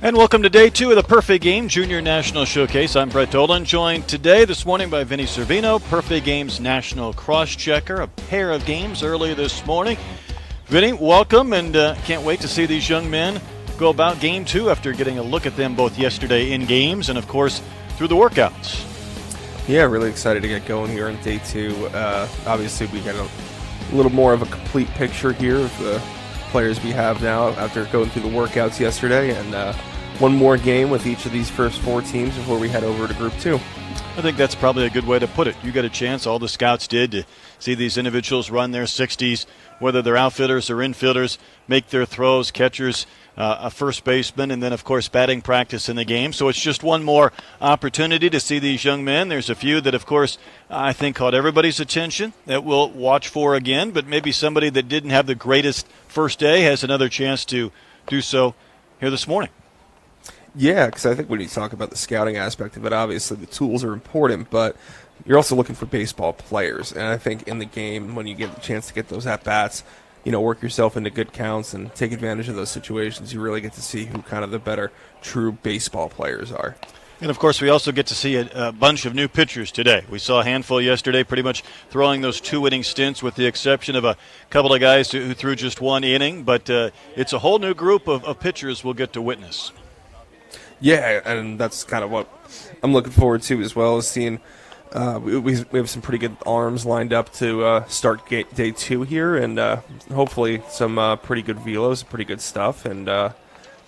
And welcome to day 2 of the Perfect Game Junior National Showcase. I'm Brett Dolan, joined this morning by Vinny Servino, Perfect Games National Cross-Checker, a pair of games early this morning. Vinny, welcome, and can't wait to see these young men go about game 2 after getting a look at them both yesterday in games and, of course, through the workouts. Yeah, really excited to get going here on day 2. Obviously, we got a little more of a complete picture here of the players we have now after going through the workouts yesterday, and one more game with each of these first 4 teams before we head over to Group 2. I think that's probably a good way to put it. You got a chance, all the scouts did, to see these individuals run their 60s, whether they're outfielders or infielders, make their throws, catchers, a first baseman, and then, of course, batting practice in the game. So it's just one more opportunity to see these young men. There's a few that, of course, I think caught everybody's attention that we'll watch for again, but maybe somebody that didn't have the greatest first day has another chance to do so here this morning. Yeah, because I think when you talk about the scouting aspect of it, obviously the tools are important, but you're also looking for baseball players. And I think in the game, when you get the chance to get those at-bats, work yourself into good counts and take advantage of those situations, you really get to see who kind of the better true baseball players are. And, of course, we also get to see a bunch of new pitchers today. We saw a handful yesterday pretty much throwing those 2-inning stints with the exception of a couple of guys who threw just 1 inning. But it's a whole new group of pitchers we'll get to witness. Yeah, and that's kind of what I'm looking forward to as well, as seeing we have some pretty good arms lined up to start day 2 here, and hopefully some pretty good velos, pretty good stuff, and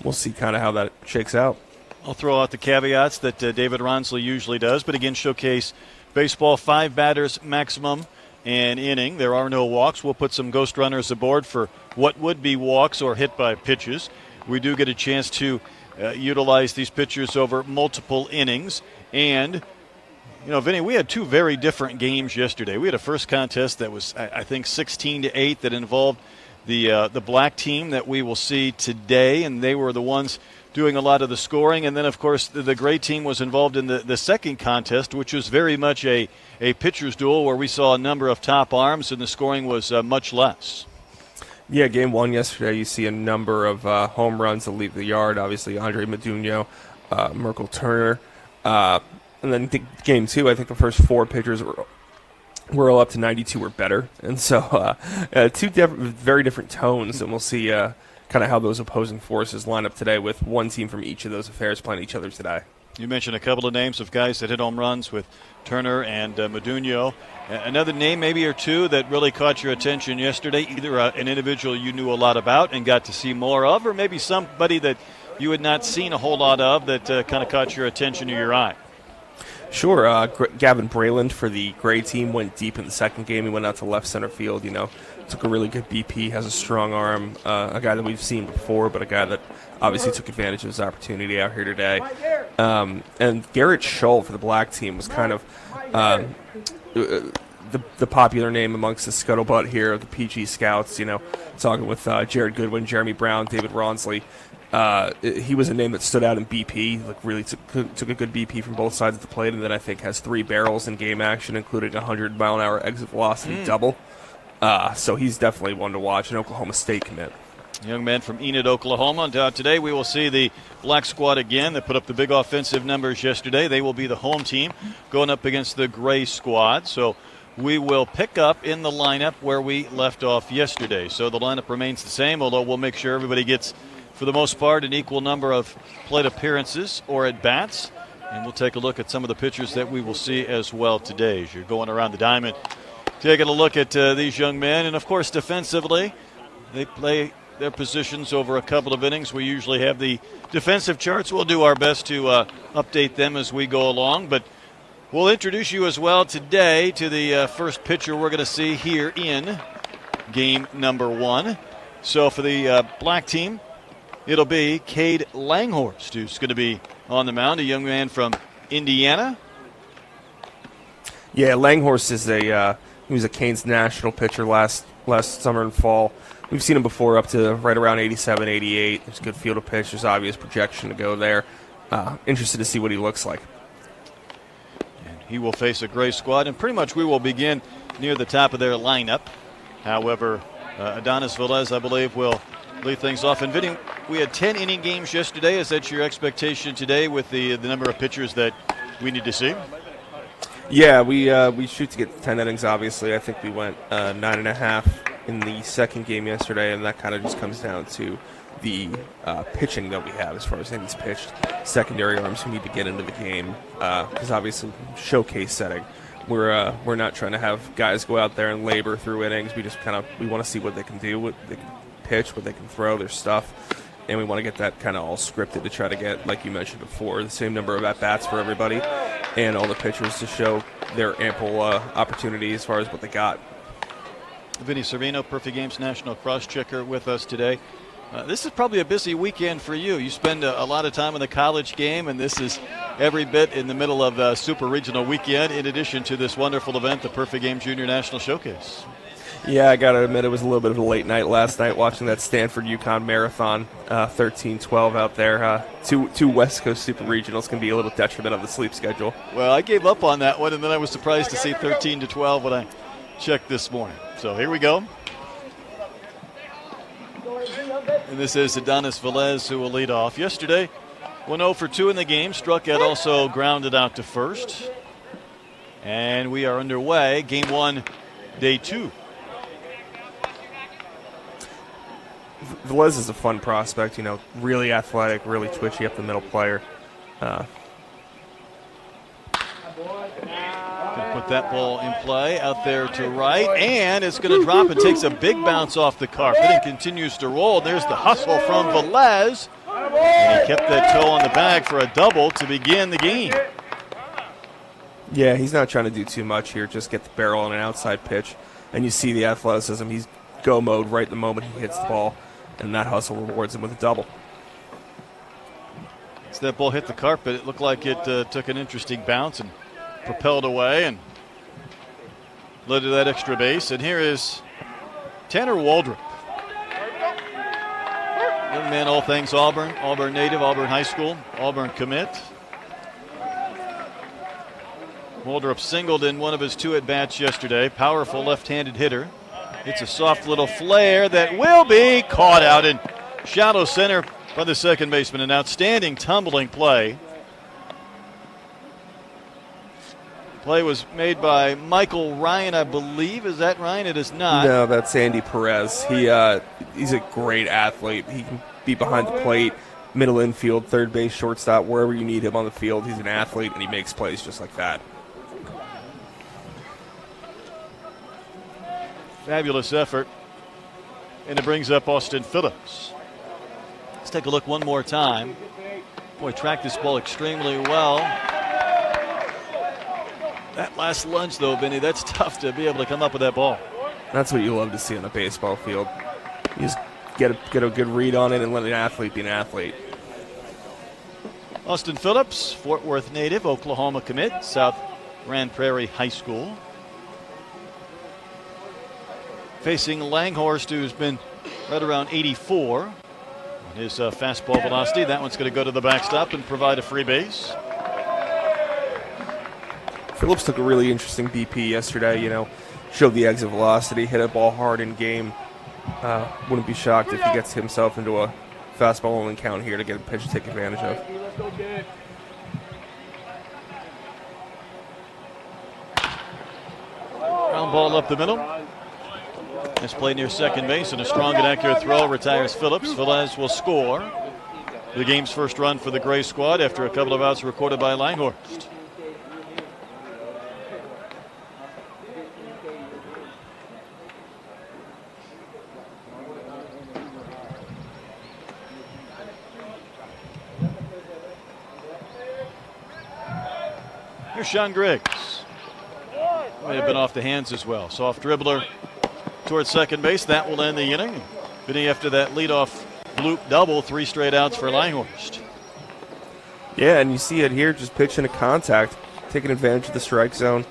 we'll see kind of how that shakes out. I'll throw out the caveats that David Ronsley usually does, but again, showcase baseball, 5 batters maximum an inning. There are no walks. We'll put some ghost runners aboard for what would be walks or hit by pitches. We do get a chance to utilize these pitchers over multiple innings. And, Vinny, we had 2 very different games yesterday. We had a first contest that was, I think, 16-8 that involved the black team that we will see today, and they were the ones doing a lot of the scoring. And then, of course, the gray team was involved in the second contest, which was very much a pitcher's duel where we saw a number of top arms and the scoring was much less. Yeah, game 1 yesterday, you see a number of home runs that leave the yard. Obviously, Andre Modugno, Merkel Turner. And then game 2, I think the first 4 pitchers were all up to 92 or better. And so 2 very different tones, and we'll see kind of how those opposing forces line up today with one team from each of those affairs playing each other today. You mentioned a couple of names of guys that hit home runs with Turner and Modugno. Another name maybe or 2 that really caught your attention yesterday, either an individual you knew a lot about and got to see more of, or maybe somebody that you had not seen a whole lot of that kind of caught your attention or your eye. Sure. Gavin Brayland for the gray team went deep in the second game. He went out to left center field, took a really good BP, has a strong arm, a guy that we've seen before, but a guy that obviously took advantage of his opportunity out here today. And Garrett Shull for the black team was kind of the popular name amongst the scuttlebutt here of the PG Scouts, talking with Jared Goodwin, Jeremy Brown, David Ronsley. He was a name that stood out in BP, really took a good BP from both sides of the plate, and then I think has 3 barrels in game action, including a 100-mile-an-hour exit velocity double. So he's definitely one to watch, an Oklahoma State commit. Young man from Enid, Oklahoma. Today we will see the black squad again that put up the big offensive numbers yesterday. They will be the home team going up against the gray squad. So we will pick up in the lineup where we left off yesterday. So the lineup remains the same, although we'll make sure everybody gets, for the most part, an equal number of plate appearances or at-bats. And we'll take a look at some of the pitchers that we will see as well today as you're going around the diamond. Taking a look at these young men. And, of course, defensively, they play their positions over a couple of innings. We usually have the defensive charts. We'll do our best to update them as we go along. But we'll introduce you as well today to the first pitcher we're going to see here in game number 1. So for the black team, it'll be Cade Langhorst, who's going to be on the mound, a young man from Indiana. Yeah, Langhorst is he was a Canes national pitcher last summer and fall. We've seen him before up to right around 87, 88. There's a good field of pitch. There's obvious projection to go there. Interested to see what he looks like. And he will face a gray squad, and pretty much we will begin near the top of their lineup. However, Adonis Velez, I believe, will lead things off. And Vinny, We had 10 inning games yesterday. Is that your expectation today with the number of pitchers that we need to see? Yeah, we shoot to get 10 innings, obviously. I think we went 9.5 in the second game yesterday, and that kind of just comes down to the pitching that we have as far as innings pitched, secondary arms who need to get into the game, because obviously showcase setting. We're not trying to have guys go out there and labor through innings. We just we want to see what they can do, what they can pitch, what they can throw, their stuff, and we want to get that kind of all scripted to try to get, like you mentioned before, the same number of at-bats for everybody and all the pitchers to show their ample opportunity as far as what they got. Vinny Servino, Perfect Games National Cross-Checker, with us today. This is probably a busy weekend for you. You spend a lot of time in the college game, and this is every bit in the middle of the Super Regional weekend, in addition to this wonderful event, the Perfect Game Junior National Showcase. Yeah, I got to admit it was a little bit of a late night last night watching that Stanford-UConn marathon, 13-12 out there. Two West Coast Super Regionals can be a little detriment of the sleep schedule. Well, I gave up on that one, and then I was surprised to see 13-12 when I checked this morning. So here we go. And this is Adonis Velez who will lead off. Yesterday, 1-0 for 2 in the game. Struck out, also grounded out to first. And we are underway. Game 1, day 2. Velez is a fun prospect, really athletic, really twitchy up the middle player. Put that ball in play out there to right, and it's going to drop and takes a big bounce off the carpet and continues to roll. There's the hustle from Velez, and he kept that toe on the bag for a double to begin the game. Yeah, he's not trying to do too much here, just get the barrel on an outside pitch, and you see the athleticism. He's go mode right the moment he hits the ball, and that hustle rewards him with a double. As that ball hit the carpet, it looked like it took an interesting bounce and propelled away and led to that extra base. And here is Tanner Waldrop. Young man, all things Auburn. Auburn native, Auburn High School, Auburn commit. Waldrop singled in one of his 2 at-bats yesterday. Powerful left-handed hitter. It's a soft little flare that will be caught out in shallow center by the second baseman. An outstanding tumbling play. Play was made by Michael Ryan, I believe. Is that Ryan? It is not. No, that's Andy Perez. He's a great athlete. He can be behind the plate, middle infield, third base, shortstop, wherever you need him on the field. He's an athlete, and he makes plays just like that. Fabulous effort. And it brings up Austin Phillips. Let's take a look one more time. Boy, tracked this ball extremely well. That last lunge, though, Vinny, that's tough to be able to come up with that ball. That's what you love to see on a baseball field. You just get a good read on it and let an athlete be an athlete. Austin Phillips, Fort Worth native, Oklahoma commit, South Grand Prairie High School. Facing Langhorst, who's been right around 84. His fastball velocity, that one's going to go to the backstop and provide a free base. Phillips took a really interesting BP yesterday, showed the exit velocity, hit a ball hard in game. Wouldn't be shocked if he gets himself into a fastball only count here to get a pitch to take advantage of. Ground ball up the middle. Nice play near second base, and a strong and accurate throw retires Phillips. Velez will score the game's first run for the Gray squad after a couple of outs recorded by Langhorst. Here's Sean Griggs. May have been off the hands as well. Soft dribbler towards second base. That will end the inning. Vinny, after that leadoff bloop double, 3 straight outs for Langhorst. Yeah, and you see it here, just pitching to contact, taking advantage of the strike zone,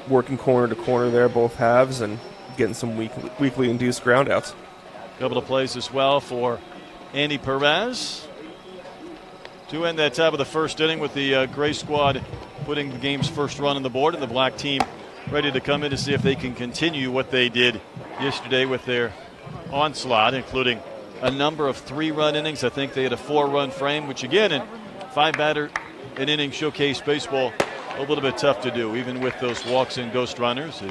working corner to corner there, both halves, and getting some weakly induced groundouts. Couple of plays as well for Andy Perez to end that top of the first inning with the Gray squad putting the game's first run on the board, and the black team ready to come in to see if they can continue what they did yesterday with their onslaught, including a number of 3-run innings. I think they had a 4-run frame, which again, in 5-batter an inning showcase baseball, a little bit tough to do, even with those walks and ghost runners.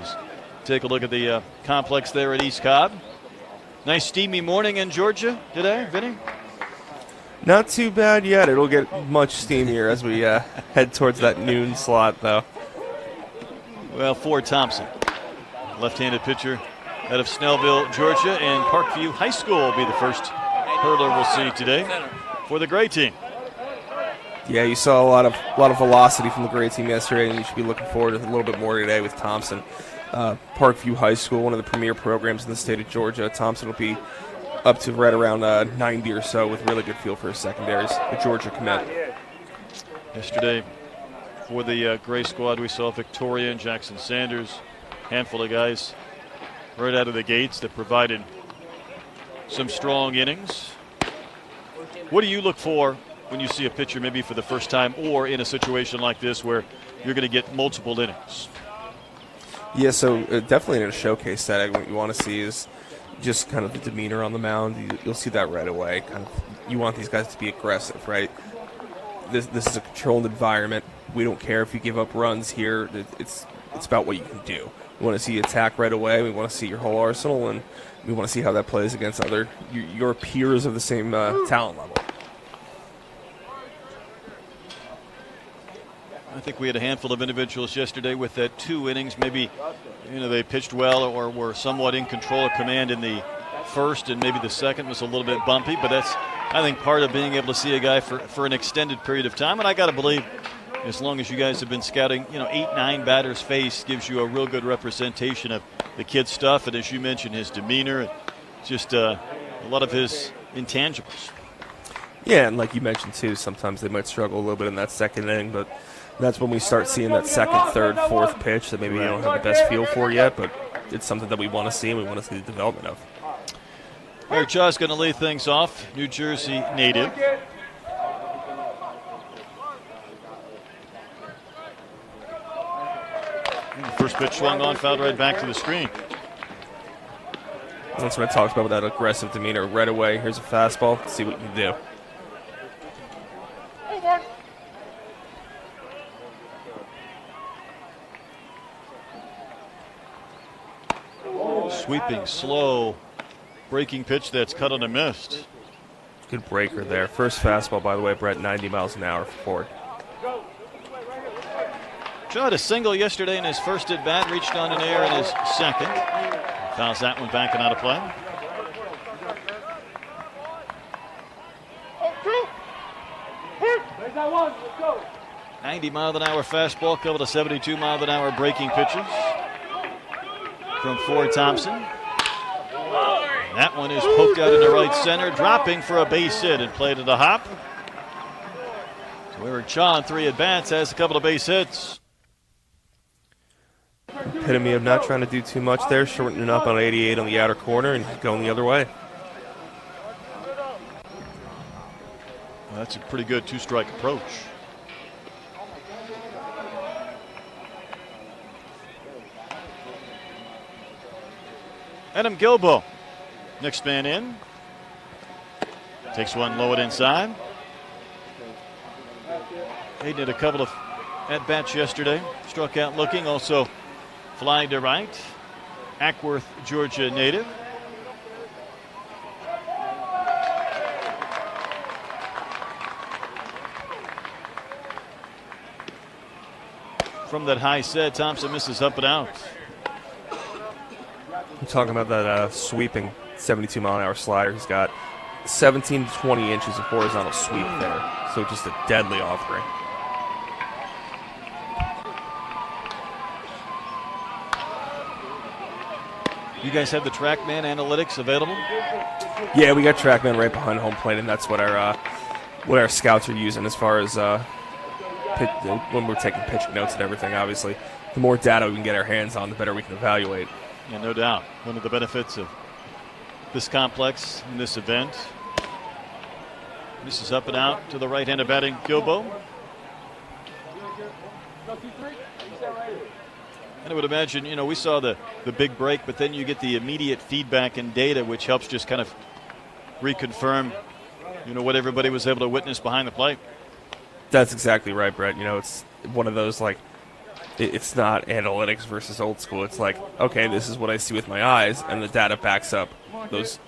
Take a look at the complex there at East Cobb. Nice steamy morning in Georgia today, Vinny? Not too bad yet. It'll get much steamier as we head towards that noon slot, though. Well, Ford Thompson, left-handed pitcher out of Snellville, Georgia, and Parkview High School will be the first hurler we'll see today for the Gray team. Yeah, you saw a lot of velocity from the Gray team yesterday, and you should be looking forward to a little bit more today with Thompson. Parkview High School, one of the premier programs in the state of Georgia. Thompson will be up to right around 90 or so with really good feel for his secondaries. The Georgia commit. Yesterday, for the Gray squad, we saw Victoria and Jackson Sanders, handful of guys right out of the gates that provided some strong innings. What do you look for when you see a pitcher maybe for the first time or in a situation like this where you're going to get multiple innings? Yeah, so definitely in a showcase setting, what you want to see is just kind of the demeanor on the mound. You'll see that right away. Kind of, you want these guys to be aggressive, right? This is a controlled environment. We don't care if you give up runs here. It's about what you can do. We want to see you attack right away. We want to see your whole arsenal, and we want to see how that plays against your peers of the same talent level. I think we had a handful of individuals yesterday with that 2 innings. Maybe, they pitched well or were somewhat in control of command in the first, and maybe the second was a little bit bumpy. But that's, I think, part of being able to see a guy for an extended period of time. And I got to believe, as long as you guys have been scouting, 8-9 batters face gives you a real good representation of the kid's stuff. And as you mentioned, his demeanor, and just a lot of his intangibles. Yeah, and like you mentioned too, sometimes they might struggle a little bit in that second inning, but that's when we start seeing that second, third, fourth pitch that maybe you don't have the best feel for yet, but it's something that we want to see and we want to see the development of. Eric Chaw's going to lead things off, New Jersey native. First pitch swung on, fouled right back to the screen. That's what I talked about with that aggressive demeanor. Right away, here's a fastball. Let's see what you can do. Sweeping, slow, breaking pitch that's cut on a missed. Good breaker there. First fastball, by the way, Brett, 90 miles an hour for Ford. Shot a single yesterday in his first at bat, reached on an air in his second. Fouls that one back and out of play. Let's go. 90-mile-an-hour fastball, couple of 72-mile-an-hour breaking pitches from Ford Thompson. That one is poked out into right center, dropping for a base hit and played at a hop. So Eric Chaw in 3 at-bats has a couple of base hits. Epitome of not trying to do too much there, shortening up on 88 on the outer corner and going the other way. Well, that's a pretty good 2-strike approach. Adam Gilbo, next man in. Takes one low and inside. Hayden had a couple of at-bats yesterday. Struck out looking, also flying to right. Ackworth, Georgia native. From that high set, Thompson misses up and out. I'm talking about that sweeping 72-mile-an-hour slider. He's got 17 to 20 inches of horizontal sweep there. So just a deadly offering. You guys have the TrackMan analytics available? Yeah, we got TrackMan right behind home plate, and that's what our scouts are using as far as when we're taking pitch notes and everything. Obviously, the more data we can get our hands on, the better we can evaluate. Yeah, no doubt. One of the benefits of this complex in this event. This is up and out to the right-handed batting Gilbo. And I would imagine, we saw the big break, but then you get the immediate feedback and data, which helps just kind of reconfirm, what everybody was able to witness behind the plate. That's exactly right, Brett. It's one of those, like, it's not analytics versus old school. It's like, okay, this is what I see with my eyes, and the data backs up those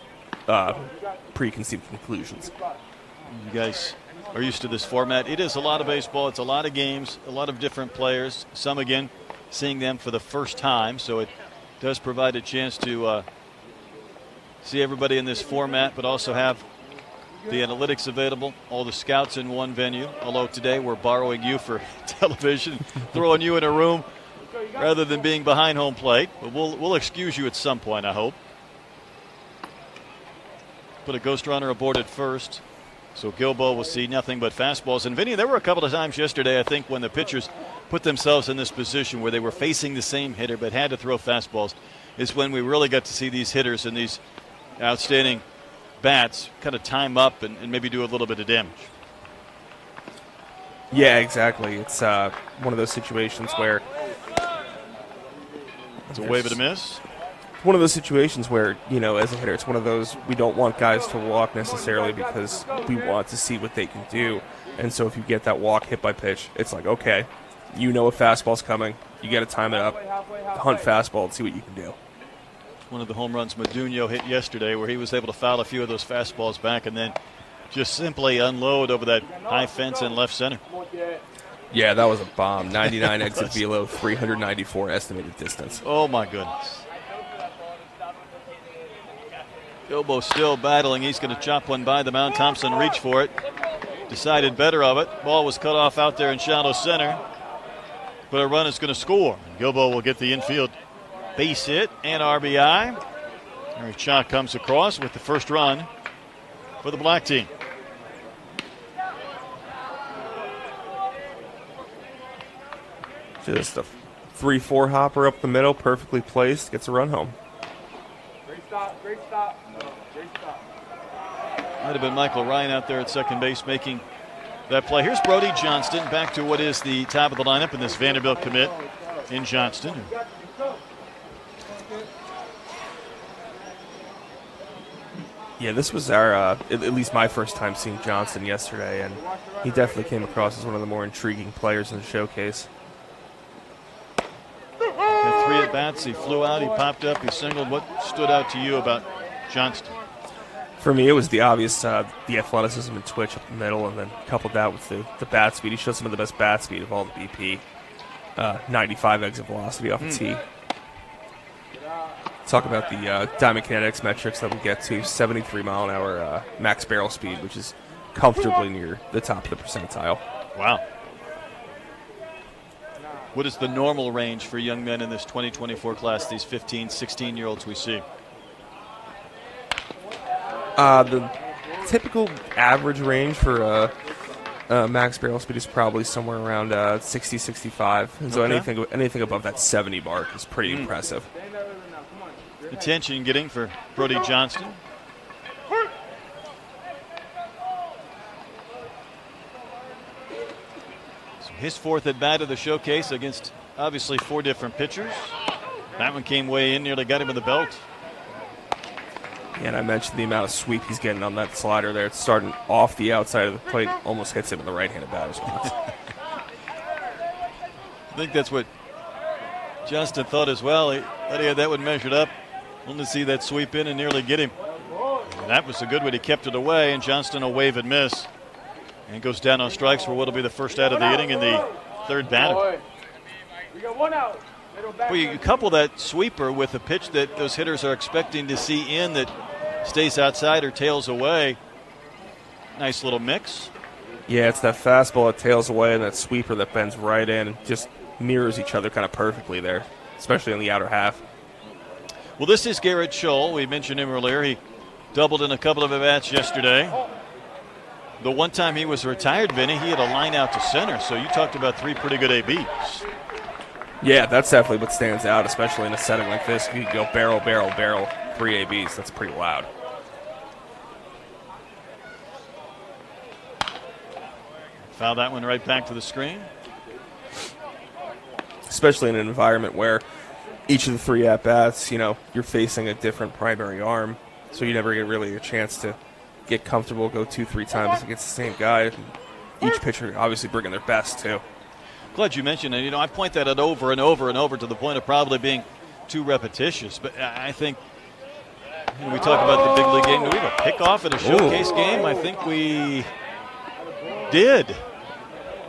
preconceived conclusions. You guys are used to this format. It is a lot of baseball. It's a lot of games, a lot of different players. Some, again, seeing them for the first time, so it does provide a chance to see everybody in this format, but also have the analytics available, all the scouts in one venue. Although today we're borrowing you for television, throwing you in a room rather than being behind home plate. But we'll excuse you at some point, I hope. Put a ghost runner aboard at first, so Gilbo will see nothing but fastballs. And Vinny, there were a couple of times yesterday, I think, when the pitchers put themselves in this position where they were facing the same hitter but had to throw fastballs, is when we really got to see these hitters and these outstanding bats kind of time up and maybe do a little bit of damage. Yeah, exactly. It's one of those situations where it's a wave and a miss. One of those situations where, as a hitter, it's one of those we don't want guys to walk necessarily because we want to see what they can do. And so if you get that walk hit by pitch, it's like, okay, a fastball's coming. You got to time it up, hunt fastball, and see what you can do. One of the home runs Modugno hit yesterday where he was able to foul a few of those fastballs back and then just simply unload over that high fence in left center. Yeah, that was a bomb. 99 exit velo, 394 estimated distance. Oh, my goodness. Gilbo still battling. He's going to chop one by the mound. Thompson reached for it. Decided better of it. Ball was cut off out there in shallow center. But a run is going to score. Gilbo will get the infield base hit and RBI. Eric Cha comes across with the first run for the black team. Just a 3-4 hopper up the middle, perfectly placed, gets a run home. Great stop, great stop. Great stop. Might have been Michael Ryan out there at second base making that play. Here's Brody Johnston back to what is the top of the lineup in this Vanderbilt commit in Johnston. Yeah, this was our, at least my first time seeing Johnson yesterday, and he definitely came across as one of the more intriguing players in the showcase. Had 3 at-bats. He flew out, he popped up, he singled. What stood out to you about Johnston? For me, it was the obvious, the athleticism and twitch up the middle, and then coupled that with the bat speed. He showed some of the best bat speed of all the BP. 95 exit velocity off the tee. Talk about the Diamond Kinetics metrics that we get to. 73 mile an hour max barrel speed, which is comfortably near the top of the percentile. Wow. What is the normal range for young men in this 2024 class, these 15, 16-year-olds we see? The typical average range for max barrel speed is probably somewhere around 60, 65. And so anything above that 70 mark is pretty impressive. Attention getting for Brody Johnston. So his 4th at bat of the showcase against obviously 4 different pitchers. That one came way in, nearly got him in the belt. Yeah, and I mentioned the amount of sweep he's getting on that slider there. It's starting off the outside of the plate, almost hits him in the right-handed batter's box. I think that's what Johnston thought as well. He thought he had that one measured up. Wanted to see that sweep in and nearly get him. And that was a good one. He kept it away, and Johnston will wave and miss. And goes down on strikes for what will be the first out of the inning in the 3rd batter. We got 1 out. Well, you couple that sweeper with a pitch that those hitters are expecting to see in that stays outside or tails away. Nice little mix. Yeah, it's that fastball that tails away and that sweeper that bends right in and just mirrors each other kind of perfectly there, especially in the outer half. Well, this is Garrett Scholl. We mentioned him earlier. He doubled in a couple of at-bats yesterday. The one time he was retired, Vinny, he had a line out to center. So you talked about 3 pretty good ABs. Yeah, that's definitely what stands out, especially in a setting like this. You can go barrel, barrel, barrel, 3 ABs. That's pretty loud. Foul that one right back to the screen. Especially in an environment where each of the 3 at-bats, you're facing a different primary arm, so you never get really a chance to get comfortable, go 2-3 times against the same guy. Each pitcher obviously bringing their best too. Glad you mentioned it. I point that out over and over and over to the point of probably being too repetitious. But I think we talk about the big league game. Do we have a pickoff at a showcase game? I think we did.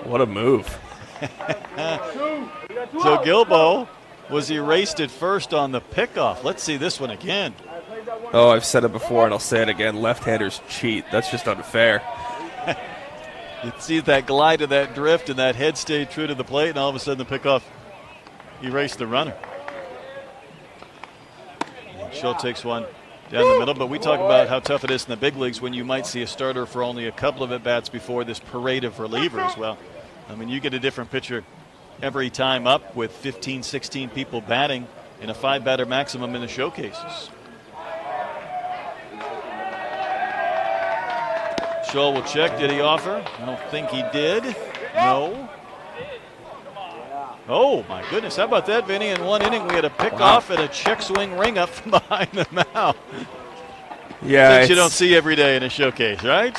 What a move. So Gilbo was erased at first on the pickoff. Let's see this one again. Oh, I've said it before and I'll say it again. Left-handers cheat. That's just unfair. You see that glide of that drift and that head stayed true to the plate, and all of a sudden the pickoff erased the runner. And Schill takes one down the middle, but we talk about how tough it is in the big leagues when you might see a starter for only a couple of at-bats before this parade of relievers. Well, I mean, you get a different pitcher every time up with 15, 16 people batting and a 5-batter maximum in the showcases. Schill will check. Did he offer? I don't think he did. No. Oh, my goodness. How about that, Vinny? In one inning, we had a pickoff and a check swing ring up from behind the mound. Yeah, Things you don't see every day in a showcase, right?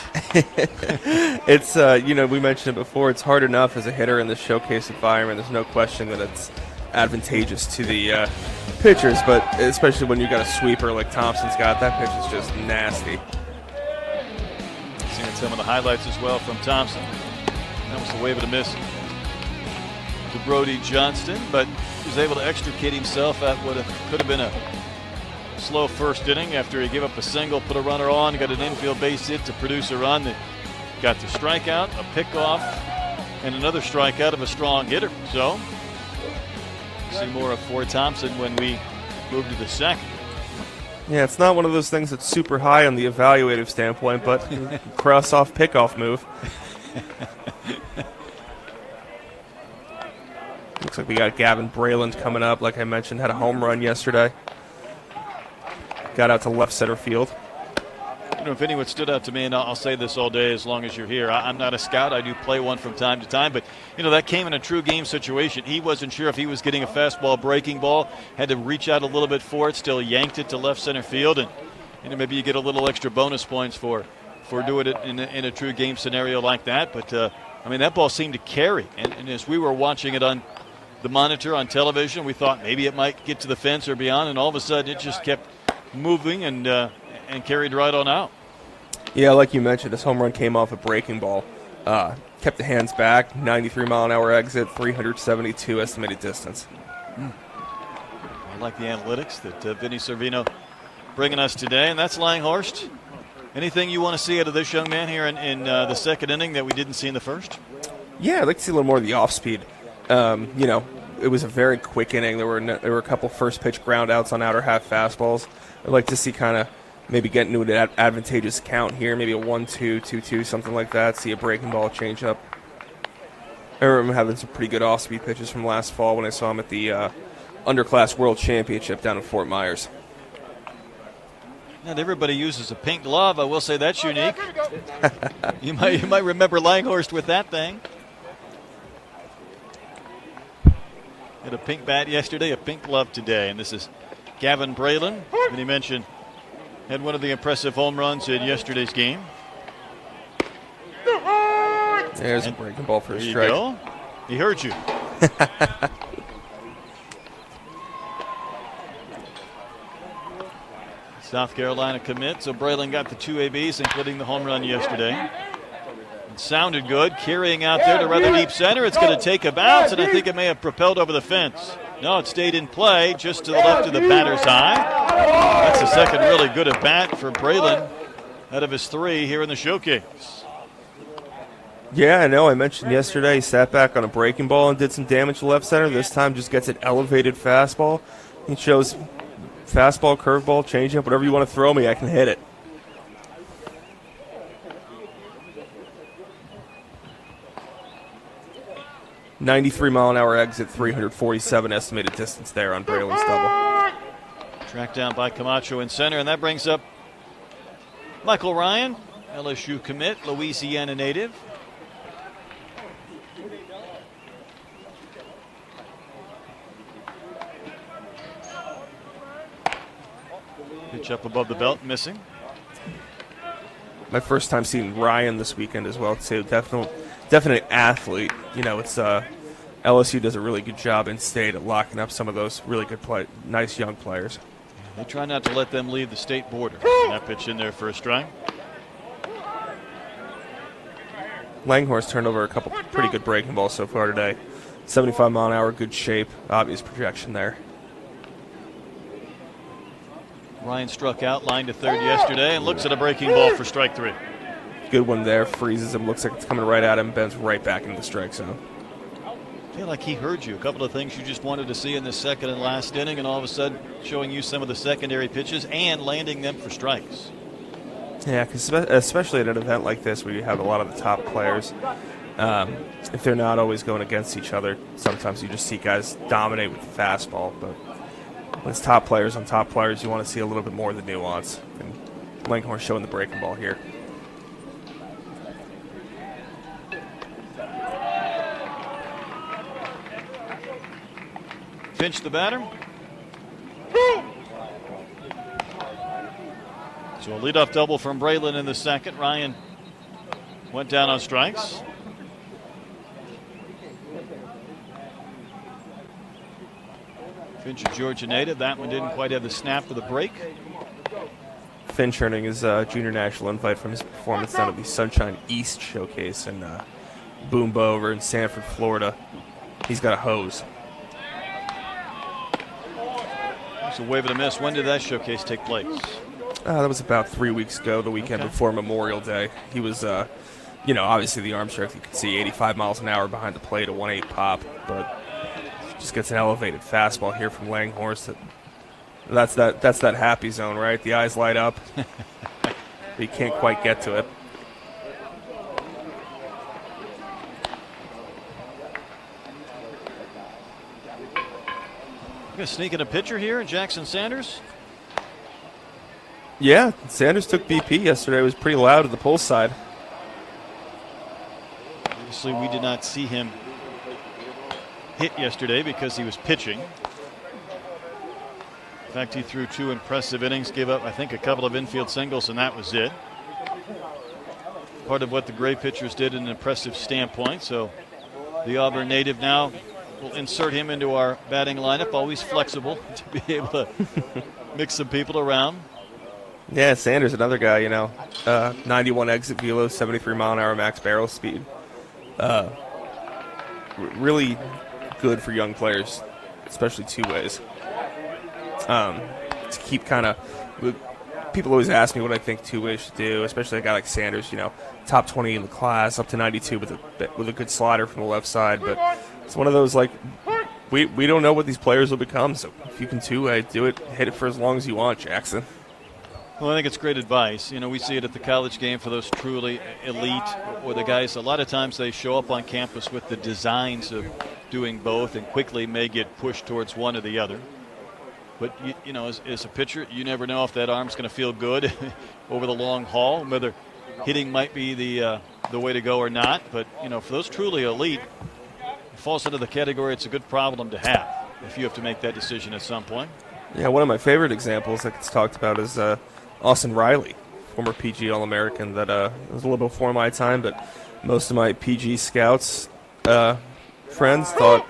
It's, we mentioned it before. It's hard enough as a hitter in the showcase environment. There's no question that it's advantageous to the pitchers, but especially when you've got a sweeper like Thompson's got. That pitch is just nasty. Seeing some of the highlights as well from Thompson. That was the wave of a miss to Brody Johnston, but he was able to extricate himself at what could have been a slow first inning after he gave up a single, put a runner on, got an infield base hit to produce a run that got the strikeout, a pickoff, and another strikeout of a strong hitter. So, see more of Ford Thompson when we move to the second. Yeah, it's not one of those things that's super high on the evaluative standpoint, but cross-off pickoff move. Looks like we got Gavin Brayland coming up. Like I mentioned, had a home run yesterday. Got out to left center field. If anyone stood out to me, and I'll say this all day as long as you're here, I'm not a scout. I do play one from time to time, but that came in a true game situation. He wasn't sure if he was getting a fastball, breaking ball, had to reach out a little bit for it, still yanked it to left center field, and maybe you get a little extra bonus points for doing it in a true game scenario like that. But that ball seemed to carry, and as we were watching it on the monitor on television, we thought maybe it might get to the fence or beyond, and all of a sudden it just kept moving and carried right on out. Yeah, like you mentioned, this home run came off a breaking ball. Kept the hands back, 93-mile-an-hour exit, 372 estimated distance. I like the analytics that Vinny Servino bringing us today, and that's Langhorst. Anything you want to see out of this young man here in the second inning that we didn't see in the first? Yeah, I'd like to see a little more of the off-speed. It was a very quick inning. There were a couple first-pitch ground outs on outer half fastballs. I'd like to see kind of maybe get into an advantageous count here, maybe a 1-2, 2-2, something like that. See a breaking ball, change up. I remember having some pretty good off-speed pitches from last fall when I saw him at the Underclass World Championship down in Fort Myers. Not everybody uses a pink glove. I will say that's unique. you might remember Langhorst with that thing. Had a pink bat yesterday, a pink glove today, and this is Gavin Brayland. And he mentioned had one of the impressive home runs in yesterday's game. There's a breaking ball for a strike. There you go. He heard you. South Carolina commit, so Brayland got the 2 ABs, including the home run yesterday. It sounded good, carrying out there to rather deep center. It's going to take a bounce, and I think it may have propelled over the fence. No, it stayed in play just to the left of the batter's eye. That's the second really good at bat for Brayland out of his 3 here in the showcase. Yeah, I know. I mentioned yesterday he sat back on a breaking ball and did some damage to left center. This time just gets an elevated fastball. He shows fastball, curveball, changeup, whatever you want to throw me, I can hit it. .93-mile-an-hour exit, 347 estimated distance there on Brayland's double. Tracked down by Camacho in center, and that brings up Michael Ryan, LSU commit, Louisiana native. Pitch up above the belt, missing. my first time seeing Ryan this weekend as well too. Definite athlete. You know, it's LSU does a really good job in state at locking up some of those really good nice young players. They try not to let them leave the state border. That pitch in there for a strike. Langhorse turned over a couple pretty good breaking balls so far today. 75 mile an hour, good shape, obvious projection there. Ryan struck out, line to third yesterday, and looks at a breaking ball for strike 3. Good one there, freezes him, looks like it's coming right at him, bends right back into the strike zone. I feel like he heard you. A couple of things you just wanted to see in the second and last inning, and all of a sudden showing you some of the secondary pitches and landing them for strikes. Yeah, because especially at an event like this where you have a lot of the top players, if they're not always going against each other, sometimes you just see guys dominate with the fastball. But when it's top players on top players, you want to see a little bit more of the nuance. And Langhorne showing the breaking ball here. Finch the batter. So a leadoff double from Braylon in the second. Ryan went down on strikes. Finch, a Georgia native. That one didn't quite have the snap of the break. Finch earning his junior national invite from his performance down at the Sunshine East Showcase in Boomba over in Sanford, Florida. He's got a hose. It's a wave and a miss. When did that showcase take place? That was about 3 weeks ago, the weekend before Memorial Day. He was, obviously the arm strength, you could see 85 miles an hour behind the plate, a 1.8 pop, but just gets an elevated fastball here from Langhorse. That's that happy zone, right? The eyes light up. But you can't quite get to it. Going to sneak in a pitcher here, Jackson Sanders. Yeah, Sanders took BP yesterday. It was pretty loud at the pull side. Obviously, we did not see him hit yesterday because he was pitching. In fact, he threw 2 impressive innings, gave up, I think, a couple of infield singles, and that was it. Part of what the Gray pitchers did in an impressive standpoint. So the Auburn native now will insert him into our batting lineup, always flexible to be able to mix some people around. Yeah, Sanders, another guy, 91 exit velo, 73 mile an hour max barrel speed. Really good for young players, especially two ways. To keep kind of, people always ask me what I think two ways should do, especially a guy like Sanders, top 20 in the class, up to 92 with a good slider from the left side. But it's one of those, like, we don't know what these players will become. So if you can two-way, do it, hit it for as long as you want, Jackson. Well, I think it's great advice. We see it at the college game for those truly elite, or the guys, a lot of times they show up on campus with the designs of doing both and quickly may get pushed towards one or the other. But, as a pitcher, you never know if that arm's going to feel good over the long haul, whether hitting might be the way to go or not. But, for those truly elite, it falls into the category it's a good problem to have if you have to make that decision at some point. Yeah, one of my favorite examples that gets talked about is Austin Riley, former PG All-American that was a little before my time, but most of my PG scouts friends thought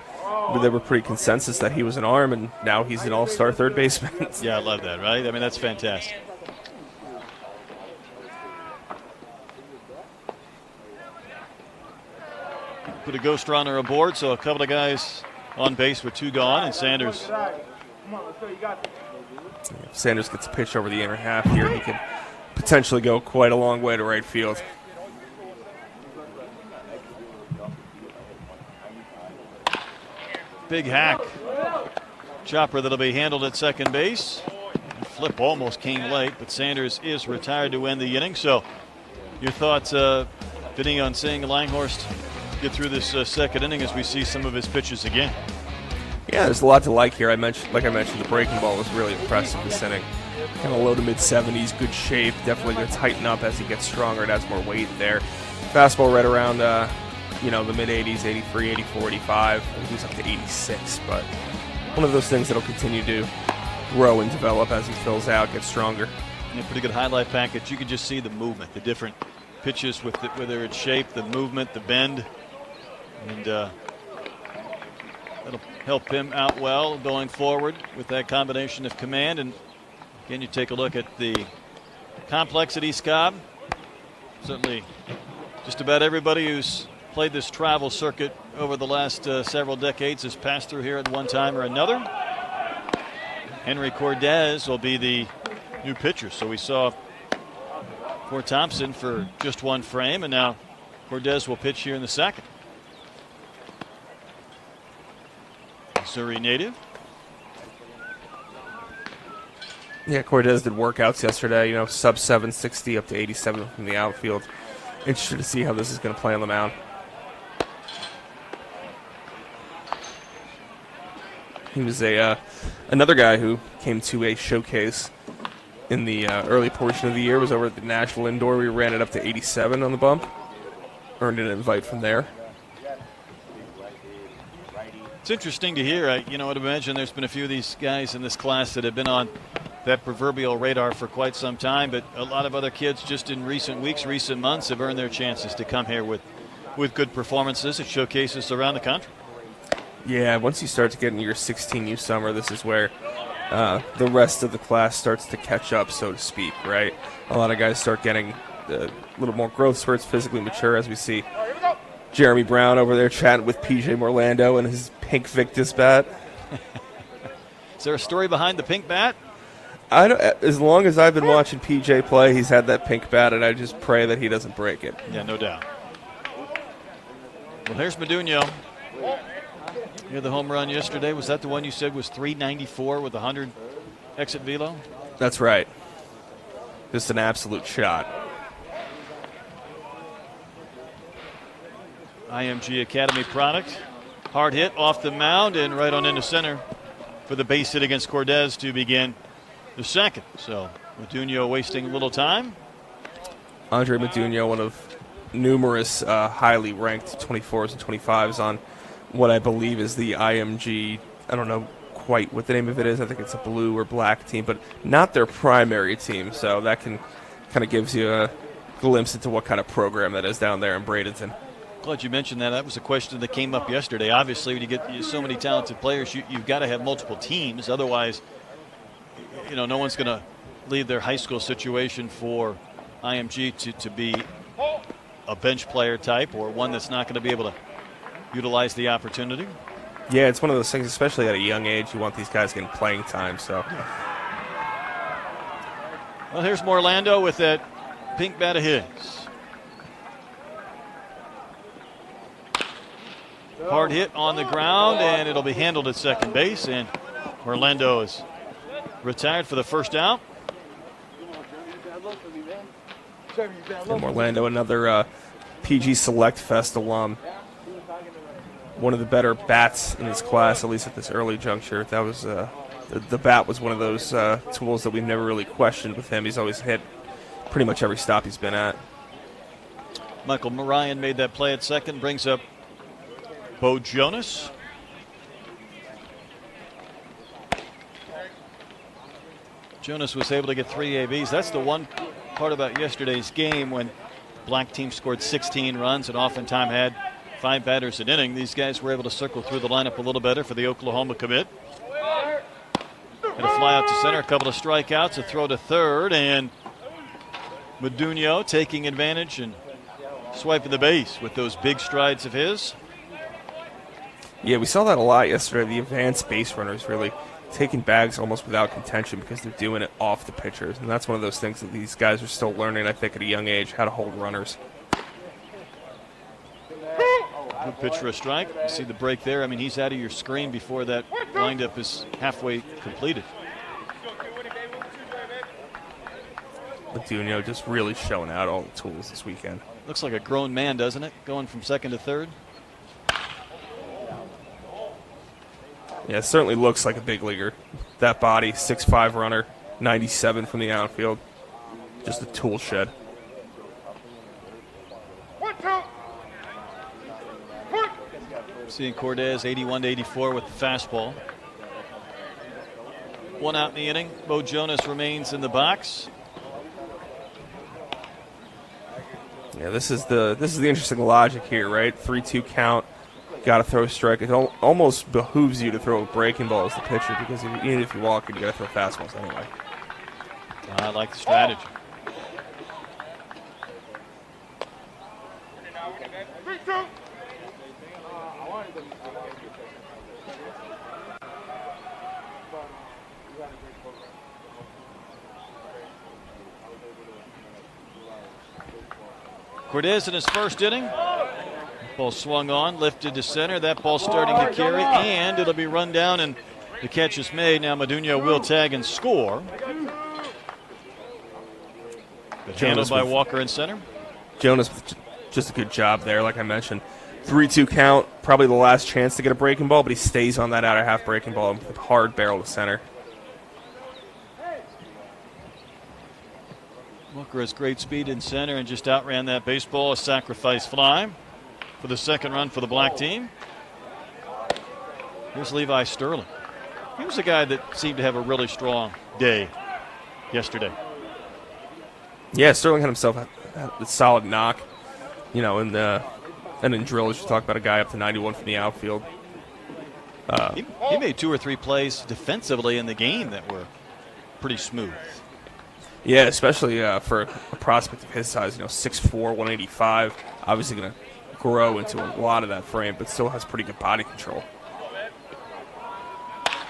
they were pretty consensus that he was an arm, and now he's an all-star third baseman. Yeah, I love that, right? I mean, that's fantastic. Put a ghost runner aboard, so a couple of guys on base with 2 gone, and Sanders. If Sanders gets a pitch over the inner half here, he could potentially go quite a long way to right field. Big hack. Chopper that'll be handled at second base. The flip almost came late, but Sanders is retired to end the inning. So your thoughts, bidding on seeing Langhorst get through this second inning as we see some of his pitches again? Yeah, there's a lot to like here. Like I mentioned, the breaking ball was really impressive this inning. Kind of low to mid-70s, good shape. Definitely going to tighten up as he gets stronger and adds more weight there. Fastball right around, the mid-80s, 83, 84, 85. He was up to 86, but one of those things that'll continue to grow and develop as he fills out, gets stronger. a pretty good highlight package. You can just see the movement, the different pitches with whether it's shape, the movement, the bend, and that'll help him out well going forward with that combination of command. And again, you take a look at the complex at East Cobb. Certainly, just about everybody who's played this travel circuit over the last several decades has passed through here at one time or another. Henry Cordes will be the new pitcher. So we saw Fort Thompson for just one frame, and now Cordes will pitch here in the second. Missouri native. Yeah, Cordes did workouts yesterday, sub 760 up to 87 from the outfield. Interested to see how this is going to play on the mound. He was another guy who came to a showcase in the early portion of the year, was over at the Nashville Indoor. We ran it up to 87 on the bump. Earned an invite from there. It's interesting to hear. I'd imagine there's been a few of these guys in this class that have been on that proverbial radar for quite some time, but a lot of other kids just in recent weeks, recent months have earned their chances to come here with good performances at showcases around the country. Yeah, once you start to get into your 16U summer, this is where the rest of the class starts to catch up, so to speak, right? A lot of guys start getting a little more growth spurts, physically mature, as we see Jeremy Brown over there chatting with PJ Morlando and his pink Victus bat. Is there a story behind the pink bat? As long as I've been watching PJ play, he's had that pink bat, and I just pray that he doesn't break it. Yeah, no doubt. Well, here's Modugno. You had the home run yesterday. Was that the one you said was 394 with 100 exit velo? That's right. Just an absolute shot. IMG Academy product. Hard hit off the mound and right on into center for the base hit against Cordes to begin the second. So Modugno wasting a little time. Andre Modugno, one of numerous highly ranked 24s and 25s on what I believe is the IMG, I don't know quite what the name of it is. I think it's a blue or black team, but not their primary team. So that kind of gives you a glimpse into what kind of program that is down there in Bradenton. Glad you mentioned that. That was a question that came up yesterday. Obviously, when you get so many talented players, you've got to have multiple teams. Otherwise, no one's going to leave their high school situation for IMG to be a bench player type or one that's not going to be able to utilize the opportunity. Yeah, it's one of those things, especially at a young age, you want these guys getting playing time. So, well, here's Morlando with that pink bat of his. Hard hit on the ground, and it'll be handled at second base, and Morlando is retired for the first out. And Morlando, another PG Select Fest alum. One of the better bats in his class, at least at this early juncture. That was the bat was one of those tools that we've never really questioned with him. He's always hit pretty much every stop he's been at. Michael Ryan made that play at second, brings up Bo Jonas. Jonas was able to get 3 ABs. That's the one part about yesterday's game when black team scored 16 runs and oftentimes had 5 batters an inning. These guys were able to circle through the lineup a little better for the Oklahoma commit. Had a fly out to center, a couple of strikeouts, a throw to third, and Modugno taking advantage and swiping the base with those big strides of his. Yeah, we saw that a lot yesterday. The advanced base runners really taking bags almost without contention because they're doing it off the pitchers. And that's one of those things that these guys are still learning, I think, at a young age, how to hold runners. Good pitch for a strike. You see the break there. I mean, he's out of your screen before that windup is halfway completed. Modugno just really showing out all the tools this weekend. Looks like a grown man, doesn't it? Going from second to third. Yeah, it certainly looks like a big leaguer. That body, 6'5" runner, 97 from the outfield. Just a tool shed. Seeing Cordes 81 to 84 with the fastball. 1 out in the inning. Bo Jonas remains in the box. Yeah, this is the interesting logic here, right? 3-2 count, got to throw a strike. It almost behooves you to throw a breaking ball as the pitcher because even if you walk it, you got to throw fastballs anyway. I like the strategy. Cortez in his first inning. Ball swung on, lifted to center. That ball starting to carry, and it'll be run down, and the catch is made. Now Modugno will tag and score. But handled by Walker in center. Jonas with just a good job there, like I mentioned. 3-2 count, probably the last chance to get a breaking ball, but he stays on that outer half breaking ball with hard barrel to center. Walker has great speed in center and just outran that baseball. A sacrifice fly for the second run for the black team. Here's Levi Sterling. He was a guy that seemed to have a really strong day yesterday. Yeah, Sterling had himself a solid knock, and in drills you talk about a guy up to 91 from the outfield. He made 2 or 3 plays defensively in the game that were pretty smooth. Yeah, especially for a prospect of his size, 6'4", 185. Obviously going to grow into a lot of that frame, but still has pretty good body control.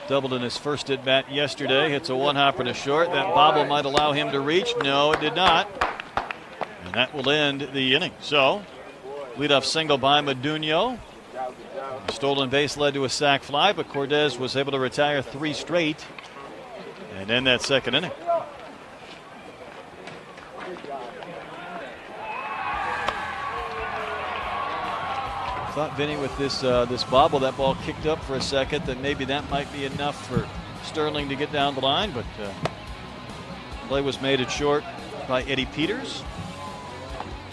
Doubled in his first at bat yesterday. Hits a one-hopper to short. That bobble might allow him to reach. No, it did not. And that will end the inning. So, leadoff single by Modugno. Stolen base led to a sac fly, but Cortez was able to retire 3 straight and end that second inning. Thought Vinny with this bobble, that ball kicked up for a second, that maybe that might be enough for Sterling to get down the line, but play was made at short by Eddie Peters.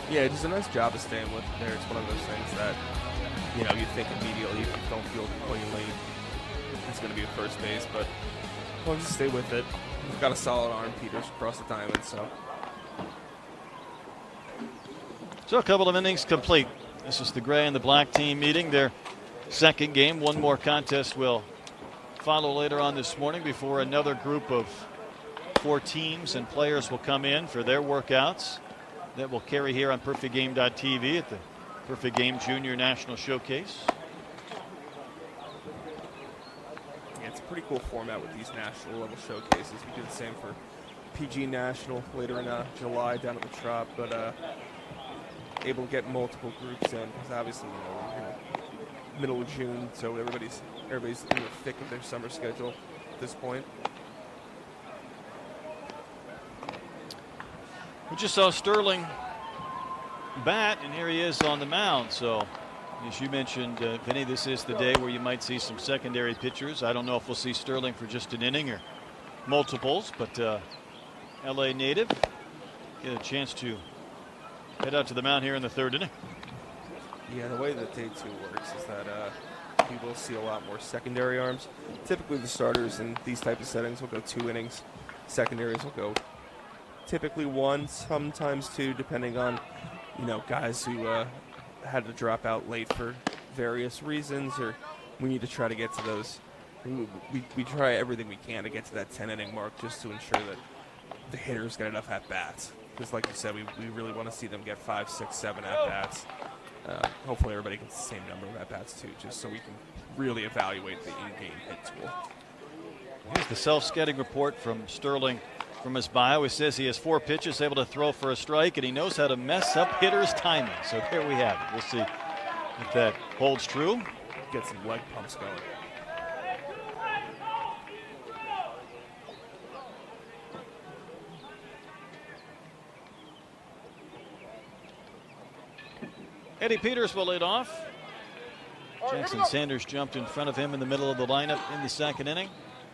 Yeah, he does a nice job of staying with it there. It's one of those things that, you think immediately if you don't feel cleanly, it's going to be a first base, but as long as you stay with it, he's got a solid arm, Peters, across the diamond, so. So a couple of innings complete. This is the gray and the black team meeting their second game. One more contest will follow later on this morning before another group of 4 teams and players will come in for their workouts that will carry here on PerfectGame.tv at the Perfect Game Junior National Showcase. Yeah, it's a pretty cool format with these national level showcases. We do the same for PG National later in July down at the Trop, but able to get multiple groups in because obviously middle of June, so everybody's in the thick of their summer schedule at this point. We just saw Sterling bat, and here he is on the mound. So, as you mentioned, Vinny, this is the day where you might see some secondary pitchers. I don't know if we'll see Sterling for just an inning or multiples, but LA native get a chance to head out to the mound here in the third inning. Yeah, the way that day 2 works is that we will see a lot more secondary arms. Typically the starters in these type of settings will go 2 innings. Secondaries will go typically 1, sometimes 2, depending on, guys who had to drop out late for various reasons, or we need to try to get to those. We try everything we can to get to that 10-inning mark just to ensure that the hitters get enough at-bats. Because like you said, we really want to see them get 5, 6, 7 at-bats. Hopefully everybody gets the same number of at-bats too, just so we can really evaluate the in-game hit tool. Here's the self-scouting report from Sterling from his bio. He says he has 4 pitches, able to throw for a strike, and he knows how to mess up hitters' timing. So there we have it. We'll see if that holds true. Get some leg pumps going. Eddie Peters will lead off. Jackson Sanders jumped in front of him in the middle of the lineup in the second inning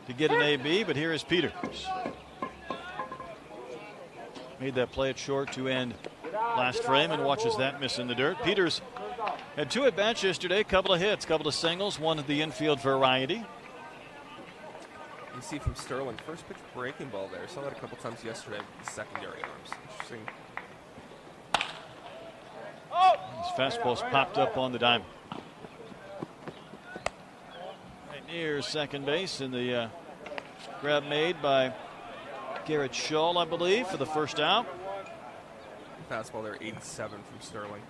to get an AB, but here is Peters. Made that play at short to end last frame and watches that miss in the dirt. Peters had 2 at-bats yesterday, couple of hits, couple of singles, one of the infield variety. You see from Sterling, first pitch breaking ball there. Saw that a couple times yesterday with the secondary arms. Interesting. His fastball's popped up on the diamond. Right near second base, and the grab made by Garrett Shull, I believe, for the first out. Fastball there, 87 from Sterling.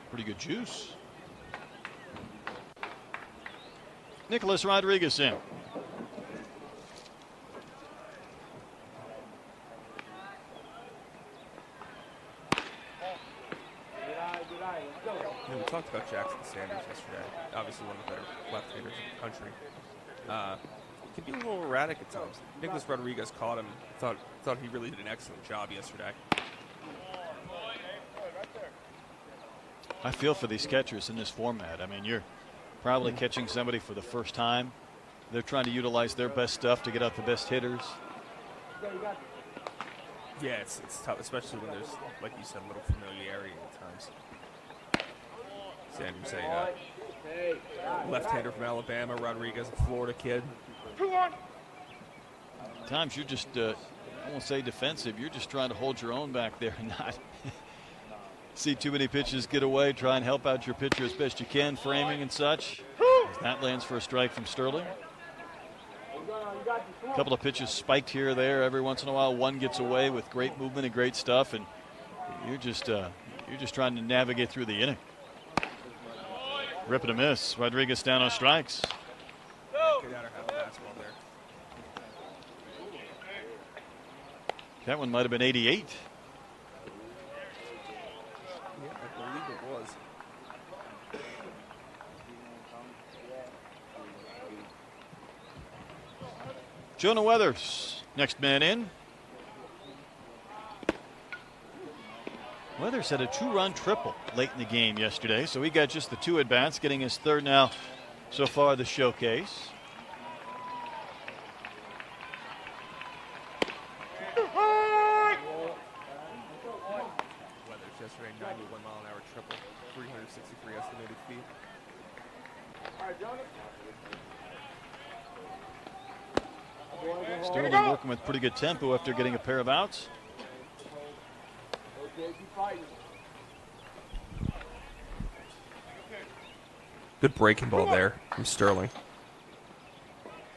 Pretty good juice. Nicholas Rodriguez in. We talked about Jackson Sanders yesterday. Obviously one of the better left-handers in the country. Can be a little erratic at times. Nicholas Rodriguez caught him. Thought he really did an excellent job yesterday. I feel for these catchers in this format. I mean, you're probably catching somebody for the first time. They're trying to utilize their best stuff to get out the best hitters. Yeah, it's tough, especially when there's, like you said, a little familiarity at times. Sanders, a left-hander from Alabama. Rodriguez, a Florida kid. Times you're just, I won't say defensive, you're just trying to hold your own back there and not see too many pitches get away. Try and help out your pitcher as best you can, framing and such. As that lands for a strike from Sterling. A couple of pitches spiked here or there. Every once in a while, one gets away with great movement and great stuff, and you're just trying to navigate through the inning. Rip and a miss. Rodriguez down on strikes. Get out or have a fastball there. That one might have been 88. Yeah, I believe it was. Jonah Weathers, next man in. Weathers had a 2-run triple late in the game yesterday, so he got just the 2 at-bats, getting his 3rd now so far this showcase. Weathers yesterday, 91-mile-an-hour triple, 363 estimated feet. Sterling working with pretty good tempo after getting a pair of outs. Good breaking ball there from Sterling.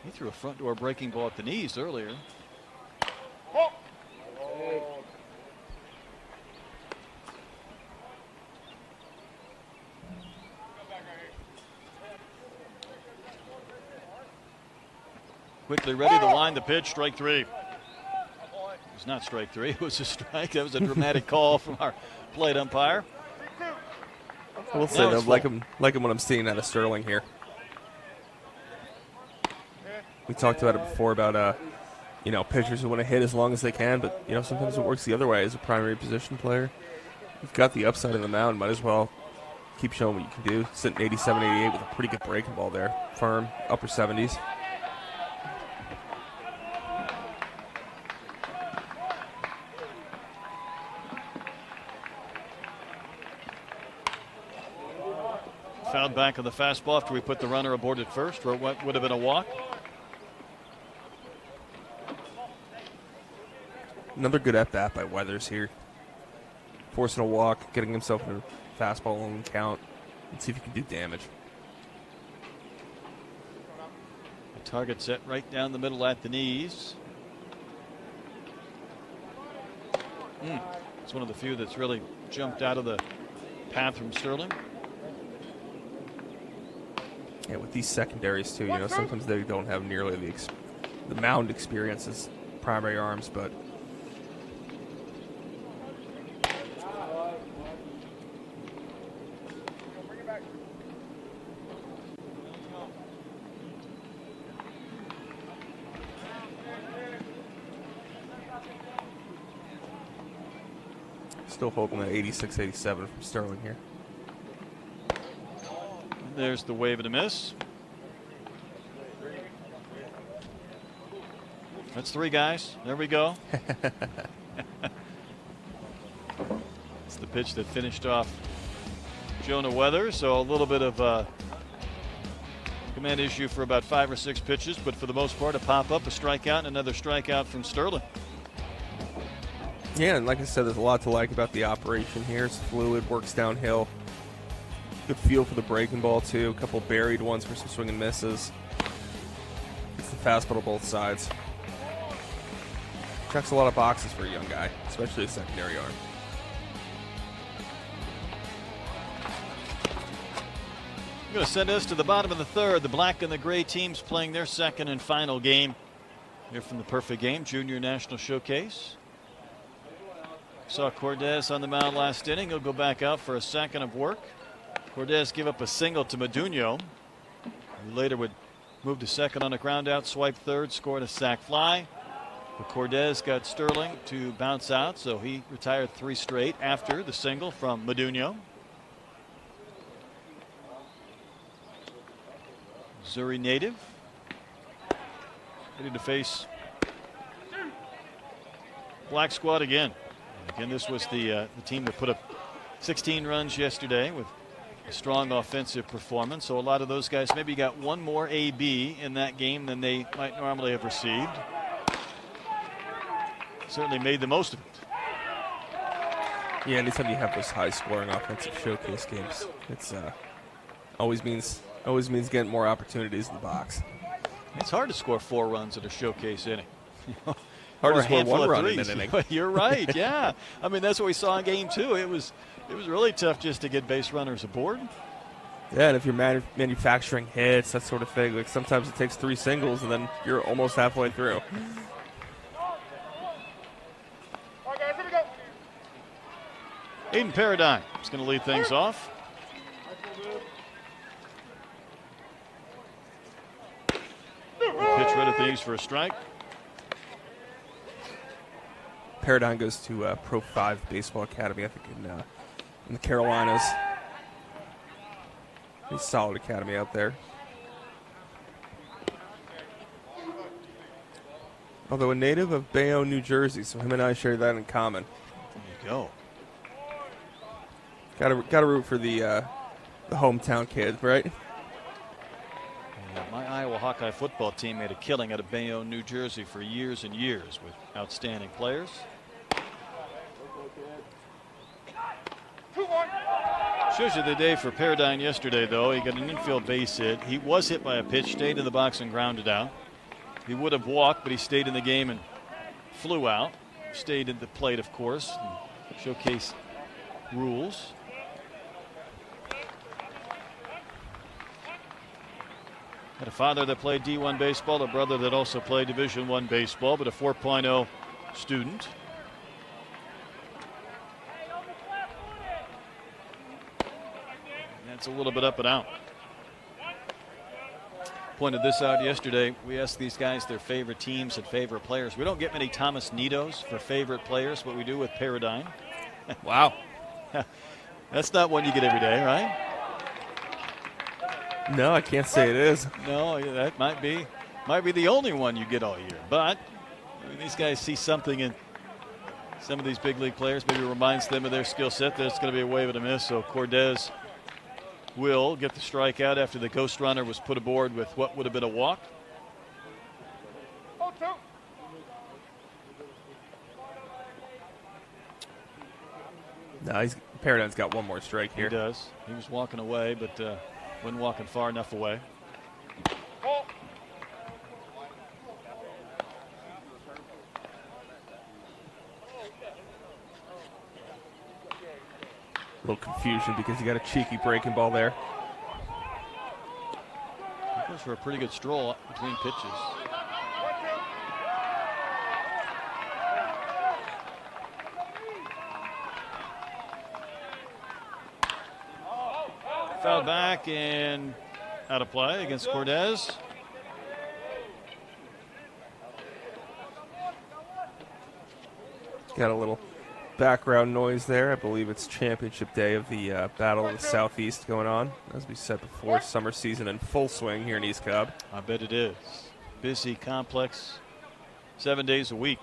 He threw a front door breaking ball at the knees earlier. Quickly ready to line the pitch, strike 3. It was not strike 3, it was a strike. That was a dramatic call from our plate umpire. I will say that like him when I'm seeing out of Sterling here. We talked about it before about pitchers who want to hit as long as they can, but sometimes it works the other way as a primary position player. You've got the upside of the mound, might as well keep showing what you can do. Sitting 87, 88 with a pretty good breaking ball there. Firm, upper 70s. Fouled back of the fastball after we put the runner aboard at first for what would have been a walk. Another good at-bat by Weathers here. Forcing a walk, getting himself in a fastball on count. Let's see if he can do damage. The target set right down the middle at the knees. It's one of the few that's really jumped out of the path from Sterling. Yeah, with these secondaries too, sometimes they don't have nearly the mound experience as primary arms, but still hoping that 86, 87 from Sterling here. There's the wave and a miss. That's 3 guys. There we go. It's the pitch that finished off Jonah Weathers. So a little bit of a command issue for about 5 or 6 pitches, but for the most part, a pop up, a strikeout, and another strikeout from Sterling. Yeah, and like I said, there's a lot to like about the operation here. It's fluid, works downhill. Good feel for the breaking ball, too. A couple buried ones for some swing and misses. It's the fastball to both sides. Checks a lot of boxes for a young guy, especially a secondary arm. I'm going to send us to the bottom of the third. The black and the gray teams playing their second and final game here from the Perfect Game Junior National Showcase. Saw Cordes on the mound last inning. He'll go back out for a second of work. Cordes gave up a single to Modugno. He later would move to second on a ground out, swipe third, scored a sac fly. But Cordes got Sterling to bounce out, so he retired 3 straight after the single from Modugno. Missouri native, ready to face Black Squad again. Again, this was the team that put up 16 runs yesterday with a strong offensive performance. So a lot of those guys maybe got one more AB in that game than they might normally have received. Certainly made the most of it. Yeah, anytime you have those high-scoring offensive showcase games, it's always means getting more opportunities in the box. It's hard to score 4 runs at a showcase inning. Hard Or to score 1 run in threes. an inning. You're right. Yeah, I mean that's what we saw in game 2. It was really tough just to get base runners aboard. Yeah, and if you're manufacturing hits, that sort of thing, like sometimes it takes 3 singles and then you're almost halfway through. Aiden Paradigm is going to lead things off. Pitch right at the east for a strike. Paradigm goes to Pro 5 Baseball Academy, I think, in the Carolinas. Pretty solid academy out there. Although a native of Bayonne, New Jersey, so him and I share that in common. There you go. Got to root for the hometown kid, right? Yeah, my Iowa Hawkeye football team made a killing out of Bayonne, New Jersey for years and years with outstanding players. Shows you the day for Paradigm yesterday, though. He got an infield base hit. He was hit by a pitch, stayed in the box and grounded out. He would have walked, but he stayed in the game and flew out. Stayed at the plate, of course. Showcase rules. Had a father that played D1 baseball, a brother that also played Division I baseball, but a 4.0 student. That's a little bit up and out. Pointed this out yesterday. We asked these guys their favorite teams and favorite players. We don't get many Thomas Nitos for favorite players, but we do with Paradigm. Wow. That's not one you get every day, right? No, I can't say it is. No, that might be the only one you get all year. But I mean, these guys see something in some of these big league players. Maybe it reminds them of their skill set. That's going to be a wave and a miss. So Cordes will get the strikeout after the ghost runner was put aboard with what would have been a walk. No, Paradigm's got one more strike here. He does. He was walking away, but wasn't walking far enough away. A little confusion because he got a cheeky breaking ball there. He goes for a pretty good stroll between pitches. Foul back and out of play against Cordes. Got a little background noise there. I believe it's championship day of the Battle of the Southeast going on. As we said before, summer season in full swing here in East Cobb. I bet it is. Busy complex, 7 days a week.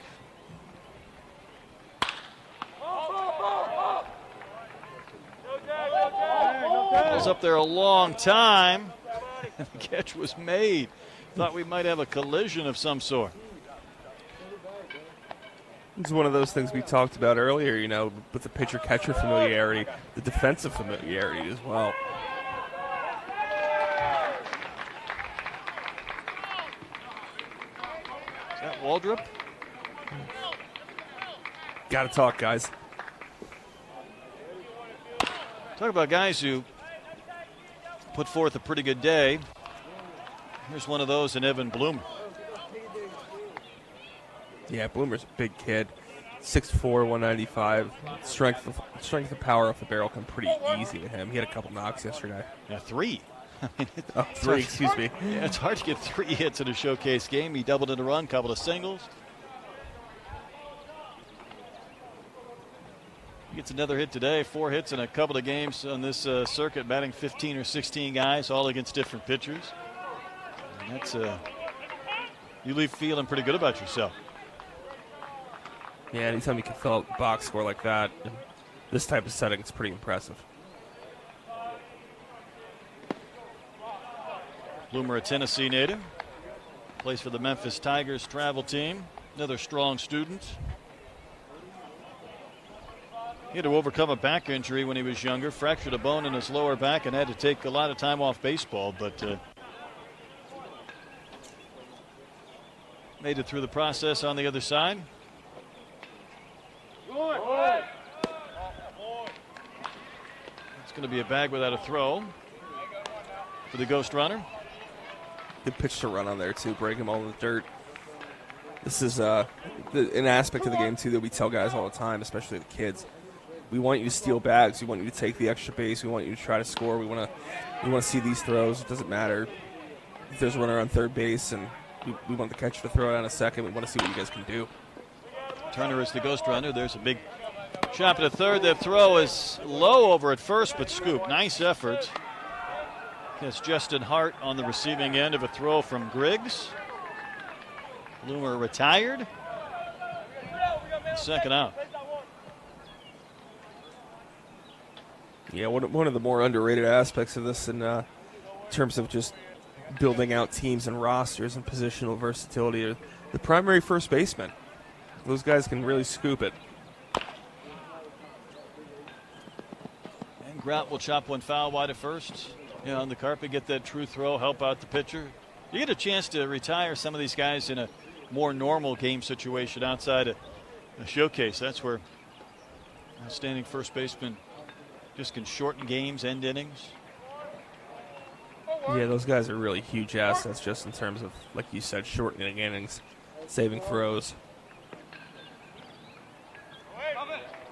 Was up there a long time. The catch was made. Thought we might have a collision of some sort. It's one of those things we talked about earlier, with the pitcher-catcher familiarity, the defensive familiarity as well. Is that Waldrop? Got to talk, guys. Talk about guys who put forth a pretty good day. Here's one of those in Evan Bloomer. Yeah, Bloomer's a big kid. 6'4", 195. Strength and power off the barrel come pretty easy to him. He had a couple knocks yesterday. Yeah, 3. Oh, 3, excuse me. Yeah, it's hard to get 3 hits in a showcase game. He doubled in a run, couple of singles. He gets another hit today, 4 hits in a couple of games on this circuit, batting 15 or 16 guys, all against different pitchers. And that's you leave feeling pretty good about yourself. Yeah, anytime you can fill out the box score like that, in this type of setting, it's pretty impressive. Bloomer, a Tennessee native, plays for the Memphis Tigers travel team. Another strong student. He had to overcome a back injury when he was younger, fractured a bone in his lower back, and had to take a lot of time off baseball, but made it through the process on the other side. It's going to be a bag without a throw for the Ghost Runner. Good pitch to run on there, too. Break him all in the dirt. This is an aspect of the game, too, that we tell guys all the time, especially the kids. We want you to steal bags. We want you to take the extra base. We want you to try to score. We want to see these throws. It doesn't matter if there's a runner on third base and we want the catcher to throw it on a second. We want to see what you guys can do. Turner is the Ghost Runner. There's a big chop at third. The throw is low over at first, but scoop. Nice effort. That's Justin Hart on the receiving end of a throw from Griggs. Bloomer retired. Second out. Yeah, one of the more underrated aspects of this in terms of just building out teams and rosters and positional versatility are the primary first baseman. Those guys can really scoop it. And Grout will chop one foul wide at first. On the carpet, get that true throw, help out the pitcher. You get a chance to retire some of these guys in a more normal game situation outside a showcase. That's where outstanding first baseman just can shorten games, end innings. Yeah, those guys are really huge assets just in terms of, like you said, shortening innings, saving throws.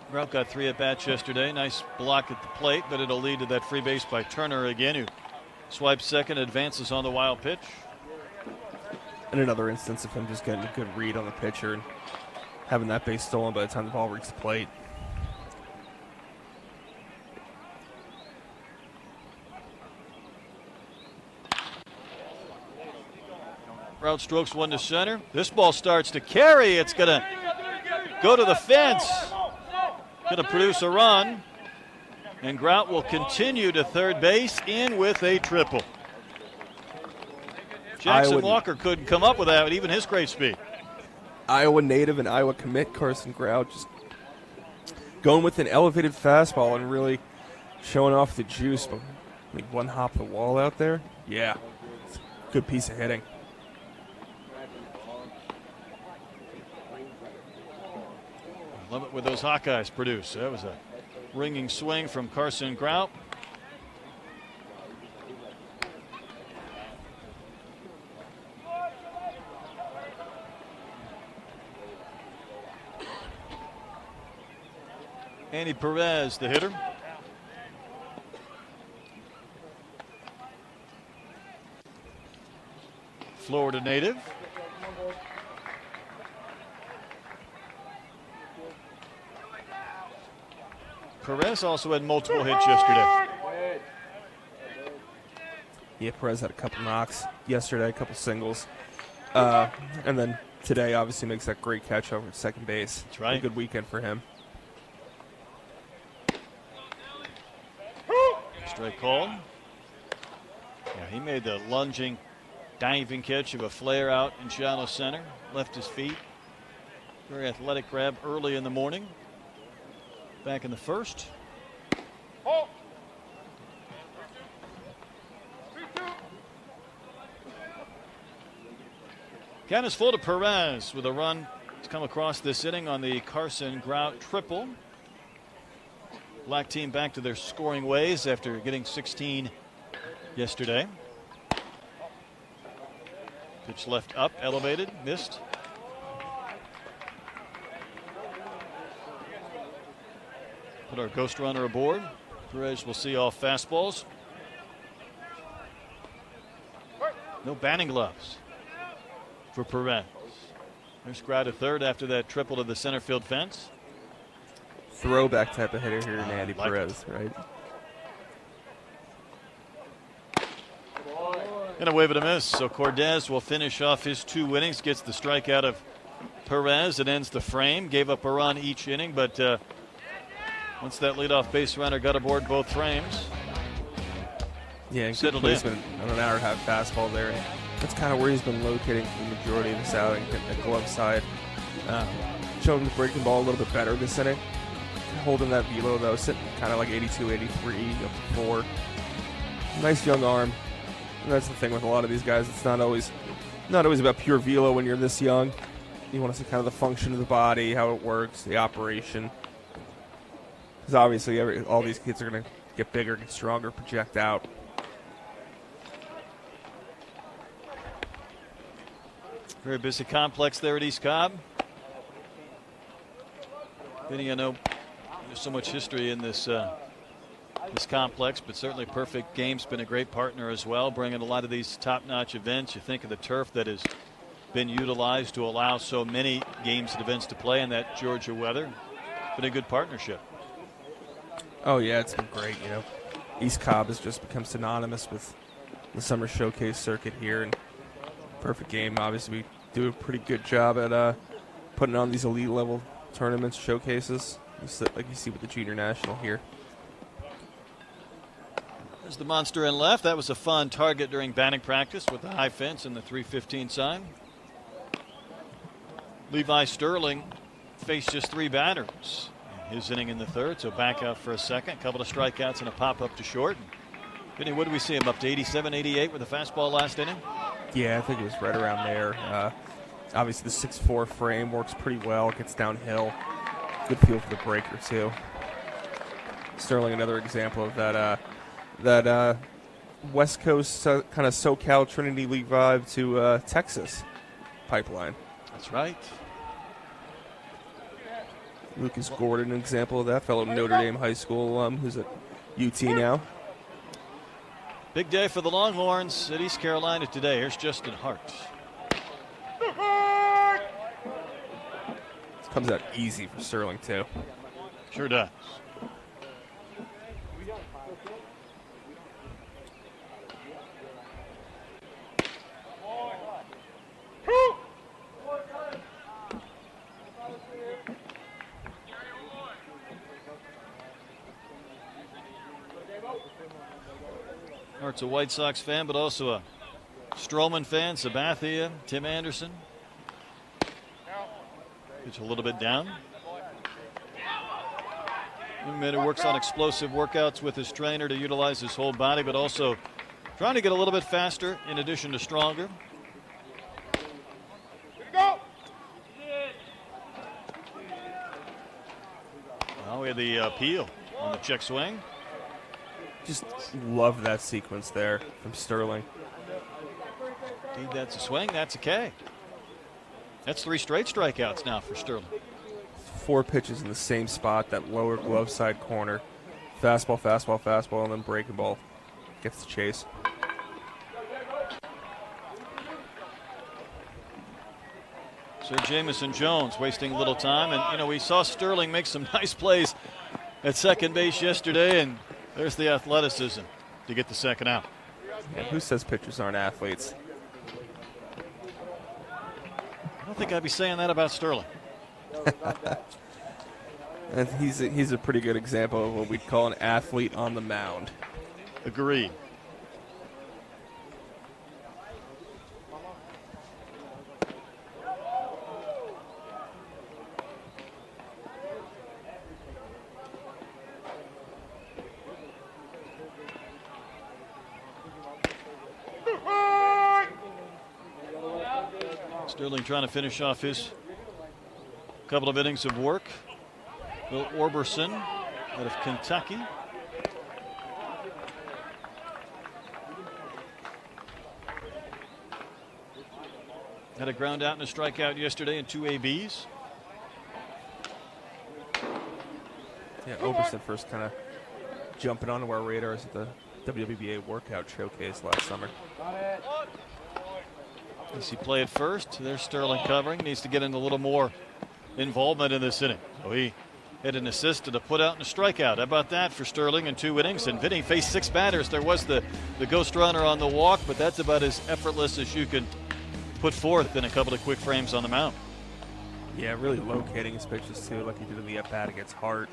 Grout got 3 at-bats yesterday. Nice block at the plate, but it'll lead to that free base by Turner again, who swipes second, advances on the wild pitch. And another instance of him just getting a good read on the pitcher and having that base stolen by the time the ball reaches the plate. Grout strokes one to center. This ball starts to carry. It's going to go to the fence. Going to produce a run. And Grout will continue to third base in with a triple. Jackson Walker couldn't come up with that, even his great speed. Iowa native and Iowa commit Carson Grout just going with an elevated fastball and really showing off the juice. But one hop the wall out there. Yeah, it's a good piece of hitting. Love it when those Hawkeyes produce. That was a ringing swing from Carson Grout. Andy Perez, the hitter. Florida native. Perez also had multiple hits yesterday. Yeah, Perez had a couple knocks yesterday, a couple singles. And then today obviously makes that great catch over at second base. That's right. A good weekend for him. Strike call. Yeah, he made the lunging, diving catch of a flare out in shallow center. Left his feet. Very athletic grab early in the morning. Back in the first. Count is full to Perez with a run to come across this inning on the Carson Grout triple. Black team back to their scoring ways after getting 16 yesterday. Pitch left up, elevated, missed. Put our ghost runner aboard. Perez will see all fastballs. No batting gloves for Perez. There's Grout at third after that triple to the center field fence. Throwback type of hitter here in Andy like Perez, right? And a wave and a miss. So Cordes will finish off his 2 innings, gets the strikeout of Perez. It ends the frame. Gave up a run each inning, but once that leadoff base runner got aboard both frames. Yeah, and good Settled placement on an hour and a half fastball there. And that's kind of where he's been locating for the majority of this outing, getting the glove side. Showing the breaking ball a little bit better this inning. Holding that velo though, sitting kind of like 82, 83, up to 4. Nice young arm. And that's the thing with a lot of these guys. It's not always about pure velo when you're this young. You want to see kind of the function of the body, how it works, the operation. Because obviously all these kids are going to get bigger, get stronger, project out. Very busy complex there at East Cobb. Vinny, I know there's so much history in this this complex, but certainly Perfect Game's been a great partner as well, bringing a lot of these top-notch events. You think of the turf that has been utilized to allow so many games and events to play in that Georgia weather. Been a good partnership. Oh yeah, it's been great. You know, East Cobb has just become synonymous with the summer showcase circuit here, and Perfect Game. Obviously, we do a pretty good job at putting on these elite level tournaments, showcases, like you see with the Junior National here. There's the monster in left. That was a fun target during batting practice with the high fence and the 315 sign. Levi Sterling faced just 3 batters in his inning in the third, so back out for a second. Couple of strikeouts and a pop up to short. Vinny, what do we see him up to 87, 88 with a fastball last inning? Yeah, I think it was right around there. Obviously, the 6'4" frame works pretty well. Gets downhill. Good feel for the breaker too. Sterling, another example of that West Coast kind of SoCal Trinity League vibe to Texas pipeline. That's right. Lucas Gordon, an example of that, fellow Notre Dame high school alum who's at UT now. Big day for the Longhorns at East Carolina today. Here's Justin Hart. Comes out easy for Sterling too. Sure does. Hart's a White Sox fan, but also a Stroman fan. Sabathia, Tim Anderson. Pitch a little bit down. Young man who works on explosive workouts with his trainer to utilize his whole body, but also trying to get a little bit faster in addition to stronger. Now we have the appeal on the check swing. Just love that sequence there from Sterling. Indeed, that's a swing. That's a K. That's 3 straight strikeouts now for Sterling. 4 pitches in the same spot, that lower glove side corner. Fastball, fastball, fastball, and then breaking ball. Gets the chase. So Jamison Jones wasting a little time. And, you know, we saw Sterling make some nice plays at second base yesterday, and there's the athleticism to get the second out. Yeah, who says pitchers aren't athletes? I don't think I'd be saying that about Sterling. And he's a pretty good example of what we'd call an athlete on the mound. Agreed. Sterling trying to finish off his couple of innings of work. Will Orberson out of Kentucky. Had a ground out and a strikeout yesterday and 2 ABs. Yeah, Oberson first kind of jumping onto our radars at the WBBA workout showcase last summer. Does he play at first? There's Sterling covering. Needs to get in a little more involvement in this inning. So he had an assist and a put out and a strikeout. How about that for Sterling in 2 innings? And Vinny faced 6 batters. There was the ghost runner on the walk, but that's about as effortless as you can put forth in a couple of quick frames on the mound. Yeah, really locating his pitches too, like he did in the at-bat against Hart.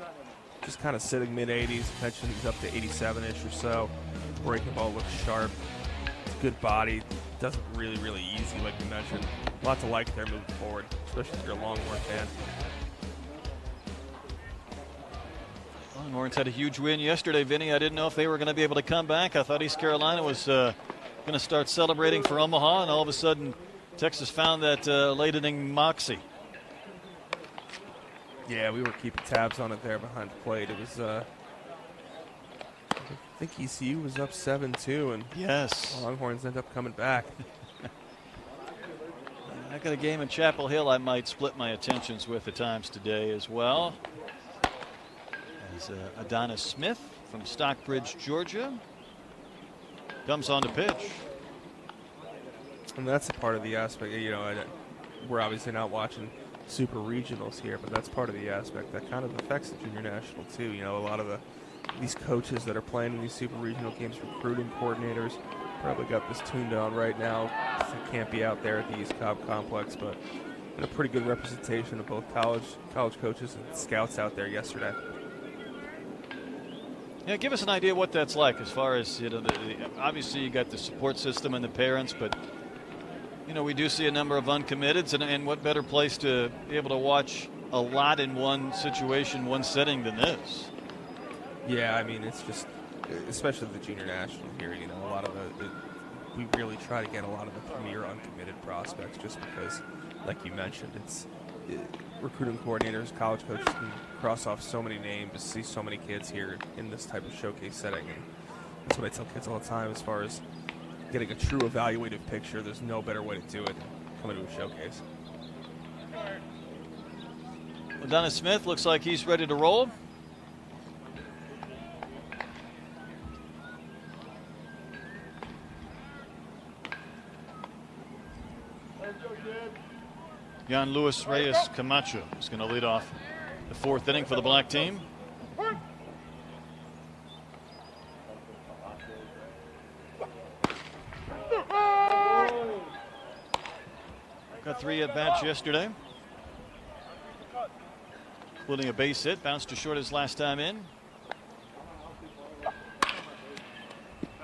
Just kind of sitting mid-80s, mentioned he's up to 87-ish or so. Breaking ball looks sharp. It's good body. Does it really, really easy, like you mentioned. A lot to like there moving forward, especially if you're a Longhorn fan. Longhorns had a huge win yesterday, Vinny. I didn't know if they were going to be able to come back. I thought East Carolina was going to start celebrating for Omaha, and all of a sudden Texas found that late inning moxie. Yeah, we were keeping tabs on it there behind the plate. It was, I think ECU was up 7-2, and yes, Longhorns end up coming back. I got a game in Chapel Hill I might split my attentions with at times today as well. As Adonis Smith from Stockbridge, Georgia, comes on to pitch. And that's a part of the aspect, you know, we're obviously not watching super regionals here, but that's part of the aspect that kind of affects the junior national too. You know, a lot of these coaches that are playing in these super regional games, recruiting coordinators, probably got this tuned on right now. They can't be out there at the East Cobb complex, but a pretty good representation of both college coaches and scouts out there yesterday. Yeah, give us an idea what that's like as far as, you know, obviously you got the support system and the parents, but you know, we do see a number of uncommitteds, and what better place to be able to watch a lot in one situation, one setting than this? Yeah, I mean, it's just, especially the junior national here, you know, a lot of we really try to get a lot of the premier uncommitted prospects just because, like you mentioned, recruiting coordinators, college coaches can cross off so many names, see so many kids here in this type of showcase setting, and that's what I tell kids all the time as far as getting a true evaluative picture. There's no better way to do it than coming to a showcase. Adonis Smith looks like he's ready to roll. Jan Luis Reyes Camacho is going to lead off the 4th inning for the black team. Got 3 at-bats yesterday, including a base hit. Bounced to short his last time in.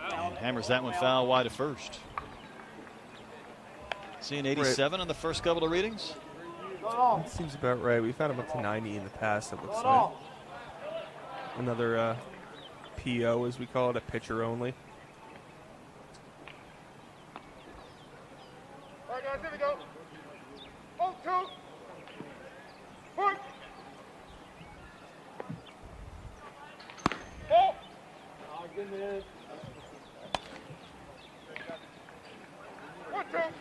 And hammers that one foul wide of first. Seeing 87 on the first couple of readings. That seems about right. We've had him up to 90 in the past, it looks like. Another PO, as we call it, a pitcher only. All right, guys, here we go. 0-2. Point. Ball. Oh, goodness. 1-2.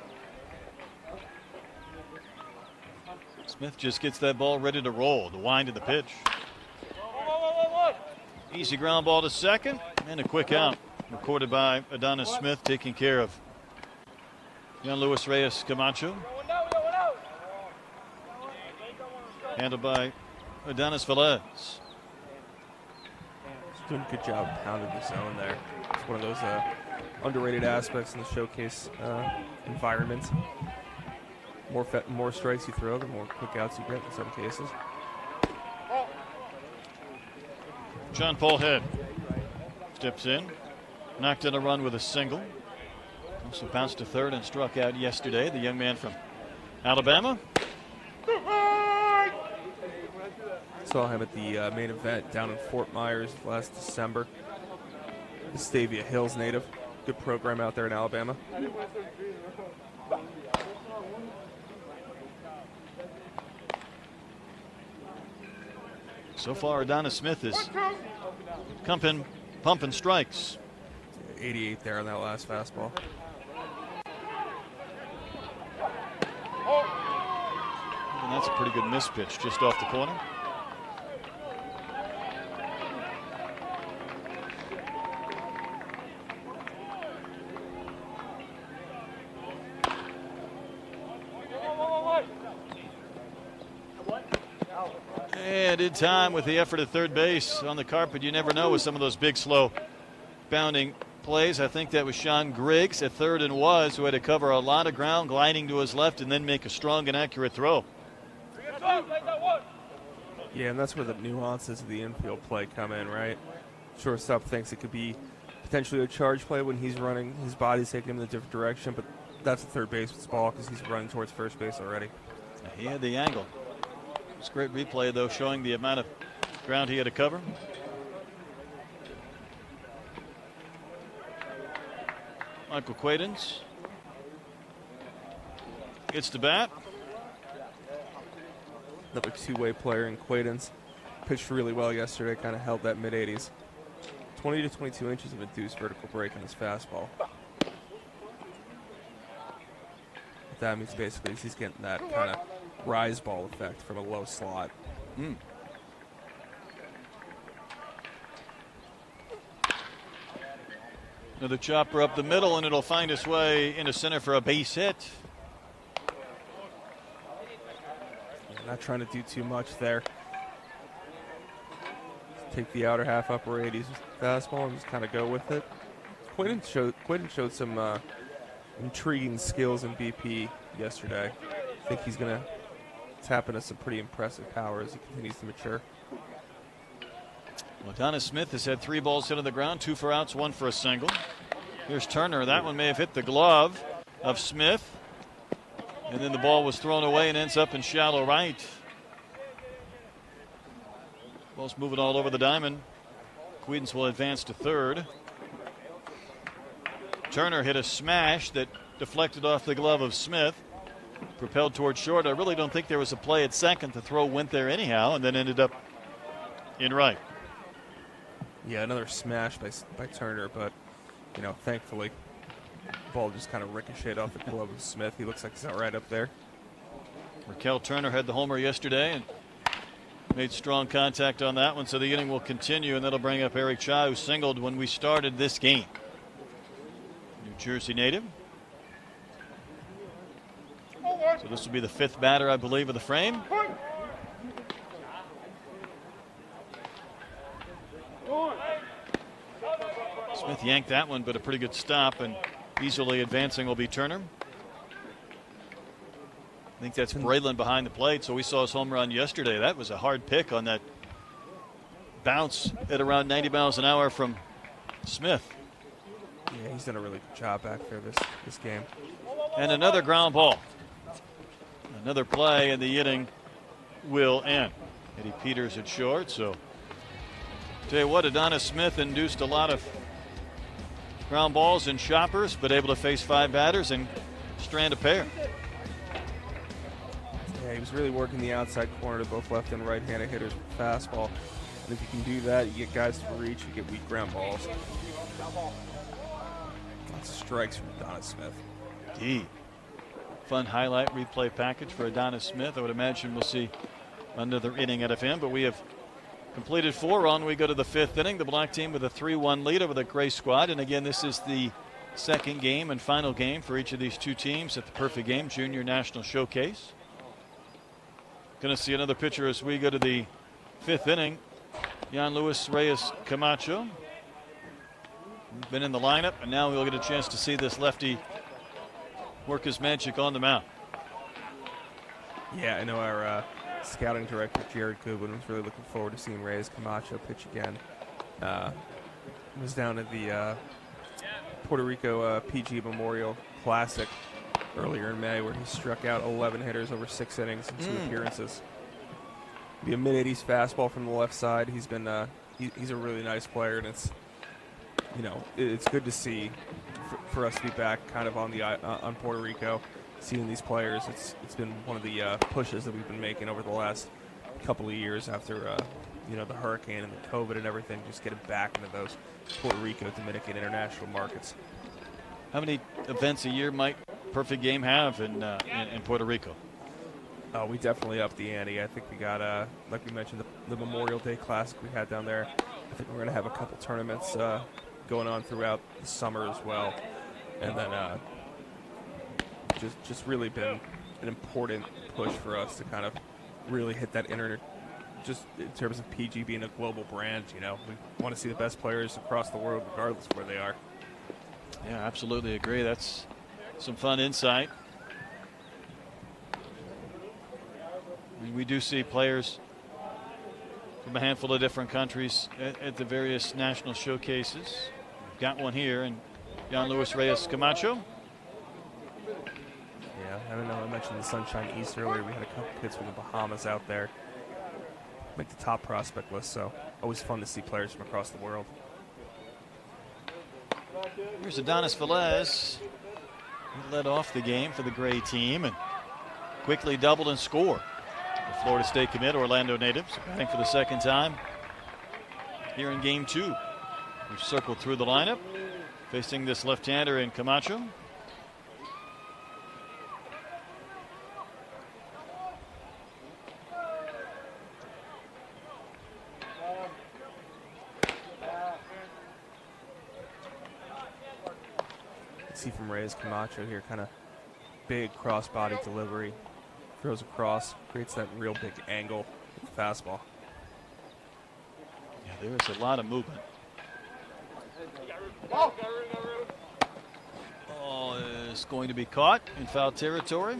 Smith just gets that ball ready to roll. The wind of the pitch. Easy ground ball to second, and a quick out recorded by Adonis Smith, taking care of Jan Luis Reyes Camacho. Handled by Adonis Velez. He's doing a good job pounding the zone there. It's one of those underrated aspects in the showcase environment. More strikes you throw, the more quick outs you get in some cases. John Paul Head steps in, knocked in a run with a single. Also bounced to third and struck out yesterday, the young man from Alabama. Saw him at the main event down in Fort Myers last December. Vestavia Hills native. Good program out there in Alabama. So far, Adonis Smith is pumping strikes. 88 there on that last fastball. And that's a pretty good miss pitch just off the corner. And in time with the effort at third base on the carpet. You never know with some of those big, slow bounding plays. I think that was Sean Griggs at third and was, who had to cover a lot of ground, gliding to his left and then make a strong and accurate throw. Yeah, and that's where the nuances of the infield play come in, right? Shortstop thinks it could be potentially a charge play when he's running, his body's taking him in a different direction, but that's a third baseman's ball because he's running towards first base already. He had the angle. It's a great replay, though, showing the amount of ground he had to cover. Michael Quaidens gets to bat. Another two-way player in Quaidens. Pitched really well yesterday, kind of held that mid-80s. 20 to 22 inches of induced vertical break on his fastball. What that means basically is he's getting that kind of rise ball effect from a low slot. Another chopper up the middle, and it'll find its way into center for a base hit. Not trying to do too much there. Take the outer half, upper 80s fastball and just kind of go with it. Quaidens showed some intriguing skills in BP yesterday. I think he's going to tap into some pretty impressive power as he continues to mature. Well, Adonis Smith has had 3 balls hit on the ground, 2 for outs, 1 for a single. Here's Turner. That one may have hit the glove of Smith. And then the ball was thrown away and ends up in shallow right. Ball's moving all over the diamond. Quaidens will advance to third. Turner hit a smash that deflected off the glove of Smith. Propelled toward short. I really don't think there was a play at second. The throw went there anyhow and then ended up in right. Yeah, another smash by Turner, but, you know, thankfully, the ball just kind of ricocheted off the glove of Smith. He looks like he's all right up there. Raquel Turner had the homer yesterday and made strong contact on that one, so the inning will continue, and that'll bring up Eric Cha, who singled when we started this game. New Jersey native. So this will be the 5th batter, I believe, of the frame. Smith yanked that one, but a pretty good stop, and easily advancing will be Turner. I think that's Braylon behind the plate, so we saw his home run yesterday. That was a hard pick on that bounce at around 90 miles an hour from Smith. Yeah, he's done a really good job back there this game. And another ground ball. Another play, and the inning will end. Eddie Peters at short, so tell you what, Adonis Smith induced a lot of ground balls and choppers, but able to face 5 batters and strand a pair. Yeah, he was really working the outside corner to both left and right-handed hitters with fastball. And if you can do that, you get guys to reach, you get weak ground balls. Lots of strikes from Adonis Smith. Indeed. Fun highlight replay package for Adonis Smith. I would imagine we'll see another inning out of him, but we have completed 4 on. We go to the 5th inning. The black team with a 3-1 lead over the gray squad. And again, this is the second game and final game for each of these 2 teams at the Perfect Game Junior National Showcase. Going to see another pitcher as we go to the 5th inning. Jan Luis Reyes Camacho. Been in the lineup, and now we'll get a chance to see this lefty work his magic on the mound. Yeah, I know our scouting director, Jared Goodwin, was really looking forward to seeing Reyes Camacho pitch again. Was down at the Puerto Rico PG Memorial Classic earlier in May, where he struck out 11 hitters over 6 innings and 2 appearances. Be a mid-80s fastball from the left side. He's been he's a really nice player, and it's, you know, it's good to see for us to be back kind of on the on Puerto Rico, seeing these players. It's been one of the pushes that we've been making over the last couple of years after the hurricane and the COVID and everything, just getting back into those Puerto Rico, Dominican international markets. How many events a year might Perfect Game have in Puerto Rico? We definitely upped the ante. I think we got, like we mentioned, the Memorial Day Classic we had down there. I think we're going to have a couple tournaments going on throughout the summer as well. And then just really been an important push for us to kind of really hit that just in terms of PG being a global brand. We want to see the best players across the world regardless of where they are. Yeah, absolutely agree. That's some fun insight. We do see players from a handful of different countries at the various national showcases. We've got one here, and Jan Luis Reyes Camacho. Yeah, I don't know. I mentioned the Sunshine East earlier. We had a couple kids from the Bahamas out there make the top prospect list, so always fun to see players from across the world. Here's Adonis Velez. He led off the game for the Gray team and quickly doubled and scored. The Florida State commit, Orlando natives, batting for the second time here in game 2. We've circled through the lineup, facing this left-hander in Camacho. See from Reyes Camacho here, kind of big cross-body delivery. Throws across, creates that real big angle with the fastball. Yeah, there is a lot of movement. Ball is going to be caught in foul territory.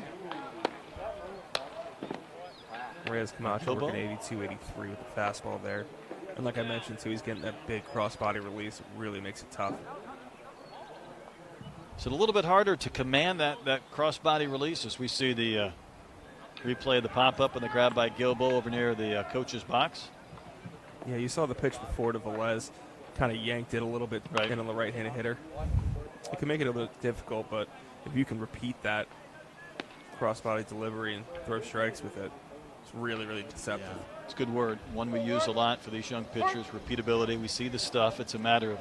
Reyes Camacho working 82-83 with the fastball there. And like I mentioned, too, he's getting that big cross-body release. It really makes it tough. Is it a little bit harder to command that cross-body release as we see the replay of the pop-up and the grab by Gilbo over near the coach's box? Yeah, you saw the pitch before to Velez. Kind of yanked it a little bit right in on the right-handed hitter. It can make it a little difficult, but if you can repeat that cross-body delivery and throw strikes with it, it's really, really deceptive. Yeah, it's a good word. One we use a lot for these young pitchers, repeatability. We see the stuff. It's a matter of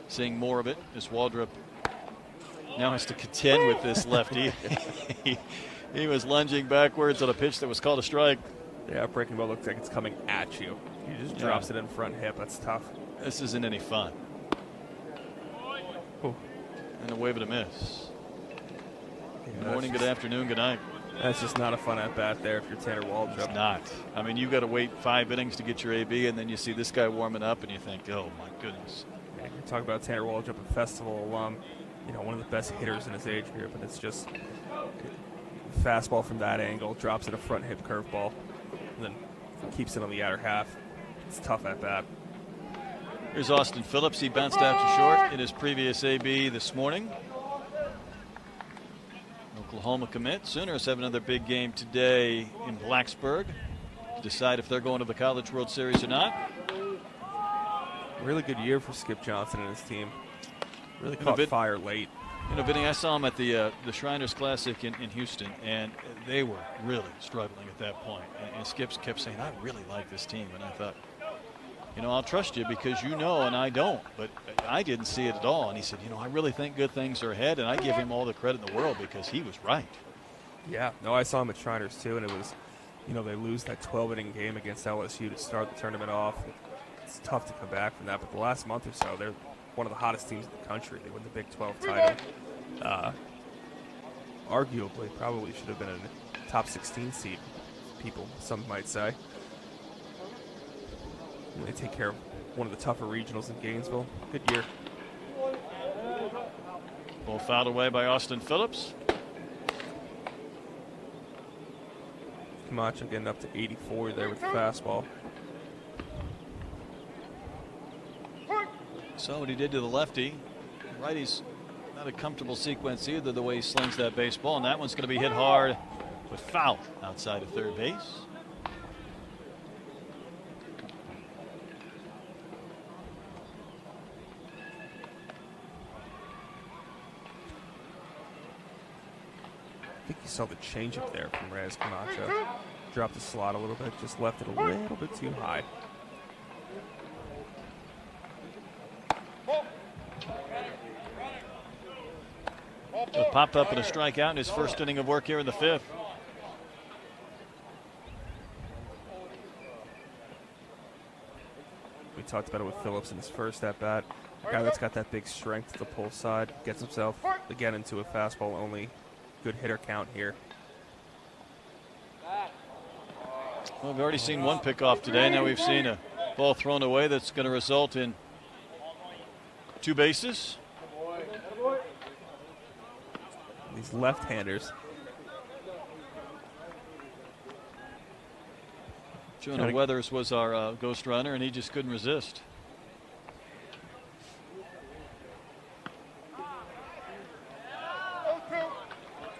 seeing more of it as Waldrop now has to contend with this lefty. He was lunging backwards on a pitch that was called a strike. Yeah, breaking ball looks like it's coming at you. He just drops it in front hip. That's tough. This isn't any fun. Ooh. And a wave and a miss. Yeah, Good morning, good afternoon, good night. That's just not a fun at-bat there if you're Tanner Waldrop. It's not. I mean, you've got to wait 5 innings to get your AB, and then you see this guy warming up, and you think, oh, my goodness. Yeah, you're talking about Tanner Waldrop, a Festival alum, one of the best hitters in his age group, and it's just fastball from that angle, drops it a front hip curveball, and then keeps it on the outer half. It's tough at bat. Here's Austin Phillips. He bounced out to short in his previous AB this morning. Oklahoma commit. Sooners have another big game today in Blacksburg to decide if they're going to the College World Series or not. Really good year for Skip Johnson and his team. Really caught fire late. Vinny, I saw him at the Shriners Classic in Houston, and they were really struggling at that point. And Skip kept saying, I really like this team. And I thought, I'll trust you because you know and I don't. But I didn't see it at all. And he said, I really think good things are ahead. And I give him all the credit in the world because he was right. Yeah. No, I saw him at Shriners, too. And it was, they lose that 12-inning game against LSU to start the tournament off. It's tough to come back from that. But the last month or so, they're one of the hottest teams in the country. They win the Big 12 title. Arguably, probably should have been a top 16 seed, some might say. And they take care of one of the tougher regionals in Gainesville. Good year. Ball fouled away by Austin Phillips. Camacho getting up to 84 there with the fastball. So what he did to the lefty. Righty's not a comfortable sequence either, the way he slings that baseball, and that one's going to be hit hard but foul outside of third base. I think you saw the changeup there from Reyes Camacho. Dropped the slot a little bit, just left it a little bit too high. A pop-up and a strikeout in his first inning of work here in the fifth. We talked about it with Phillips in his first at-bat. A guy that's got that big strength to the pull side, gets himself, again, into a fastball only. Good hitter count here. Well, we've already seen one pickoff today. Now we've seen a ball thrown away that's going to result in 2 bases. These left-handers. Jonah Weathers was our ghost runner, and he just couldn't resist.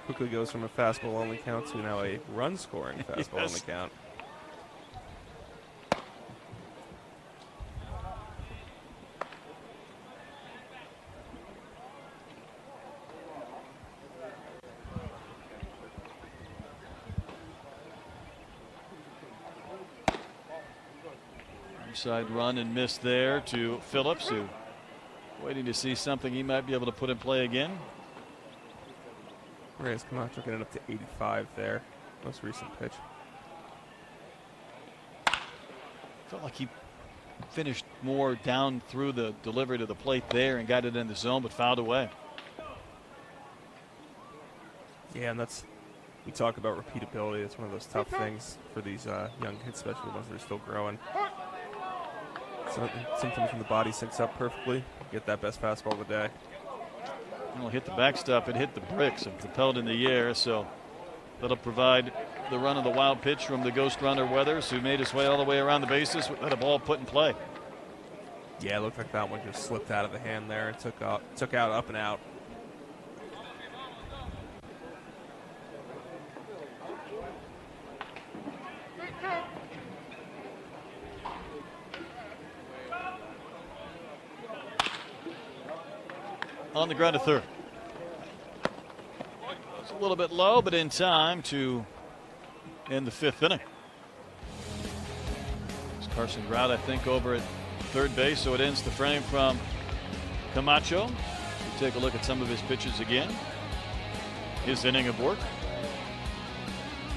Quickly goes from a fastball only count to now a run scoring fastball Yes. only count. Side run and miss there to Phillips, who waiting to see something he might be able to put in play again. Reyes Camacho getting up to 85 there. Most recent pitch. Felt like he finished more down through the delivery to the plate there and got it in the zone, but fouled away. Yeah, and that's, we talk about repeatability. It's one of those tough things for these young kids, especially the ones that are still growing. So, sometimes when the body syncs up perfectly, get that best fastball of the day. Well, hit the backstop, it hit the bricks and propelled in the air, so that'll provide the run of the wild pitch from the ghost runner Weathers, who made his way all the way around the bases with a ball put in play. Yeah, it looked like that one just slipped out of the hand there and took out up and out. On the ground to third. It's a little bit low, but in time to end the fifth inning. It's Carson Grout, I think, over at third base, so it ends the frame from Camacho. We take a look at some of his pitches again. His inning of work.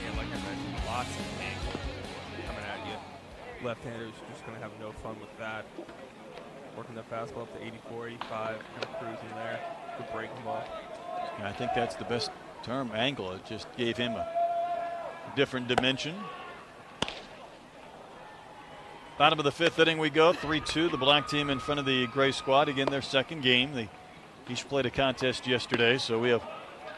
Yeah, like I mentioned, lots of angle coming at you. Left-handers are just going to have no fun with that. Working that fastball up to 84, 85, kind of cruising there. Good breaking ball. I think that's the best term, angle. It just gave him a different dimension. Bottom of the fifth inning we go, 3-2. The black team in front of the gray squad. Again, their second game. They each played a contest yesterday, so we have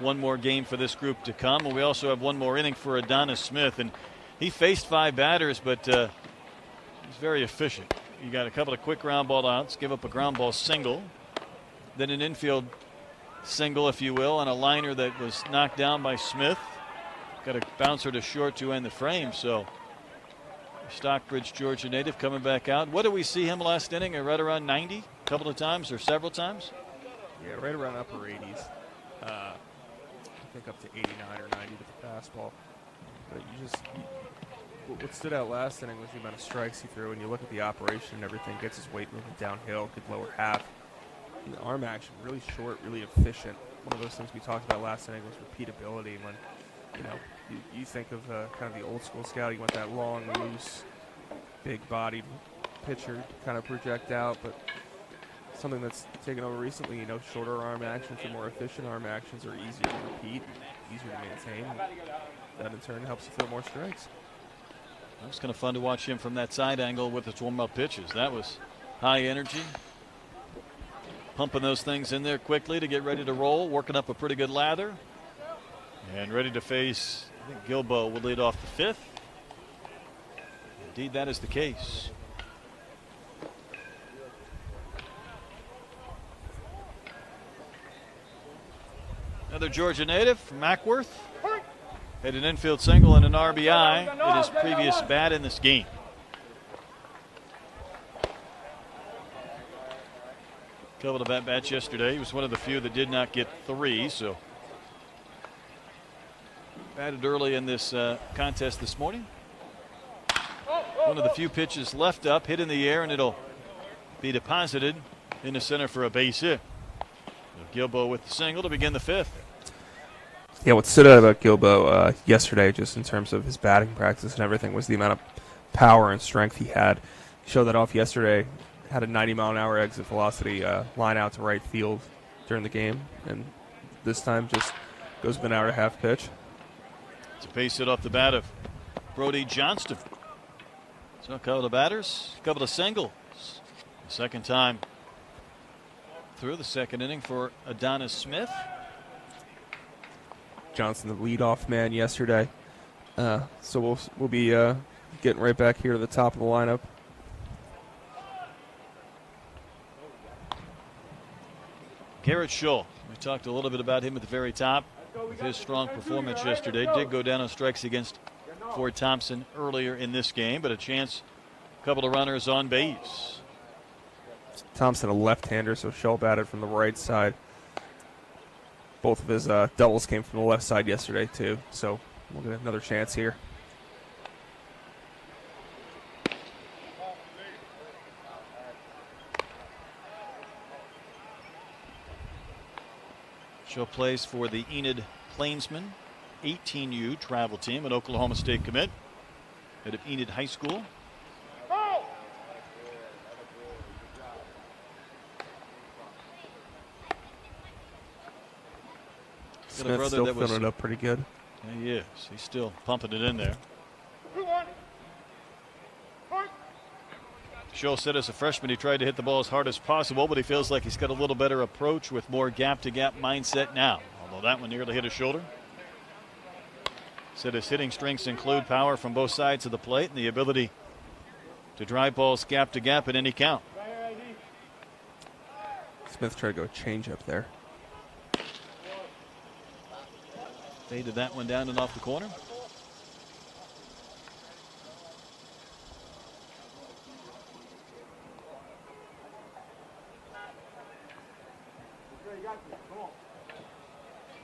one more game for this group to come. And we also have one more inning for Adonis Smith. And he faced 5 batters, but he's very efficient. You got a couple of quick ground ball outs, give up a ground ball single, then an infield single, if you will, on a liner that was knocked down by Smith. Got a bouncer to short to end the frame. So Stockbridge, Georgia native, coming back out. What did we see him last inning? Right around 90 a couple of times or several times? Yeah, right around upper 80s. I think up to 89 or 90 with the fastball. But what stood out last inning was the amount of strikes he threw. When you look at the operation and everything, gets his weight moving downhill, good lower half. And the arm action, really short, really efficient. One of those things we talked about last inning was repeatability. When, you think of kind of the old school scout, you want that long, loose, big-bodied pitcher kind of project out, but something that's taken over recently, shorter arm actions or more efficient arm actions are easier to repeat, easier to maintain. That in turn helps you throw more strikes. It was kind of fun to watch him from that side angle with his warm-up pitches. That was high energy. Pumping those things in there quickly to get ready to roll, working up a pretty good lather. And ready to face, I think Gilbo will lead off the fifth. Indeed, that is the case. Another Georgia native from Mackworth. Had an infield single and an RBI in his previous bat in this game. Couple of at-bats yesterday. He was one of the few that did not get 3, so batted early in this contest this morning. One of the few pitches left up, hit in the air, and it'll be deposited into center for a base hit. Gilbo with the single to begin the fifth. Yeah, what stood out about Gilbo yesterday, just in terms of his batting practice and everything, was the amount of power and strength he had. He showed that off yesterday. Had a 90-mile-an-hour exit velocity line out to right field during the game, and this time just goes with an hour-and-a-half pitch. It's a base hit off the bat of Brody Johnston. So a couple of batters, a couple of singles. The second time through the second inning for Adonis Smith. Johnson, the leadoff man yesterday. So we'll be getting right back here to the top of the lineup. Garrett Scholl. We talked a little bit about him at the very top with his strong performance yesterday. Did go down on strikes against Ford Thompson earlier in this game, but a chance, a couple of runners on base. Thompson, a left-hander, so Scholl batted from the right side. Both of his doubles came from the left side yesterday, too. So we'll get another chance here. Scholl plays for the Enid Plainsman 18U travel team, an Oklahoma State commit out of Enid High School. Smith's still filling it up pretty good. Yeah, he is. He's still pumping it in there. Scholl said as a freshman he tried to hit the ball as hard as possible, but he feels like he's got a little better approach with more gap-to-gap mindset now, although that one nearly hit his shoulder. Said his hitting strengths include power from both sides of the plate and the ability to drive balls gap-to-gap at any count. Smith tried to go change up there. Faded that one down and off the corner.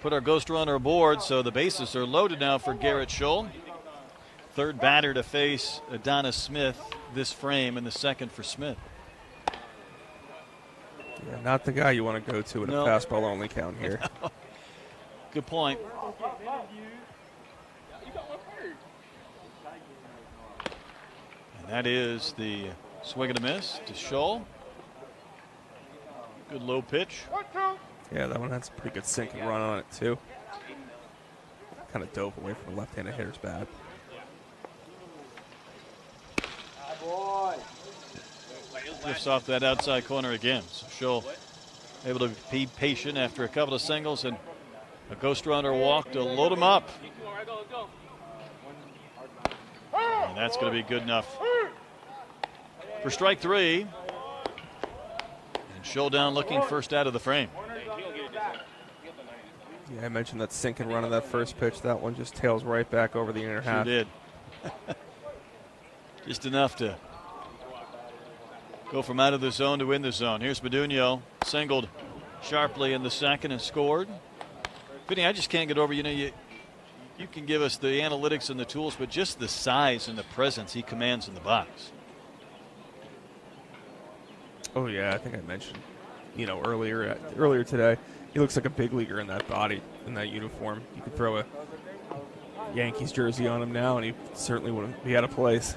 Put our ghost runner aboard, so the bases are loaded now for Garrett Scholl. Third batter to face Adonis Smith this frame, and the second for Smith. Yeah, not the guy you want to go to in a fastball only count here. Good point. And that is the swing and a miss to Scholl. Good low pitch. Yeah, that one has a pretty good sink and run on it, too. Kind of dove away from the left-handed hitter's bat. Lifts off that outside corner again. So Scholl able to be patient after a couple of singles and a ghost runner walk to load him up. And that's going to be good enough for strike three. And Scholl down looking first out of the frame. Yeah, I mentioned that sink and run on that first pitch. That one just tails right back over the inner half. Sure did. Just enough to go from out of the zone to in the zone. Here's Modugno, singled sharply in the second and scored. Vinny, I just can't get over, you can give us the analytics and the tools, but just the size and the presence he commands in the box. Oh, yeah, I think I mentioned, earlier today. He looks like a big leaguer in that body, in that uniform. You could throw a Yankees jersey on him now, and he certainly wouldn't be out of place.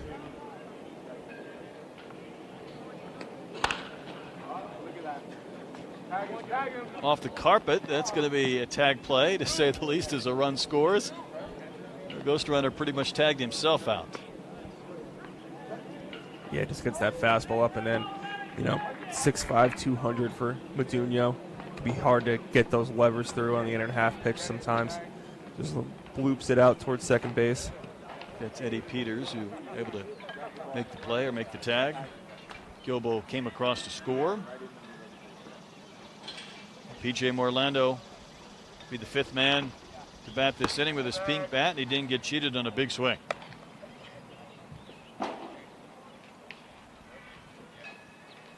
Off the carpet, that's going to be a tag play, to say the least, as a run scores. The ghost runner pretty much tagged himself out. Yeah, just gets that fastball up and in. 6'5", 200 for Modugno. It can be hard to get those levers through on the inner half pitch sometimes. Just bloops it out towards second base. That's Eddie Peters, who able to make the play or make the tag. Gilbo came across to score. P.J. Morlando be the fifth man to bat this inning with his pink bat, and he didn't get cheated on a big swing.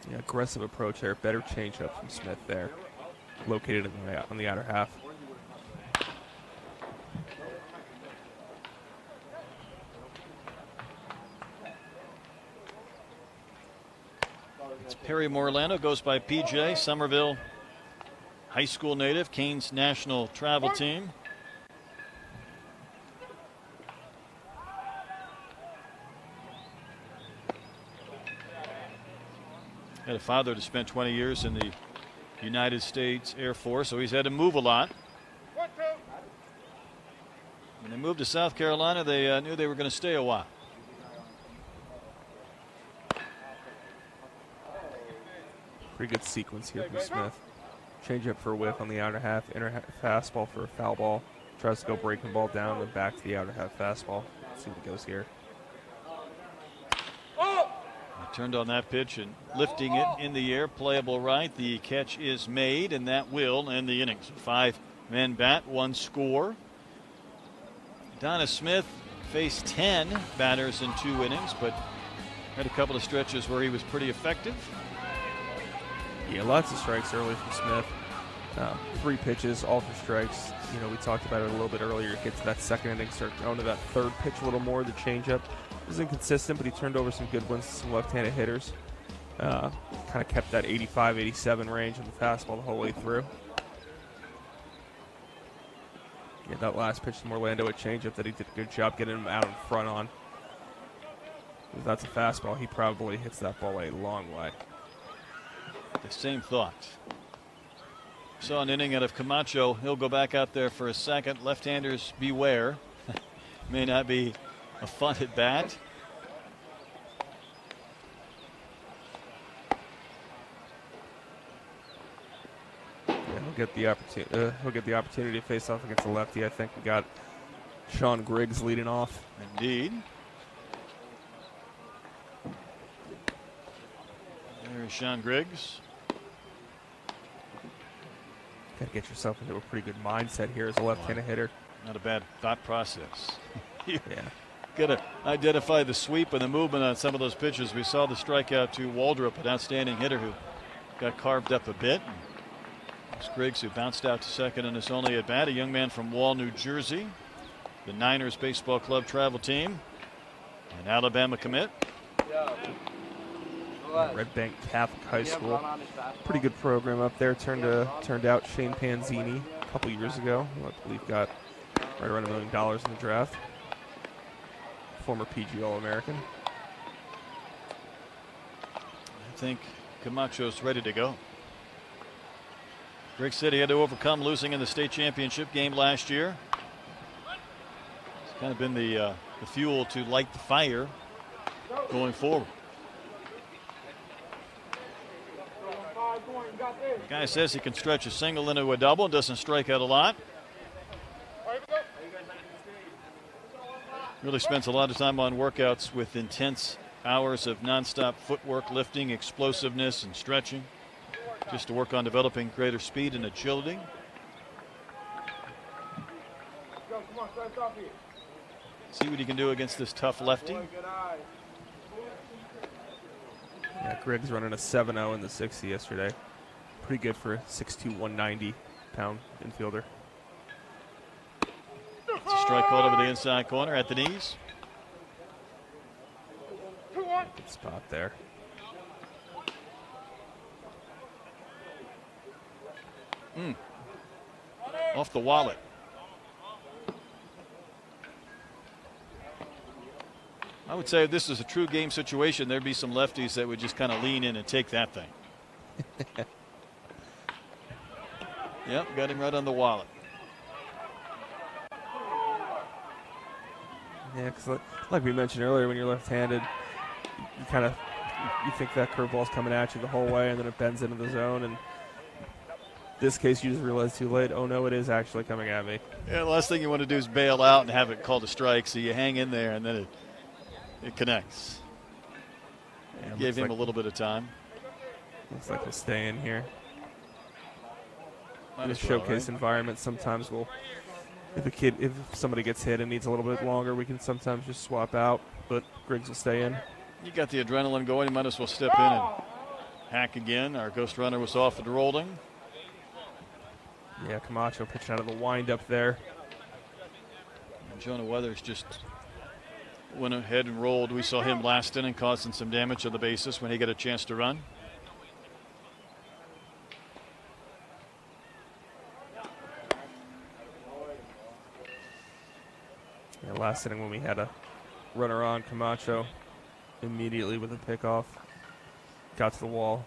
Yeah, aggressive approach there. Better changeup from Smith there. Located on the outer half. Perry Morlando goes by PJ, Somerville high school native, Canes national travel team. Had a father that spent 20 years in the United States Air Force, so he's had to move a lot. 1, 2. When they moved to South Carolina, they knew they were going to stay a while. Pretty good sequence here from Smith. Change up for a whiff on the outer half, inner half fastball for a foul ball. Tries to go breaking ball down, then back to the outer half fastball. Let's see what goes here. He turned on that pitch and lifting it in the air, playable right. The catch is made, and that will end the innings. 5-man bat, 1 score. Donna Smith faced 10 batters in 2 innings, but had a couple of stretches where he was pretty effective. Yeah, lots of strikes early from Smith. 3 pitches, all for strikes. You know, we talked about it a little bit earlier. Get to that second inning, start going to that third pitch a little more. The changeup was inconsistent, but he turned over some good ones to some left-handed hitters. Kind of kept that 85, 87 range on the fastball the whole way through. Yeah, that last pitch to Morlando, a changeup that he did a good job getting him out in front on. If that's a fastball, he probably hits that ball a long way. The same thought. Saw an inning out of Camacho. He'll go back out there for a second. Left-handers beware. May not be a fun at bat. Yeah, he'll get the opportunity to face off against the lefty. I think we got Sean Griggs leading off. Indeed. There's Sean Griggs. Got to get yourself into a pretty good mindset here as a left-handed hitter. Not a bad thought process. Yeah. Got to identify the sweep and the movement on some of those pitches. We saw the strikeout to Waldrop, an outstanding hitter who got carved up a bit. It's Griggs who bounced out to second in his only at bat. A young man from Wall, New Jersey, the Niners Baseball Club travel team, an Alabama commit. Red Bank Catholic High School. Pretty good program up there. Turned out Shane Panzini a couple years ago, who I believe got right around $1 million in the draft. Former PG All-American. I think Camacho's ready to go. Griggs said he had to overcome losing in the state championship game last year. It's kind of been the fuel to light the fire going forward. The guy says he can stretch a single into a double and doesn't strike out a lot. Really spends a lot of time on workouts with intense hours of nonstop footwork, lifting, explosiveness, and stretching, just to work on developing greater speed and agility. See what he can do against this tough lefty. Yeah, Griggs running a 7-0 in the 60 yesterday. Pretty good for a 6'2", 190-pound infielder. It's a strike called over the inside corner at the knees. Good spot there. Off the wallet. I would say if this is a true game situation, there'd be some lefties that would just kind of lean in and take that thing. Yep, got him right on the wallet. Yeah, because like we mentioned earlier, when you're left-handed, you think that curveball's coming at you the whole way, and then it bends into the zone. And this case, you just realize too late, oh no, it is actually coming at me. Yeah, the last thing you want to do is bail out and have it called a strike, so you hang in there, and then it connects. Yeah, Gave him a little bit of time. Looks like we'll stay in here. Might In a as well, showcase right? environment, sometimes if somebody gets hit and needs a little bit longer, we can sometimes just swap out, but Griggs will stay in. You got the adrenaline going, you might as well step in and hack again. Our ghost runner was off and rolling. Yeah, Camacho pitching out of the windup there. And Jonah Weathers just went ahead and rolled. We saw him last inning causing some damage on the bases when he got a chance to run. last inning when we had a runner on, Camacho immediately with a pickoff. Got to the wall.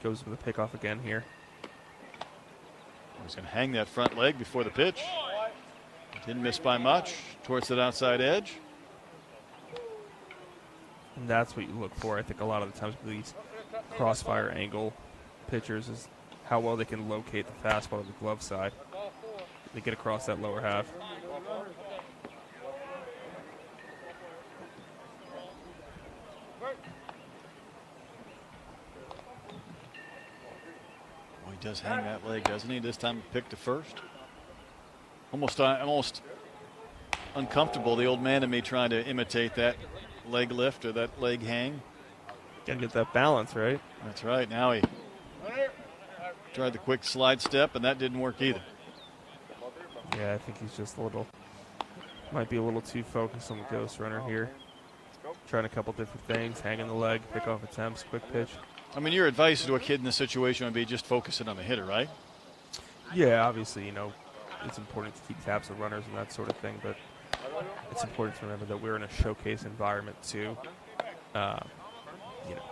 Goes with a pickoff again here. He's going to hang that front leg before the pitch. Didn't miss by much. Towards that outside edge. And that's what you look for, I think, a lot of the times with these crossfire angle pitchers is how well they can locate the fastball to the glove side. They get across that lower half. Well, he does hang that leg, doesn't he? This time pick to first. Almost uncomfortable, the old man in me trying to imitate that leg lift or that leg hang. Gotta get that balance, right? That's right. Now he tried the quick slide step, and that didn't work either. Yeah, I think he's just might be a little too focused on the ghost runner here. Trying a couple different things, hanging the leg, pick off attempts, quick pitch. I mean, your advice to a kid in this situation would be just focusing on the hitter, right? Yeah, obviously, it's important to keep tabs of runners and that sort of thing, but it's important to remember that we're in a showcase environment too.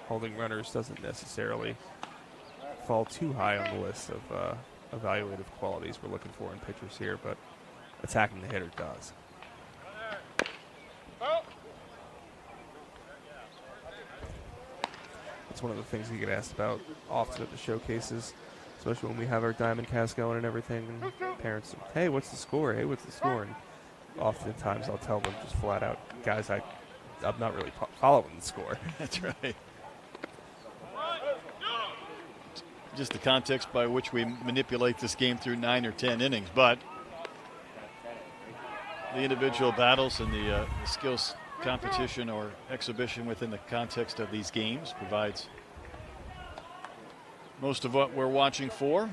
Holding runners doesn't necessarily fall too high on the list of evaluative qualities we're looking for in pitchers here, but attacking the hitter does. It's one of the things we get asked about often at the showcases, especially when we have our diamond cast going and everything. And parents, hey, what's the score? Hey, what's the score? And oftentimes I'll tell them just flat out, guys, I'm not really following the score. That's right. Just the context by which we manipulate this game through 9 or 10 innings, but the individual battles and the skills competition or exhibition within the context of these games provides most of what we're watching for.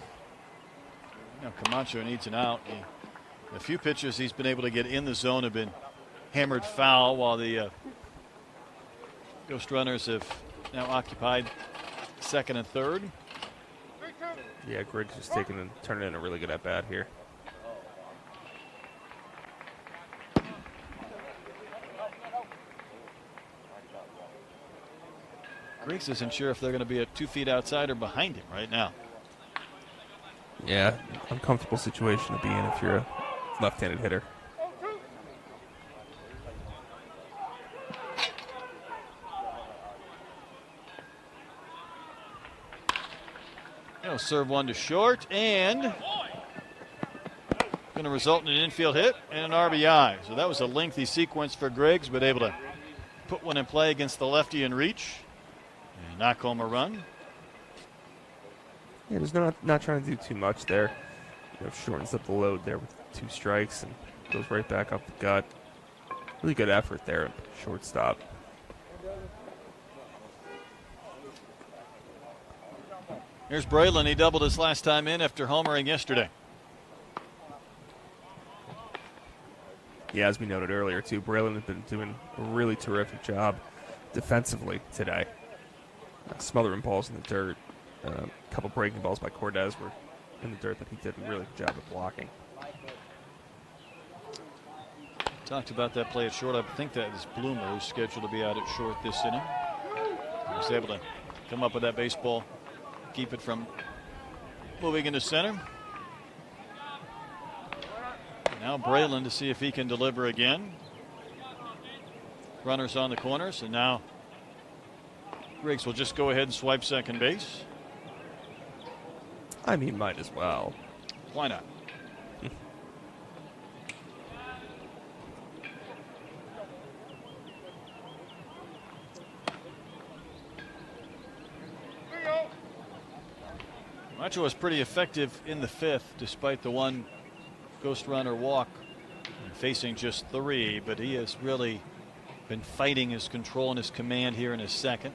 Camacho needs an out. The few pitches he's been able to get in the zone have been hammered foul, while the Ghost Runners have now occupied second and third. Yeah, Griggs just turning in a really good at-bat here. Griggs isn't sure if they're going to be 2 feet outside or behind him right now. Yeah, uncomfortable situation to be in if you're a left-handed hitter. He'll serve one to short, and going to result in an infield hit and an RBI. So that was a lengthy sequence for Griggs, but able to put one in play against the lefty in reach and knock home a run. Yeah, there's not trying to do too much there. Shortens up the load there with 2 strikes and goes right back up the gut. Really good effort there, shortstop. Here's Braylon. He doubled his last time in after homering yesterday. Yeah, as we noted earlier, too, Braylon has been doing a really terrific job defensively today. Smothering balls in the dirt. A couple breaking balls by Cordes were in the dirt that he did a really good job of blocking. Talked about that play at short. I think that is Bloomer, who's scheduled to be out at short this inning. He was able to come up with that baseball, keep it from moving into center. Now Braylon to see if he can deliver again. Runners on the corners, and now Griggs will just go ahead and swipe second base. I mean, might as well. Why not? Macho was pretty effective in the 5th, despite the 1 ghost runner walk, facing just 3, but he has really been fighting his control and his command here in his 2nd.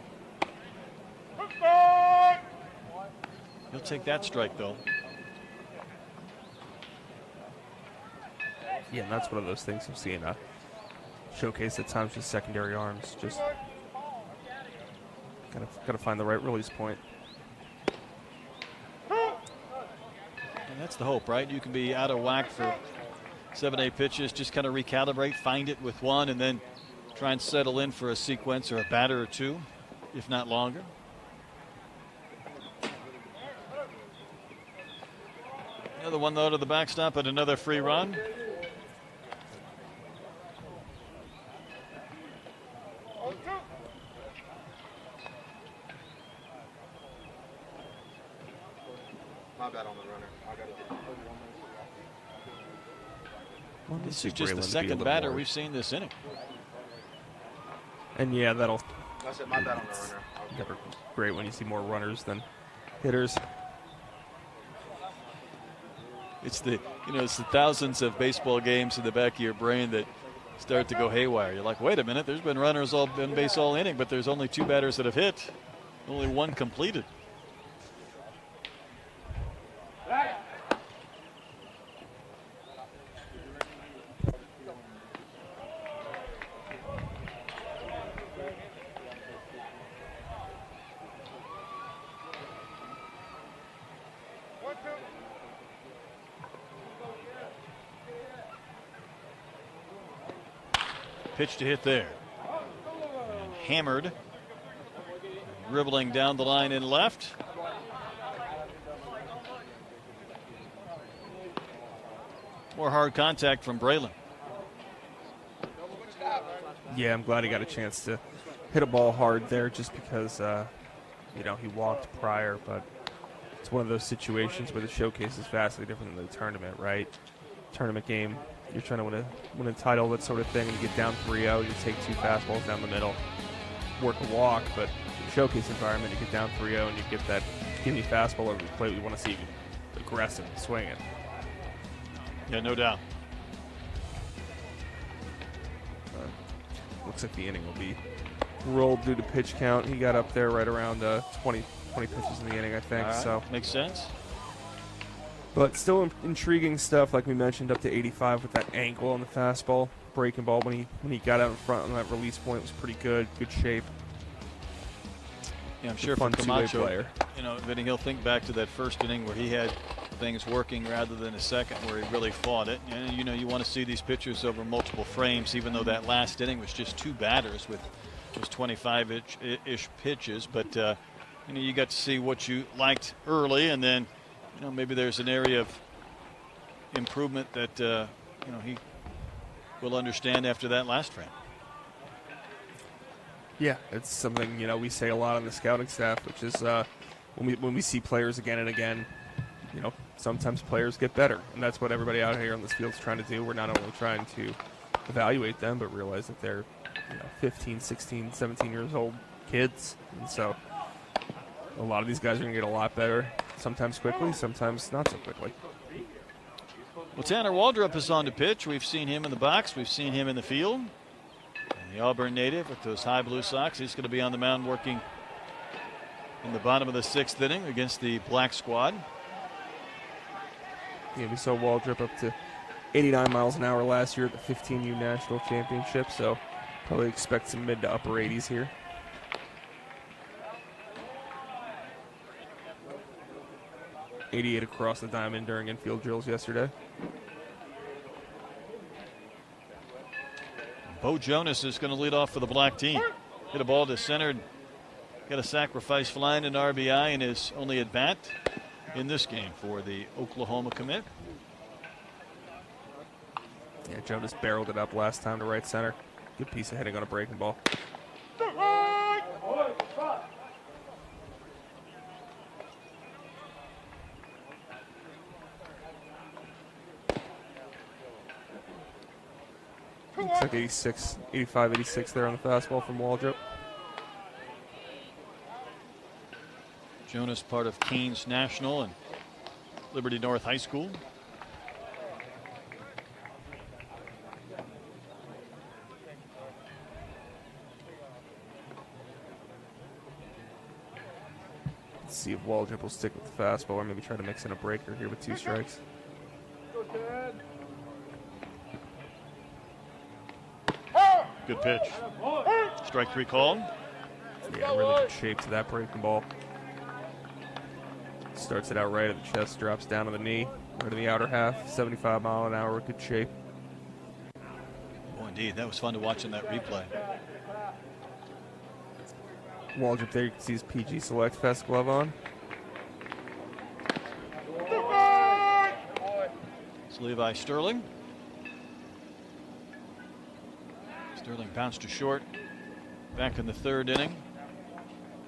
He'll take that strike, though. Yeah, and that's one of those things you see in a showcase at times with secondary arms. Just gotta find the right release point. And that's the hope, right? You can be out of whack for 7, 8 pitches, just kind of recalibrate, find it with one, and then try and settle in for a sequence or a batter or two, if not longer. Another one, though, to the backstop and another free run. My bad on the runner. I got it. This is just the second batter we've seen this inning. And yeah, that'll I said my bad on the runner. never great when you see more runners than hitters. It's the thousands of baseball games in the back of your brain that start to go haywire. You're like, wait a minute, there's been runners all been base all inning, but there's only 2 batters that have hit, only 1 completed. Pitch to hit there. And hammered. Dribbling down the line in left. More hard contact from Braylon. Yeah, I'm glad he got a chance to hit a ball hard there just because, he walked prior, but it's one of those situations where the showcase is vastly different than the tournament, right? Tournament game, you're trying to win a title, that sort of thing, and you get down 3-0, you take 2 fastballs down the middle, work a walk, but in the showcase environment, you get down 3-0 and you get that skinny fastball over the plate. We want to see you aggressive and swing it. Yeah, no doubt. Looks like the inning will be rolled due to pitch count. He got up there right around 20 pitches in the inning, I think. All right. So Makes sense. But still intriguing stuff, like we mentioned, up to 85 with that angle on the fastball. Breaking ball when he got out in front on that release point was pretty good shape. Yeah, I'm sure for Fun two-way Camacho, player. Vinny, he'll think back to that first inning where he had things working rather than a second where he really fought it. And you want to see these pitchers over multiple frames, even though that last inning was just 2 batters with those 25-ish pitches. But you got to see what you liked early, and then maybe there's an area of improvement that he will understand after that last frame. Yeah, it's something we say a lot on the scouting staff, which is when we see players again and again, sometimes players get better, and that's what everybody out here on this field is trying to do. We're not only trying to evaluate them, but realize that they're 15, 16, 17 years old kids, and so a lot of these guys are going to get a lot better, sometimes quickly, sometimes not so quickly. Well, Tanner Waldrop is on to pitch. We've seen him in the box. We've seen him in the field. And the Auburn native with those high blue socks. He's going to be on the mound working in the bottom of the 6th inning against the black squad. Yeah, we saw Waldrop up to 89 miles an hour last year at the 15U National Championship, so probably expect some mid to upper 80s here. .88 across the diamond during infield drills yesterday. Bo Jonas is going to lead off for the black team. Hit a ball to center. Got a sacrifice flying and RBI in his only at bat in this game for the Oklahoma commit. Yeah, Jonas barreled it up last time to right center. Good piece of hitting on a breaking ball. Looks like 85, 86 there on the fastball from Waldrop. Jonas, part of Keens National and Liberty North High School. Let's see if Waldrop will stick with the fastball or maybe try to mix in a breaker here with 2 strikes. Good pitch. Strike 3 called. Yeah, really good shape to that breaking ball. Starts it out right at the chest, drops down to the knee, right to the outer half, 75 mile an hour, good shape. indeed. That was fun to watch in that replay. Waldrop there, you can see his PG Select Fest glove on. It's Levi Sterling. Sterling bounced to short back in the third inning.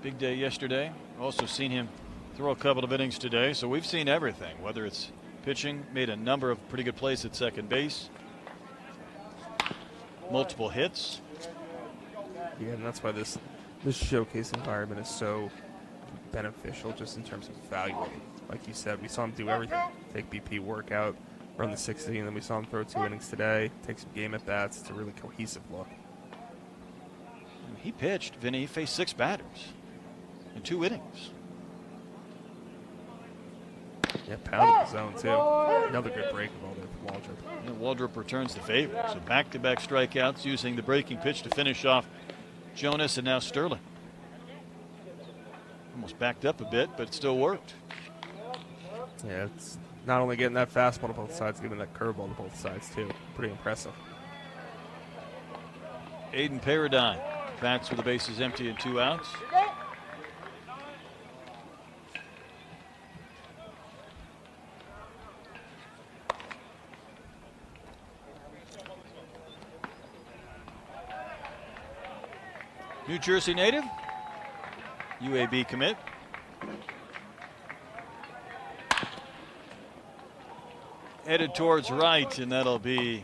Big day yesterday. Also seen him throw a couple of innings today. So we've seen everything, whether it's pitching, made a number of pretty good plays at second base, multiple hits. Yeah, and that's why this showcase environment is so beneficial just in terms of evaluating. Like you said, we saw him do everything. Take BP workout, run the 60, and then we saw him throw 2 innings today, take some game at-bats. It's a really cohesive look. He pitched, Vinny. He faced 6 batters in 2 innings. Yeah, pounded the zone, too. Another good breaking ball there for Waldrop. And Waldrop returns the favor. So back-to-back strikeouts using the breaking pitch to finish off Jonas and now Sterling. Almost backed up a bit, but it still worked. Yeah, it's not only getting that fastball to both sides, giving that curveball to both sides, too. Pretty impressive. Aiden Paradine bats with the bases empty and 2 outs. New Jersey native, UAB commit. Headed towards right, and that'll be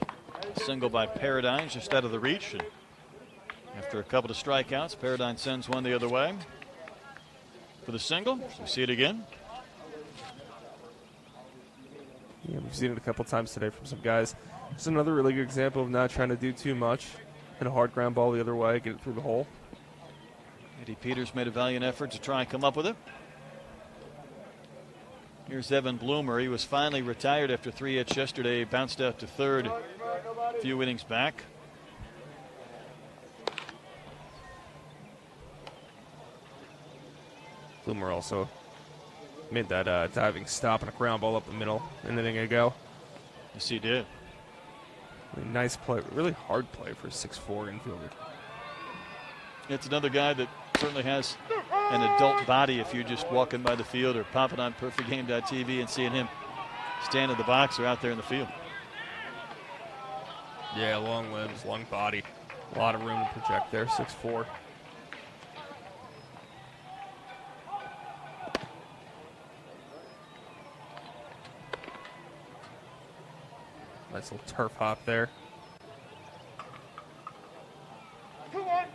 a single by Paradine, just out of the reach. And after a couple of strikeouts, Paradine sends one the other way for the single. So we see it again. Yeah, we've seen it a couple times today from some guys. Just another really good example of not trying to do too much. Hit a hard ground ball the other way, get it through the hole. Eddie Peters made a valiant effort to try and come up with it. Here's Evan Bloomer. He was finally retired after 3 hits yesterday. He bounced out to third a few innings back. Bloomer also made that diving stop and a ground ball up the middle an inning ago. Yes, he did. Really nice play, really hard play for a 6'4" infielder. It's another guy that certainly has an adult body if you're just walking by the field or popping on perfectgame.tv and seeing him stand in the box or out there in the field. Yeah, long limbs, long body. A lot of room to project there, 6'4". Nice little turf hop there. 2-1.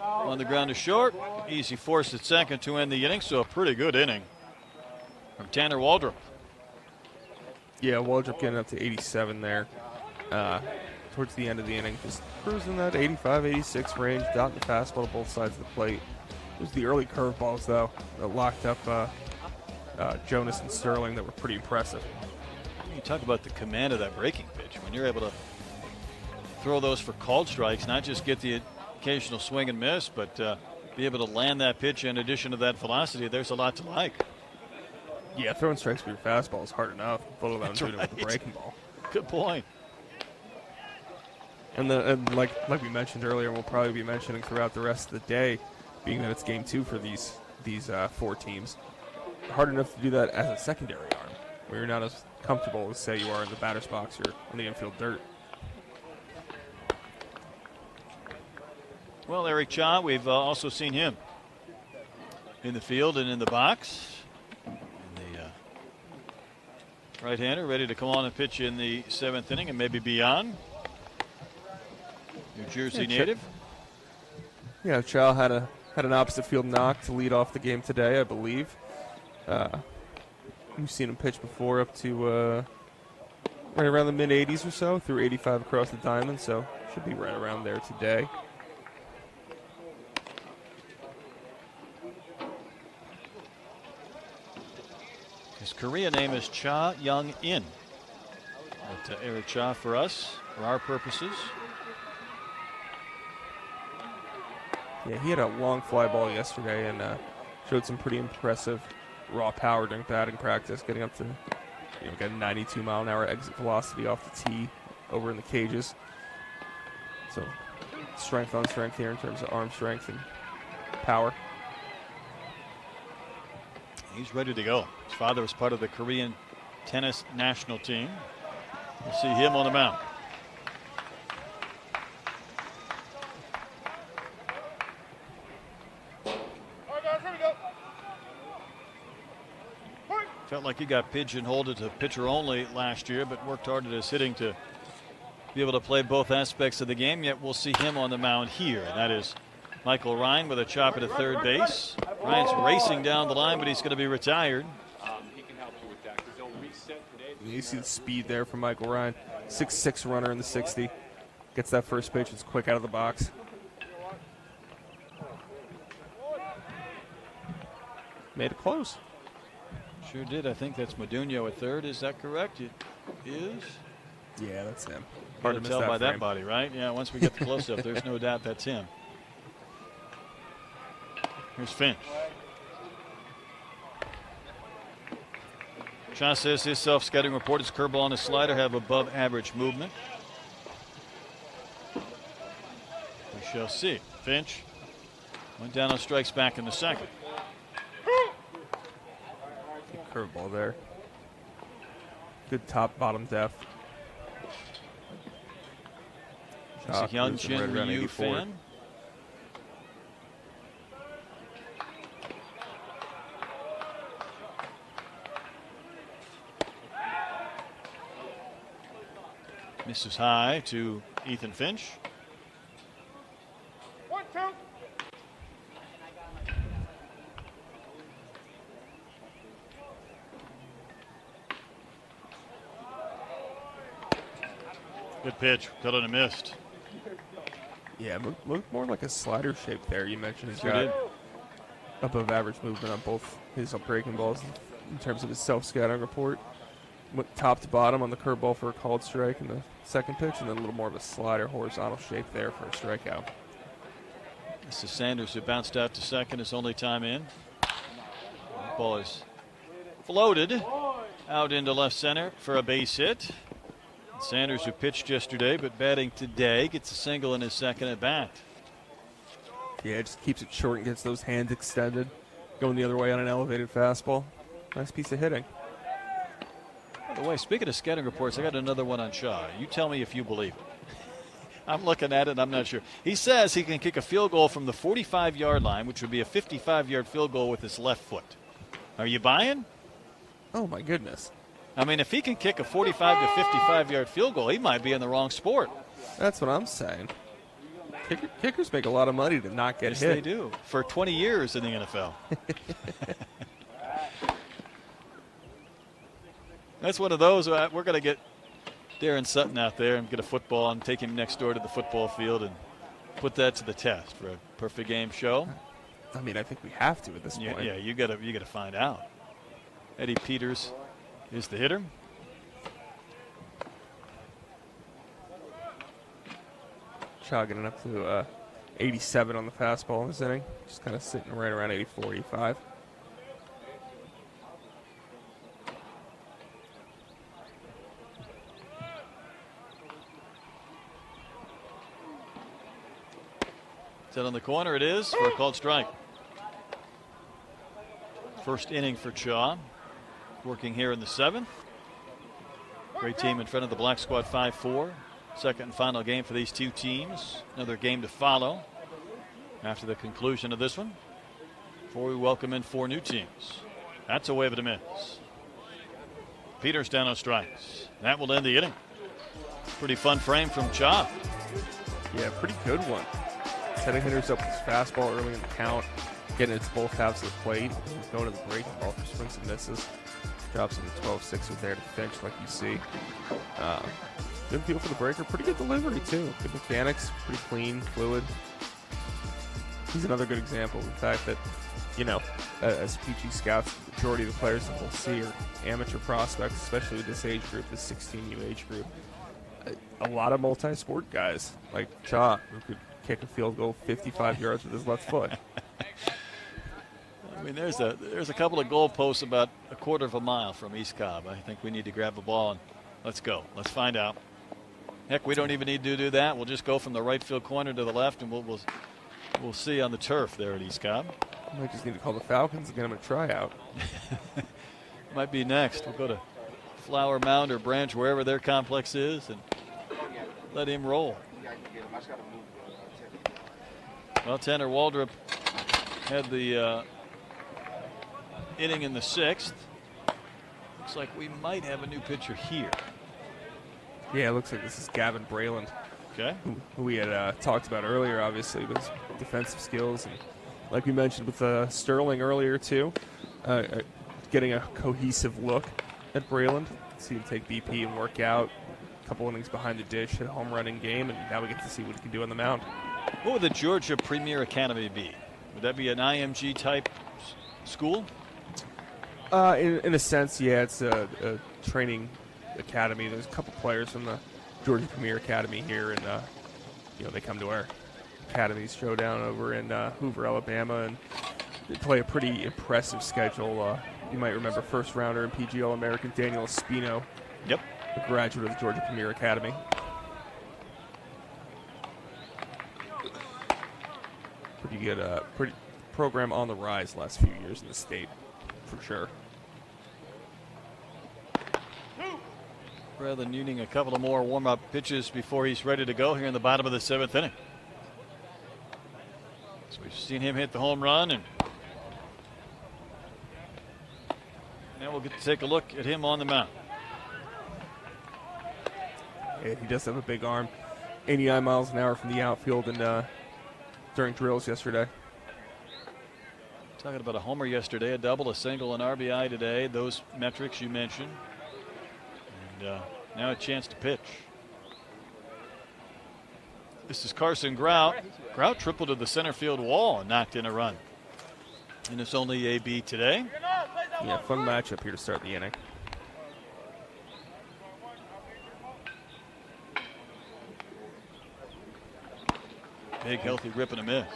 On the ground to short. Easy force at second to end the inning, so a pretty good inning from Tanner Waldrop. Yeah, Waldrop getting up to 87 there towards the end of the inning. Just cruising that 85, 86 range, dotting the fastball to both sides of the plate. It was the early curveballs, though, that locked up Jonas and Sterling that were pretty impressive. You talk about the command of that breaking pitch. When you're able to throw those for called strikes, not just get the occasional swing and miss, but be able to land that pitch in addition to that velocity, there's a lot to like. Yeah, throwing strikes with your fastball is hard enough, let alone doing it with the breaking ball. Good point. And like we mentioned earlier, we'll probably be mentioning throughout the rest of the day, being that it's game 2 for these 4 teams. Hard enough to do that as a secondary arm, where you're not as comfortable as, say, you are in the batter's box or on the infield dirt. Well, Eric Cha, we've also seen him in the field and in the box. And the right-hander ready to come on and pitch in the 7th inning and maybe beyond. New Jersey native. Yeah, Chow had an opposite field knock to lead off the game today, I believe. We've seen him pitch before up to right around the mid-80s or so, through 85 across the diamond, so should be right around there today. His Korean name is Cha Young-in. But Eric Cha for us, for our purposes. Yeah, he had a long fly ball yesterday and showed some pretty impressive raw power during batting practice, getting up to got a 92-mile-an-hour exit velocity off the tee over in the cages. So strength on strength here in terms of arm strength and power. He's ready to go. His father was part of the Korean tennis national team. We'll see him on the mound. All right, guys, here we go. Point. Felt like he got pigeonholed to pitcher only last year, but worked hard at his hitting to be able to play both aspects of the game. Yet we'll see him on the mound here. That is Michael Ryan with a chop at third base. Ryan's racing down the line, but he's going to be retired. He can help you with that because they'll reset today. You see the speed there from Michael Ryan. 6'6" runner in the 60. Gets that first pitch. It's quick out of the box. Made it close. Sure did. I think that's Modugno at third. Is that correct? It is. Yeah, that's him. Hard Hard to to tell miss by that frame. body, right? Yeah, once we get the close-up, there's no doubt that's him. Here's Finch. Shaw says his self-scouting report, his curveball and his slider have above-average movement. We shall see. Finch went down on strikes back in the second. Curveball there. Good top bottom depth. He's a Hyunjin right around Ryu 84. fan. Misses high to Ethan Finch. 1-2. Good pitch. Cut on and missed. Yeah, look more like a slider shape there. You mentioned he's Sure got did. above average movement on both his breaking balls in terms of his self-scouting report. Went top to bottom on the curveball for a called strike in the second pitch, and then a little more of a slider horizontal shape there for a strikeout. This is Sanders who bounced out to second his only time in. Ball is floated out into left center for a base hit. Sanders, who pitched yesterday but batting today, gets a single in his second at bat. Yeah, it just keeps it short and gets those hands extended. Going the other way on an elevated fastball. Nice piece of hitting. By the way, speaking of scouting reports, I got another one on Shaw. You tell me if you believe it. I'm looking at it and I'm not sure. He says he can kick a field goal from the 45-yard line, which would be a 55-yard field goal with his left foot. Are you buying? Oh, my goodness. I mean, if he can kick a 45 to 55-yard field goal, he might be in the wrong sport. That's what I'm saying. Kickers make a lot of money to not get Yes, hit. they do. For 20 years in the NFL. That's one of those. We're going to get Darren Sutton out there and get a football and take him next door to the football field and put that to the test for a perfect game show. I mean, I think we have to at this Yeah, point. yeah, you got to find out. Eddie Peters is the hitter. Shaw getting up to 87 on the fastball in this inning. Just kind of sitting right around 84, 85. Set on the corner, it is for a called strike. First inning for Shaw. Working here in the seventh. Great team in front of the Black Squad 5-4. Second and final game for these two teams. Another game to follow after the conclusion of this one. Before we welcome in four new teams. That's a wave of the miss. Peters down on strikes. That will end the inning. Pretty fun frame from Shaw. Yeah, pretty good one. Setting hitters up with his fastball early in the count, getting it to both halves of the plate, going to the breaking ball for swings and misses. Drops in the 12-6 with there to Finch, like you see. Good feel for the breaker. Pretty good delivery, too. Good mechanics, pretty clean, fluid. He's another good example of the fact that, as PG scouts, the majority of the players that we'll see are amateur prospects, especially with this age group, this 16U age group. A lot of multi-sport guys like Shaw who could kick a field goal 55 yards with his left foot. I mean, there's a couple of goalposts about a quarter of a mile from East Cobb. I think we need to grab the ball and let's go. Let's find out. Heck, we don't even need to do that. We'll just go from the right field corner to the left, and we'll see on the turf there at East Cobb. Might just need to call the Falcons and get them a tryout. Might be next. We'll go to Flower Mound or Branch, wherever their complex is, and let him roll. Well, Tanner Waldrop had the inning in the 6th. Looks like we might have a new pitcher here. Yeah, it looks like this is Gavin Brayland, Okay. who we had talked about earlier, obviously, with his defensive skills. And like we mentioned with Sterling earlier, too, getting a cohesive look at Brayland. See him take BP and work out. A couple innings behind the dish, hit a home run in game, and now we get to see what he can do on the mound. What would the Georgia Premier Academy be? Would that be an IMG type school? In a sense, yeah, it's a training academy. There's a couple players from the Georgia Premier Academy here, and they come to our academies showdown over in Hoover, Alabama, and they play a pretty impressive schedule. You might remember first rounder and PGL American Daniel Espino, Yep. a graduate of the Georgia Premier Academy. Pretty good, pretty program on the rise the last few years in the state, for sure. Rather than needing a couple of more warm-up pitches before he's ready to go here in the bottom of the 7th inning. So we've seen him hit the home run, and now we'll get to take a look at him on the mound. Yeah, he does have a big arm. 89 miles an hour from the outfield and during drills yesterday. Talking about a homer yesterday, a double, a single, an RBI today. Those metrics you mentioned. And now a chance to pitch. This is Carson Grout. Grout tripled to the center field wall and knocked in a run. And it's only AB today. Yeah, fun matchup here to start the inning. Big, healthy rip and a miss.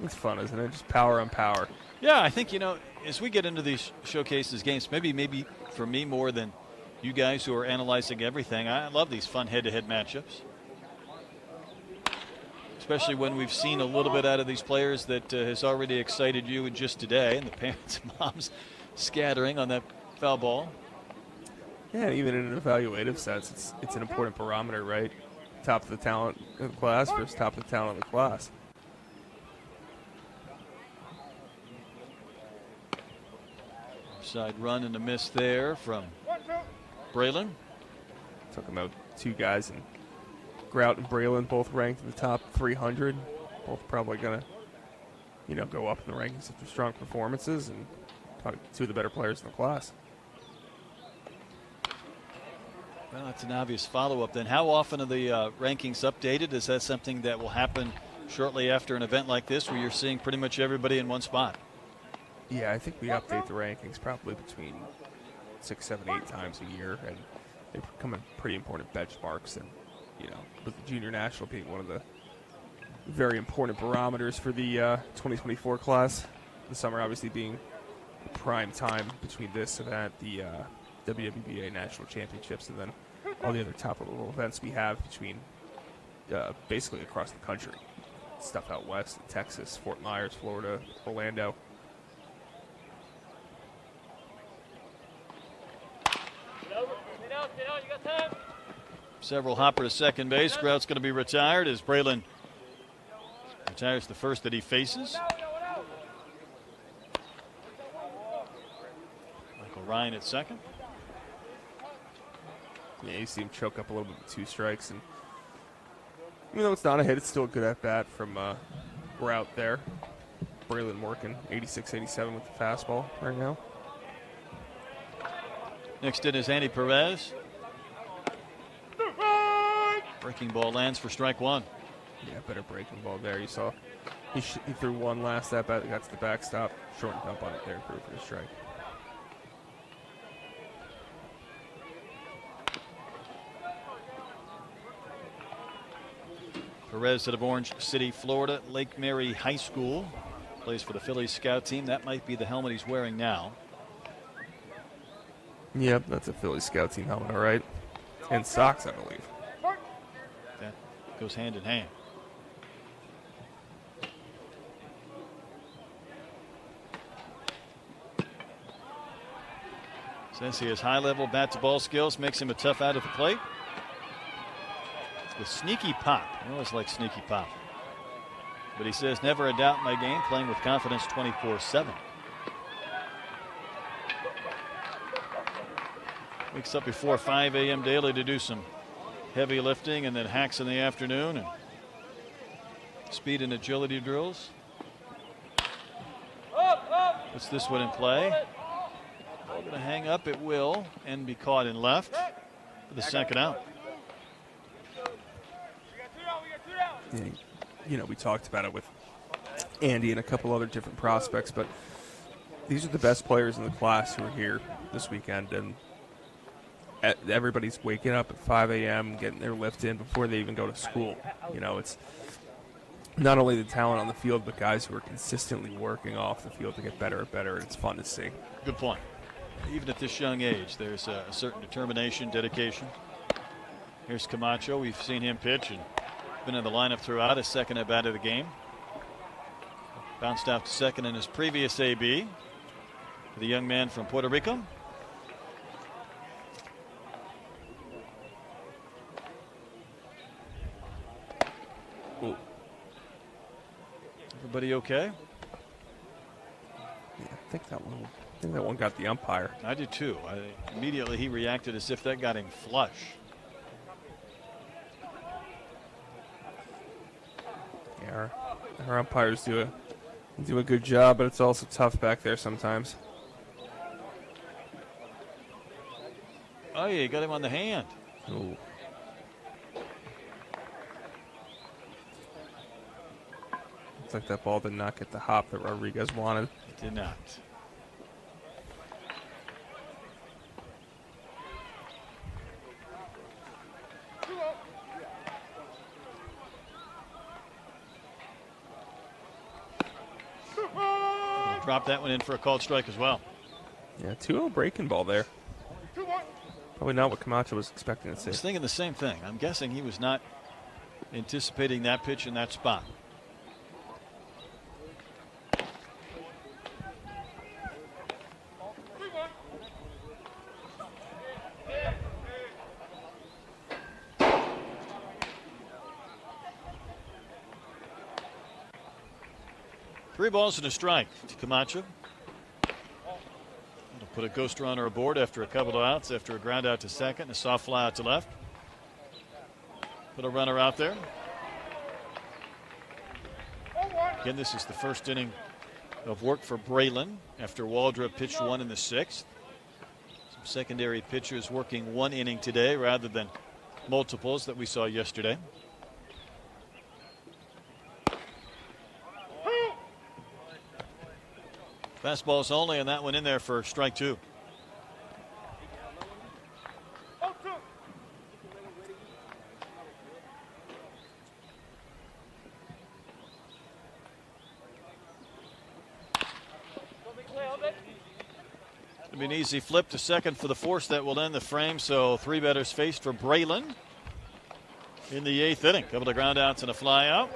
It's fun, isn't it? Just power on power. Yeah, I think, as we get into these showcases games, maybe for me more than you guys who are analyzing everything, I love these fun head-to-head matchups. Especially when we've seen a little bit out of these players that has already excited you just today, and the parents and moms scattering on that foul ball. Yeah, even in an evaluative sense, it's an important barometer, right? Top of the talent of the class versus top of the talent of the class. Side run and a miss there from Brayland. Talking about two guys, and Grout and Brayland both ranked in the top 300. Both probably going to, go up in the rankings after strong performances, and probably two of the better players in the class. Well, that's an obvious follow-up then. How often are the rankings updated? Is that something that will happen shortly after an event like this where you're seeing pretty much everybody in one spot? Yeah, I think we update the rankings probably between 6, 7, 8 times a year, and they become pretty important benchmarks. And, with the Junior National being one of the very important barometers for the 2024 class, the summer obviously being the prime time between this event, the WWBA National Championships, and then all the other top-level events we have between basically across the country. Stuff out west, Texas, Fort Myers, Florida, Orlando. Several hopper to second base. Grout's going to be retired as Brayland retires the first that he faces. Michael Ryan at second. Yeah, you see him choke up a little bit with 2 strikes, and even though it's not a hit, it's still a good at bat from Grout there. Brayland working 86-87 with the fastball right now. Next in is Andy Perez. Breaking ball lands for strike 1. Yeah, better breaking ball there. You saw he threw one last at bat, got to the backstop, shortened up on it there for the strike. Perez out of Orange City, Florida, Lake Mary High School. Plays for the Phillies scout team. That might be the helmet he's wearing now. Yep, that's a Philly Scout team helmet, all right. And socks, I believe. That goes hand in hand. Says he has high-level bat-to-ball skills, makes him a tough out at the plate. The sneaky pop. I always like sneaky pop. But he says, never a doubt in my game, playing with confidence 24/7. Wakes up before 5 a.m. daily to do some heavy lifting and then hacks in the afternoon and speed and agility drills. Puts this one in play. Ball going to hang up. It will and be caught in left for the second out. Yeah, you know, we talked about it with Andy and a couple other different prospects, but these are the best players in the class who are here this weekend, and everybody's waking up at 5 a.m., getting their lift in before they even go to school. You know, it's not only the talent on the field, but guys who are consistently working off the field to get better and better, and it's fun to see. Good point. Even at this young age, there's a certain determination, dedication. Here's Camacho. We've seen him pitch and been in the lineup throughout, his second at bat of the game. Bounced out to second in his previous AB. The young man from Puerto Rico. Ooh. Everybody okay? Yeah, I think that one got the umpire. I did too. Immediately he reacted as if that got him flush. Yeah, our umpires do a good job, but it's also tough back there sometimes. Oh yeah, you got him on the hand. Ooh. Looks like that ball did not get the hop that Rodriguez wanted. It did not. Drop that one in for a called strike as well. Yeah, 2-0 breaking ball there. 2-1. Probably not what Camacho was expecting to I was see. thinking the same thing. I'm guessing he was not anticipating that pitch in that spot. Three balls and a strike to Camacho. It'll put a ghost runner aboard after a couple of outs, after a ground out to second, and a soft fly out to left. Put a runner out there. Again, this is the first inning of work for Braylon after Waldrop pitched one in the sixth. Some secondary pitchers working one inning today rather than multiples that we saw yesterday. Fastballs only, and that one in there for strike two. It'll be an easy flip to second for the force that will end the frame. So three batters faced for Braylon in the eighth inning. Couple of ground outs and a fly out.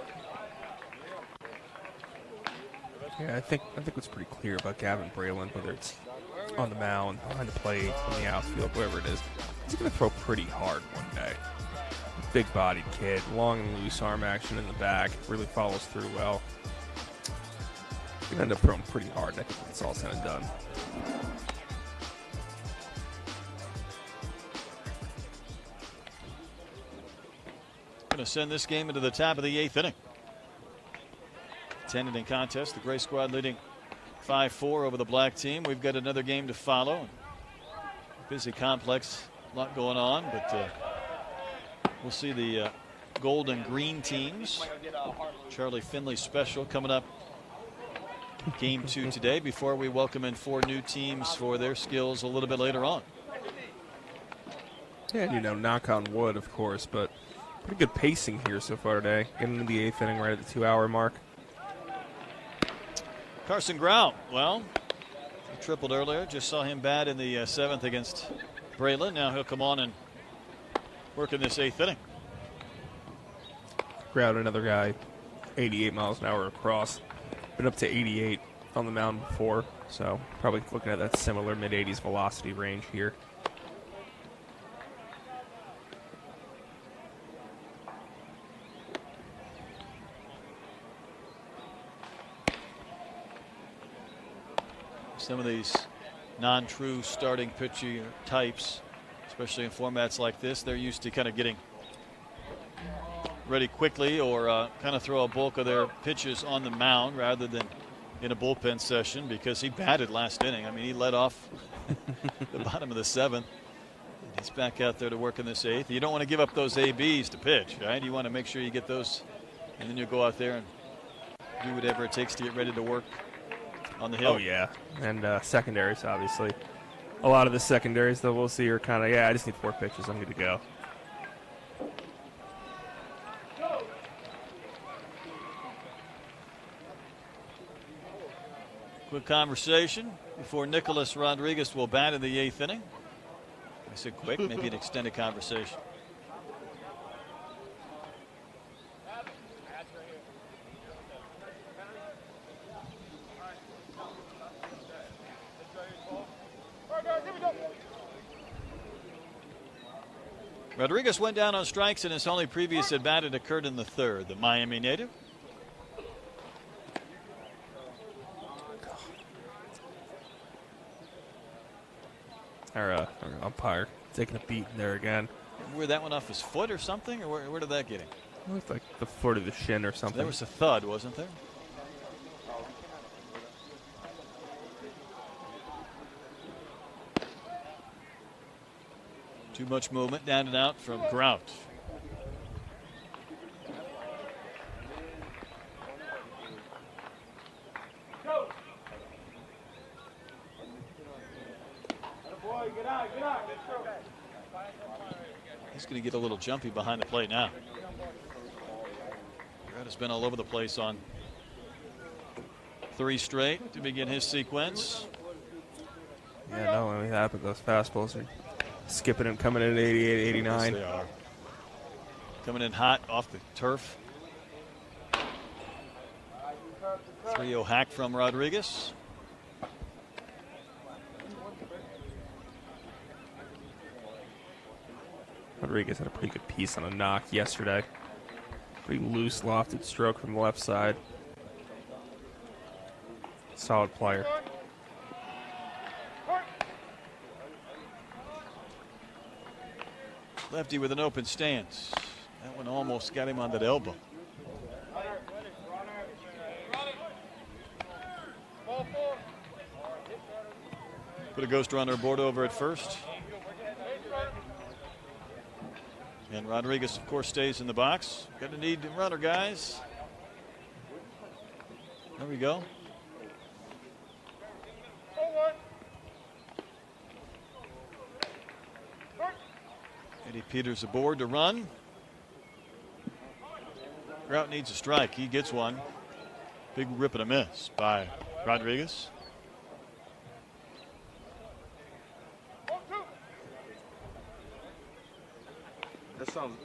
Yeah, I think what's pretty clear about Gavin Braylon, whether it's on the mound, behind the plate, in the outfield, wherever it is, he's going to throw pretty hard one day. Big-bodied kid, long and loose arm action in the back, really follows through well. He's going to end up throwing pretty hard, I think, when it's all said and done. Going to send this game into the top of the eighth inning. 10 inning contest. The Gray Squad leading 5-4 over the black team. We've got another game to follow. Busy complex, a lot going on, but we'll see the gold and green teams. Charlie Finley special coming up. Game 2 today before we welcome in 4 new teams for their skills a little bit later on. Yeah, you know, knock on wood, of course, but Pretty good pacing here so far today. Getting into the 8th inning right at the 2-hour mark. Carson Grout, well, he tripled earlier. Just saw him bat in the 7th against Braylon. Now he'll come on and work in this 8th inning. Grout, another guy, 88 miles an hour across. Been up to 88 on the mound before, so probably looking at that similar mid-80s velocity range here. Some of these non-true starting pitcher types, especially in formats like this, they're used to kind of getting ready quickly or kind of throw a bulk of their pitches on the mound rather than in a bullpen session, because he batted last inning. I mean, he led off the bottom of the 7th. And he's back out there to work in this 8th. You don't want to give up those ABs to pitch, right? You want to make sure you get those, and then you go out there and do whatever it takes to get ready to work on the hill. Oh, yeah. And secondaries, obviously. A lot of the secondaries that we'll see are kind of, I just need 4 pitches. I'm good to go. Quick conversation before Nicholas Rodriguez will bat in the 8th inning. I said quick, maybe an extended conversation. Rodriguez went down on strikes, and his only previous at bat had occurred in the 3rd. The Miami native. Our umpire taking a beat in there again. Where that one off his foot or something, or where did that get him? It looked like the foot of the shin or something. There was a thud, wasn't there? Too much movement down and out from Grout. He's going to get a little jumpy behind the plate now. Grout has been all over the place on 3 straight to begin his sequence. Yeah, no, I mean, that happened. Those fastballs are skipping and coming in at 88, 89. Yes, they are. Coming in hot off the turf. 3-0 hack from Rodriguez. Rodriguez had a pretty good piece on a knock yesterday. Pretty loose, lofted stroke from the left side. Solid player. Lefty with an open stance. That one almost got him on that elbow. Put a ghost runner aboard over at first. And Rodriguez, of course, stays in the box. Got a need runner, guys. There we go. Eddie Peters aboard to run. Grout needs a strike. He gets one. Big rip and a miss by Rodriguez. That sounds.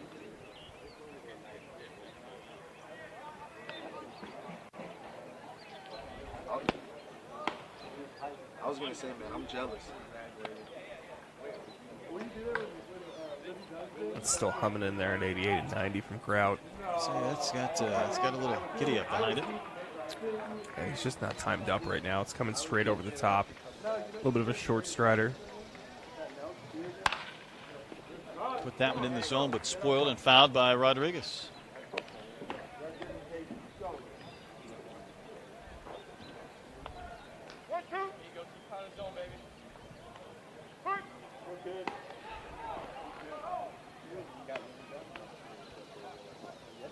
I was gonna say, man, I'm jealous. It's still humming in there at 88 and 90 from Grout. So it's got a little giddy up behind it. And he's just not timed up right now. It's coming straight over the top. A little bit of a short strider. Put that one in the zone, but spoiled and fouled by Rodriguez.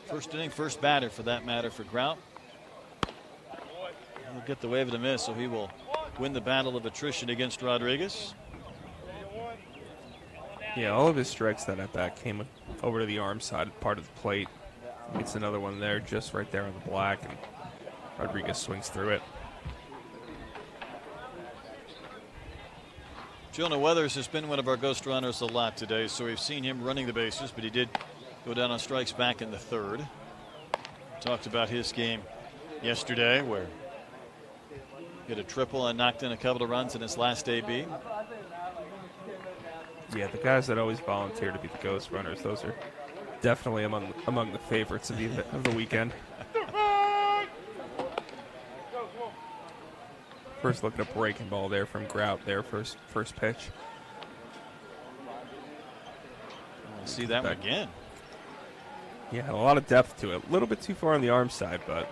First inning, first batter for that matter for Grout. He'll get the wave of the miss, so he will win the battle of attrition against Rodriguez. Yeah, all of his strikes that at bat came over to the arm side, part of the plate. Gets another one there, just right there on the black, and Rodriguez swings through it. Jonah Weathers has been one of our ghost runners a lot today, so we've seen him running the bases, but he did go down on strikes back in the third. Talked about his game yesterday where he hit a triple and knocked in a couple of runs in his last AB. Yeah, the guys that always volunteer to be the ghost runners, those are definitely among the favorites of the weekend. First look at a breaking ball there from Grout there, first pitch. We'll see that one again. Yeah, had a lot of depth to it. A little bit too far on the arm side, but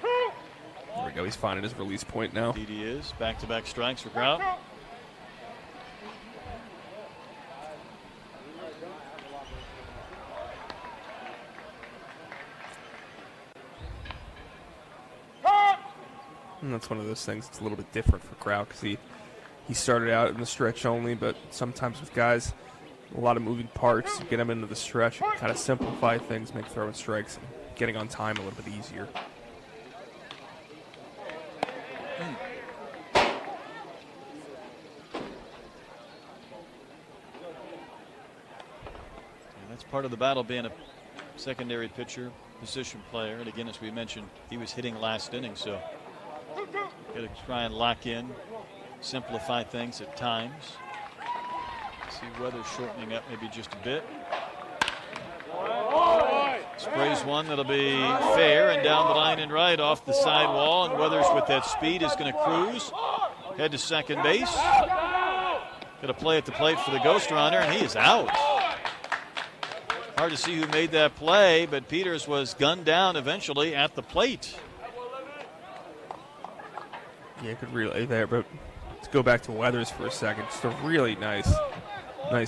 there we go. He's finding his release point now. Indeed he is. Back-to-back strikes for Grout. And that's one of those things that's a little bit different for Grout because he started out in the stretch only, but sometimes with guys, a lot of moving parts, you get them into the stretch, kind of simplify things, make throwing strikes, and getting on time a little bit easier. And that's part of the battle, being a secondary pitcher, position player. And again, as we mentioned, he was hitting last inning, so got to try and lock in, simplify things at times. See Weather shortening up maybe just a bit. Sprays one that'll be fair and down the line and right off the sidewall. And Weathers with that speed is going to cruise. Head to second base. Got to play at the plate for the ghost runner, and he is out. Hard to see who made that play, but Peters was gunned down eventually at the plate. Yeah, good relay there, but to go back to Weathers for a second, just a really nice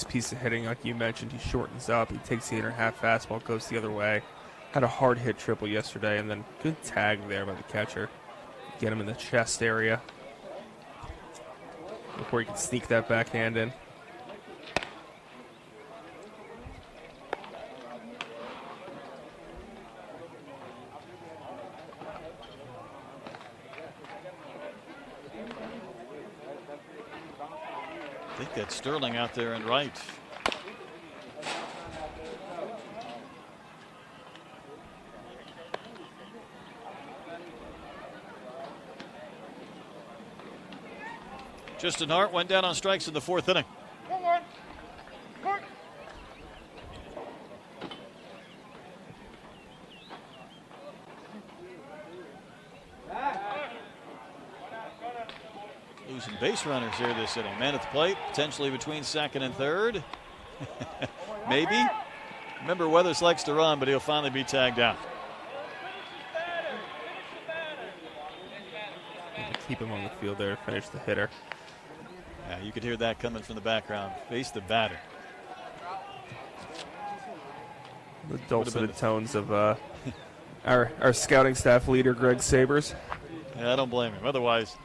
piece of hitting. Like you mentioned, he shortens up, he takes the inner half fastball, goes the other way. Had a hard hit triple yesterday, and then good tag there by the catcher. Get him in the chest area before he can sneak that backhand in. I think that's Sterling out there and right. Justin Hart went down on strikes in the fourth inning. Losing base runners here this inning. Man at the plate, potentially between second and third. Maybe. Remember, Weathers likes to run, but he'll finally be tagged out. Keep him on the field there to finish the hitter. Yeah, you could hear that coming from the background. Face the batter. The dulcet tones of our scouting staff leader, Greg Sabers. Yeah, I don't blame him. Otherwise,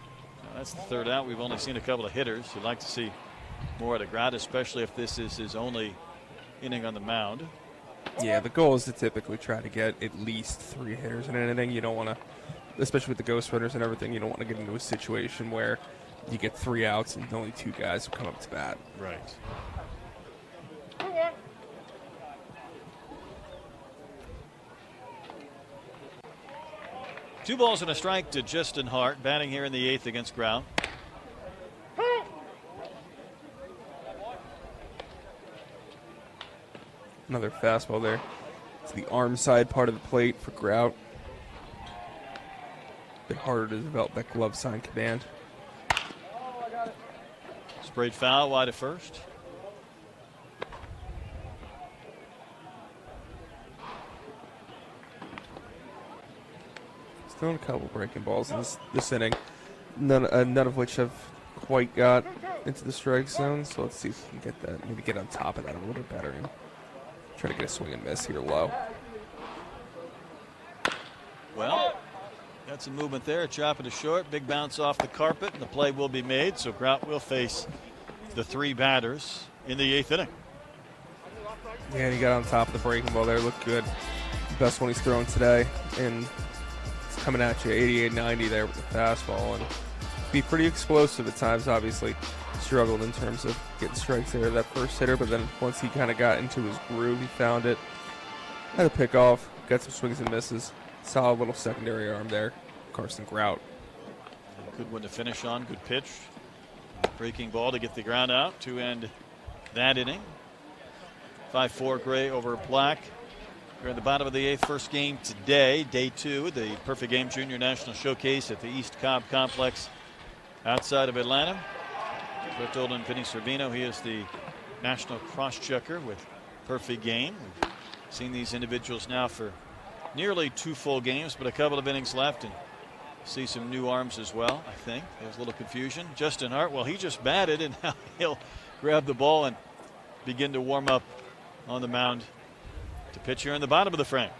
that's the third out. We've only seen a couple of hitters. You'd like to see more out of Grout, especially if this is his only inning on the mound. Yeah, the goal is to typically try to get at least 3 hitters in an inning. You don't want to, especially with the ghost runners and everything, you don't want to get into a situation where you get 3 outs and only 2 guys will come up to bat. Right. Two balls and a strike to Justin Hart, batting here in the 8th against Grout. Another fastball there. It's the arm side part of the plate for Grout. A bit harder to develop that glove sign command. Sprayed foul, wide of first. Throwing a couple breaking balls in this inning, none of which have quite got into the strike zone. So let's see if we can get that, maybe get on top of that a little bit better and try to get a swing and miss here low. Well, got some movement there. Chop it to short. Big bounce off the carpet, and the play will be made. So Grout will face the three batters in the 8th inning. Yeah, and he got on top of the breaking ball there. Looked good. Best one he's thrown today. And it's coming at you 88-90 there with the fastball. And be pretty explosive at times, obviously. Struggled in terms of getting strikes there, that first hitter. But then once he kind of got into his groove, he found it. Had a pick off. Got some swings and misses. Solid little secondary arm there. Carson Grout. Good one to finish on. Good pitch. Breaking ball to get the ground out to end that inning. 5-4 Gray over Black. We're at the bottom of the 8th, first game today, day 2, the Perfect Game Junior National Showcase at the East Cobb Complex outside of Atlanta. Brett Dolan and Vinny Servino, he is the national cross-checker with Perfect Game. We've seen these individuals now for nearly 2 full games, but a couple of innings left, and see some new arms as well, I think. There's a little confusion. Justin Hart, well, he just batted, and now he'll grab the ball and begin to warm up on the mound to pitch here in the bottom of the frame.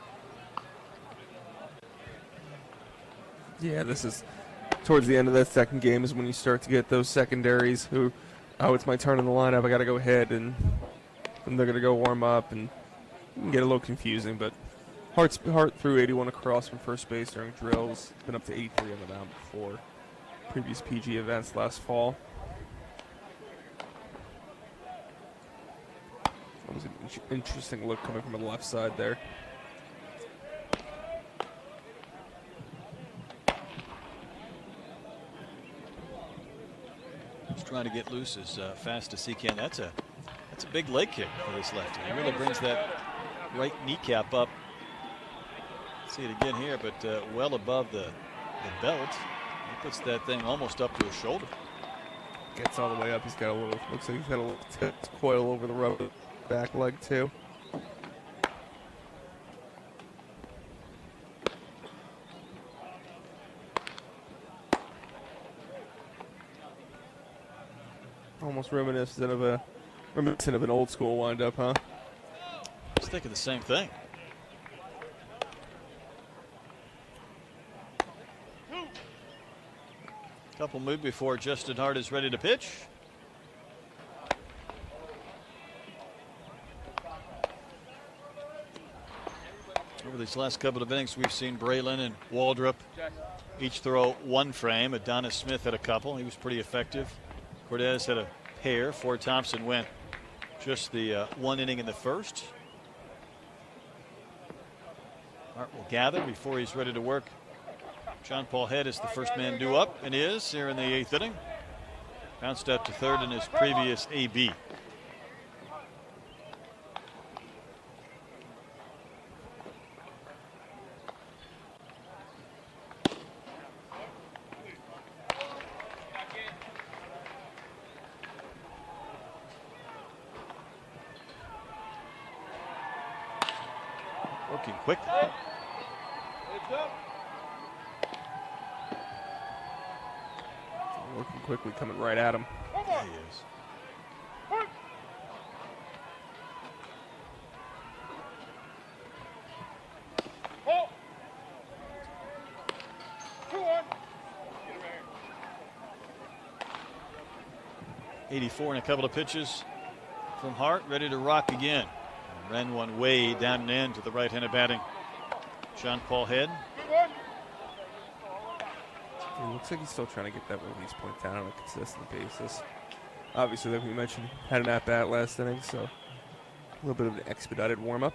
Yeah, this is towards the end of that second game is when you start to get those secondaries who, oh, it's my turn in the lineup, I got to go hit, and they're going to go warm up, and it can get a little confusing, but Hart threw 81 across from first base during drills. Been up to 83 on the mound before previous PG events last fall. That was an interesting look coming from the left side there. He's trying to get loose as fast as he can. That's a big leg kick for this lefty. He really brings that right kneecap up. See it again here, but well above the belt. He puts that thing almost up to his shoulder. Gets all the way up. He's got a little, looks like he's got a little coil over the rubber back leg too. Almost reminiscent of an old school windup, huh? I was thinking the same thing. Couple move before Justin Hart is ready to pitch. Over these last couple of innings, we've seen Braylon and Waldrop each throw one frame. Adonis Smith had a couple. He was pretty effective. Cortez had a pair. Ford Thompson went just the one inning in the first. Hart will gather before he's ready to work. John Paul Head is the first man due up, and is here in the 8th inning. Bounced up to third in his previous AB. Working quick. Working quickly, coming right at him. There he is. Ball. 2-1. 84 and a couple of pitches from Hart, ready to rock again. And ran one way down and in to the right-handed batting John Paul Head. 2-1. It looks like he's still trying to get that release point down on a consistent basis. Obviously, like we mentioned, had an at-bat last inning, so a little bit of an expedited warm-up.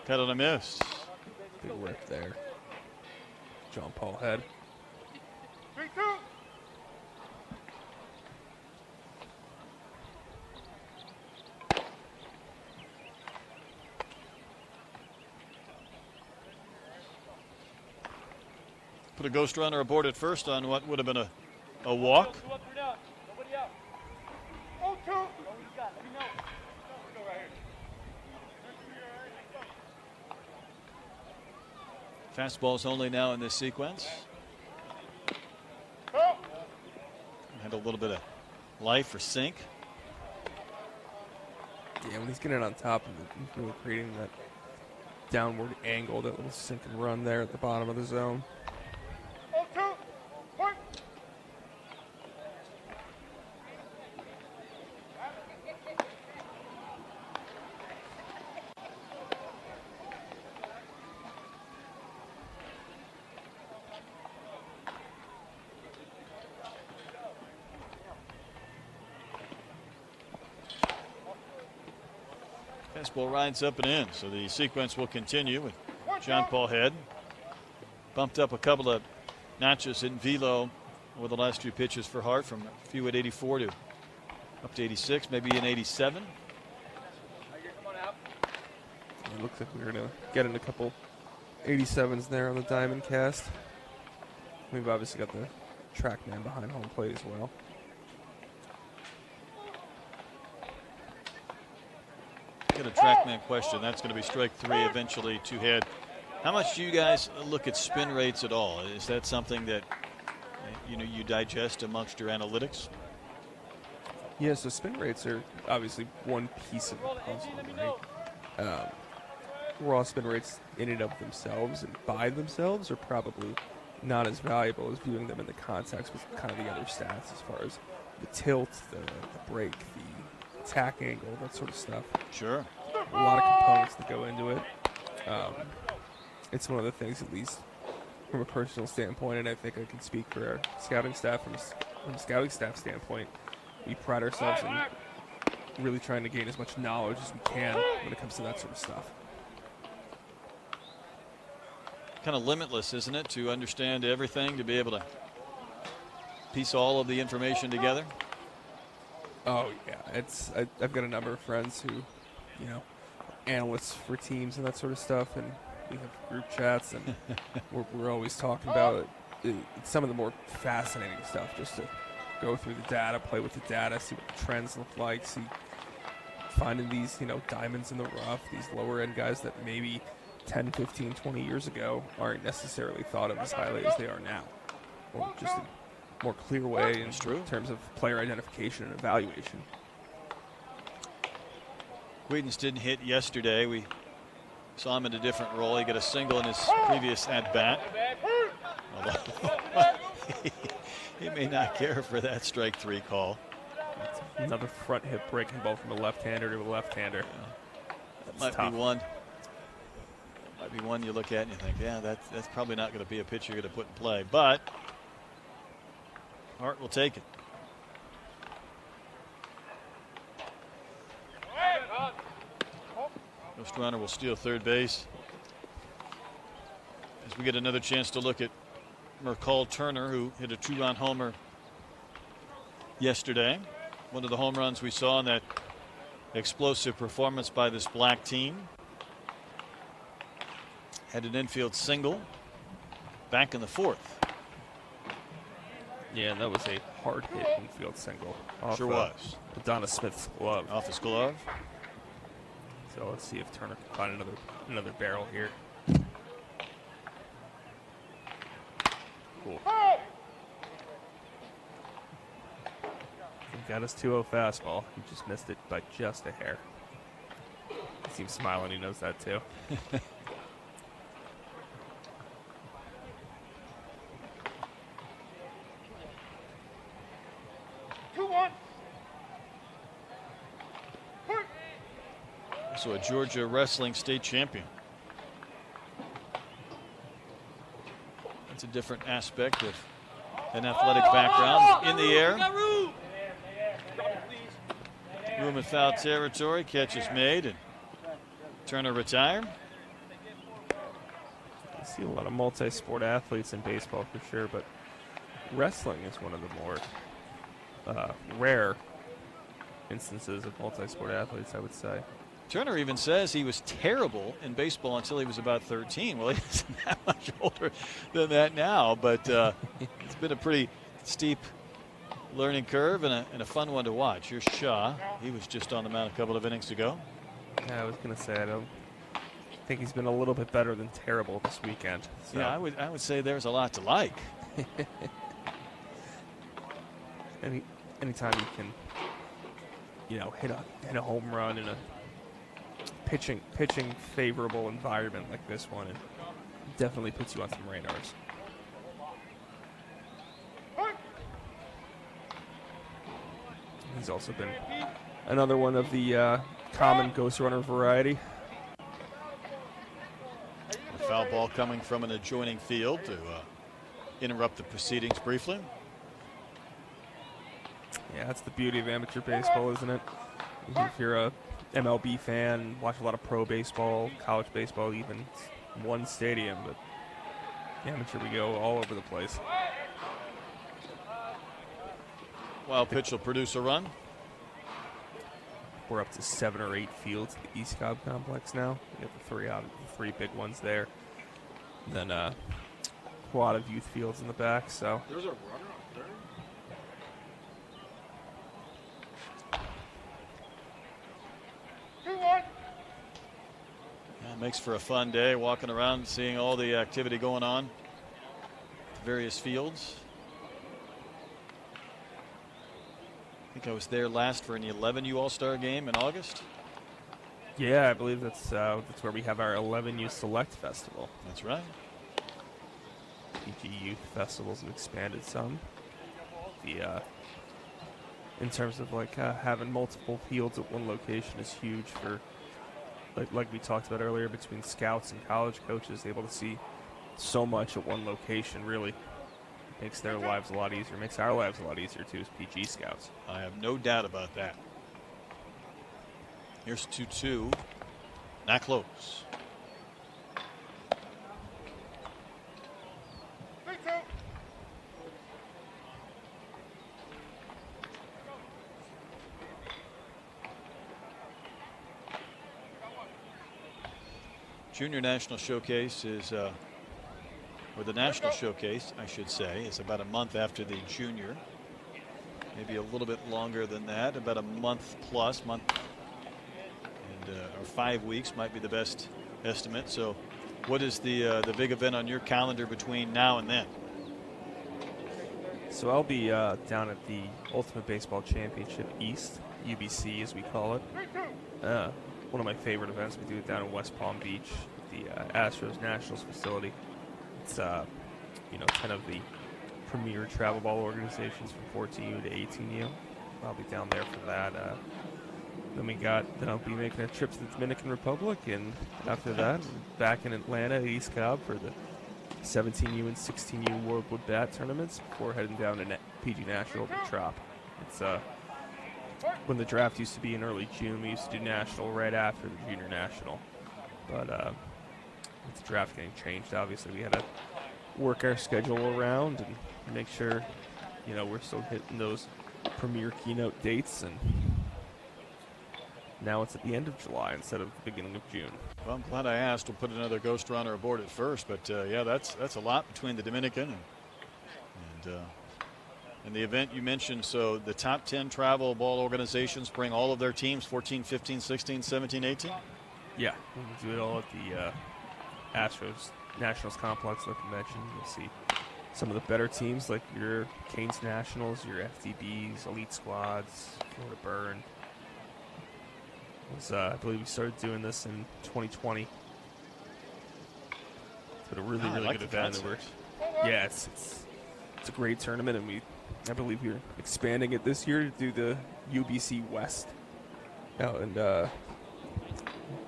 Cut on a miss. Big rip there. John Paul Head. 3-2. Put a ghost runner aboard at first on what would have been a walk. 2 up, 3 down. Nobody out. 0-2. What you got? Let me know. Go right here. Fastballs only now in this sequence. Go. Had a little bit of life or sink. Yeah, when he's getting on top of it, he's really creating that downward angle, that little sink and run there at the bottom of the zone. 0-2. Point. Fastball rides up and in. So the sequence will continue with John Paul Head. Bumped up a couple of notches in velo over the last 2 pitches for Hart, from a few at 84 to up to 86, maybe an 87. It looks like we're going to get in a couple 87s there on the diamond cast. We've obviously got the TrackMan behind home plate as well. Get a TrackMan question. That's going to be strike 3 eventually to Head. How much do you guys look at spin rates at all? Is that something that you digest amongst your analytics? Yeah, so spin rates are obviously one piece of the puzzle, right? Raw spin rates in and of themselves and by themselves are probably not as valuable as viewing them in the context with kind of the other stats as far as the tilt, the break, the attack angle, that sort of stuff. Sure. A lot of components that go into it. It's one of the things, at least from a personal standpoint, and I think I can speak for our scouting staff from a scouting staff standpoint, we pride ourselves in really trying to gain as much knowledge as we can when it comes to that sort of stuff. Kind of limitless, isn't it, to understand everything, to be able to piece all of the information together? Oh yeah, I've got a number of friends who, analysts for teams and that sort of stuff, and we have group chats, and we're always talking about some of the more fascinating stuff, just to go through the data, play with the data, see what the trends look like, see finding these diamonds in the rough, these lower end guys that maybe 10, 15, 20 years ago aren't necessarily thought of as highly as they are now, or just a more clear way in terms of player identification and evaluation. Whedon's didn't hit yesterday. We saw him in a different role. He got a single in his previous at-bat. Although he may not care for that strike 3 call. That's another front hip breaking ball from a left-hander to a left-hander. Yeah. That might be one. Might be one you look at and you think, yeah, that's probably not going to be a pitch you're going to put in play. But Hart will take it. Ostrander will steal third base. As we get another chance to look at Mercall Turner, who hit a 2-run homer yesterday. One of the home runs we saw in that explosive performance by this black team. Had an infield single back in the 4th. Yeah, and that was a hard hit infield single. Off, Sure was. Adonis Smith's glove. Off his glove. So let's see if Turner can find another barrel here. Cool. He got his 2-0 fastball. He just missed it by just a hair. He seems smiling. He knows that too. 2-1. So a Georgia wrestling state champion. That's a different aspect of an athletic background. In the air. Room in foul territory. Catch is made, and Turner retired. I see a lot of multi-sport athletes in baseball for sure, but wrestling is one of the more rare instances of multi-sport athletes, I would say. Turner even says he was terrible in baseball until he was about 13. Well, he's that much older than that now, but it's been a pretty steep learning curve and a fun one to watch. Here's Shaw. He was just on the mound a couple of innings ago. Yeah, I was going to say, I think he's been a little bit better than terrible this weekend. So. Yeah, I would say there's a lot to like. Anytime you can, hit a home run in a pitching favorable environment like this one, it definitely puts you on some radars. He's also been another one of the common ghost runner variety. A foul ball coming from an adjoining field to interrupt the proceedings briefly. Yeah, that's the beauty of amateur baseball, isn't it? If you're a MLB fan, watch a lot of pro baseball, college baseball, even one stadium, but amateur we go all over the place. Wild pitch will produce a run. We're up to 7 or 8 fields at the East Cobb complex now. We have the three big ones there. And then a lot of youth fields in the back. So There's a runner up there. Yeah, it makes for a fun day walking around, seeing all the activity going on at various fields. I think I was there last for an 11U All-Star game in August. yeah, I believe that's where we have our 11U Select Festival. That's right. PG Youth Festivals have expanded some. In terms of having multiple fields at one location is huge for, like we talked about earlier, between scouts and college coaches, able to see so much at one location really makes their lives a lot easier. Makes our lives a lot easier too as PG scouts. I have no doubt about that. Here's 2-2. Not close. Junior National Showcase is, or the National Showcase, I should say, is about a month after the Junior. Maybe a little bit longer than that, about a month plus, or 5 weeks might be the best estimate. So, what is the big event on your calendar between now and then? So I'll be down at the Ultimate Baseball Championship East, UBC as we call it. One of my favorite events. We do it down in West Palm Beach, the Astros Nationals facility. It's 10 of the premier travel ball organizations from 14U to 18U. I'll be down there for that. Then I'll be making a trip to the Dominican Republic, and after that, back in Atlanta at East Cobb for the 17U and 16U World Wood Bat tournaments before heading down to PG National to Trop. It's when the draft used to be in early June, we used to do National right after the Junior National. But with the draft getting changed, obviously we had to work our schedule around and make sure, we're still hitting those premier keynote dates. And now it's at the end of July instead of the beginning of June. Well, I'm glad I asked. We'll put another ghost runner aboard at first, but yeah, that's a lot between the Dominican and the event you mentioned. So the top 10 travel ball organizations bring all of their teams, 14, 15, 16, 17, 18? Yeah, we do it all at the Astros Nationals complex, like you mentioned. You'll see some of the better teams like your Canes Nationals, your FDBs, Elite Squads, Florida Burn. I believe we started doing this in 2020. It's been a really like good the event. concept. Yeah, it's a great tournament, and I believe we're expanding it this year to do the UBC West. Out and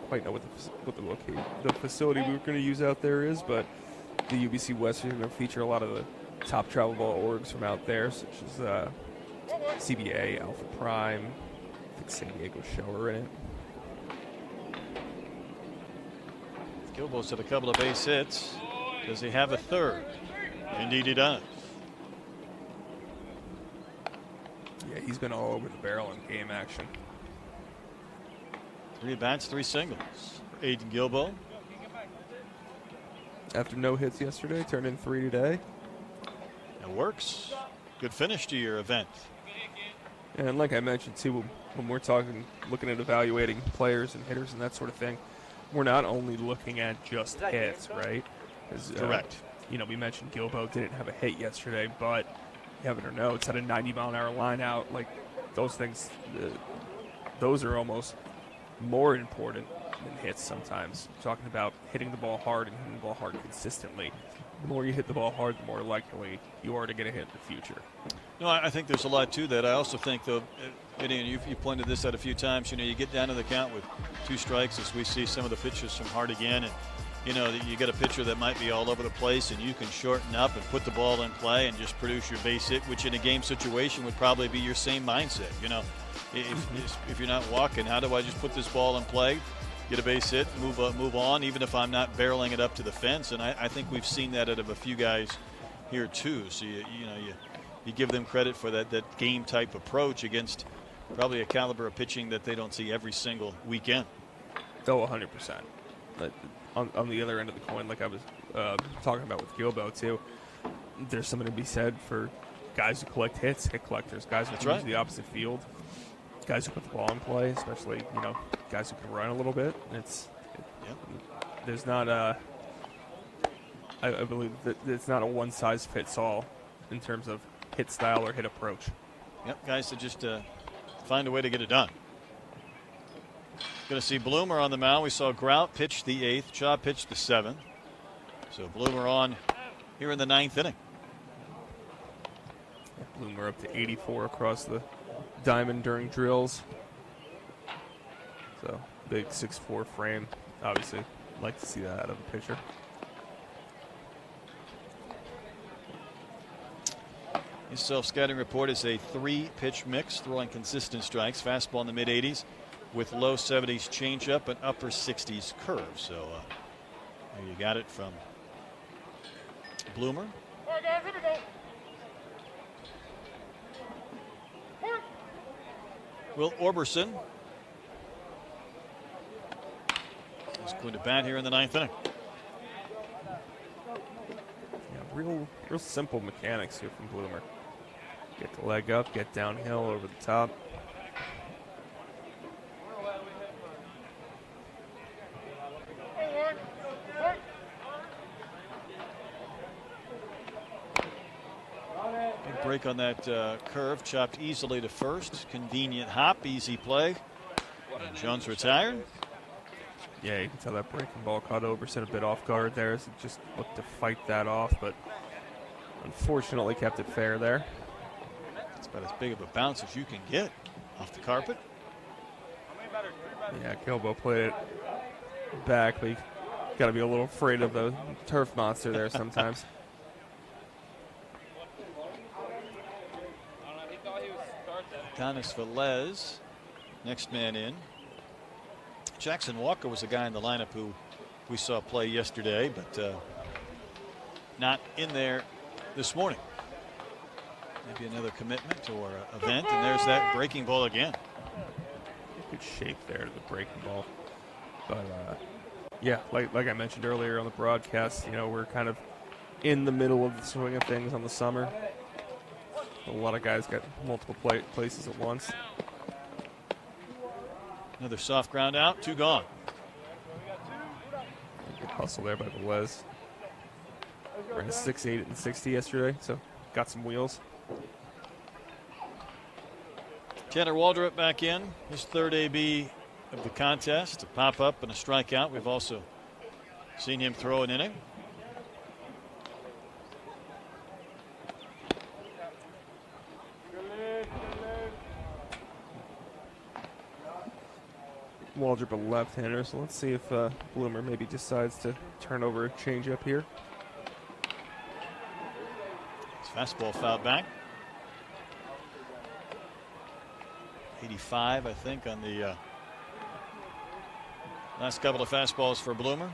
quite know what the facility we're going to use out there is, but the UBC West is going to feature a lot of the top travel ball orgs from out there, such as CBA, Alpha Prime, I think San Diego Shower in it. Gilbo's had a couple of base hits. Does he have a third? Indeed he does. Yeah, he's been all over the barrel in game action. 3 at-bats, 3 singles. Aiden Gilbo. After no hits yesterday, turned in 3 today. It works. Good finish to your event. And like I mentioned, too, when we're looking at evaluating players and hitters and that sort of thing, we're not only looking at just hits, right? Correct. We mentioned Gilbo didn't have a hit yesterday, but have it or no, it's at a 90-mile-an-hour line out. Like, those things, those are almost more important than hits sometimes. Talking about hitting the ball hard and hitting the ball hard consistently. The more you hit the ball hard, the more likely you are to get a hit in the future. No, I think there's a lot to that. I also think, though, Eddie, and you pointed this out a few times, you get down to the count with 2 strikes as we see some of the pitches from Hart again, and you know, that you get a pitcher that might be all over the place and you can shorten up and put the ball in play and just produce your base hit, which in a game situation would probably be your same mindset. You know, if you're not walking, how do I just put this ball in play, get a base hit, move on, even if I'm not barreling it up to the fence? And I think we've seen that out of a few guys here too. So you give them credit for that game type approach against probably a caliber of pitching that they don't see every single weekend. Oh, 100%. But on the other end of the coin, like I was talking about with Gilbo too, there's something to be said for guys who collect hits, hit collectors, guys who use the opposite field, guys who put the ball in play, especially guys who can run a little bit. There's not I believe that it's not a one size fits all in terms of hit style or hit approach. Yep, guys that just find a way to get it done. Going to see Bloomer on the mound. We saw Grout pitch the 8th, Shaw pitch the 7th. So Bloomer on here in the 9th inning. Bloomer up to 84 across the diamond during drills. So big 6'4" frame. Obviously, like to see that out of a pitcher. His self-scouting report is a 3-pitch mix, throwing consistent strikes, fastball in the mid-80s with low 70s changeup and upper 60s curve. So there you got it from Bloomer. All right, guys, here we go. Will Orberson is going to bat here in the 9th inning. Yeah, real simple mechanics here from Bloomer. Get the leg up, get downhill over the top. Big break on that curve, chopped easily to first. Convenient hop, easy play. And Jones retired. Yeah, you can tell that breaking ball caught Oberson a bit off guard there as he just looked to fight that off, but unfortunately kept it fair there. It's about as big of a bounce as you can get off the carpet. Yeah, Gilbo played it back, but you got to be a little afraid of the turf monster there sometimes. Adonis Velez, next man in. Jackson Walker was a guy in the lineup who we saw play yesterday, but not in there this morning. Maybe another commitment or event, and there's that breaking ball again. Good shape there to the breaking ball. But, yeah, like I mentioned earlier on the broadcast, we're kind of in the middle of the swing of things on the summer. A lot of guys got multiple places at once. Another soft ground out, 2 gone. Good hustle there by Velez. Ran a 6.8 and 60 yesterday, so got some wheels. Tanner Waldrop back in, his 3rd AB of the contest, a pop up and a strikeout. We've also seen him throw an inning. Waldrop a left-hander, so let's see if Bloomer maybe decides to turn over a changeup here. His fastball fouled back. 85, I think, on the last couple of fastballs for Bloomer.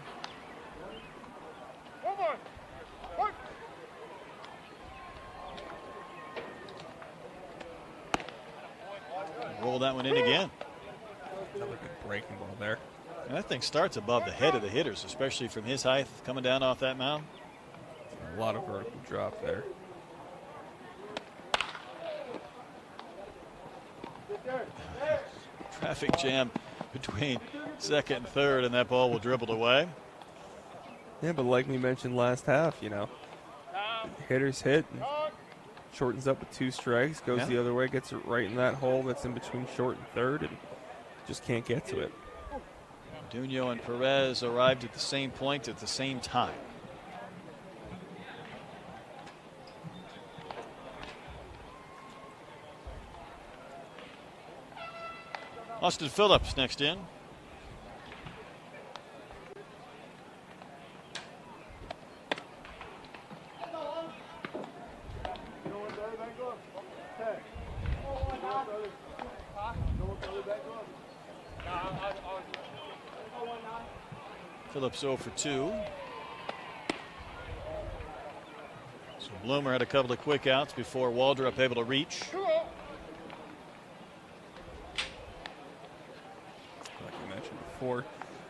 Roll that one in again. Another good breaking ball there. And that thing starts above the head of the hitters, especially from his height coming down off that mound. A lot of vertical drop there. Traffic jam between 2nd and 3rd, and that ball will dribble away. Yeah, but like we mentioned last half, hitters hit, and shortens up with 2 strikes, goes the other way, gets it right in that hole that's in between short and 3rd, and just can't get to it. Duno and Perez arrived at the same point at the same time. Austin Phillips next in. Phillips 0 for 2. So Bloomer had a couple of quick outs before Waldrop able to reach. Like I mentioned before,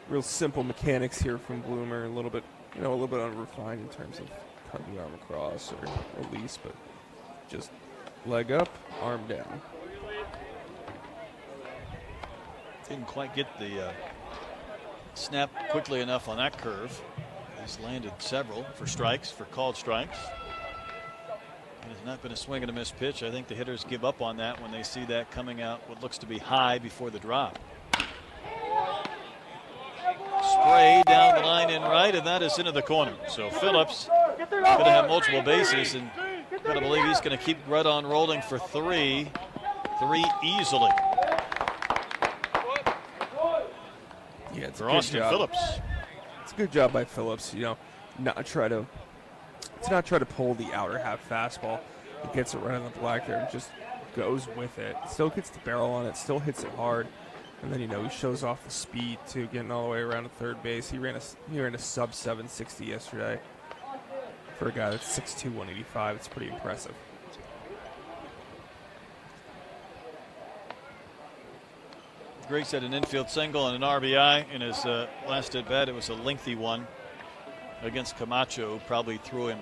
real simple mechanics here from Bloomer. A little bit unrefined in terms of cutting the arm across or release, but just leg up, arm down. Didn't quite get the snap quickly enough on that curve. He's landed several for strikes, for called strikes. It has not been a swing and a miss pitch. I think the hitters give up on that when they see that coming out what looks to be high before the drop. Spray down the line in right, and that is into the corner. So Phillips going to have multiple bases, and got to believe he's going to keep right on rolling for three easily. Yeah, it's For a good Austin job. Phillips. It's a good job by Phillips. Not try to pull the outer half fastball. He gets it right on the black there and just goes with it. Still gets the barrel on it. Still hits it hard. And then he shows off the speed too, getting all the way around to third base. He ran a sub 760 yesterday. For a guy that's 6'2", 185, it's pretty impressive. Griggs had an infield single and an RBI in his last at bat. It was a lengthy one against Camacho, who probably threw him,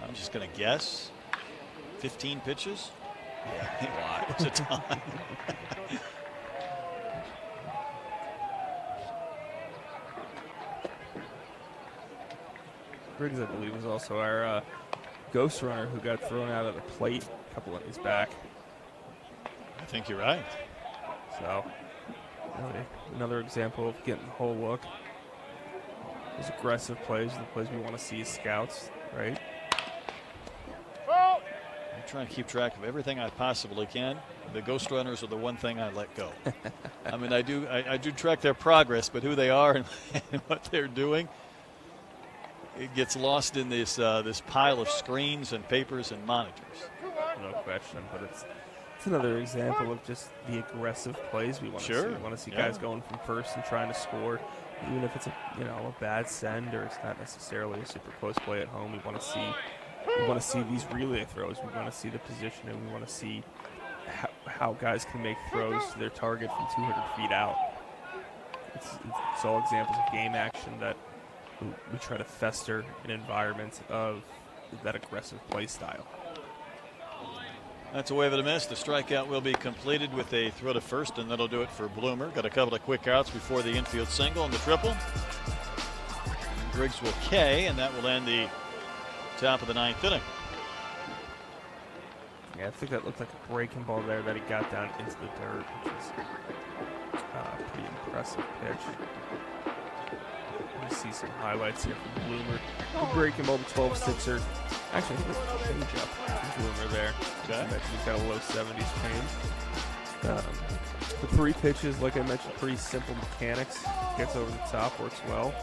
I'm just going to guess, 15 pitches? Yeah, it was a ton. Griggs, I believe, was also our ghost runner who got thrown out of the plate a couple innings back. I think you're right. So, really, another example of getting the whole look. Those aggressive plays are the plays we want to see as scouts, right? I'm trying to keep track of everything I possibly can. The ghost runners are the one thing I let go. I mean, I do track their progress, but who they are and what they're doing, it gets lost in this this pile of screens and papers and monitors. No question, but it's another example of just the aggressive plays we want to see. We want to see guys going from first and trying to score, even if it's a bad send or it's not necessarily a super close play at home. We want to see these relay throws. We want to see the positioning. We want to see how guys can make throws to their target from 200 feet out. It's all examples of game action that we try to fester in environments of that aggressive play style. That's a wave and a miss. The strikeout will be completed with a throw to first, and that'll do it for Bloomer. Got a couple of quick outs before the infield single and the triple. And Griggs will K, and that will end the top of the ninth inning. Yeah, I think that looked like a breaking ball there that he got down into the dirt, which is a pretty impressive pitch. You see some highlights here from Bloomer. The breaking ball, the 12-6er. Actually, I think it's a change up from Bloomer there. Okay. He's got a low 70s change. The 3 pitches, like I mentioned, pretty simple mechanics. Gets over the top, works well.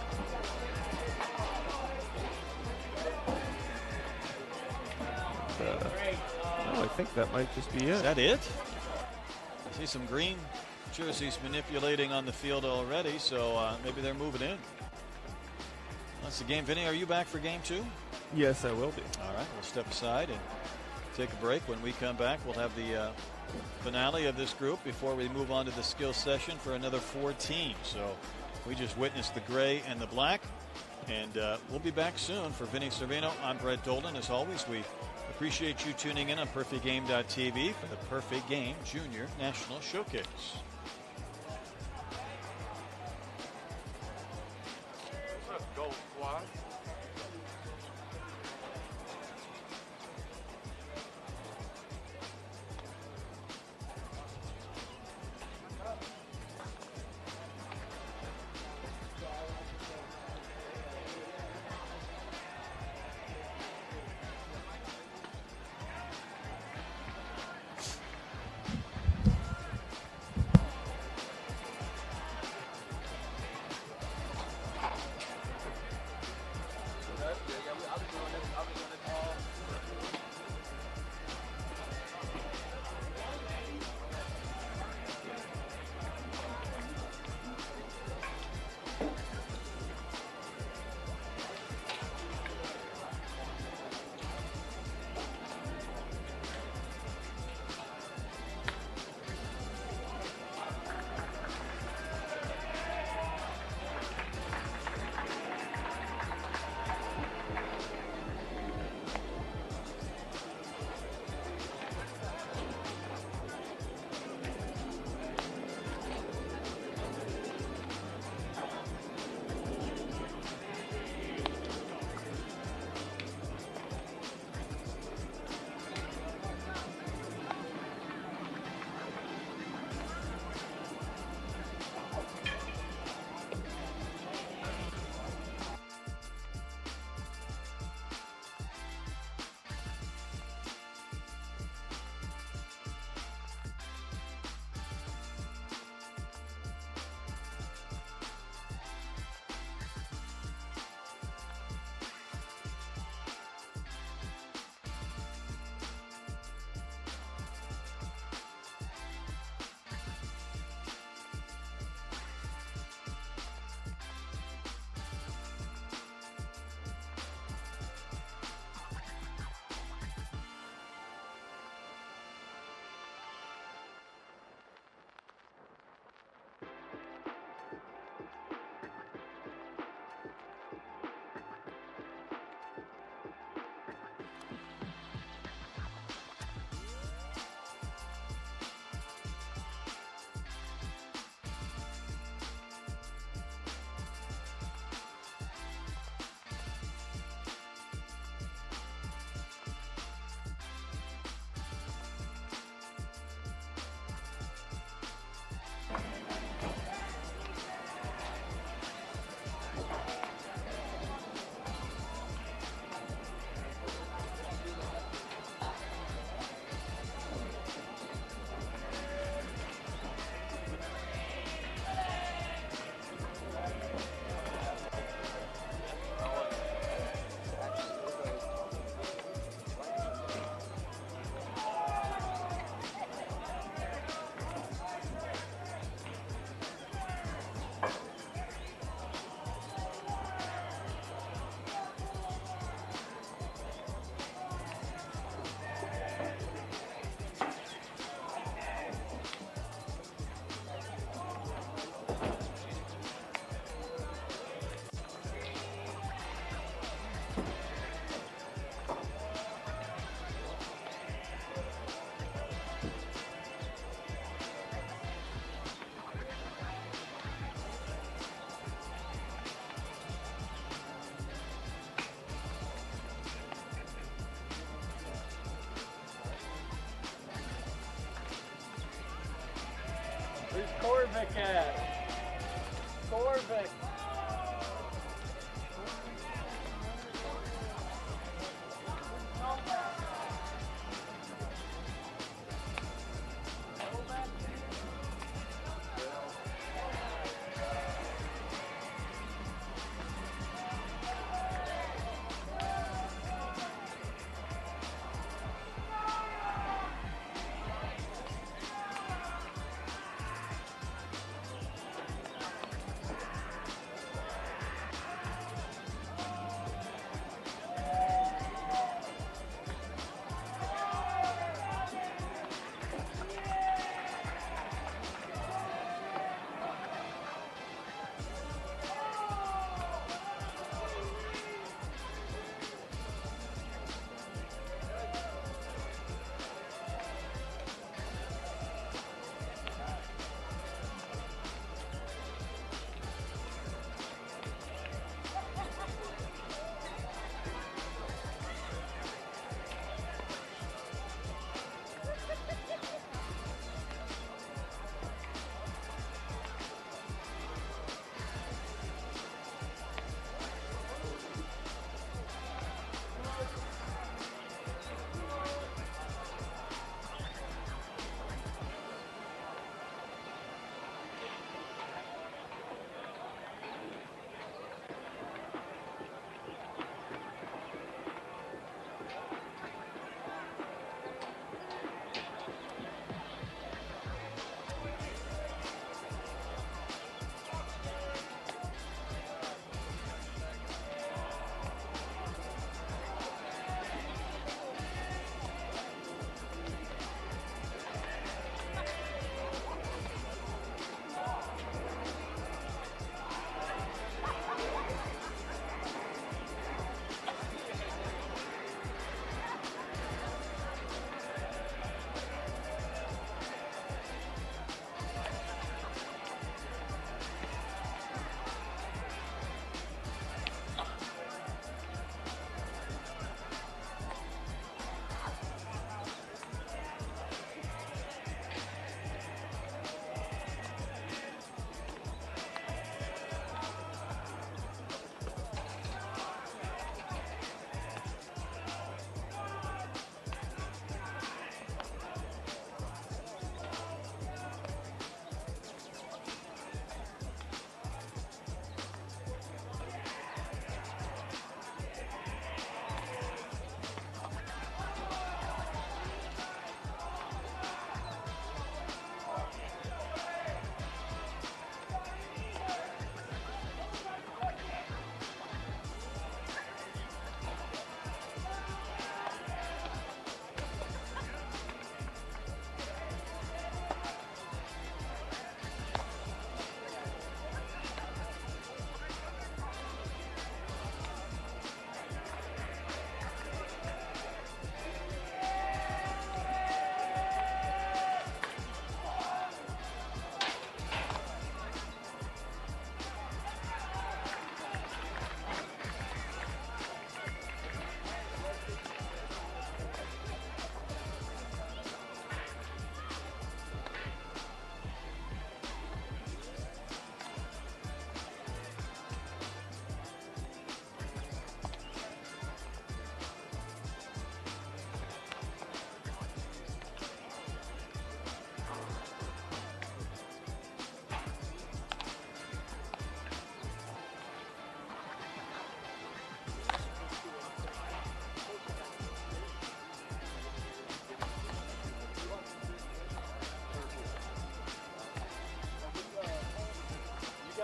I think that might just be it. Is that it? I see some green jerseys manipulating on the field already, so maybe they're moving in. That's the game. Vinny, are you back for game 2? Yes, I will be. All right, we'll step aside and take a break. When we come back, we'll have the finale of this group before we move on to the skills session for another 4 teams. So we just witnessed the gray and the black, and we'll be back soon. For Vinny Servino, I'm Brett Dolan. As always, we appreciate you tuning in on PerfectGame.tv for the Perfect Game Junior National Showcase. Go Squad. Where's Corvick at? Corvick.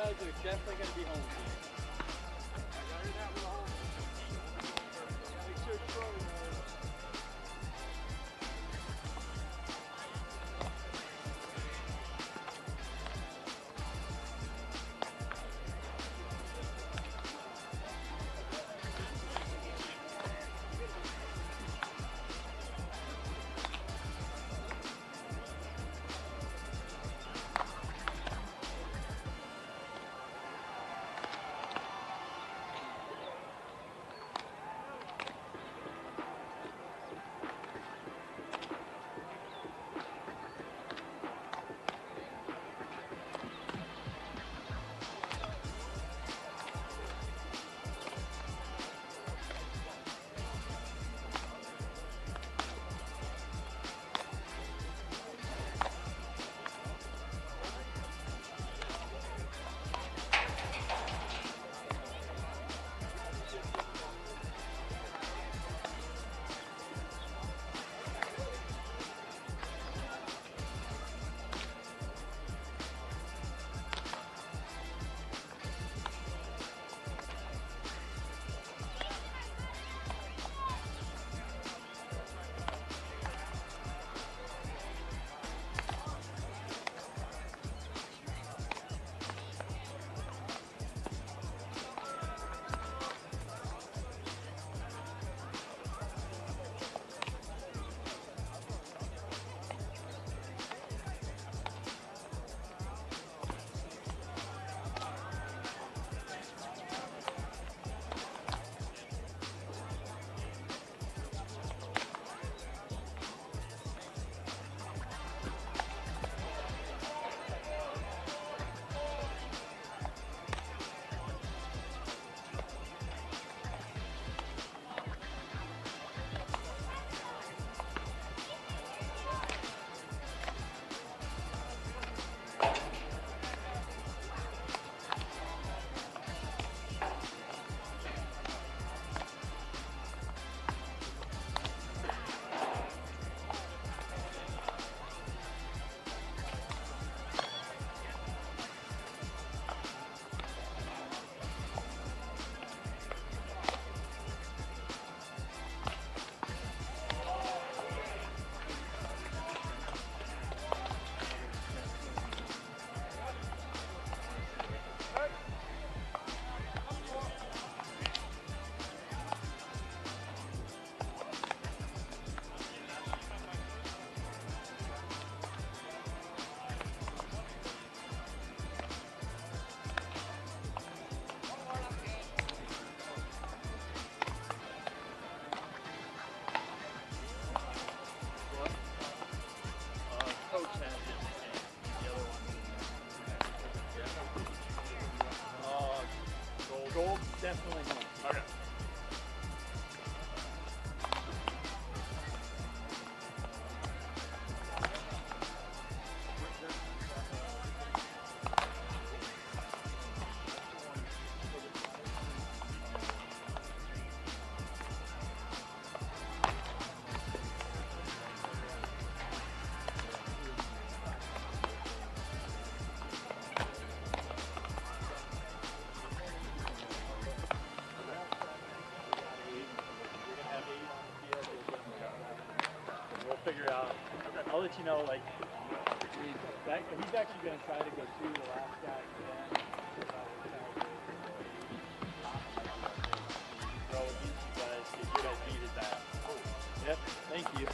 guys are definitely going to be home. Make sure it's rolling. definitely home. Okay. We'll figure it out. I'll let you know, like, he's actually going to try to go through the last guy again. Throw against you guys, see if you guys needed that. Yep, thank you.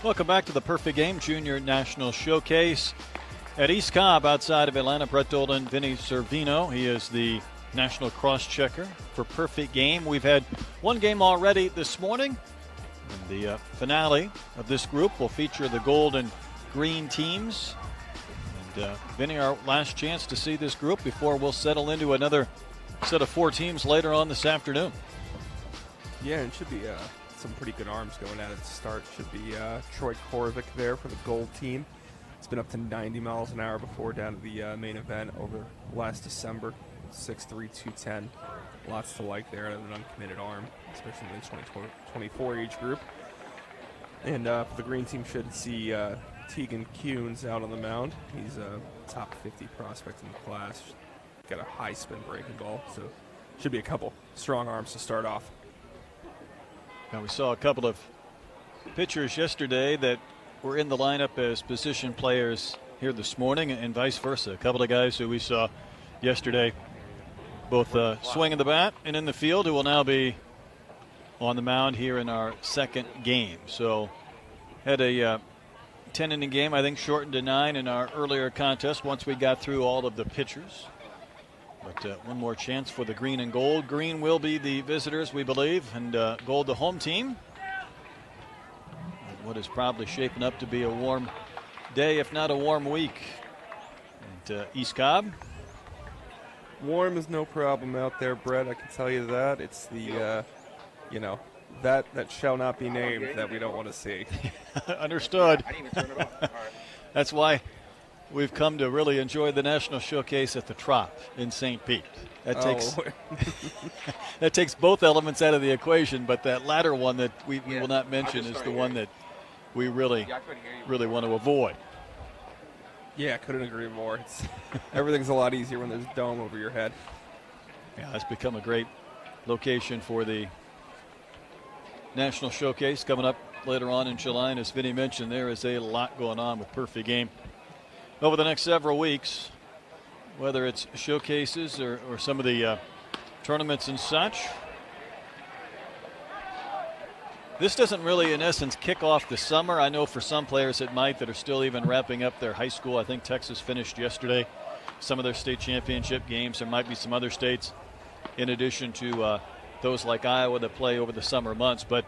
Welcome back to the Perfect Game Junior National Showcase at East Cobb outside of Atlanta. Brett Dolan, Vinny Servino. He is the national cross-checker for Perfect Game. We've had one game already this morning. And the finale of this group will feature the gold and green teams. And Vinny, our last chance to see this group before we'll settle into another set of 4 teams later on this afternoon. Yeah, it should be some pretty good arms going at it to start. Should be Troy Korovic there for the gold team. It's been up to 90 miles an hour before down to the main event over last December. 6'3", 210. Lots to like there at an uncommitted arm, especially in the 2024 age group. And for the green team, should see Tegan Kuhns out on the mound. He's a top 50 prospect in the class. Got a high spin breaking ball, so should be a couple strong arms to start off. Now, we saw a couple of pitchers yesterday that were in the lineup as position players here this morning, and vice versa. A couple of guys who we saw yesterday both swinging the bat and in the field, who will now be on the mound here in our second game. So had a 10-inning game, I think shortened to 9 in our earlier contest once we got through all of the pitchers. But one more chance for the green and gold. Green will be the visitors, we believe, and gold the home team. And what is probably shaping up to be a warm day, if not a warm week, at East Cobb. Warm is no problem out there, Brett. I can tell you that. It's the, that shall not be named that we don't want to see. Understood. I didn't even turn it off. All right. That's why we've come to really enjoy the National Showcase at the Trop in St. Pete. That takes both elements out of the equation, but that latter one that we will not mention is the one that we really want to avoid. Yeah, I couldn't agree more. Everything's a lot easier when there's a dome over your head. Yeah, it's become a great location for the National Showcase coming up later on in July. And as Vinny mentioned, there is a lot going on with Perfect Game over the next several weeks, whether it's showcases or some of the tournaments and such. This doesn't really, in essence, kick off the summer. I know for some players it might that are still even wrapping up their high school. I think Texas finished yesterday some of their state championship games. There might be some other states in addition to those like Iowa that play over the summer months. But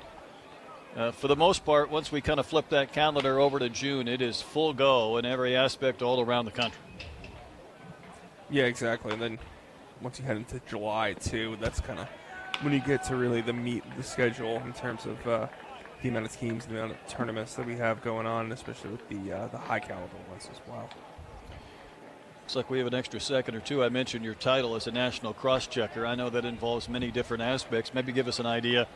for the most part, once we kind of flip that calendar over to June, it is full go in every aspect all around the country. Yeah, exactly. And then once you head into July, too, that's kind of when you get to really the meat of the schedule in terms of the amount of teams, the amount of tournaments that we have going on, especially with the high caliber ones as well. Looks like we have an extra second or two. I mentioned your title as a national cross-checker. I know that involves many different aspects. Maybe give us an idea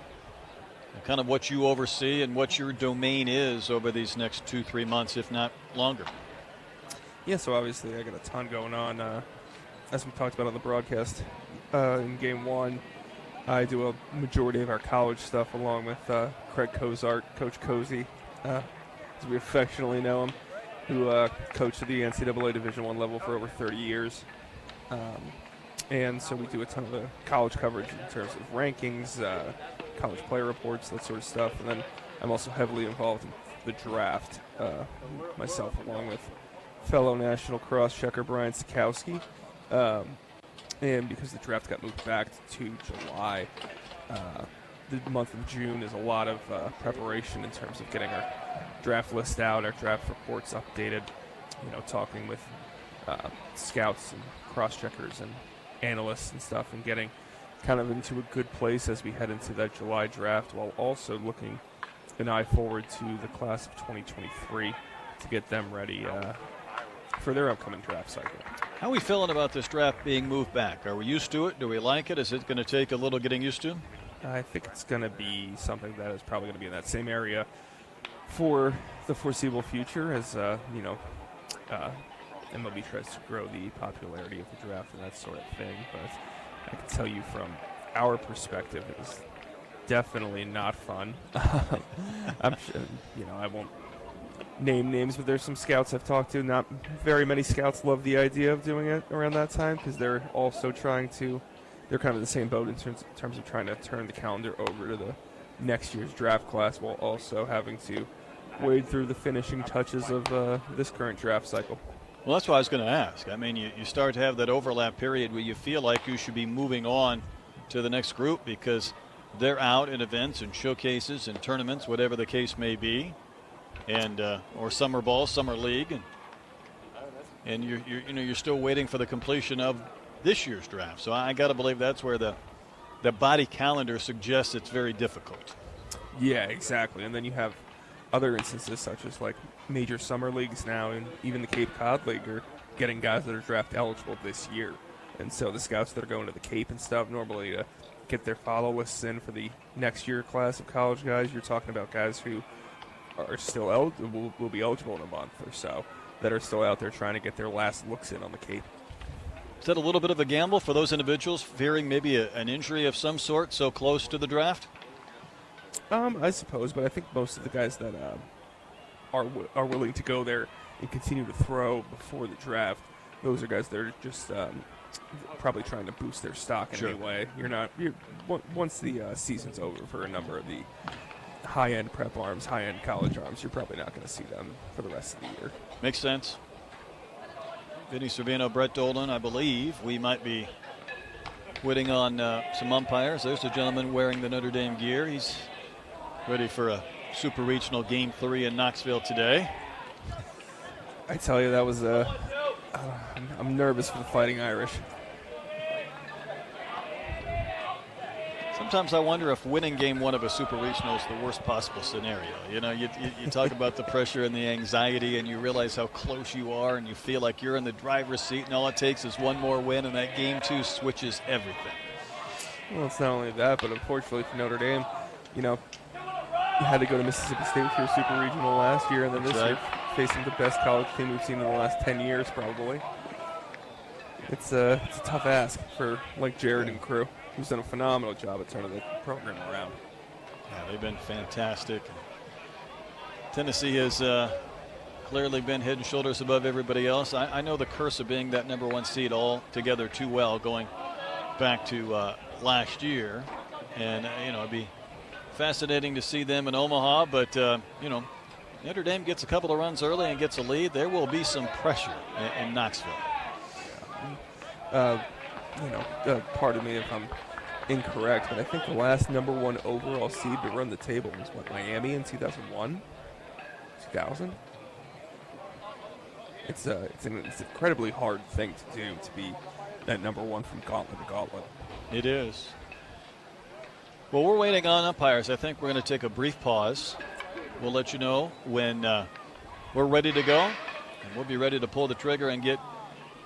of kind of what you oversee and what your domain is over these next 2-3 months, if not longer. Yeah, so obviously I got a ton going on. As we talked about on the broadcast in Game 1, I do a majority of our college stuff along with Craig Cozart, Coach Cozy, as we affectionately know him, who coached at the NCAA Division I level for over 30 years. And so we do a ton of the college coverage in terms of rankings, college player reports, that sort of stuff. And then I'm also heavily involved in the draft, myself along with fellow national cross-checker Brian Sikowski. And because the draft got moved back to July, the month of June is a lot of preparation in terms of getting our draft list out, our draft reports updated, talking with scouts and cross-checkers and analysts and stuff, and getting kind of into a good place as we head into that July draft, while also looking an eye forward to the class of 2023 to get them ready for their upcoming draft cycle. How are we feeling about this draft being moved back? Are we used to it? Do we like it? Is it going to take a little getting used to? I think it's going to be something that is probably going to be in that same area for the foreseeable future as, MLB tries to grow the popularity of the draft and that sort of thing. But I can tell you from our perspective, it was definitely not fun. I'm sure, I won't name names, but there's some scouts I've talked to. Not very many scouts love the idea of doing it around that time because they're also they're kind of in the same boat in terms of trying to turn the calendar over to the next year's draft class while also having to wade through the finishing touches of this current draft cycle. Well, that's what I was going to ask. I mean, you start to have that overlap period where you feel like you should be moving on to the next group because they're out in events and showcases and tournaments, whatever the case may be, and or summer ball, summer league, and you're still waiting for the completion of this year's draft. So I got to believe that's where the body calendar suggests it's very difficult. Yeah, exactly. And then you have other instances such as like major summer leagues now, and even the Cape Cod League are getting guys that are draft eligible this year. And so the scouts that are going to the Cape and stuff normally to get their follow lists in for the next year class of college guys, you're talking about guys who are still eligible, will be eligible in a month or so, that are still out there trying to get their last looks in on the Cape. Is that a little bit of a gamble for those individuals fearing maybe an injury of some sort so close to the draft? I suppose, but I think most of the guys that are willing to go there and continue to throw before the draft, those are guys that are just probably trying to boost their stock in any way. Once the season's over for a number of the high-end prep arms, high-end college arms, you're probably not going to see them for the rest of the year. Makes sense. Vinny Servino, Brett Dolan, I believe we might be waiting on some umpires. There's a gentleman wearing the Notre Dame gear. He's ready for a Super Regional Game 3 in Knoxville today. I tell you, that was I'm nervous for the Fighting Irish. Sometimes I wonder if winning Game 1 of a Super Regional is the worst possible scenario. You know, you talk about the pressure and the anxiety, and you realize how close you are, and you feel like you're in the driver's seat, and all it takes is one more win, and that Game 2 switches everything. Well, it's not only that, but unfortunately for Notre Dame, you had to go to Mississippi State for your Super Regional last year, and then this year facing the best college team we've seen in the last 10 years, probably. It's a tough ask for Jared and crew, who's done a phenomenal job at turning the program around. Yeah, they've been fantastic. Tennessee has clearly been head and shoulders above everybody else. I know the curse of being that number 1 seed all together too well, going back to last year, and it'd be fascinating to see them in Omaha, but Notre Dame gets a couple of runs early and gets a lead. There will be some pressure in Knoxville. Pardon me if I'm incorrect, but I think the last number 1 overall seed to run the table was Miami in 2001, 2000. It's an incredibly hard thing to do, to be that number 1 from gauntlet to gauntlet. It is. Well, we're waiting on umpires. I think we're going to take a brief pause. We'll let you know when we're ready to go, and we'll be ready to pull the trigger and get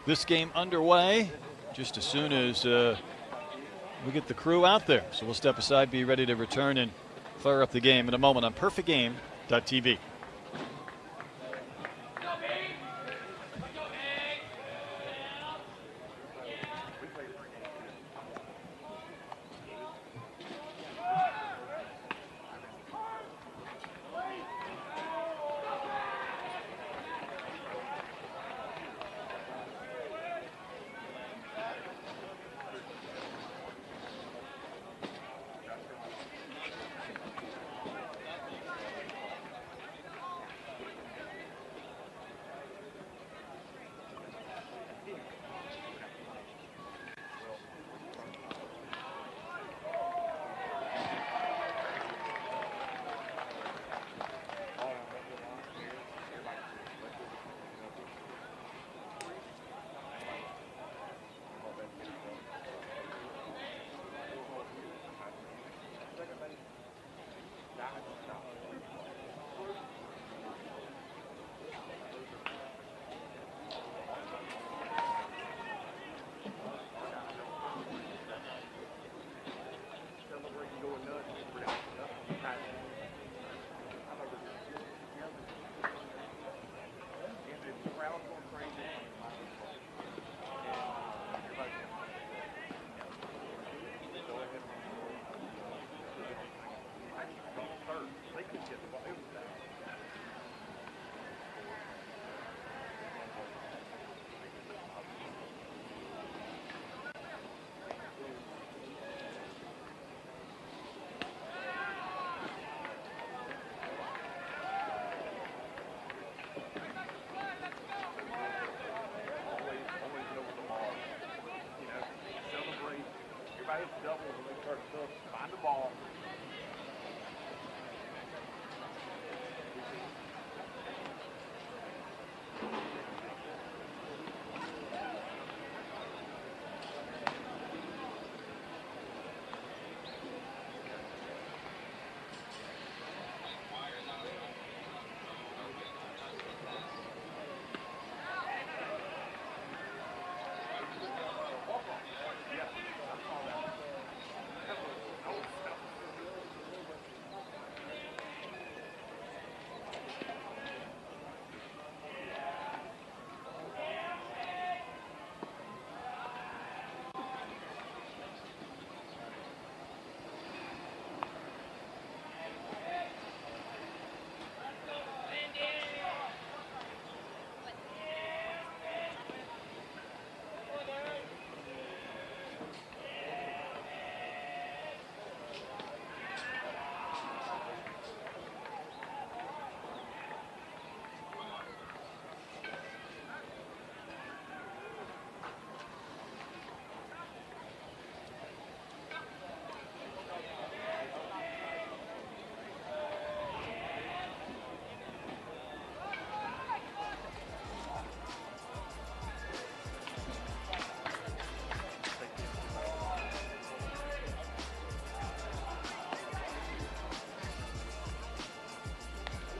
this game underway just as soon as we get the crew out there. So we'll step aside, be ready to return and fire up the game in a moment on PerfectGame.tv. I hit doubles when they start to find the ball.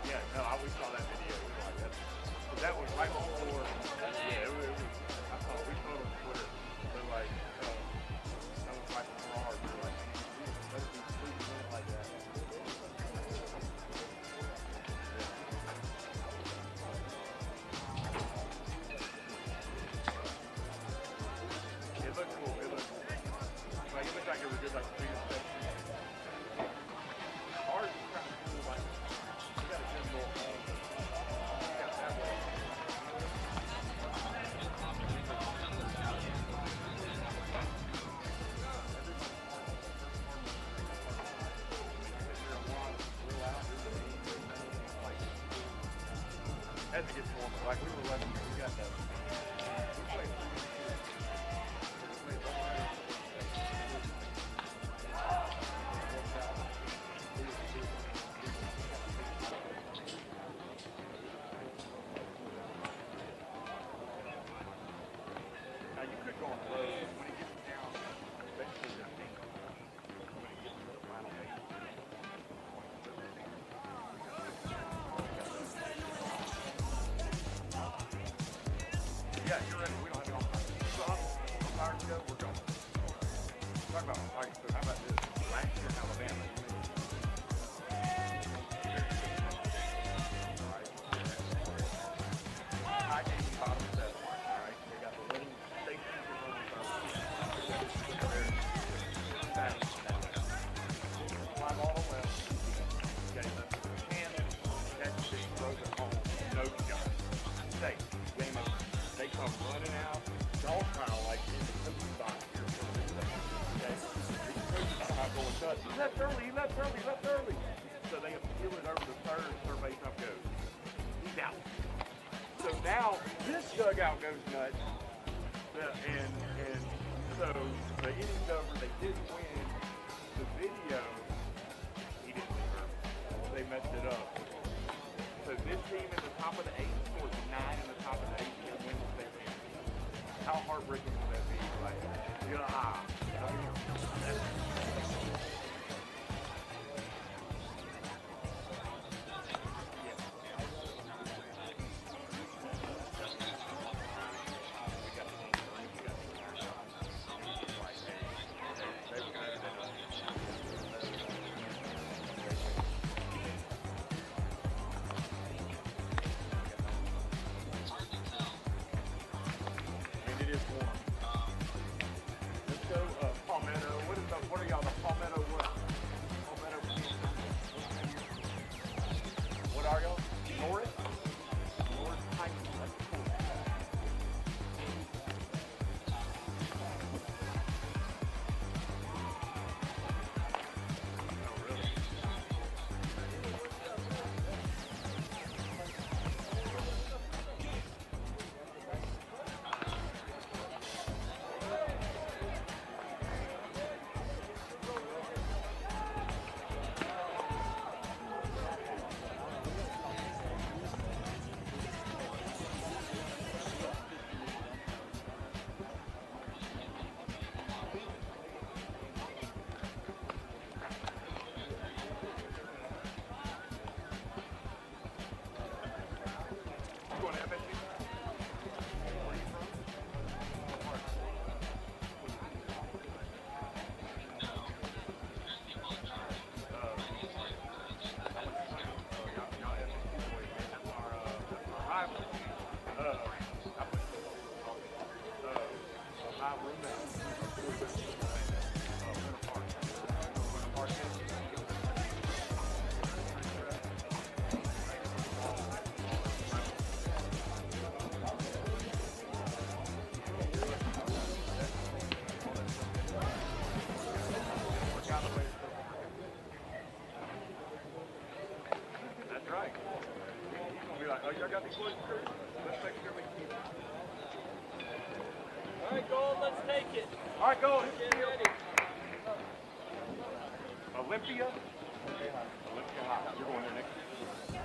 Yeah, no, we saw that video. That was right before. Yeah, it was, I saw we saw it on Twitter. But like, that was right before ours. We were like, let it be 3 minutes like that. It looked cool. It looked like it was just like 3 minutes. Ours is kind of cool. Like, we got a good little home. We got that way. As it gets warmer, like we were lucky, we got that. Now you could go on the road when it gets down, especially I think when it gets to the final day. Yeah, you're ready. We don't have it all time. So I'm tired to go. We're going. Talk about, all right, so how about this? Last year in Alabama, you made I gave you bottom 7, all right? They got the winning stations and running climb all the way. You got him up to the cannon. That's 6 rows at home. No shot. Safe. Game over. They come running out. Dog pile like in the cookie box here. Okay? Not going nuts. He left early. So they appeal it over the third base up goes. He's out. So now this dugout goes nuts. And so the inning's over. They didn't win. The video, he didn't deserve. They messed it up. So this team in the top of the 8 scores 9 in the top of the 8 and wins the state championship. How heartbreaking would that be? Like, And it is warm. Let's go. That's right. He's gonna be like, oh, y'all got these boys recruited? Let's make sure we keep them. All right, Gold, let's take it. All right, go. Get ready. Olympia. Olympia High. You're going there next year.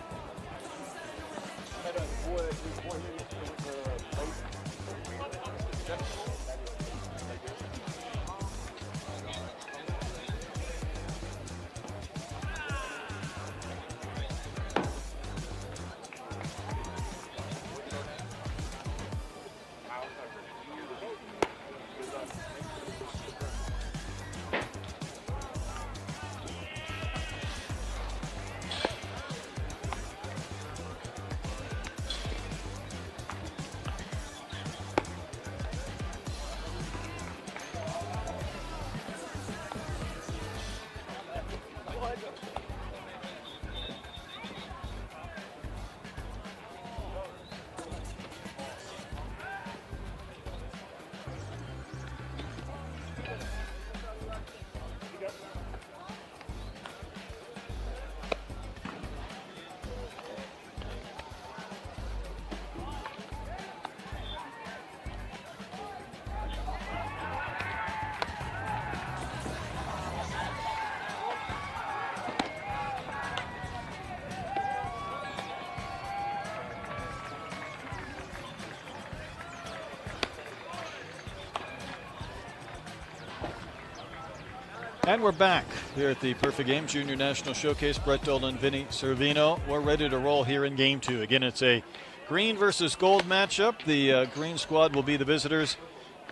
And we're back here at the Perfect Game Junior National Showcase. Brett Dolan, Vinny Servino. We're ready to roll here in Game 2. Again, it's a green versus gold matchup. The green squad will be the visitors.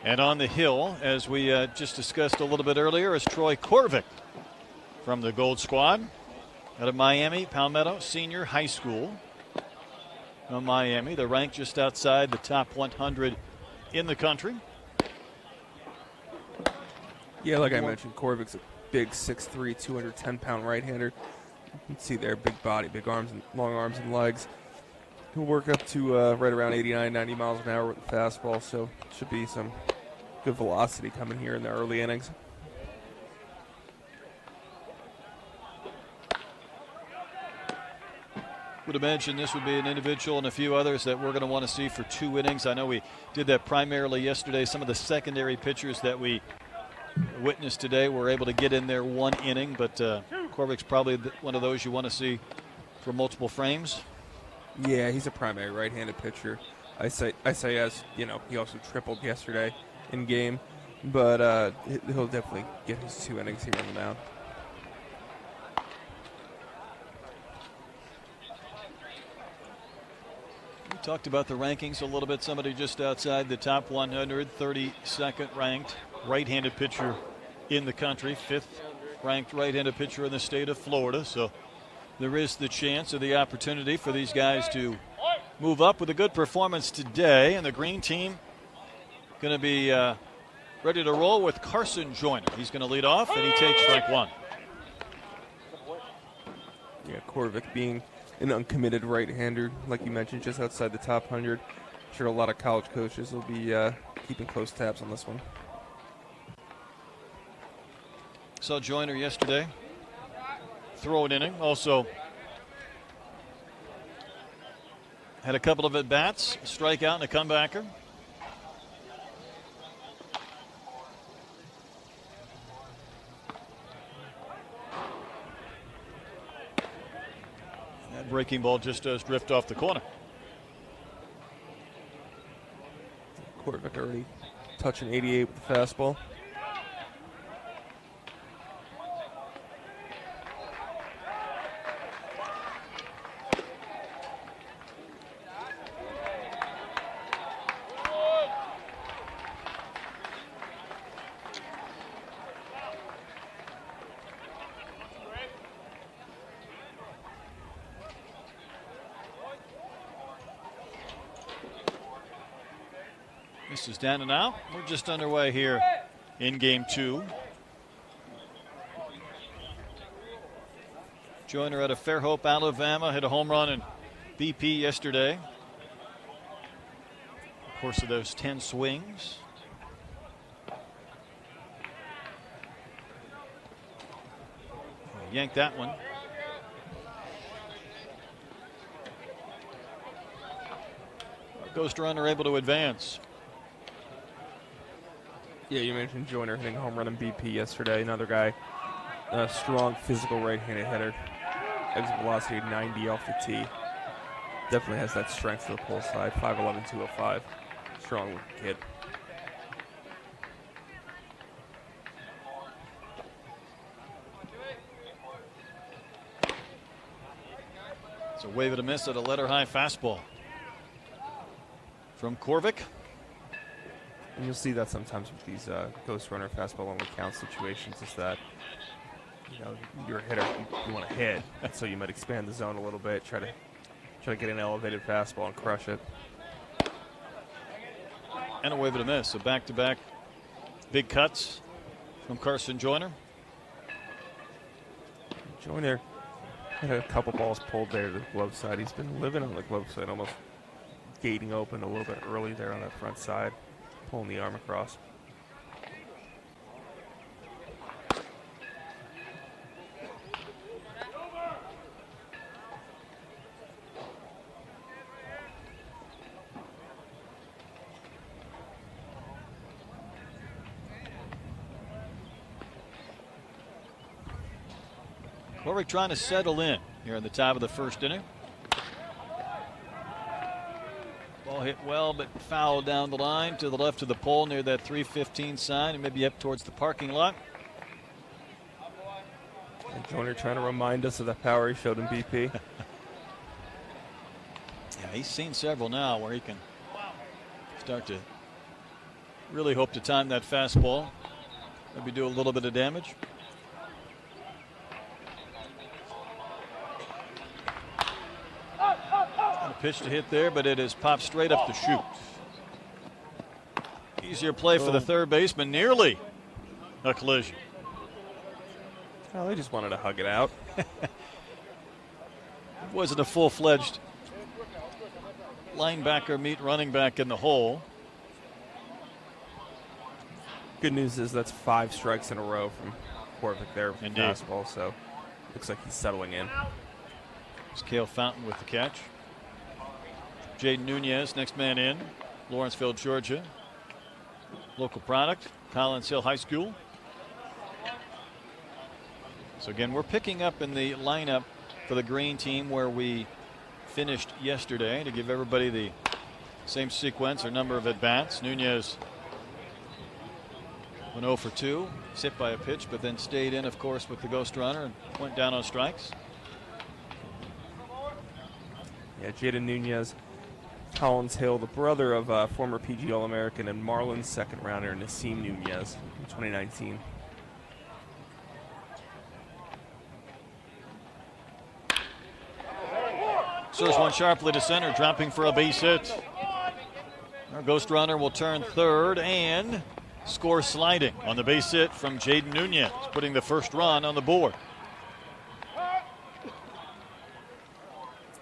And on the hill, as we just discussed a little bit earlier, is Troy Corvick from the gold squad out of Miami, Palmetto Senior High School. From Miami, they're ranked just outside the top 100 in the country. Yeah, like I mentioned, Corvick's a big 6'3", 210-pound right-hander. You can see there, big body, big arms, and long arms and legs. He'll work up to right around 89, 90 miles an hour with the fastball, so should be some good velocity coming here in the early innings. Would imagine this would be an individual and a few others that we're going to want to see for 2 innings. I know we did that primarily yesterday. Some of the secondary pitchers that we witnessed today were able to get in there 1 inning, but Corvick's probably one of those you want to see for multiple frames. Yeah, he's a primary right-handed pitcher. I say as you know, he also tripled yesterday in game, but he'll definitely get his 2 innings here on the mound. We talked about the rankings a little bit. Somebody just outside the top 100, 32nd ranked right-handed pitcher in the country, 5th ranked right-handed pitcher in the state of Florida. So there is the chance or the opportunity for these guys to move up with a good performance today. And the green team going to be ready to roll with Carson Joyner. He's going to lead off, and he takes strike 1. Yeah, Corvick being an uncommitted right-hander, like you mentioned, just outside the top 100. I'm sure a lot of college coaches will be keeping close tabs on this one. Saw Joyner yesterday throw an inning. Also had a couple of at-bats, a strikeout and a comebacker. That breaking ball just does drift off the corner. Corvick already touching 88 with the fastball. This is down and out. We're just underway here in game 2. Joyner out of Fairhope, Alabama, hit a home run in BP yesterday. Of course, of those 10 swings. Yanked that one. Ghost runner able to advance. Yeah, you mentioned Joyner hitting a home run in BP yesterday. Another guy, a strong, physical right-handed hitter. Exit velocity 90 off the tee. Definitely has that strength to the pull side. 5'11", 205. Strong kid. It's a wave and a miss at a letter high fastball from Corvick. And you'll see that sometimes with these ghost runner fastball only count situations, is that you're a hitter, you want to hit, and so you might expand the zone a little bit, try to get an elevated fastball and crush it. And a wave and a miss. So back-to-back big cuts from Carson Joyner. Joyner had a couple balls pulled there to the glove side. He's been living on the glove side, almost gating open a little bit early there on that front side, pulling the arm across. Corvick trying to settle in here in the top of the first inning. Ball hit well, but foul down the line to the left of the pole near that 315 sign and maybe up towards the parking lot. And Joyner trying to remind us of the power he showed in BP. Yeah, he's seen several now where he can start to really hope to time that fastball. Maybe do a little bit of damage. Pitch to hit there, but it is popped straight up the chute. Easier play for the third baseman, nearly a collision. Oh, they just wanted to hug it out. It wasn't a full-fledged linebacker meet running back in the hole. Good news is that's 5 strikes in a row from Corvick there with the Indeed. fastball, so looks like he's settling in. It's Cale Fountain with the catch. Jaden Nunez, next man in, Lawrenceville, Georgia. Local product, Collins Hill High School. So again, we're picking up in the lineup for the green team where we finished yesterday to give everybody the same sequence or number of at-bats. Nunez went 0 for 2, hit by a pitch, but then stayed in, of course, with the ghost runner and went down on strikes. Yeah, Jaden Nunez, Collins Hill, the brother of former PG All-American and Marlins second rounder Nassim Nunez in 2019. Serves one sharply to center, dropping for a base hit. Our ghost runner will turn third and score sliding on the base hit from Jaden Nunez, putting the first run on the board.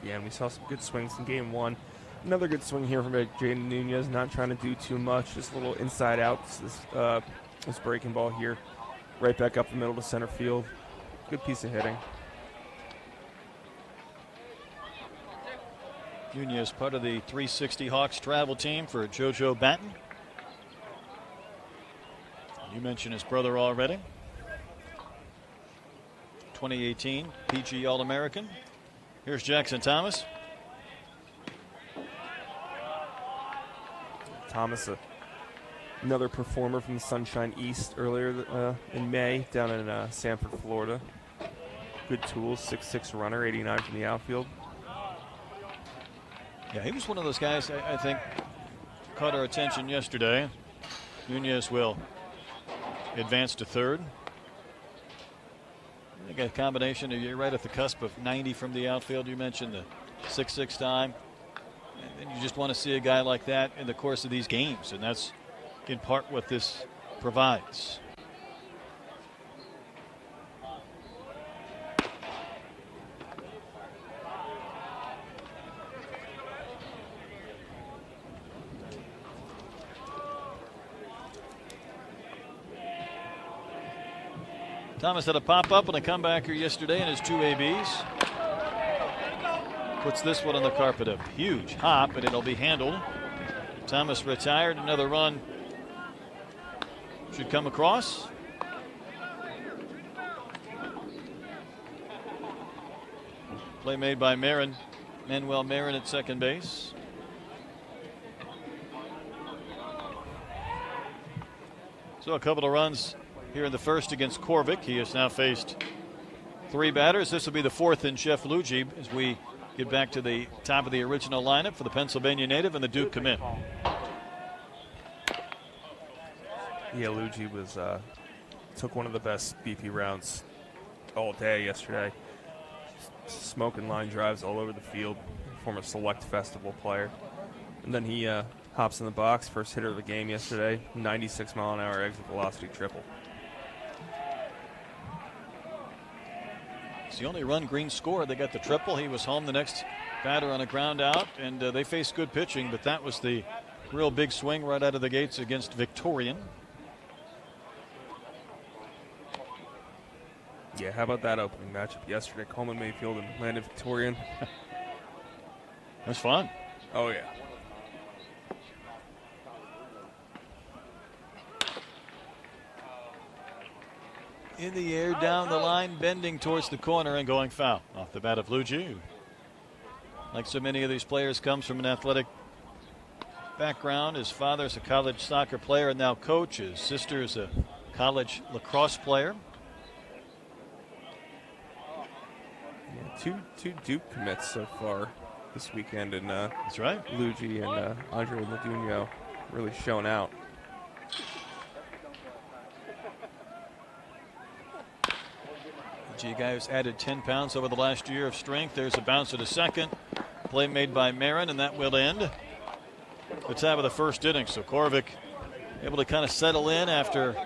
Yeah, and we saw some good swings in game 1. Another good swing here from Jaden Nunez, not trying to do too much, just a little inside out. This breaking ball here, right back up the middle to center field. Good piece of hitting. Nunez, part of the 360 Hawks travel team for JoJo Batten. You mentioned his brother already. 2018 PG All-American. Here's Jackson Thomas. Thomas, another performer from the Sunshine East earlier in May down in Sanford, Florida. Good tools, 6'6" runner, 89 from the outfield. Yeah, he was one of those guys I think caught our attention yesterday. Nunez will advance to third. I think a combination of, you're right at the cusp of 90 from the outfield. You mentioned the 6'6" time. And you just want to see a guy like that in the course of these games. And that's in part what this provides. Thomas had a pop-up and a comebacker yesterday in his 2 ABs. Puts this one on the carpet. A huge hop, and it'll be handled. Thomas retired. Another run should come across. Play made by Marin. Manuel Marin at second base. So a couple of runs here in the first against Korvik. He has now faced 3 batters. This will be the 4th in Jeff Lugie as we get back to the top of the original lineup for the Pennsylvania native and the Duke commit. Yeah, Luigi was took one of the best BP rounds all day yesterday. Smoking line drives all over the field. Former Select Festival player. And then he hops in the box. First hitter of the game yesterday. 96-mile-an-hour exit velocity triple. It's the only run Green scored. They got the triple. He was home the next batter on a ground out, and they faced good pitching, but that was the real big swing right out of the gates against Victorian. Yeah, how about that opening matchup yesterday? Coleman Mayfield and Landon Victorian. That's fun. Oh, yeah. In the air, down the line, bending towards the corner and going foul. Off the bat of Luigi, who, like so many of these players, comes from an athletic background. His father's a college soccer player and now coach. His sister's a college lacrosse player. Yeah, two Duke commits so far this weekend, and That's right. Luigi and Andre Modugno really shown out. A guy who's added 10 pounds over the last year of strength. There's a bounce at a second. Play made by Marin, and that will end the top of the first inning. So Korvik able to kind of settle in after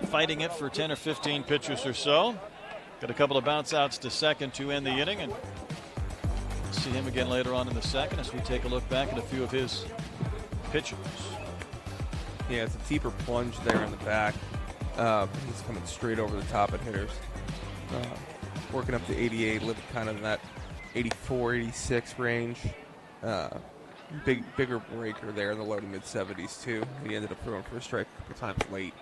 fighting it for 10 or 15 pitches or so. Got a couple of bounce outs to second to end the inning, and we'll see him again later on in the second as we take a look back at a few of his pitches. Yeah, it's a deeper plunge there in the back. He's coming straight over the top at hitters. Working up to 88, living kind of in that 84, 86 range. Bigger breaker there in the low to mid 70s too. He ended up throwing for a strike a couple times late.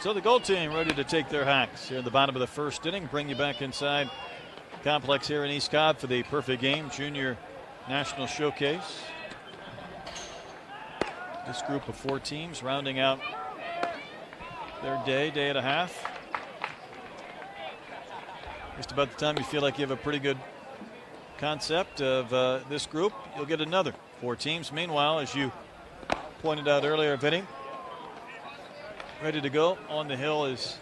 So the Gold Team ready to take their hacks here in the bottom of the first inning. Bring you back inside complex here in East Cobb for the Perfect Game Junior National Showcase. This group of 4 teams rounding out their day and a half. Just about the time you feel like you have a pretty good concept of this group, you'll get another 4 teams. Meanwhile, as you pointed out earlier, Vinny, ready to go on the hill is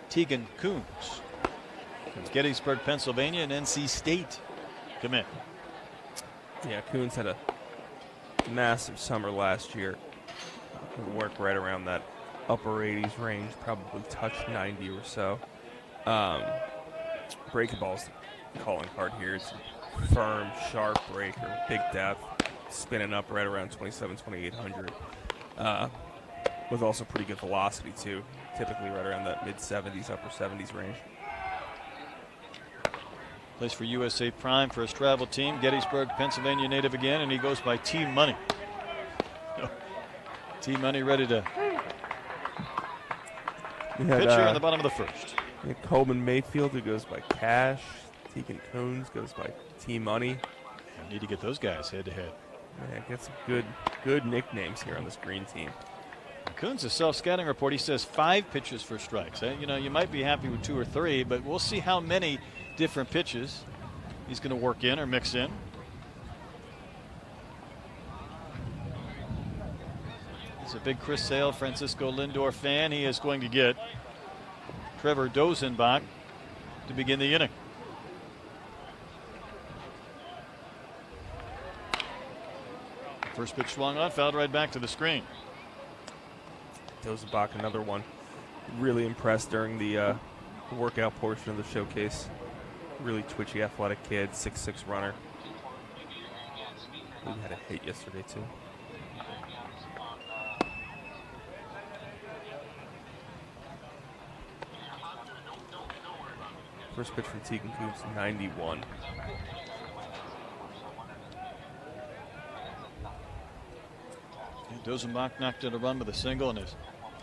Tegan Coons from Gettysburg, Pennsylvania, and NC State commit. Yeah, Coons had a massive summer last year. Worked right around that upper 80s range, probably touched 90 or so. Breaking ball's the calling card here. It's a firm, sharp breaker, big depth, spinning up right around 2,800. With also pretty good velocity too, typically right around that mid 70s, upper 70s range. Plays for USA Prime for his travel team. Gettysburg, Pennsylvania native again, and he goes by T-Money. T-Money ready to pitch here in the bottom of the first. Coleman Mayfield, who goes by Cash. Tegan Coons goes by T-Money. Need to get those guys head to head. Yeah, get some good nicknames here on this green team. Coons' self-scouting report, he says 5 pitches for strikes. You know, you might be happy with 2 or 3, but we'll see how many different pitches he's going to work in or mix in. He's a big Chris Sale, Francisco Lindor fan. He is going to get Trevor Dozenbach to begin the inning. First pitch swung on, fouled right back to the screen. Dozenbach, another one. Really impressed during the workout portion of the showcase. Really twitchy, athletic kid, 6'6" runner. He had a hit yesterday, too. First pitch from Tegan Coombs, 91. Dozenbach knocked in a run with a single in his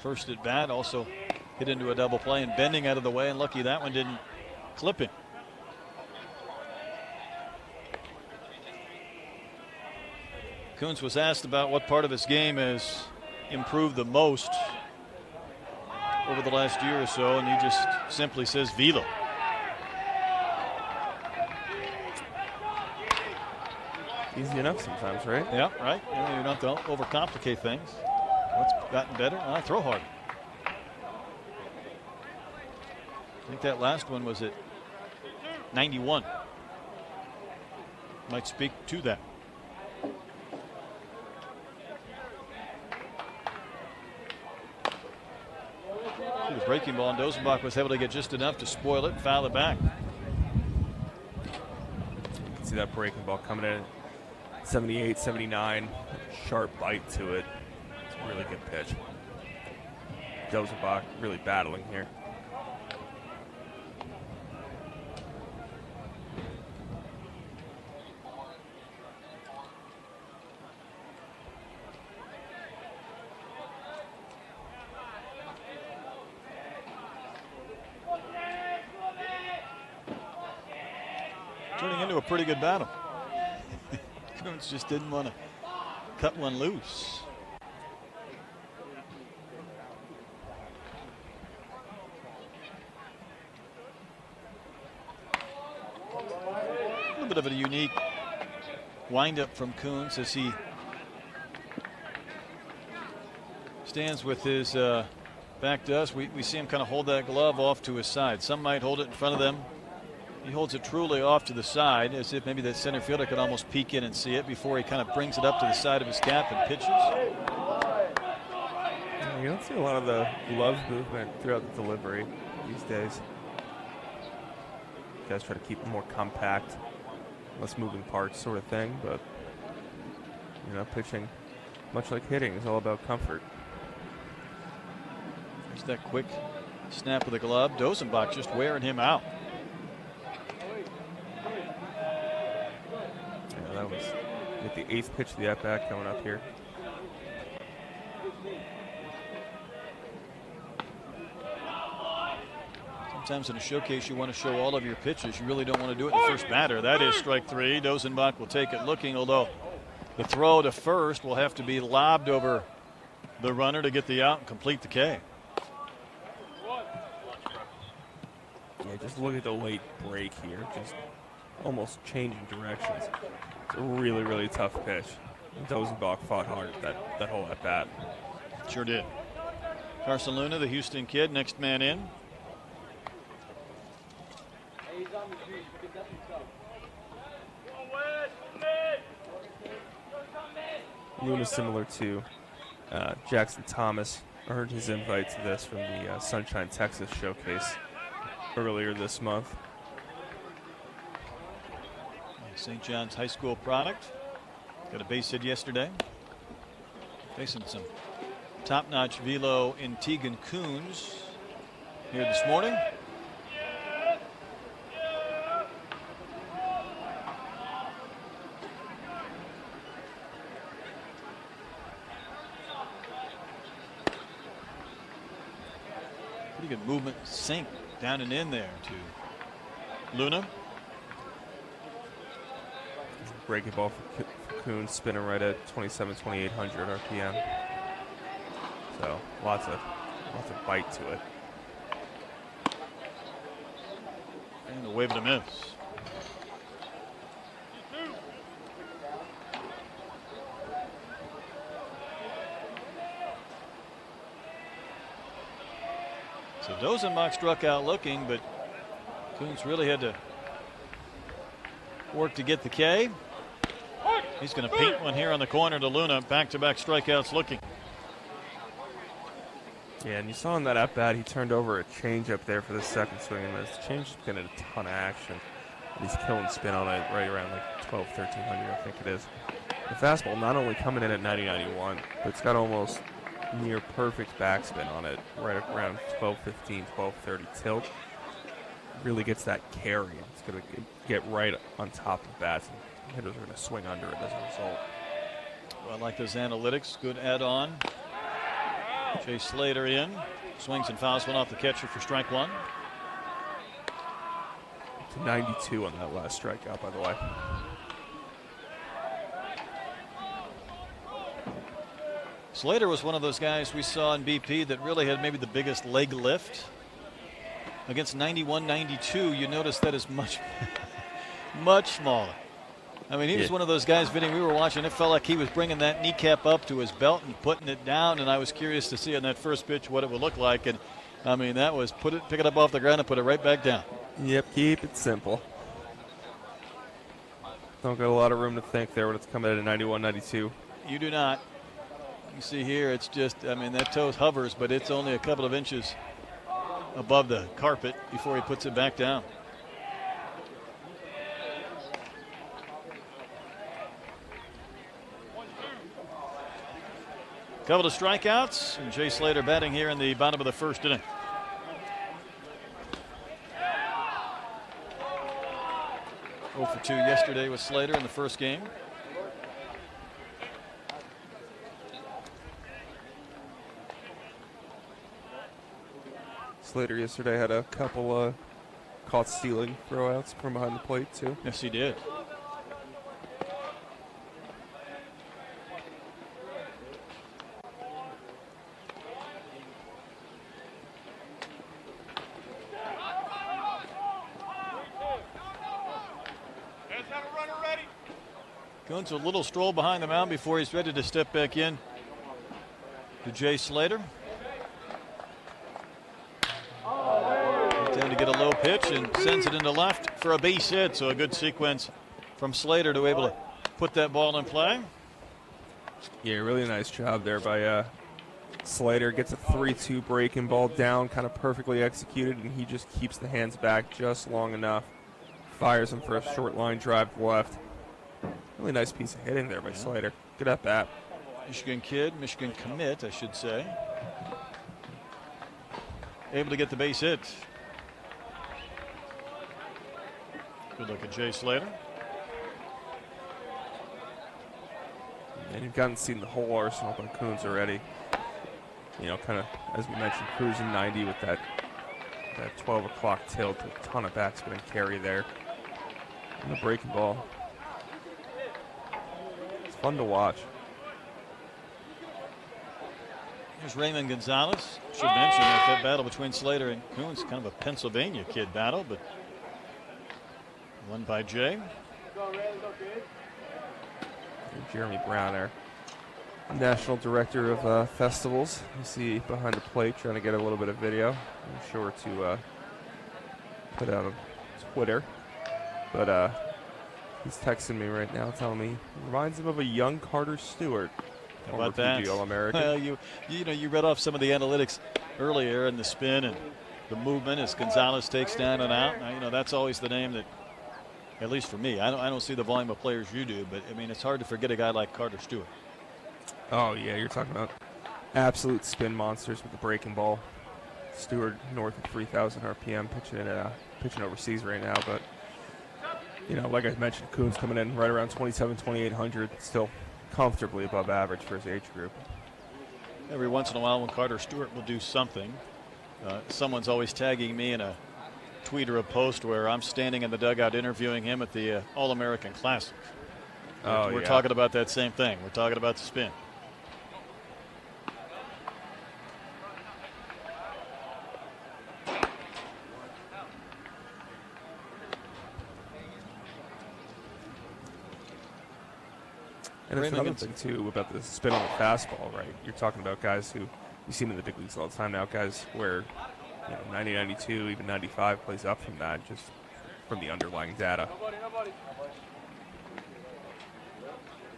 first at bat. Also hit into a double play and bending out of the way, and lucky that one didn't clip him. Coons was asked about what part of his game has improved the most over the last year or so, and he just simply says velo. Easy enough sometimes, right? Yeah, right. You don't have to overcomplicate things. What's gotten better? Throw hard. I think that last one was at 91. Might speak to that. See the breaking ball, and Dozenbach was able to get just enough to spoil it and foul it back. See that breaking ball coming in. 78, 79, sharp bite to it. It's a really good pitch. Dozenbach really battling here. Turning into a pretty good battle. Coons just didn't want to cut one loose. A little bit of a unique windup from Coons as he stands with his back to us. We see him kind of hold that glove off to his side. Some might hold it in front of them. He holds it truly off to the side, as if maybe the center fielder could almost peek in and see it before he kind of brings it up to the side of his cap and pitches. You don't see a lot of the glove movement throughout the delivery these days. Guys try to keep it more compact, less moving parts sort of thing, but pitching, much like hitting, is all about comfort. There's that quick snap of the glove. Dozenbach just wearing him out. That was with the 8th pitch of the at-bat coming up here. Sometimes in a showcase you want to show all of your pitches. You really don't want to do it in the first batter. That is strike 3. Dozenbach will take it looking, although the throw to first will have to be lobbed over the runner to get the out and complete the K. Yeah, just look at the late break here. Just almost changing directions. It's a really, really tough pitch. Dozenbach fought hard that whole at bat. Sure did. Carson Luna, the Houston kid, next man in. Luna, similar to Jackson Thomas, earned his invite to this from the Sunshine, Texas showcase earlier this month. St. John's High School product. Got a base hit yesterday. Facing some top-notch velo in Tegan Coons here this morning. Pretty good movement, sink down and in there to Luna. Breaking ball for Coons, spinning right at 2,800 RPM. So lots of bite to it. And a wave and a miss. So Dozenbach struck out looking, but Coons really had to work to get the K. He's going to paint one here on the corner to Luna. Back-to-back strikeouts looking. Yeah, and you saw in that at-bat, he turned over a changeup there for the second swing, and this changeup's getting a ton of action. And he's killing spin on it right around like 12, 1300, I think it is. The fastball not only coming in at 90-91, but it's got almost near perfect backspin on it, right around 12-15, 12-30 tilt. Really gets that carry. It's going to get right on top of bats, and hitters are going to swing under it as a result. Well, I like those analytics. Good add-on. Jay Slater in. Swings and fouls one off the catcher for strike one. To 92 on that last strikeout, by the way. Slater was one of those guys we saw in BP that really had maybe the biggest leg lift. Against 91-92, you notice that is much, much smaller. I mean, he was one of those guys, Vinny, we were watching. It felt like he was bringing that kneecap up to his belt and putting it down, and I was curious to see on that first pitch what it would look like. And, I mean, that was pick it up off the ground and put it right back down. Yep, keep it simple. Don't got a lot of room to think there when it's coming at a 91-92. You do not. You see here, it's just, I mean, that toe hovers, but it's only a couple of inches above the carpet before he puts it back down. Couple of strikeouts, and Jay Slater batting here in the bottom of the first inning. Oh for 2 yesterday with Slater in the first game. Slater yesterday had a couple caught stealing throwouts from behind the plate, too. Yes, he did. Going to a little stroll behind the mound before he's ready to step back in to Jay Slater. Down to get a low pitch and sends it into left for a base hit. So a good sequence from Slater to be able to put that ball in play. Yeah, really nice job there by Slater. Gets a 3-2 breaking ball down, kind of perfectly executed, and he just keeps the hands back just long enough. Fires him for a short line drive left. Really nice piece of hitting there by Slater. Good at bat. Michigan kid, Michigan commit, I should say. Able to get the base hit. Good look at Jay Slater. And you've gotten seen the whole arsenal by Coons already. You know, kind of, as we mentioned, cruising 90 with that 12 o'clock tilt. A ton of bats going to carry there. And the breaking ball. It's fun to watch. Here's Raymond Gonzalez. Should mention that battle between Slater and Coons, kind of a Pennsylvania kid battle, but won by Jay. Jeremy Browner, National Director of Festivals. You see behind the plate trying to get a little bit of video. I'm sure to put out on Twitter. But he's texting me right now telling me reminds him of a young Carter Stewart. How about that? PG All-American. Well, you read off some of the analytics earlier and the spin and the movement as Gonzalez takes down and out. Now, that's always the name that, at least for me, I don't see the volume of players you do, but I mean it's hard to forget a guy like Carter Stewart. Oh yeah, you're talking about absolute spin monsters with the breaking ball. Stewart north of 3,000 RPM pitching overseas right now, but you know, like I mentioned, Coons coming in right around 2,800, still comfortably above average for his age group. Every once in a while when Carter Stewart will do something, someone's always tagging me in a tweet or a post where I'm standing in the dugout interviewing him at the All-American Classic. We're talking about that same thing. We're talking about the spin. And it's another thing, too, about the spin on the fastball, right? You're talking about guys who you see in the big leagues all the time now, guys where 90, 92, even 95 plays up from that, just from the underlying data.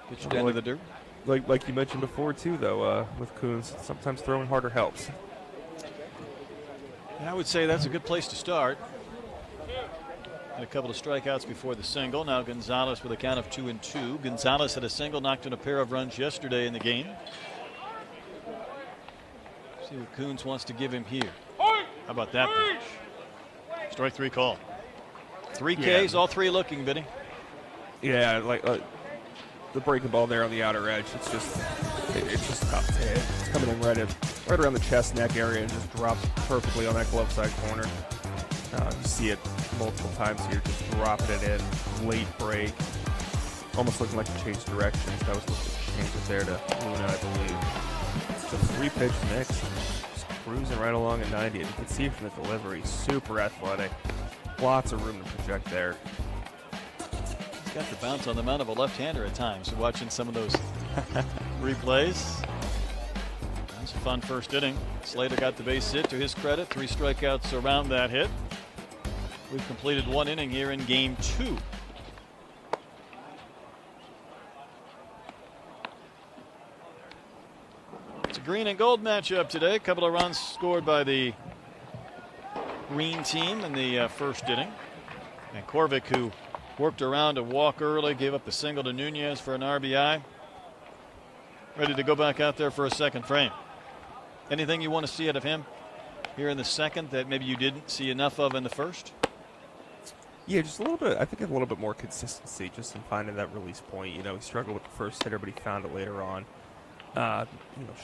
Pitch down to the dirt. Like you mentioned before, too, though, with Coons, sometimes throwing harder helps. And I would say that's a good place to start. Had a couple of strikeouts before the single. Now Gonzalez with a count of 2-2. Gonzalez had a single, knocked in a pair of runs yesterday in the game. See what Coons wants to give him here. How about that pitch? Strike three call. 3 Ks, all three looking, Benny. Yeah, like the breaking ball there on the outer edge. It's just tough to hit. It's coming in right around the chest neck area and just drops perfectly on that glove side corner. You see it multiple times here, just dropping it in, late break, almost looking like a change directions. That was looking to change it there to Luna, I believe. It's a 3-pitch mix, just cruising right along at 90. And you can see from the delivery, super athletic, lots of room to project there. He's got the bounce on the mount of a left-hander at times. So watching some of those replays. That was a fun first inning. Slater got the base hit to his credit. 3 strikeouts around that hit. We've completed 1 inning here in game 2. It's a green and gold matchup today. A couple of runs scored by the green team in the first inning. And Corvick, who worked around a walk early, gave up the single to Nunez for an RBI. Ready to go back out there for a second frame. Anything you want to see out of him here in the second that maybe you didn't see enough of in the first? Yeah, just a little bit. I think a little bit more consistency just in finding that release point. You know, he struggled with the first hitter, but he found it later on.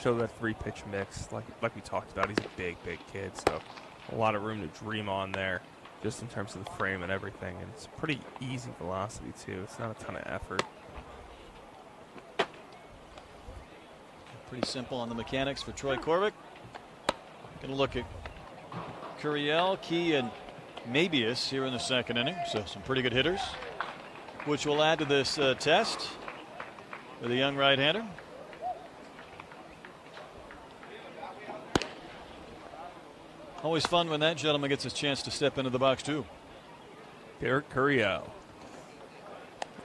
Show that 3-pitch mix like we talked about. He's a big kid, so a lot of room to dream on there just in terms of the frame and everything. And it's pretty easy velocity, too. It's not a ton of effort. Pretty simple on the mechanics for Troy Corvick. Going to look at Curiel, Key, and Mabius here in the second inning. So some pretty good hitters, which will add to this test for the young right-hander. Always fun when that gentleman gets his chance to step into the box, too. Derek Curiel,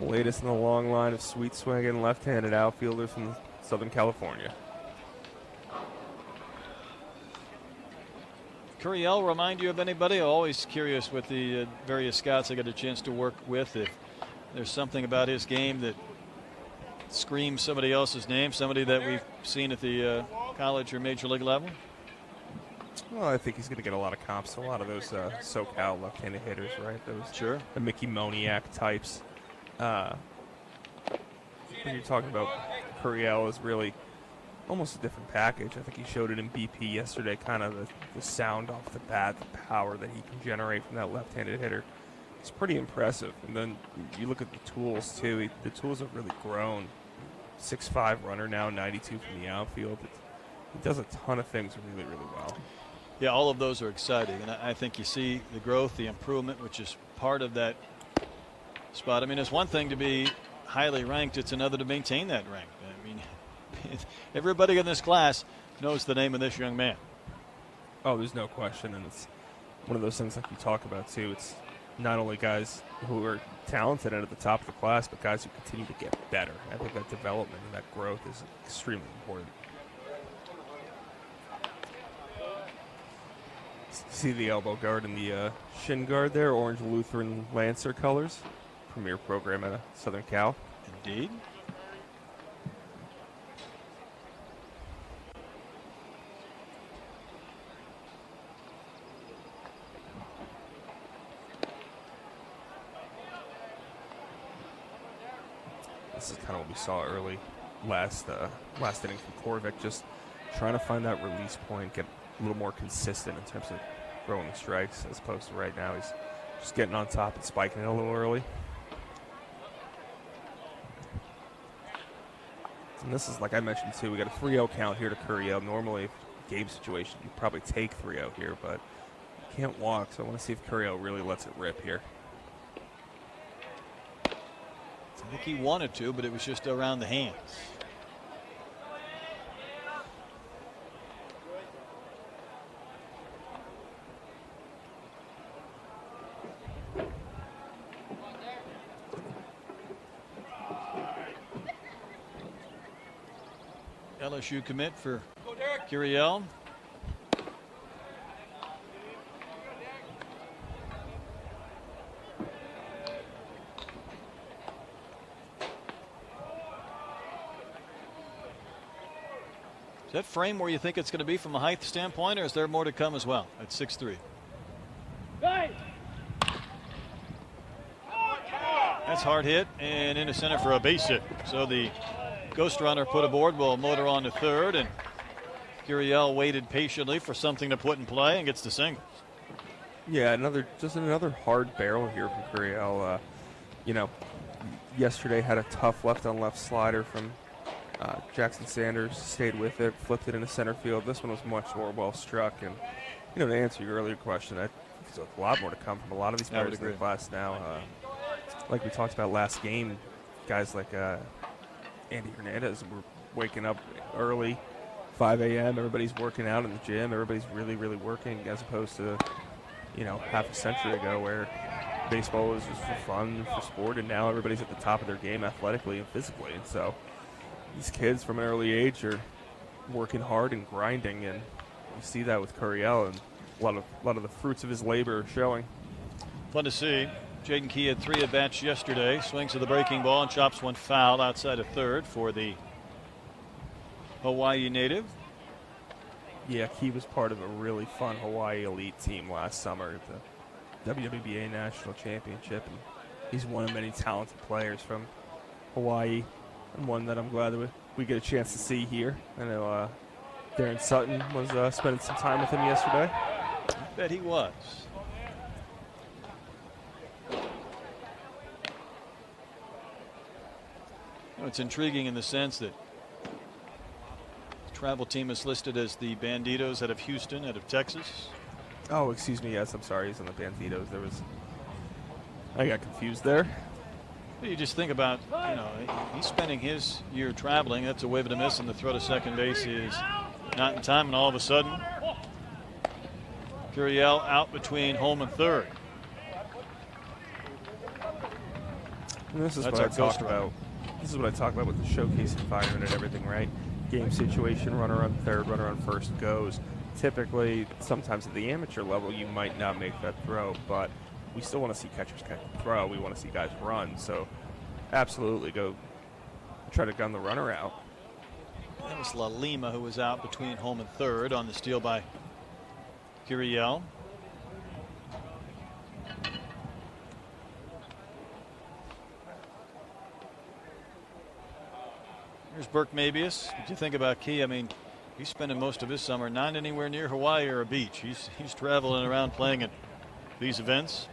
latest in the long line of sweet swinging left-handed outfielders from Southern California. Curiel remind you of anybody? Always curious with the various scouts I got a chance to work with, if there's something about his game that screams somebody else's name, somebody that we've seen at the college or major league level. Well, I think he's going to get a lot of comps to a lot of those SoCal left-handed hitters, right? Those Sure. The Mickey Moniak types. When you're talking about Curiel is really almost a different package. I think he showed it in BP yesterday, kind of the sound off the bat, the power that he can generate from that left-handed hitter. It's pretty impressive. And then you look at the tools, too. The tools have really grown. 6'5" runner now, 92 from the outfield. He does a ton of things really, really well. Yeah, all of those are exciting, and I think you see the growth, the improvement, which is part of that spot. I mean, it's one thing to be highly ranked, it's another to maintain that rank. I mean, everybody in this class knows the name of this young man. Oh, there's no question, and it's one of those things like you talk about, too. It's not only guys who are talented and at the top of the class, but guys who continue to get better. I think that development and that growth is extremely important. See the elbow guard and the shin guard there, orange Lutheran Lancer colors. Premier program at Southern Cal. Indeed. This is kind of what we saw early last inning from Corvick, just trying to find that release point, get a little more consistent in terms of throwing the strikes, as opposed to right now he's just getting on top and spiking it a little early. And this is, like I mentioned too, we got a 3-0 count here to Curiel. Normally, game situation, you probably take 3-0 here, but you can't walk, so I want to see if Curiel really lets it rip here. I think he wanted to, but it was just around the hands. LSU commit for Curiel. Is that frame where you think it's going to be from a height standpoint, or is there more to come as well at 6'3"? That's hard hit and into center for a base hit. So the ghost runner put aboard will motor on to third, and Curiel waited patiently for something to put in play and gets the single. Yeah, another hard barrel here from Curiel. Yesterday had a tough left-on-left slider from Jackson Sanders, stayed with it, flipped it into center field. This one was much more well struck. And, to answer your earlier question, I think there's a lot more to come from a lot of these players in the class now. Like we talked about last game, guys like Andy Hernandez were waking up early, 5 a.m. Everybody's working out in the gym. Everybody's really, really working, as opposed to, half a century ago where baseball was just for fun, for sport, and now everybody's at the top of their game athletically and physically. And so these kids from an early age are working hard and grinding, and you see that with Curiel, and a lot of the fruits of his labor are showing. Fun to see. Jaden Key had 3 at-bats yesterday. Swings to the breaking ball and chops one foul outside of third for the Hawaii native. Yeah, Key was part of a really fun Hawaii elite team last summer at the WWBA National Championship, and he's one of many talented players from Hawaii, and one that I'm glad that we get a chance to see here. I know Darren Sutton was spending some time with him yesterday. I bet he was. It's intriguing in the sense that the travel team is listed as the Banditos out of Houston, out of Texas. Oh, excuse me. Yes, I'm sorry. He's on the Banditos. I got confused there. You just think about, he's spending his year traveling. That's a wave and a miss, and the throw to second base is not in time, and all of a sudden, Curiel out between home and third. And this is what I talk about. This is what I talk about with the showcase environment and everything, right? Game situation, runner on third, runner on first goes. Typically, sometimes at the amateur level, you might not make that throw, but we still want to see catchers catch and throw. We want to see guys run. So, absolutely, go try to gun the runner out. That was La Lima, who was out between home and third on the steal by Curiel. Here's Burke Mabius. What do you think about Key? I mean, he's spending most of his summer not anywhere near Hawaii or a beach. He's traveling around playing at these events.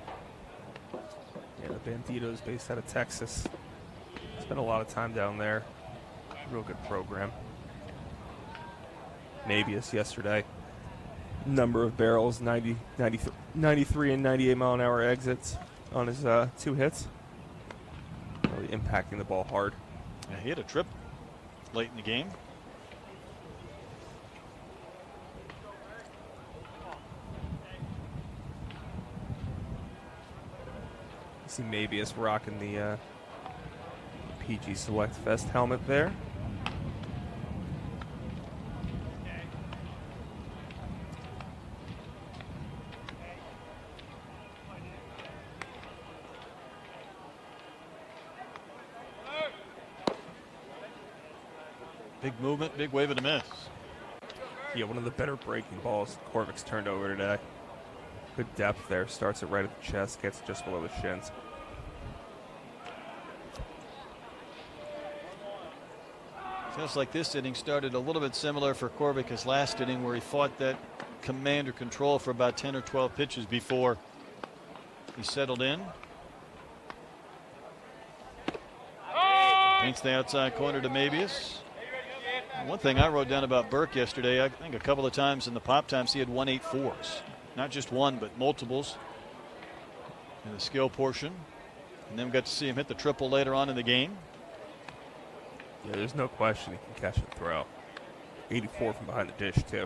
Yeah, the Banditos based out of Texas. Spent a lot of time down there. Real good program. Mabius yesterday. Number of barrels, 93 and 98 mile an hour exits on his 2 hits. Really impacting the ball hard. Yeah, he had a trip late in the game. You see Mabius rocking the PG Select Fest helmet there. Big movement, big wave and a miss. Yeah, one of the better breaking balls Corvix turned over today. Good depth there. Starts it right at the chest, gets just below the shins. Feels like this inning started a little bit similar for Corvix as last inning, where he fought that command or control for about 10 or 12 pitches before he settled in. Paints the outside corner to Mabius. One thing I wrote down about Burke yesterday, I think a couple of times in the pop times he had 1-8-4s. Not just one, but multiples in the skill portion. And then we got to see him hit the triple later on in the game. Yeah, there's no question he can catch and throw. 84 from behind the dish, too.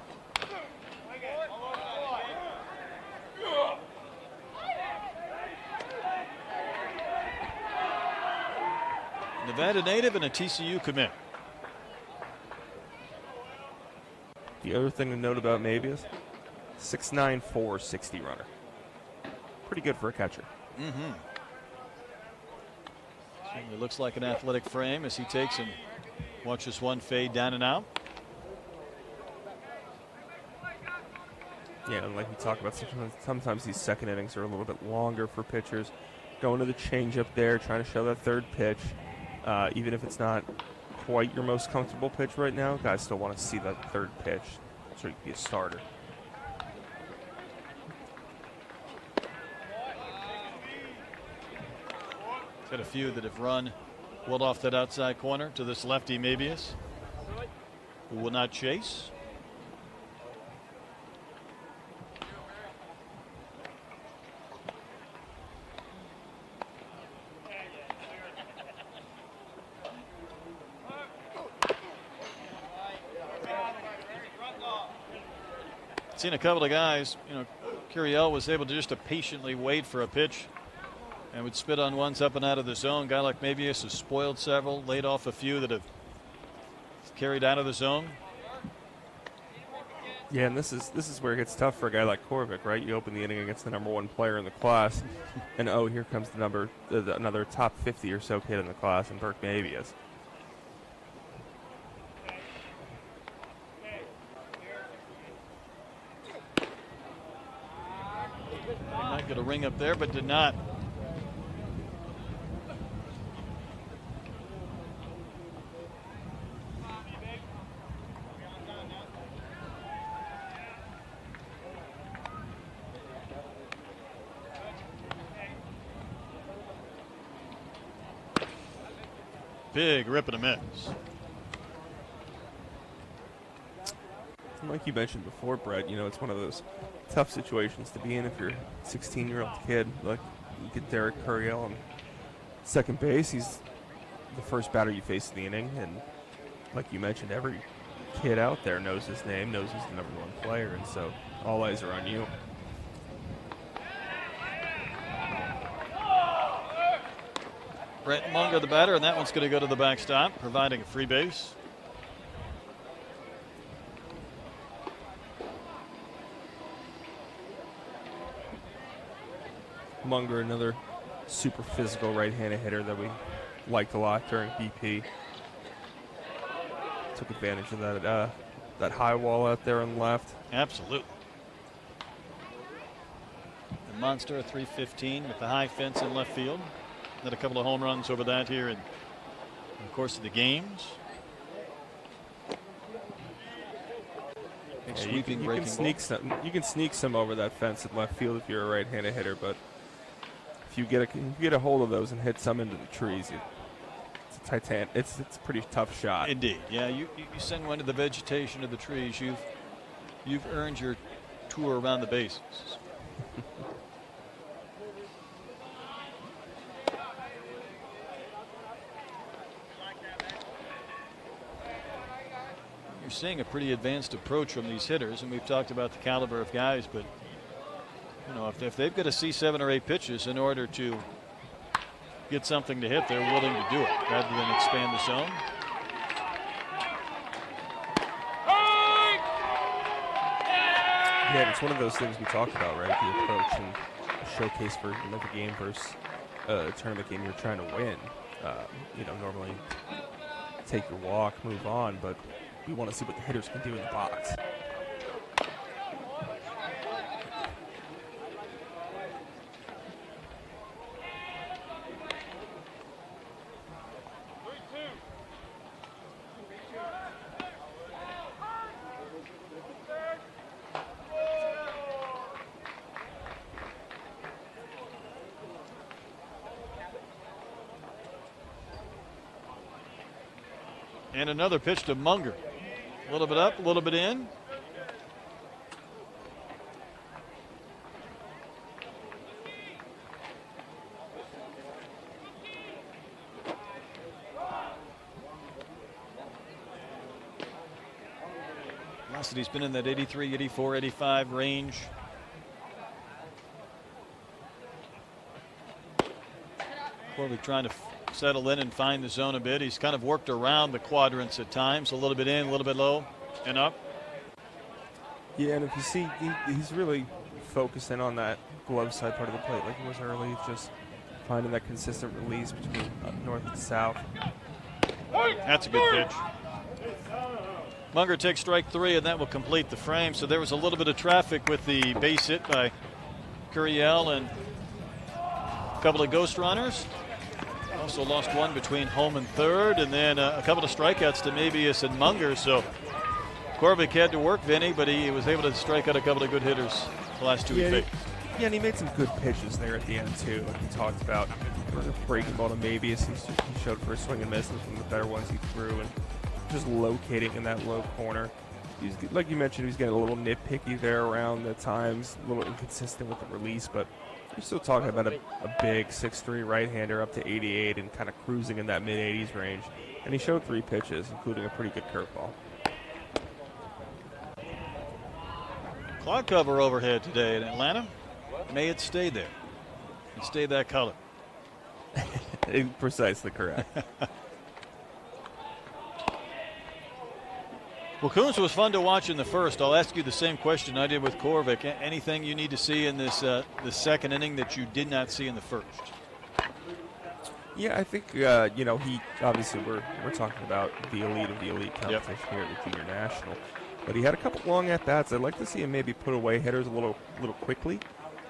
Nevada native and a TCU commit. The other thing to note about Mabius, 6'9", 460 runner. Pretty good for a catcher. Certainly looks like an athletic frame as he takes and watches one fade down and out. Yeah, and like we talked about, sometimes these second innings are a little bit longer for pitchers. Going to the changeup there, trying to show that third pitch. Even if it's not quite your most comfortable pitch right now, guys still want to see that third pitch so you can be a starter. Got a few that have run well off that outside corner to this lefty Mabius, who will not chase. Seen a couple of guys, Curiel was able to just patiently wait for a pitch and would spit on ones up and out of the zone. Guy like Mabius has spoiled several, laid off a few that have carried out of the zone. Yeah, and this is where it gets tough for a guy like Korvik, right? You open the inning against the number 1 player in the class, and here comes another top 50 or so kid in the class, and Burke Mabius. Might get a ring up there, but did not. Big rip and a miss. Like you mentioned before, Brett, it's one of those tough situations to be in if you're a 16-year-old kid. Like, you get Derek Curiel on second base. He's the first batter you face in the inning. And like you mentioned, every kid out there knows his name, knows he's the number 1 player. And so all eyes are on you. Brent Munger, the batter, and that one's going to go to the backstop, providing a free base. Munger, another super physical right-handed hitter that we liked a lot during BP. Took advantage of that high wall out there on the left. Absolutely. The monster, a 315 with the high fence in left field. Had a couple of home runs over that here in the course of the games. Yeah, Sweeping, you breaking can sneak ball. some. You can sneak some over that fence at left field if you're a right-handed hitter, but if you get a hold of those and hit some into the trees, it's a It's a pretty tough shot. Indeed, yeah. You send one to the vegetation of the trees, you've earned your tour around the bases. You're seeing a pretty advanced approach from these hitters, and we've talked about the caliber of guys, but if they've got to see 7 or 8 pitches in order to get something to hit, they're willing to do it rather than expand the zone. Yeah, it's one of those things we talked about, right? The approach and the showcase for like a game versus a tournament game you're trying to win. Normally take your walk, move on, but we want to see what the hitters can do in the box. And another pitch to Munger. A little bit up, a little bit in. Velocity's been in that 83, 84, 85 range. Corley trying to settle in and find the zone a bit. He's kind of worked around the quadrants at times, a little bit in, a little bit low, and up. Yeah, and if you see, he's really focusing on that glove side part of the plate like he was early, just finding that consistent release between north and south. That's a good pitch. Munger takes strike 3, and that will complete the frame. So there was a little bit of traffic with the base hit by Curiel and a couple of ghost runners. Also lost one between home and third, and then a couple of strikeouts to Mabius and Munger. So Corvick had to work, Vinny, but he was able to strike out a couple of good hitters the last two he faced. Yeah, and he made some good pitches there at the end, too. Like we talked about, the breaking ball to Mabius. He showed first swing and misses from the better ones he threw, and just locating in that low corner. He's, like you mentioned, he's getting a little nitpicky there around the times, a little inconsistent with the release, but you're still talking about a big 6'3" right-hander up to 88 and kind of cruising in that mid-80s range. And he showed 3 pitches, including a pretty good curveball. Cloud cover overhead today in Atlanta. May it stay there and stay that color. Precisely correct. Well, Coons was fun to watch in the first. I'll ask you the same question I did with Corvick. Anything you need to see in this the second inning that you did not see in the first? Yeah, I think he obviously we're talking about the elite of the elite competition here at the Junior National, but he had a couple long at bats. I'd like to see him maybe put away hitters a little quickly.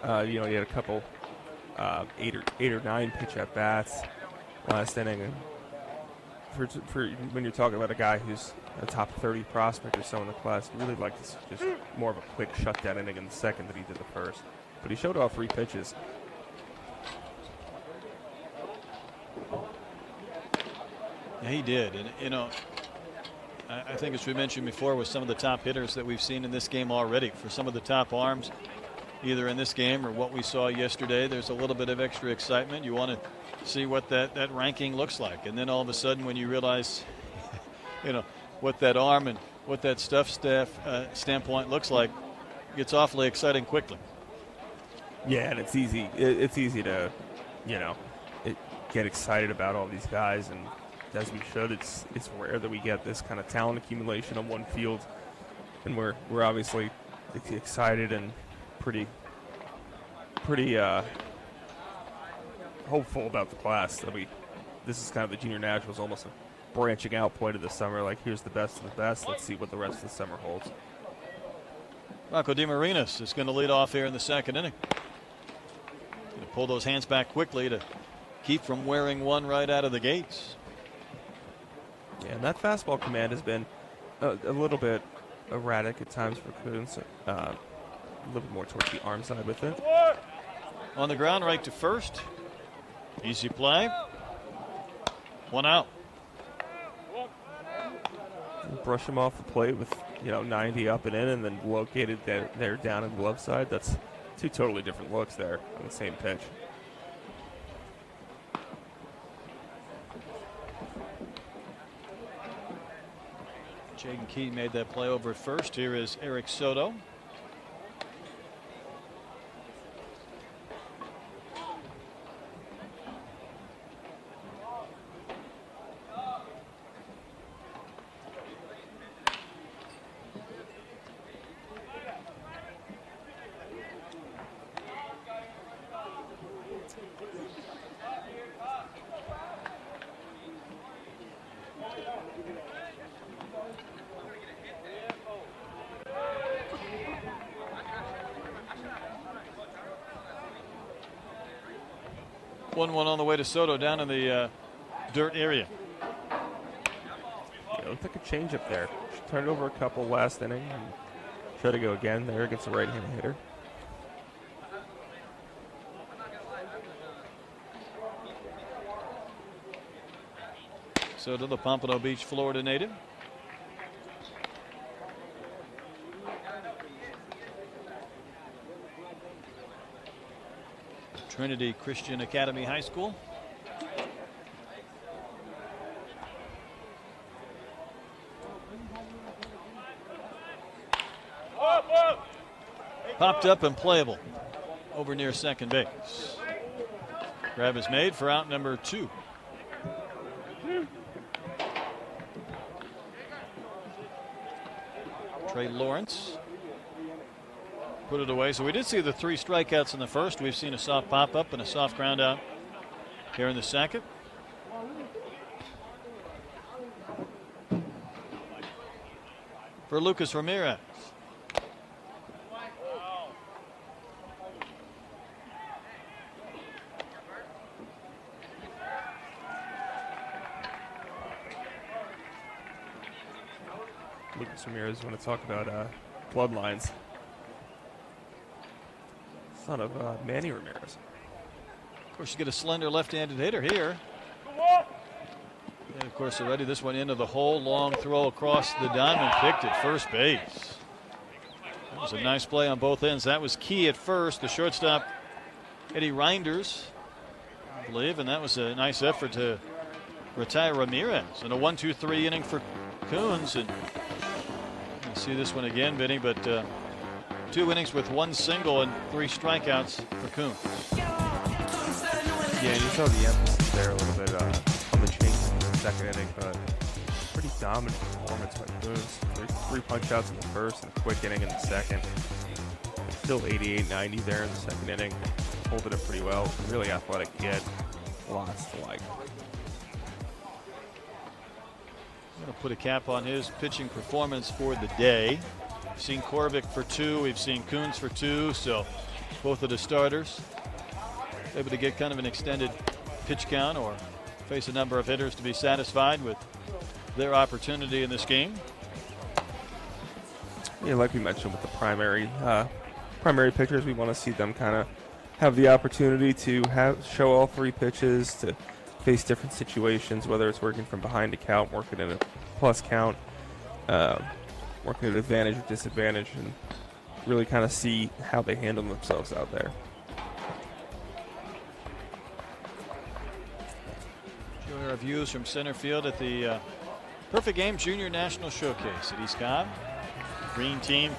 He had a couple 8 or 9 pitch at bats last inning. And for when you're talking about a guy who's a top 30 prospect or so in the class, you really like to see just more of a quick shutdown inning in the second than he did the first. But he showed off 3 pitches. Yeah, he did. And, I think as we mentioned before with some of the top hitters that we've seen in this game already, for some of the top arms, either in this game or what we saw yesterday, there's a little bit of extra excitement. You want to see what that ranking looks like. And then all of a sudden when you realize, what that arm and what that standpoint looks like, it gets awfully exciting quickly. Yeah, and it's easy. It's easy to, get excited about all these guys, and as we should, it's rare that we get this kind of talent accumulation on one field, and we're obviously excited and pretty hopeful about the class. This is kind of the Junior Nationals, almost a branching out point of the summer. Like, here's the best of the best. Let's see what the rest of the summer holds. Rocco DeMarinis is going to lead off here in the second inning. Going to pull those hands back quickly to keep from wearing one right out of the gates. Yeah, and that fastball command has been a little bit erratic at times for Coons. A little bit more towards the arm side with it. On the ground, right to first. Easy play. 1 out. Brush him off the plate with 90 up and in, and then located there down in the glove side. That's 2 totally different looks there on the same pitch. Jaden Key made that play over at first. Here is Eric Soto. One on the way to Soto down in the dirt area. Yeah, looked like a changeup there. She turned over a couple last inning and tried to go again there against a right-handed hitter. Soto, the Pompano Beach, Florida native. Trinity Christian Academy High School. Popped up and playable over near second base. Grab is made for out number 2. Trey Lawrence put it away. So we did see the 3 strikeouts in the first. We've seen a soft pop-up and a soft ground out here in the second. For Lucas Ramirez. Lucas Ramirez, want to talk about bloodlines. Son of Manny Ramirez. Of course, you get a slender left-handed hitter here. And of course, already this one into the hole. Long throw across the diamond, picked at first base. That was a nice play on both ends. That was key at first. The shortstop, Eddie Reinders, I believe, and that was a nice effort to retire Ramirez. And a 1-2-3 inning for Coons. And you see this one again, Vinny, but 2 innings with 1 single and 3 strikeouts for Coons. Yeah, and you saw the emphasis there a little bit on the change in the second inning, but pretty dominant performance by Coons. 3 punch outs in the first and a quick inning in the second. Still 88-90 there in the second inning. Holding it pretty well. Really athletic kid. Lots to like. I'm going to put a cap on his pitching performance for the day. We've seen Korvik for 2. We've seen Coons for 2. So both of the starters able to get kind of an extended pitch count or face a number of hitters to be satisfied with their opportunity in this game. Yeah, like we mentioned with the primary pitchers, we want to see them kind of have the opportunity to show all 3 pitches, to face different situations, whether it's working from behind a count, working in a plus count, working at advantage or disadvantage, and really kind of see how they handle themselves out there. Enjoy our views from center field at the Perfect Game Junior National Showcase at East Cobb. Green team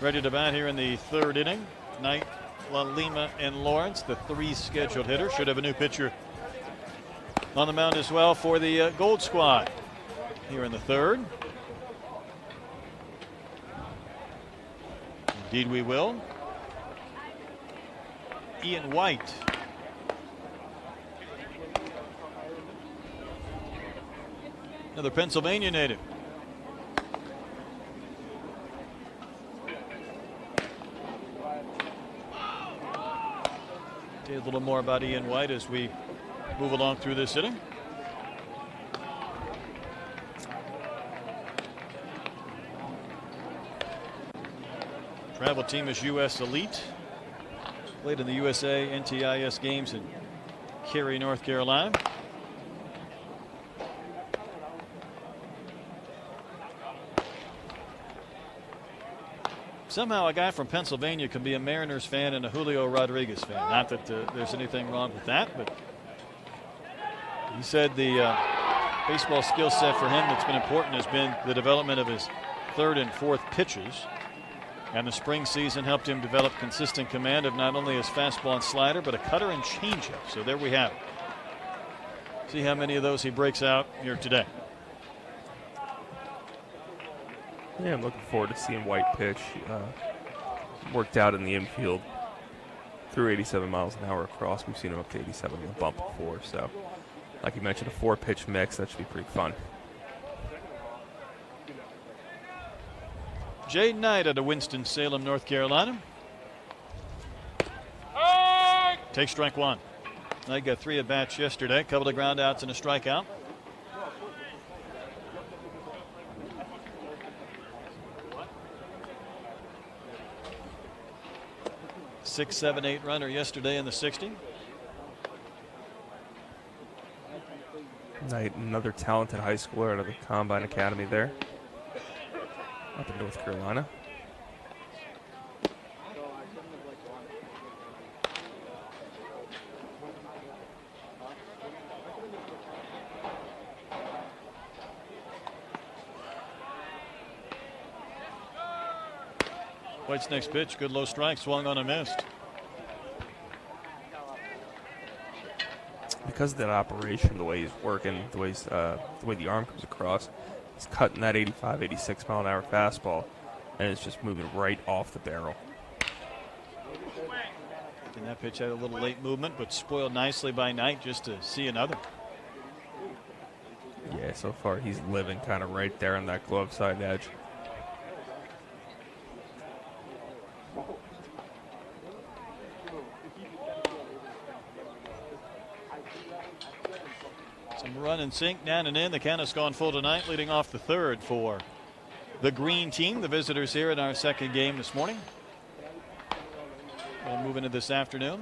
ready to bat here in the 3rd inning. Knight, La Lima, and Lawrence, the 3 scheduled hitters. Should have a new pitcher on the mound as well for the Gold Squad here in the 3rd. Indeed we will. Ian White. Another Pennsylvania native. Tell you a little more about Ian White as we move along through this inning. Travel team is U.S. Elite. Played in the USA NTIS games in Cary, North Carolina. Somehow a guy from Pennsylvania can be a Mariners fan and a Julio Rodriguez fan. Not that there's anything wrong with that, but he said the baseball skill set for him that's been important has been the development of his 3rd and 4th pitches. And the spring season helped him develop consistent command of not only his fastball and slider, but a cutter and changeup. So there we have it. See how many of those he breaks out here today. Yeah, I'm looking forward to seeing White pitch. Worked out in the infield. Threw 87 miles an hour across. We've seen him up to 87 with a bump before. So, like you mentioned, a 4-pitch mix. That should be pretty fun. Jay Knight out of Winston-Salem, North Carolina. Take strike 1. Knight got 3 at bats yesterday. A couple of ground outs and a strikeout. 6, 7, 8 runner yesterday in the 60. Knight, another talented high schooler out of the Combine Academy there, up in North Carolina. White's next pitch, good low strike, swung on and missed. Because of that operation, the way he's working, the way the arm comes across, he's cutting that 85, 86 mile an hour fastball, and it's just moving right off the barrel. And that pitch had a little late movement, but spoiled nicely by Knight just to see another. Yeah, so far he's living kind of right there on that glove side edge. Some run and sink down and in. The count has gone full tonight, leading off the third for the green team, the visitors here in our second game this morning. We'll move into this afternoon.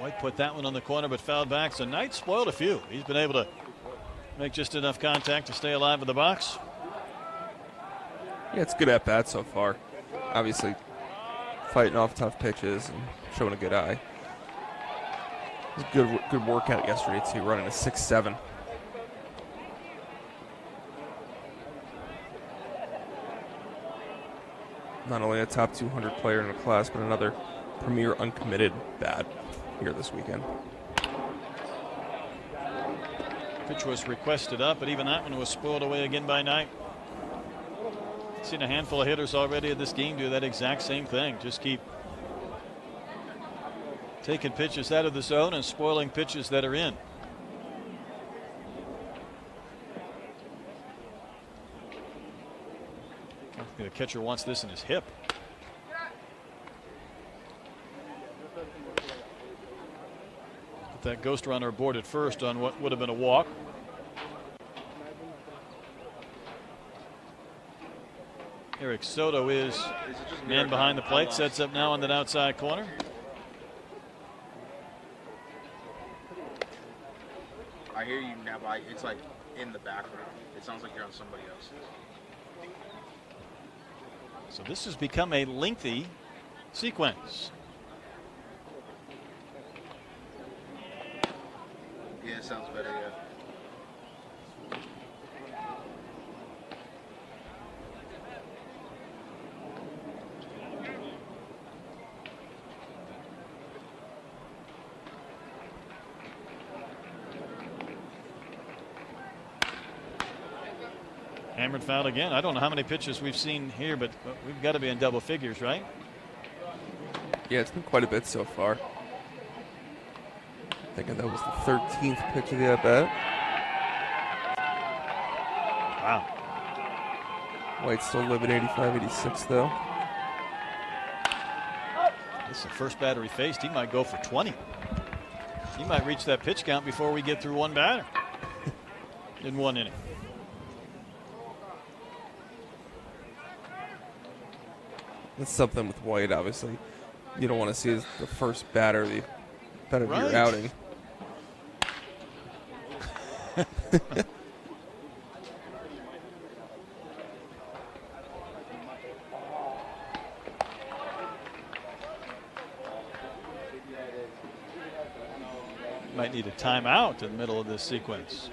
White put that one on the corner but fouled back, so Knight spoiled a few. He's been able to make just enough contact to stay alive in the box. Yeah, it's good at bat so far. Obviously, fighting off tough pitches and showing a good eye. It was a good workout yesterday too, running a 6.7. Not only a top 200 player in the class, but another premier uncommitted bat here this weekend. Pitch was requested up, but even that one was spoiled away again by Knight. Seen a handful of hitters already in this game do that exact same thing. Just keep taking pitches out of the zone and spoiling pitches that are in. I think the catcher wants this in his hip. Put that ghost runner aboard at first on what would have been a walk. Eric Soto is man behind the plate, sets up now on that outside corner. I hear you now, but it's like in the background. It sounds like you're on somebody else's. So this has become a lengthy sequence. Yeah, it sounds better, yeah. Hammered foul again. I don't know how many pitches we've seen here, but we've got to be in double figures, right? Yeah, it's been quite a bit so far. Thinking that was the 13th pitch of the at-bat. Wow. White's still living 85, 86 though. This is the first batter he faced. He might go for 20. He might reach that pitch count before we get through one batter in one inning. That's something with White, obviously. You don't want to see as the first batter, the bet of Right. your outing. Might need a timeout in the middle of this sequence.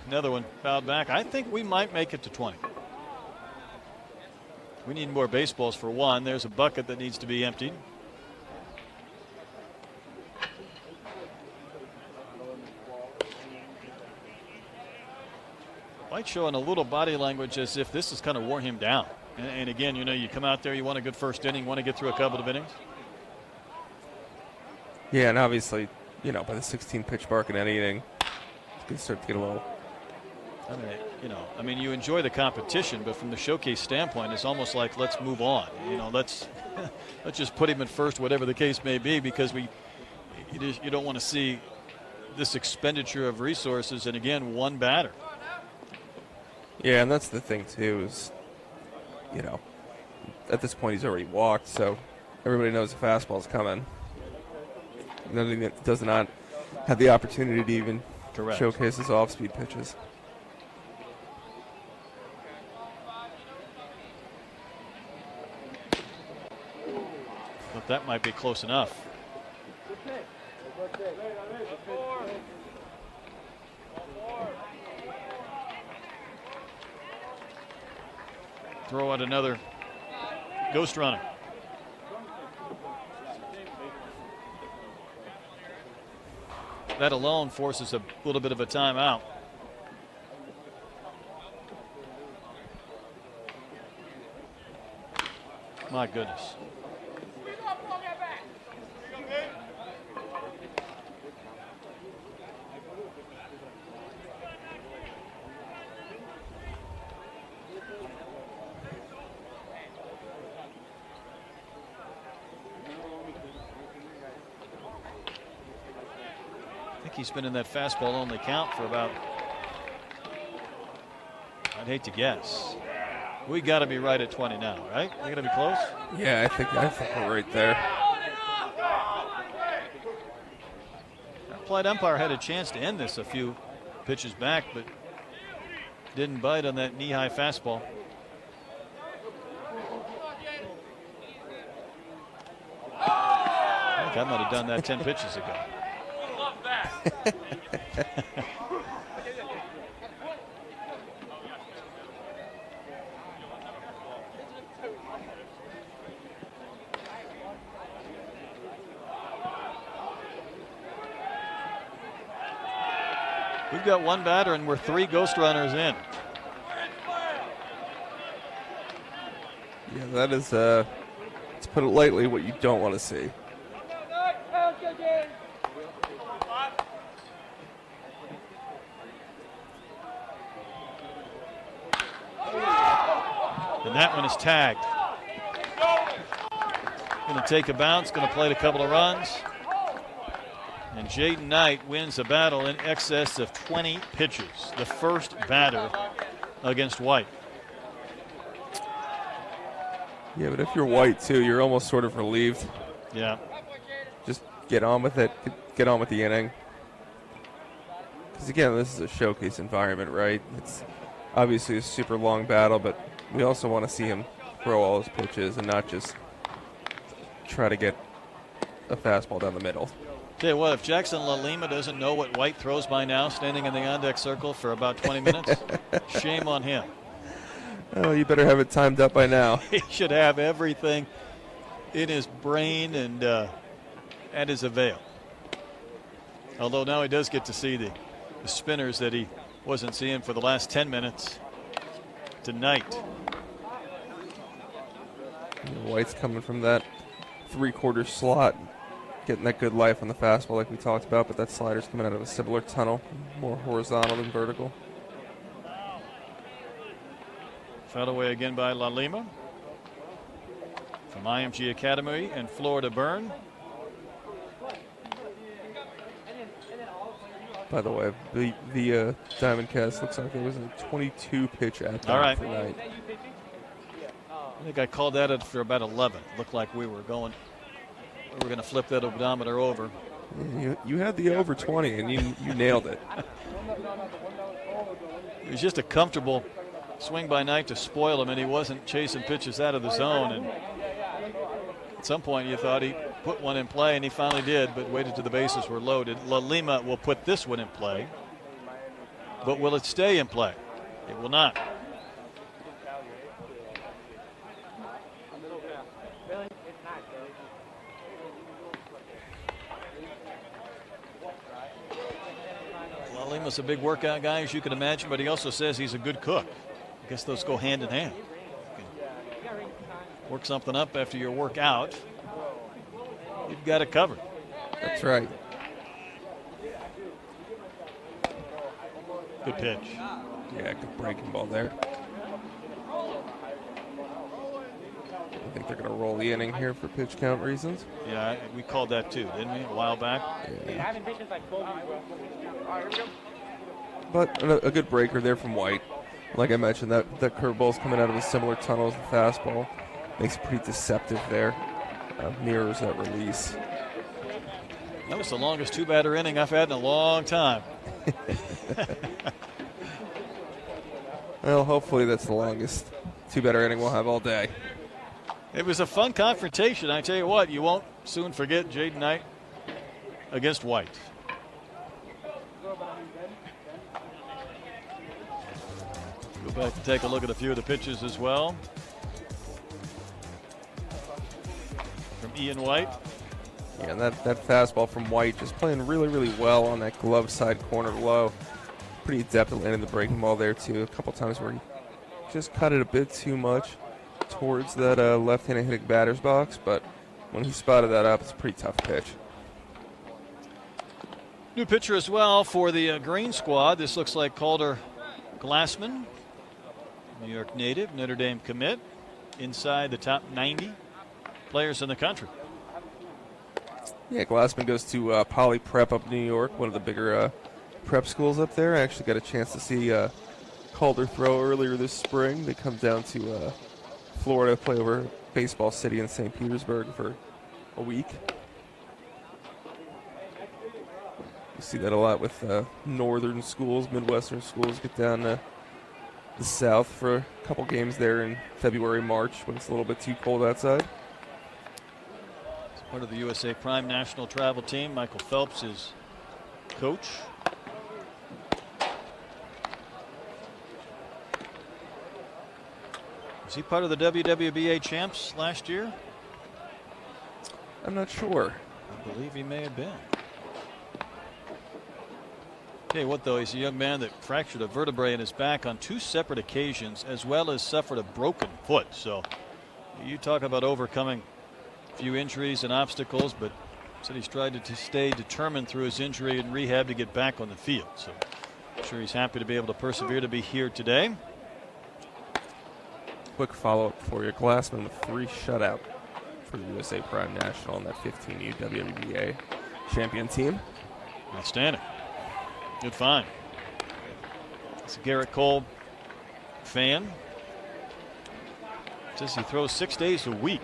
Another one fouled back. I think we might make it to 20. We need more baseballs for one. There's a bucket that needs to be emptied. White showing a little body language as if this has kind of worn him down. And again, you know, you come out there, you want a good first inning, want to get through a couple of innings. Yeah, and obviously, you know, by the 16th pitch mark in any inning, it's going to start to get a little. I mean, you enjoy the competition, but from the showcase standpoint, it's almost like let's move on. You know, let's just put him in first, whatever the case may be, because you don't want to see this expenditure of resources and again one batter. Yeah, and that's the thing too is, you know, at this point he's already walked, so everybody knows the fastball's coming. He does not have the opportunity to even Correct. showcase his off-speed pitches. But that might be close enough. Throw out another ghost runner. That alone forces a little bit of a timeout. My goodness. I think he's been in that fastball only count for about, I'd hate to guess. We got to be right at 20 now, right? We got to be close. Yeah, I think we're right there. That plate umpire had a chance to end this a few pitches back, but didn't bite on that knee-high fastball. I think I might have done that 10 pitches ago. We've got one batter and we're 3 ghost runners in. Yeah, that is, to put it lightly, what you don't want to see. And that one is tagged. Going to take a bounce, going to plate a couple of runs. And Jaden Knight wins the battle in excess of 20 pitches. The first batter against White. Yeah, but if you're White, too, you're almost sort of relieved. Yeah. Just get on with it. Get on with the inning. Because, again, this is a showcase environment, right? It's obviously a super long battle, but we also want to see him throw all his pitches and not just try to get a fastball down the middle. Tell you what, if Jackson LaLima doesn't know what White throws by now, standing in the on-deck circle for about 20 minutes, shame on him. Oh, you better have it timed up by now. He should have everything in his brain and at his avail. Although now he does get to see the spinners that he wasn't seeing for the last 10 minutes tonight. White's coming from that 3/4 slot, getting that good life on the fastball like we talked about, but that slider's coming out of a similar tunnel, more horizontal than vertical. Fouled away again by LaLima from IMG Academy and Florida Burn. By the way, the Diamond Cast looks like there was a 22 pitch at All right. for night. I think I called that after about 11. Looked like we were going to flip that odometer over. You had the over 20 and you nailed it. It was just a comfortable swing by Knight to spoil him, and he wasn't chasing pitches out of the zone. And at some point you thought he put one in play, and he finally did, but waited till the bases were loaded. LaLima will put this one in play, but will it stay in play? It will not. LaLima's a big workout guy, as you can imagine, but he also says he's a good cook. I guess those go hand in hand. Work something up after your workout, you've got it covered. That's right. Good pitch. Yeah, good breaking ball there. I think they're going to roll the inning here for pitch count reasons. Yeah, we called that too, didn't we, a while back? Yeah. But a good breaker there from White. Like I mentioned, that curveball's coming out of a similar tunnel as the fastball. Makes it pretty deceptive there. Mirrors that release. That was the longest 2-batter inning I've had in a long time. Well, hopefully that's the longest 2-batter inning we'll have all day. It was a fun confrontation. I tell you what, you won't soon forget Jaden Knight against White. Go back and take a look at a few of the pitches as well. From Ian White. Yeah, and that fastball from White just playing really, really well on that glove side corner low. Pretty adept at landing the breaking ball there, too. A couple times where he just cut it a bit too much towards that left-handed hitting batter's box, but when he spotted that up, it's a pretty tough pitch. New pitcher as well for the Green squad. This looks like Calder Glassman, New York native, Notre Dame commit, inside the top 90 players in the country. Yeah, Glassman goes to Poly Prep up New York, one of the bigger prep schools up there. I actually got a chance to see Calder throw earlier this spring. They come down to Florida, play over Baseball City in St. Petersburg for a week. You see that a lot with northern schools, Midwestern schools get down to the south for a couple games there in February, March when it's a little bit too cold outside. As part of the USA Prime National Travel Team, Michael Phelps is coach. Was he part of the WWBA champs last year? I'm not sure. I believe he may have been. Tell you what, though, he's a young man that fractured a vertebrae in his back on 2 separate occasions, as well as suffered a broken foot. So you talk about overcoming a few injuries and obstacles, but said he's tried to stay determined through his injury and rehab to get back on the field. So I'm sure he's happy to be able to persevere to be here today. Quick follow-up for you. Glassman with 3 shutout for the USA Prime National and that 15U WWBA champion team. Outstanding. Good find. It's a Garrett Cole fan. Says he throws 6 days a week.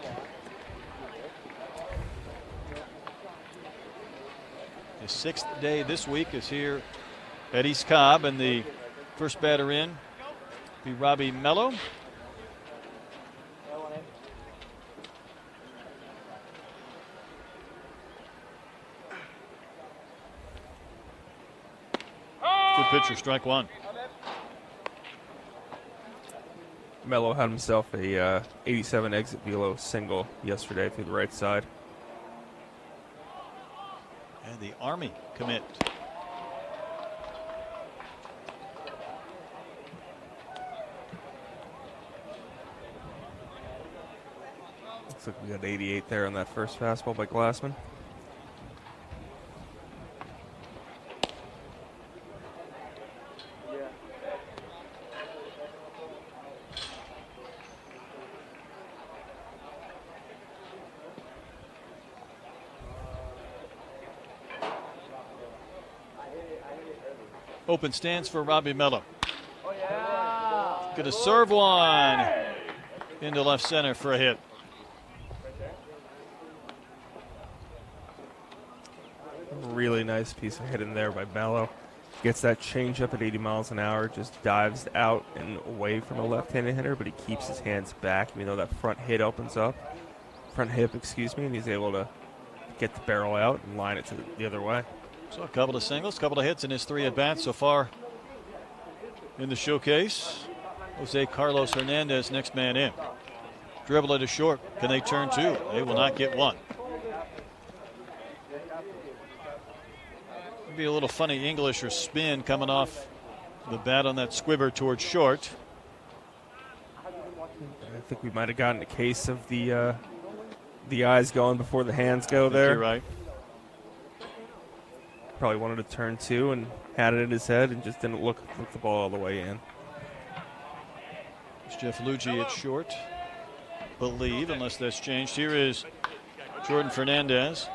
His 6th day this week is here at East Cobb, and the first batter in be Robbie Mello. Good pitcher, strike one. Mello had himself a 87 exit velo single yesterday through the right side. And the Army commit. Looks like we got 88 there on that first fastball by Glassman. Open stands for Robbie Mello. Gonna serve one into left center for a hit. Really nice piece of hitting there by Mello. Gets that change up at 80 miles an hour, just dives out and away from a left-handed hitter, but he keeps his hands back. You know, that front hip, excuse me, and he's able to get the barrel out and line it to the other way. So a couple of singles, couple of hits in his 3 at-bats so far in the showcase. Jose Carlos Hernandez, next man in. Dribble it to short. Can they turn 2? They will not get 1. Be a little funny English or spin coming off the bat on that squibber towards short. I think we might have gotten a case of the eyes going before the hands go there. You're right. Probably wanted to turn 2 and had it in his head and just didn't look the ball all the way in. It's Jeff Luigi at short, believe, unless that's changed. Here is Jordan Fernandez.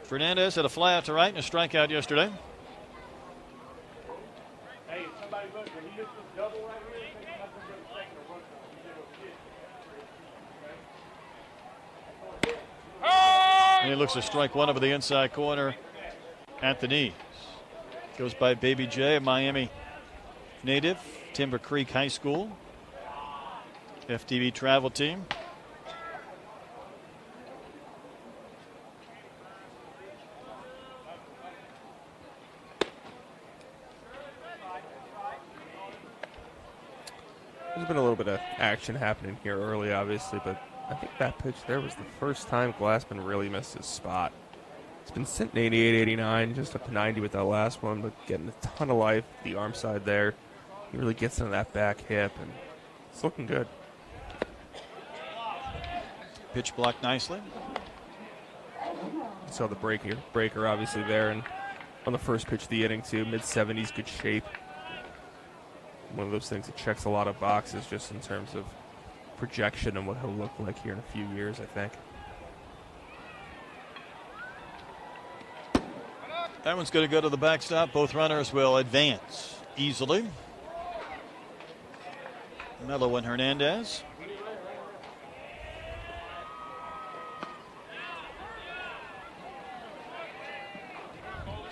Fernandez had a fly out to right and a strikeout yesterday. Hey, if somebody look, when he gets this double right here, think I'm not going to go to second or run something. You get a hit. he looks to strike one over the inside corner at the knees. Goes by Baby J, a Miami native, Timber Creek High School, FTV travel team. There's been a little bit of action happening here early, obviously, but I think that pitch there was the first time Glassman really missed his spot. It's been sitting 88, 89, just up to 90 with that last one, but getting a ton of life, the arm side there. He really gets into that back hip, and it's looking good. Pitch blocked nicely. You saw the breaker obviously there, and on the first pitch of the inning too, mid-70s, good shape. One of those things that checks a lot of boxes just in terms of projection and what he'll look like here in a few years, I think. That one's going to go to the backstop. Both runners will advance easily. Mello and Hernandez.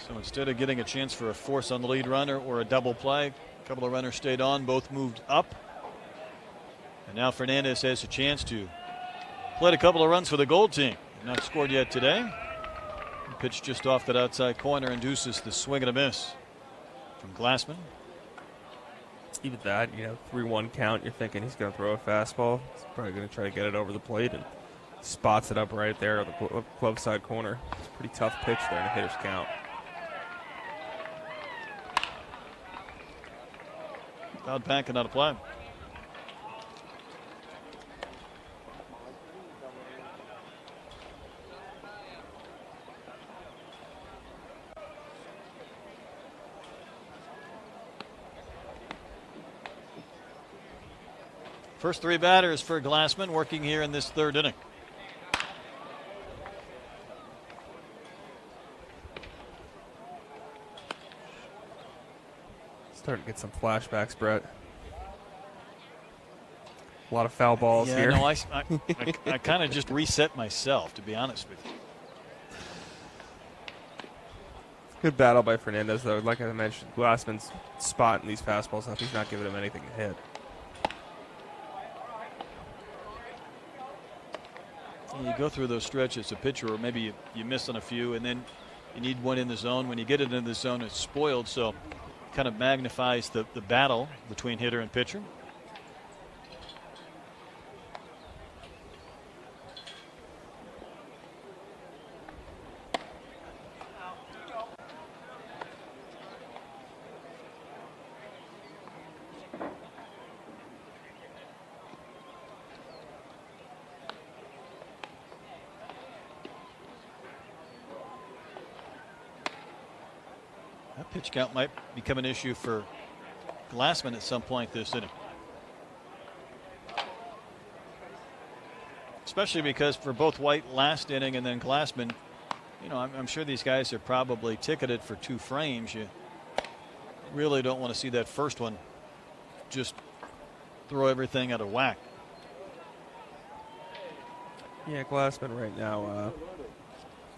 So instead of getting a chance for a force on the lead runner or a double play, a couple of runners stayed on, both moved up. And now Fernandez has a chance to play a couple of runs for the Gold team. Not scored yet today. Pitch just off that outside corner induces the swing and a miss from Glassman. Even that, 3-1 count, you're thinking he's going to throw a fastball. He's probably going to try to get it over the plate and spots it up right there at the glove side corner. It's a pretty tough pitch there in a hitter's count. Fouled back and not a play. First three batters for Glassman working here in this third inning. Starting to get some flashbacks, Brett. A lot of foul balls here. No, I kind of just reset myself, to be honest with you. Good battle by Fernandez, though. Like I mentioned, Glassman's spotting these fastballs up. He's not giving him anything to hit. You go through those stretches as a pitcher, or maybe you miss on a few, and then you need one in the zone. When you get it in the zone, it's spoiled, so kind of magnifies the battle between hitter and pitcher. That pitch count might become an issue for Glassman at some point this inning. Especially because for both White last inning and then Glassman, I'm sure these guys are probably ticketed for 2 frames. You really don't want to see that first one just throw everything out of whack. Yeah, Glassman right now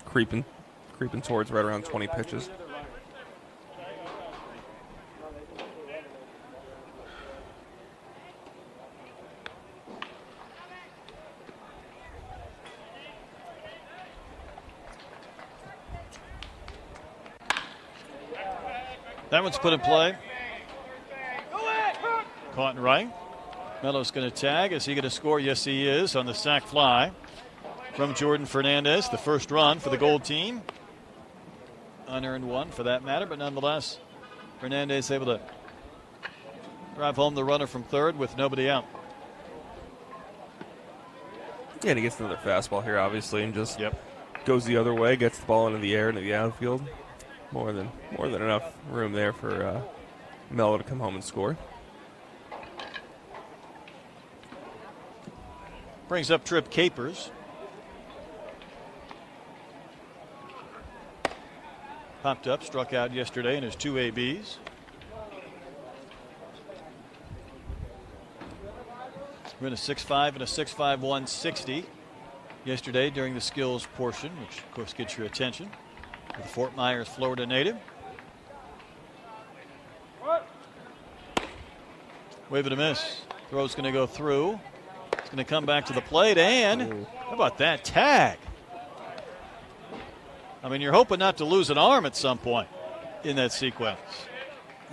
creeping towards right around 20 pitches. That one's put in play. Caught and right. Mello's going to tag. Is he going to score? Yes, he is on the sac fly from Jordan Fernandez. The first run for the Gold team. Unearned one for that matter, but nonetheless, Fernandez able to drive home the runner from third with nobody out. Yeah, and he gets another fastball here, obviously, and just goes the other way, gets the ball into the air, into the outfield. More than enough room there for Mello to come home and score. Brings up Trip Capers. Popped up, struck out yesterday in his 2 ABs. We're in a 6.5 and a 6.5 160. yesterday during the skills portion, which of course gets your attention. The Fort Myers, Florida native. Wave and a miss. Throw's going to go through. It's going to come back to the plate, and how about that tag? I mean, you're hoping not to lose an arm at some point in that sequence.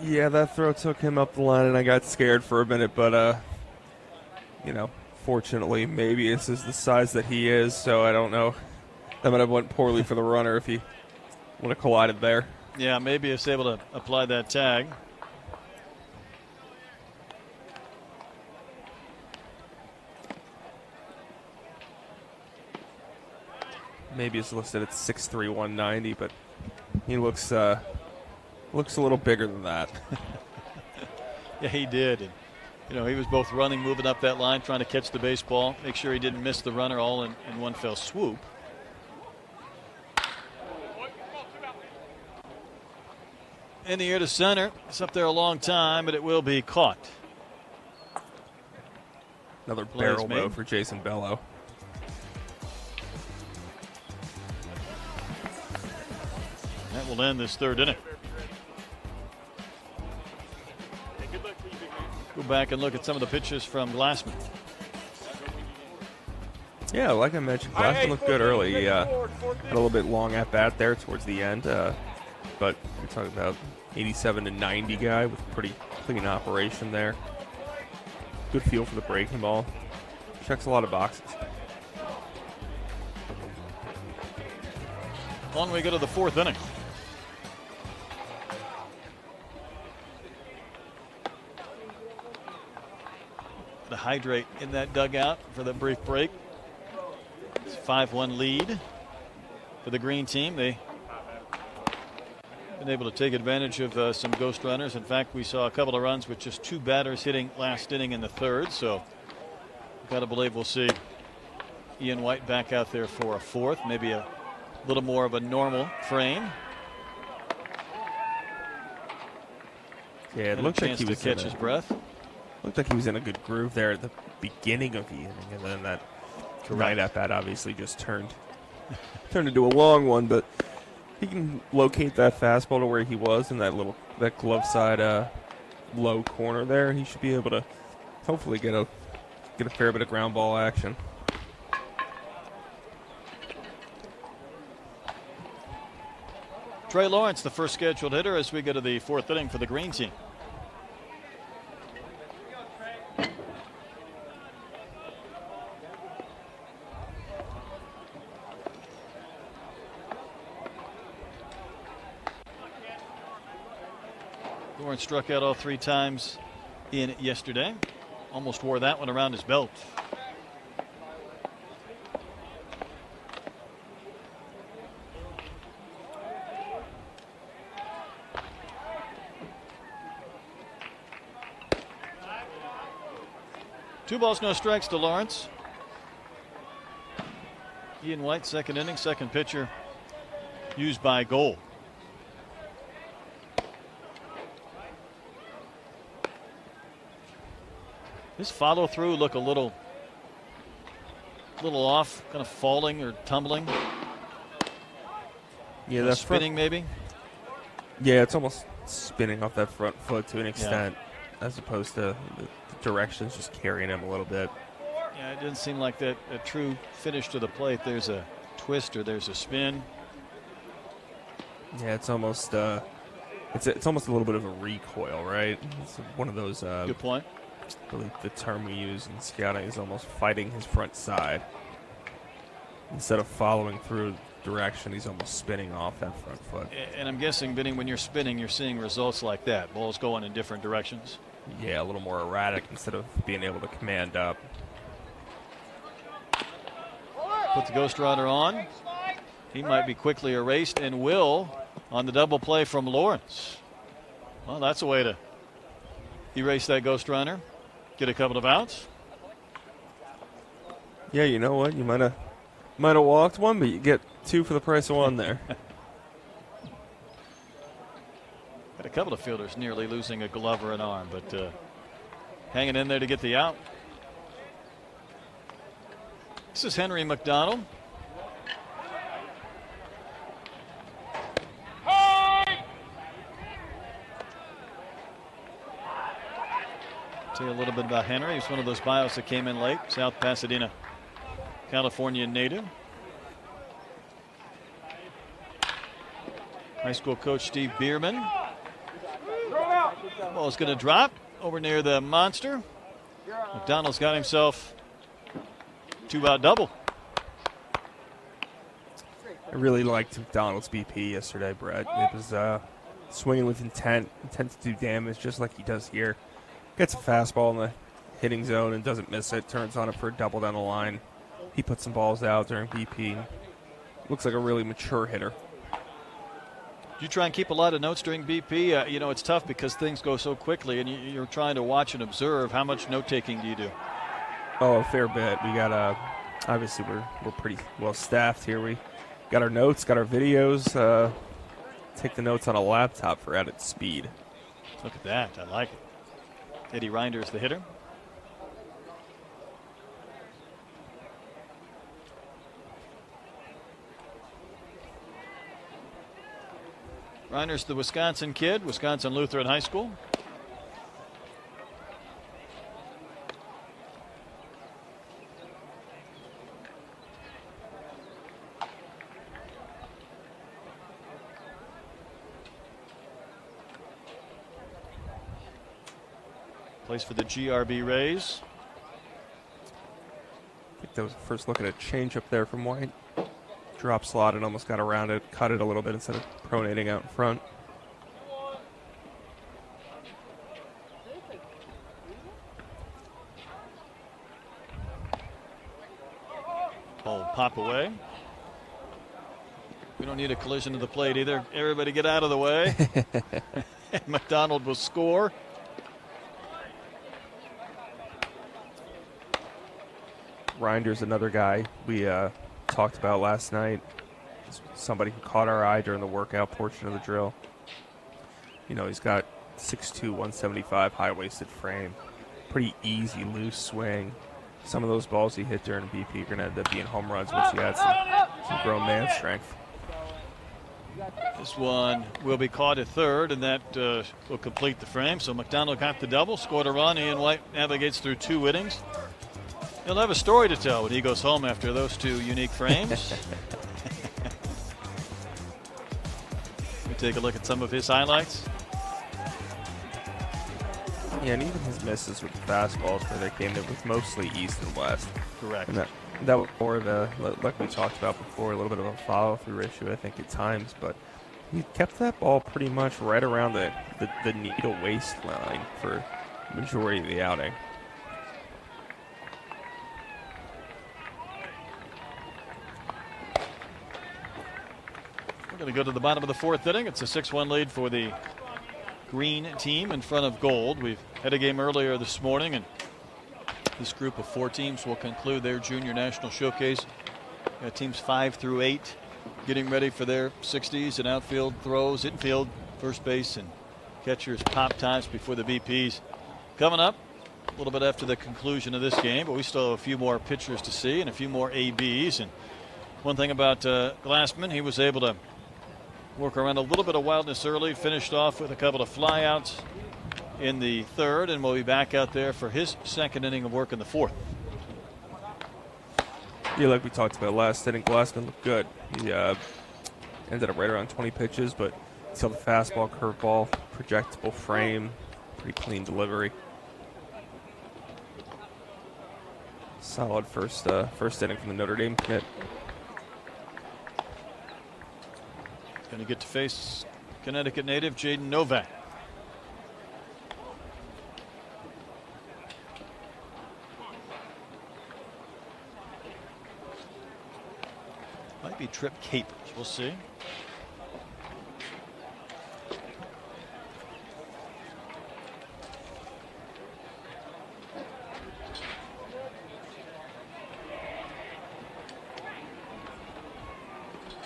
Yeah, that throw took him up the line, and I got scared for a minute, but, fortunately, maybe this is the size that he is, so I don't know. That might have went poorly for the runner if he would have collided there. Yeah, maybe it's able to apply that tag. Maybe it's listed at 6'3", 190, but he looks a little bigger than that. Yeah, he did. And, he was both running, moving up that line, trying to catch the baseball, make sure he didn't miss the runner all in one fell swoop. In the air to center. It's up there a long time, but it will be caught. Another Plays barrel made. bow for Jason Bello. That will end this third inning. Go back and look at some of the pitches from Glassman. Yeah, like I mentioned, Glassman looked good early. He had a little bit long at bat there towards the end, but we're talking about 87 to 90 guy with pretty clean operation there. Good feel for the breaking ball. Checks a lot of boxes. On we go to the fourth inning. To hydrate in that dugout for the brief break. It's 5-1 lead for the green team. They've been able to take advantage of some ghost runners. In fact, we saw a couple of runs with just two batters hitting last inning in the third. So got to believe we'll see Ian White back out there for a fourth, maybe a little more of a normal frame. Yeah, it And looked a like chance he to was catch his breath. Looked like he was in a good groove there at the beginning of the inning, and then that right at bat obviously just turned into a long one. But he can locate that fastball to where he was in that glove side low corner there. He should be able to hopefully get a fair bit of ground ball action. Trey Lawrence, the first scheduled hitter as we go to the fourth inning for the green team. Lawrence struck out all three times in yesterday. Almost wore that one around his belt. Two balls, no strikes to Lawrence. Ian White, second inning, second pitcher used by Gold. His follow through look a little off, kind of falling or tumbling. Yeah, that's spinning maybe. Yeah, it's almost spinning off that front foot to an extent, as opposed to the directions just carrying him a little bit. Yeah, it didn't seem like that a true finish to the plate. There's a twist or there's a spin. Yeah, it's almost it's almost a little bit of a recoil, right? It's one of those. Good point. I believe the term we use in scouting is almost fighting his front side. Instead of following through direction, he's almost spinning off that front foot. And I'm guessing, Benny, when you're spinning, you're seeing results like that. Balls going in different directions. Yeah, a little more erratic instead of being able to command up. Put the ghost runner on. He might be quickly erased and will on the double play from Lawrence. Well, that's a way to erase that ghost runner. Get a couple of outs. Yeah, you know what? You might have walked one, but you get two for the price of one there. Had a couple of fielders nearly losing a glove or an arm, but hanging in there to get the out. This is Henry McDonald. Tell you a little bit about Henry. He's one of those bios that came in late. South Pasadena, California native. High school coach Steve Bierman. Ball's going to drop over near the monster. McDonald's got himself 2-out double. I really liked McDonald's BP yesterday, Brett. It was swinging with intent to do damage, just like he does here. Gets a fastball in the hitting zone and doesn't miss it. Turns on it for a double down the line. He put some balls out during BP. Looks like a really mature hitter. You try and keep a lot of notes during BP. You know, it's tough because things go so quickly, and you're trying to watch and observe. How much note taking do you do? Oh, a fair bit. We got obviously we're pretty well staffed here. We got our notes, got our videos. Take the notes on a laptop for added speed. Look at that. I like it. Eddie Reinders, the hitter. Reinders, the Wisconsin kid, Wisconsin Lutheran High School. Plays for the GRB Rays. I think that was the first look at a change up there from White. Drop slot and almost got around it, cut it a little bit instead of pronating out in front. Ball pop away. We don't need a collision to the plate either. Everybody get out of the way. McDonald will score. Reinders, another guy we talked about last night. Somebody who caught our eye during the workout portion of the drill. You know, he's got 6'2", 175 high-waisted frame. Pretty easy, loose swing. Some of those balls he hit during BP are going to end up being home runs once he adds some grown man strength. This one will be caught at third, and that will complete the frame. So McDonald got the double, scored a run. Ian White navigates through 2 innings. He'll have a story to tell when he goes home after those 2 unique frames. We take a look at some of his highlights. Yeah, and even his misses with the fastballs where they came in was mostly east and west. Correct. And that was more of a, like we talked about before, a little bit of a follow-through issue, I think, at times. But he kept that ball pretty much right around the needle waistline for the majority of the outing. We're going to go to the bottom of the 4th inning. It's a 6-1 lead for the green team in front of gold. We've had a game earlier this morning, and this group of 4 teams will conclude their junior national showcase. Teams 5 through 8 getting ready for their 60s and outfield throws, infield, first base, and catchers pop times before the BPs. Coming up a little bit after the conclusion of this game, but we still have a few more pitchers to see and a few more ABs. And one thing about Glassman, he was able to work around a little bit of wildness early, finished off with a couple of flyouts in the 3rd, and will be back out there for his 2nd inning of work in the 4th. Yeah, like we talked about last inning, Glassman looked good. He ended up right around 20 pitches, but still the fastball, curveball, projectable frame, pretty clean delivery. Solid first inning from the Notre Dame kid. Going to get to face Connecticut native Jaden Novak. Might be Trip Capers. We'll see.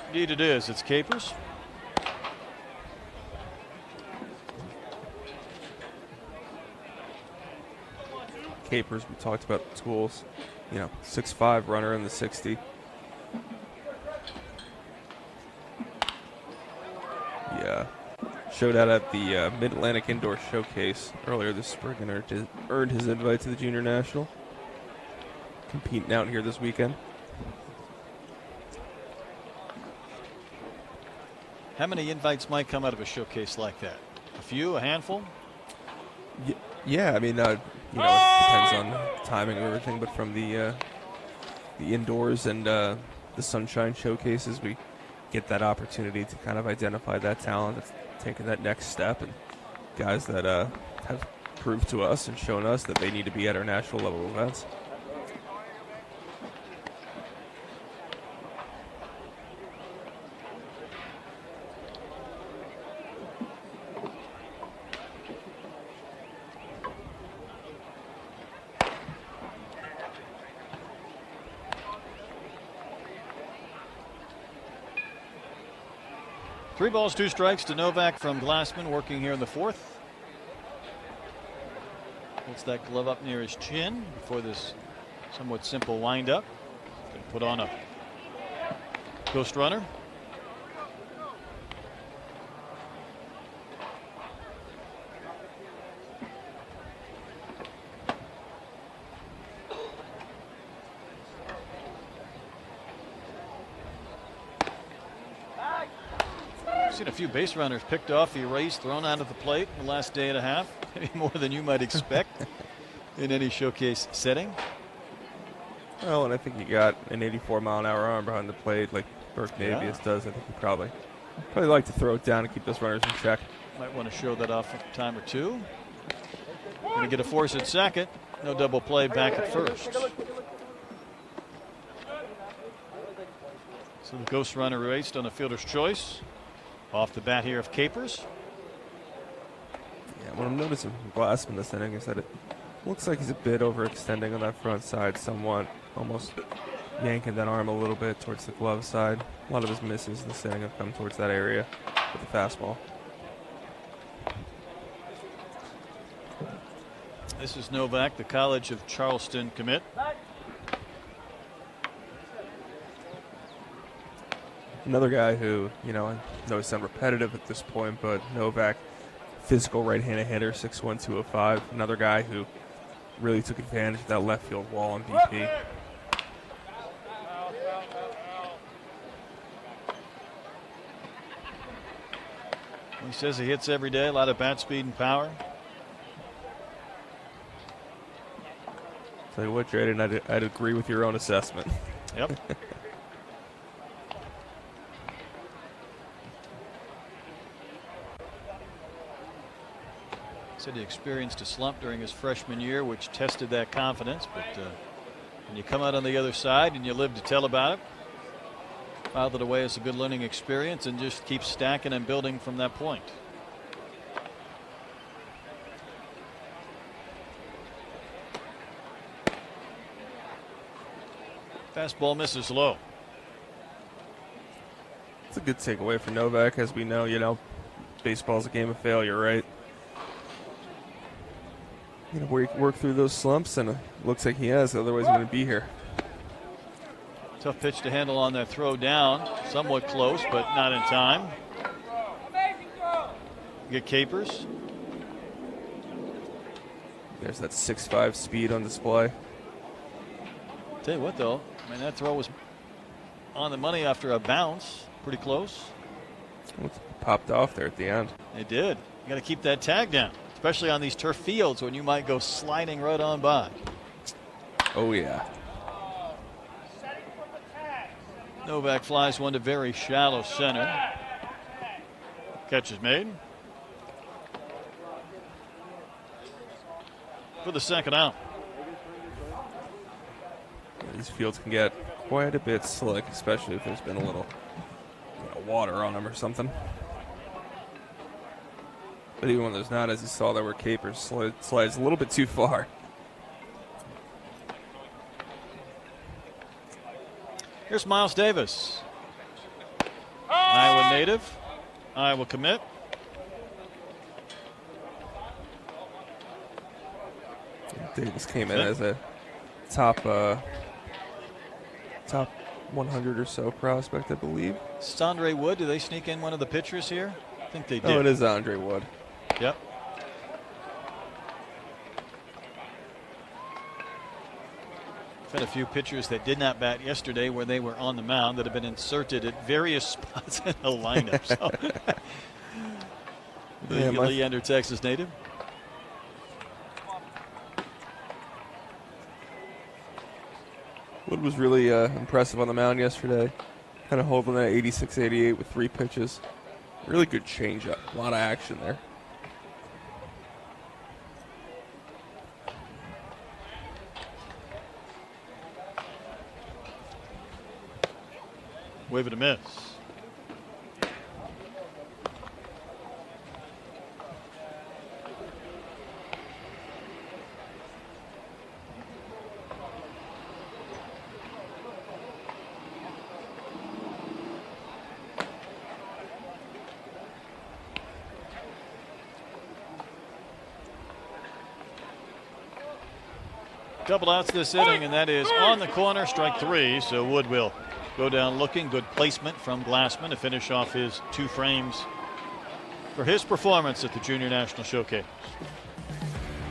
Indeed it is. It's Capers. Capers, we talked about the tools. 6'5" runner in the 60. Yeah. Showed out at the Mid-Atlantic Indoor Showcase earlier this spring and earned his invite to the Junior National. Competing out here this weekend. How many invites might come out of a showcase like that? A few, a handful? Yeah, I mean, it depends on timing of everything, but from the indoors and the Sunshine Showcases, we get that opportunity to kind of identify that talent that's taking that next step, and guys that have proved to us and shown us that they need to be at our national level events. Three balls, two strikes to Novak from Glassman, working here in the fourth. Puts that glove up near his chin before this somewhat simple windup. Going to put on a ghost runner. Seen a few base runners picked off, erased, thrown out of the plate in the last day and a half. Maybe more than you might expect in any showcase setting. Well, and I think you got an 84-mile-an-hour arm behind the plate like Burke Navius does. I think you probably like to throw it down and keep those runners in check. Might want to show that off a time or two. Going to get a force at second. No double play back at first. So the ghost runner raced on a fielder's choice. Off the bat here of Capers. Yeah, what I'm noticing from Glassman this inning is that it looks like he's a bit overextending on that front side somewhat, almost yanking that arm a little bit towards the glove side. A lot of his misses this inning have come towards that area with the fastball. This is Novak, the College of Charleston commit. Another guy who, I know I sound repetitive at this point, but Novak, physical right-handed hitter, 6'1", 205. Another guy who really took advantage of that left field wall on BP. He says he hits every day, a lot of bat speed and power. Tell you what, Drayden, I'd agree with your own assessment. Yep. Said he experienced a slump during his freshman year, which tested that confidence. But when you come out on the other side and you live to tell about it, filed it away as a good learning experience and just keep stacking and building from that point. Fastball misses low. It's a good takeaway for Novak. As we know, baseball's a game of failure, right? Work through those slumps, and it looks like he has. Otherwise, he wouldn't be here. Tough pitch to handle on that throw down. Somewhat close, but not in time. Get Capers. There's that 6'5" speed on display. Tell you what, though, that throw was on the money after a bounce. Pretty close. It popped off there at the end. It did. You got to keep that tag down, especially on these turf fields when you might go sliding right on by. Oh, yeah. Novak flies one to very shallow center. Catch is made. For the second out. These fields can get quite a bit slick, especially if there's been a little water on them or something. But even when there's not, as you saw, there were Capers slides a little bit too far. Here's Miles Davis. Iowa native. Iowa commit. Davis came in as a top 100 or so prospect, I believe. It's Andre Wood. Do they sneak in one of the pitchers here? I think they did. Oh, it is Andre Wood. Yep. I've had a few pitchers that did not bat yesterday where they were on the mound that have been inserted at various spots in the lineup. So the Leander, Texas native. Wood was really impressive on the mound yesterday. Kind of holding that 86-88 with 3 pitches. Really good changeup. A lot of action there. Wave it a miss. Double outs this inning, and that is on the corner, strike 3. So Wood will go down looking. Good placement from Glassman to finish off his 2 frames for his performance at the Junior National Showcase.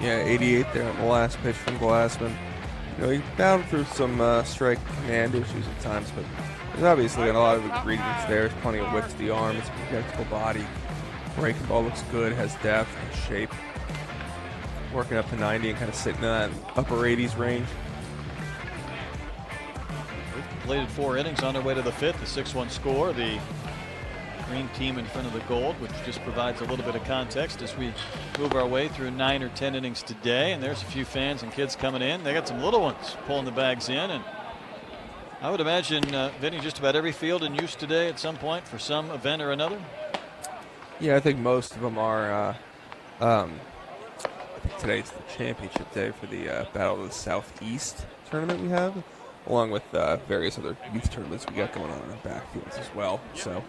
Yeah, 88 there on the last pitch from Glassman. You know, he battled through some strike command issues at times, but there's obviously a lot of ingredients there. There's plenty of width to the arm. It's a projectable body. Breaking ball looks good, has depth and shape. Working up to 90 and kind of sitting in that upper 80s range. We've completed 4 innings on their way to the 5th, the 6-1 score. The green team in front of the gold, which just provides a little bit of context as we move our way through 9 or 10 innings today. And there's a few fans and kids coming in. They got some little ones pulling the bags in. And I would imagine, Vinny, just about every field in use today at some point for some event or another. Yeah, I think most of them are. I think today's the championship day for the Battle of the Southeast tournament we have, along with various other youth tournaments we got going on in the backfields as well. So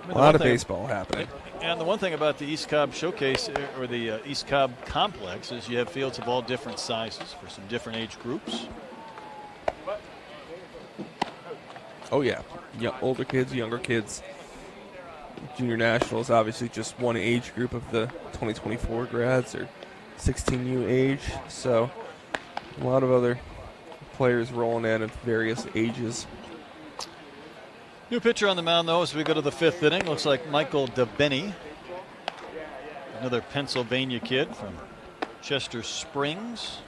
a lot of baseball happening. And the one thing about the East Cobb Showcase, or the East Cobb Complex, is you have fields of all different sizes for some different age groups. Oh, yeah. Older kids, younger kids. Junior National is obviously just one age group of the 2024 grads, or 16U age. So a lot of other players rolling in at various ages. New pitcher on the mound, though, as we go to the 5th inning. Looks like Michael DeBenny, another Pennsylvania kid from Chester Springs,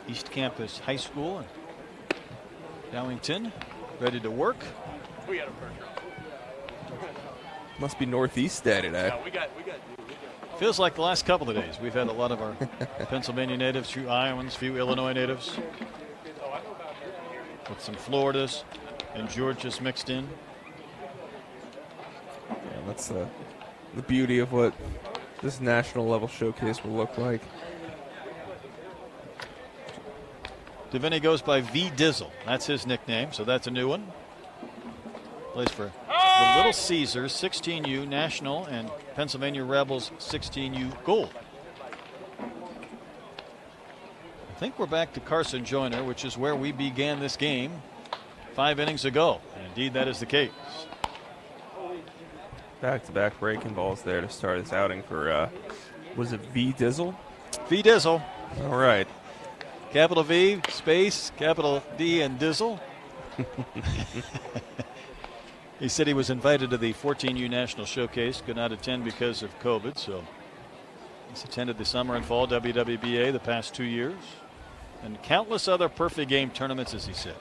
East Campus High School in Dowington, ready to work. We got a pressure. Must be Northeast Day today. Yeah, we got. Feels like the last couple of days we've had a lot of our Pennsylvania natives, few Iowans, few Illinois natives, with some Floridas and Georgias mixed in. Yeah, that's the beauty of what this national level showcase will look like. DeVinny goes by V Dizzle. That's his nickname, so that's a new one. Plays for the Little Caesars 16U National and Pennsylvania Rebels 16U Gold. I think we're back to Carson Joyner, which is where we began this game 5 innings ago. And indeed, that is the case. Back-to-back breaking balls there to start his outing for, was it V Dizzle? V Dizzle. All right. Capital V, space, capital D, and Dizzle. He said he was invited to the 14U National Showcase, could not attend because of COVID, so he's attended the summer and fall WWBA the past 2 years, and countless other perfect game tournaments, as he says.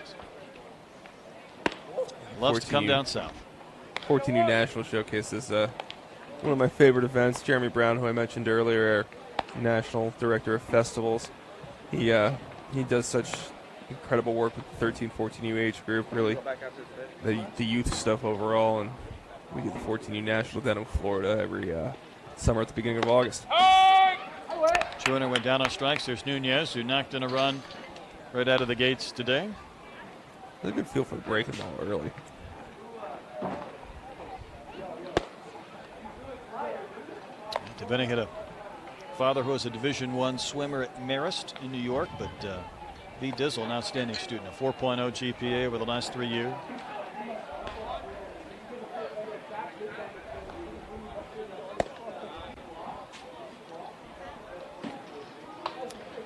Loves to come down south. 14U National Showcase is one of my favorite events. Jeremy Brown, who I mentioned earlier, our National Director of Festivals, he does such incredible work with the 13-14U age group, really the youth stuff overall, and we get the 14U National down in Florida every summer at the beginning of August. Joyner went down on strikes. There's Nunez, who knocked in a run right out of the gates today. Really good feel for the breaking ball early. DeVinny hit a father who was a Division I swimmer at Marist in New York, but B. Dizzle, an outstanding student, a 4.0 GPA over the last 3 years.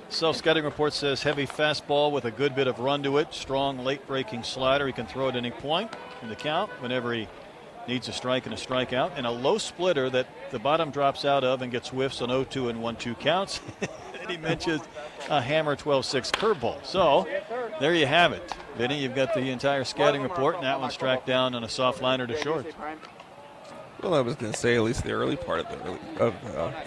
Self-scouting report says heavy fastball with a good bit of run to it. Strong late-breaking slider. He can throw at any point in the count whenever he needs a strike and a strikeout. And a low splitter that the bottom drops out of and gets whiffs on 0-2 and 1-2 counts. And he mentions a hammer 12-6 curveball. So there you have it. Vinny, you've got the entire scouting report, and that one's tracked down on a soft liner to short. Well, I was going to say at least the early part of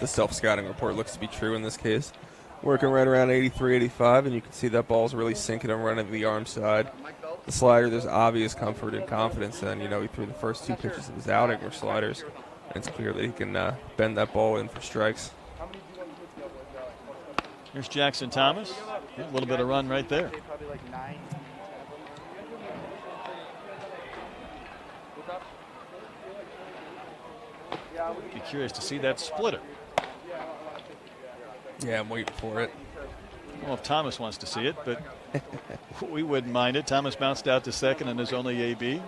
the self-scouting report looks to be true in this case. Working right around 83, 85, and you can see that ball's really sinking and running to the arm side. The slider, there's obvious comfort and confidence in. You know, he threw the first 2 pitches of his outing were sliders, and it's clear that he can bend that ball in for strikes. Here's Jackson Thomas. A little bit of run right there. Be curious to see that splitter. Yeah, I'm waiting for it. Well, if Thomas wants to see it, but we wouldn't mind it. Thomas bounced out to second and is only AB.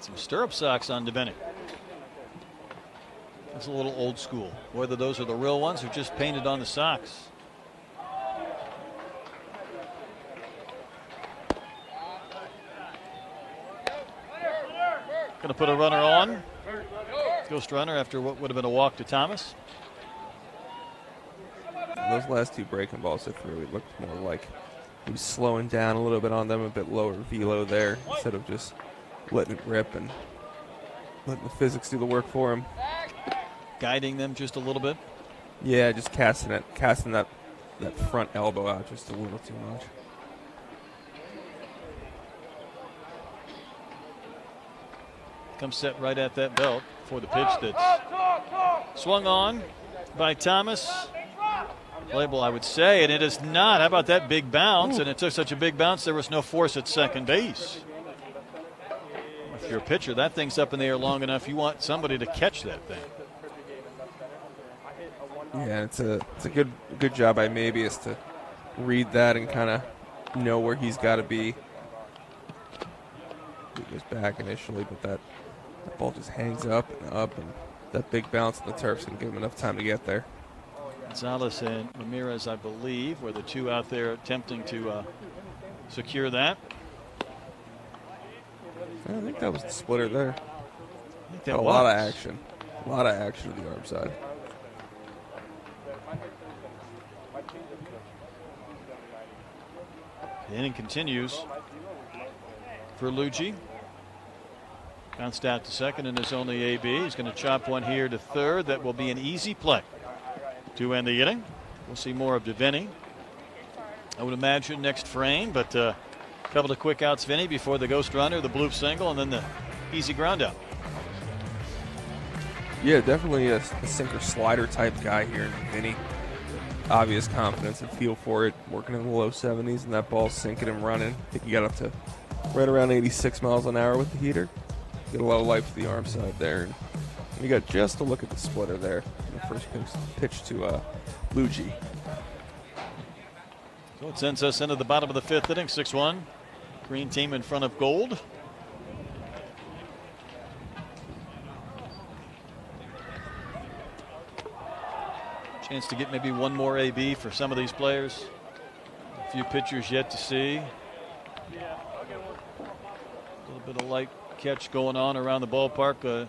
Some stirrup socks on Deviney. That's a little old school. Whether those are the real ones or just painted on the socks. Going to put a runner on. Ghost runner after what would have been a walk to Thomas. Those last 2 breaking balls that threw, it looked more like he was slowing down a little bit on them, a bit lower velo there, instead of just letting it rip and letting the physics do the work for him. Guiding them just a little bit. Yeah, just casting that front elbow out just a little too much. Comes set right at that belt for the pitch that's swung on by Thomas. Playable, I would say, and it is not. How about that big bounce? Ooh. And it took such a big bounce, there was no force at second base. If you're a pitcher, that thing's up in the air long enough, you want somebody to catch that thing. Yeah, it's a good job by Mabius to read that and kind of know where he's got to be. He goes back initially, but that ball just hangs up, and that big bounce in the turf's going to give him enough time to get there. Gonzalez and Ramirez, I believe, were the 2 out there attempting to secure that. I think that was the splitter there. I think that a lot of action. A lot of action to the arm side. The inning continues for Luigi. Bounced out to second and is only AB. He's going to chop one here to third. That will be an easy play to end the inning. We'll see more of Deviney, I would imagine, next frame, but a couple of quick outs, Vinny, before the ghost runner, the bloop single, and then the easy ground out. Yeah, definitely a sinker slider type guy here. Vinny, obvious confidence and feel for it, working in the low 70s, and that ball's sinking and running. I think he got up to right around 86 miles an hour with the heater. Get a lot of life to the arm side there. And you got just a look at the splitter there in the first pitch to Luigi. So it sends us into the bottom of the 5th inning, 6-1. Green team in front of gold. Chance to get maybe one more AB for some of these players. A few pitchers yet to see. A little bit of light catch going on around the ballpark.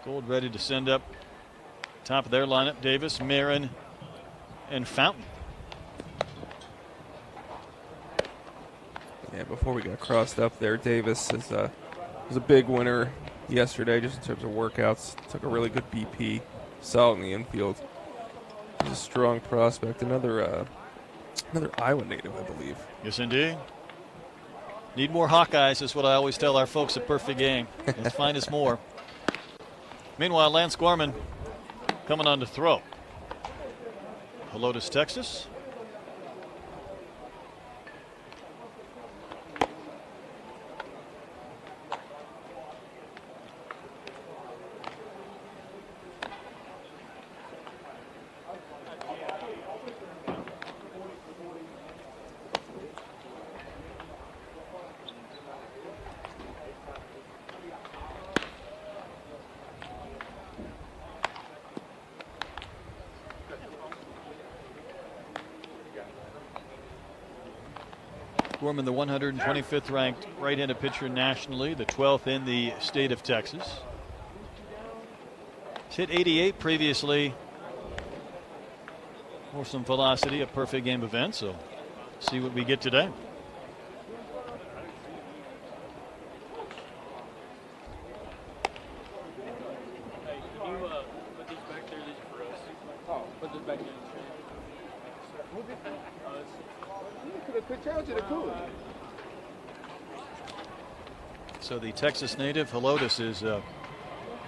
Gold ready to send up top of their lineup. Davis, Marin, and Fountain. Yeah, before we got crossed up there, Davis was a big winner yesterday, just in terms of workouts. Took a really good BP. Saw it in the infield. He's a strong prospect. Another Iowa native, I believe. Yes, indeed. Need more Hawkeyes is what I always tell our folks at Perfect Game. Let's find us more. Meanwhile, Lance Gorman coming on to throw. Helotes, Texas. Gorman, the 125th ranked right-handed pitcher nationally, the 12th in the state of Texas. He's hit 88 previously for some velocity at Perfect Game event, so see what we get today. Hey, can you put these back there? These are for us. Oh, put this back in. So the Texas native Helotes is about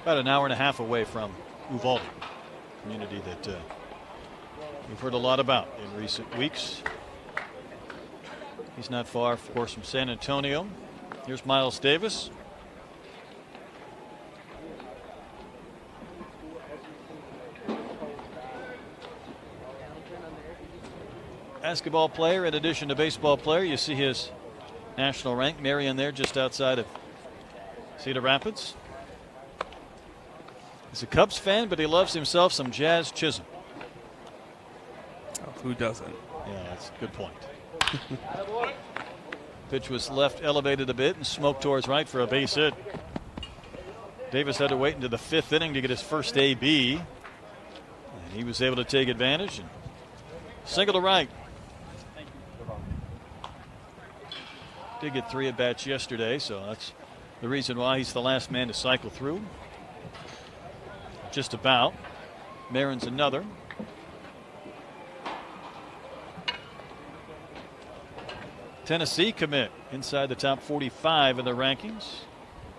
an hour and a half away from Uvalde, community that we've heard a lot about in recent weeks. He's not far, of course, from San Antonio. Here's Miles Davis. Basketball player in addition to baseball player. You see his national rank, Marion, there just outside of Cedar Rapids. He's a Cubs fan, but he loves himself some Jazz Chisholm. Oh, who doesn't? Yeah, that's a good point. Pitch was left elevated a bit and smoked towards right for a base hit. Davis had to wait into the 5th inning to get his first AB. And he was able to take advantage and single to right. Did get 3 at bats yesterday, so that's the reason why he's the last man to cycle through. Just about. Marin's another. Tennessee commit inside the top 45 in the rankings.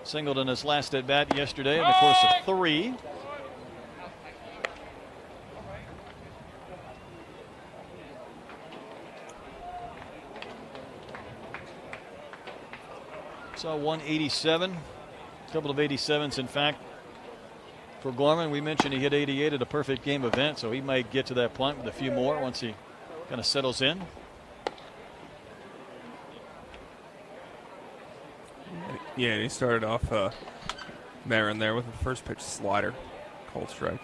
Singled in his last at bat yesterday in the course of 3. Saw 187, a couple of 87s, in fact, for Gorman. We mentioned he hit 88 at a Perfect Game event, so he might get to that point with a few more once he kind of settles in. Yeah, and he started off Marin there with the first pitch slider, cold strike.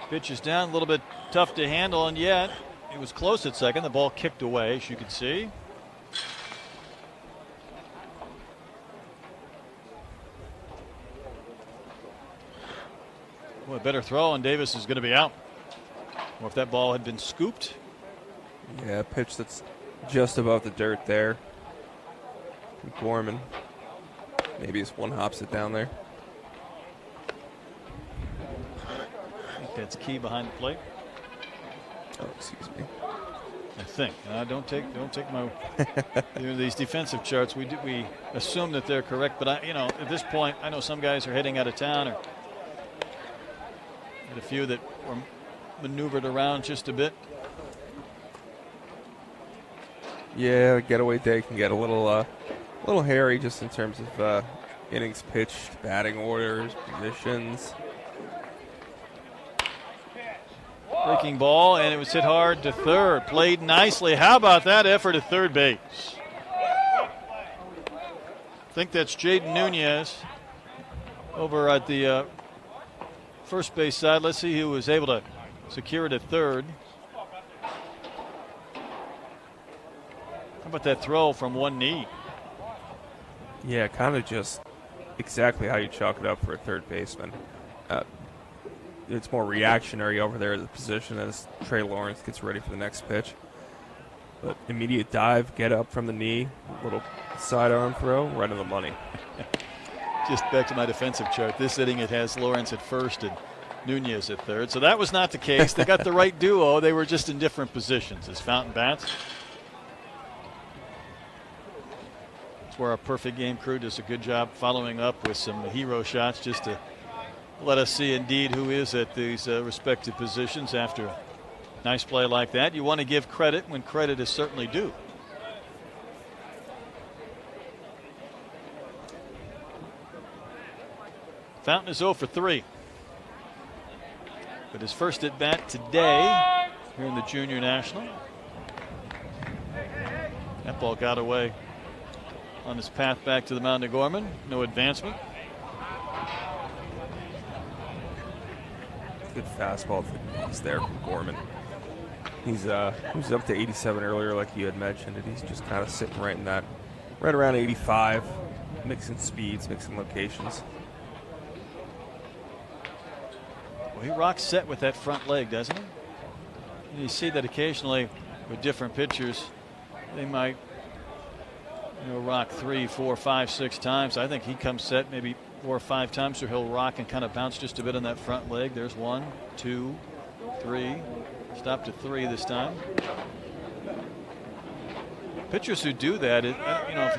Pitch is down, a little bit tough to handle, and yet it was close at second. The ball kicked away, as you can see. Boy, a better throw, and Davis is going to be out. Or if that ball had been scooped. Yeah, pitch that's just above the dirt there. Gorman. Maybe it's one hops it down there. That's key behind the plate. Oh, excuse me. I think. Don't take my these defensive charts. We assume that they're correct, but at this point, I know some guys are heading out of town, or a few that were maneuvered around just a bit. Yeah, getaway day can get a little hairy just in terms of innings pitched, batting orders, positions. Breaking ball, and it was hit hard to third. Played nicely. How about that effort at third base? I think that's Jaden Nunez over at the first base side. Let's see who was able to secure it at third. How about that throw from one knee? Yeah, kind of just exactly how you chalk it up for a third baseman. It's more reactionary over there at the position as Trey Lawrence gets ready for the next pitch. But immediate dive, get up from the knee, little sidearm throw, right on the money. Just back to my defensive chart. This inning it has Lawrence at first and Nunez at third. So that was not the case. They got the right duo. They were just in different positions as Fountain bats. That's where our Perfect Game crew does a good job following up with some hero shots just to let us see indeed who is at these respective positions after a nice play like that. You want to give credit when credit is certainly due. Fountain is 0 for 3. But his first at bat today here in the Junior National. That ball got away on his path back to the mound of Gorman. No advancement. Good fastball to the knees there from Gorman. He was up to 87 earlier, like you had mentioned, and he's just kind of sitting right in that, right around 85, mixing speeds, mixing locations. Well, he rocks set with that front leg, doesn't he? And you see that occasionally with different pitchers, they might, rock 3, 4, 5, 6 times. I think he comes set maybe 4 or 5 times, so he'll rock and kind of bounce just a bit on that front leg. There's 1, 2, 3. Stopped at 3 this time. Pitchers who do that, if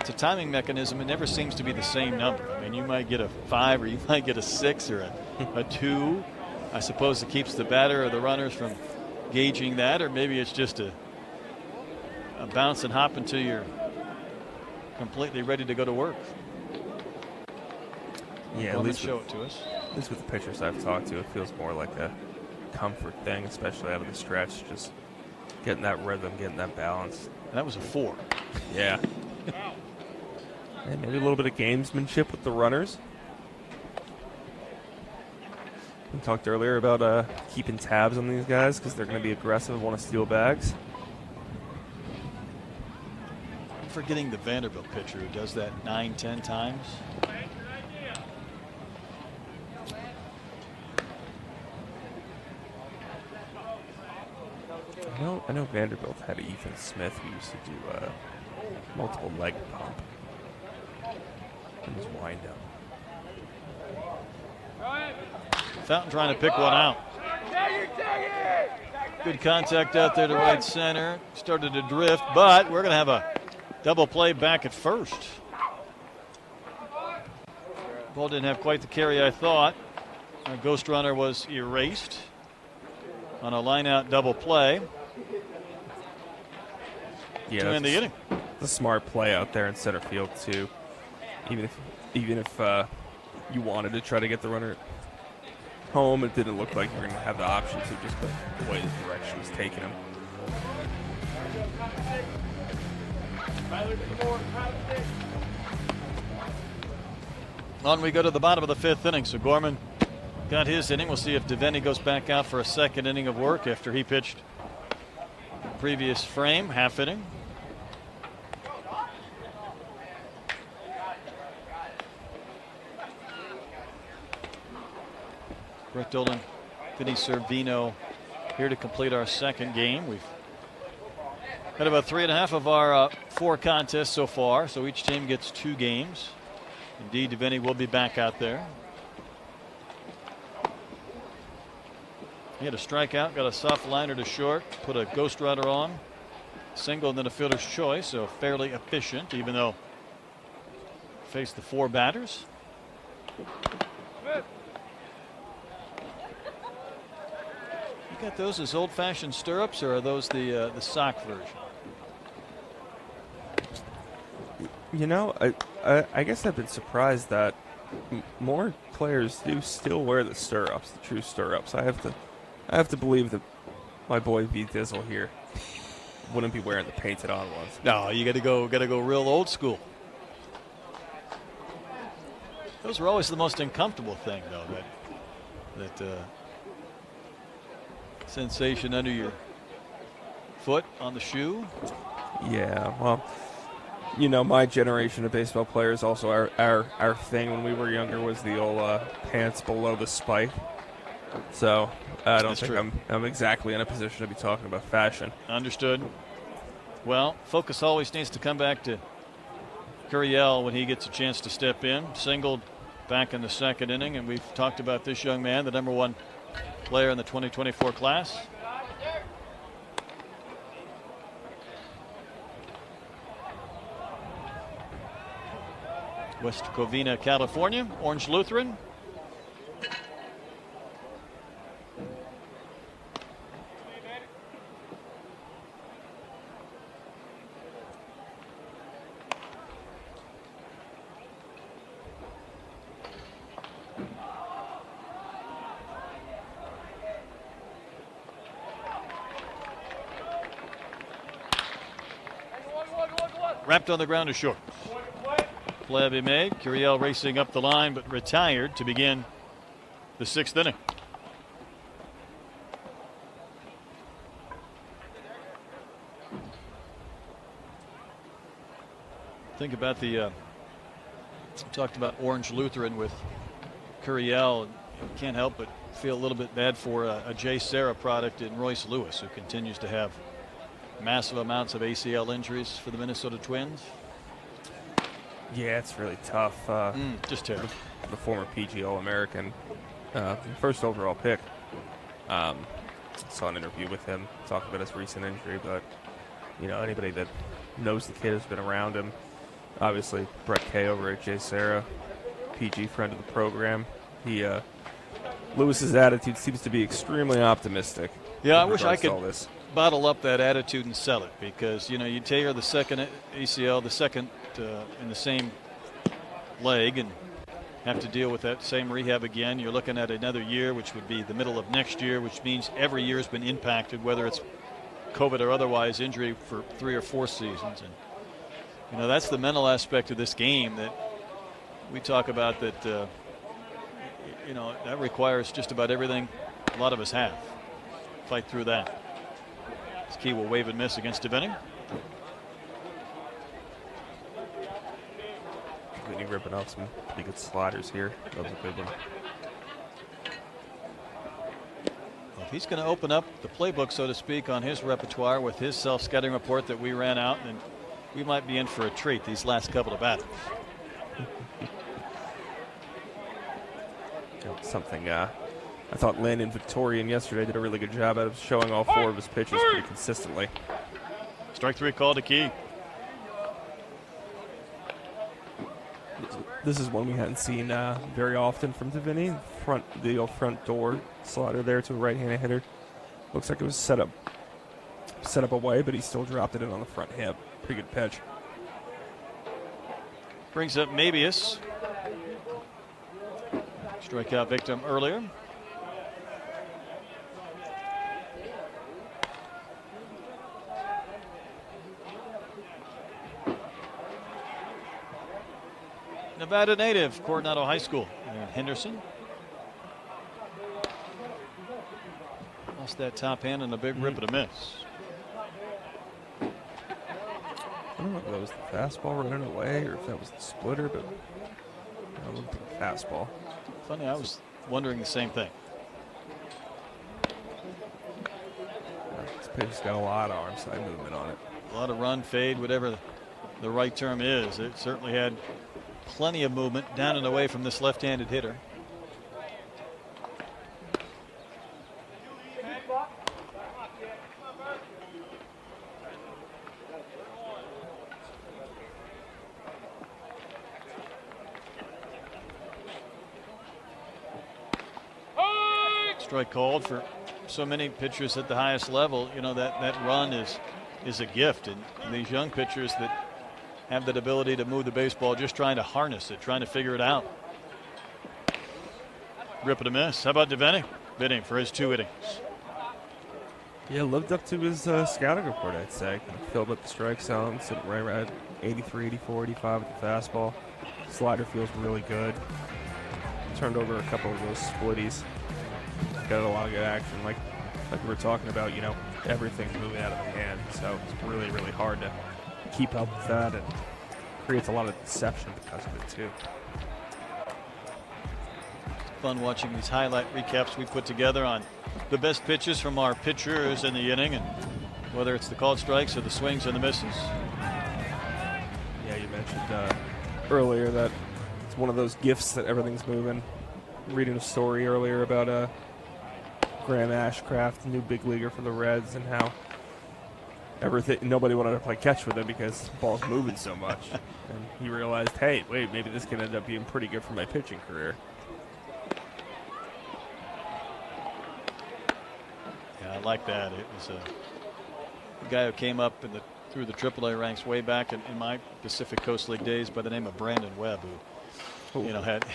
it's a timing mechanism, it never seems to be the same number. I mean, you might get a 5 or you might get a 6 or a 2. I suppose it keeps the batter or the runners from gauging that, or maybe it's just a bounce and hop until you're completely ready to go to work. Yeah, at least show it to us. At least with the pitchers I've talked to, it feels more like a comfort thing, especially out of the stretch, just getting that rhythm, getting that balance. That was a 4. Yeah. And maybe a little bit of gamesmanship with the runners. We talked earlier about keeping tabs on these guys because they're going to be aggressive and want to steal bags. I'm forgetting the Vanderbilt pitcher who does that 9, 10 times. I know Vanderbilt had Ethan Smith who used to do multiple leg pump in his windup. Fountain trying to pick one out. Good contact out there to right center. Started to drift, but we're going to have a double play back at first. Ball didn't have quite the carry I thought. Our ghost runner was erased on a line-out double play. Yeah, to end the inning. It's a smart play out there in center field too. Even if you wanted to try to get the runner home, it didn't look like you were going to have the option to just the way the direction was taking him. On we go to the bottom of the 5th inning. So Gorman got his inning. We'll see if Devaney goes back out for a second inning of work after he pitched the previous frame, half inning. Brett Dolan, Vinny Servino here to complete our second game. We've had about 3.5 of our 4 contests so far, so each team gets 2 games. Indeed, Devaney will be back out there. He had a strikeout, got a soft liner to short, put a ghost runner on, single, and then a fielder's choice, so fairly efficient, even though faced the 4 batters. You got those as old-fashioned stirrups, or are those the sock version? You know, I guess I've been surprised that more players do still wear the stirrups, the true stirrups. I have to believe that my boy V Dizzle here wouldn't be wearing the painted on ones. No, you got to go real old school. Those are always the most uncomfortable thing, though. That sensation under your foot on the shoe. Yeah, well, you know, my generation of baseball players, also our thing when we were younger was the old pants below the spike. So I don't That's think true. I'm exactly in a position to be talking about fashion. Understood. Well, focus always needs to come back to Curiel when he gets a chance to step in. Singled back in the second inning, and we've talked about this young man, the #1 player in the 2024 class. West Covina, California, Orange Lutheran. Wrapped on the ground to short. Play be made. Curiel racing up the line, but retired to begin the 6th inning. Think about the talked about Orange Lutheran with Curiel. Can't help but feel a little bit bad for a Jay Serra product in Royce Lewis, who continues to have massive amounts of ACL injuries for the Minnesota Twins. Yeah, it's really tough. Just terrible. The former PG All-American, first overall pick. Saw an interview with him, talked about his recent injury, but you know, anybody that knows the kid has been around him. Obviously, Brett Kay over at Jay Serra, PG friend of the program. Lewis's attitude seems to be extremely optimistic. Yeah, I in wish I regards to could all this. bottle up that attitude and sell it, because you know you tear the second ACL, the second in the same leg, and have to deal with that same rehab again. You're looking at another year, which would be the middle of next year, which means every year has been impacted, whether it's COVID or otherwise, injury for 3 or 4 seasons. And you know that's the mental aspect of this game that we talk about. That you know that requires just about everything a lot of us have. Fight through that. Key will wave and miss against Devenning. Whitney ripping off some pretty good sliders here. That was a good one. Well, if he's going to open up the playbook, so to speak, on his repertoire with his self-scouting report that we ran out, then we might be in for a treat these last couple of batters. Something I thought Landon Victorian yesterday did a really good job of showing all 4 of his pitches pretty consistently. Strike 3 call to Key. This is one we hadn't seen very often from Deviney. The old front door slider there to a right-handed hitter. Looks like it was set up away, but he still dropped it in on the front hip. Pretty good pitch. Brings up Mabius. Strikeout victim earlier. Nevada native, Coronado High School in Henderson. Lost that top hand and a big rip and a miss. I don't know if that was the fastball running away or if that was the splitter, but I looked at the fastball. Funny, I was wondering the same thing. This pitch's got a lot of arm side movement on it. A lot of run, fade, whatever the right term is. It certainly had plenty of movement down and away from this left-handed hitter. Strike called for so many pitchers at the highest level. You know that run is a gift, and these young pitchers that have that ability to move the baseball, just trying to harness it, trying to figure it out. Rip and a miss. How about Devenning? Bidding for his 2 innings. Yeah, lived up to his scouting report, I'd say. Filled up the strike zone, sitting right around 83, 84, 85 with the fastball. Slider feels really good. Turned over a couple of those splitties. Got a lot of good action. Like we were talking about, you know, everything's moving out of the hand, so it's really, really hard to keep up with that, and creates a lot of deception because of it too. Fun watching these highlight recaps we put together on the best pitches from our pitchers in the inning, and whether it's the called strikes or the swings and the misses. Yeah, you mentioned earlier that it's one of those gifts that everything's moving. Reading a story earlier about Graham Ashcraft, new big leaguer for the Reds, and how nobody wanted to play catch with him because the ball's moving so much. And he realized, hey, wait, maybe this can end up being pretty good for my pitching career. Yeah, I like that. It was a guy who came up through the AAA ranks way back in my Pacific Coast League days by the name of Brandon Webb, who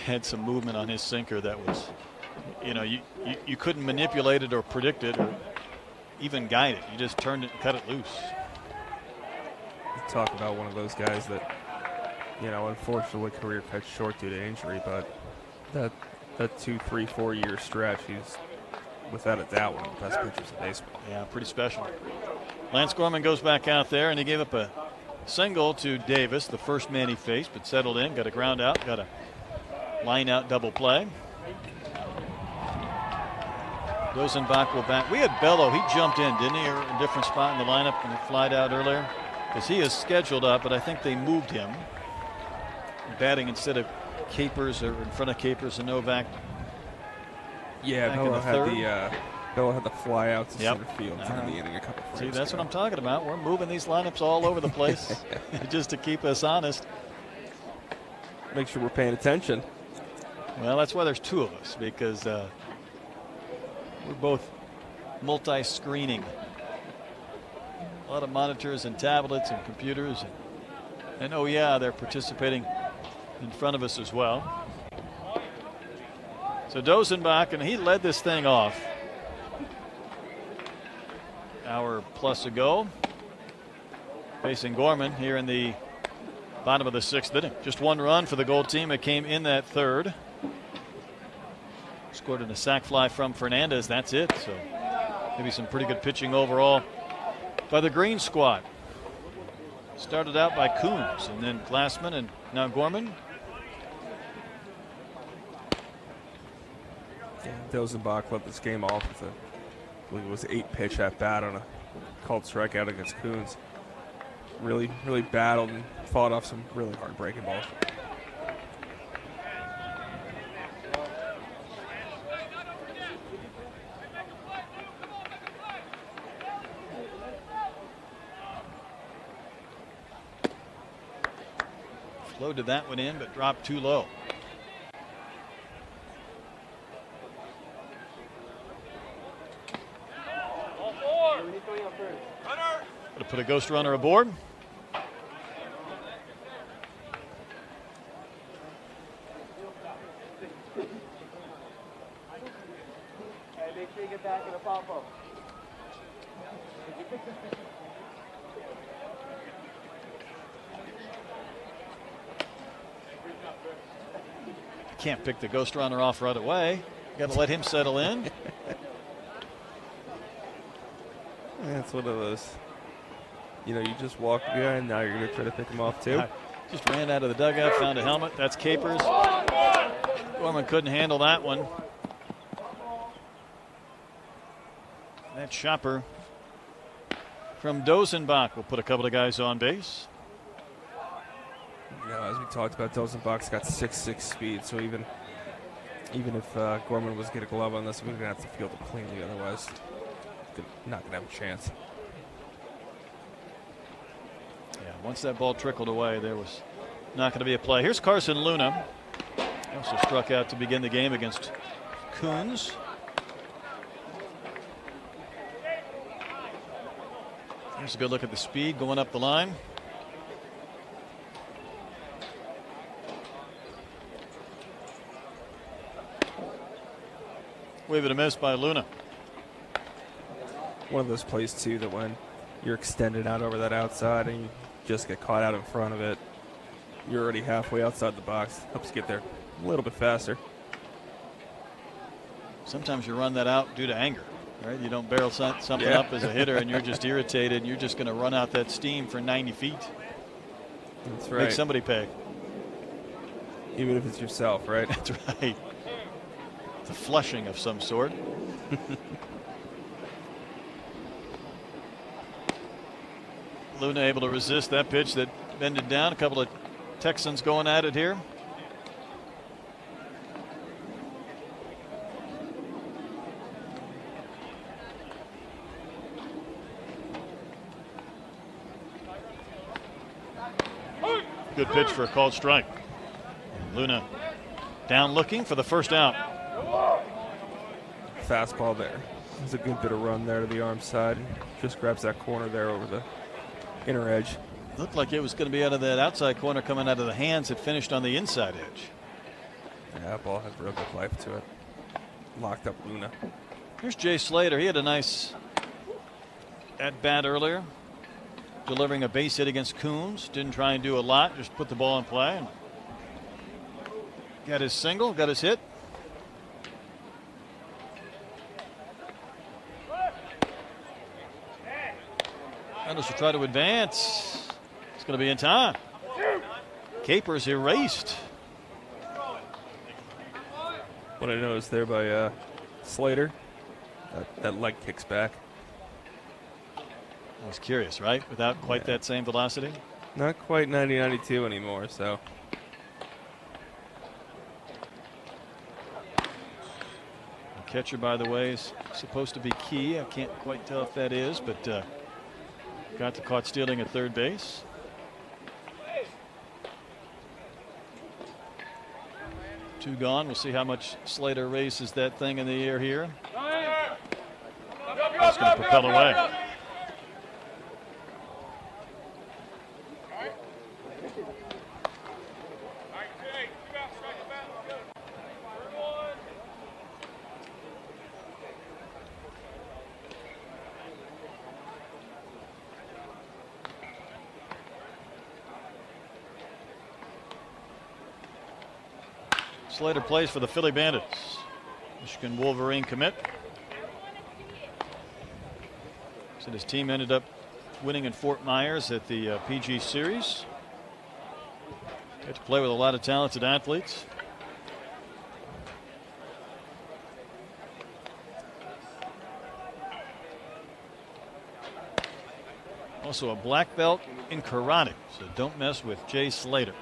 had some movement on his sinker that was, you couldn't manipulate it or predict it or even guide it. You just turned it and cut it loose. Talk about one of those guys that, unfortunately career cut short due to injury, but that 2, 3, 4 year stretch, he's without a doubt one of the best pitchers in baseball. Yeah, pretty special. Lance Gorman goes back out there, and he gave up a single to Davis, the first man he faced, but settled in, got a ground out, got a line out double play. Dozenbach will bat. We had Bello. He jumped in, didn't he, or a different spot in the lineup and he flied out earlier? Because he is scheduled up, but I think they moved him. Batting instead of Capers or in front of Capers and Novak. Yeah, back in the third. Bello had the fly out to Yep. center field in the inning a couple frames See, that's ago. what I'm talking about. We're moving these lineups all over the place just to keep us honest. Make sure we're paying attention. Well, that's why there's two of us, because we're both multi-screening. A lot of monitors and tablets and computers. And oh yeah, they're participating in front of us as well. So Dozenbach, and he led this thing off hour plus ago, facing Gorman here in the bottom of the sixth inning. Just one run for the Gold team. It came in that third. Scored in a sac fly from Fernandez. That's it. So maybe some pretty good pitching overall by the Green squad. Started out by Coons and then Glassman and now Gorman. Dozenbach led this game off with I believe it was 8-pitch at bat on a called strikeout against Coons. Really, really battled and fought off some really hard breaking balls. Floated that one in, but dropped too low. Going to put a ghost runner aboard. Make sure you get back in a pop-up. Can't pick the ghost runner off right away. Got to let him settle in. That's one of those, you just walk the guy and now you're going to try to pick him off too. Just ran out of the dugout, found a helmet. That's Capers. Gorman couldn't handle that one. That chopper from Dozenbach will put a couple of guys on base. As we talked about, Dozenbach's got 6'6" speed, so even if Gorman was to get a glove on this, we're going to have to field it cleanly, otherwise not going to have a chance. Yeah, once that ball trickled away, there was not going to be a play. Here's Carson Luna. He also struck out to begin the game against Coons. Here's a good look at the speed going up the line. Wave it a miss by Luna. One of those plays, too, that when you're extended out over that outside and you just get caught out in front of it, you're already halfway outside the box. Helps you get there a little bit faster. Sometimes you run that out due to anger, right? You don't barrel something Yeah. up as a hitter, and you're just irritated, and you're just going to run out that steam for 90 feet. That's Make right. somebody pay. Even if it's yourself, right? That's right. It's a flushing of some sort. Luna able to resist that pitch that bended down. A couple of Texans going at it here. Good pitch for a called strike. Luna down looking for the first out. Fastball there. There's a good bit of run there to the arm side. Just grabs that corner there over the inner edge. Looked like it was going to be out of that outside corner coming out of the hands. It finished on the inside edge. Yeah, that ball had real good life to it. Locked up Luna. Here's Jay Slater. He had a nice at bat earlier, delivering a base hit against Coons. Didn't try and do a lot, just put the ball in play. And got his single, got his hit. Reynolds will try to advance. It's going to be in time. Capers erased. What I noticed there by Slater, that leg kicks back. I was curious, right? Without quite that same velocity. Not quite 90-92 anymore, so. The catcher, by the way, is supposed to be Key. I can't quite tell if that is, but got the caught stealing at third base. Two gone. We'll see how much Slater races that thing in the air here. That's going to propel away. Slater plays for the Philly Bandits. Michigan Wolverine commit. So his team ended up winning in Fort Myers at the PG Series. Got to play with a lot of talented athletes. Also a black belt in karate, so don't mess with Jay Slater.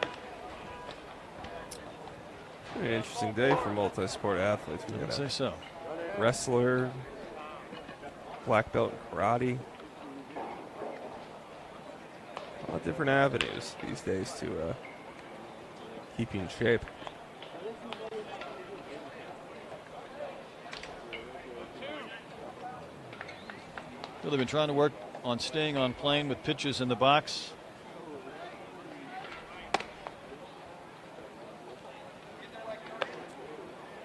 Very interesting day for multi-sport athletes. We I'd got say a so. wrestler, black belt in karate. A lot of different avenues these days to keep you in shape. Really been trying to work on staying on plane with pitches in the box.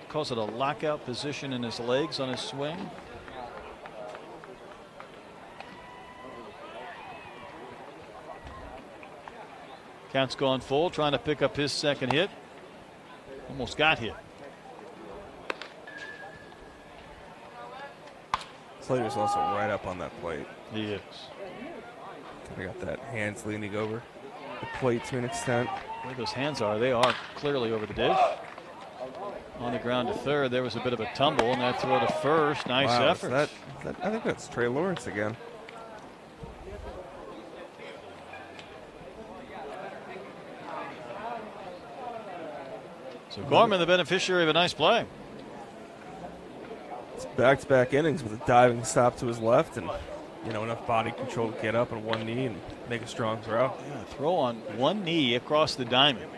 Calls it a lockout position in his legs on his swing. Count's gone full, trying to pick up his second hit. Almost got hit. Slater's also right up on that plate. He is. I got that hands leaning over the plate to an extent. Where those hands are, they are clearly over the dish. On the ground to third, there was a bit of a tumble, and that throw to first. Nice Wow, effort. I think that's Trey Lawrence again. So Gorman, the beneficiary of a nice play. It's back-to-back innings with a diving stop to his left and, you know, enough body control to get up on one knee and make a strong throw. Yeah, throw on one knee across the diamond.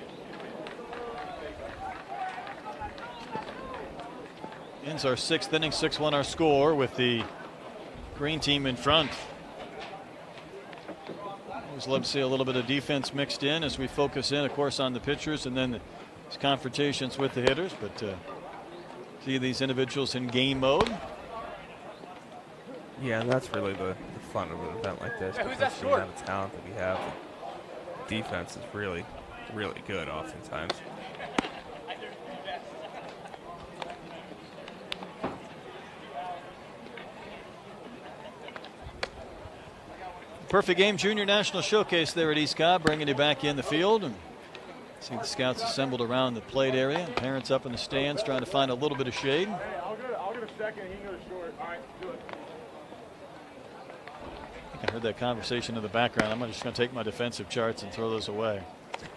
Ends our sixth inning, 6-1 our score with the green team in front. Always love to see a little bit of defense mixed in as we focus in, of course, on the pitchers and then these confrontations with the hitters. But see these individuals in game mode. Yeah, and that's really the fun of an event like this. Because the amount of talent that we have, the defense is really really good oftentimes. Perfect Game Junior National Showcase there at East Cobb, bringing you back in the field. And see the scouts assembled around the plate area, and parents up in the stands trying to find a little bit of shade. Hey, I'll get a second. He can go short. All right, do it. I heard that conversation in the background. I'm just going to take my defensive charts and throw those away.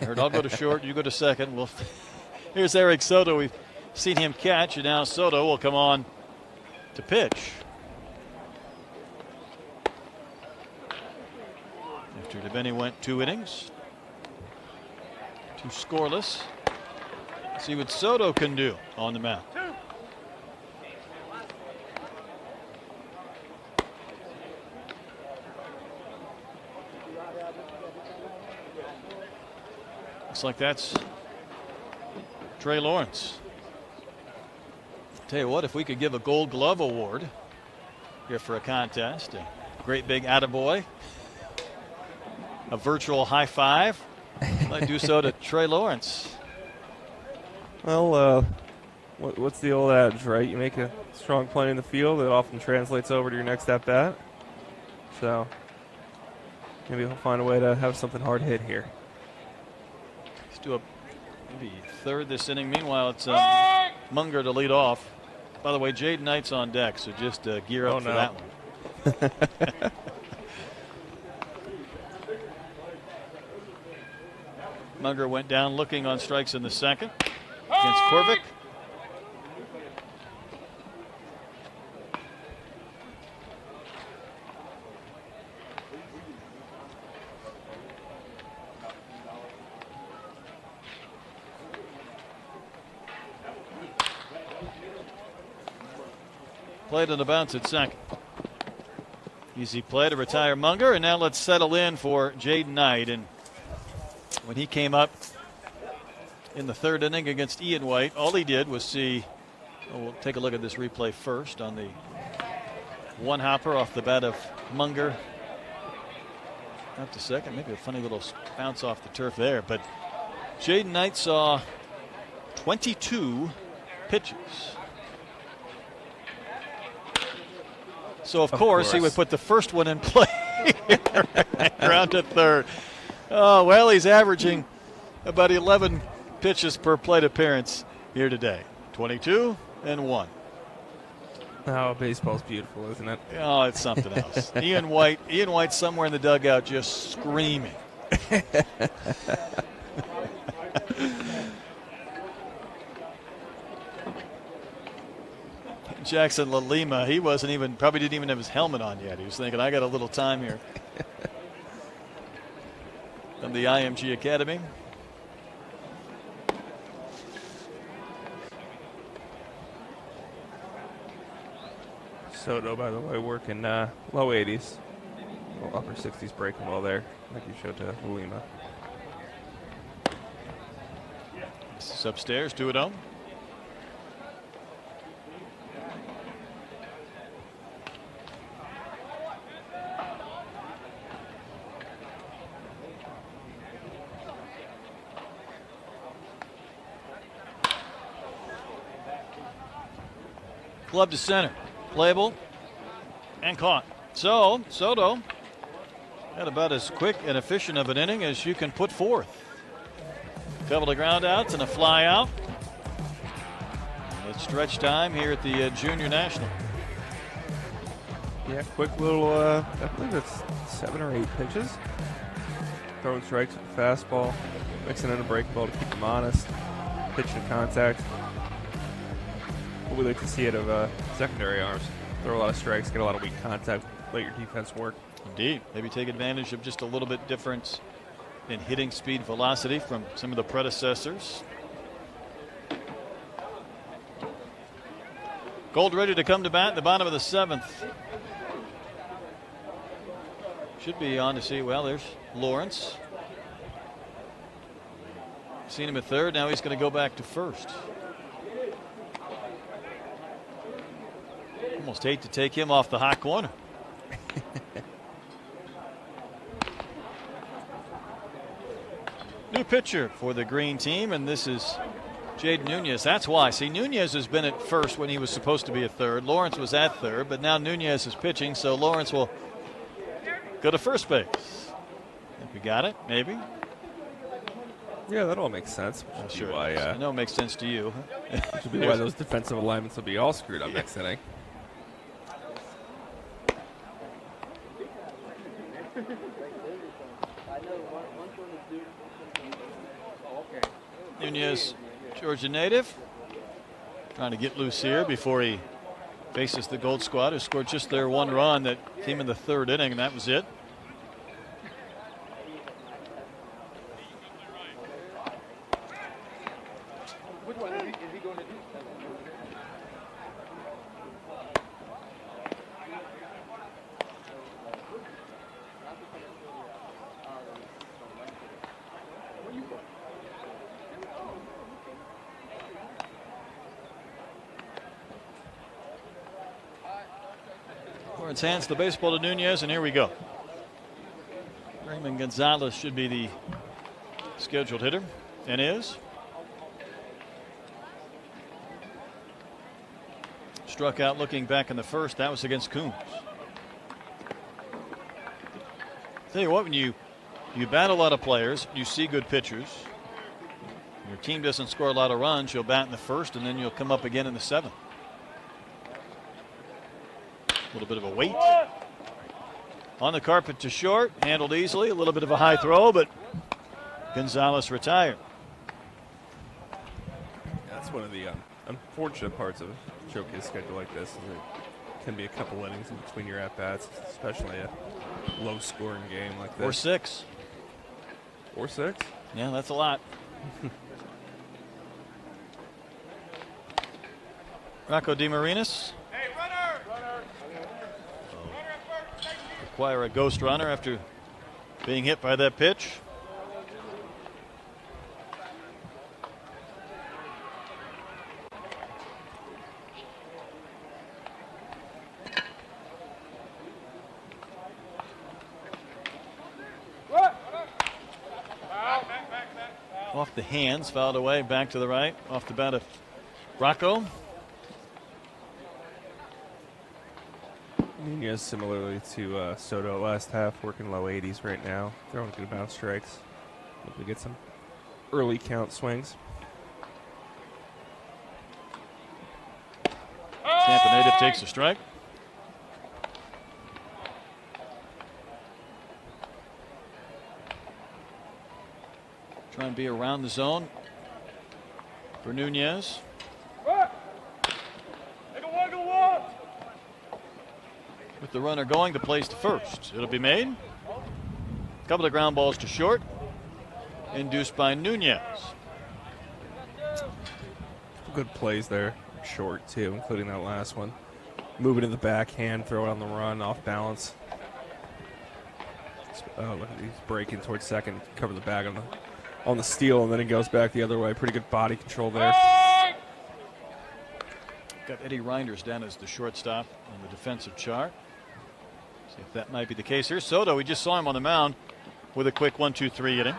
I heard I'll go to short, you go to second. Well, here's Eric Soto. We've seen him catch, and now Soto will come on to pitch. After DeBenny went 2 innings, 2 scoreless. Let's see what Soto can do on the mound. Looks like that's Trey Lawrence. Tell you what, if we could give a Gold Glove award here for a contest, a great big attaboy, a virtual high five, I'd do so to Trey Lawrence. Well, what's the old adage, right? You make a strong play in the field, it often translates over to your next at bat. So maybe he'll find a way to have something hard hit here. Let's do a maybe third this inning. Meanwhile, it's Munger to lead off. By the way, Jaden Knight's on deck, so just gear up for that one. Munger went down looking on strikes in the second against Korvik. Played on the bounce at second. Easy play to retire Munger, and now let's settle in for Jaden Knight. And when he came up in the third inning against Ian White, all he did was see, we'll take a look at this replay first on the one hopper off the bat of Munger. Up to second, maybe a funny little bounce off the turf there, but Jaden Knight saw 22 pitches. So, of course, he would put the first one in play around to third. Oh, well, he's averaging about 11 pitches per plate appearance here today. 22 and 1. Oh, baseball's beautiful, isn't it? Oh, it's something else. Ian White somewhere in the dugout just screaming. Jackson LaLima, he probably didn't even have his helmet on yet. He was thinking, I got a little time here. From the IMG Academy. Soto, by the way, working low 80s. Well, upper 60s breaking ball there, like you showed to LaLima. This is upstairs, 2-0. Glove to center, playable, and caught. So Soto had about as quick and efficient of an inning as you can put forth. A couple of ground outs and a fly out. It's stretch time here at the Junior National. Yeah, quick little, I believe it's 7 or 8 pitches. Throwing strikes with a fastball, mixing in a breaking ball to keep them honest, pitch to contact. What we like to see out of secondary arms. Throw a lot of strikes, get a lot of weak contact, let your defense work. Indeed. Maybe take advantage of just a little bit difference in hitting speed, velocity from some of the predecessors. Gold ready to come to bat in the bottom of the 7th. Should be on to see, well, there's Lawrence. Seen him at third, now he's going to go back to first. Almost hate to take him off the hot corner. New pitcher for the green team, and this is Jaden Nunez. That's why. See, Nunez has been at first when he was supposed to be at third. Lawrence was at third, but now Nunez is pitching, so Lawrence will go to first base. Think we got it? Maybe? Yeah, that all makes sense. Oh, Should be sure. why, I know it makes sense to you. should be why those defensive alignments will be all screwed up next inning. Nunez, Georgia native, trying to get loose here before he faces the Gold Squad, who scored just their one run that came in the third inning, and that was it. Lawrence hands the baseball to Nunez, and here we go. Raymond Gonzalez should be the scheduled hitter, and is. Struck out looking back in the first. That was against Coombs. Tell you what, when you bat a lot of players, you see good pitchers. Your team doesn't score a lot of runs, you'll bat in the first, and then you'll come up again in the seventh. A little bit of a wait. On the carpet to short, handled easily. A little bit of a high throw, but Gonzalez retired. That's one of the unfortunate parts of a showcase schedule like this. Is it can be a couple innings in between your at-bats, especially a low-scoring game like this. Or six. Or six? Yeah, that's a lot. Rocco DeMarinis. Require a ghost runner after being hit by that pitch. Off the hands, fouled away, back to the right, off the bat of Rocco. Nunez, similarly to Soto last half, working low 80s right now, throwing a good amount of strikes. Hope we get some early count swings. Tampa native takes a strike. Try and be around the zone for Nunez. With the runner going, the place to first. It'll be made. A couple of ground balls to short. Induced by Nunez. Good plays there, short too, including that last one. Moving to the backhand, throw it on the run, off balance. Oh, look, he's breaking towards second, cover the bag on the steal, and then he goes back the other way. Pretty good body control there. Got Eddie Reinders down as the shortstop on the defensive chart. See if that might be the case here. Soto, we just saw him on the mound with a quick 1-2-3 inning.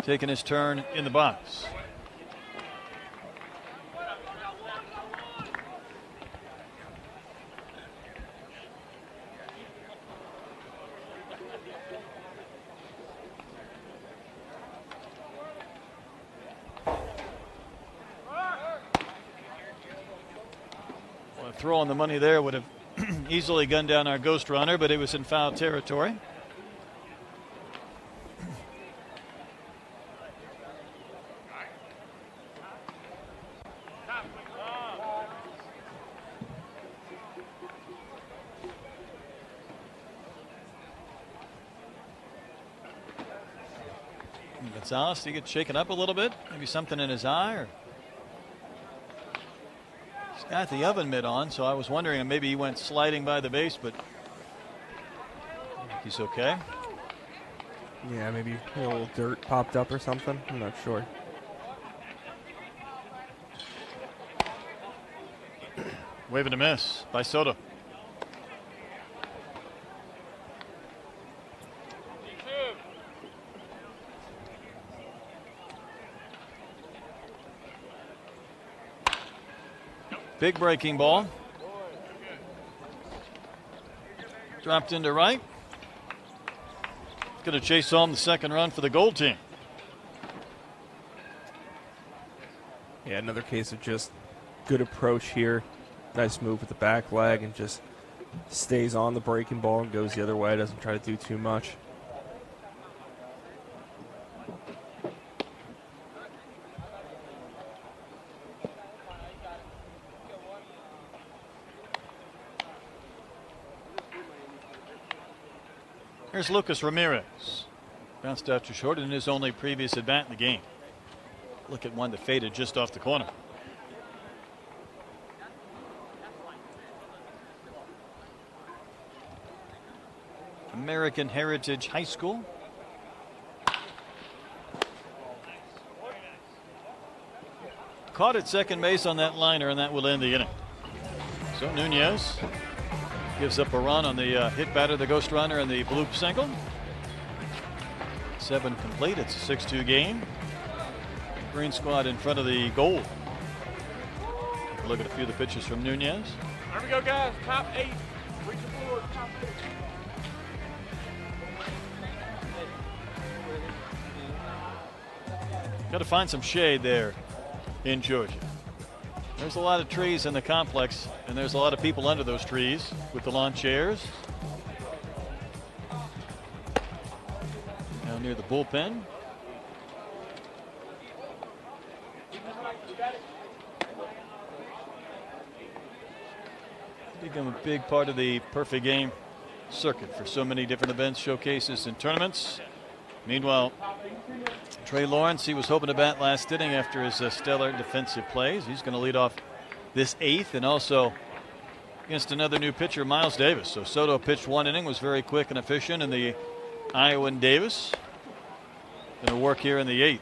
Taking his turn in the box. Throw on the money there would have easily gunned down our ghost runner, but it was in foul territory. Gonzalez, he gets shaken up a little bit. Maybe something in his eye, or he's got the oven mitt on, so I was wondering maybe he went sliding by the base, but he's okay. Yeah, maybe a little dirt popped up or something. I'm not sure. Wave and a miss by Soto. Big breaking ball. Dropped into right. Going to chase home the second run for the Gold team. Yeah, another case of just good approach here. Nice move with the back leg and just stays on the breaking ball and goes the other way. Doesn't try to do too much. Here's Lucas Ramirez. Bounced out too short in his only previous at bat in the game. Look at one that faded just off the corner. American Heritage High School. Caught at second base on that liner, and that will end the inning. So Nunez gives up a run on the hit batter, the ghost runner, and the bloop single. 7 complete. It's a 6-2 game. Green squad in front of the goal. Take a look at a few of the pitches from Nunez. There we go, guys. Top 8. Reach the floor. Top 8. Got to find some shade there in Georgia. There's a lot of trees in the complex, and there's a lot of people under those trees with the lawn chairs. Down near the bullpen. Become a big part of the perfect game circuit for so many different events, showcases, and tournaments. Meanwhile, Trey Lawrence, he was hoping to bat last inning after his stellar defensive plays. He's going to lead off this 8th, and also against another new pitcher, Miles Davis. So Soto pitched 1 inning, was very quick and efficient in the Iowan Davis. Going to work here in the 8th.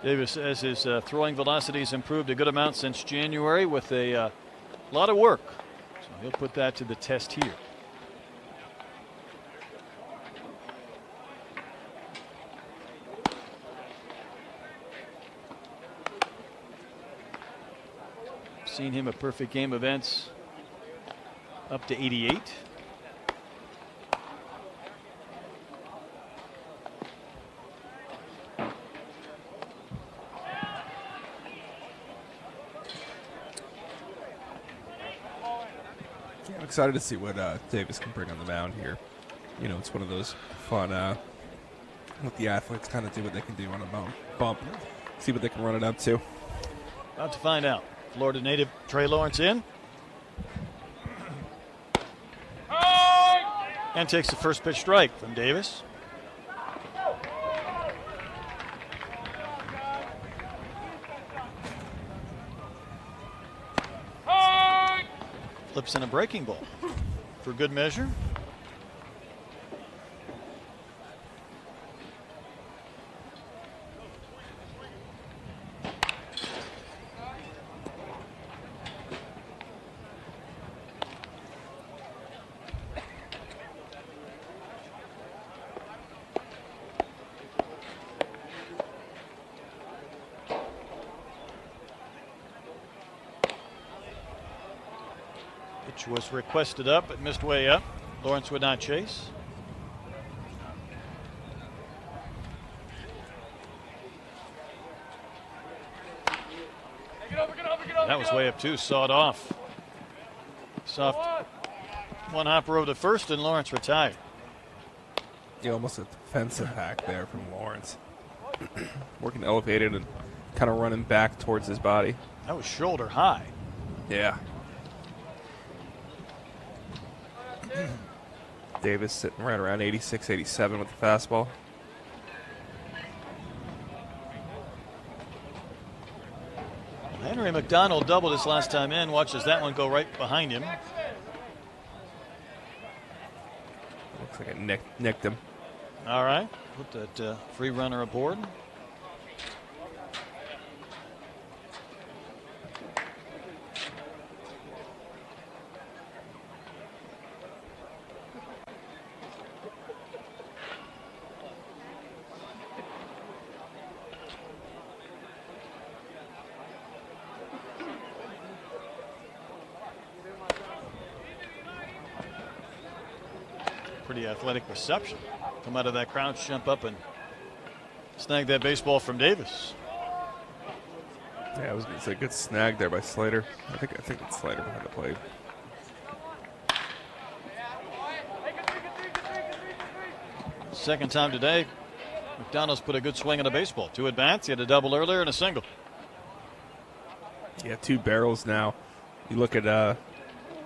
Davis says his throwing velocity has improved a good amount since January with a lot of work. So he'll put that to the test here. Seen him at perfect game events up to 88. I'm excited to see what Davis can bring on the mound here. You know, it's one of those fun, let the athletes kind of do what they can do on a bump, see what they can run it up to. About to find out. Florida native Trey Lawrence in. And takes the first pitch strike from Davis. Flips in a breaking ball for good measure. Pitch was requested up, but missed way up. Lawrence would not chase. That was way up too, sawed off. Soft one hopper over to first, and Lawrence retired. Yeah, almost a defensive hack there from Lawrence. Working elevated and kind of running back towards his body. That was shoulder high. Yeah. Davis sitting right around 86, 87 with the fastball. Henry McDonald doubled his last time in. Watches that one go right behind him. Looks like it nicked him. All right. Put that free runner aboard. Pretty athletic reception. Come out of that crouch, jump up, and snag that baseball from Davis. Yeah, it's a good snag there by Slater. I think it's Slater behind the plate. Second time today, McDonald's put a good swing on a baseball. 2 at bats. He had a double earlier and a single. Yeah, 2 barrels now. You look at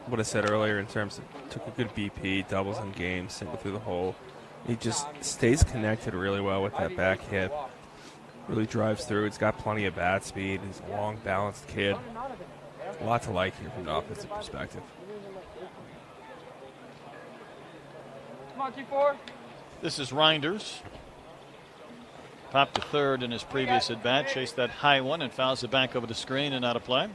what I said earlier in terms of took a good BP, doubles in game, single through the hole. He just stays connected really well with that back hit. Really drives through. He's got plenty of bat speed. He's a long, balanced kid. A lot to like here from an offensive perspective. Come on, G4. This is Reinders. Popped to third in his previous at bat. Chased that high one and fouls it back over the screen and out of play.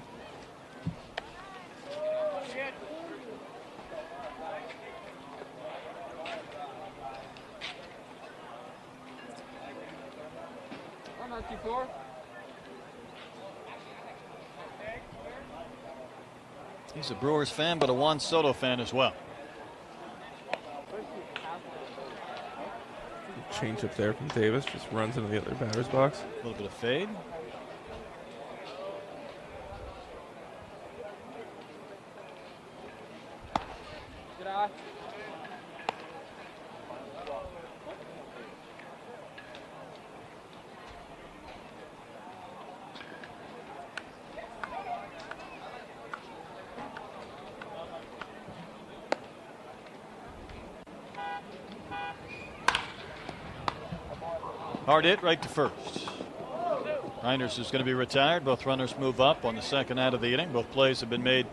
He's a Brewers fan, but a Juan Soto fan as well. Change up there from Davis, just runs into the other batter's box. A little bit of fade. Good eye. Hard hit right to first. Reinders is going to be retired. Both runners move up on the second out of the inning. Both plays have been made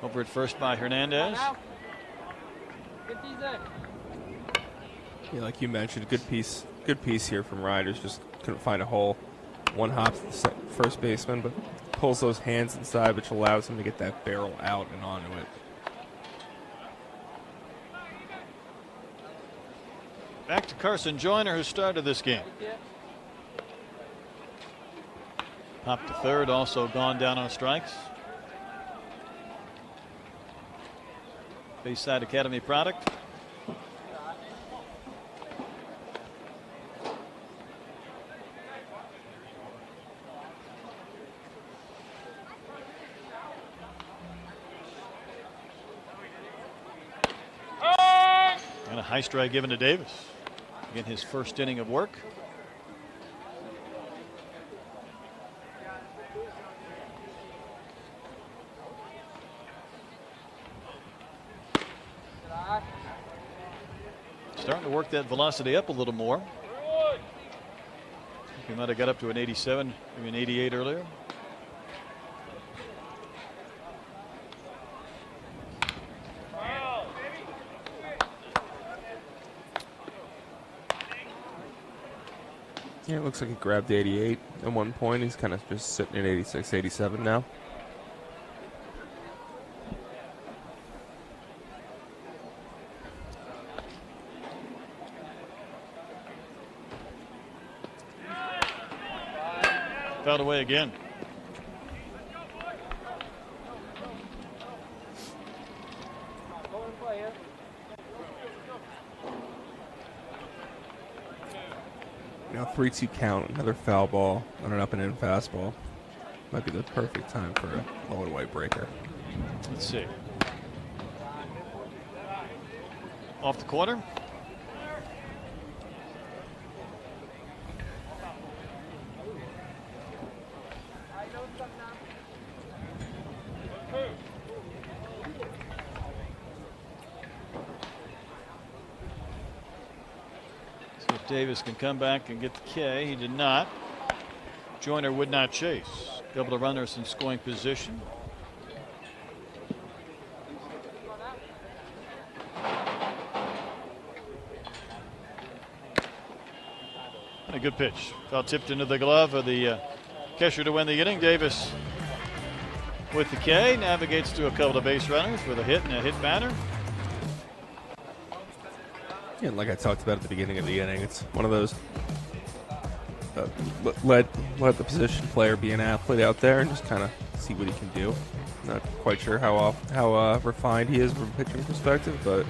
over at first by Hernandez. Yeah, like you mentioned, good piece here from Reinders. Just couldn't find a hole. One hop to the first baseman, but pulls those hands inside, which allows him to get that barrel out and onto it. Back to Carson Joyner, who started this game. Popped to third, also gone down on strikes. Bayside Academy product. And a high strike given to Davis. Again, his first inning of work. Starting to work that velocity up a little more. I think he might have got up to an 87, maybe an 88 earlier. Yeah, it looks like he grabbed 88 at one point. He's kind of just sitting at 86, 87 now. Fouled away again. Now 3-2 count, another foul ball on an up and in fastball. Might be the perfect time for a low and white breaker. Let's see. Off the corner. See if Davis can come back and get the K. He did not. Joyner would not chase. Couple of runners in scoring position. And a good pitch. Foul tipped into the glove of the catcher to win the inning. Davis with the K, navigates to a couple of base runners with a hit and a hit batter. Yeah, like I talked about at the beginning of the inning, it's one of those let the position player be an athlete out there and just kind of see what he can do. Not quite sure how refined he is from a pitching perspective, but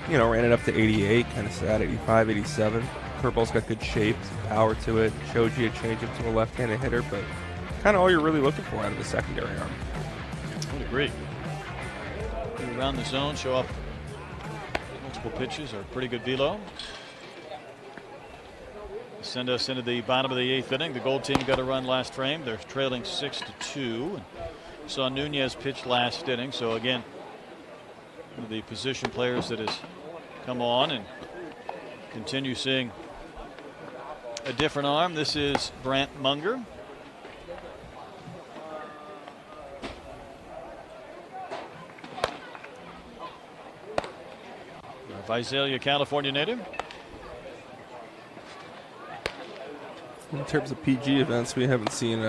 ran it up to 88, kind of sat 85, 87. Curveball's got good shape, some power to it. Showed you a changeup to a left-handed hitter, but kind of all you're really looking for out of the secondary arm. I would agree. Around the zone, show up multiple pitches or pretty good velo. Send us into the bottom of the 8th inning. The Gold team got a run last frame. They're trailing 6-2. Saw Nunez pitch last inning. So again, one of the position players that has come on and continue seeing a different arm. This is Brant Munger. Visalia, California native. In terms of PG events, we haven't seen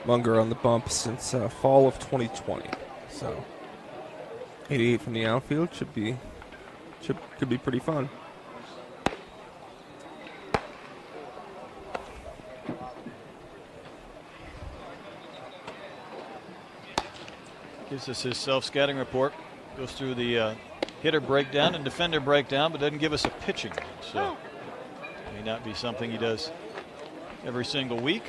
Munger on the bump since fall of 2020. So 88 from the outfield could be pretty fun. Gives us his self-scouting report. Goes through the hitter breakdown and defender breakdown, but doesn't give us a pitching. So may not be something he does every single week.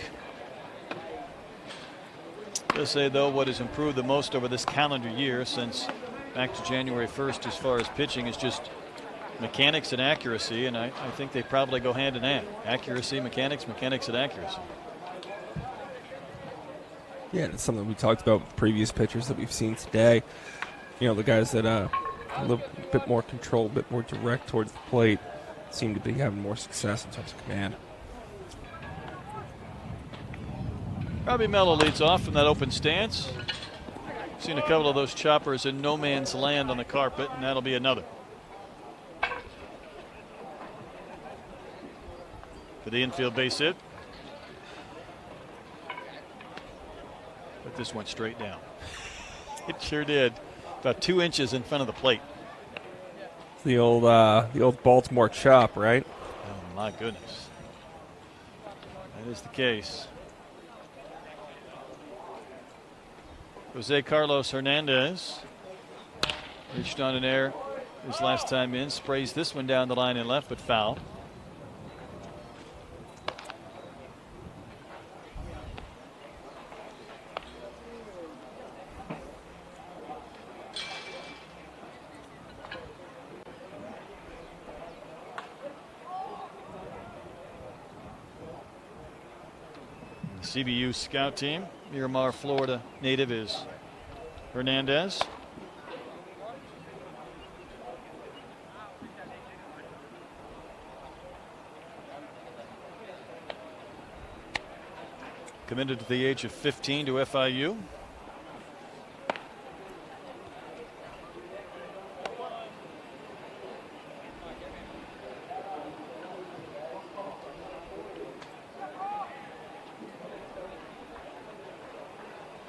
Does say, though, what has improved the most over this calendar year since back to January 1st as far as pitching is just mechanics and accuracy, and I think they probably go hand in hand. Accuracy, mechanics, mechanics and accuracy. Yeah, it's something we talked about with previous pitchers that we've seen today. The guys that a little bit more control, a bit more direct towards the plate seem to be having more success in terms of command. Robbie Mello leads off from that open stance. Seen a couple of those choppers in no man's land on the carpet, and that'll be another. For the infield base hit. But this went straight down. It sure did. About 2 inches in front of the plate. The old Baltimore chop, right? Oh my goodness. That is the case. Jose Carlos Hernandez reached on an air his last time in, sprays this one down the line and left, but foul. CBU scout team, Miramar, Florida native is Hernandez. Committed at the age of 15 to FIU.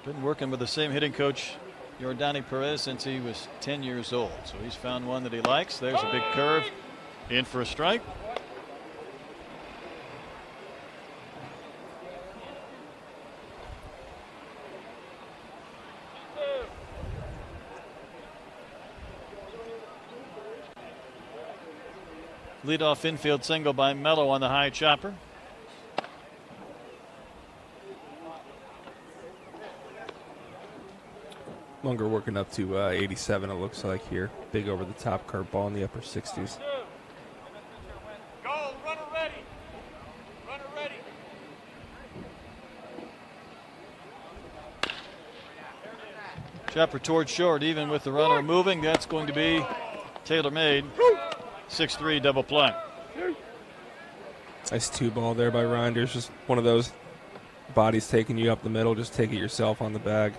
Been working with the same hitting coach, Yordani Perez, since he was 10 years old. So he's found one that he likes. There's a big curve in for a strike. Leadoff infield single by Mello on the high chopper. Munger working up to 87, it looks like here. Big over the top curveball in the upper 60s. Go, runner ready. Runner ready. Chopper towards short, even with the runner moving. That's going to be tailor-made. 6-3 double play. Nice 2-ball there by Reinders. Just one of those bodies taking you up the middle. Just take it yourself on the bag.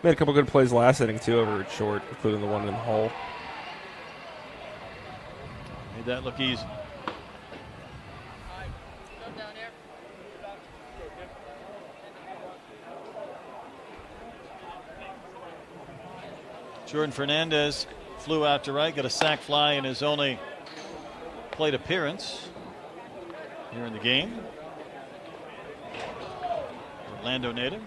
Made a couple good plays last inning, too, over at short, including the one in the hole. Made that look easy. Jordan Fernandez flew out to right, got a sac fly in his only plate appearance here in the game. Orlando native.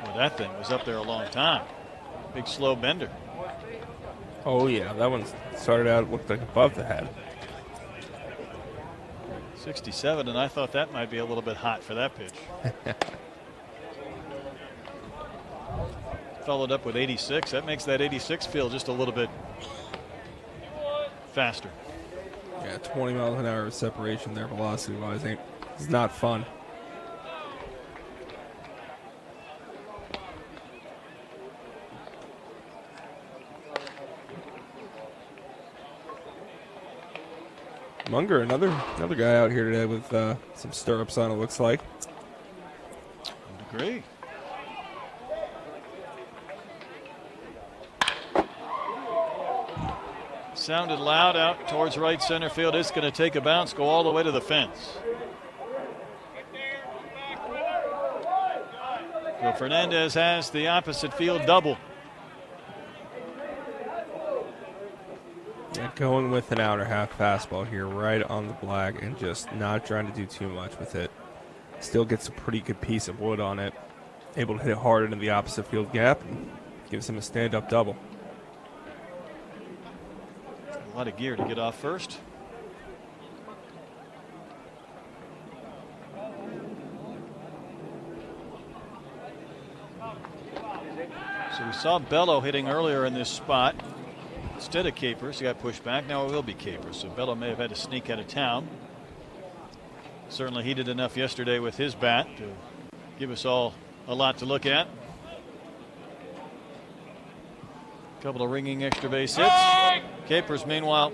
Well, that thing was up there a long time. Big slow bender. Oh, yeah, that one started out, looked like above the head. 67, and I thought that might be a little bit hot for that pitch. Followed up with 86. That makes that 86 feel just a little bit faster. Yeah, 20 miles an hour of separation there, velocity-wise. It's not fun. Munger, another guy out here today with some stirrups on, it looks like. I would agree. Sounded loud out towards right center field. It's going to take a bounce, go all the way to the fence. So Fernandez has the opposite field double. Yeah, going with an outer half fastball here, right on the black, and just not trying to do too much with it. Still gets a pretty good piece of wood on it. Able to hit it hard into the opposite field gap, and gives him a stand-up double. A lot of gear to get off first. So we saw Bello hitting earlier in this spot. Instead of Capers, he got pushed back. Now it will be Capers. So Bello may have had to sneak out of town. Certainly he did enough yesterday with his bat to give us all a lot to look at. Couple of ringing extra base hits. Capers, meanwhile,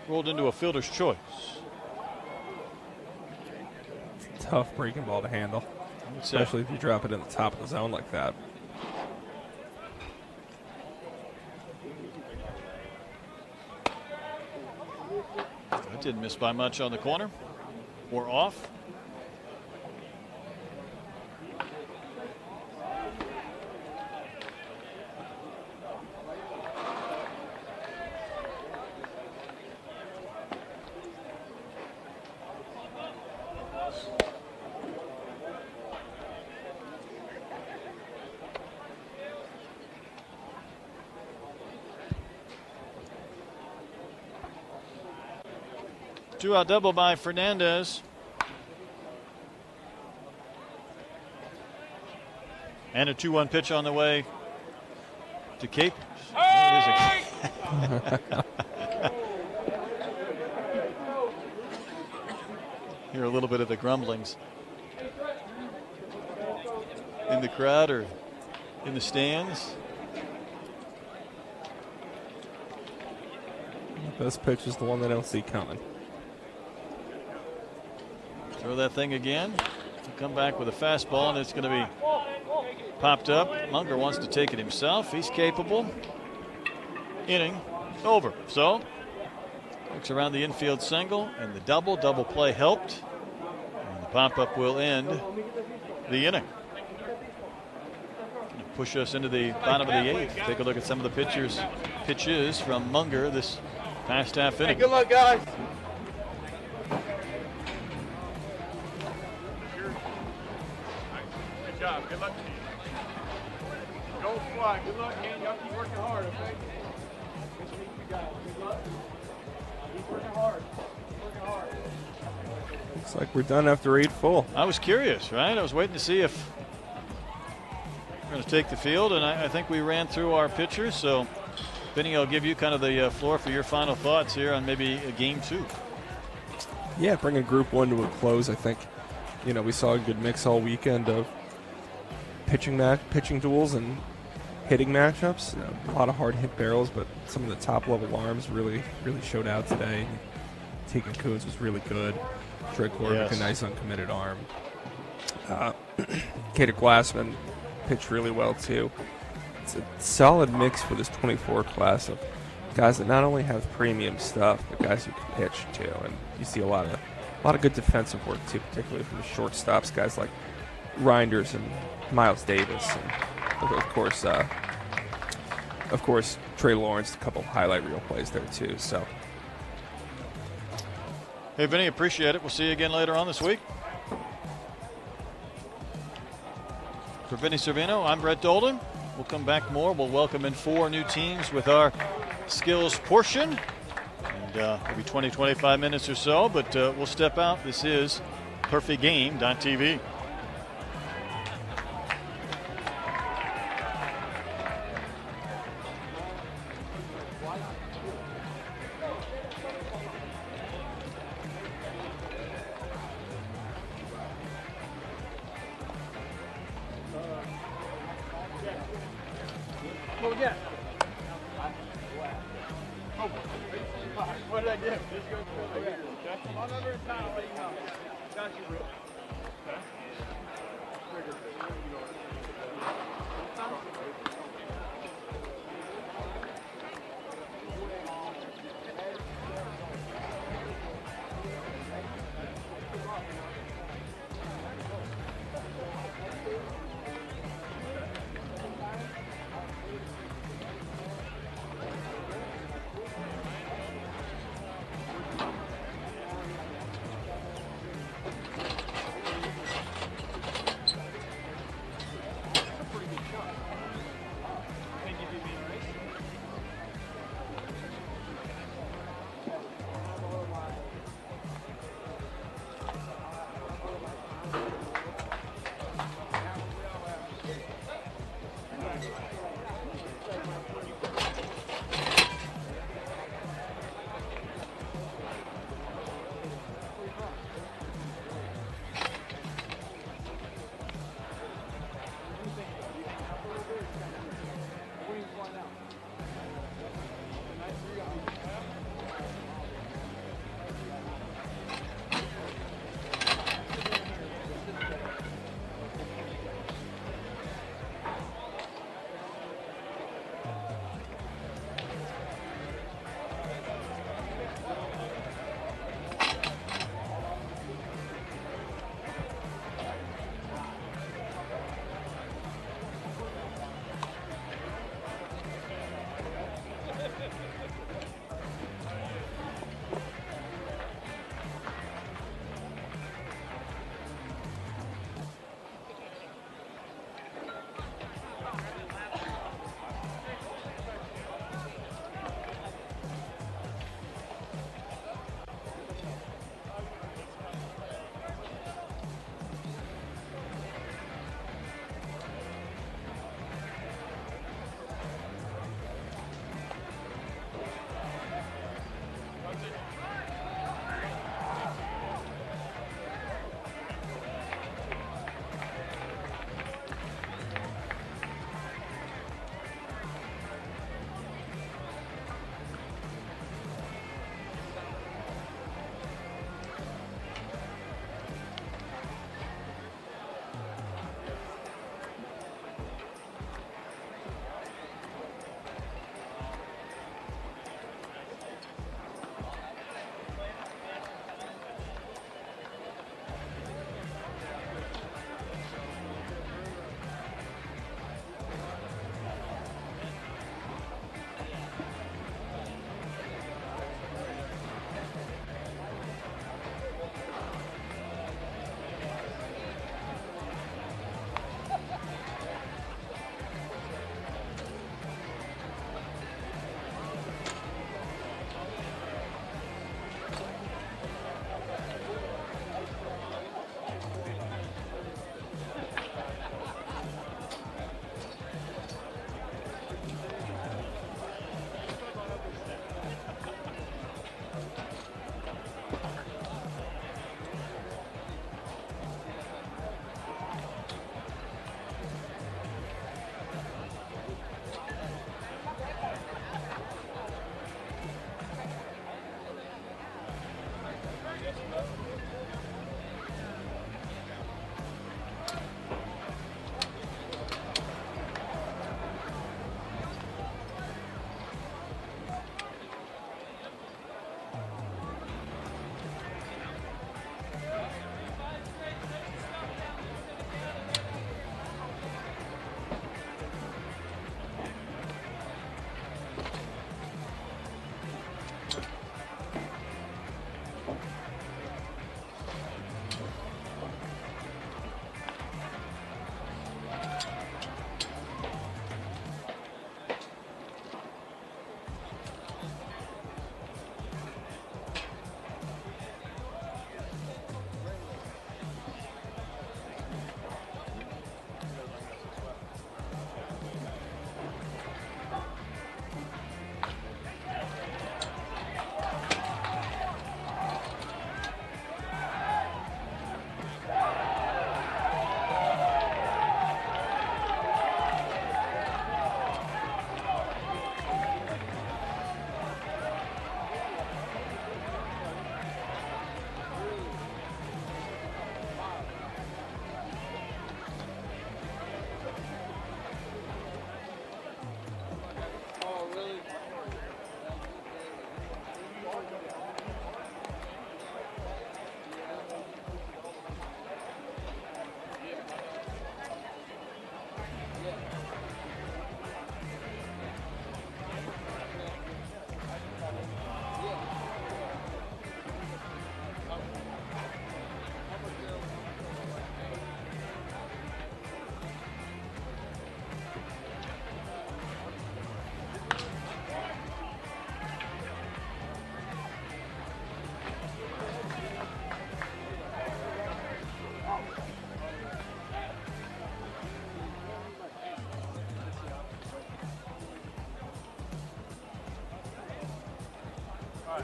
rolled into a fielder's choice. Tough breaking ball to handle, especially if you drop it in the top of the zone like that. That didn't miss by much on the corner or off. Two-out double by Fernandez. And a 2-1 pitch on the way to Capers. Hear a little bit of the grumblings in the crowd or in the stands. This pitch is the one they don't see coming. Throw that thing again. Come back with a fastball, and it's going to be popped up. Munger wants to take it himself. He's capable. Inning over. So looks around the infield single, and the double play helped. And the pop-up will end the inning. Push us into the bottom of the eighth. Take a look at some of the pitches from Munger this past half inning. Hey, good luck, guys. Good job. Good luck to you. Go fly. Good luck, man. Y'all keep working hard, okay? Good to meet you guys. Good luck. Keep working hard. Keep working hard. Looks like we're done after 8 full. I was curious, right? I was waiting to see if we're going to take the field, and I think we ran through our pitchers. So, Benny, I'll give you kind of the floor for your final thoughts here on maybe a game 2. Yeah, bringing Group 1 to a close, I think. You know, we saw a good mix all weekend of pitching duels and hitting matchups. A lot of hard hit barrels, but some of the top level arms really showed out today. Tegan Coons was really good. Troy Korvic, a nice uncommitted arm. Kader Glassman pitched really well too. It's a solid mix for this 24 class of guys that not only have premium stuff, but guys who can pitch too. And you see a lot of good defensive work too, particularly from the shortstops, guys like Reinders and Miles Davis, and of course Trey Lawrence, a couple highlight reel plays there too. So. Hey, Vinny, appreciate it. We'll see you again later on this week. For Vinny Servino, I'm Brett Dolden. We'll come back more. We'll welcome in 4 new teams with our skills portion. And maybe 20, 25 minutes or so, but we'll step out. This is PerfectGame.tv. What we got? What did I do? Just go through it. Okay. On over in town, I'll let you know. Got you, Rick.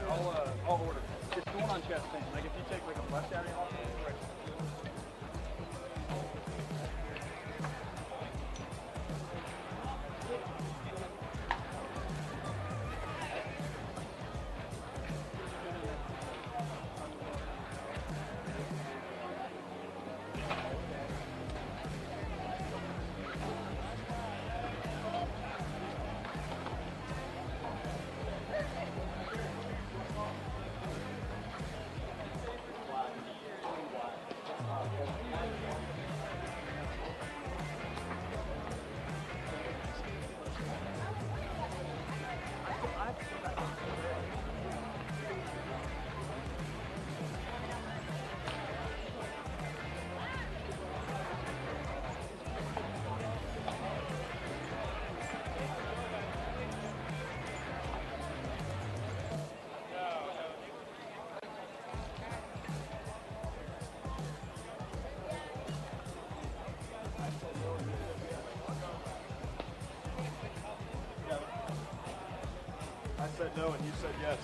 right, I'll order. It's the one on Chastain. Like if you take like a left out of it, right. I said no and you said yes.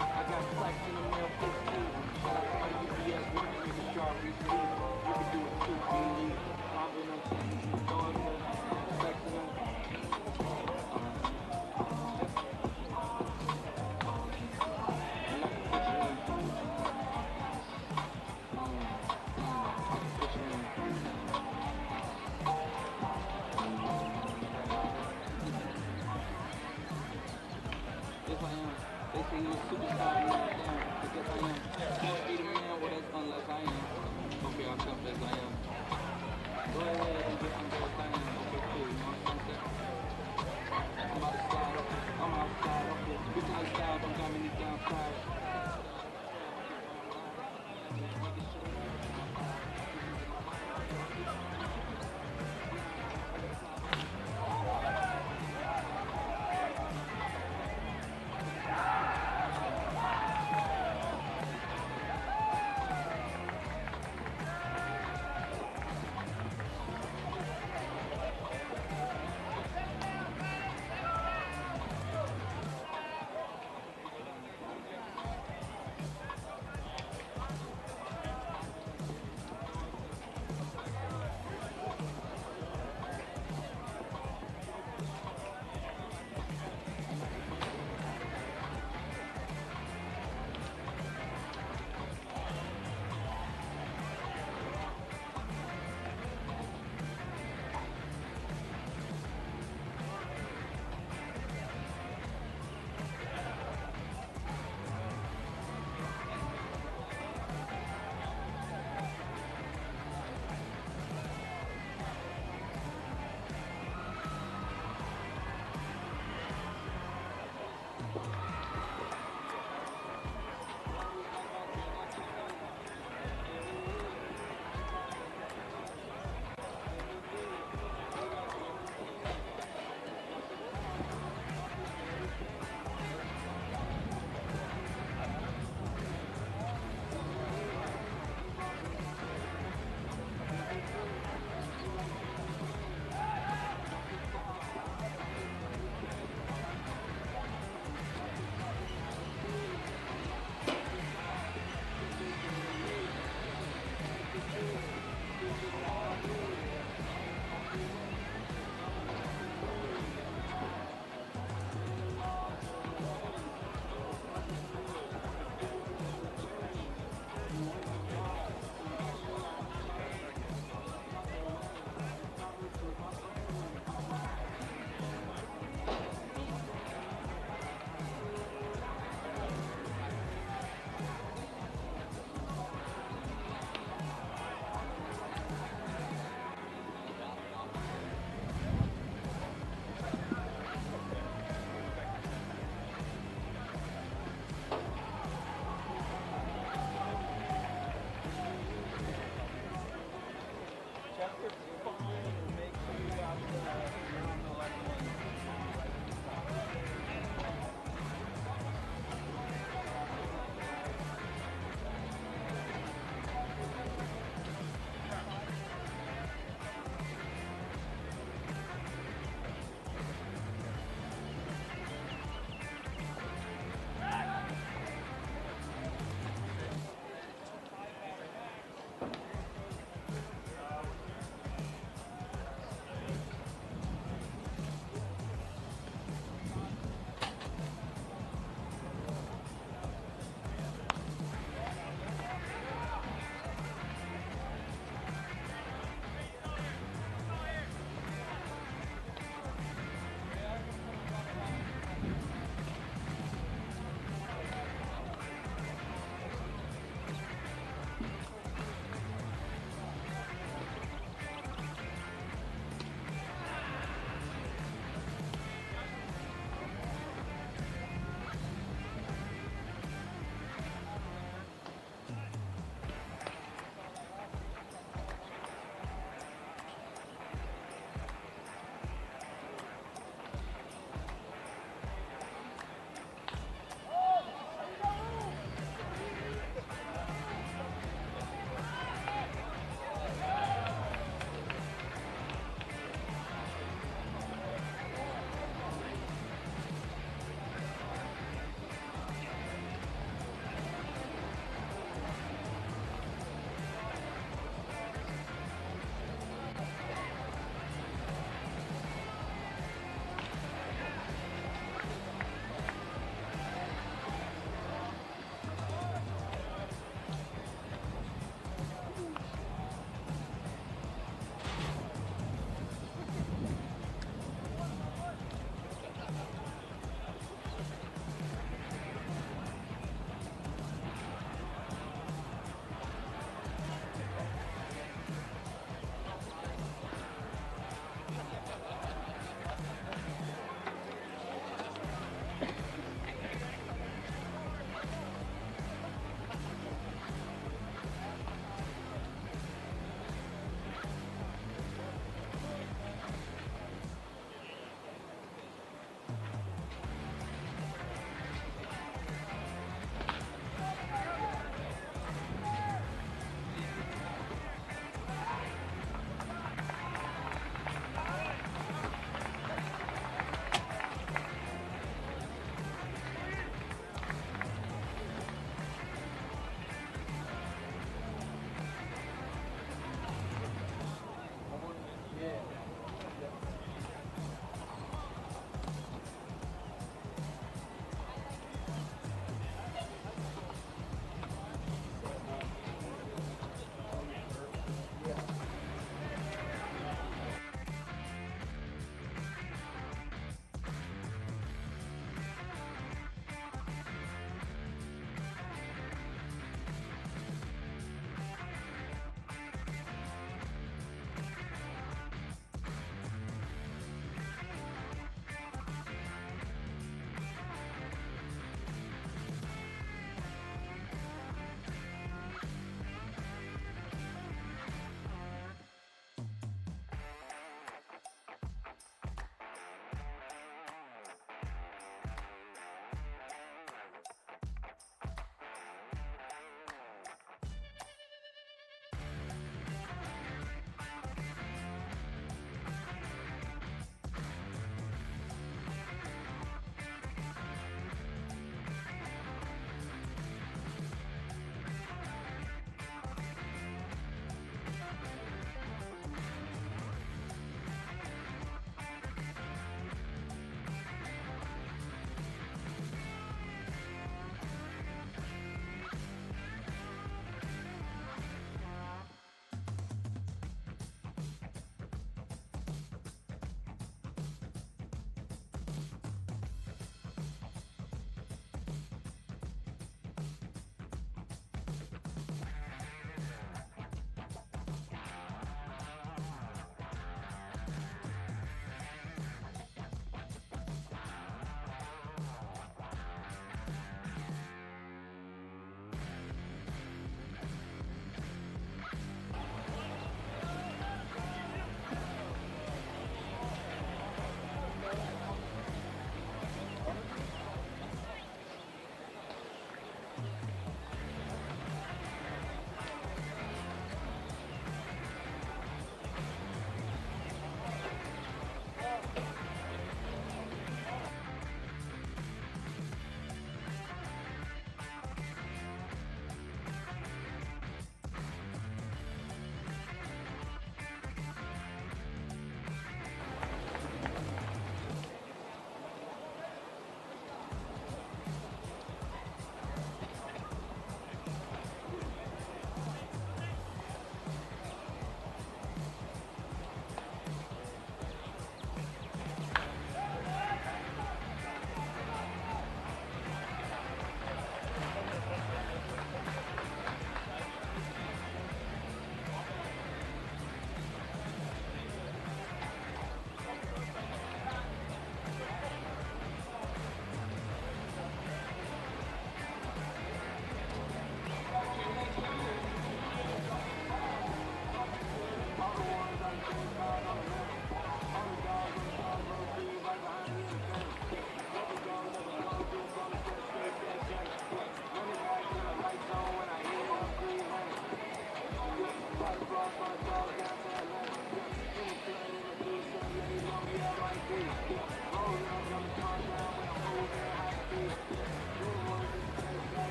I got flex in the mail 15. Shout out to my UPS workers, the jar receipt.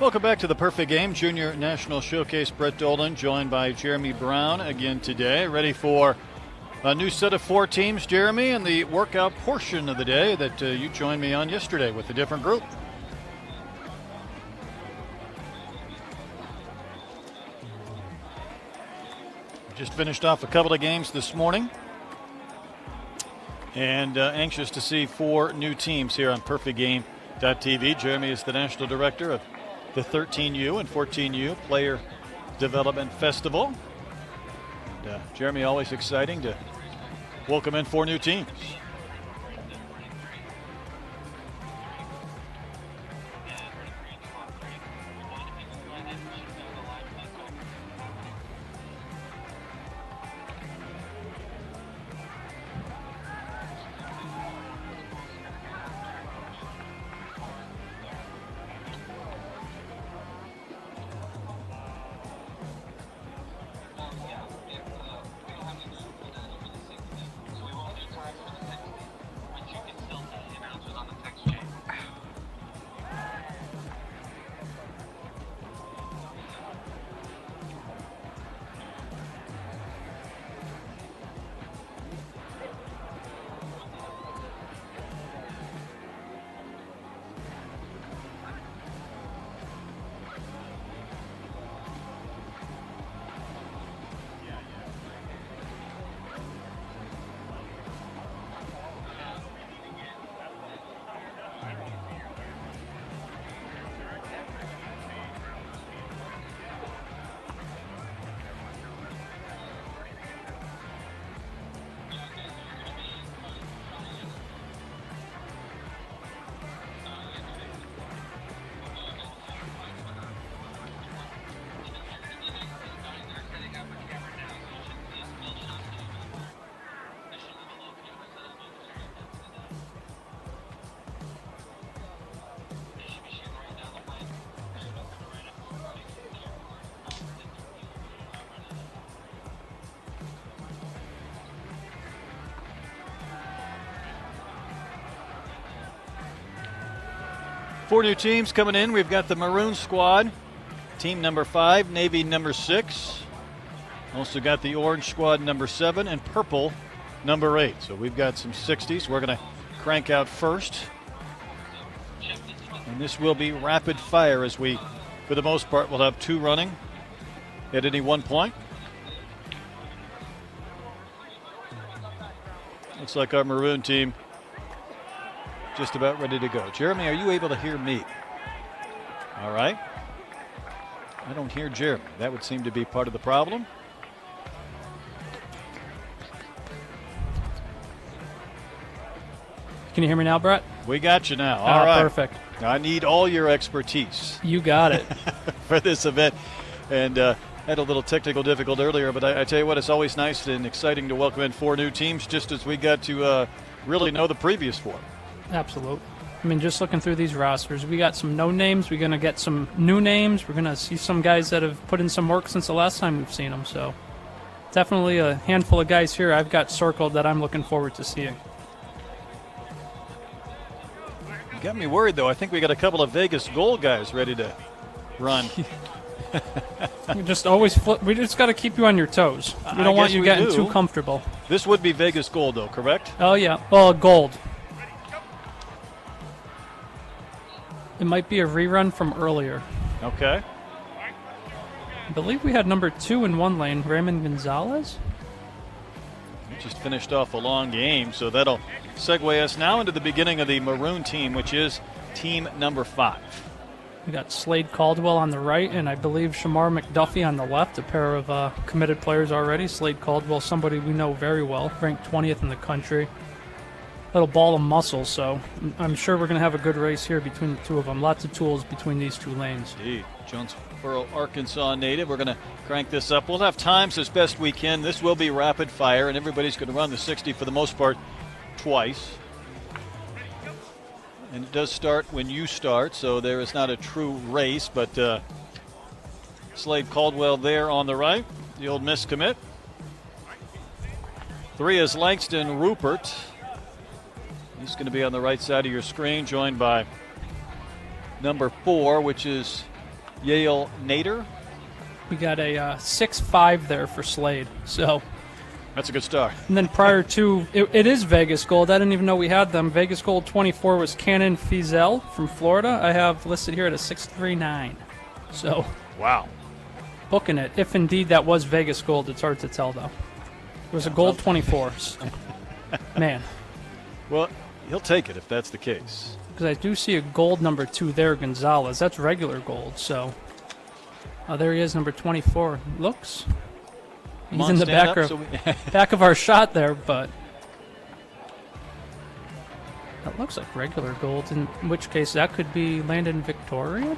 Welcome back to the Perfect Game Junior National Showcase. Brett Dolan joined by Jeremy Brown again today, ready for a new set of 4 teams, Jeremy, and the workout portion of the day that you joined me on yesterday with a different group. Just finished off a couple of games this morning, and anxious to see 4 new teams here on PerfectGame.tv. Jeremy is the national director of the 13U and 14U Player Development Festival. And, Jeremy, always exciting to welcome in 4 new teams. Four new teams coming in. We've got the Maroon Squad, team number 5, Navy number 6. Also got the Orange Squad number 7 and Purple number 8. So we've got some 60s. We're going to crank out first. And this will be rapid fire as we, for the most part, will have 2 running at any one point. Looks like our Maroon team just about ready to go. Jeremy, are you able to hear me? All right. I don't hear Jeremy. That would seem to be part of the problem. Can you hear me now, Brett? We got you now. All right. Perfect. I need all your expertise You got it. for this event. And had a little technical difficulty earlier, but I tell you what, it's always nice and exciting to welcome in 4 new teams just as we got to really know the previous 4. Absolutely. I mean, just looking through these rosters, we got some no names. We're going to get some new names. We're going to see some guys that have put in some work since the last time we've seen them. So definitely a handful of guys here I've got circled that I'm looking forward to seeing. You got me worried, though. I think we got a couple of Vegas Gold guys ready to run. We just always flip. We just got to keep you on your toes. We don't want you getting too comfortable. This would be Vegas Gold, though, correct? Oh, yeah. Well, gold. It might be a rerun from earlier. Okay. I believe we had number 2 in one lane, Raymond Gonzalez. We just finished off a long game, so that'll segue us now into the beginning of the Maroon team, which is team number 5. We got Slade Caldwell on the right, and I believe Shamar McDuffie on the left, a pair of committed players already. Slade Caldwell, somebody we know very well, ranked 20th in the country. Little ball of muscle, so I'm sure we're going to have a good race here between the two of them. Lots of tools between these 2 lanes. Indeed. Jonesboro, Arkansas native. We're going to crank this up. We'll have times as best we can. This will be rapid fire, and everybody's going to run the 60 for the most part twice. And it does start when you start, so there is not a true race, but Slade Caldwell there on the right, the Ole Miss commit. 3 is Langston Rupert. He's going to be on the right side of your screen, joined by number 4, which is Yale Nader. We got a 6-5 there for Slade. So, That's a good start. and then prior to it is Vegas Gold. I didn't even know we had them. Vegas Gold 24 was Cannon Fizel from Florida. I have listed here at a 6.39. So, Wow. booking it. If indeed that was Vegas Gold, it's hard to tell though. It was a gold 24. So, man, Well, he'll take it if that's the case. because I do see a gold number 2 there, Gonzalez. That's regular gold. So, there he is, number 24. Looks. Come He's on, in the stand back up of, so we- back of our shot there, but that looks like regular gold, in which case that could be Landon Victoria.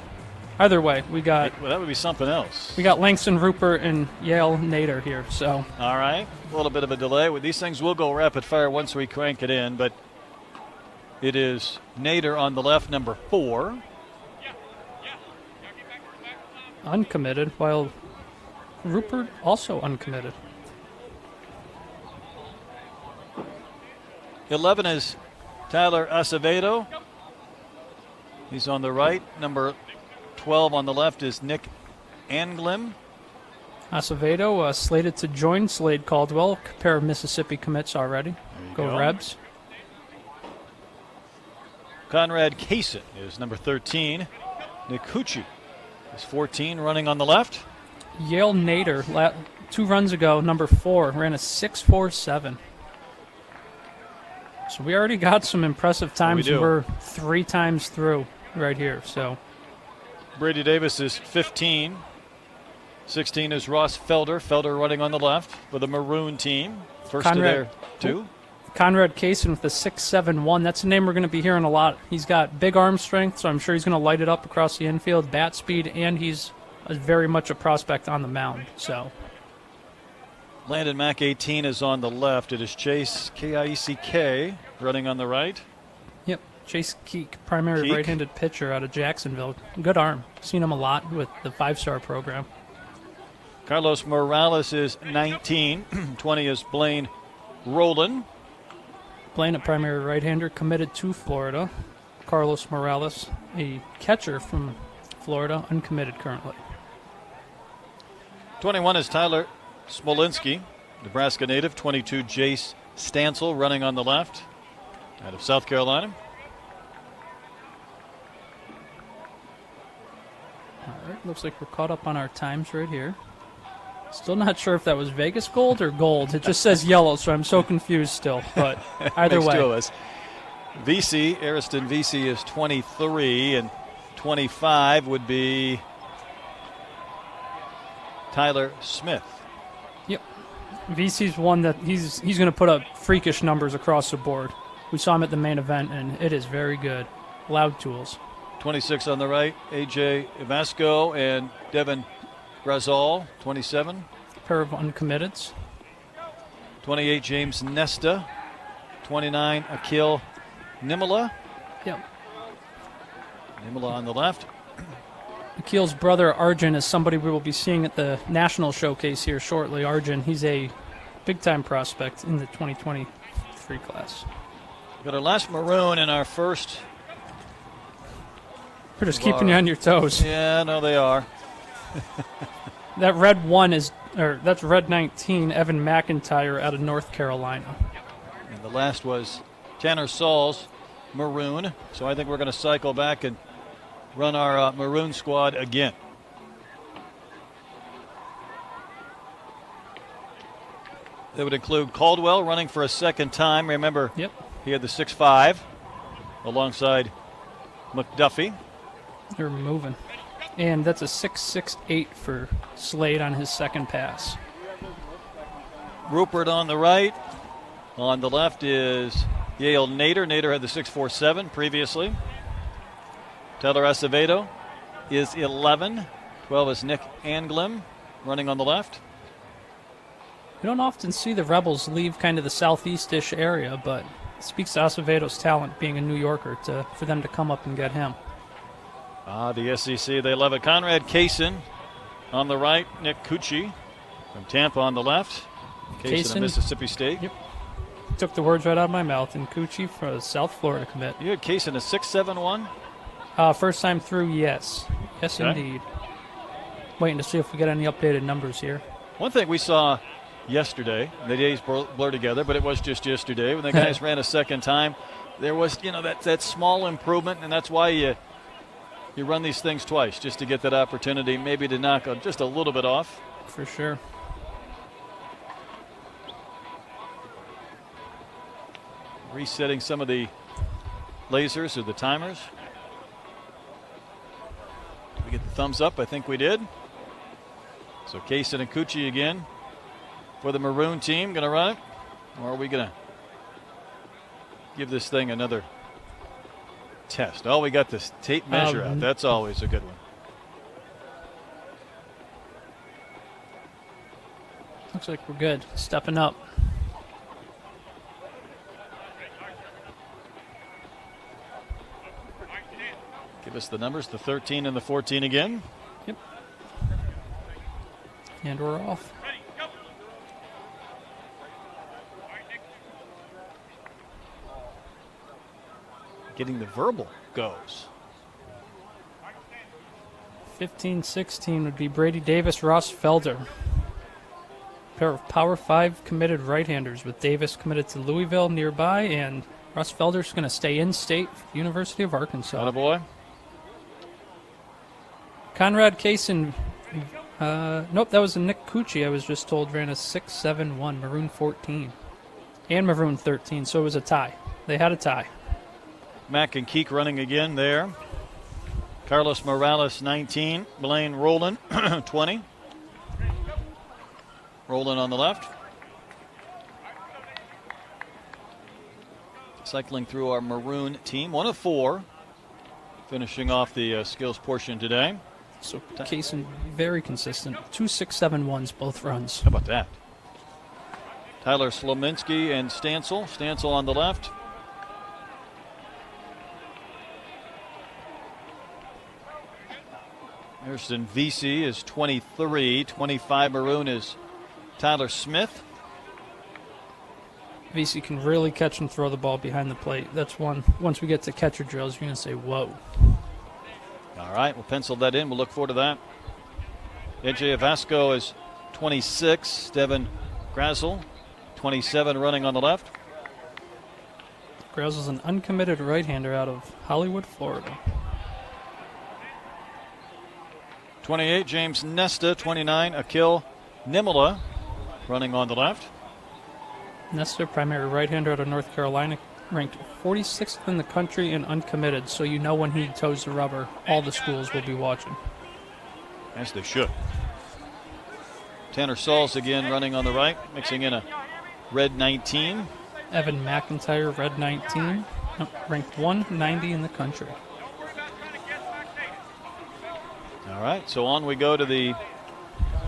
Either way, we got well, that would be something else. Langston Rupert and Yale Nader here. So All right. A little bit of a delay. Well, these things will go rapid fire once we crank it in, but it is Nader on the left, number 4. uncommitted, while Rupert also uncommitted. 11 is Tyler Acevedo. He's on the right. Number 12 on the left is Nick Anglim. Acevedo slated to join Slade Caldwell. A pair of Mississippi commits already. Go Rebs. Conrad Kaysen is number 13. Nick Cucci is 14, running on the left. Yale Nader, 2 runs ago, number 4, ran a 6.47. So we already got some impressive times. do. We're 3 times through right here. So Brady Davis is 15. 16 is Ross Felder. Felder running on the left for the Maroon team. First to Conrad- their 2. Conrad Kaysen with the 6.71. That's a name we're going to be hearing a lot. He's got big arm strength, so I'm sure he's going to light it up across the infield, bat speed, and he's very much a prospect on the mound. So Landon Mack, 18, is on the left. It is Chase, K-I-E-C-K, running on the right. yep, Chase Keek, primary Keek. right-handed pitcher out of Jacksonville. Good arm. Seen him a lot with the 5-star program. Carlos Morales is 19. 20 is Blaine Rowland. Blaine, a primary right-hander, committed to Florida. Carlos Morales, a catcher from Florida, uncommitted currently. 21 is Tyler Smolinski, Nebraska native. 22, Jace Stansel, running on the left, out of South Carolina. All right, looks like we're caught up on our times right here. Still not sure if that was Vegas Gold or gold. It just says yellow, so I'm so confused still. But either Makes 2 of way, us. VC, Ariston VC is 23, and 25 would be Tyler Smith. yep. VC's one that he's going to put up freakish numbers across the board. We saw him at the main event, and it is very good. Loud tools. 26 on the right, AJ Vasco and Devin Grazal, 27. Pair of uncommitteds. 28, James Nesta. 29, Akil Nimala. Yep. Nimala on the left. Akil's brother Arjun is somebody we will be seeing at the national showcase here shortly. Arjun, he's a big-time prospect in the 2023 class. Got our last maroon in our first. We're just keeping you on your toes. Yeah, no, they are. That red 1 is, or that's red 19, Evan McIntyre out of North Carolina. And the last was Tanner Sauls, maroon. So I think we're going to cycle back and run our maroon squad again. That would include Caldwell running for a second time. Remember, Yep. he had the 6.5 alongside McDuffie. They're moving. And that's a 6.68 for Slade on his second pass. Rupert on the right. On the left is Yale Nader. Nader had the 6.47 previously. Tyler Acevedo is 11. 12 is Nick Anglim running on the left. We don't often see the Rebels leave kind of the southeast-ish area, but it speaks to Acevedo's talent being a New Yorker for them to come up and get him. The SEC, they love it. Conrad Kaysen on the right. Nick Cucci from Tampa on the left. Kaysen of Kaysen. Mississippi State. Yep. Took the words right out of my mouth. And Cucci for South Florida commit. You had Kaysen a 6.71. First time through, yes. Yes, Okay. indeed. Waiting to see if we get any updated numbers here. One thing we saw yesterday, the days blur together, but it was just yesterday when the guys ran a second time. There was, that small improvement, and that's why you run these things twice, just to get that opportunity, maybe to knock just a little bit off. For sure. Resetting some of the lasers or the timers. We get the thumbs up. I think we did. So Kaysen and Cucci again for the Maroon team. Going to run it? Or are we going to give this thing another test? Oh, we got this tape measure out. That's always a good one. Looks like we're good. Stepping up. Give us the numbers, the 13 and the 14 again. Yep. And we're off. Getting the verbal goes. 15-16 would be Brady Davis, Ross Felder. Pair of Power 5 committed right-handers with Davis committed to Louisville nearby, and Ross Felder's going to stay in-state for the University of Arkansas. Attaboy. Conrad Kaysen, nope, that was a Nick Cucci, I was just told, ran a 6.71, Maroon 14, and Maroon 13, so it was a tie. They had a tie. Mack and Keek running again there. Carlos Morales, 19. Blaine Rowland, 20. Rowland on the left. Cycling through our Maroon team. 1 of 4. Finishing off the skills portion today. So Kaysen, very consistent. 2 6.71s, both runs. How about that? Tyler Slominski and Stancil. Stancil on the left. Harrison VC is 23. 25 Maroon is Tyler Smith. VC can really catch and throw the ball behind the plate. That's one. Once we get to catcher drills, you're going to say, whoa. All right, we'll pencil that in. We'll look forward to that. AJ Vasco is 26. Devin Grazel, 27, running on the left. Grazel's an uncommitted right-hander out of Hollywood, Florida. 28, James Nesta. 29, Akil Nimala, running on the left. Nesta, primary right-hander out of North Carolina, ranked 46th in the country and uncommitted, so you know when he toes the rubber, all the schools will be watching. As they should. Tanner Sauls again running on the right, mixing in a red 19. Evan McIntyre, red 19, ranked 190 in the country. All right, so on we go to the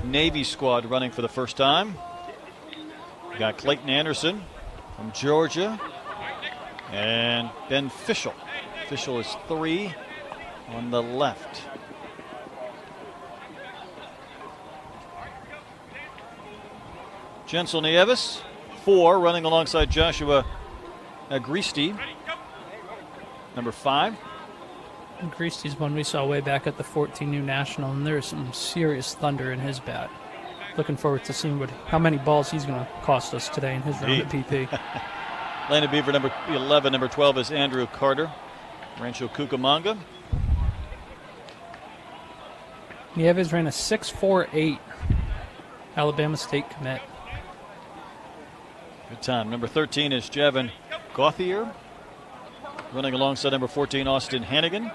Navy squad running for the first time. We got Clayton Anderson from Georgia and Ben Fischel. Fischel is 3 on the left. Jensel Nieves, 4, running alongside Joshua Agristi, number 5. Agristi's one we saw way back at the 14U National, and there's some serious thunder in his bat. Looking forward to seeing how many balls he's going to cost us today in his round at PP. Atlanta Beaver number 11, number 12 is Andrew Carter, Rancho Cucamonga. Nieves ran a 6.48, Alabama State commit. Good time. Number 13 is Javin Gauthier, running alongside number 14, Austin Hannigan.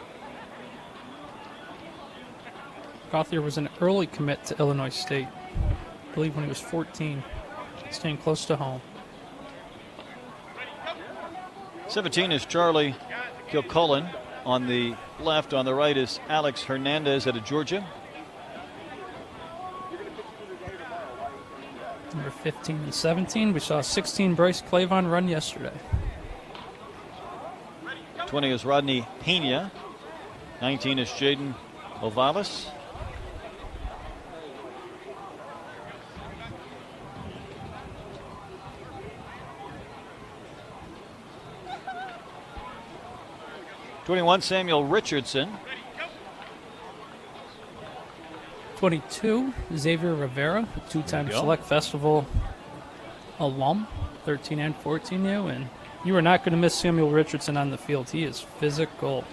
Gauthier was an early commit to Illinois State, I believe when he was 14, staying close to home. 17 is Charlie Kilcullen on the left. On the right is Alex Hernandez out of Georgia. Number 15 and 17, we saw 16 Bryce Clavon run yesterday. 20 is Rodney Pena. 19 is Jaden Ovalis. #21, Samuel Richardson. 22, Xavier Rivera, a two-time There you go. Select Festival alum, 13 and 14U, and you are not going to miss Samuel Richardson on the field. He is physical.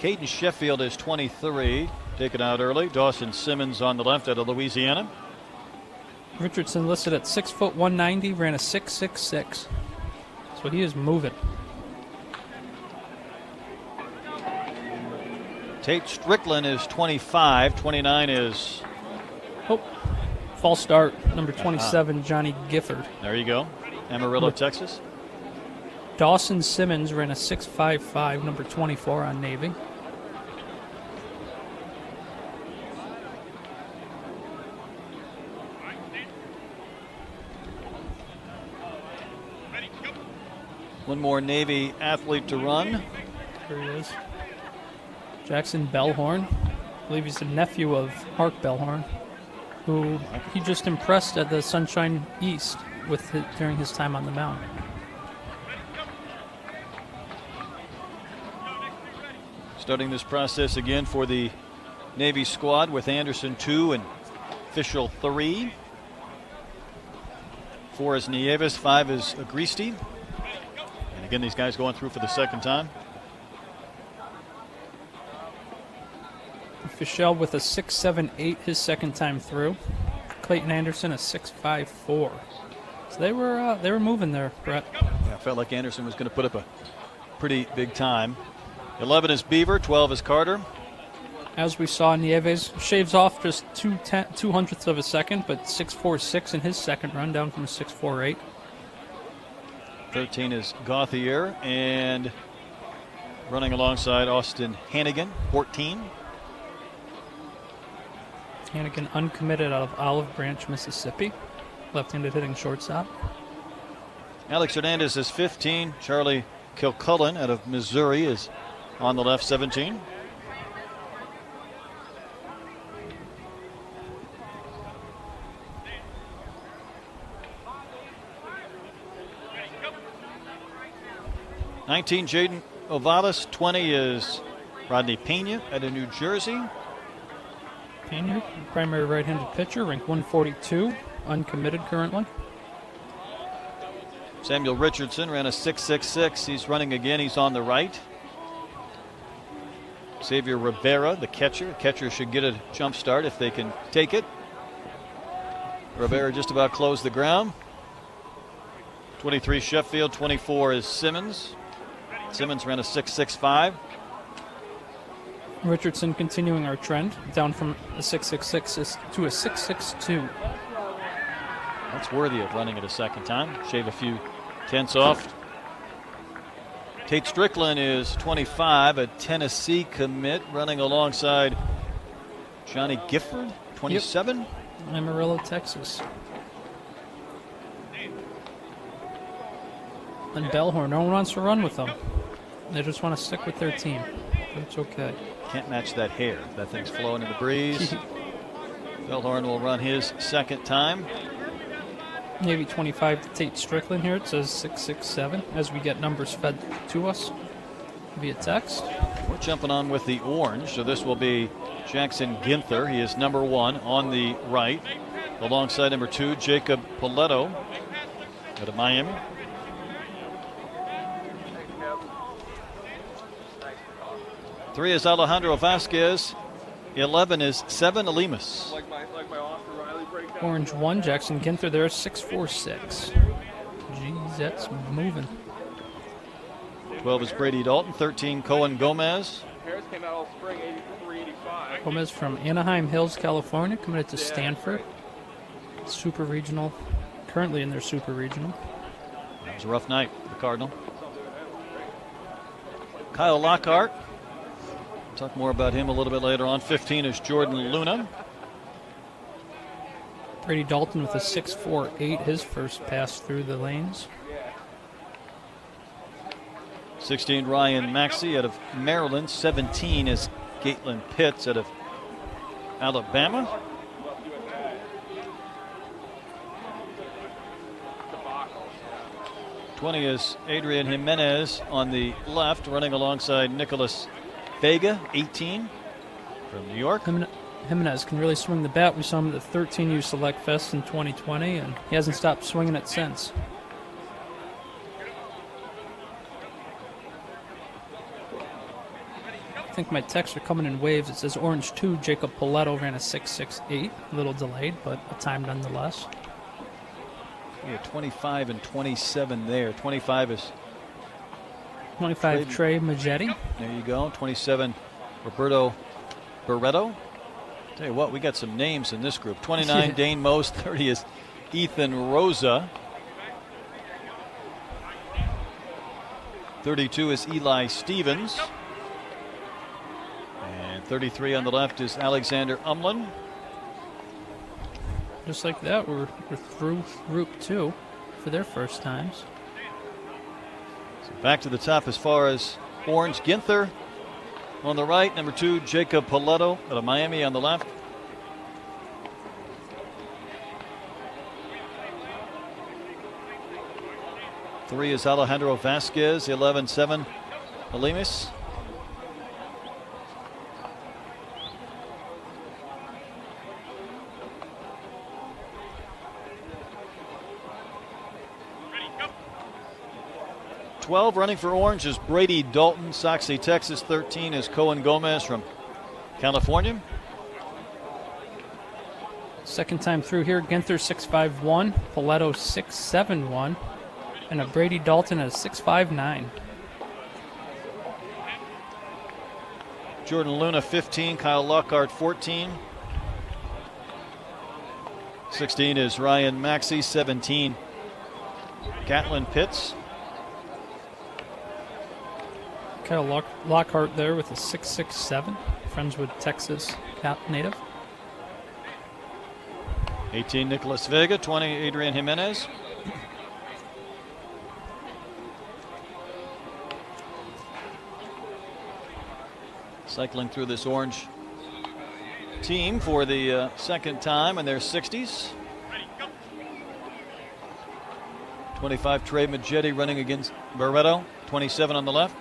Caden Sheffield is 23, taken out early. Dawson Simmons on the left out of Louisiana. Richardson listed at 6 foot 190, ran a 6.66. So he is moving. Tate Strickland is 25. 29 is, Oh, false start. Number 27, Johnny Gifford. there you go, Amarillo, Texas. Dawson Simmons ran a 6.55, number 24 on Navy. One more Navy athlete to run. Here he is. Jackson Bellhorn. I believe he's the nephew of Mark Bellhorn, who he just impressed at the Sunshine East during his time on the mound. Starting this process again for the Navy squad with Anderson 2 and Fischel 3. 4 is Nieves, 5 is Agristi. And again, these guys going through for the second time. Fischel with a 6.78 his second time through. Clayton Anderson a 6.54. So they were moving there, Brett. Yeah, felt like Anderson was going to put up a pretty big time. 11 is Beaver, 12 is Carter. As we saw, Nieves shaves off just 0.02 of a second, but 6.46 in his second run, down from a 6.48. 13 is Gauthier, and running alongside Austin Hannigan, 14. Hannigan uncommitted out of Olive Branch, Mississippi. Left-handed hitting shortstop. Alex Hernandez is 15. Charlie Kilcullen out of Missouri is on the left, 17. (19) Jaden Ovalis. 20 is Rodney Pena out of New Jersey. Pena, primary right-handed pitcher, ranked 142, uncommitted currently. Samuel Richardson ran a 6.66. He's running again. He's on the right. Xavier Rivera, the catcher. Catcher should get a jump start if they can take it. Rivera just about closed the ground. 23 Sheffield, 24 is Simmons. Simmons ran a 6.65. Richardson continuing our trend, down from a 6.66 to a 6.62. That's worthy of running it a second time. Shave a few tenths off. Tate Strickland is 25, a Tennessee commit, running alongside Johnny Gifford, 27. Amarillo, Texas. And Bellhorn, no one wants to run with them. They just want to stick with their team. But it's okay. Can't match that hair. That thing's flowing in the breeze. Bellhorn will run his second time. Maybe 25 to Tate Strickland here. It says 667 as we get numbers fed to us via text. We're jumping on with the orange, so this will be Jackson Ginther. He is number 1 on the right. Alongside number 2, Jacob Paletto out of Miami. Three is Alejandro Vasquez. 11 is Seven Alimas. Orange 1, Jackson Ginther there, 646. Jeez, that's moving. 12 is Brady Dalton. 13, Cohen Gomez. Harris came out all spring, 83, 85. Gomez from Anaheim Hills, California, committed to Stanford. Super regional, currently in their super regional. That was a rough night for the Cardinal. Kyle Lockhart. Talk more about him a little bit later on. 15 is Jordan Luna. Brady Dalton with a 6.48, his first pass through the lanes. 16, Ryan Maxey out of Maryland. 17 is Caitlin Pitts out of Alabama. '20 is Adrian Jimenez on the left, running alongside Nicholas Vega, 18, from New York. Jimenez can really swing the bat. We saw him at the 13U Select Fest in 2020, and he hasn't stopped swinging it since. I think my texts are coming in waves. It says Orange 2, Jacob Paletto ran a 6.68. A little delayed, but a time nonetheless. Yeah, 25 and 27 there. 25 is 25, Trey Majetti. There you go. 27, Roberto Barreto. Tell you what, we got some names in this group. 29, Dane Most. 30 is Ethan Rosa. 32 is Eli Stevens. And 33 on the left is Alexander Umlin. Just like that, we're through Group 2 for their first times. So back to the top as far as Orange. Ginther on the right. Number 2, Jacob Paletto out of Miami on the left. Three is Alejandro Vasquez. 11, 7, Alimis. Running for Orange is Brady Dalton, Soxy, Texas. 13 is Cohen Gomez from California. Second time through here, Ginther 6.51, Paletto 6.71, and a Brady Dalton at 6.59. Jordan Luna 15, Kyle Lockhart 14. 16 is Ryan Maxey. 17, Catlin Pitts. Kyle Lockhart there with a 6.67, friends with Texas Cap native. 18, Nicholas Vega. 20, Adrian Jimenez. Cycling through this Orange team for the second time in their 60s. 25, Trey Majetti running against Barreto. 27 on the left.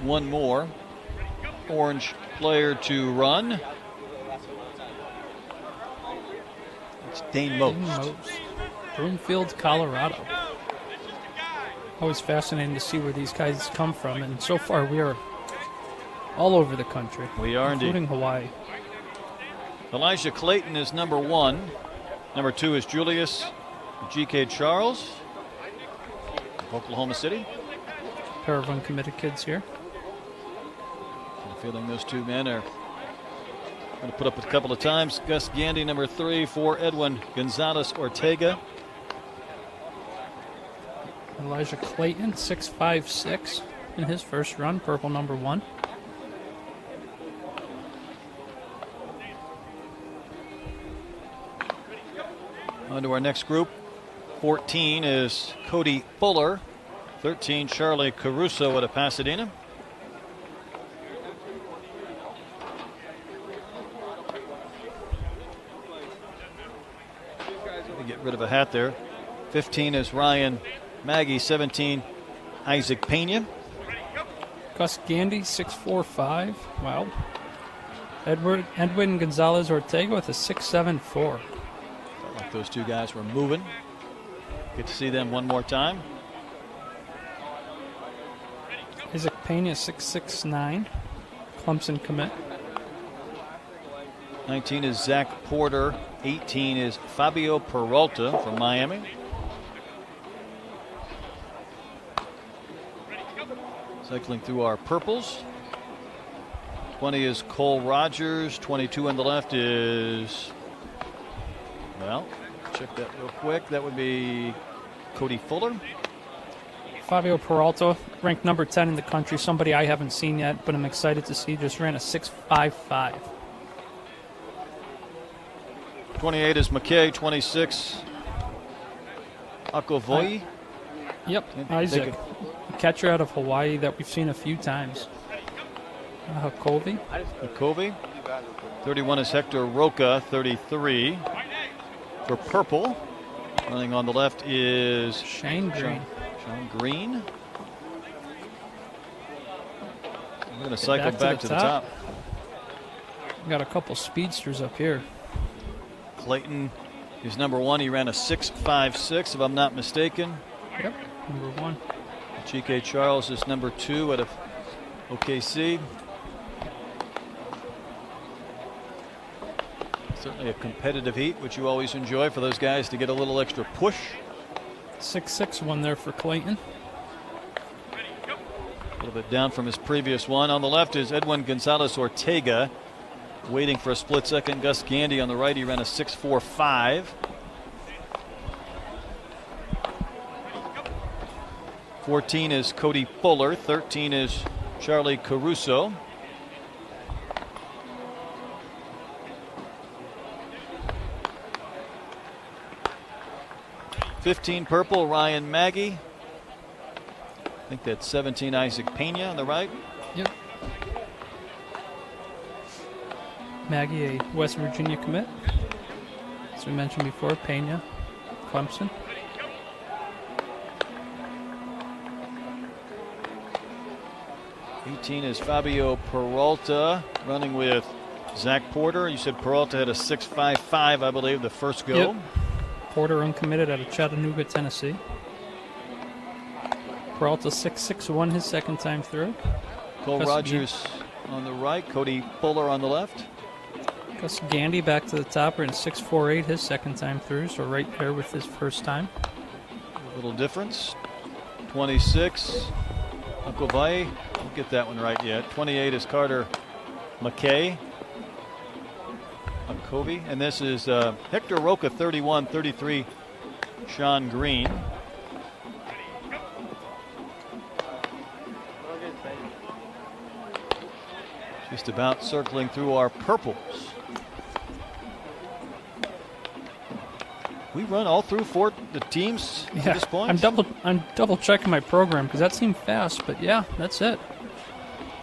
One more Orange player to run. It's Dane Most. Broomfield, Colorado. Always fascinating to see where these guys come from, and so far we are all over the country. We are including indeed. Hawaii. Elijah Clayton is number 1. Number 2 is Julius G.K. Charles of Oklahoma City. Pair of uncommitted kids here. I'm feeling those two men are going to put up a couple of times. Gus Gandy, number 3, for Edwin Gonzalez Ortega. Elijah Clayton, 6.56 in his first run, purple number 1. On to our next group. 14 is Cody Fuller. 13, Charlie Caruso out of Pasadena. Get rid of a hat there. 15 is Ryan Maggie. 17, Isaac Pena. Gus Gandy, 6.45. Wow. Edwin Gonzalez Ortega with a 6.74. Felt like those two guys were moving. Get to see them one more time. Isaac Pena, 6.69. Clemson commit. 19 is Zach Porter. 18 is Fabio Peralta from Miami. Cycling through our purples. 20 is Cole Rogers. 22 on the left is, well, check that real quick. That would be Cody Fuller. Fabio Peralta, ranked number 10 in the country. Somebody I haven't seen yet, but I'm excited to see. Just ran a 6.55. 28 is McKay. 26, Akovoi. Yep, Isaac. A catcher out of Hawaii that we've seen a few times. Hakovi. Akovoi. 31 is Hector Roca. 33 for purple. Running on the left is Shane Green. Sean Green. We're going to cycle back to the top. We got a couple speedsters up here. Clayton is number 1. He ran a 6.56, if I'm not mistaken. Yep, number 1. G.K. Charles is number 2 out of OKC. Certainly a competitive heat, which you always enjoy for those guys to get a little extra push. 6.6 one there for Clayton. A little bit down from his previous one. On the left is Edwin Gonzalez Ortega. Waiting for a split second. Gus Gandy on the right. He ran a 6.45. 14 is Cody Fuller. 13 is Charlie Caruso. '15 purple, Ryan Maggie. I think that's 17, Isaac Pena on the right. Yep. Maggie, a West Virginia commit. As we mentioned before, Pena, Clemson. '18 is Fabio Peralta, running with Zach Porter. You said Peralta had a 6.55, I believe, the first go. Yep. Porter uncommitted out of Chattanooga, Tennessee. Peralta 6.61 his second time through. Cole Gus Rogers on the right, Cody Fuller on the left. Gus Gandy back to the top, ran 6.48 his second time through, so right there with his first time. A little difference. 26, Uncle Valle. Don't get that one right yet. 28 is Carter McKay. Kobe, and this is Hector Roca, 31, 33, Sean Green. Just about circling through our purples. We run all through the teams at this point. I'm double checking my program because that seemed fast, but yeah, that's it.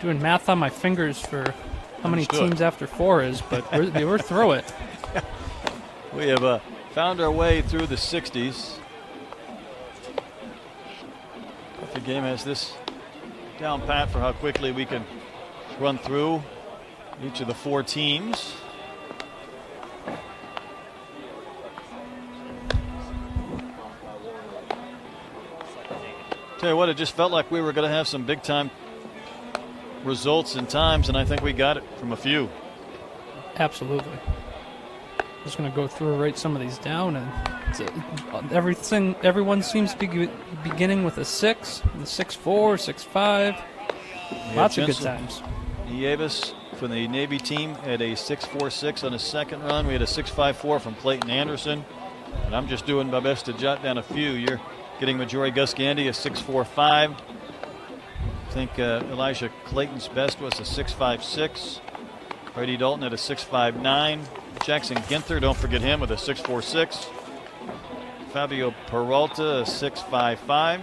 Doing math on my fingers for how many teams after 4 is, but we're through it. We have found our way through the 60s. The game has this down pat for how quickly we can run through each of the 4 teams. Tell you what, it just felt like we were going to have some big time results and times, and I think we got it from a few. Absolutely. Just going to go through and write some of these down, and everyone seems to be beginning with a 6, a 6.4, 6.5. Lots of good times. Nieves from the Navy team had a 6.46 on his second run. We had a 6.54 from Clayton Anderson, and I'm just doing my best to jot down a few. You're getting Majori Gus Gandy a 6.45. I think Elijah Clayton's best was a 6.56. Brady Dalton at a 6.59. Jackson Ginther, don't forget him, with a 6.46. Fabio Peralta, a 6.55.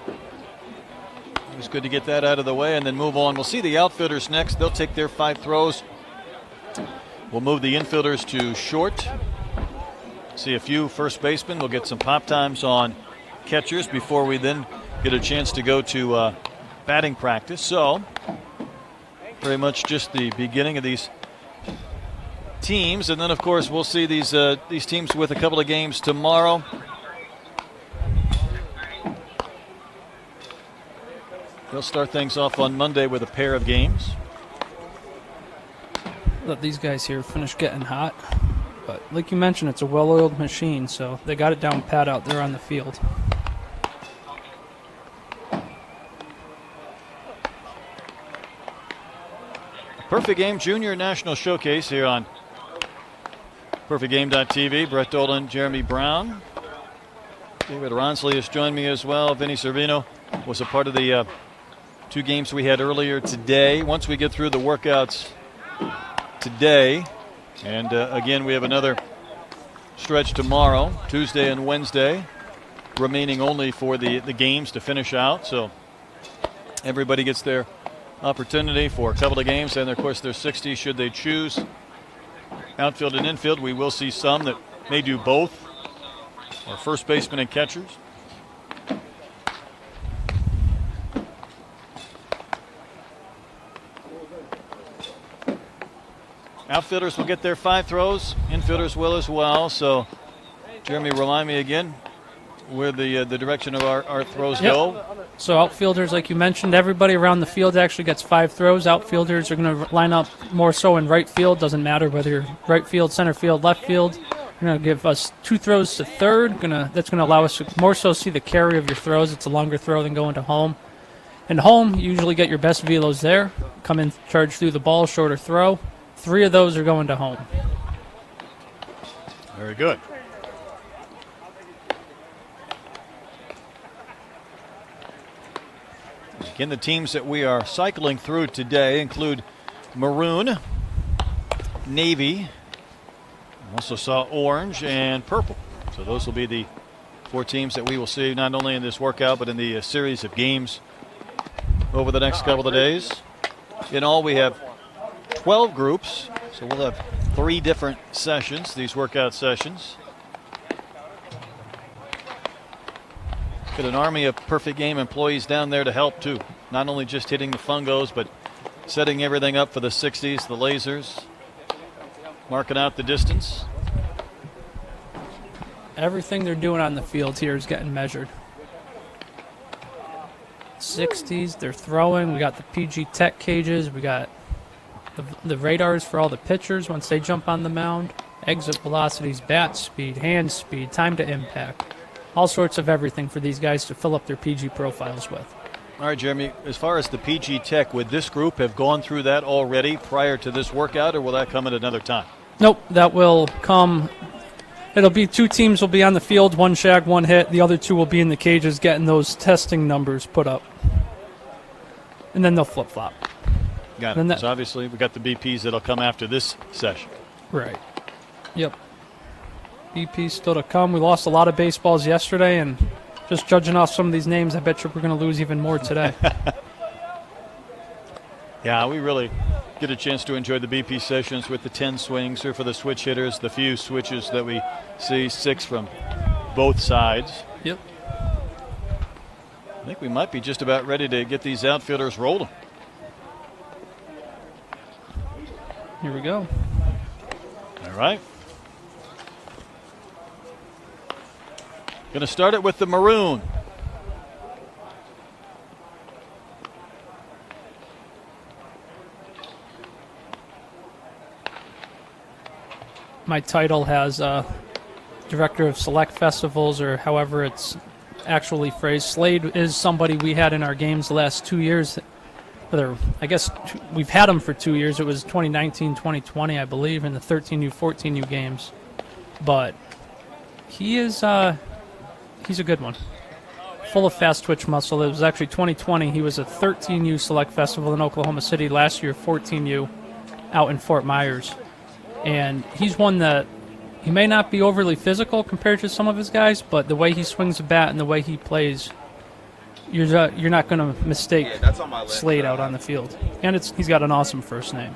It was good to get that out of the way and then move on. We'll see the outfielders next. They'll take their 5 throws. We'll move the infielders to short. See a few first basemen. We'll get some pop times on catchers before we then get a chance to go to batting practice. So, very much just the beginning of these teams, and then of course we'll see these teams with a couple of games tomorrow. They'll start things off on Monday with a pair of games. Let these guys here finish getting hot, but like you mentioned, it's a well-oiled machine, so they got it down pat out there on the field. Perfect Game Junior National Showcase here on PerfectGame.tv. Brett Dolan, Jeremy Brown. David Ronsley has joined me as well. Vinny Servino was a part of the 2 games we had earlier today. Once we get through the workouts today, and again, we have another stretch tomorrow, Tuesday and Wednesday, remaining only for the games to finish out. So everybody gets their opportunity for a couple of games, and of course there's 60 should they choose. Outfield and infield, we will see some that may do both, or first baseman and catchers. Outfielders will get their 5 throws. Infielders will as well. So, Jeremy, remind me again where the direction of our throws go. So outfielders, like you mentioned, everybody around the field actually gets 5 throws. Outfielders are going to line up more so in right field. Doesn't matter whether you're right field, center field, left field. You're going to give us 2 throws to third. That's going to allow us to more so see the carry of your throws. It's a longer throw than going to home. In home, you usually get your best velos there. Come in, charge through the ball, shorter throw. 3 of those are going to home. Very good. Again, the teams that we are cycling through today include Maroon, Navy, also saw Orange and Purple. So those will be the 4 teams that we will see not only in this workout but in the series of games over the next couple of days. In all, we have 12 groups, so we'll have 3 different sessions, these workout sessions. Got an army of Perfect Game employees down there to help too. Not only just hitting the fungos, but setting everything up for the 60s, the lasers, marking out the distance. Everything they're doing on the field here is getting measured. 60s, they're throwing. We got the PG Tech cages. We got the radars for all the pitchers once they jump on the mound. Exit velocities, bat speed, hand speed, time to impact. All sorts of everything for these guys to fill up their PG profiles with. All right, Jeremy, as far as the PG Tech, would this group have gone through that already prior to this workout, or will that come at another time? Nope, that will come. It'll be 2 teams will be on the field, 1 shag, 1 hit. The other 2 will be in the cages getting those testing numbers put up. And then they'll flip-flop. Got it. So obviously we got the BPs that'll come after this session. Right. Yep. BP still to come. We lost a lot of baseballs yesterday, and just judging off some of these names, I bet you we're going to lose even more today. Yeah, we really get a chance to enjoy the BP sessions with the 10 swings, or for the switch hitters, the few switches that we see, 6 from both sides. Yep. I think we might be just about ready to get these outfielders rolling. Here we go. All right. Going to start it with the Maroon. My title has Director of Select Festivals, or however it's actually phrased. Slade is somebody we had in our games the last 2 years. I guess we've had him for 2 years. It was 2019, 2020, I believe, in the 13U, 14U games. But he is he's a good one. Full of fast twitch muscle. It was actually 2020. He was a 13U Select Festival in Oklahoma City. Last year, 14U out in Fort Myers. And he's one that he may not be overly physical compared to some of his guys, but the way he swings the bat and the way he plays, you're not going to mistake Slade out on the field. And he's got an awesome first name.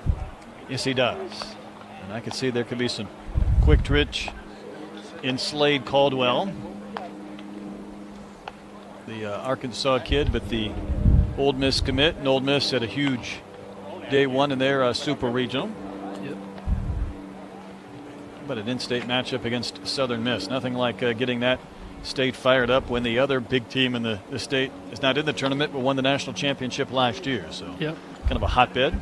Yes, he does. And I could see there could be some quick twitch in Slade Caldwell, the Arkansas kid, but the Old Miss commit. And Old Miss had a huge day 1 in their Super Regional. Yep. But an in-state matchup against Southern Miss. Nothing like getting that state fired up when the other big team in the state is not in the tournament but won the national championship last year. So Yep. kind of a hotbed.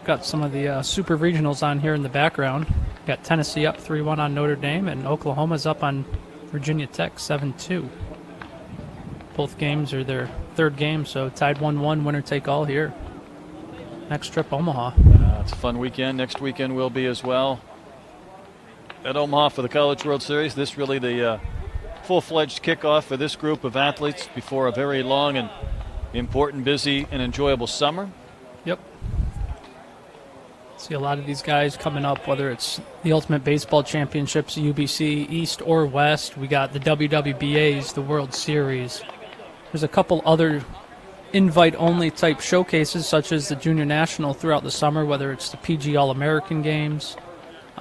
Got some of the Super Regionals on here in the background. Got Tennessee up 3-1 on Notre Dame, and Oklahoma's up on Virginia Tech 7-2. Both games are their 3rd game, so tied 1-1, winner take all here. Next trip, Omaha. It's a fun weekend. Next weekend will be as well at Omaha for the College World Series. This really the full-fledged kickoff for this group of athletes before a very long and important, busy, and enjoyable summer. Yep. See a lot of these guys coming up, whether it's the Ultimate Baseball Championships, UBC, East or West. We got the WWBAs, the World Series. There's a couple other invite-only type showcases, such as the Junior National throughout the summer, whether it's the PG All-American games,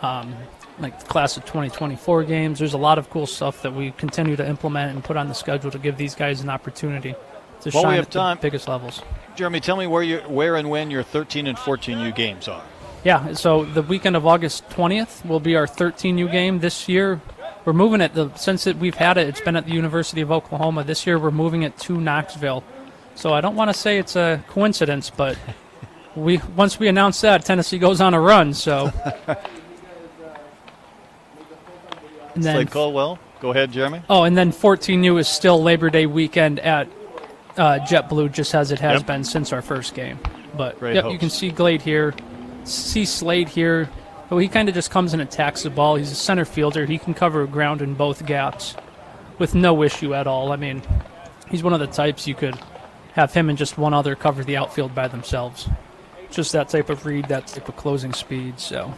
like the Class of 2024 games. There's a lot of cool stuff that we continue to implement and put on the schedule to give these guys an opportunity to While we shine have at time, the biggest levels. Jeremy, tell me where and when your 13 and 14U games are. Yeah, so the weekend of August 20th will be our 13U game. This year, we're moving it, since we've had it, it's been at the University of Oklahoma. This year, we're moving it to Knoxville. So I don't want to say it's a coincidence, but once we announce that, Tennessee goes on a run. So, and then, Slade Caldwell. Go ahead, Jeremy. oh, and then 14U is still Labor Day weekend at JetBlue, just as it has Yep. been since our first game. But Great yep, host. you can see Glade here, see Slade here. But he kind of just comes and attacks the ball. He's a center fielder. He can cover ground in both gaps with no issue at all. I mean, he's one of the types you could have him and just one other cover the outfield by themselves. Just that type of read, that type of closing speed. So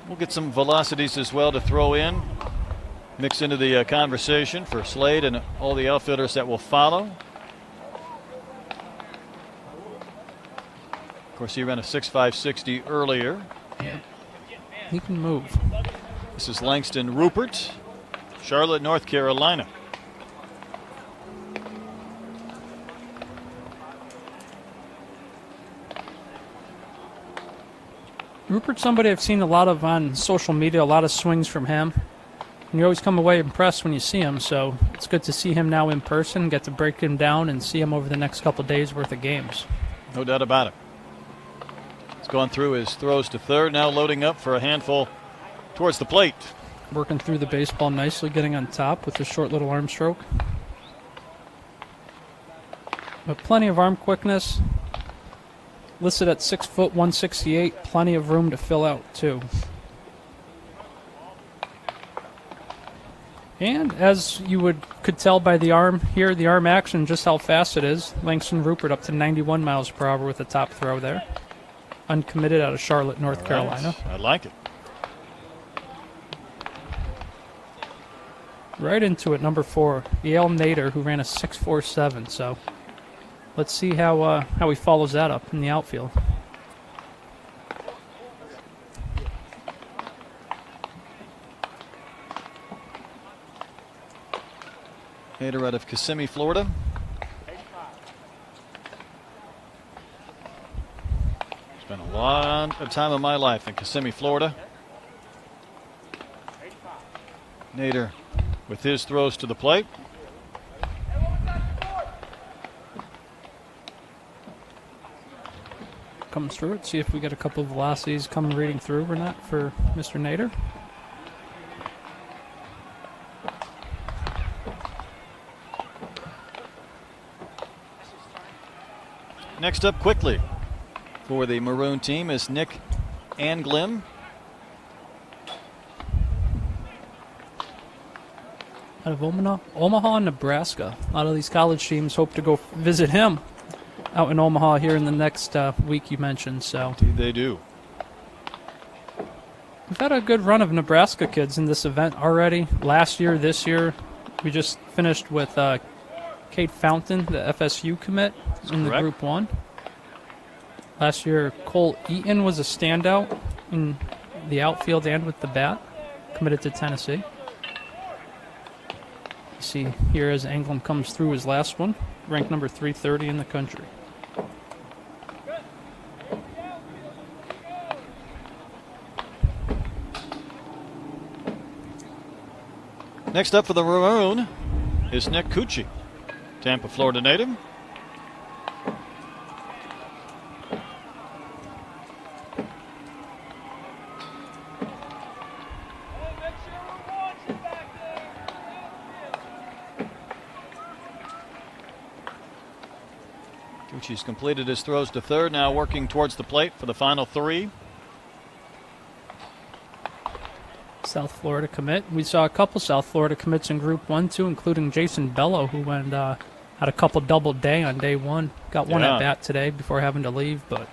We'll get some velocities as well to throw in, mix into the conversation for Slade and all the outfielders that will follow. Of course, he ran a 6.560 earlier. he can move. This is Langston Rupert, Charlotte, North Carolina. Rupert's somebody I've seen a lot of on social media, a lot of swings from him. And you always come away impressed when you see him, so it's good to see him now in person, get to break him down and see him over the next couple of days worth of games. No doubt about it. He's gone through his throws to third, now loading up for a handful towards the plate. Working through the baseball nicely, getting on top with a short little arm stroke. But plenty of arm quickness. Listed at 6 foot 168, plenty of room to fill out too. And as you could tell by the arm here, the arm action, just how fast it is. Langston Rupert up to 91 miles per hour with a top throw there. Uncommitted out of Charlotte, North Carolina. I like it. Right into it, number 4, Yale Nader, who ran a 6.47. So let's see how he follows that up in the outfield. Nader out of Kissimmee, Florida. Spent a lot of time of my life in Kissimmee, Florida. Nader with his throws to the plate. Comes through it. See if we get a couple of velocities coming reading through or not for Mr. Nader. Next up quickly for the Maroon team is Nick Anglim. Out of Omaha, Nebraska. A lot of these college teams hope to go visit him out in Omaha here in the next week you mentioned. So Indeed they do. we've had a good run of Nebraska kids in this event already. Last year, this year, we just finished with Kate Fountain, the FSU commit, in the correct. Group 1. Last year, Cole Eaton was a standout in the outfield and with the bat, committed to Tennessee. You see here as Anglim comes through his last one, ranked number 330 in the country. Next up for the Maroon is Nick Cucci, Tampa, Florida native. Cucci's completed his throws to third, now working towards the plate for the final 3. South Florida commit. We saw a couple South Florida commits in Group 1, too, including Jason Bello, who went had a couple double day on day 1. Got one Yeah. at bat today before having to leave, but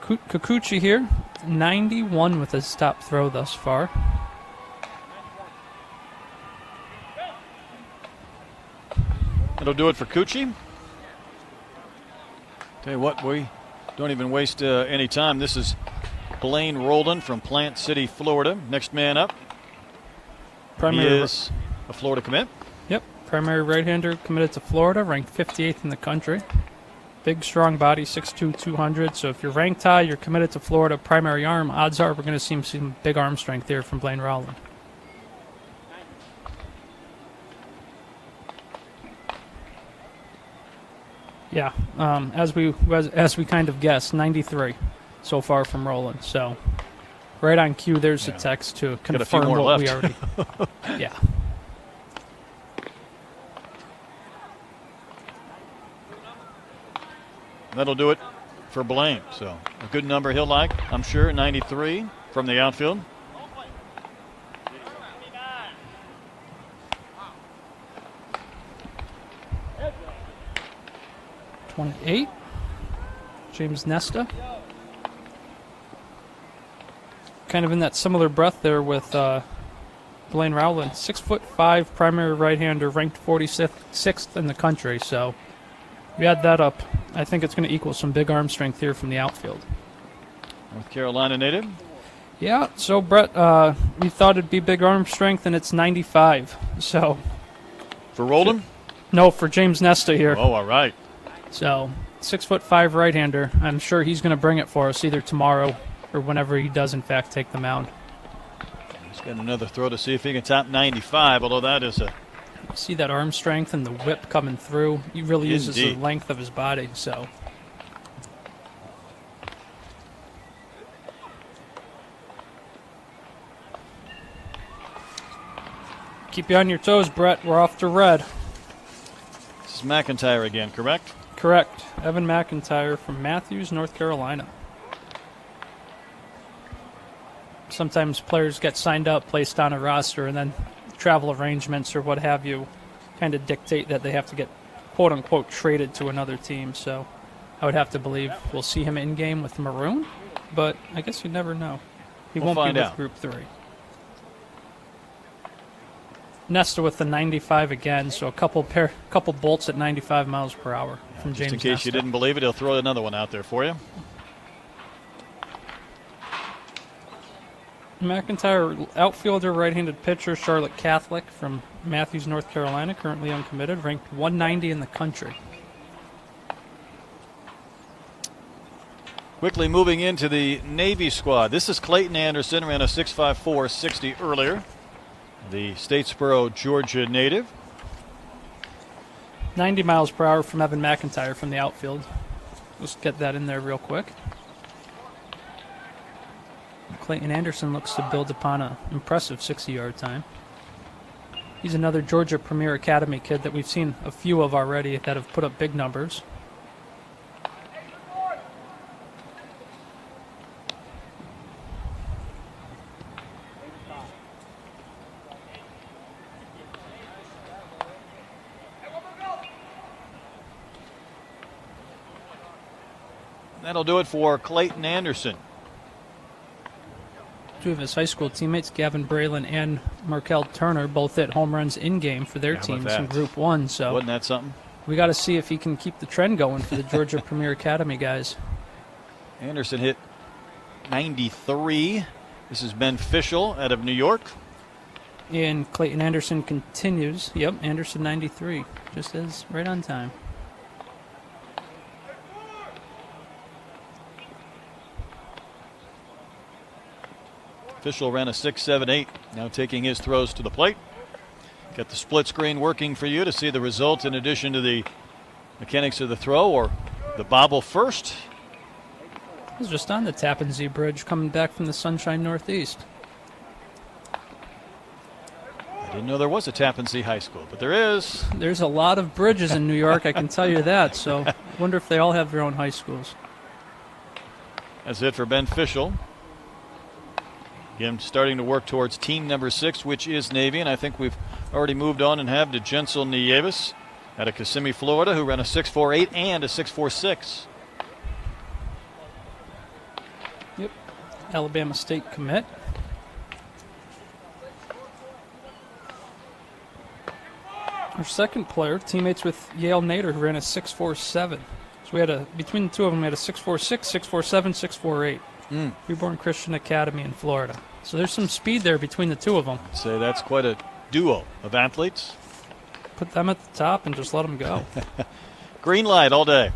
Kikuchi here, 91 with his top throw thus far. That'll do it for Cucci. Tell you what, we don't even waste any time. This is Blaine Roldan from Plant City, Florida. Next man up. He Primary, is a Florida commit. yep, primary right-hander committed to Florida, ranked 58th in the country. Big, strong body, 6'2", 200. So if you're ranked high, you're committed to Florida. Primary arm, odds are we're going to see some big arm strength here from Blaine Roldan. Yeah, as we kind of guessed, 93 so far from Roland. So right on cue, there's a text to a few confirm more what we left. already. Yeah. That'll do it for Blaine. So a good number he'll like, I'm sure, 93 from the outfield. #28, James Nesta. Kind of in that similar breath there with Blaine Rowland. 6'5", primary right-hander, ranked 46th in the country. So we add that up. I think it's going to equal some big arm strength here from the outfield. North Carolina native. Yeah, so Brett, we thought it'd be big arm strength, and it's 95. So, For Roldan? no, for James Nesta here. Oh, all right. So, 6'5" right-hander. I'm sure he's going to bring it for us either tomorrow or whenever he does, in fact, take the mound. He's got another throw to see if he can top 95, although that is a See that arm strength and the whip coming through. He really uses the Indeed. length of his body. So, keep you on your toes, Brett. We're off to red. This is McIntyre again, correct? Correct. Evan McIntyre from Matthews, North Carolina. Sometimes players get signed up, placed on a roster, and then travel arrangements or what have you kind of dictate that they have to get quote-unquote traded to another team. So I would have to believe we'll see him in-game with Maroon, but I guess you never know. He We'll won't find be with out. Group 3. Nesta with the 95 again, so a couple bolts at 95 miles per hour from Just James in case Nesta. you didn't believe it, he'll throw another one out there for you. McIntyre, outfielder, right-handed pitcher, Charlotte Catholic from Matthews, North Carolina, currently uncommitted, ranked 190 in the country. Quickly moving into the Navy squad. This is Clayton Anderson, ran a 6.54 60 earlier. The Statesboro, Georgia native. 90 miles per hour from Evan McIntyre from the outfield. Let's get that in there real quick. Clayton Anderson looks to build upon an impressive 60-yard time. He's another Georgia Premier Academy kid that we've seen a few of already that have put up big numbers. That'll do it for Clayton Anderson. Two of his high school teammates, Gavin Braylon and Markel Turner, both hit home runs in-game for their How about teams that? in Group 1. So Wasn't that something? we got to see if he can keep the trend going for the Georgia Premier Academy guys. Anderson hit 93. This is Ben Fischel out of New York. And Clayton Anderson continues. Yep, Anderson 93, just as right on time. Fischel ran a 6.78. Now taking his throws to the plate. Got the split screen working for you to see the result in addition to the mechanics of the throw or the bobble first. I was just on the Tappan Zee Bridge coming back from the Sunshine Northeast. I didn't know there was a Tappan Zee High School, but there is. There's a lot of bridges in New York, I can tell you that. So I wonder if they all have their own high schools. That's it for Ben Fischel. Again, starting to work towards team number 6, which is Navy, and I think we've already moved on and have to Jensel Nieves out of Kissimmee, Florida, who ran a 6.48 and a 6.46. Yep, Alabama State commit. Our second player, teammates with Yale Nader, who ran a 6.47. So we had between the two of them, we had a 6.46, 6.47, 6.48. Freeborn Christian Academy in Florida. So there's some speed there between the two of them. So that's quite a duo of athletes. Put them at the top and just let them go. Green light all day.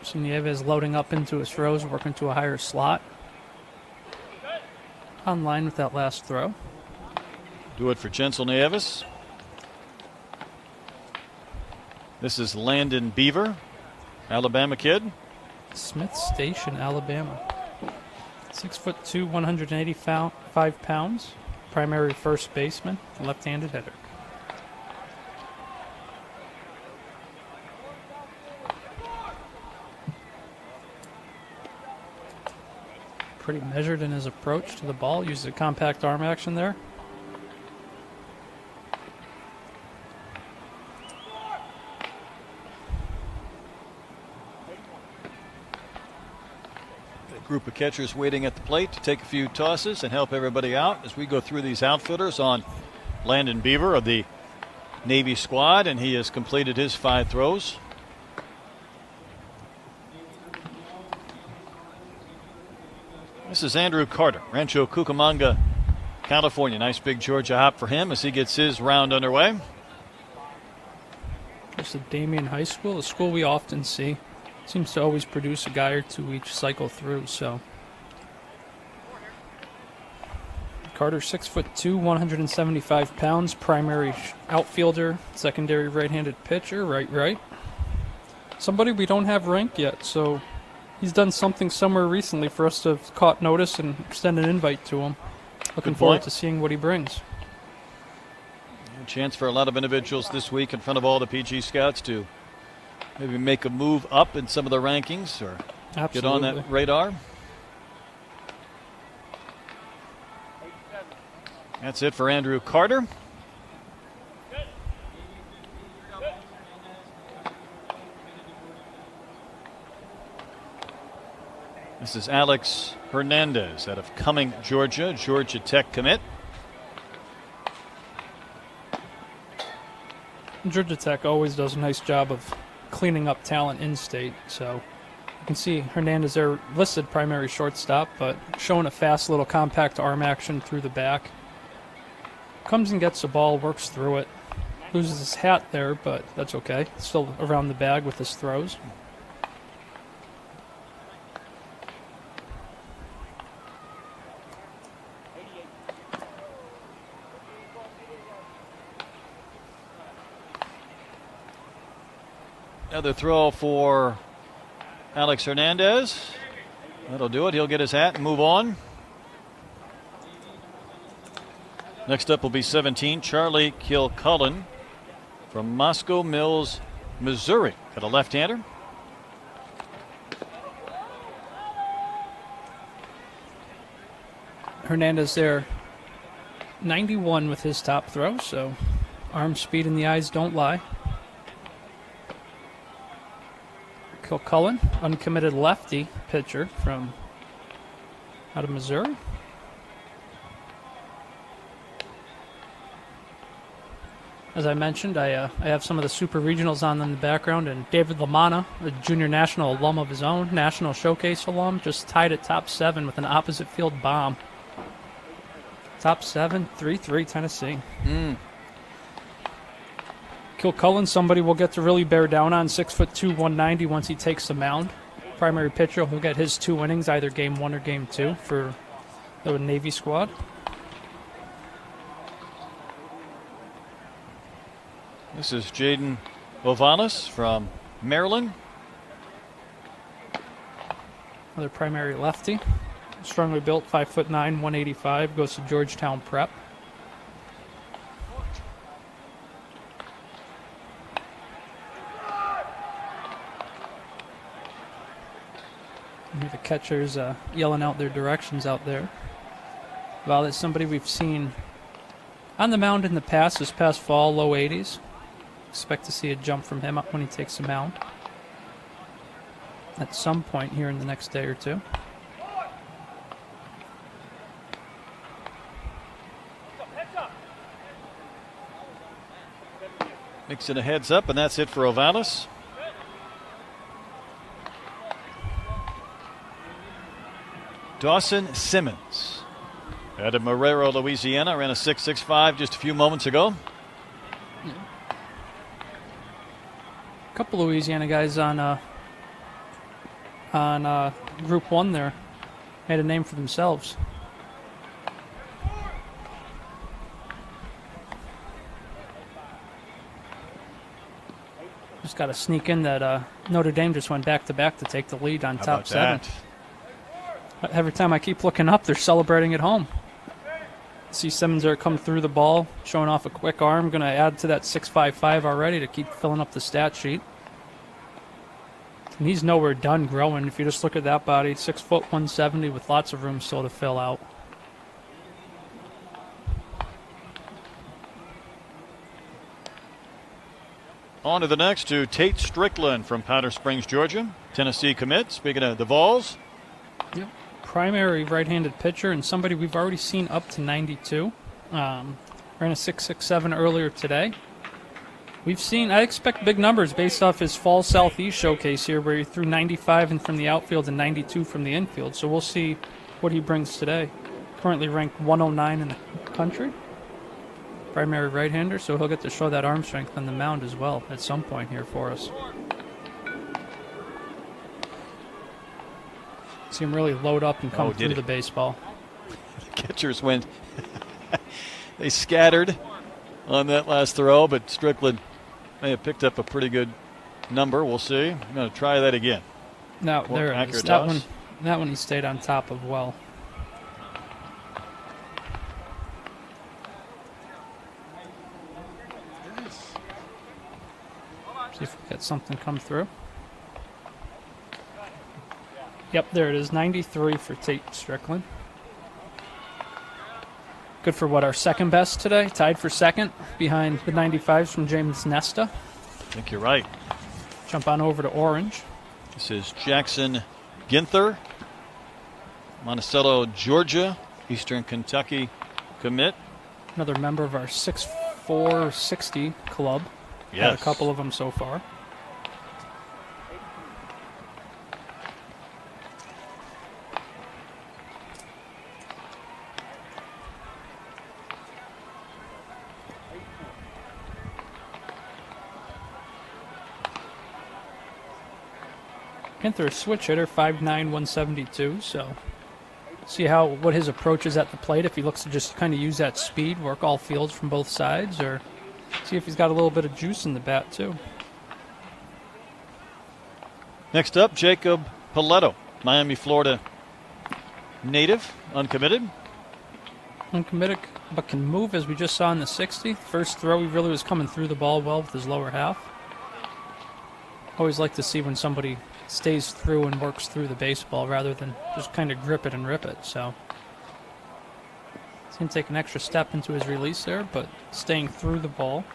So Nieves loading up into his throws, working to a higher slot. On line with that last throw. Do it for Chancel Nieves. This is Landon Beaver, Alabama kid. Smith Station, Alabama. 6'2", 185 pounds. Primary first baseman, left-handed hitter. Pretty measured in his approach to the ball. Uses a compact arm action there. Group of catchers waiting at the plate to take a few tosses and help everybody out as we go through these outfitters on Landon Beaver of the Navy squad, and he has completed his 5 throws. This is Andrew Carter, Rancho Cucamonga, California. Nice big Georgia hop for him as he gets his round underway. This is Damien High School, a school we often see. Seems to always produce a guy or two each cycle through, so. Carter, 6'2", 175 pounds, primary outfielder, secondary right-handed pitcher, right. Somebody we don't have ranked yet, so he's done something somewhere recently for us to have caught notice and extend an invite to him. Looking forward to seeing what he brings. A chance for a lot of individuals this week in front of all the PG scouts to maybe make a move up in some of the rankings or get on that radar. That's it for Andrew Carter. This is Alex Hernandez out of Cumming, Georgia Tech commit. Georgia Tech always does a nice job of cleaning up talent in-state, so you can see Hernandez there listed primary shortstop, but showing a fast little compact arm action through the back. Comes and gets the ball, works through it. Loses his hat there, but that's okay. Still around the bag with his throws. Another throw for Alex Hernandez. That'll do it. He'll get his hat and move on. Next up will be 17, Charlie Kilcullen from Moscow Mills, Missouri. Got a left-hander. Hernandez there, 91 with his top throw, so arm speed and the eyes don't lie. Kilcullen, uncommitted lefty pitcher from out of Missouri. As I mentioned, I have some of the super regionals on in the background, and David Lamanna, a junior national alum of his own, national showcase alum, just tied at top 7 with an opposite field bomb. Top 7, 3-3 Tennessee. Kilcullen, somebody will get to really bear down on, 6'2", 190 once he takes the mound. Primary pitcher, he'll get his 2 innings, either game 1 or game 2 for the Navy squad. This is Jaden Ovalis from Maryland. Another primary lefty. Strongly built, 5'9", 185, goes to Georgetown Prep. The catchers yelling out their directions out there. Well, that's somebody we've seen on the mound in the past, this past fall, low 80s. Expect to see a jump from him up when he takes the mound at some point here in the next day or two. Makes it a heads up, and that's it for Ovalis. Dawson Simmons out of Marrero, Louisiana, ran a 6.65 just a few moments ago. A couple Louisiana guys on Group 1 there made a name for themselves. Just got to sneak in that Notre Dame just went back-to-back to take the lead on How top about 7. that? Every time I keep looking up, they're celebrating at home. See Simmons there come through the ball, showing off a quick arm. Going to add to that 6.55 already to keep filling up the stat sheet. And he's nowhere done growing. If you just look at that body, 6 foot 170 with lots of room still to fill out. On to the next, to Tate Strickland from Powder Springs, Georgia. Tennessee commit. Speaking of the Vols. Yep. Primary right-handed pitcher and somebody we've already seen up to 92. Ran a 6.67 earlier today. I expect big numbers based off his fall Southeast showcase here where he threw 95 and from the outfield and 92 from the infield. So we'll see what he brings today. Currently ranked 109 in the country. Primary right-hander, so he'll get to show that arm strength on the mound as well at some point here for us. See him really load up and come through the baseball. The catchers went. They scattered on that last throw, but Strickland may have picked up a pretty good number. We'll see. I'm going to try that again. Now, More there it is. accurate toss. That one he stayed on top of well. See if we get something come through. Yep, there it is. 93 for Tate Strickland. Good for what, our second best today? Tied for second behind the 95s from James Nesta. I think you're right. Jump on over to Orange. This is Jackson Ginther, Monticello, Georgia, Eastern Kentucky commit. Another member of our 6'4", club. Had a couple of them so far. Ginther, a switch hitter, 5'9", 172, so see what his approach is at the plate, if he looks to just kind of use that speed, work all fields from both sides, or see if he's got a little bit of juice in the bat, too. Next up, Jacob Paletto, Miami, Florida native, uncommitted. Uncommitted, but can move, as we just saw in the 60. First throw, he really was coming through the ball well with his lower half. Always like to see when somebody stays through and works through the baseball rather than just kind of grip it and rip it. So see him take an extra step into his release there, but staying through the ball.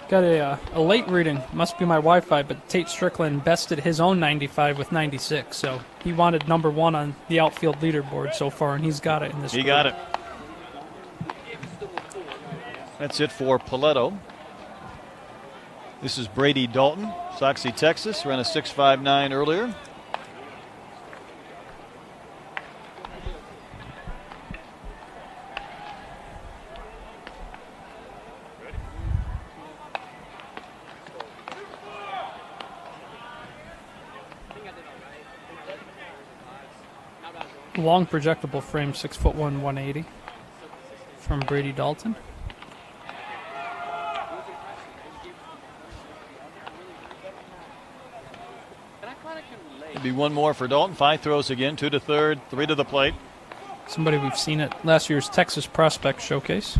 Got a late reading, must be my Wi-Fi, but Tate Strickland bested his own 95 with 96, so he wanted number 1 on the outfield leaderboard so far, and he's got it in this He group. got it. That's it for Paletto. This is Brady Dalton, Soxie, Texas, ran a 6.59 earlier. Long projectable frame, 6'1", 180 from Brady Dalton. Maybe one more for Dalton. 5 throws again, 2 to third, 3 to the plate. Somebody we've seen at last year's Texas Prospect Showcase.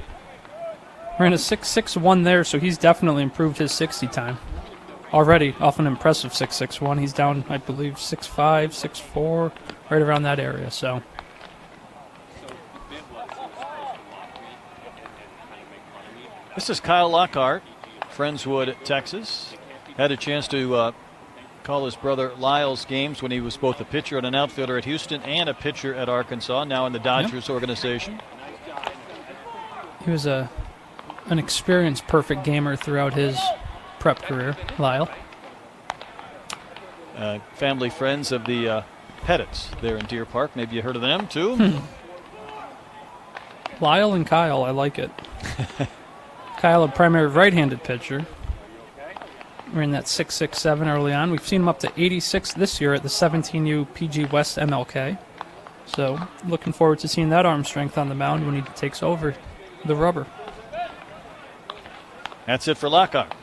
Ran a 6.61 there, so he's definitely improved his 60 time. Already off an impressive 6.61. He's down, I believe, 6.5, 6.4, right around that area. So This is Kyle Lockhart, Friendswood, Texas. Had a chance to call his brother Lyle's games when he was both a pitcher and an outfielder at Houston and a pitcher at Arkansas, now in the Dodgers organization. He was an experienced perfect gamer throughout his prep career, Lyle. Family friends of the Pettits there in Deer Park. Maybe you heard of them too. Lyle and Kyle, I like it. Kyle, a primary right-handed pitcher. We're in that 6.67 early on. We've seen him up to 86 this year at the 17U PG West MLK. So looking forward to seeing that arm strength on the mound when he takes over the rubber. That's it for Lockhart.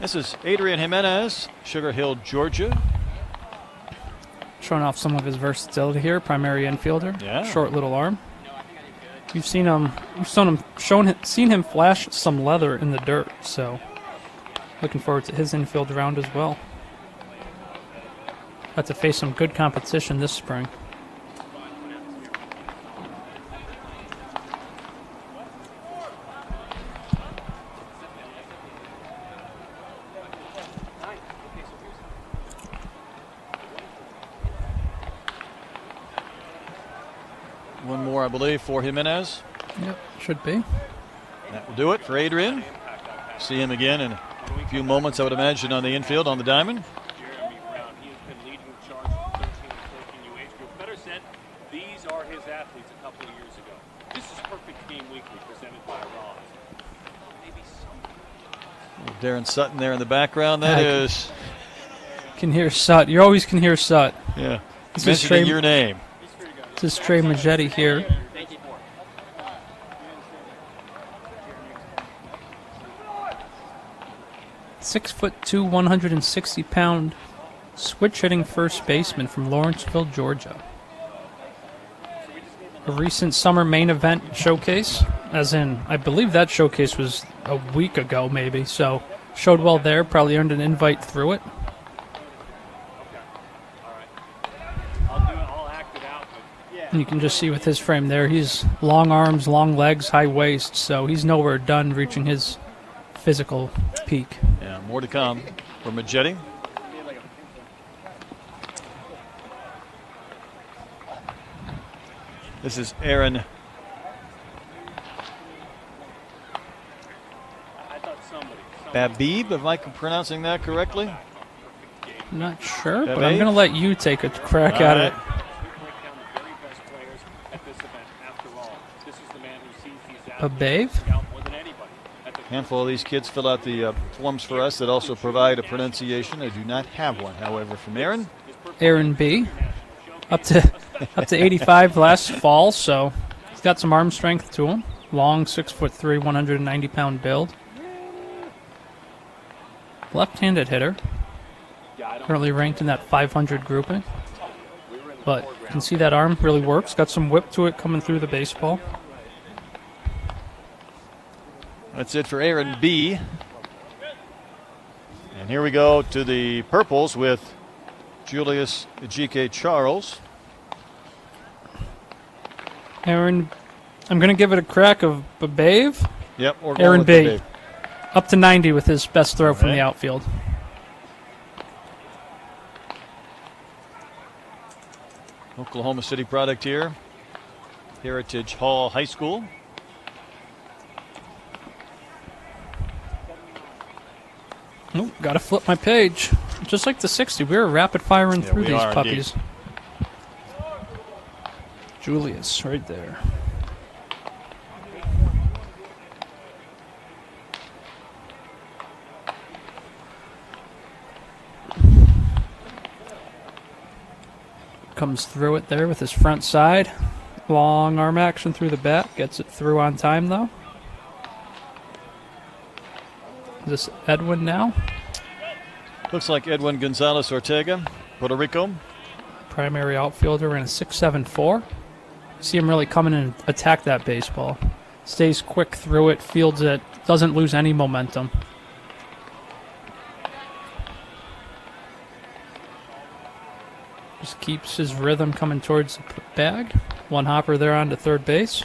This is Adrian Jimenez, Sugar Hill, Georgia. Showing off some of his versatility here, primary infielder. Yeah. Short little arm. You've seen him. Seen him flash some leather in the dirt. So, looking forward to his infield round as well. Got to face some good competition this spring. One more, I believe, for Jimenez. Yep, should be. That will do it for Adrian. See him again in a few moments, I would imagine, on the infield, on the diamond. Jeremy Brown, he has been leading the charge for 13 and 14U age group. Better said, these are his athletes a couple of years ago. This is Perfect Game Weekly presented by Ross. Maybe Darren Sutton there in the background. That is, Can hear Sut. You always can hear Sut. yeah, This is mentioning Trey- your name. This is Trey Magetti here. 6'2", 160-pound switch-hitting first baseman from Lawrenceville, Georgia. A recent summer main event showcase, as in, I believe that showcase was a week ago maybe, so showed well there, probably earned an invite through it. I'll act it out, but yeah. And you can just see with his frame there, he's long arms, long legs, high waist, so he's nowhere done reaching his physical peak. Yeah, more to come for Magetti. This is Aaron Babib, am I pronouncing that correctly? I'm not sure, but Bebe? I'm going to let you take a crack All at right. it. Break down the very best players at this event. After all, this is the man who sees these A babe? scout more than anybody. At the A handful of these kids fill out the forms for us that also provide a pronunciation. I do not have one, however, from Aaron. Aaron B. Up to 85 last fall, so he's got some arm strength to him. Long, 6'3", 190-pound build. Left-handed hitter. Currently ranked in that 500 grouping. But you can see that arm really works. Got some whip to it coming through the baseball. That's it for Aaron B. And here we go to the purples with Julius G.K. Charles. Aaron, I'm going to give it a crack of Babave. Yep, or Aaron B. Babe. Up to 90 with his best throw from right. the outfield. Oklahoma City product here. Heritage Hall High School. Oh, got to flip my page. Just like the 60, we were rapid firing Yeah, through we these are puppies. Julius, right there. Comes through it there with his front side. Long arm action through the bat. Gets it through on time, though. Is this Edwin now? Looks like Edwin Gonzalez Ortega, Puerto Rico. Primary outfielder in a 6'7" See him really come in and attack that baseball. Stays quick through it, fields it, doesn't lose any momentum. Just keeps his rhythm coming towards the bag. One hopper there onto third base.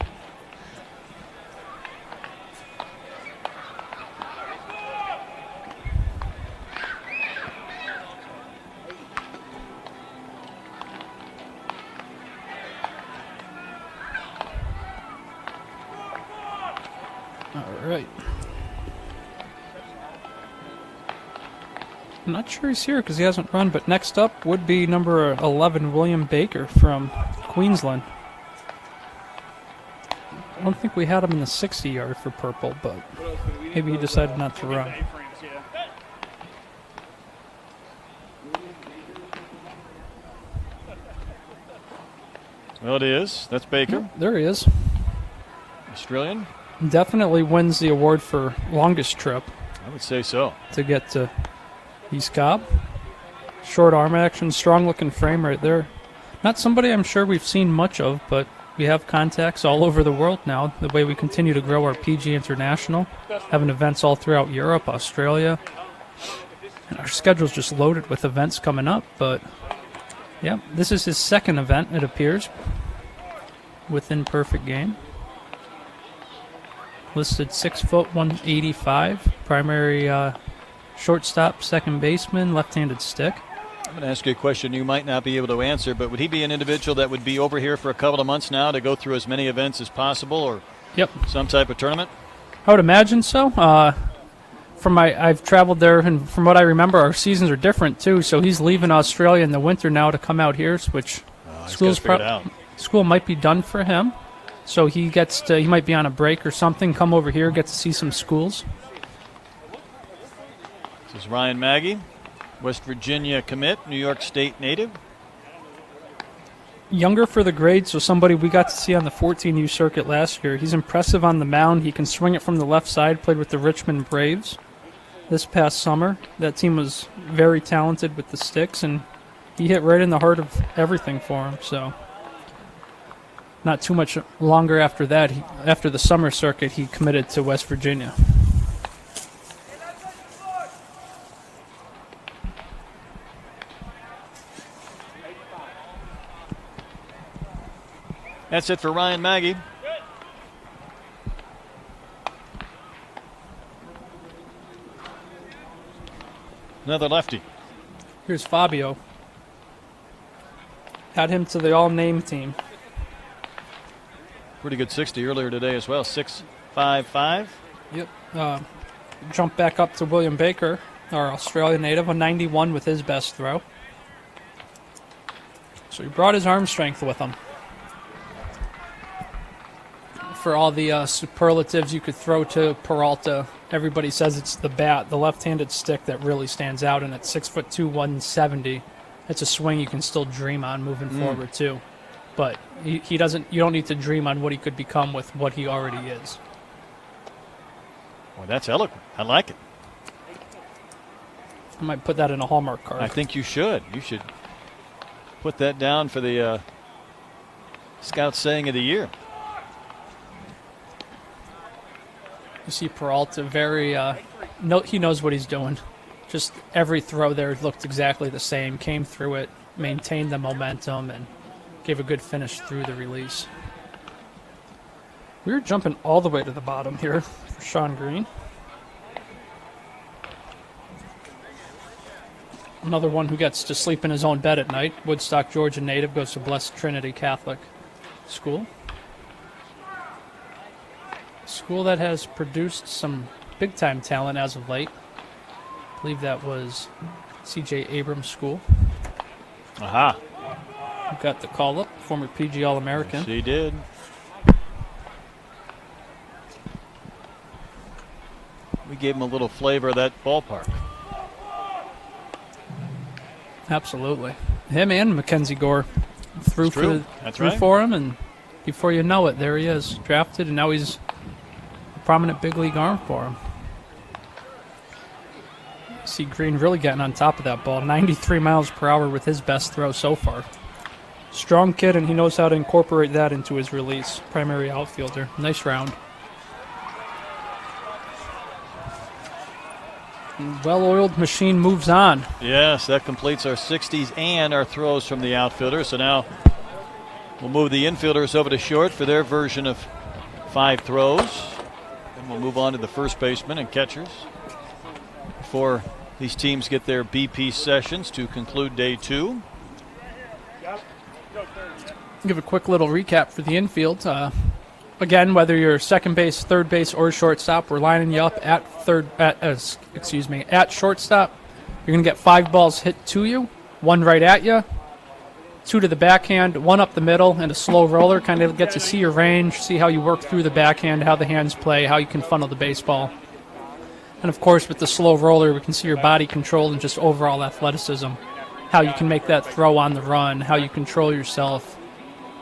All right. I'm not sure he's here because he hasn't run, but next up would be number 11, William Baker from Queensland. I don't think we had him in the 60-yard for purple, but maybe he decided not to run. Well, it is. That's Baker, There he is. Australian. Definitely wins the award for longest trip I would say so. to get to East Cobb. Short arm action, strong-looking frame right there. Not somebody I'm sure we've seen much of, but we have contacts all over the world now, the way we continue to grow our PG International, having events all throughout Europe, Australia. And our schedule's just loaded with events coming up, but yeah, this is his second event, it appears, within Perfect Game. Listed 6 foot 185, primary shortstop, second baseman, left-handed stick. I'm going to ask you a question you might not be able to answer, but would he be an individual that would be over here for a couple of months now to go through as many events as possible, or Yep, some type of tournament? I would imagine so. I've traveled there, and from what I remember, our seasons are different too. So he's leaving Australia in the winter now to come out here, which He's school's got to figure it out. school might be done for him. So he might be on a break or something, come over here, get to see some schools. This is Ryan Maggie, West Virginia commit, New York State native. Younger for the grade, so somebody we got to see on the 14U circuit last year. He's impressive on the mound. He can swing it from the left side, played with the Richmond Braves this past summer. That team was very talented with the sticks, and he hit right in the heart of everything for him. So not too much longer after that, after the summer circuit, he committed to West Virginia. That's it for Ryan Maggie. Another lefty. Here's Fabio. Had him to the all-name team. Pretty good 60 earlier today as well. 6.55. Yep. Jump back up to William Baker, our Australian native, a 91 with his best throw. So he brought his arm strength with him. For all the superlatives you could throw to Peralta, everybody says it's the bat, the left-handed stick that really stands out, and at 6'2", 170, it's a swing you can still dream on moving forward too. But he doesn't. You don't need to dream on what he could become with what he already is. Well, that's eloquent. I like it. I might put that in a Hallmark card. I think you should. You should put that down for the Scout Saying of the Year. You see Peralta very, he knows what he's doing. Just every throw there looked exactly the same, came through it, maintained the momentum, and gave a good finish through the release. We're jumping all the way to the bottom here for Sean Green. Another one who gets to sleep in his own bed at night. Woodstock, Georgia native, goes to Blessed Trinity Catholic School. School that has produced some big-time talent as of late. I believe that was C.J. Abrams School. Aha. Who got the call-up, former PG All-American. Yes, he did. We gave him a little flavor of that ballpark. Absolutely. Him and Mackenzie Gore threw, It's true. That's right. for him, and before you know it, there he is, drafted, and now he's a prominent big league arm for him. See Green really getting on top of that ball. 93 miles per hour with his best throw so far. Strong kid, and he knows how to incorporate that into his release. Primary outfielder. Nice round. Well-oiled machine moves on. Yes, that completes our 60s and our throws from the outfielder. So now we'll move the infielders over to short for their version of 5 throws. Then we'll move on to the first baseman and catchers before these teams get their BP sessions to conclude day 2. Give a quick little recap for the infield. again, whether you're second base, third base, or shortstop, we're lining you up at shortstop. You're going to get 5 balls hit to you, 1 right at you, 2 to the backhand, 1 up the middle, and a slow roller. Kind of get to see your range, see how you work through the backhand, how the hands play, how you can funnel the baseball. And of course, with the slow roller, we can see your body control and just overall athleticism, how you can make that throw on the run, how you control yourself.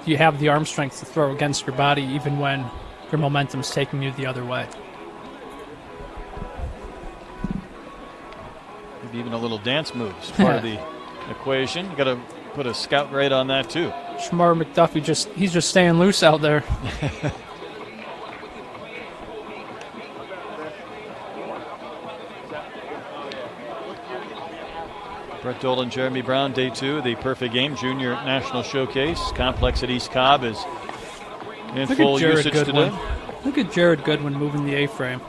You have the arm strength to throw against your body even when your momentum's taking you the other way. Maybe even a little dance move is part of the equation. You got to put a scout grade on that too. Shamar McDuffie he's just staying loose out there. Brett Dolan, Jeremy Brown, day 2 of the Perfect Game Junior National Showcase. Complex at East Cobb is in Look full at Jared usage Goodwin. today. Look at Jared Goodwin moving the A-frame.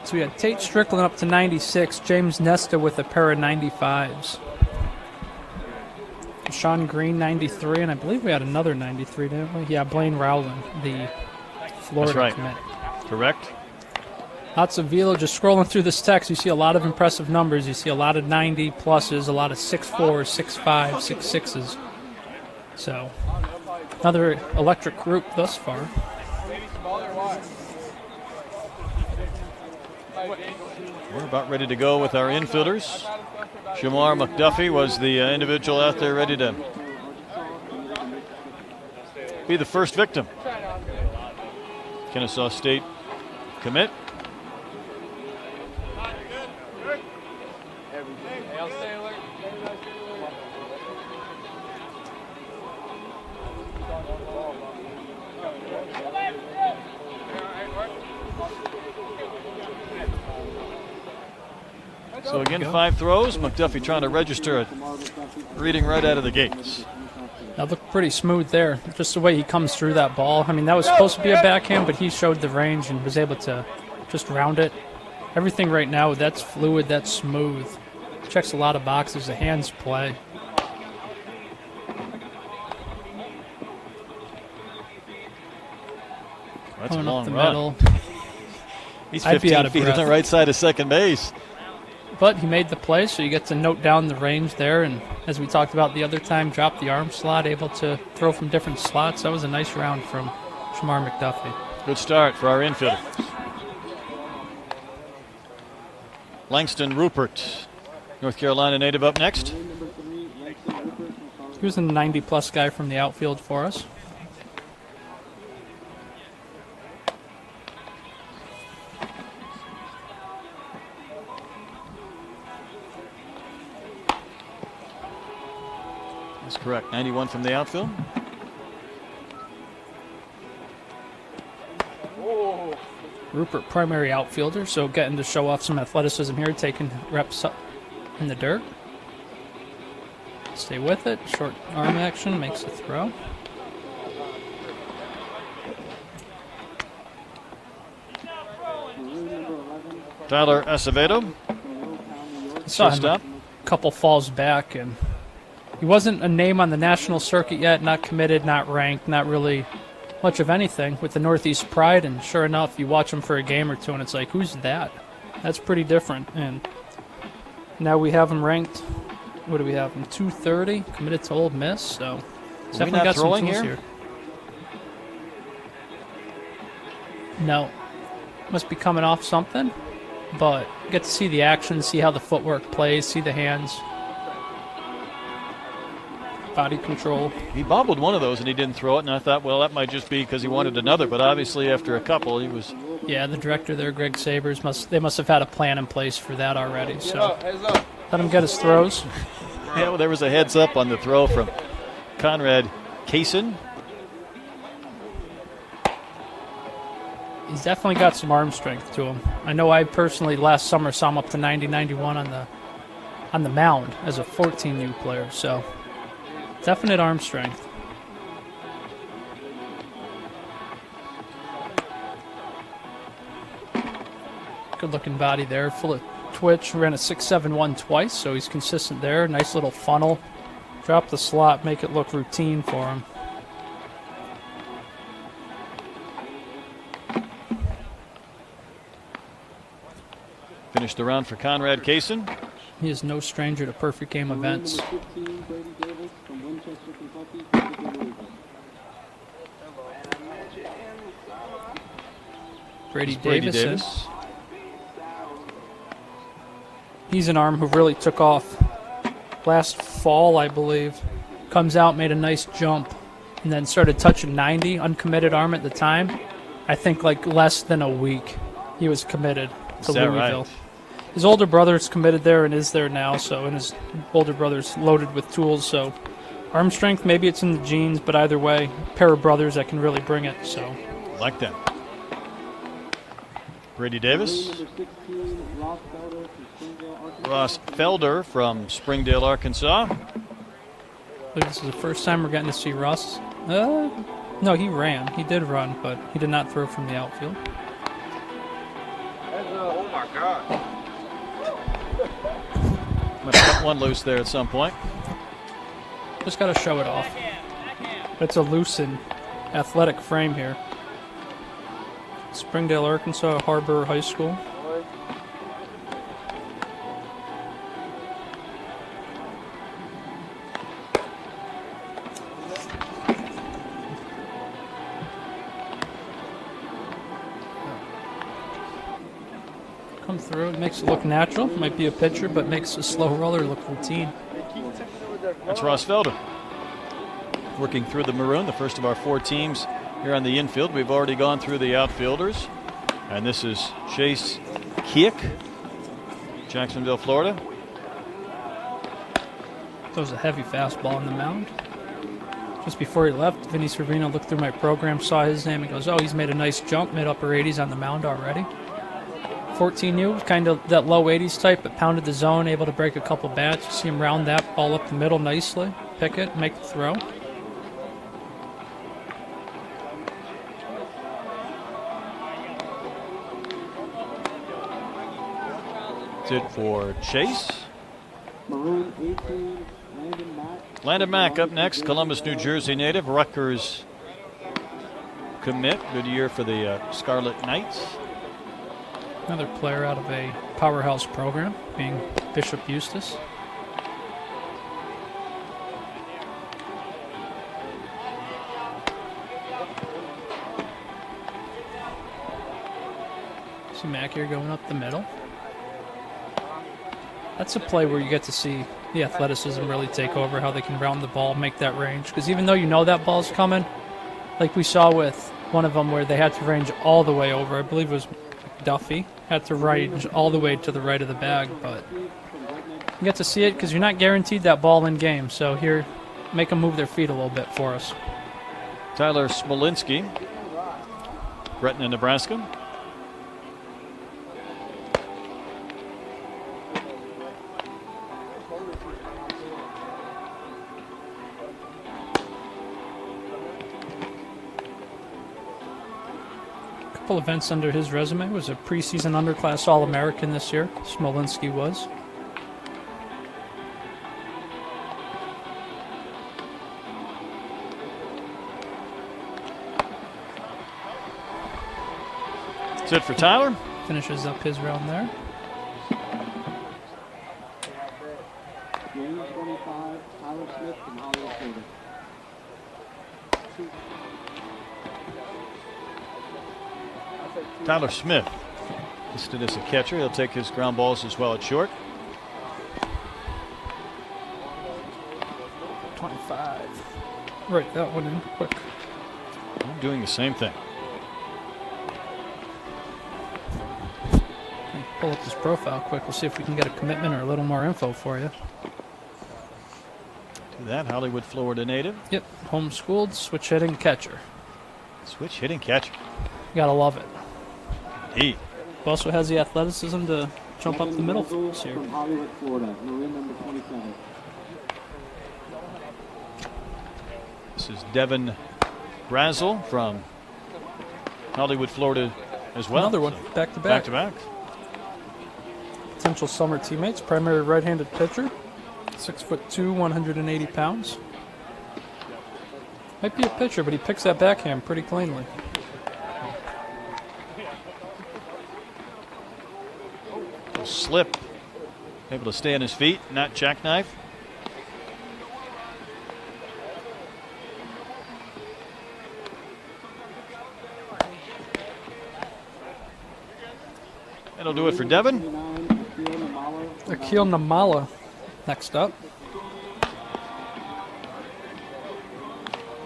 So we had Tate Strickland up to 96, James Nesta with a pair of 95s. Sean Green, 93, and I believe we had another 93, didn't we? Yeah, Blaine Rowland, the Florida That's right. commit. Correct. Lots of velo. Just scrolling through this text, you see a lot of impressive numbers. You see a lot of 90 pluses, a lot of 6.4s, 6.5s, 6.6s. So, another electric group thus far. We're about ready to go with our infielders. Shamar McDuffie was the individual out there ready to be the first victim. Kennesaw State commit. So again, 5 throws. McDuffie trying to register a reading right out of the gates. That looked pretty smooth there. Just the way he comes through that ball. I mean, that was supposed to be a backhand, but he showed the range and was able to just round it. Everything right now, that's fluid, that's smooth. Checks a lot of boxes. The hands play. That's a Going long up the run. middle. He's I'd be 15 out of feet on the breath. right side of second base. But he made the play, so you get to note down the range there. And as we talked about the other time, drop the arm slot, able to throw from different slots. That was a nice round from Shamar McDuffie. Good start for our infielders. Langston Rupert, North Carolina native, up next. He was a 90-plus guy from the outfield for us. That's correct. 91 from the outfield. Rupert, primary outfielder, so getting to show off some athleticism here, taking reps up in the dirt. Stay with it. Short arm action makes a throw. Tyler Acevedo. Saw him Shortstop. a couple falls back, and he wasn't a name on the national circuit yet, not committed, not ranked, not really much of anything with the Northeast Pride, and sure enough, you watch him for a game or two, and it's like, who's that? That's pretty different, and now we have him ranked, what do we have him, 230, committed to Ole Miss, so he's Are we definitely not got some throwing tools here? here. No. Must be coming off something, but get to see the action, see how the footwork plays, see the hands. Body control. He bobbled one of those and he didn't throw it, and I thought, well, that might just be because he wanted another, but obviously after a couple, he was... Yeah, the director there, Greg Sabers, must have had a plan in place for that already. So let him get his throws. Yeah, well, there was a heads up on the throw from Conrad Kaysen. He's definitely got some arm strength to him. I know I personally last summer saw him up to 90, 91 on the mound as a 14U player. So definite arm strength. Good looking body there, full of twitch, ran a 6.71 twice, so he's consistent there. Nice little funnel. Drop the slot, make it look routine for him. Finished the round for Conrad Kaysen. He is no stranger to perfect game events. Brady Davison. He's an arm who really took off last fall, I believe. Comes out, made a nice jump, and then started touching 90, uncommitted arm at the time. I think like less than a week he was committed to Is that Louisville. right? His older brother's committed there and is there now, and his older brother's loaded with tools, so arm strength, maybe it's in the genes, but either way, pair of brothers that can really bring it, so. Like that. Brady Davis. Ross Felder from Springdale, Arkansas. I believe this is the first time we're getting to see Ross. No, he ran. He did run, but he did not throw from the outfield. Oh my God. Must have cut one loose there at some point. Just got to show it off. It's a loose and athletic frame here. Springdale, Arkansas, Harbor High School. Come through, it makes it look natural. Might be a pitcher, but makes a slow roller look routine. That's Ross Felder. Working through the maroon, the first of our 4 teams here on the infield. We've already gone through the outfielders. And this is Chase Kiek, Jacksonville, Florida. Throws a heavy fastball on the mound. Just before he left, Vinny Servino looked through my program, saw his name, and goes, oh, he's made a nice jump, mid-upper 80s on the mound already. 14U, kind of that low 80s type, but pounded the zone, able to break a couple bats. You see him round that ball up the middle nicely, pick it, make the throw. That's it for Chase. Maroon 18, Landon Mack. Landon Mack up next, Columbus, New Jersey native, Rutgers commit. Good year for the Scarlet Knights. Another player out of a powerhouse program, being Bishop Eustace. See Mack here going up the middle. That's a play where you get to see the athleticism really take over, how they can round the ball, make that range. Because even though you know that ball's coming, like we saw with one of them where they had to range all the way over, I believe it was Duffy, had to range all the way to the right of the bag, but you get to see it because you're not guaranteed that ball in game. So here, make them move their feet a little bit for us. Tyler Smolinski, Gretna, Nebraska. Couple events under his resume. Was a preseason underclass All-American this year. Smolinski was. That's it for Tyler. Finishes up his round there. James 25, Tyler Smith from Hollywood, Florida. Tyler Smith listed as a catcher. He'll take his ground balls as well at short. 25. Right, that one in quick. I'm doing the same thing. Pull up his profile quick. We'll see if we can get a commitment or a little more info for you. To that, Hollywood, Florida native. Yep, homeschooled, switch hitting catcher. Switch hitting catcher. Gotta love it. Indeed. Also has the athleticism to jump up the middle for us here. From Hollywood, Florida. Maroon number 27. This is Devin Brazel from Hollywood, Florida as well. Another one, So, back to back back. to back. potential summer teammates. Primary right-handed pitcher, 6'2", 180 pounds. Might be a pitcher, but he picks that backhand pretty cleanly. Slip. Able to stay on his feet, not jackknife. That'll do it for Devon. Akil Namala next up.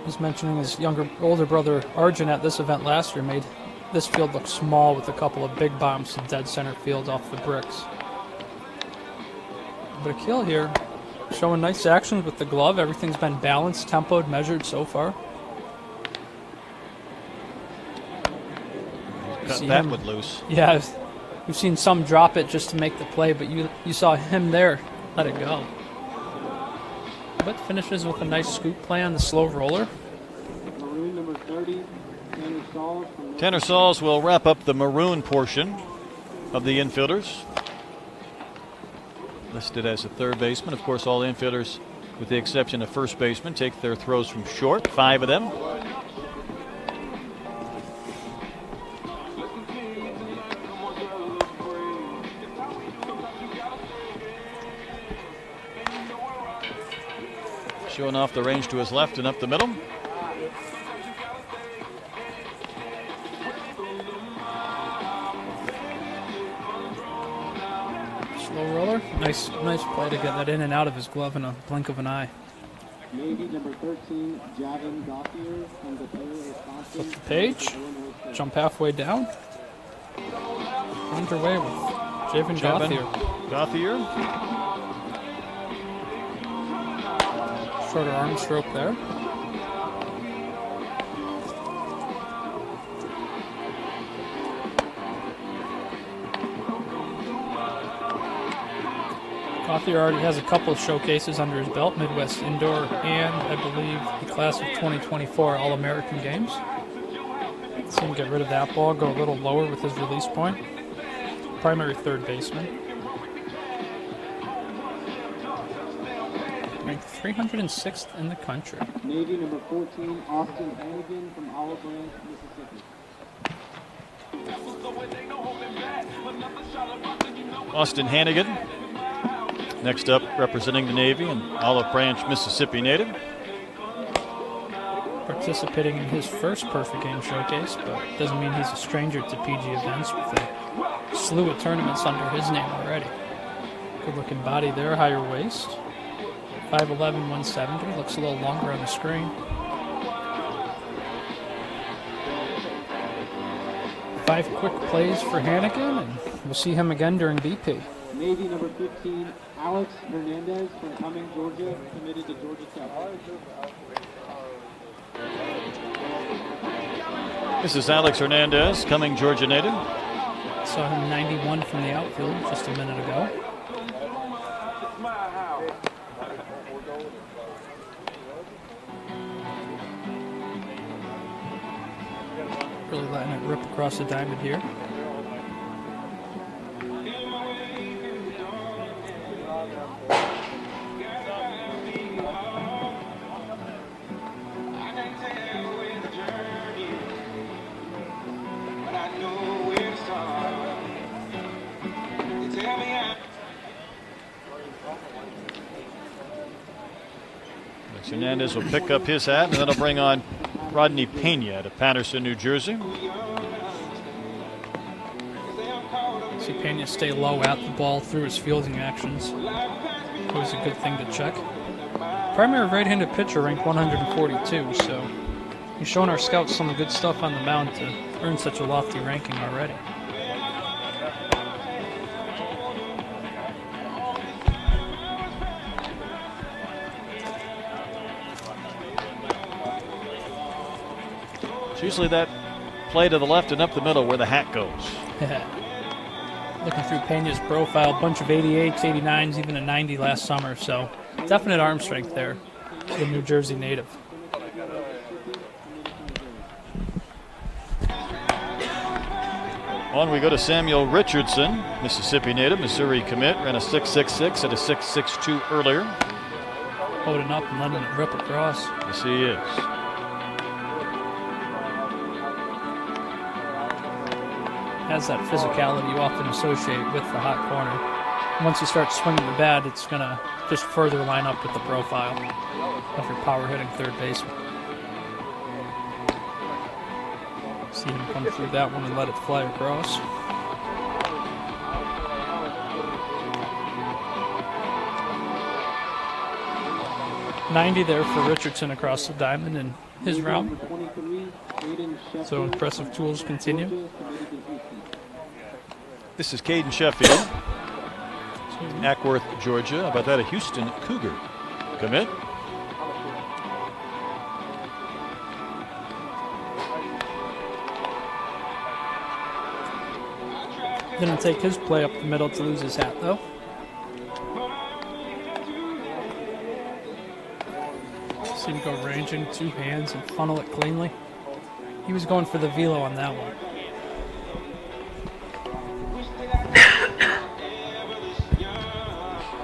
He's mentioning his older brother Arjun at this event last year made this field look small with a couple of big bombs to dead center field off the bricks. But Akil here showing nice actions with the glove. Everything's been balanced, tempoed, measured so far. Cut that one loose. Yeah, we've seen some drop it just to make the play, but you saw him there let it go. But finishes with a nice scoop play on the slow roller. Maroon number 30, Tanner Sauls. Tanner Sauls will wrap up the maroon portion of the infielders. Listed as a third baseman. Of course, all infielders, with the exception of first baseman, take their throws from short. 5 of them. Showing off the range to his left and up the middle. Slow roller. Nice play to get that in and out of his glove in a blink of an eye. Navy number 13, Javin Gauthier from the Wisconsin. Flip the page. Jump halfway down. Underway with Javin Gauthier. Gauthier. Shorter arm stroke there. Gauthier already has a couple of showcases under his belt, Midwest Indoor and I believe the class of 2024 All-American Games. See him get rid of that ball, go a little lower with his release point. Primary third baseman. Ranked 306th in the country. Navy number 14, Austin Hannigan from Olive Branch, Mississippi. Austin Hannigan. Next up, representing the Navy, an Olive Branch, Mississippi native. Participating in his first Perfect Game showcase, but doesn't mean he's a stranger to PG events with a slew of tournaments under his name already. Good looking body there, higher waist. 5'11", 170, looks a little longer on the screen. 5 quick plays for Hannigan, and we'll see him again during BP. Navy number 15, Alex Hernandez from Cumming, Georgia, committed to Georgia Tech. This is Alex Hernandez, Cumming, Georgia native. Saw him 91 from the outfield just a minute ago. Really letting it rip across the diamond here. Hernandez will pick up his hat, and then he'll bring on Rodney Pena to Patterson, New Jersey. See Pena stay low at the ball through his fielding actions. Always a good thing to check. Primary right-handed pitcher ranked 142, so he's showing our scouts some good stuff on the mound to earn such a lofty ranking already. It's usually that play to the left and up the middle where the hat goes. Looking through Pena's profile, bunch of 88s, 89s, even a 90 last summer, so definite arm strength there for the New Jersey native. On we go to Samuel Richardson, Mississippi native, Missouri commit. Ran a 6.66 and a 6.62 earlier. Holding up and letting it rip across. Yes, he is. Has that physicality you often associate with the hot corner. Once you start swinging the bat, it's going to just further line up with the profile of your power hitting third baseman. See him come through that one and let it fly across. .90 there for Richardson across the diamond in his round. So impressive tools continue. This is Caden Sheffield, Ackworth, Georgia. How about that? A Houston Cougar commit. Didn't take his play up the middle to lose his hat, though. See him go ranging, two hands, and funnel it cleanly. He was going for the velo on that one.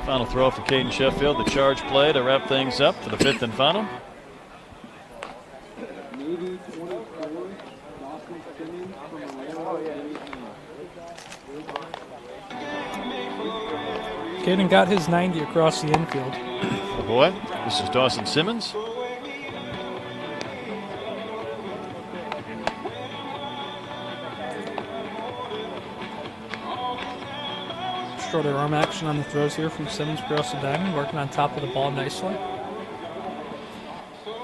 Final throw for Caden Sheffield. The charge play to wrap things up for the fifth and final. Navy 24, Dawson Simmons from Atlanta. Caden got his 90 across the infield. Oh boy, this is Dawson Simmons. Shorter arm action on the throws here from Simmons across the diamond, working on top of the ball nicely.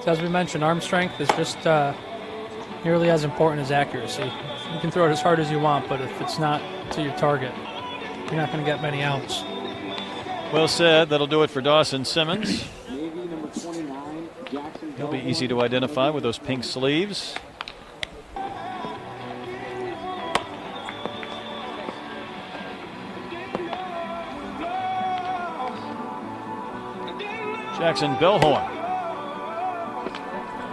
So as we mentioned, arm strength is just nearly as important as accuracy. You can throw it as hard as you want, but if it's not to your target, you're not going to get many outs. Well said. That'll do it for Dawson Simmons. Navy number 29, Jackson. He'll be easy to identify with those pink sleeves. Jackson Bellhorn.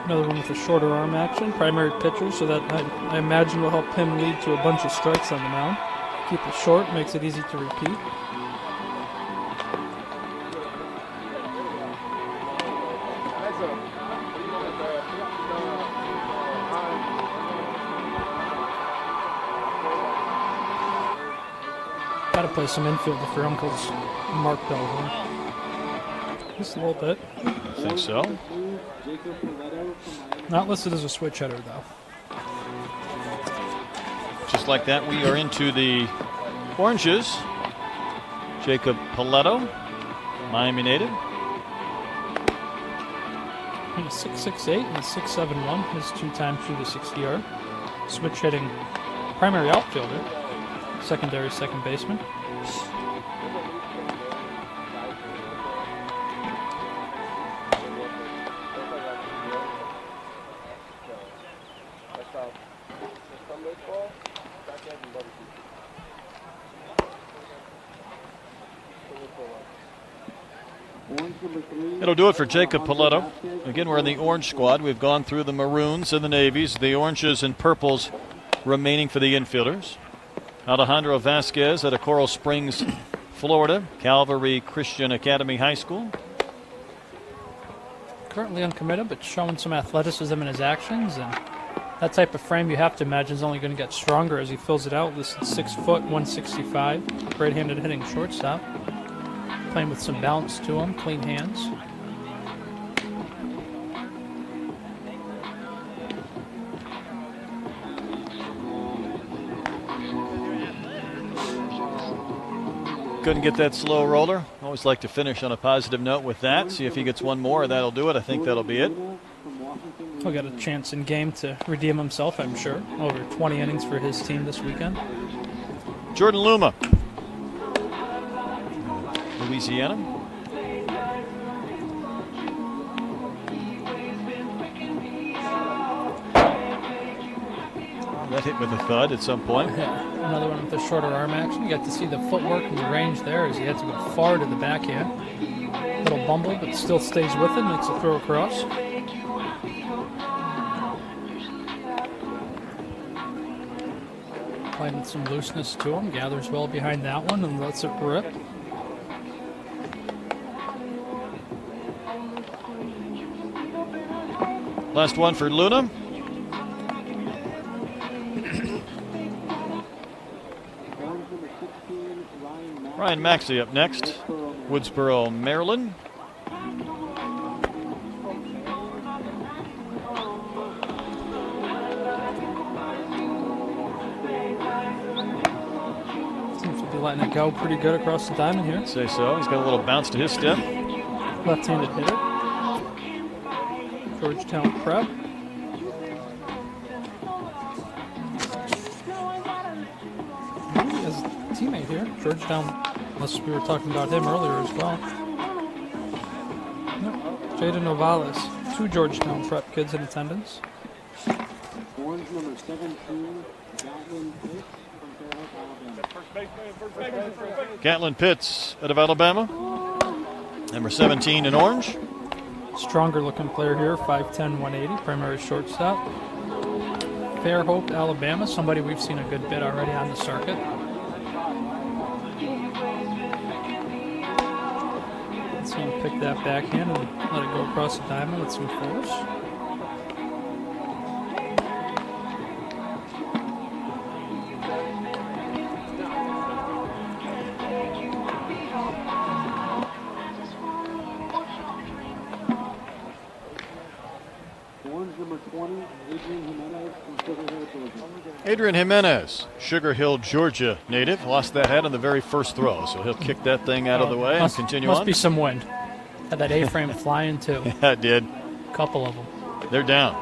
Another one with a shorter arm action, primary pitcher, so that I imagine will help him lead to a bunch of strikes on the mound. Keep it short, makes it easy to repeat. Got to play some infield for Uncle's Mark Bellhorn. Just a little bit. I think so. Not listed as a switch hitter, though. Just like that, we are into the oranges. Jacob Paletto, Miami native. And a 6.68 and a 6.71, his two-time through the 60-yard. Switch hitting primary outfielder, secondary second baseman. It'll do it for Jacob Paletto. Again, we're in the orange squad. We've gone through the maroons and the navies, the oranges and purples remaining for the infielders. Alejandro Vasquez out of Coral Springs, Florida, Calvary Christian Academy High School. Currently uncommitted, but showing some athleticism in his actions, and that type of frame you have to imagine is only going to get stronger as he fills it out. Listed 6 foot, 165, right-handed hitting shortstop. Playing with some bounce to him, clean hands. Couldn't get that slow roller. Always like to finish on a positive note with that. See if he gets one more. That'll do it. I think that'll be it. He'll get a chance in game to redeem himself, I'm sure. Over 20 innings for his team this weekend. Jordan Luma, Louisiana. That hit with a thud at some point. Yeah, another one with a shorter arm action. You got to see the footwork and the range there as he had to go far to the backhand. Little bumble, but still stays with it, makes a throw across. Playing with some looseness to him. Gathers well behind that one and lets it rip. Last one for Luna. Ryan Maxey up next. Woodsboro, Maryland. Seems to be letting it go pretty good across the diamond here. Say so. He's got a little bounce to his step. Left-handed hitter. Georgetown Prep. His teammate here, Georgetown, unless we were talking about him earlier as well. Yep. Jaden Novales, 2 Georgetown Prep kids in attendance. Orange number 17, Gatlin Pitts from Fairhope, Alabama. Gatlin Pitts out of Alabama. Number 17 in orange. Stronger looking player here, 5'10", 180, primary shortstop. Fairhope, Alabama, somebody we've seen a good bit already on the circuit. Let's see him pick that backhand and let it go across the diamond with some force. Orange number 20, Adrian Jimenez from Sugar Hill, Georgia. Adrian Jimenez, Sugar Hill, Georgia native. Lost that head on the very first throw, so he'll kick that thing out of the way and continue must on. Be some wind. Had that A-frame flying too. Yeah, it did. Couple of them. They're down.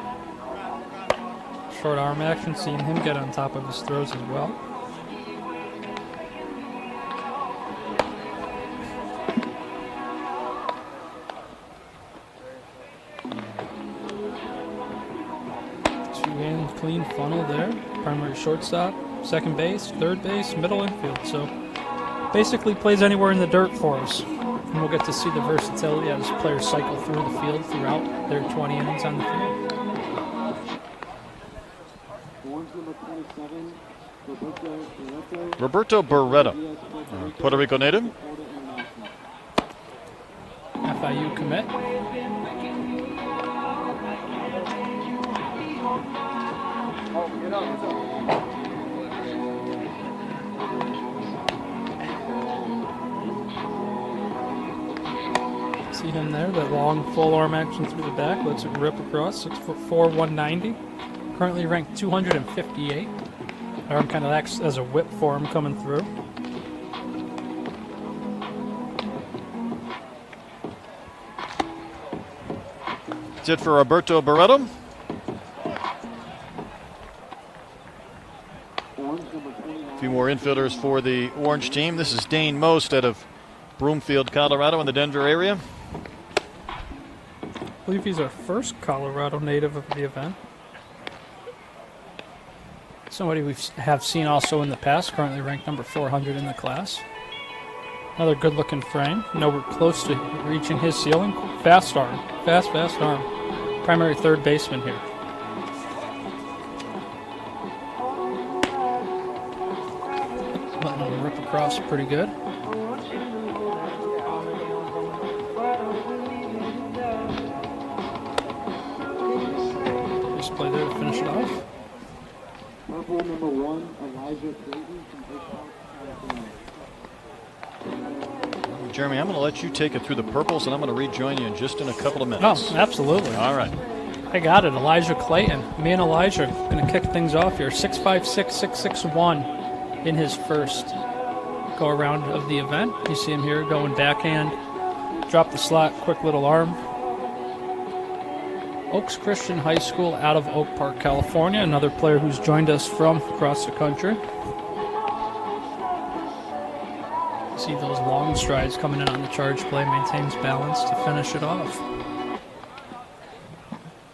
Short arm action, seeing him get on top of his throws as well. Two-hand clean funnel there. Primary shortstop, second base, third base, middle infield. So basically plays anywhere in the dirt for us. And we'll get to see the versatility as players cycle through the field throughout their 20 innings on the field. Orange number 27, Roberto Barreto, Puerto Rico native. FIU commit. See him there, that long full arm action through the back, lets it rip across, 6'4", 190. Currently ranked 258. Arm kind of acts as a whip for him coming through. That's it for Roberto Barreto. A few more infielders for the orange team. This is Dane Most out of Broomfield, Colorado in the Denver area. I believe he's our first Colorado native of the event. Somebody we have seen also in the past, currently ranked number 400 in the class. Another good-looking frame. Nowhere close to reaching his ceiling. Fast arm. Fast arm. Primary third baseman here. Letting him rip across pretty good. Just play there to finish it off. Purple number 1, Elijah Clayton from Oak Park, California. Jeremy, I'm going to let you take it through the purples, and I'm going to rejoin you in just in a couple of minutes. Oh, absolutely. All right. I got it. Elijah Clayton. Me and Elijah are going to kick things off here. 6'5", 6'1" in his first go-around of the event. You see him here going backhand. Drop the slot, quick little arm. Oaks Christian High School out of Oak Park, California. Another player who's joined us from across the country. See those long strides coming in on the charge play. Maintains balance to finish it off.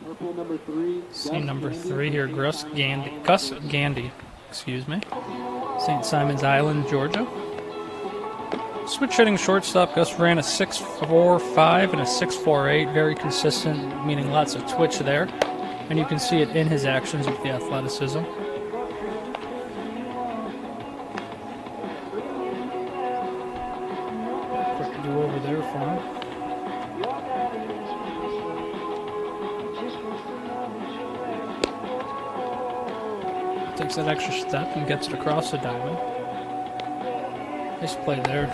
Purple number 3. See number 3 here, Gus Gandy, excuse me. St. Simons Island, Georgia. Switch hitting shortstop, Gus ran a 6.45 and a 6.48, very consistent, meaning lots of twitch there. And you can see it in his actions with the athleticism. Takes that extra step and gets it across the diamond. Nice play there.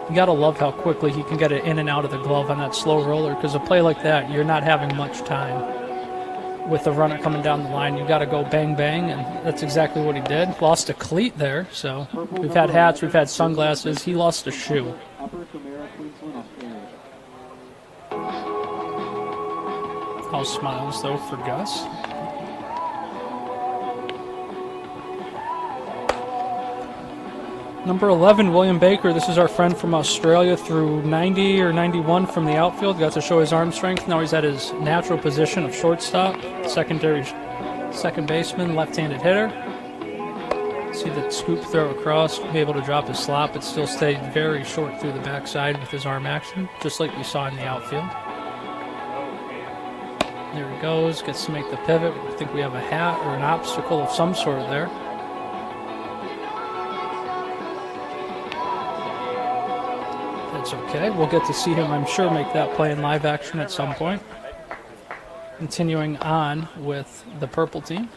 You got to love how quickly he can get it in and out of the glove on that slow roller, because a play like that, you're not having much time. With the runner coming down the line, you got to go bang, bang, and that's exactly what he did. Lost a cleat there, so we've had hats, we've had sunglasses. He lost a shoe. Upper Camara, Queensland, Australia. All smiles, though, for Gus. Number 11, William Baker. This is our friend from Australia. Through 90 or 91 from the outfield. Got to show his arm strength. Now he's at his natural position of shortstop. Second baseman, left-handed hitter. See the scoop throw across. Be able to drop his slot, but still stay very short through the backside with his arm action, just like we saw in the outfield. There he goes. Gets to make the pivot. I think we have a hat or an obstacle of some sort there. That's okay. We'll get to see him, I'm sure, make that play in live action at some point. Continuing on with the purple team.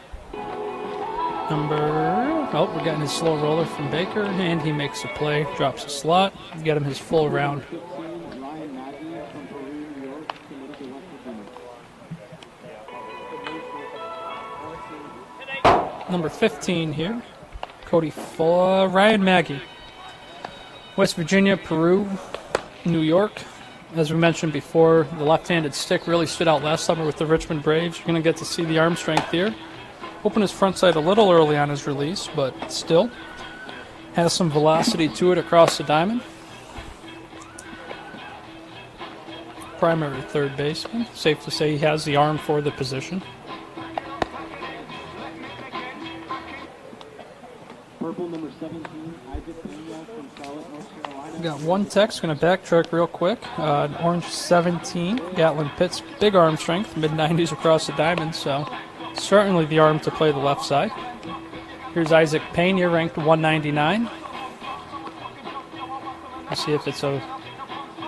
We're getting his slow roller from Baker, and he makes a play, drops a slot, get him his full round. 15, Ryan Maggie from Peru, New York, committed to West Virginia. Number 15 here, Cody Fuller, Ryan Maggie. West Virginia, Peru, New York. As we mentioned before, the left-handed stick really stood out last summer with the Richmond Braves. You're going to get to see the arm strength here. Opened his front side a little early on his release, but still has some velocity to it across the diamond. Primary third baseman. Safe to say he has the arm for the position. Purple number 17, Isaac Daniel from Charlotte, North Carolina. We got one text, going to backtrack real quick. Orange 17, Gatlin Pitts, big arm strength, mid-90s across the diamond, so certainly the arm to play the left side. Here's Isaac Pena, ranked 199. We'll see if it's a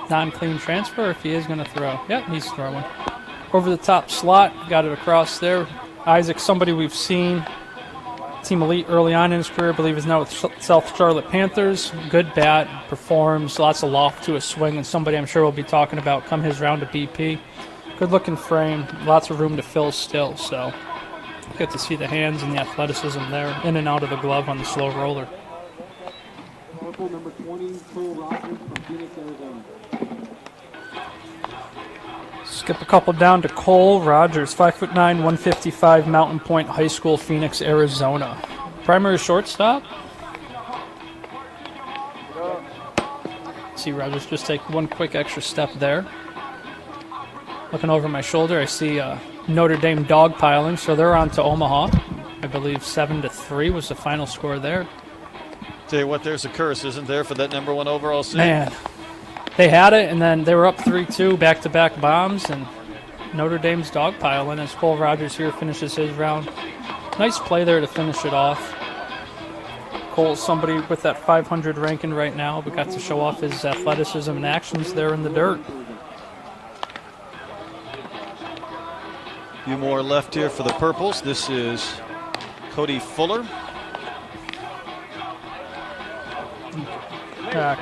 non-clean transfer or if he is going to throw. Yep, he's throwing. Over the top slot, got it across there. Isaac, somebody we've seen Team Elite early on in his career, I believe is now with South Charlotte Panthers. Good bat, performs, lots of loft to his swing, and somebody I'm sure we'll be talking about come his round of BP. Good looking frame, lots of room to fill still, so get to see the hands and the athleticism there, in and out of the glove on the slow roller. Purple number 20, Cole Rogers from Phoenix, Arizona. Skip a couple down to Cole Rogers, 5'9", 155, Mountain Point High School, Phoenix, Arizona. Primary shortstop. See Rogers just take one quick extra step there. Looking over my shoulder, I see Notre Dame dogpiling, so they're on to Omaha. I believe 7-3 was the final score there. Tell you what, there's a curse, isn't there, for that number 1 overall seed? Man, they had it, and then they were up 3-2, back-to-back bombs, and Notre Dame's dogpiling as Cole Rogers here finishes his round. Nice play there to finish it off. Cole's somebody with that 500 ranking right now, but got to show off his athleticism and actions there in the dirt. A few more left here for the Purples. This is Cody Fuller.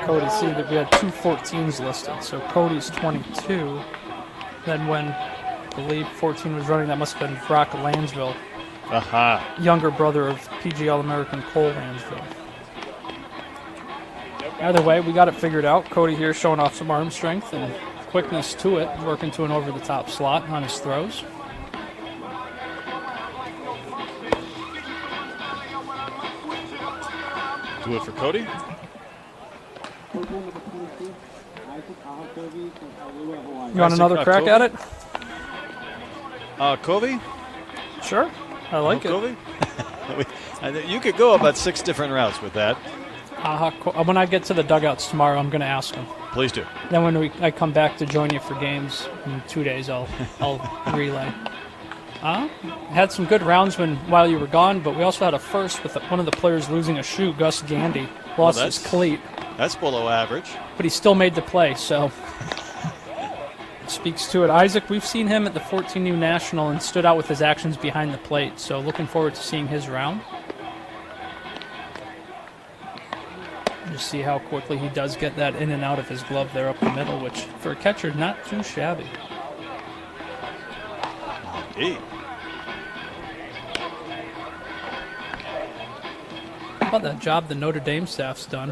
Cody, see that we had 2 14s listed, so Cody's 22. Then when I believe 14 was running, that must have been Brock Lansville, younger brother of PGL American Cole Lansville. Either way, we got it figured out. Cody here showing off some arm strength and quickness to it, working to an over-the-top slot on his throws. Do it for Cody. Purple number 26, Isaac Ahakovi from Kailua, Hawaii. You want another crack at it? Covey? Sure. I like it. Covey? You could go about 6 different routes with that. When I get to the dugouts tomorrow, I'm going to ask him. Please do. Then when I come back to join you for games in 2 days, I'll relay. Had some good rounds while you were gone, but we also had a first with one of the players losing a shoe. Gus Gandy lost his cleat. That's below average. But he still made the play, so speaks to it. Isaac, we've seen him at the 14U National and stood out with his actions behind the plate, so looking forward to seeing his round. just see how quickly he does get that in and out of his glove there up the middle, which for a catcher, not too shabby. Indeed. How about that job the Notre Dame staff's done?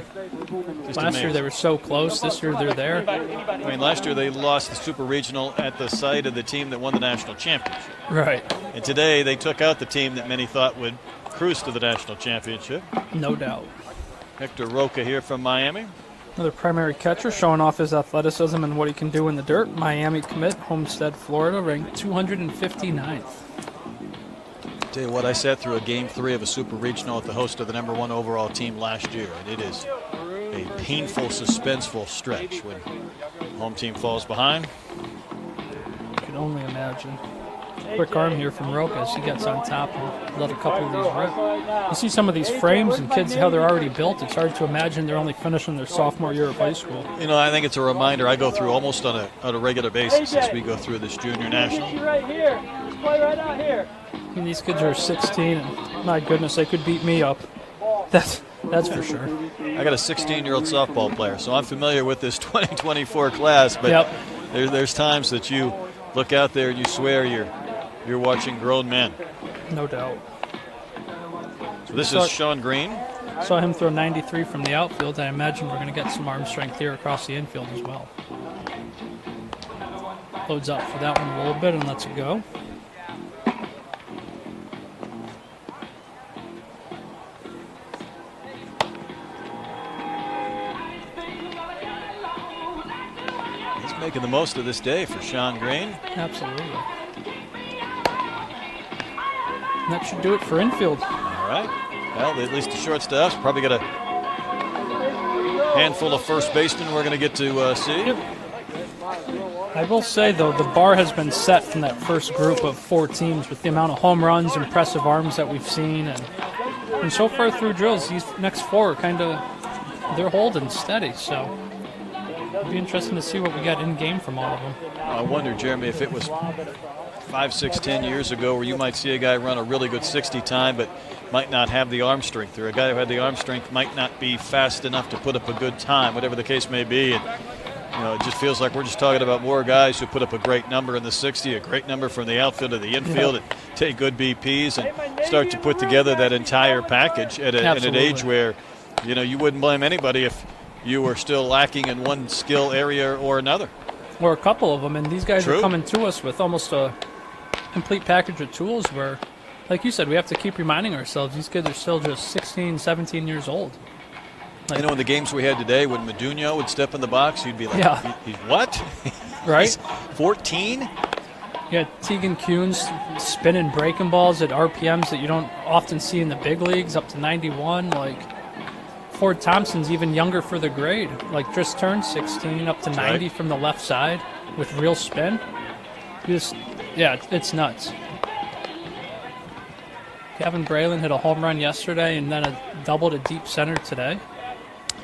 Just Last year amazing. they were so close. This year they're there. I mean, last year they lost the Super Regional at the site of the team that won the national championship. Right. And today they took out the team that many thought would cruise to the national championship. No doubt. Hector Roca here from Miami. Another primary catcher showing off his athleticism and what he can do in the dirt. Miami commit, Homestead, Florida, ranked 259th. Tell you what, I sat through a game 3 of a Super Regional at the host of the #1 overall team last year, and it is a painful, suspenseful stretch when home team falls behind. You can only imagine. Quick arm here from Roca as he gets on top and let a couple of these rip. You see some of these frames and kids, how they're already built. It's hard to imagine they're only finishing their sophomore year of high school. You know, I think it's a reminder I go through almost on a regular basis as we go through this junior national. Right here. Just play right out here. And these kids are 16, and my goodness, they could beat me up. That's for sure. I got a 16-year-old softball player, so I'm familiar with this 2024 class, but Yep. there's times that you look out there and you swear you're watching grown men. No doubt. So this is Sean Green. Saw him throw 93 from the outfield. I imagine we're going to get some arm strength here across the infield as well. Loads up for that one a little bit and lets it go. He's making the most of this day for Sean Green. Absolutely. And that should do it for infield. All right. Well, at least the shortstops probably got a handful of first basemen we're going to get to see. I will say, though, the bar has been set from that first group of 4 teams with the amount of home runs, impressive arms that we've seen. And so far through drills, these next 4 are kind of, they're holding steady. So it'll be interesting to see what we got in game from all of them. I wonder, Jeremy, if it was 5, 6, 10 years ago where you might see a guy run a really good 60 time but might not have the arm strength, or a guy who had the arm strength might not be fast enough to put up a good time, whatever the case may be. And, you know, it just feels like we're just talking about more guys who put up a great number in the 60, a great number from the outfield to the infield, and take good BPs and start to put together that entire package at an age where, you know, you wouldn't blame anybody if you were still lacking in one skill area or another. Or a couple of them, and these guys True. are coming to us with almost a complete package of tools where, like you said, we have to keep reminding ourselves these kids are still just 16, 17 years old. You know, in the games we had today, when Meduno would step in the box, you'd be like, Yeah. he's what? Right? He's 14? Yeah, Tegan Kuhn's spinning breaking balls at RPMs that you don't often see in the big leagues, up to 91. Like, Ford Thompson's even younger for the grade. Like, just turned 16, up to 90 from the left side with real spin. It's nuts. Kevin Braylon hit a home run yesterday and then a double to deep center today.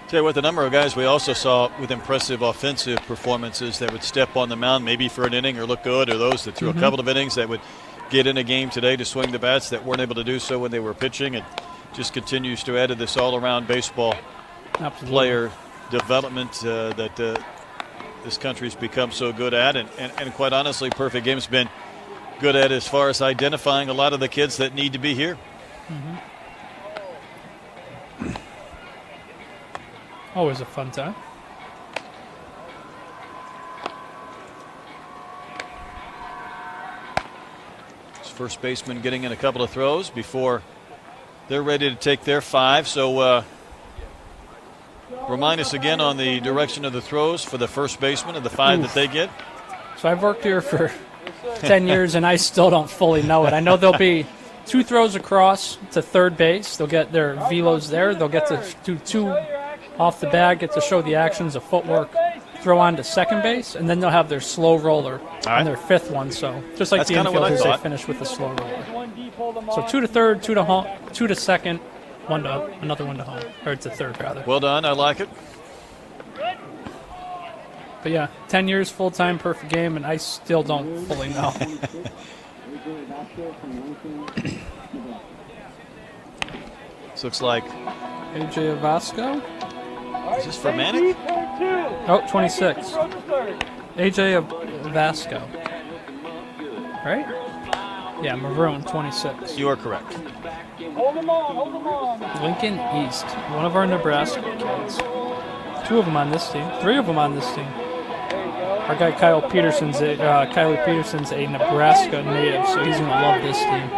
Tell you what, the number of guys we also saw with impressive offensive performances that would step on the mound maybe for an inning or look good, or those that threw a couple of innings that would get in a game today to swing the bats that weren't able to do so when they were pitching, and just continues to add to this all-around baseball player development that this country's become so good at. And quite honestly, Perfect Game's been good at as far as identifying a lot of the kids that need to be here. Always a fun time. First baseman getting in a couple of throws before they're ready to take their 5. So remind us again on the direction of the throws for the first baseman and the 5 that they get. So I've worked here for 10 years, and I still don't fully know it. I know there'll be 2 throws across to third base. They'll get their velos there. They'll get to do 2 off the bag, get to show the actions of footwork, throw on to second base, and then they'll have their slow roller on their 5th one. So just like That's the kinda what I infielders, they thought. finish with the slow roller. So 2 to third, 2 to home, 2 to second, 1 to another 1 to home, or to third rather. Well done. I like it. But yeah, 10 years full-time, Perfect Game, and I still don't fully know. This looks like AJ Vasco. Is this for Manic? Oh, 26. AJ Vasco. Right? Yeah, Maroon, 26. You are correct. Hold them on. Lincoln East, one of our Nebraska kids. 2 of them on this team. 3 of them on this team. Our guy Kylie Peterson's a Nebraska native, so he's going to love this team.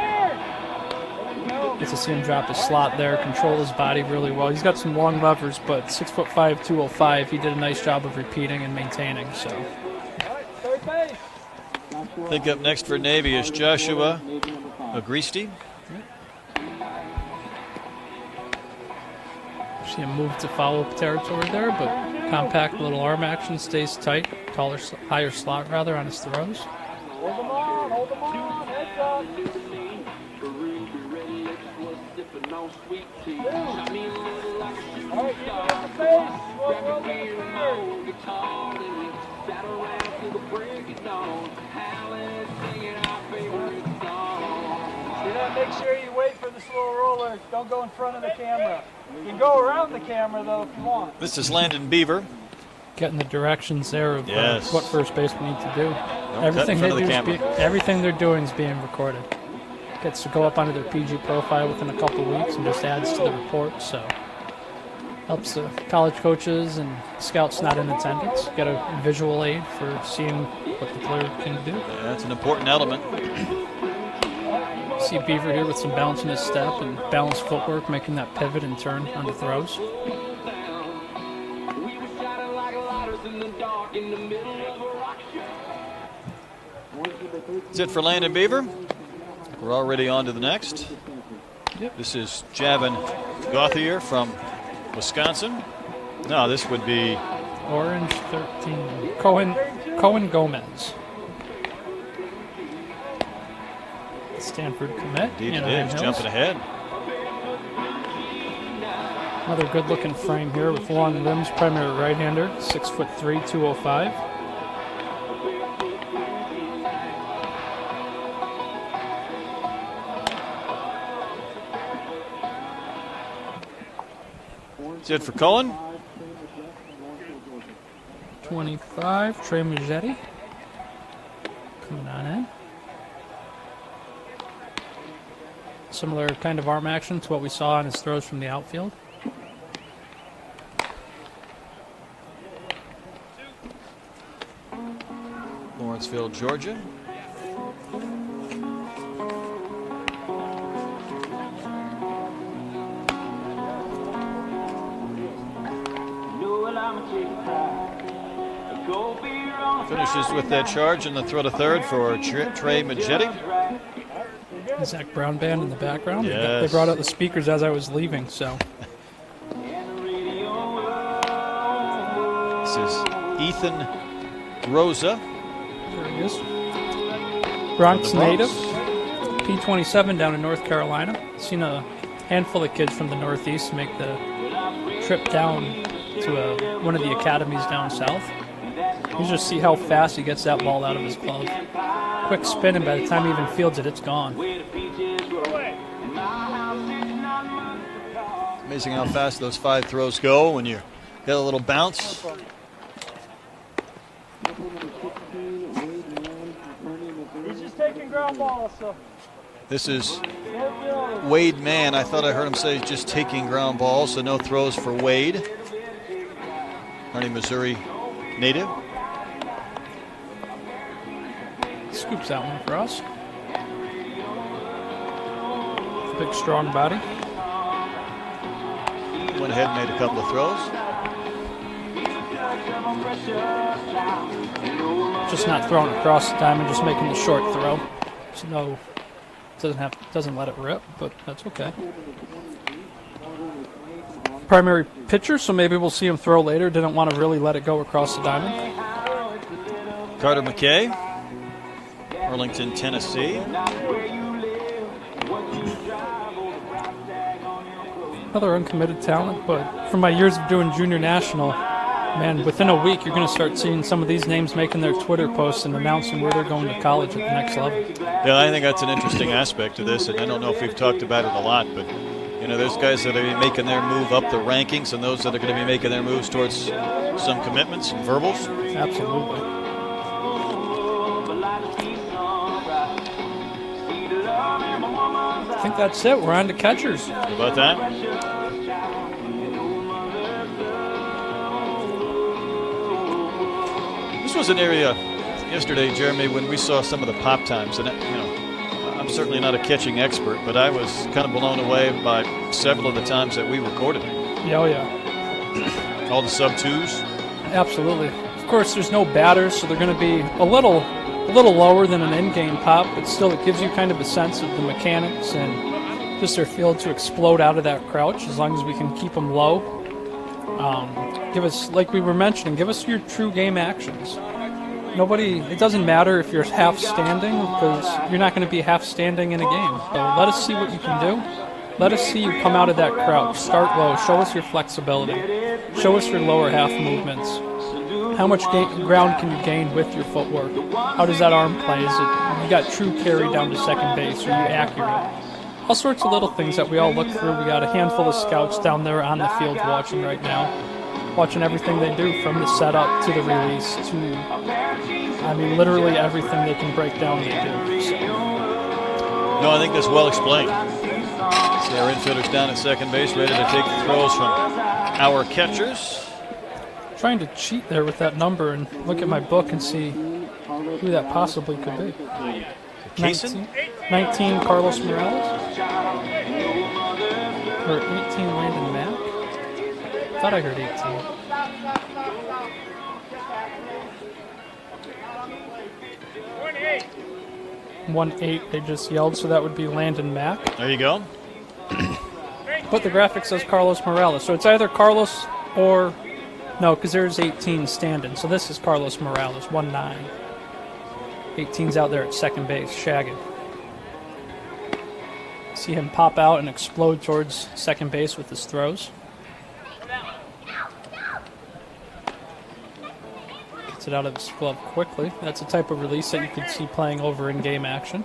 Gets to see him drop his slot there, control his body really well. He's got some long levers, but 6'5", 205. He did a nice job of repeating and maintaining. So. I think up next for Navy is Joshua Agristi. See him move to follow-up territory there, but compact little arm action, stays tight, higher slot rather on his throws. Hold them on, heads up. All right, keep it in the face. Make sure you wait for the slow roller. Don't go in front of the camera. You can go around the camera, though, if you want. This is Landon Beaver. Getting the directions there of Yes. what first basemen need to do. Don't cut in front of the camera. Everything they're doing is being recorded. Gets to go up onto their PG profile within a couple weeks and just adds to the report. So helps the college coaches and scouts not in attendance get a visual aid for seeing what the player can do. Yeah, that's an important element. See Beaver here with some bounce in his step and balanced footwork, making that pivot and turn on the throws. That's it for Landon Beaver. We're already on to the next. Yep. This is Javin Gauthier from Wisconsin. No, this would be Orange 13. Cohen Gomez. Stanford commit. Indeed it Anaheim is, Hills. jumping ahead. Another good-looking frame here with long limbs, primary right-hander, 6'3", 205. That's it for Cohen. 25, Trey Majetti. Coming on in. Similar kind of arm action to what we saw on his throws from the outfield. Lawrenceville, Georgia. Finishes with that charge and the throw to third for Trey Majetti. Zach Brown band in the background. Yes. They brought out the speakers as I was leaving, so. This is Ethan Rosa. There he is. Bronx From the native. Bronx. P27 down in North Carolina. Seen a handful of kids from the Northeast make the trip down to one of the academies down south. You just see how fast he gets that ball out of his glove. Quick spin, and by the time he even fields it, it's gone. Amazing how fast those 5 throws go when you get a little bounce. He's just taking ground balls, so. This is Wade Mann. I thought I heard him say he's just taking ground balls, so no throws for Wade. Kearney, Missouri native. Scoops that one for us. Big, strong body. Went ahead and made a couple of throws. Just not throwing across the diamond, just making the short throw. So no, doesn't let it rip, but that's okay. Primary pitcher, so maybe we'll see him throw later. Didn't want to really let it go across the diamond. Carter McKay, Arlington, Tennessee. Another uncommitted talent, but from my years of doing junior national, man, within a week you're going to start seeing some of these names making their Twitter posts and announcing where they're going to college at the next level. Yeah, I think that's an interesting aspect to this, and I don't know if we've talked about it a lot, but You know, there's guys that are making their move up the rankings and those that are going to be making their moves towards some commitments and verbals. Absolutely. I think that's it. We're on to catchers. How about that? This was an area yesterday, Jeremy, when we saw some of the pop times, and I'm certainly not a catching expert, but I was kind of blown away by several of the times that we recorded. Yeah, oh yeah. All the sub-twos. Absolutely. Of course, there's no batters, so they're going to be a little lower than an in-game pop, but still it gives you kind of a sense of the mechanics and just their field to explode out of that crouch as long as we can keep them low. Give us, like we were mentioning, give us your true game actions. It doesn't matter if you're half standing because you're not going to be half standing in a game. So let us see what you can do. Let us see you come out of that crouch. Start low. Show us your flexibility. Show us your lower half movements. How much ground can you gain with your footwork? How does that arm play? Is it you got true carry down to second base? Are you accurate? All sorts of little things that we all look through. We got a handful of scouts down there on the field watching right now, watching everything they do from the setup to the release to, literally everything they can break down they do. So. No, I think that's well explained. See our infielders down at second base, ready to take the throws from our catchers. Trying to cheat there with that number and look at my book and see who that possibly could be. 19 Carlos Morales? Or 18 Landon Mack? Thought I heard 18. 1-8 they just yelled, so that would be Landon Mack. There you go. But the graphic says Carlos Morales, so it's either Carlos or... No, because there's 18 standing, so this is Carlos Morales, 1-9. 18's out there at second base, shagging. See him pop out and explode towards second base with his throws. Gets it out of his glove quickly. That's a type of release that you could see playing over in game action.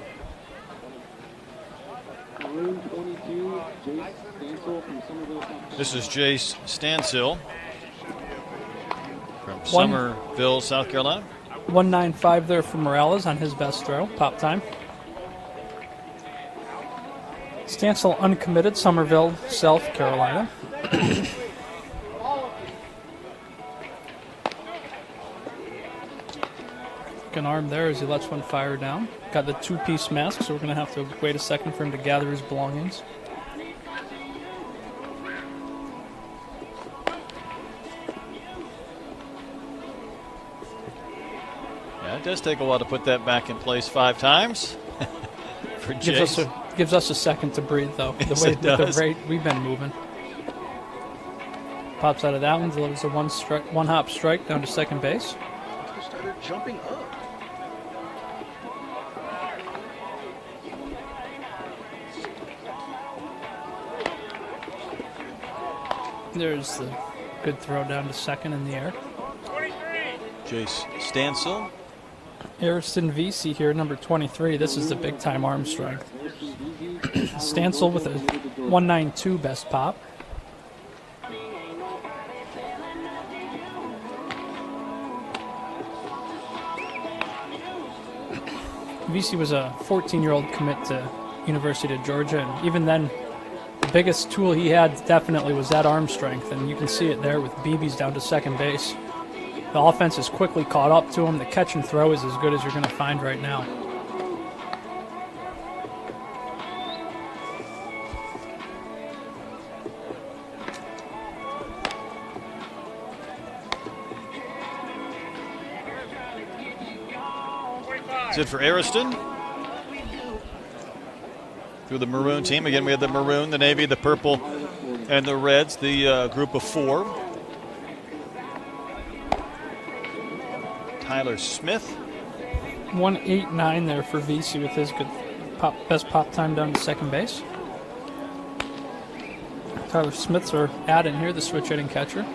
This is Jace Stansel from Summerville, South Carolina. 195 there for Morales on his best throw, pop time. Stansel uncommitted, Summerville, South Carolina. An arm there as he lets one fire down. Got the two-piece mask, so we're going to have to wait a second for him to gather his belongings. Yeah, it does take a while to put that back in place 5 times. For Gives us a second to breathe, though. Yes, The rate we've been moving. Pops out of that one, delivers a one-hop strike down to second base. Started jumping up. There's the good throw down to second in the air. Jace Stansel. Ariston Vesey here, number 23. This is the big-time arm strength. Stansel with a 192 best pop. Vesey was a 14-year-old commit to University of Georgia, and even then, the biggest tool he had definitely was that arm strength, and you can see it there with BB's down to second base. The offense has quickly caught up to him. The catch and throw is as good as you're going to find right now. That's it for Ariston. Through the maroon team. Again, we have the maroon, the navy, the purple, and the reds, the group of 4. Tyler Smith. 189 there for Vesey with his good best pop time down to second base. Tyler Smith's our add in here, the switch hitting catcher.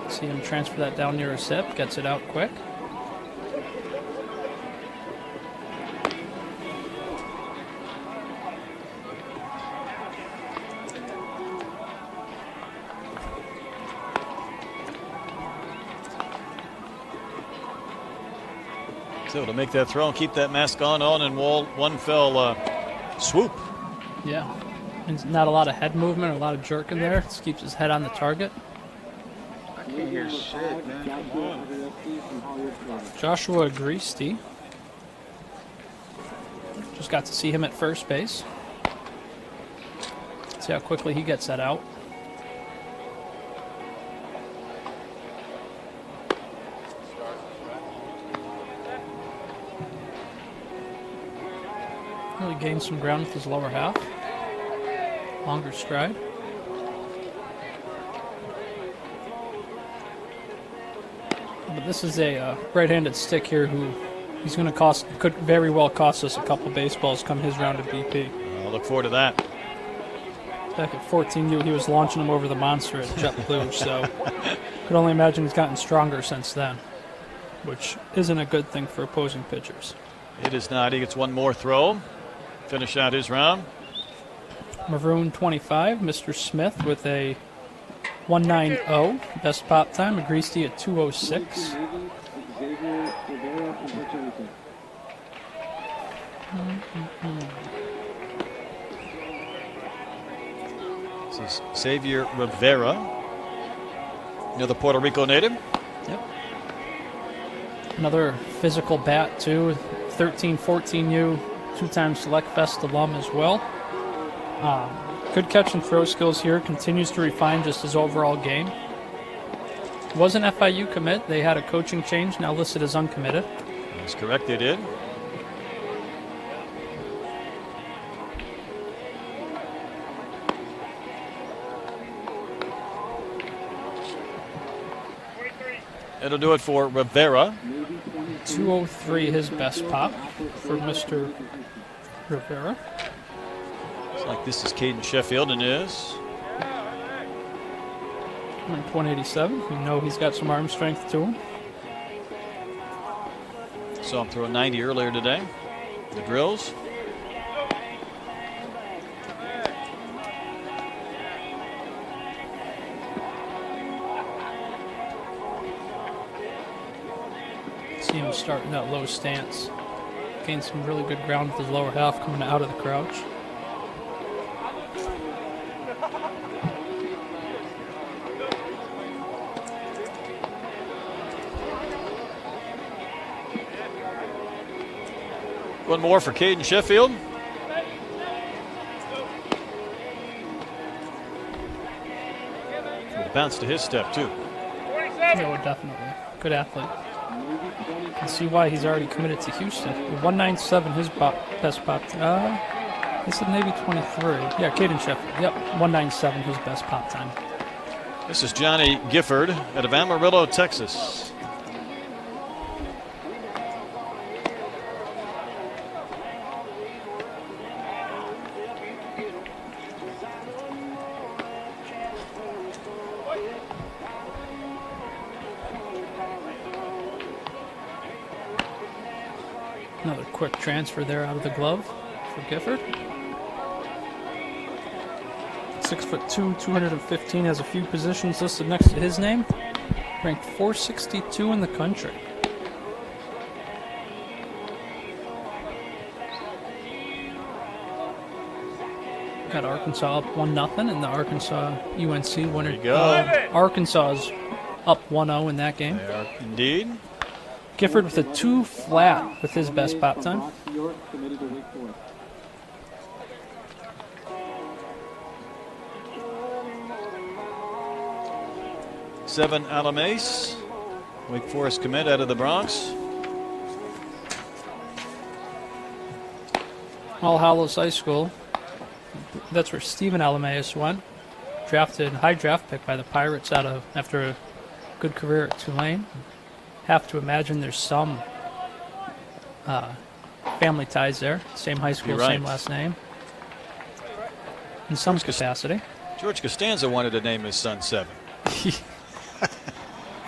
See him transfer that down near his hip, gets it out quick. So able to make that throw and keep that mask on and one fell swoop. Yeah. And not a lot of head movement, a lot of jerk in there. Just keeps his head on the target. I can't hear shit, man. Come on. Joshua Agresti. Just got to see him at first base. See how quickly he gets that out. Really gained some ground with his lower half. Longer stride. But this is a right-handed stick here who he's going to could very well cost us a couple baseballs come his round of BP. I'll look forward to that. Back at 14U, he was launching him over the monster at JetBlue, so could only imagine he's gotten stronger since then, which isn't a good thing for opposing pitchers. It is not. He gets one more throw. Finish out his round. Maroon 25, Mr. Smith with a 190. Best pop time. Agresti at 206. Xavier Rivera from Puerto Rico. This is Xavier Rivera, another Puerto Rico native. Yep. Another physical bat, too. 13-14U, two-time Select Fest alum as well. Good catch and throw skills here. Continues to refine just his overall game. Was an FIU commit. They had a coaching change, now listed as uncommitted. That's correct, they did. It'll do it for Rivera. 203 his best pop for Mr. Rivera. Looks like this is Caden Sheffield and is. 187. We know he's got some arm strength to him. Saw him throw a 90 earlier today. The drills. See him starting that low stance. Gained some really good ground with his lower half coming out of the crouch. One more for Caden Sheffield. With a bounce to his step, too. Yeah, definitely. Good athlete. You can see why he's already committed to Houston. 197 his best pop. He said maybe 23. Yeah, Caden Sheffield. Yep, 197 his best pop time. This is Johnny Gifford out of Amarillo, Texas. Another quick transfer there out of the glove for Gifford. 6'2", 215, has a few positions listed next to his name. Ranked 462 in the country. Got Arkansas up 1-0 in the Arkansas UNC winner. There you go. Arkansas's up 1-0 in that game. They are indeed. Gifford with a 2 flat with his best pop time. York committed to Wake Forest. Seven Alamace. Wake Forest commit out of the Bronx. All Hallows High School. That's where Stephen Alamaeus went. Drafted, high draft pick by the Pirates after a good career at Tulane. Have to imagine there's some family ties there. Same high school, You're right. same last name. In some capacity. George Costanza wanted to name his son Seven.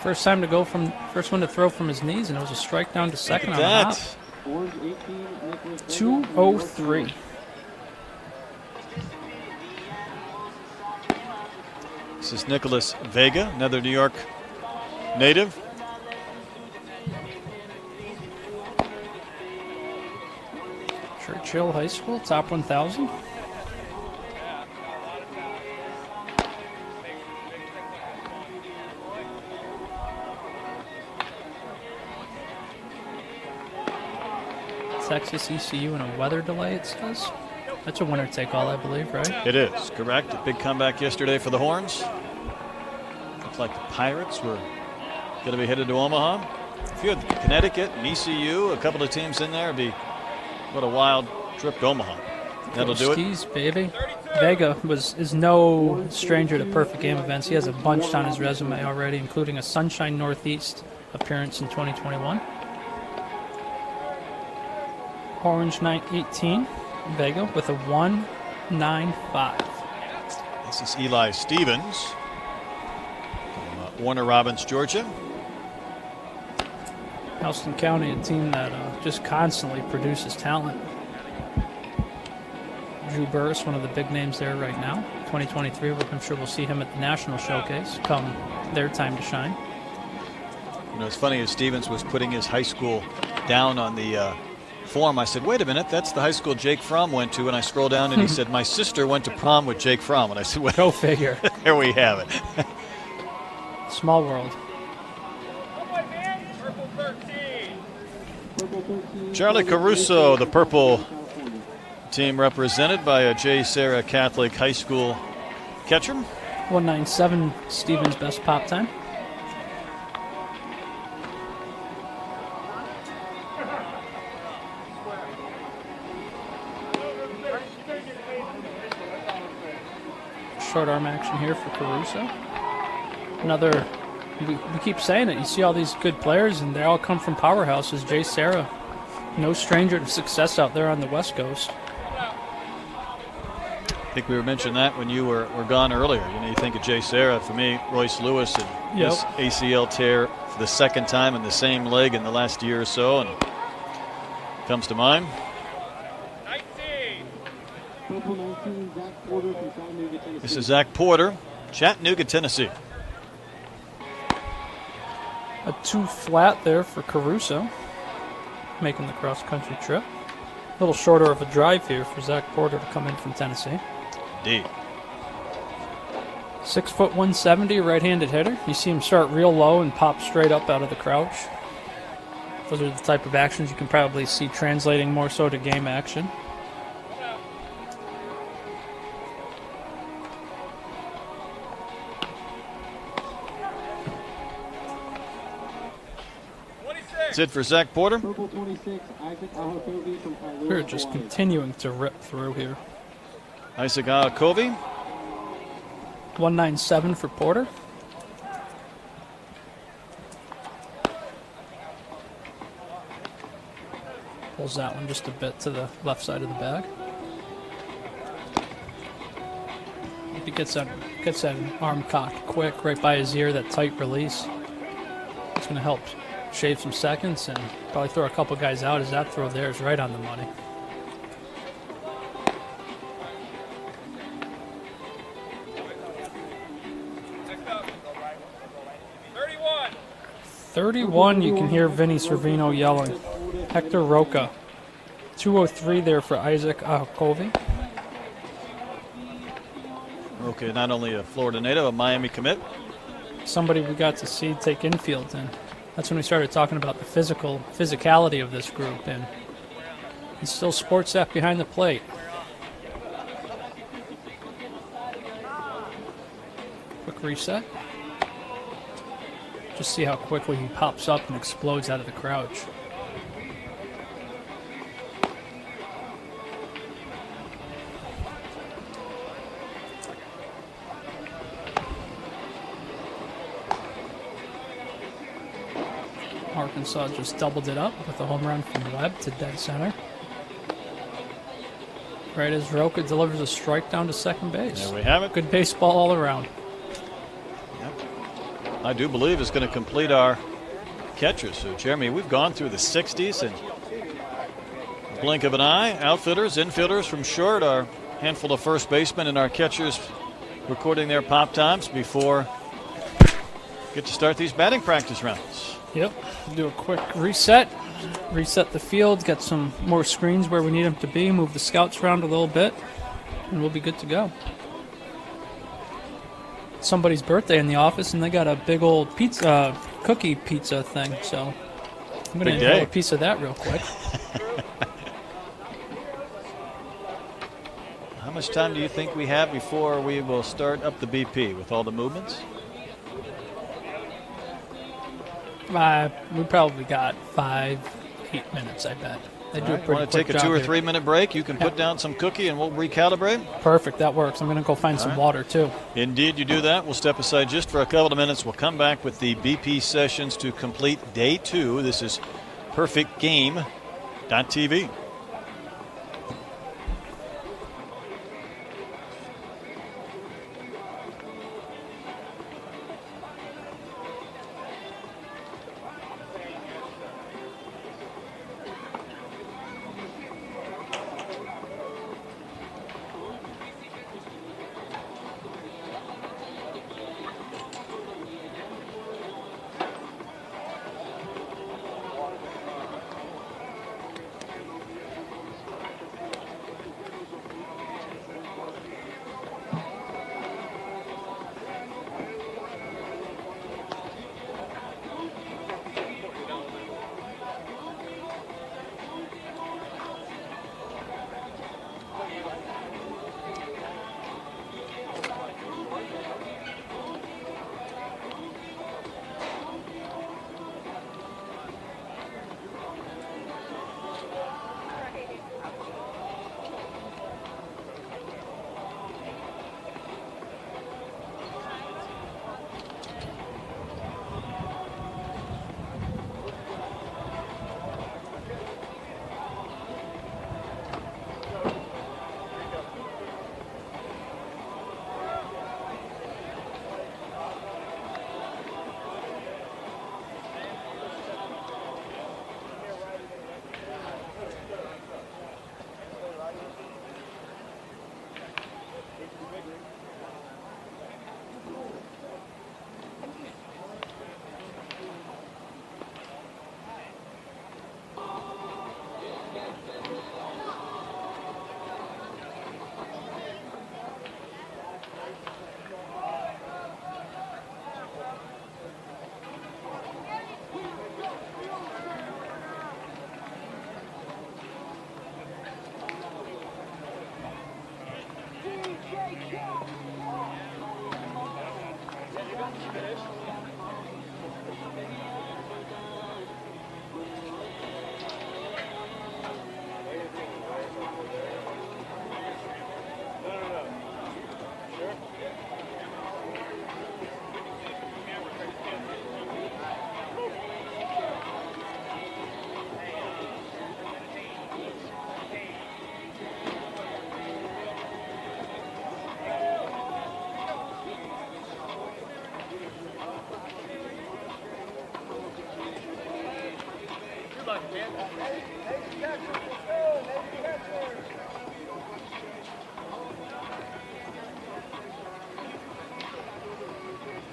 First one to throw from his knees, and it was a strike down to second Look on at the hop. that. Orange 18, Nicholas Vega, 203. This is Nicholas Vega, another New York native. Churchill High School, top 1,000. Texas ECU and a weather delay, it says. That's a winner-take-all, I believe, right? It is, correct. A big comeback yesterday for the Horns. Looks like the Pirates were going to be headed to Omaha. If you had Connecticut and ECU, a couple of teams in there, it'd be what a wild trip to Omaha. That'll do it. Skis, baby. Vega is no stranger to perfect game events. He has a bunch on his resume already, including a Sunshine Northeast appearance in 2021. Orange 918, Vega with a 1.95. This is Eli Stevens from Warner Robins, Georgia. Houston County, a team that just constantly produces talent. Drew Burris, one of the big names there right now. 2023, I'm sure we'll see him at the National Showcase come their time to shine. You know, it's funny, as Stevens was putting his high school down on the form, I said, wait a minute, that's the high school Jake Fromm went to. And I scrolled down and he said, my sister went to prom with Jake Fromm. And I said, well, go figure. There we have it. Small world. Charlie Caruso, the purple team represented by a J. Sarah Catholic High School catcher. 197, Stevens' best pop time. Short arm action here for Caruso. Another, we keep saying it, you see all these good players and they all come from powerhouses. Jay Sarah, no stranger to success out there on the West Coast. I think we were mentioning that when you were gone earlier. You know, you think of Jay Sarah, for me, Royce Lewis, and Yep. this ACL tear for the second time in the same leg in the last year or so, and comes to mind. Purple 19, Zach Porter from Chattanooga, Tennessee. This is Zach Porter, Chattanooga, Tennessee. A 2 flat there for Caruso, making the cross-country trip. A little shorter of a drive here for Zach Porter to come in from Tennessee. Indeed. 6 foot 170, right-handed hitter. You see him start real low and pop straight up out of the crouch. Those are the type of actions you can probably see translating more so to game action. That's it for Zach Porter. Purple 26, Isaac Ahakobi from Kailua, We're just Hawaii. continuing to rip through here. Isaac Covey. 197 for Porter. Pulls that one just a bit to the left side of the bag. If he gets that arm cocked quick right by his ear, that tight release, it's going to help shave some seconds and probably throw a couple guys out, as that throw there is right on the money. .31, you can hear Vinny Servino yelling. Hector Roca. 203 there for Isaac Ahakovi. Okay, not only a Florida native, a Miami commit. Somebody we got to see take infield, and that's when we started talking about the physicality of this group, and he's still sports that behind the plate. Quick reset. Just see how quickly he pops up and explodes out of the crouch. Arkansas just doubled it up with a home run from Webb to dead center. Right as Roca delivers a strike down to second base. There we have it. Good baseball all around. I do believe is going to complete our catchers. So, Jeremy, we've gone through the 60s and blink of an eye. Outfielders, infielders from short, our handful of first basemen, and our catchers recording their pop times before we get to start these batting practice rounds. Yep. Do a quick reset. reset the field, get some more screens where we need them to be, move the scouts around a little bit, and we'll be good to go. Somebody's birthday in the office, and they got a big old pizza, cookie pizza thing, so I'm going to Big enjoy day. a piece of that real quick. How much time do you think we have before we will start up the BP with all the movements? We probably got 5-8 minutes, I bet. They do a pretty Want to quick take a job 2 or here. 3 minute break? You can Yeah. put down some cookie and we'll recalibrate. Perfect, that works. I'm going to go find some right. water, too. Indeed, you do that. We'll step aside just for a couple of minutes. We'll come back with the BP sessions to complete day 2. This is perfectgame.tv.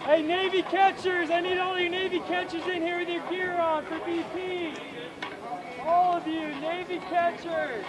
Hey, Navy catchers, I need all you Navy catchers in here with your gear on for BP. All of you, Navy catchers.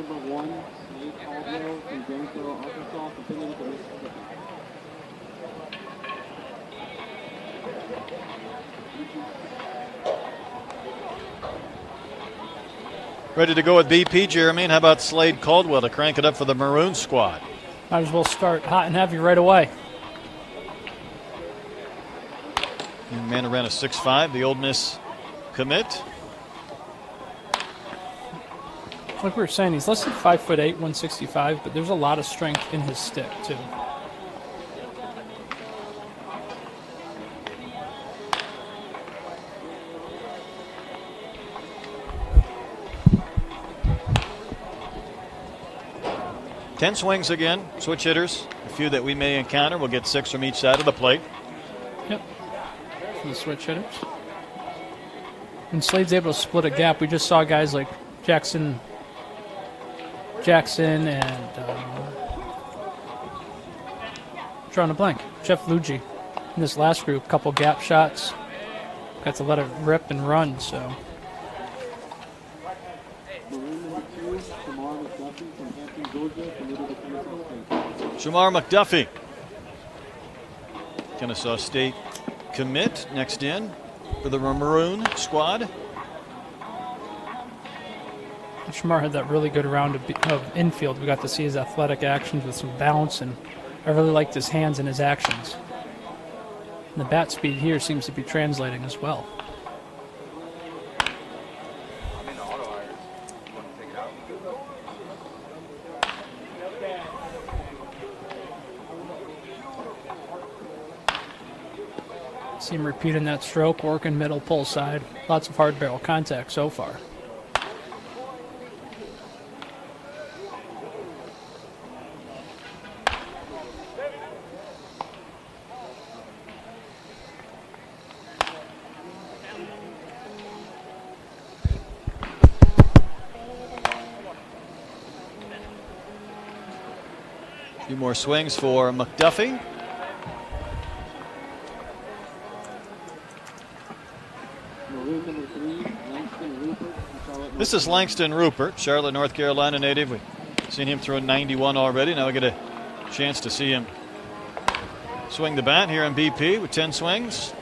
number 1, Slade Caldwell from Jonesboro, Arkansas, committed to Mississippi. Ready to go with BP, Jeremy, and how about Slade Caldwell to crank it up for the Maroon squad? Might as well start hot and heavy right away. And man around a 6'5", the Ole Miss commit. Like we were saying, he's listed 5'8", 165, but there's a lot of strength in his stick, too. Ten swings again, switch hitters. A few that we may encounter. We'll get 6 from each side of the plate. Yep. For the switch hitters. And Slade's able to split a gap. We just saw guys like Jackson and drawing a blank. Jeff Lugie in this last group, couple gap shots. Got to let it rip and run, so. Maroon number 2, Shamar McDuffie from Hampton, Georgia, committed to Kennesaw State. Shamar McDuffie. Kennesaw State commit next in for the Maroon squad. Shamar had that really good round of infield. We got to see his athletic actions with some bounce, and I really liked his hands and his actions. And the bat speed here seems to be translating as well. I'm in the auto irons. You want to take it out? See him repeating that stroke, working middle pull side. Lots of hard barrel contact so far. A few more swings for McDuffie. Maroon number 3, Langston Rupert from Charlotte. This is Langston Rupert, Charlotte, North Carolina native. We've seen him throw 91 already. Now we get a chance to see him swing the bat here in BP with 10 swings.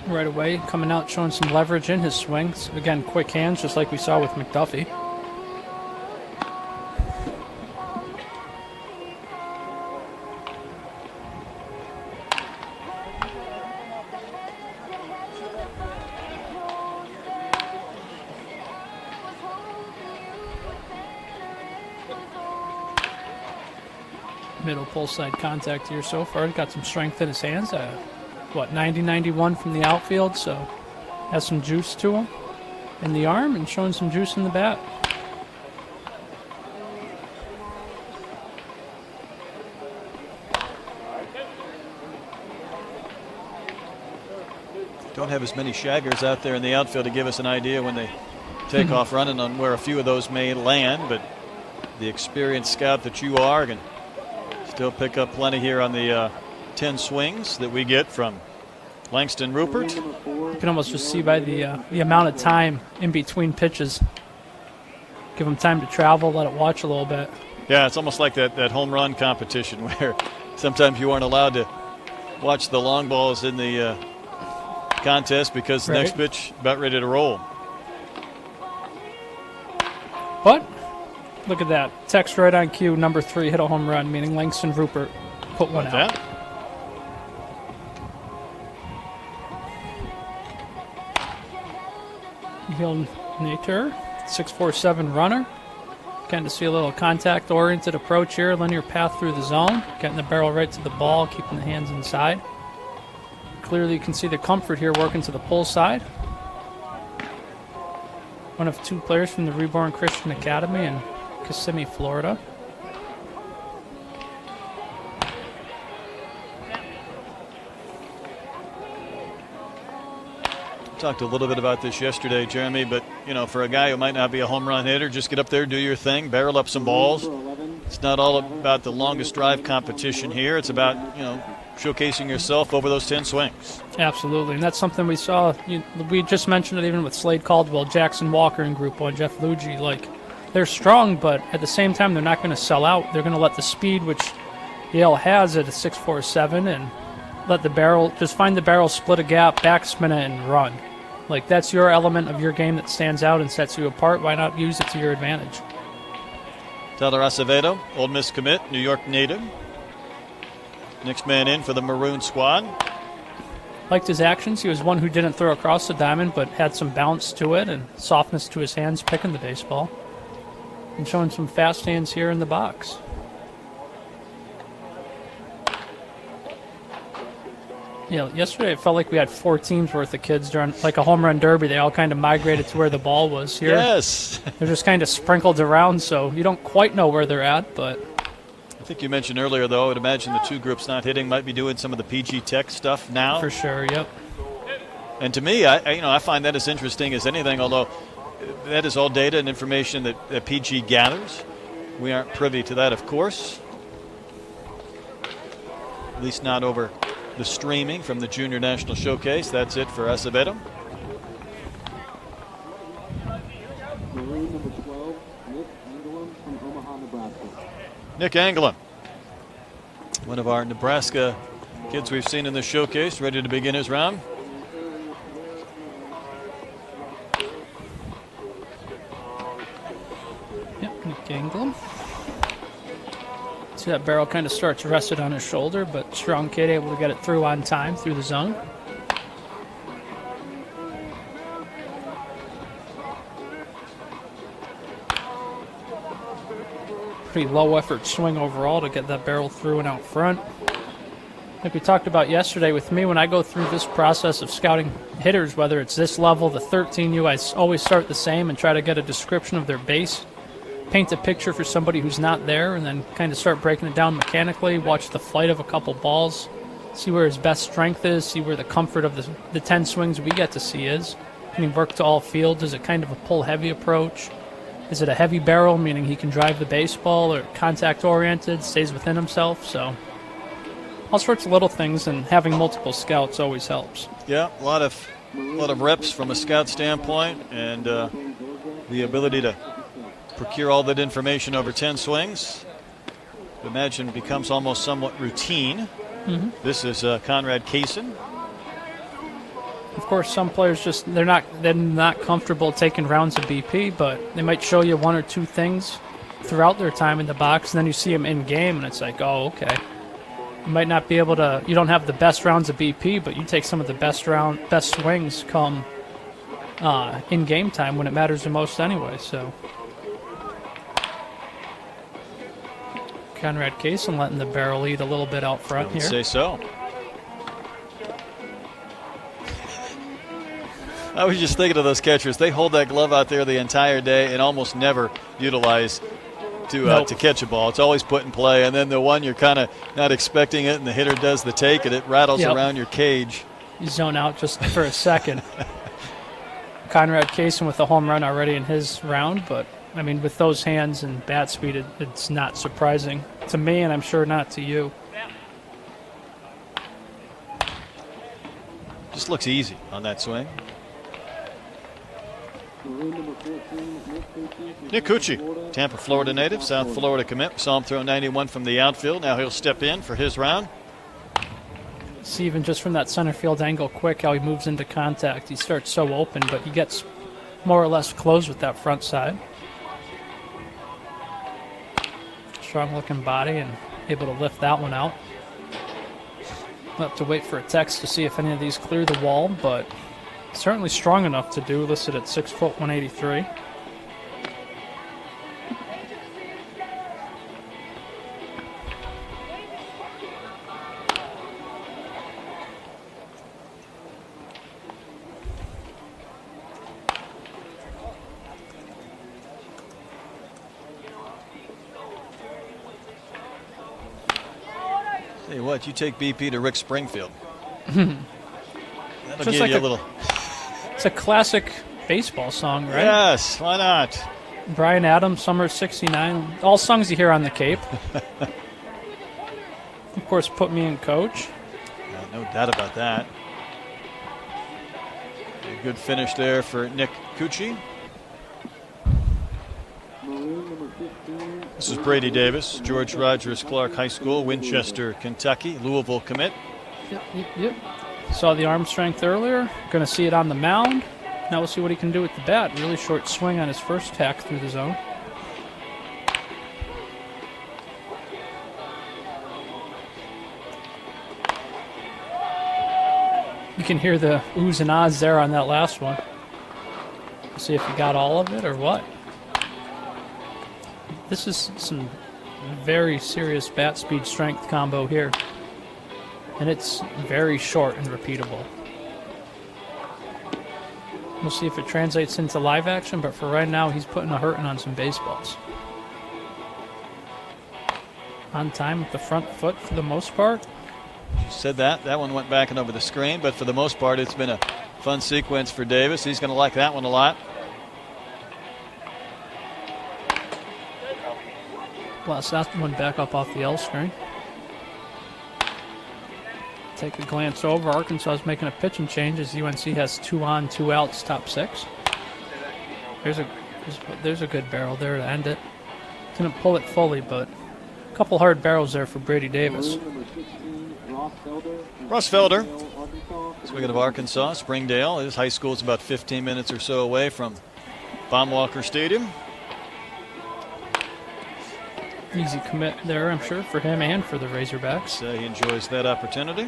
Right away, coming out, showing some leverage in his swings. Again, quick hands, just like we saw with McDuffie. Middle pull side contact here so far. Got some strength in his hands. 90-91 from the outfield, so has some juice to him in the arm and showing some juice in the bat. Don't have as many shaggers out there in the outfield to give us an idea when they take off running on where a few of those may land, but the experienced scout that you are can still pick up plenty here on the 10 swings that we get from Langston Rupert. You can almost just see by the amount of time in between pitches. Give him time to travel, let it watch a little bit. Yeah, it's almost like that home run competition where sometimes you aren't allowed to watch the long balls in the contest because the next pitch about ready to roll. But look at that. Text right on cue, number 3 hit a home run, meaning Langston Rupert put one out. That? Hill Nater, 6'4" runner. Getting to see a little contact-oriented approach here, linear path through the zone, getting the barrel right to the ball, keeping the hands inside. Clearly you can see the comfort here working to the pull side. One of 2 players from the Reborn Christian Academy in Kissimmee, Florida. Talked a little bit about this yesterday, Jeremy, but you know, for a guy who might not be a home run hitter, just get up there, do your thing, barrel up some balls. It's not all about the longest drive competition here. It's about, you know, showcasing yourself over those 10 swings. Absolutely, and that's something we saw. We just mentioned it even with Slade Caldwell, Jackson Walker in Group 1, Jeff Lugie. Like, they're strong, but at the same time, they're not going to sell out. They're going to let the speed, which Yale has at a 6.47, and let the barrel, just find the barrel, split a gap, backspin it, and run. Like, that's your element of your game that stands out and sets you apart. Why not use it to your advantage? Tyler Acevedo, Ole Miss commit, New York native. Next man in for the Maroon squad. Liked his actions. He was one who didn't throw across the diamond, but had some bounce to it and softness to his hands picking the baseball. And showing some fast hands here in the box. Yeah, yesterday it felt like we had 4 teams worth of kids during like a home run derby. They all kind of migrated to where the ball was here. Yes. They're just kind of sprinkled around, so you don't quite know where they're at, but I think you mentioned earlier, though, I would imagine the 2 groups not hitting might be doing some of the PG Tech stuff now. for sure, yep. And to me, I find that as interesting as anything, although that is all data and information that PG gathers. We aren't privy to that, of course. At least not over the streaming from the Junior National Showcase. That's it for Acevedo. Maroon number 12, Nick Anglem from Omaha, Nebraska. Nick Anglem, one of our Nebraska kids we've seen in the showcase, ready to begin his round. Yep, Nick Anglem. See that barrel kind of starts rested on his shoulder, but strong kid able to get it through on time through the zone. Pretty low effort swing overall to get that barrel through and out front. Like we talked about yesterday with me, when I go through this process of scouting hitters, whether it's this level, the 13U, I always start the same and try to get a description of their base, paint a picture for somebody who's not there, and then kind of start breaking it down mechanically, watch the flight of a couple balls, see where his best strength is, see where the comfort of the 10 swings we get to see is. Can he work to all fields? Is it kind of a pull-heavy approach? Is it a heavy barrel, meaning he can drive the baseball, or contact-oriented, stays within himself? So all sorts of little things, and having multiple scouts always helps. Yeah, a lot of reps from a scout standpoint, and the ability to procure all that information over 10 swings, I imagine becomes almost somewhat routine. Mm-hmm. This is Conrad Kaysen. Of course, some players they're not comfortable taking rounds of BP, but they might show you 1 or 2 things throughout their time in the box, and then you see them in game, and it's like, oh, okay. You might not be able to. You don't have the best rounds of BP, but you take some of the best swings come in game time when it matters the most anyway. So Conrad Kaysen letting the barrel lead a little bit out front I would here. say so. I was just thinking of those catchers. They hold that glove out there the entire day and almost never utilize to catch a ball. It's always put in play. And then the one you're kind of not expecting it, and the hitter does the take, and it rattles around your cage. You zone out just for a second. Conrad Kaysen with a home run already in his round, but I mean, with those hands and bat speed, it's not surprising to me, and I'm sure not to you. Just looks easy on that swing. Nick Cucci, Tampa, Florida native, South Florida commit. Saw him throw 91 from the outfield. Now he'll step in for his round. See, even just from that center field angle quick, how he moves into contact. He starts so open, but he gets more or less closed with that front side. Strong looking body and able to lift that one out. We'll have to wait for a text to see if any of these clear the wall, but certainly strong enough to do, listed at 6 foot 183. Tell you what, you take BP to Rick Springfield. That'll Just give like you a little. It's a classic baseball song, right? Yes, why not? Brian Adams, Summer of '69. All songs you hear on the Cape. Of course, Put Me in Coach. No doubt about that. A good finish there for Nick Cucci. Maroon This is Brady Davis, George Rogers Clark High School, Winchester, Kentucky, Louisville commit. Yep. Saw the arm strength earlier. Going to see it on the mound. Now we'll see what he can do with the bat. Really short swing on his first tack through the zone. You can hear the oohs and ahs there on that last one. See if he got all of it or what. This is some very serious bat speed strength combo here. And it's very short and repeatable. We'll see if it translates into live action, but for right now, he's putting a hurting on some baseballs. On time with the front foot for the most part. Said that. That one went back and over the screen, but for the most part, it's been a fun sequence for Davis. He's going to like that one a lot. Blast that one back up off the L screen. Take a glance over. Arkansas is making a pitching change as UNC has 2 on, 2 outs, top 6. There's a good barrel there to end it. Didn't pull it fully, but a couple hard barrels there for Brady Davis. Ross Felder, speaking of Arkansas, Springdale. His high school is about 15 minutes or so away from Baumwalker Stadium. Easy commit there, I'm sure, for him and for the Razorbacks. He enjoys that opportunity.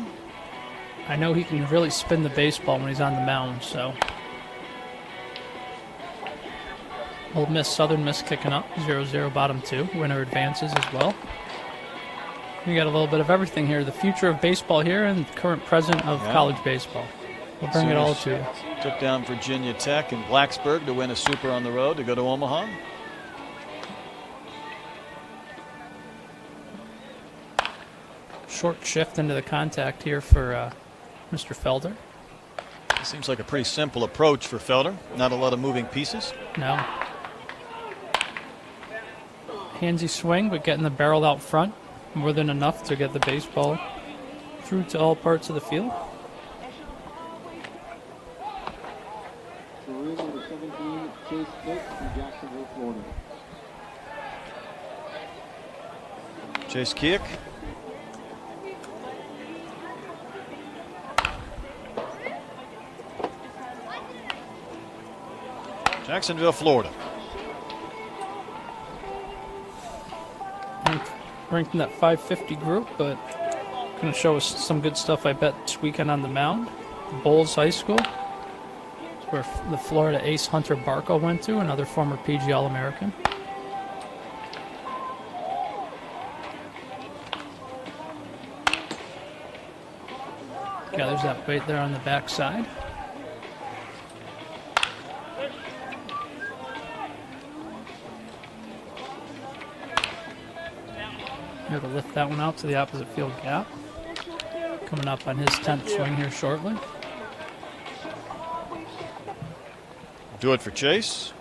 I know he can really spin the baseball when he's on the mound, so. Old Miss, Southern Miss kicking up, 0-0 bottom 2. Winner advances as well. We got a little bit of everything here. The future of baseball here and current present of college baseball. We'll bring it all to you. Took down Virginia Tech and Blacksburg to win a super on the road to go to Omaha. Short shift into the contact here for Mr. Felder. Seems like a pretty simple approach for Felder. Not a lot of moving pieces. No. Handsy swing, but getting the barrel out front. More than enough to get the baseball through to all parts of the field. Number 17, Chase Pitt from Jacksonville, Florida. Chase Kiek. Jacksonville, Florida. Ranked in that 550 group, but going to show us some good stuff, I bet, this weekend on the mound. Bowles High School, where the Florida ace Hunter Barco went to, another former PG All-American. Yeah, there's that weight there on the backside. Here to lift that one out to the opposite field gap. Coming up on his 10th swing here shortly. Do it for Chase.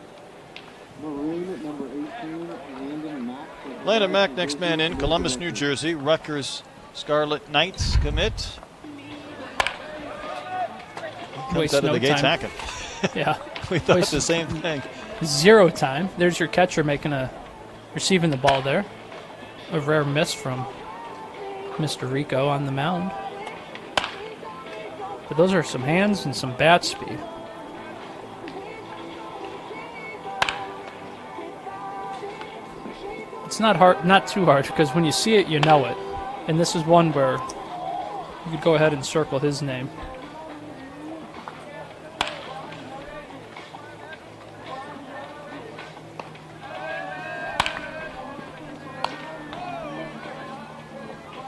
Maroon, number 18, Landon Mack. Landon Mack, next man in, Columbus, New Jersey. Rutgers Scarlet Knights commit. Comes out of the gates hacking. Yeah. We thought the same thing. 0 time. There's your catcher receiving the ball there. A rare miss from Mr. Rico on the mound. But those are some hands and some bat speed. It's not hard, not too hard, because when you see it, you know it. And this is one where you could go ahead and circle his name.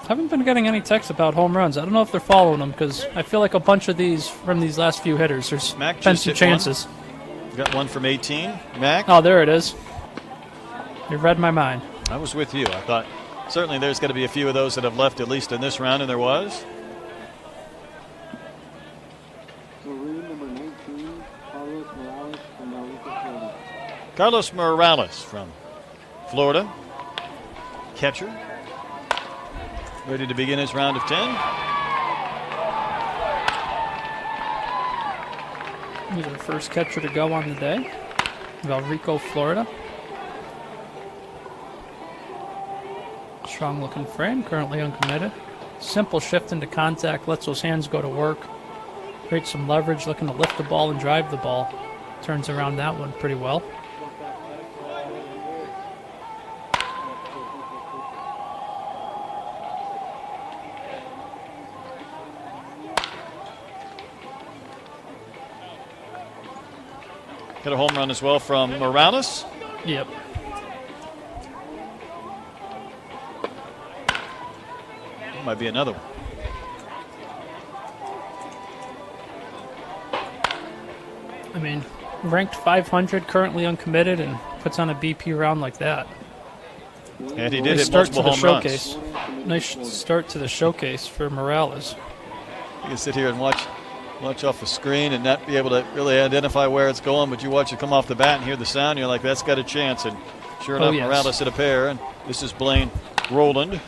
Haven't been getting any texts about home runs. I don't know if they're following them, because I feel like a bunch of these from these last few hitters, there's Mac been just some hit chances. Got one from 18. Mac. Oh, there it is. You read my mind. I was with you. I thought certainly there's going to be a few of those that have left, at least in this round, and there was. Maroon, number 19, Carlos Morales from Marietta, Florida. Carlos Morales from Florida. Catcher. Ready to begin his round of 10. He's our first catcher to go on the day. Valrico, Florida. Strong looking frame, currently uncommitted. Simple shift into contact, lets those hands go to work. Creates some leverage, looking to lift the ball and drive the ball. Turns around that one pretty well. Hit a home run as well from Morales. Yep. Might be another one. I mean, ranked 500, currently uncommitted, and puts on a BP round like that. And he did Nice hit start multiple to the home showcase. runs. Nice start to the showcase for Morales. You can sit here and watch off the screen and not be able to really identify where it's going, but you watch it come off the bat and hear the sound, you're like, that's got a chance. And sure enough, yes. Morales hit a pair, and this is Blaine Roland.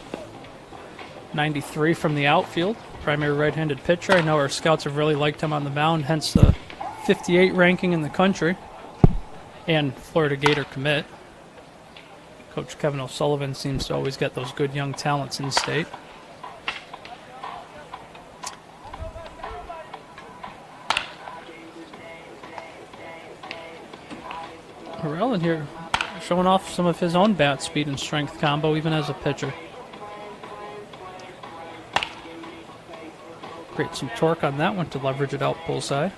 93 from the outfield, primary right-handed pitcher. I know our scouts have really liked him on the mound, hence the 58 ranking in the country and Florida Gator commit. Coach Kevin O'Sullivan seems to always get those good young talents in state. Morel here showing off some of his own bat speed and strength combo even as a pitcher. Create some torque on that one to leverage it out bullseye.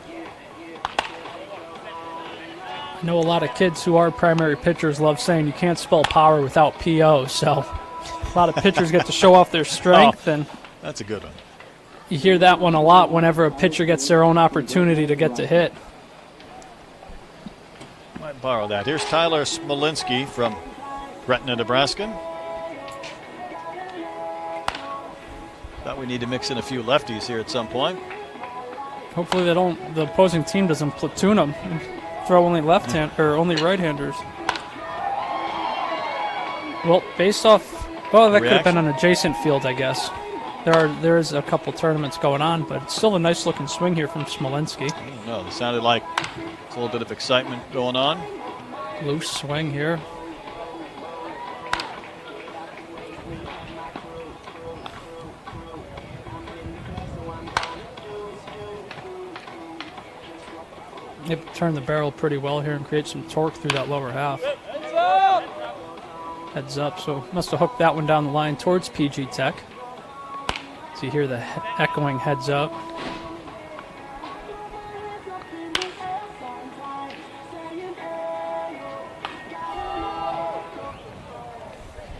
I know a lot of kids who are primary pitchers love saying you can't spell power without PO, so a lot of pitchers get to show off their strength, and That's a good one. you hear that one a lot whenever a pitcher gets their own opportunity to get to hit. Might borrow that. Here's Tyler Smolinski from Gretna, Nebraska. Thought we need to mix in a few lefties here at some point. Hopefully the opposing team doesn't platoon them and throw only only right-handers. Well, based off, well, that could have been an adjacent field, I guess. There is a couple tournaments going on, but it's still a nice looking swing here from Smolinski. I don't know. It sounded like there's a little bit of excitement going on. Loose swing here. They turn the barrel pretty well here and create some torque through that lower half. Heads up, so must have hooked that one down the line towards PG Tech. So you hear the echoing heads up.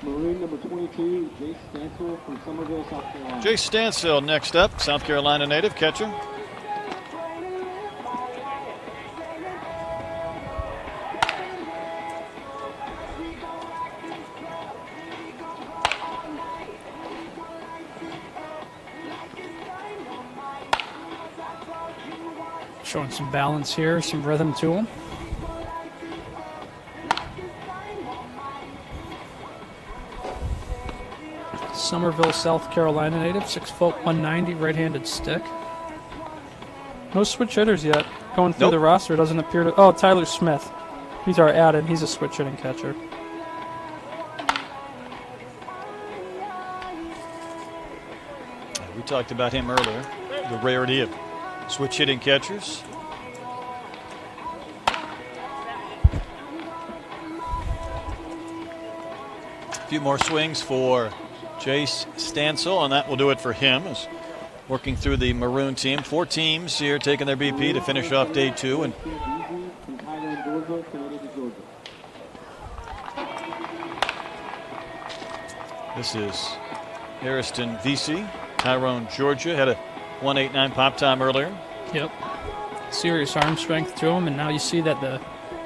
Maroon number 22, Jace Stansel from Somerville, South Carolina. Jace Stansel next up, South Carolina native catcher. Showing some balance here, some rhythm to him. Somerville, South Carolina native, 6 foot 190, right-handed stick. No switch hitters yet. Going through the roster, doesn't appear to. Oh, Tyler Smith. He's our add-in. He's a switch hitting catcher. We talked about him earlier, the rarity of switch hitting catchers. A few more swings for Jace Stansel, and that will do it for him. As working through the Maroon team. 4 teams here taking their BP to finish off day 2. And this is Ariston Vesey, Tyrone, Georgia. Had a 1.89 pop time earlier. Yep. Serious arm strength to him, and now you see that the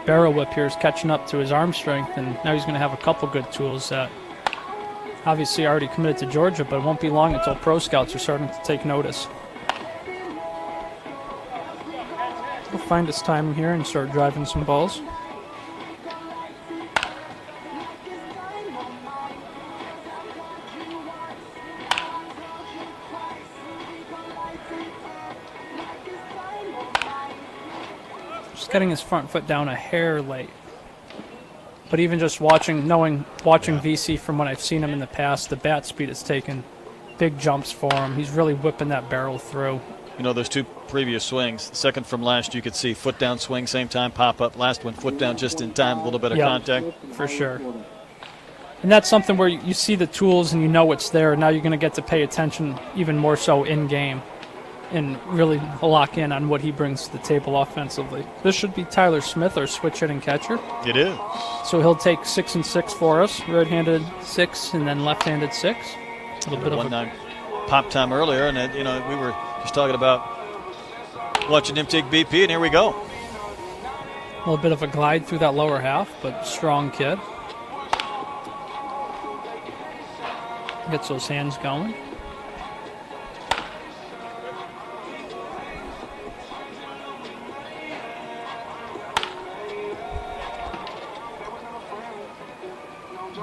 barrel whip here is catching up to his arm strength, and now he's going to have a couple good tools that obviously already committed to Georgia, but it won't be long until pro scouts are starting to take notice. He'll find his timing here and start driving some balls. Just getting his front foot down a hair late. But even just watching VC from when I've seen him in the past, the bat speed has taken big jumps for him. He's really whipping that barrel through. You know, those two previous swings, the second from last, you could see foot down swing, same time, pop up. Last one, foot down just in time, a little bit of Yeah. contact. For sure. And that's something where you see the tools and you know it's there. Now you're going to get to pay attention even more so in game and really lock in on what he brings to the table offensively. This should be Tyler Smith, our switch hitting catcher. It is. So he'll take 6 and 6 for us, right-handed 6 and then left-handed 6. A little bit of One pop time earlier, and you know, we were just talking about watching him take BP, and here we go. a little bit of a glide through that lower half, but strong kid. Gets those hands going.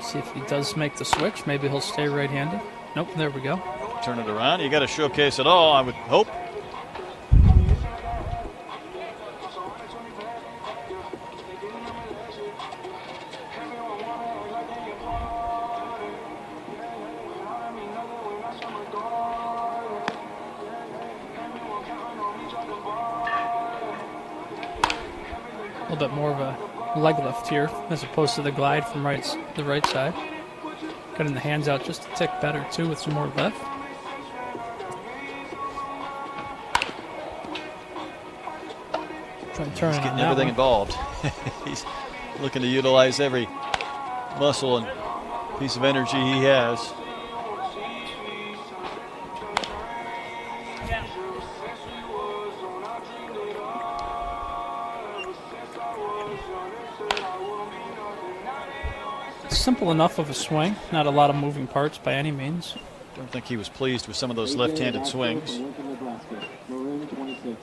See if he does make the switch. Maybe he'll stay right-handed. Nope, there we go. Turn it around. You got to showcase it all, I would hope. A little bit more of a leg lift here as opposed to the glide from the right side. Getting the hands out just a tick better too with some more lift. Try and turn He's it on getting that everything one. involved. He's looking to utilize every muscle and piece of energy he has. Simple enough of a swing, not a lot of moving parts by any means. Don't think he was pleased with some of those left-handed swings. Maroon 26.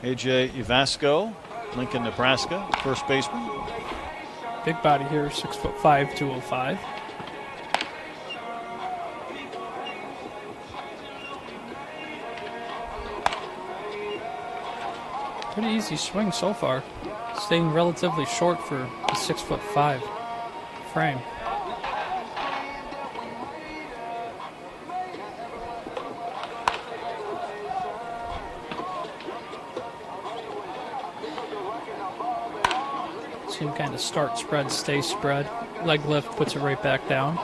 AJ Ivasco, Lincoln, Nebraska, first baseman. Big body here, 6'5", 205. Pretty easy swing so far. Staying relatively short for a 6'5" frame. See him kind of start spread, stay spread. Leg lift puts it right back down.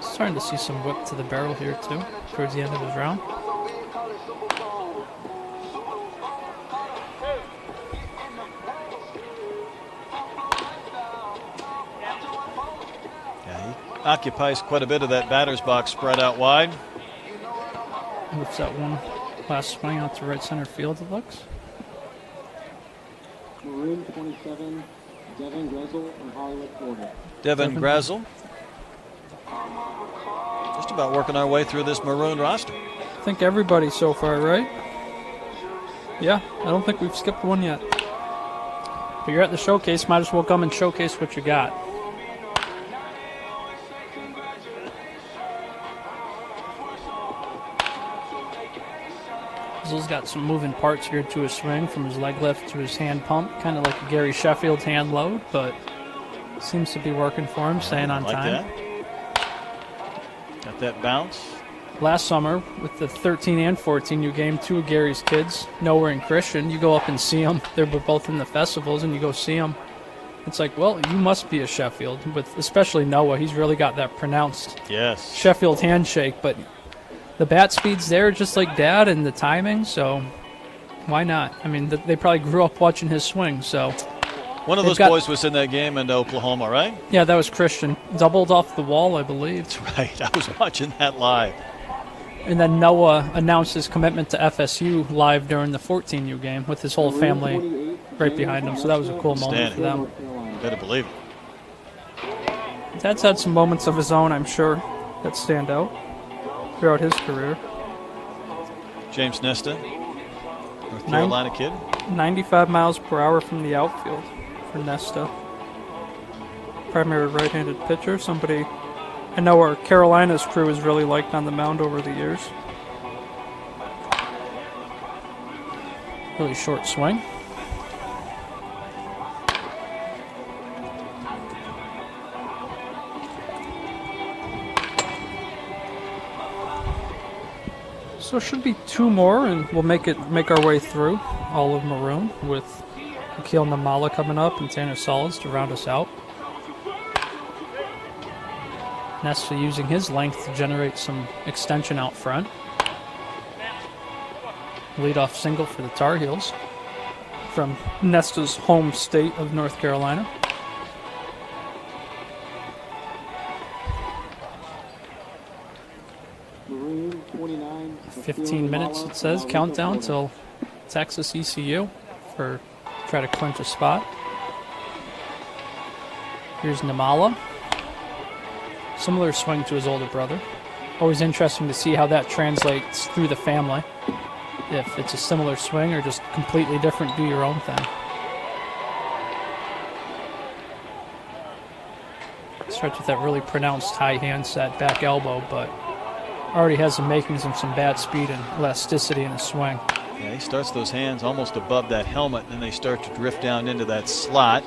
Starting to see some whip to the barrel here too, towards the end of his round. Occupies quite a bit of that batter's box spread out wide. Whips that one last swing out to right center field, it looks. Maroon 27, Devin Grezel from Hollywood, Florida. Devin Grazel. Just about working our way through this maroon roster. I think everybody so far, right? Yeah, I don't think we've skipped one yet. But you're at the showcase, might as well come and showcase what you got. He's got some moving parts here to his swing, from his leg lift to his hand pump, kind of like a Gary Sheffield hand load, but seems to be working for him, staying on like time. That. Got that bounce. Last summer, with the 13 and 14U game, two of Gary's kids, Noah and Christian, you go up and see them. They were both in the festivals, and you go see them. It's like, well, you must be a Sheffield, with especially Noah. He's really got that pronounced Yes. Sheffield handshake, but the bat speed's there just like Dad, and the timing, so why not? I mean, they probably grew up watching his swing, so. One of those boys was in that game in Oklahoma, right? Yeah, that was Christian. Doubled off the wall, I believe. That's right. I was watching that live. And then Noah announced his commitment to FSU live during the 14U game with his whole family right behind him, so that was a cool moment for them. Better believe it. Dad's had some moments of his own, I'm sure, that stand out throughout his career. James Nesta, North Carolina kid. 95 miles per hour from the outfield for Nesta. Primary right-handed pitcher, somebody I know our Carolina's crew has really liked on the mound over the years. Really short swing. So it should be 2 more, and we'll make our way through all of maroon with Akil Namala coming up and Tanner Solis to round us out. Nesta using his length to generate some extension out front. Leadoff single for the Tar Heels from Nesta's home state of North Carolina. Maroon 29. 15 minutes, it says, countdown till Texas ECU for try to clinch a spot. Here's Namala. Similar swing to his older brother. Always interesting to see how that translates through the family. If it's a similar swing or just completely different, do your own thing. Starts with that really pronounced high hand set, back elbow, but already has the makings of some bat speed and elasticity in his swing. Yeah, he starts those hands almost above that helmet, and then they start to drift down into that slot.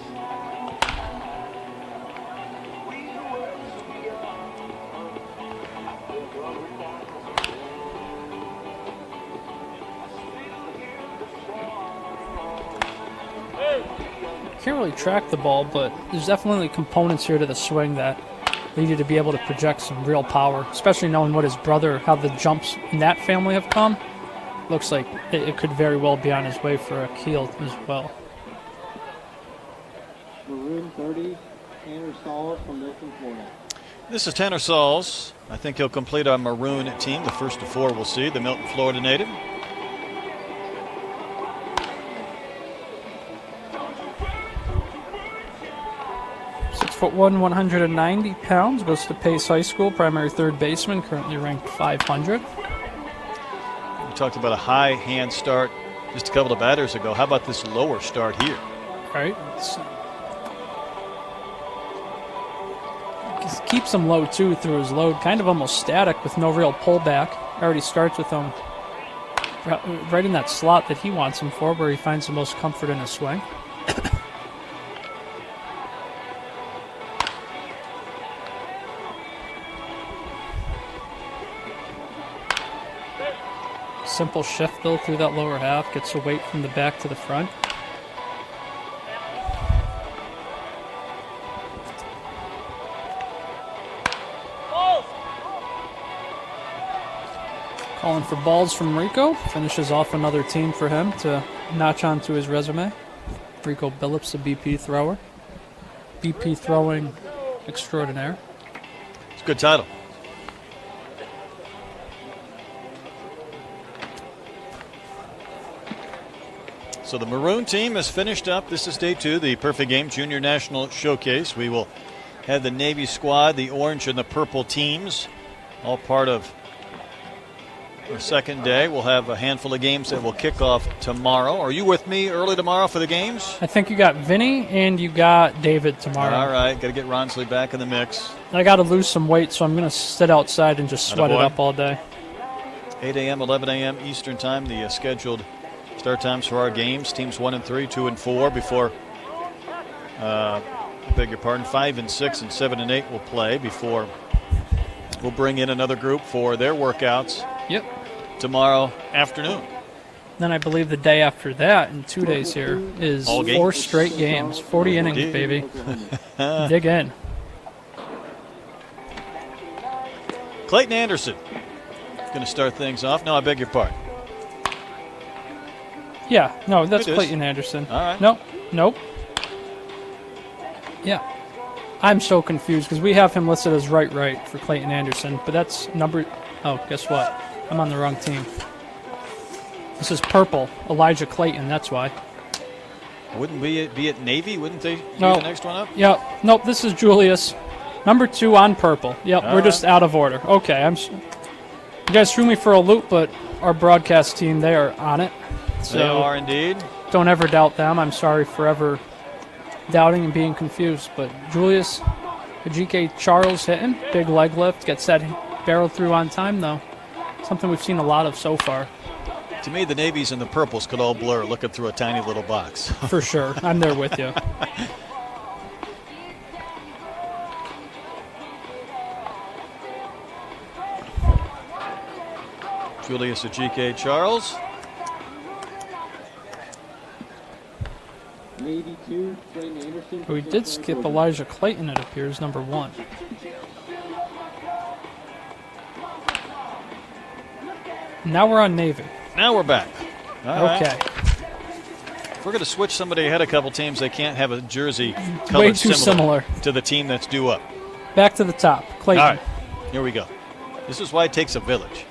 Can't really track the ball, but there's definitely components here to the swing that lead you to be able to project some real power, especially knowing what his brother, how the jumps in that family have come. Looks like it could very well be on his way for Akil as well. Maroon 30, Tanner Saul from Milton, Florida. This is Tanner Sauls. I think he'll complete our maroon team, the first of 4 we'll see, the Milton, Florida native. 6'1", 190 pounds, goes to Pace High School, primary third baseman, currently ranked 500. We talked about a high hand start just a couple of batters ago. How about this lower start here? All right. Just keeps him low, too, through his load. Kind of almost static with no real pullback. Already starts with him right in that slot that he wants him for, where he finds the most comfort in his swing. Simple shift, though, through that lower half. Gets the weight from the back to the front. Calling for balls from Rico. Finishes off another team for him to notch onto his resume. Rico Billups, a BP thrower. BP throwing extraordinaire. It's a good title. So the maroon team has finished up. This is day 2, the Perfect Game Junior National Showcase. We will have the Navy squad, the orange and the purple teams, all part of our second day. We'll have a handful of games that will kick off tomorrow. Are you with me early tomorrow for the games? I think you got Vinny and you got David tomorrow. All right, got to get Ronsley back in the mix. I got to lose some weight, so I'm going to sit outside and just sweat it up all day. 8 a.m., 11 a.m. Eastern Time, the scheduled start times for our games. Teams 1 and 3, 2 and 4 before, I beg your pardon, 5 and 6 and 7 and 8 will play before we'll bring in another group for their workouts. Yep. Tomorrow afternoon. Then I believe the day after that, in 2 days here, is 4 straight games. 40 innings, baby. Dig in. Clayton Anderson going to start things off. No, I beg your pardon. Yeah, no, that's It is. Clayton Anderson. All right. Nope. Yeah. I'm so confused because we have him listed as right for Clayton Anderson, but that's number... Oh, guess what? I'm on the wrong team. This is purple. Elijah Clayton, that's why. Wouldn't be it Navy? Wouldn't they use No. the next one up? Yep. Nope, this is Julius. Number 2 on purple. Yep, we're just out of order. Okay, you guys threw me for a loop, but our broadcast team, they are on it. So They are indeed. don't ever doubt them. I'm sorry for ever doubting and being confused. But Julius Ajike Charles hitting, big leg lift, gets that barrel through on time, though. Something we've seen a lot of so far. To me, the navies and the purples could all blur looking through a tiny little box. For sure. I'm there with you. Julius Ajike Charles. Navy 2, Drayton Anderson. We did skip Elijah Clayton, it appears, number 1. Now we're on Navy. Now we're back. All right. Okay. If we're going to switch somebody ahead a couple teams, they can't have a jersey Way colored too similar. to the team that's due up. Back to the top. Clayton. All right, here we go. This is why it takes a village.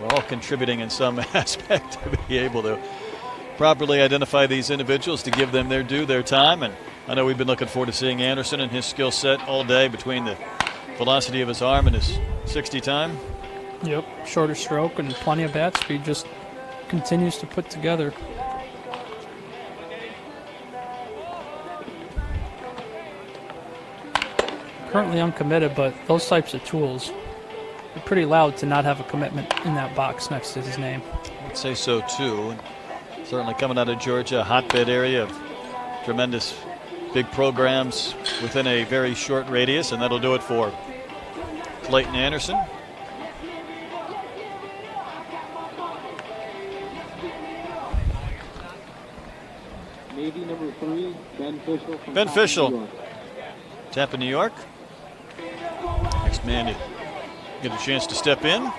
We're all contributing in some aspect to be able to properly identify these individuals, to give them their due, their time. And I know we've been looking forward to seeing Anderson and his skill set all day between the velocity of his arm and his 60 time. Yep. Shorter stroke and plenty of bat speed. Just continues to put together. Currently uncommitted, but those types of tools are pretty loud to not have a commitment in that box next to his name. I'd say so too. Certainly coming out of Georgia, a hotbed area of tremendous big programs within a very short radius, and that'll do it for Clayton Anderson. Navy number 3, Ben Fischel. From Ben Tappan, Fischel. New York. Tappan, New York. Next man to get a chance to step in.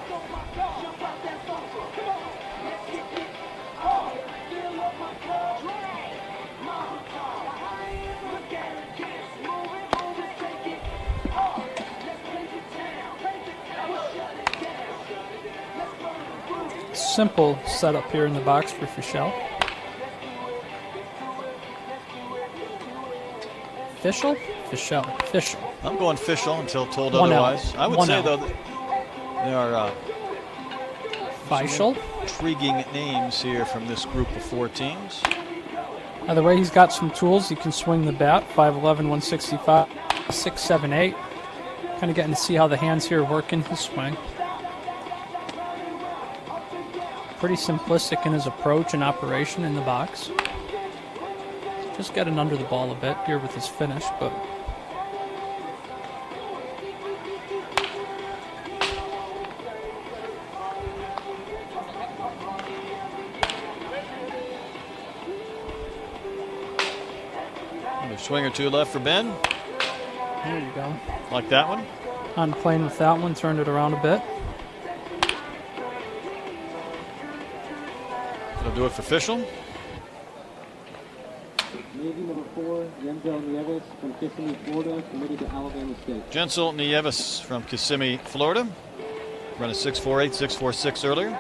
Simple setup here in the box for Fischel. Fischel? Fischel. Fischel. I'm going Fischel until told 1 out. otherwise. I would 1 say, out. though, that there are Fischel. intriguing names here from this group of 4 teams. Either way, he's got some tools. He can swing the bat. 5'11", 165, 6'7", 8". Kind of getting to see how the hands here work in his swing. Pretty simplistic in his approach and operation in the box. Just getting under the ball a bit here with his finish, but A swing or two left for Ben. there you go. Like that one. On playing with that one, turned it around a bit. That'll do it for Fischel. Navy number 4, Yenzel Nieves from Kissimmee, Florida, committed to Alabama State. Jensel Nieves from Kissimmee, Florida. Run a 6.48, 6.46 earlier.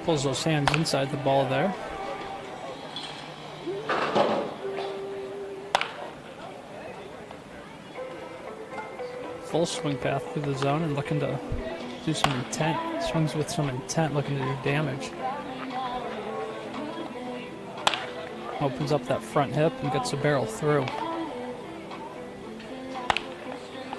Pulls those hands inside the ball there. Full swing path through the zone and looking to do some intent. Swings with some intent, looking to do damage. Opens up that front hip and gets the barrel through.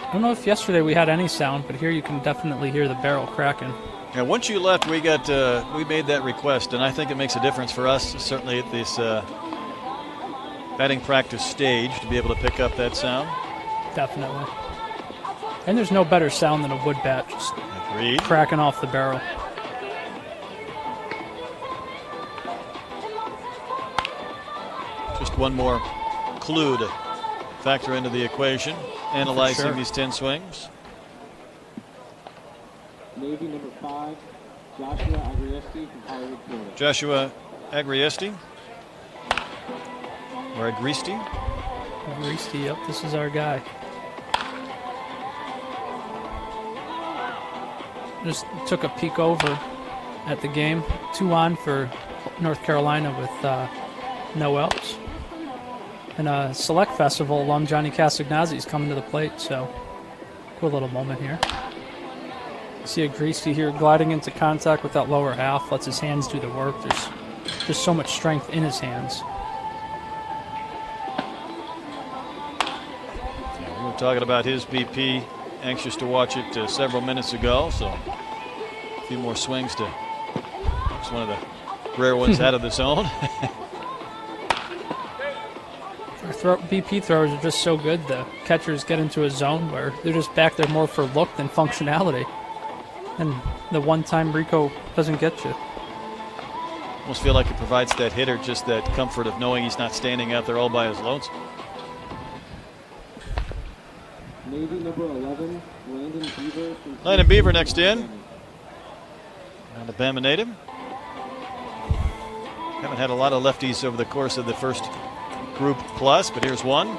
I don't know if yesterday we had any sound, but here you can definitely hear the barrel cracking. Yeah, once you left, we made that request, and I think it makes a difference for us, certainly at this batting practice stage, to be able to pick up that sound. Definitely. And there's no better sound than a wood bat just Agreed. cracking off the barrel. Just one more clue to factor into the equation, analyzing sure. these 10 swings. Navy number 5, Joshua Agriesti from Hollywood, Florida. Joshua Agriesti. Or Agristi. Agristi, yep, this is our guy. Just took a peek over at the game. 2 on for North Carolina with no outs. And a Select Festival alum Johnny Castagnazzi is coming to the plate, so cool little moment here. See Agristi here gliding into contact with that lower half, lets his hands do the work. There's just so much strength in his hands. Yeah, we were talking about his BP, anxious to watch it several minutes ago, so a few more swings to. It's one of the rare ones out of the zone. Our BP throwers are just so good. The catchers get into a zone where they're just back there more for look than functionality. And the one time Rico doesn't get you. Almost feel like it provides that hitter just that comfort of knowing he's not standing out there all by his lonesome. Navy number 11, Landon Beaver. Landon Beaver next in. Alabama native. Haven't had a lot of lefties over the course of the first group plus, but here's one.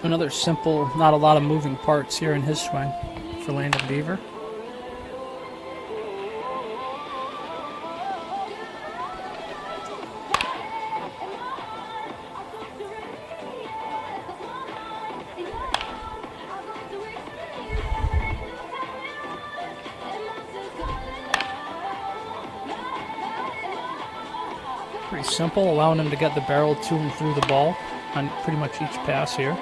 Another simple, not a lot of moving parts here in his swing for Landon Beaver. Pretty simple, allowing him to get the barrel to and through the ball on pretty much each pass here.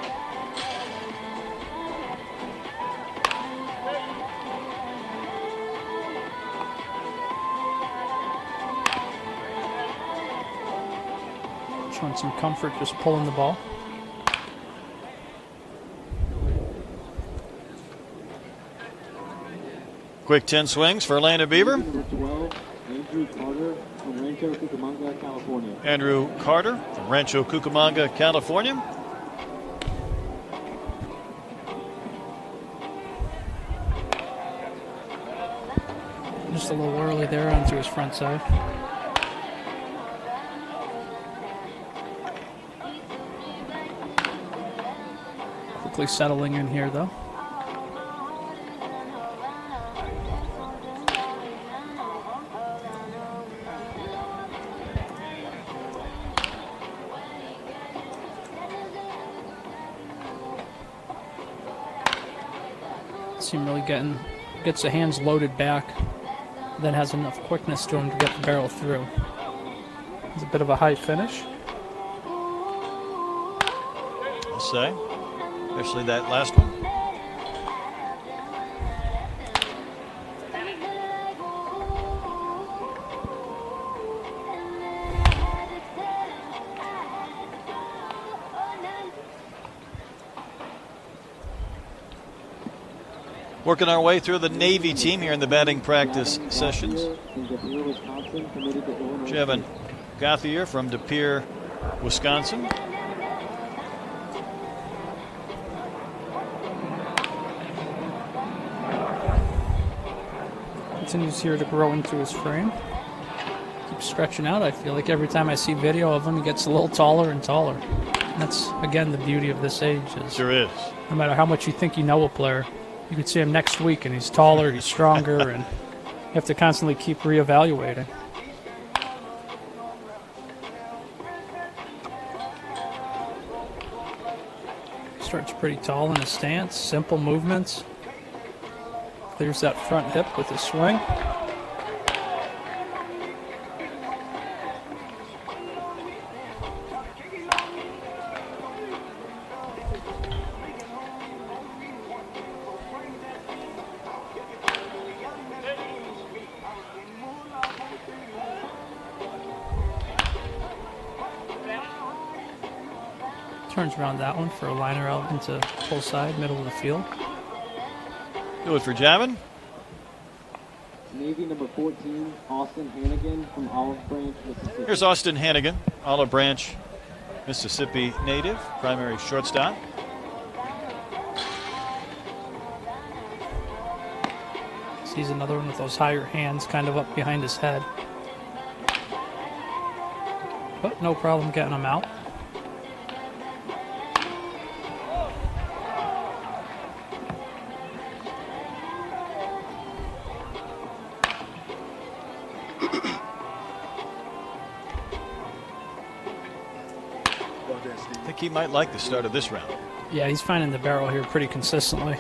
Showing some comfort just pulling the ball. Quick 10 swings for Landon Beaver. Number 12, Andrew Carter from Rancho Cucamonga, California. Andrew Carter from Rancho Cucamonga, California. Just a little early there onto his front side. Quickly settling in here though. See him really gets the hands loaded back, then has enough quickness to him to get the barrel through. It's a bit of a high finish. I'll say, especially that last one. Working our way through the Navy team here in the batting practice sessions. Jevin Gauthier from De Pere, Wisconsin. Continues here to grow into his frame. Keeps stretching out. I feel like every time I see video of him, he gets a little taller and taller. And that's, again, the beauty of this age. Sure is. No matter how much you think you know a player, you could see him next week and he's taller, he's stronger, and you have to constantly keep reevaluating. Starts pretty tall in his stance, simple movements. Clears that front hip with his swing. Turns around that one for a liner out into full side, middle of the field. Good for Javin. Navy number 14, Austin Hannigan from Olive Branch, Mississippi. Here's Austin Hannigan, Olive Branch, Mississippi native, primary shortstop. Sees another one with those higher hands kind of up behind his head. But no problem getting him out. I think he might like the start of this round. Yeah, he's finding the barrel here pretty consistently.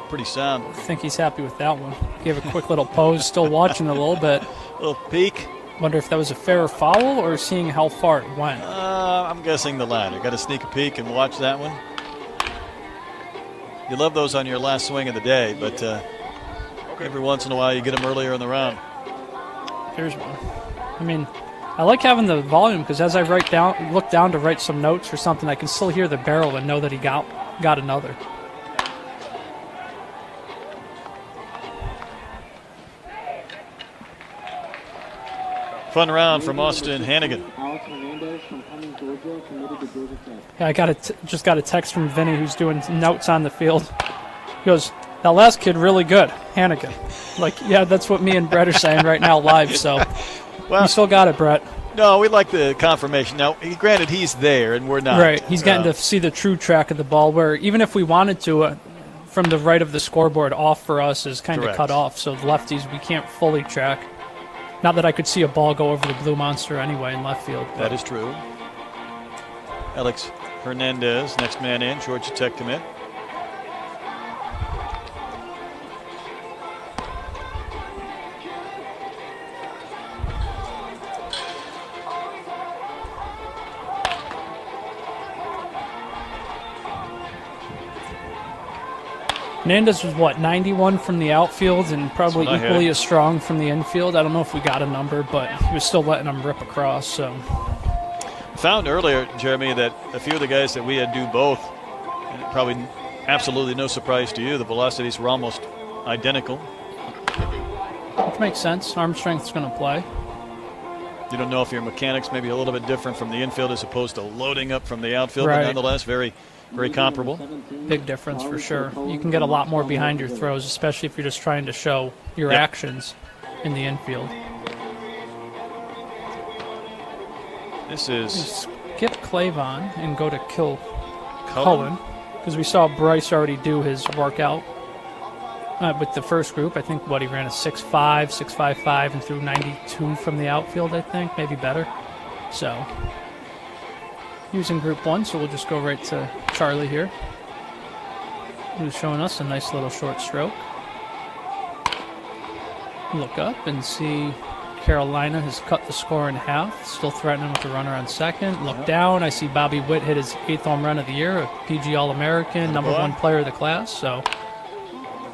Pretty sound. I think he's happy with that one. Gave a quick little pose, still watching a little bit. Little peek. Wonder if that was a fair foul or seeing how far it went. I'm guessing the latter. Got to sneak a peek and watch that one. You love those on your last swing of the day, but every once in a while you get them earlier in the round. Here's one. I mean, I like having the volume because as I look down to write some notes or something, I can still hear the barrel and know that he got another. Fun round from Austin Hannigan. Alex Hernandez from Cumming, Georgia, committed to Georgia Tech. Yeah, I just got a text from Vinny who's doing notes on the field. He goes, that last kid really good, Hannigan. Like, yeah, that's what me and Brett are saying right now live, so Well, you still got it, Brett. no, we like the confirmation. Now, granted, he's there and we're not. Right, he's getting to see the true track of the ball where even if we wanted to, from the right of the scoreboard, off for us is kind of Correct. cut off, so the lefties we can't fully track. Not that I could see a ball go over the blue monster anyway in left field. That is true. Alex Hernandez, next man in, Georgia Tech commit. Hernandez was, 91 from the outfield and probably That's what I equally had. as strong from the infield. I don't know if we got a number, but he was still letting them rip across. So Found earlier, Jeremy, that a few of the guys that we had do both, and probably absolutely no surprise to you, the velocities were almost identical. which makes sense. Arm strength's going to play. You don't know if your mechanics may be a little bit different from the infield as opposed to loading up from the outfield, Right. but nonetheless, very, very comparable. Big difference for sure. You can get a lot more behind your throws, especially if you're just trying to show your Yep. actions in the infield. This is Skip Clavon and go to kill Cullen. Cullen because we saw Bryce already do his workout with the first group. I think he ran a 6.5, 6.55 and threw 92 from the outfield, I think, maybe better. So he was in group 1, so we'll just go right to Charlie here, who's showing us a nice little short stroke. Look up and see Carolina has cut the score in half, still threatening with the runner on second. Look down, I see Bobby Witt hit his 8th home run of the year, a PG All-American, number 1 player of the class. So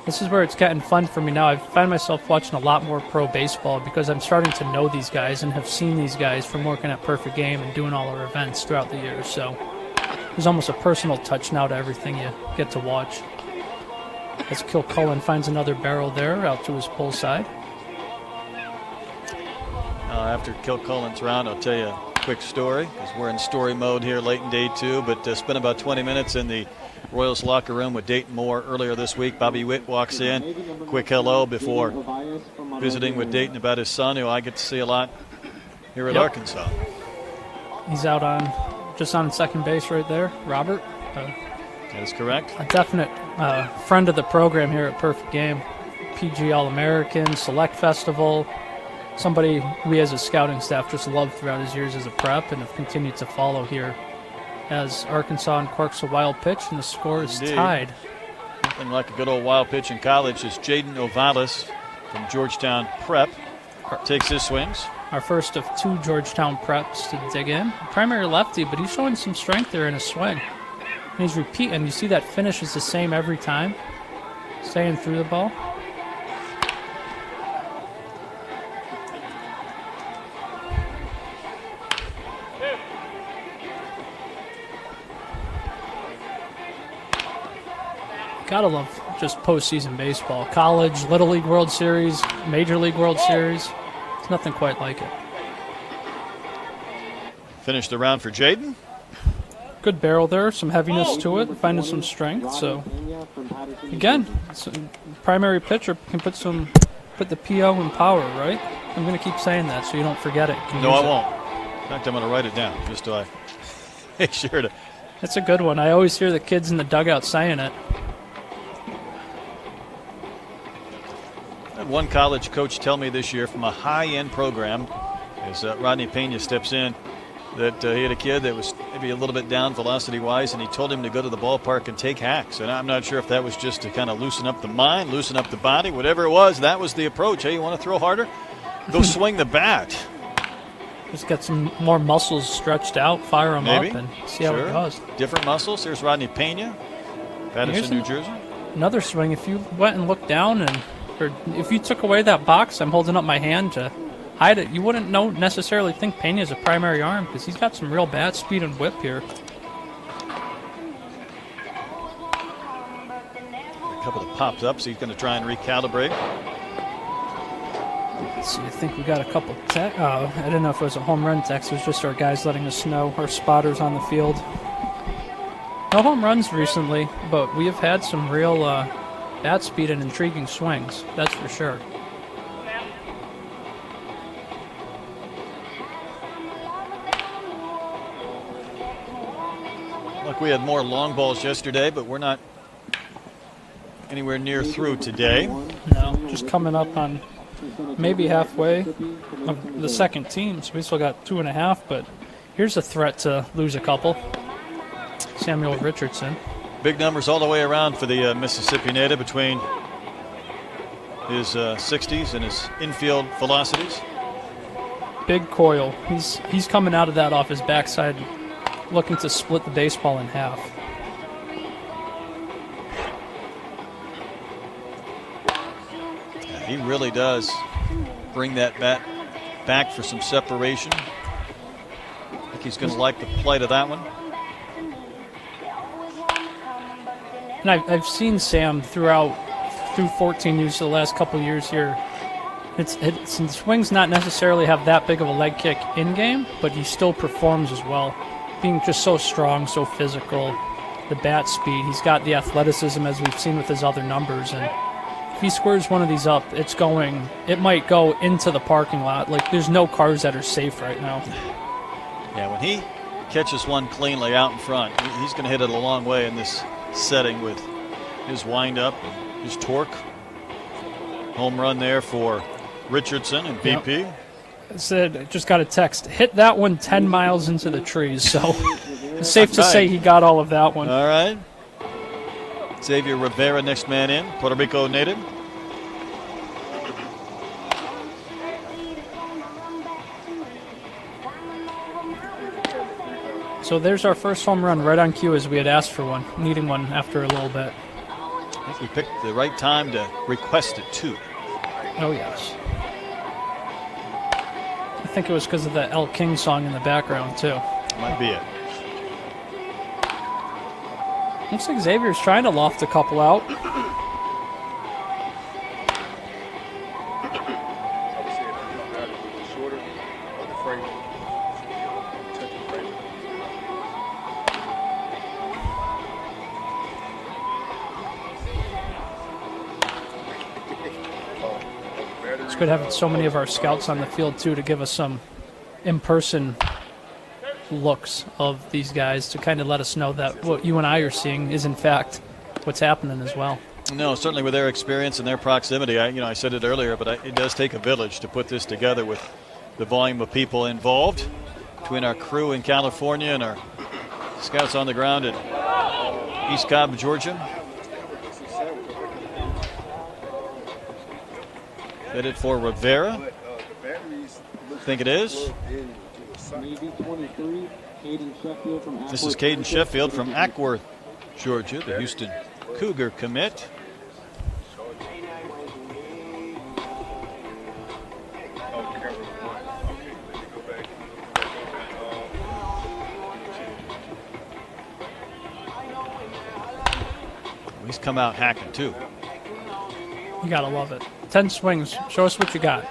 this is where it's getting fun for me now. I find myself watching a lot more pro baseball because I'm starting to know these guys and have seen these guys from working at Perfect Game and doing all our events throughout the years. So there's almost a personal touch now to everything you get to watch. As Kilcullen finds another barrel there out to his pull side. After Kilcullen's round, I'll tell you a quick story because we're in story mode here late in day 2, but spent about 20 minutes in the Royals locker room with Dayton Moore earlier this week. Bobby Witt walks in, quick hello before visiting with Dayton about his son, who I get to see a lot here at Arkansas. He's out just on second base right there, Robert. That is correct. A definite friend of the program here at Perfect Game. PG All-American, Select Festival. Somebody we as a scouting staff just loved throughout his years as a prep and have continued to follow here as Arkansas uncorks a wild pitch and the score is Indeed. tied. Nothing like a good old wild pitch in college as Jaden Ovalis from Georgetown Prep takes his swings. Our first of 2 Georgetown preps to dig in. Primary lefty, but he's showing some strength there in his swing. And he's repeating. You see that finish is the same every time. Staying through the ball. Gotta love just postseason baseball. College, Little League World Series, Major League World Series. It's nothing quite like it. Finished the round for Jaden. Good barrel there, some heaviness to it, finding some strength. So again, primary pitcher can put the PO in power, right? I'm going to keep saying that so you don't forget it. No, I won't. In fact, I'm going to write it down just so I make sure to. That's a good one. I always hear the kids in the dugout saying it. I had one college coach tell me this year from a high-end program, as Rodney Pena steps in, that he had a kid that was maybe a little bit down velocity-wise, and he told him to go to the ballpark and take hacks. And I'm not sure if that was just to kind of loosen up the mind, loosen up the body, whatever it was. That was the approach. Hey, you want to throw harder? Go swing the bat. Just get some more muscles stretched out, fire them Maybe. up, and see how Sure. it goes. Different muscles. Here's Rodney Pena, Patterson, New Jersey. Another swing. If you went and looked down, or if you took away that box, I'm holding up my hand to hide it. You wouldn't necessarily think Pena's a primary arm because he's got some real bat speed and whip here. A couple of popped up, so he's going to try and recalibrate. Let's see, I think we got a couple. I didn't know if it was a home run text. It was just our guys letting us know, our spotters on the field. No home runs recently, but we have had some real bat speed and intriguing swings. That's for sure. Look, we had more long balls yesterday, but we're not anywhere near through today. No, just coming up on maybe halfway of the second team, so we still got 2.5, but here's a threat to lose a couple. Samuel Richardson. Big numbers all the way around for the Mississippi native between his 60s and his infield velocities. Big coil. He's coming out of that off his backside, looking to split the baseball in half. He really does bring that bat back for some separation. I think he's going to like the plight of that one. And I've seen Sam through 14 U's the last couple of years here. The swings not necessarily have that big of a leg kick in game, but he still performs as well. Being just so strong, so physical, the bat speed. He's got the athleticism as we've seen with his other numbers, and if he squares one of these up, it might go into the parking lot. Like, there's no cars that are safe right now. Yeah, when he catches one cleanly out in front, he's going to hit it a long way in this setting with his windup and his torque. Home run there for Richardson and BP. Yep. I said, I just got a text. Hit that one 10 miles into the trees, so it's safe to say he got all of that one. All right. Xavier Rivera, next man in, Puerto Rico native. So there's our first home run right on cue as we had asked for one, needing one after a little bit. I think we picked the right time to request it, too. Oh, yes. I think it was because of the El King song in the background, too. Might be it. Looks like Xavier's trying to loft a couple out. It's good having so many of our scouts on the field, too, to give us some in-person looks of these guys to kind of let us know that what you and I are seeing is, in fact, what's happening as well. No, certainly with their experience and their proximity. I said it earlier, but it does take a village to put this together with the volume of people involved between our crew in California and our scouts on the ground at East Cobb, Georgia. Headed for Rivera. I think it is. This is Caden Sheffield from Ackworth, Georgia, the Houston Cougar commit. He's come out hacking, too. You gotta love it. 10 swings. Show us what you got.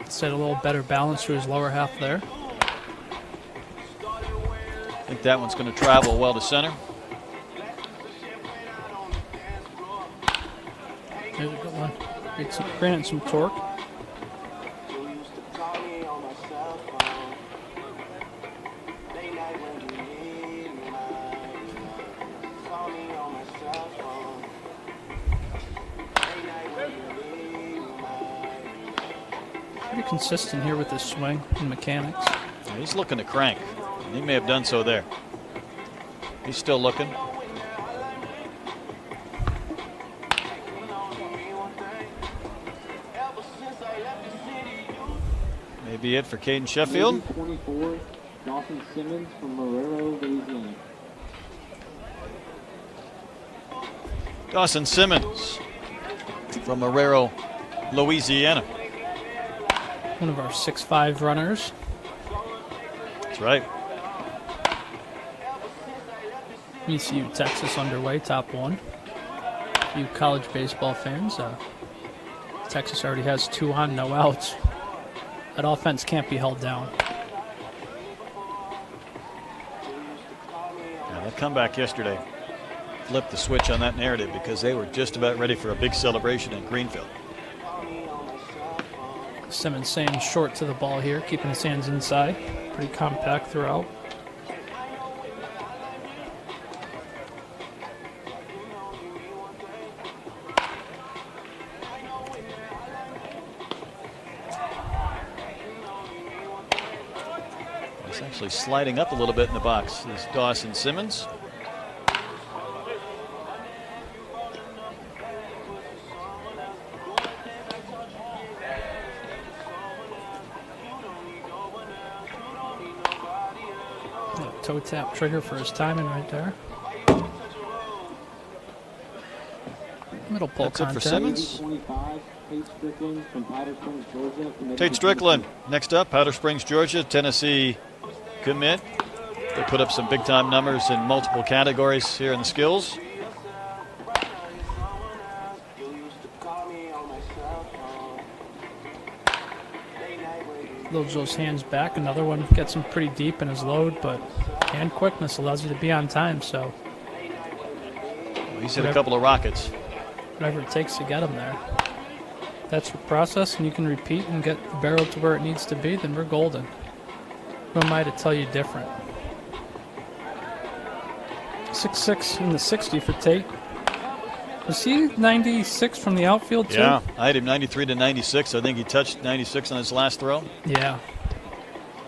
Set a little better balance to his lower half there. I think that one's going to travel well to center. There's a good one. Granted some torque. Pretty consistent here with his swing and mechanics. Yeah, he's looking to crank. He may have done so there. He's still looking. Maybe it for Caden Sheffield. Navy 24, Dawson Simmons from Marrero, Louisiana. Dawson Simmons from Marrero, Louisiana. One of our 6'5" runners. That's right. ECU Texas underway, top one. You college baseball fans, Texas already has 2 on, no outs. That offense can't be held down. Yeah, that comeback yesterday flipped the switch on that narrative because they were just about ready for a big celebration in Greenfield. Simmons staying short to the ball here, keeping his hands inside. Pretty compact throughout. He's actually sliding up a little bit in the box. This is Dawson Simmons. Toe tap trigger for his timing right there. Middle pull That's it for contact. Simmons. 25, Tate Strickland from Powder Springs, Georgia. committed Tate to Strickland, next up, Powder Springs, Georgia, Tennessee commit. They put up some big-time numbers in multiple categories here in the skills. Loads those hands back. Another one gets him pretty deep in his load, but hand quickness allows you to be on time, so He's hit a couple of rockets. whatever it takes to get him there. That's the process, and you can repeat and get the barrel to where it needs to be, then we're golden. Who am I to tell you different? 6'6" in the 60 for Tate. Was he 96 from the outfield, too? Yeah, I had him 93 to 96. I think he touched 96 on his last throw. Yeah.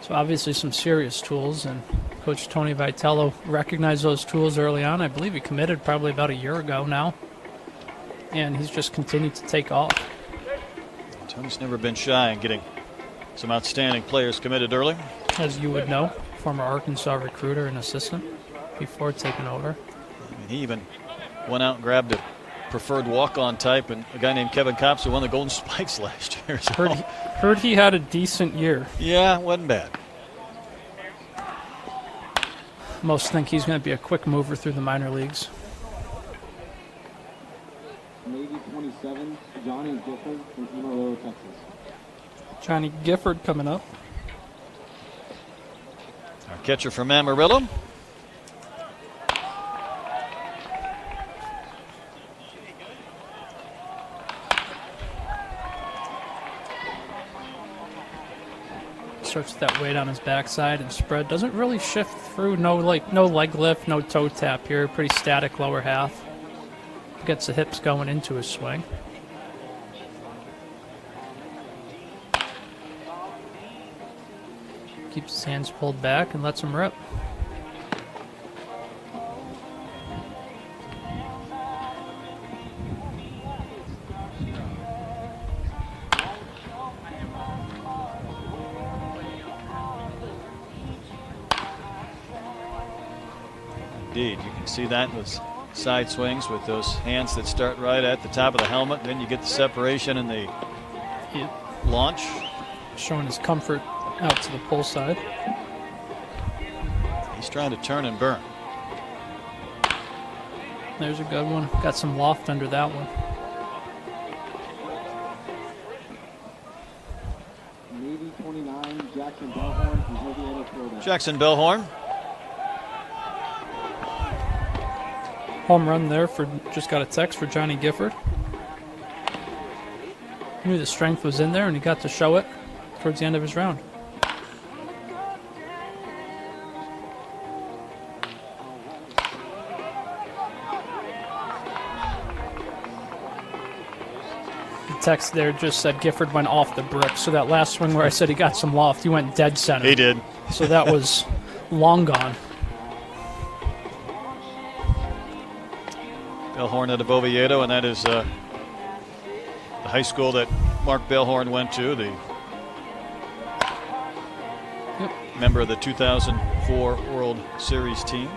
So obviously some serious tools, and Coach Tony Vitello recognized those tools early on. I believe he committed probably about a year ago now, and he's just continued to take off. Tony's never been shy in getting some outstanding players committed early. As you would know, former Arkansas recruiter and assistant before taking over. I mean, he even went out and grabbed a preferred walk-on type and a guy named Kevin Copps who won the Golden Spikes last year. So, Heard he had a decent year. yeah, wasn't bad. Most think he's going to be a quick mover through the minor leagues. Navy 27, Johnny Gifford from Amarillo, Texas. Johnny Gifford coming up. Our catcher from Amarillo. Starts with that weight on his backside and spread. Doesn't really shift through. No leg lift, no toe tap here. Pretty static lower half. Gets the hips going into his swing. Keeps his hands pulled back and lets him rip. Indeed, you can see that in those side swings with those hands that start right at the top of the helmet. Then you get the separation and the launch. Showing his comfort out to the pull side. He's trying to turn and burn. There's a good one. Got some loft under that one. Navy 29, Jackson Bellhorn from Joliet, Florida. Jackson Bellhorn. Home run there for, just got a text for Johnny Gifford. Knew the strength was in there and he got to show it towards the end of his round. The text there just said Gifford went off the brick. So that last swing where I said he got some loft, he went dead center. He did. So that was long gone. Bellhorn out of Oviedo, and that is the high school that Mark Bellhorn went to, the member of the 2004 World Series team.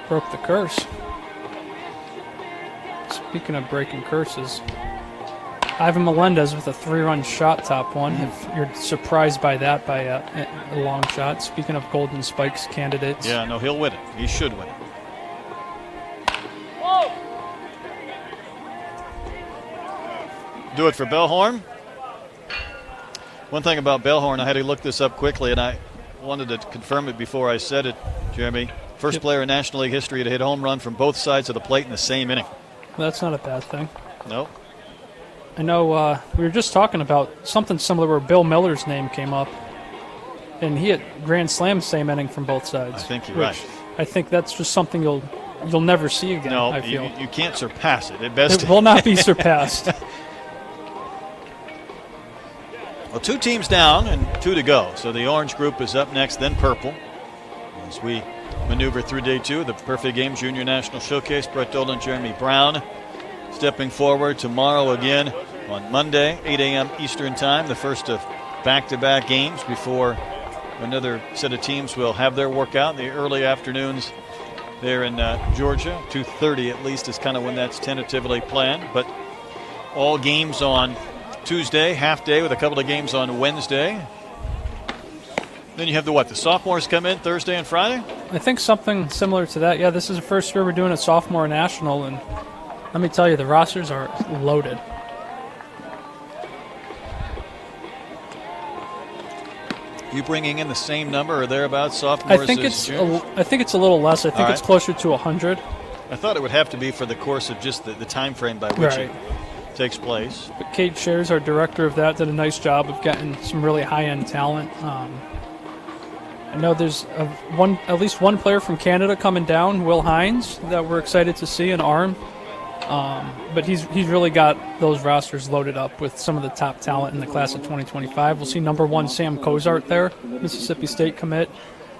Broke the curse. Speaking of breaking curses, Ivan Melendez with a 3-run shot, top one. If you're surprised by that, by a long shot. Speaking of Golden Spikes candidates. Yeah, no, he'll win it. He should win it. Do it for Bellhorn. One thing about Bellhorn, I had to look this up quickly, and I wanted to confirm it before I said it, Jeremy. First player in National League history to hit a home run from both sides of the plate in the same inning. Well, that's not a bad thing. No. I know we were just talking about something similar where Bill Miller's name came up, and he hit grand slam same inning from both sides. I think you're which right. I think that's just something you'll never see again. No, I feel you can't surpass it. At best, it will not be surpassed. Well, 2 teams down and 2 to go. So the orange group is up next, then purple. As we maneuver through day 2 of the Perfect Game Junior National Showcase, Brett Dolan, Jeremy Brown stepping forward tomorrow again on Monday, 8 a.m. Eastern Time, the first of back-to-back games before another set of teams will have their workout in the early afternoons there in Georgia. 2:30 at least is kind of when that's tentatively planned. But all games on Tuesday, half day with a couple of games on Wednesday. Then you have the sophomores come in Thursday and Friday? I think something similar to that. Yeah, this is the first year we're doing a sophomore national, and let me tell you, the rosters are loaded. You bringing in the same number or thereabouts sophomores? I think as it's juniors? I think it's a little less. I think All it's right. closer to 100. I thought it would have to be for the course of just the time frame by which Right. it takes place. But Kate Shares, our director of that, did a nice job of getting some really high-end talent. I know there's at least one player from Canada coming down, Will Hines, that we're excited to see in ARM. But he's really got those rosters loaded up with some of the top talent in the class of 2025. We'll see number 1 Sam Cozart there, Mississippi State commit,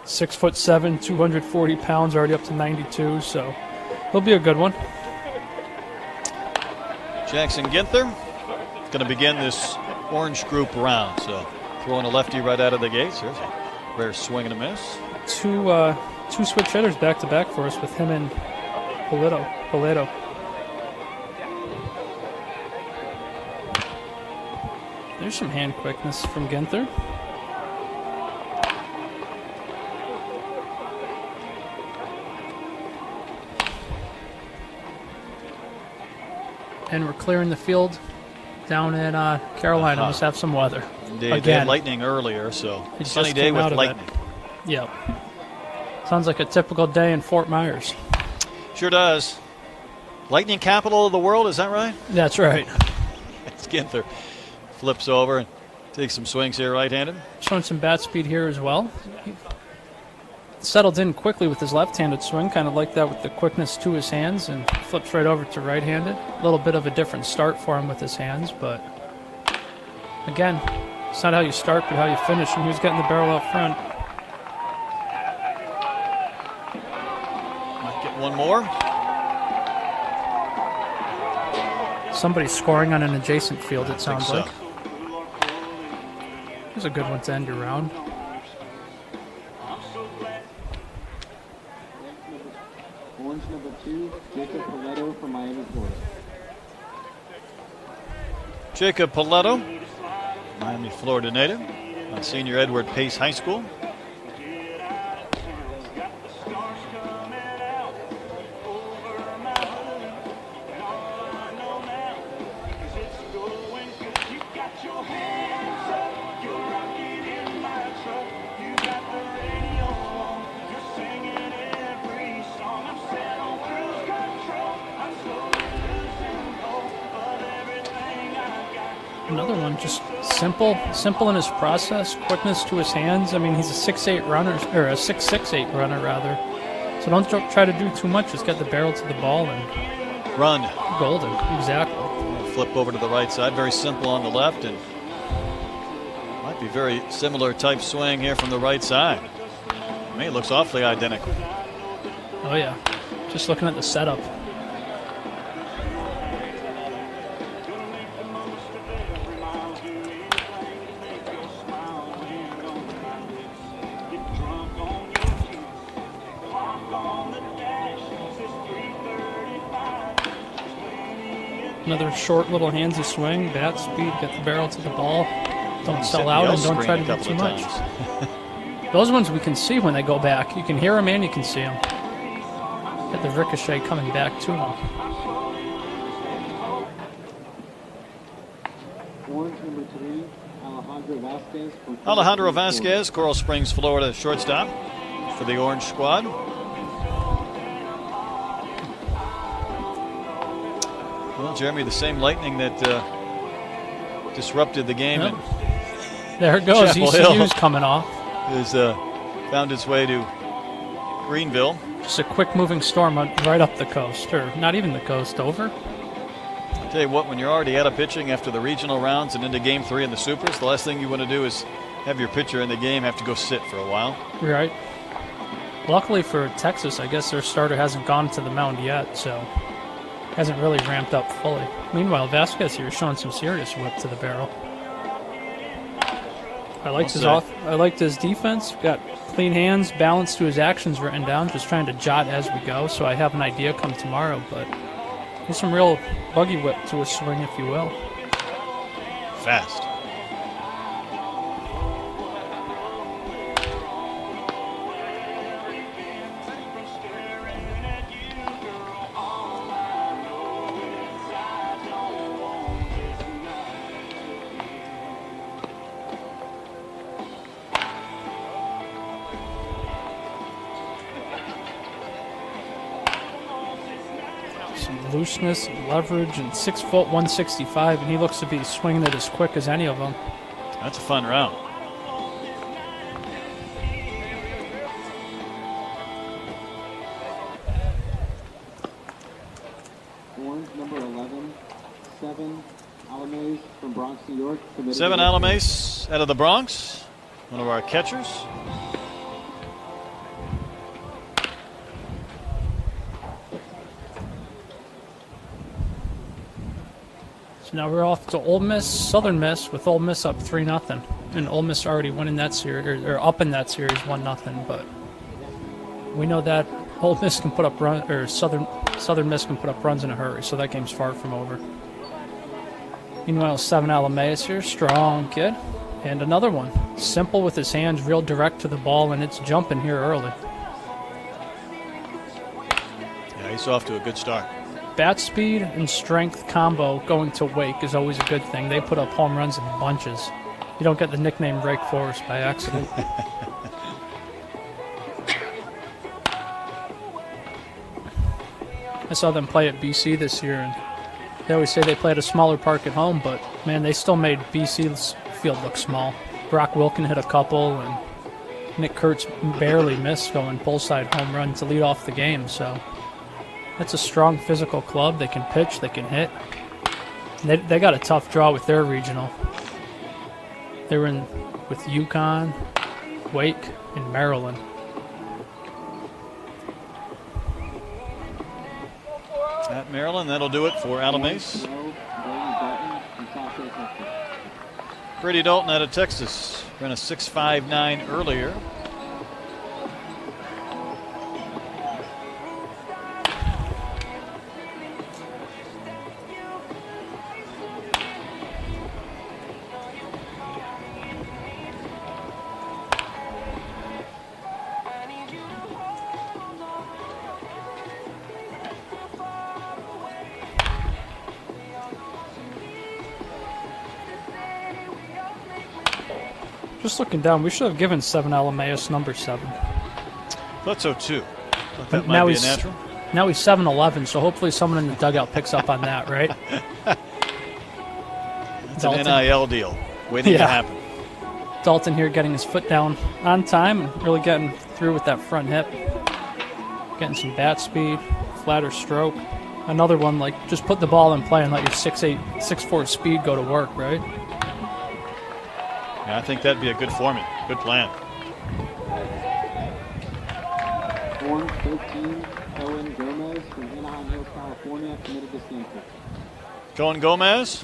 6'7", 240 pounds, already up to 92. So he'll be a good one. Jackson Ginther going to begin this orange group round. So throwing a lefty right out of the gates. There's a rare swing and a miss. Two switch hitters back to back for us with him and Polito. There's some hand quickness from Ginther. And we're clearing the field down in Carolina. Must have some weather. They had Again. lightning earlier, so It sunny just day came with out of lightning. it. Yep. Sounds like a typical day in Fort Myers. Sure does. Lightning capital of the world, is that right? That's right. It's Ginther. Flips over and takes some swings here right-handed. Showing some bat speed here as well. He settled in quickly with his left-handed swing, kind of like that with the quickness to his hands, and flips right over to right-handed. A little bit of a different start for him with his hands, but again, it's not how you start, but how you finish, and he was getting the barrel out front. Might get one more. Somebody's scoring on an adjacent field, it I think sounds so. like. Here's a good one to end your round. Orange number 2, Jacob Paletto from Miami, Florida. Jacob Paletto, Miami, Florida native, on senior Edward Pace High School. Another one, just simple in his process, quickness to his hands. I mean, he's a 6'8" runner, or a 6'6" runner rather. So don't try to do too much. Just get the barrel to the ball and Run. golden. Exactly. Flip over to the right side. Very simple on the left, and might be very similar type swing here from the right side. I mean, it looks awfully identical. Oh yeah, just looking at the setup. Another short little handsy swing, bat speed, get the barrel to the ball. Don't Set sell the out L and don't try screen to a do couple too of much. times. Those ones we can see when they go back. You can hear them and you can see them. Get the ricochet coming back to them. Orange number 3, Alejandro Vasquez. From Alejandro Vasquez, Coral Springs, Florida shortstop for the Orange squad. Well, Jeremy, the same lightning that disrupted the game Yep. There it goes. Chapel ECU's Hill. coming off. has found its way to Greenville. Just a quick moving storm right up the coast, or not even the coast, over. I'll tell you what, when you're already out of pitching after the regional rounds and into Game 3 in the Supers, the last thing you want to do is have your pitcher in the game have to go sit for a while. Right. Luckily for Texas, I guess their starter hasn't gone to the mound yet, so hasn't really ramped up fully. Meanwhile, Vasquez here is showing some serious whip to the barrel. I liked his defense. Got clean hands, balance to his actions written down. Just trying to jot as we go, so I have an idea come tomorrow. But there's some real buggy whip to his swing, if you will. Fast. Some looseness, leverage, and 6 foot 165, and he looks to be swinging it as quick as any of them. That's a fun round. Orange number 11, 7, Alames from Bronx, New York. Submitted 7 to- Alames out of the Bronx, one of our catchers. So now we're off to Ole Miss, Southern Miss, with Ole Miss up 3-0, and Ole Miss already winning that series, or up in that series 1-0. But we know that Ole Miss can put up run, or Southern Miss can put up runs in a hurry, so that game's far from over. Meanwhile, 7 Alameus here, strong kid, and another one, simple with his hands, real direct to the ball, and it's jumping here early. Yeah, he's off to a good start. Bat speed and strength combo going to Wake is always a good thing. They put up home runs in bunches. You don't get the nickname Rake Forest by accident. I saw them play at BC this year, and they always say they play at a smaller park at home, but man, they still made BC's field look small. Brock Wilkin hit a couple, and Nick Kurtz barely missed going bullside home run to lead off the game, so that's a strong physical club. They can pitch, they can hit. They got a tough draw with their regional. They were in with UConn, Wake, and Maryland. At Maryland, that'll do it for Alames. No, Brady Dalton from Southfield, Texas. Brady Dalton out of Texas ran a 6.59 earlier. Just looking down, we should have given 7 Alameus number 7. Thought so too. Thought that But might now be a he's natural. Now he's 7-11, so hopefully someone in the dugout picks up on that, right? It's an NIL deal waiting to Yeah. happen. Dalton here getting his foot down on time and really getting through with that front hip. Getting some bat speed, flatter stroke. Another one, like, just put the ball in play and let your 6'8", 6'4" speed go to work, right? Yeah, I think that'd be a good formula. Good plan. Orange 13, Owen Gomez from Anaheim Hills, California, committed to Stanford. Cohen Gomez.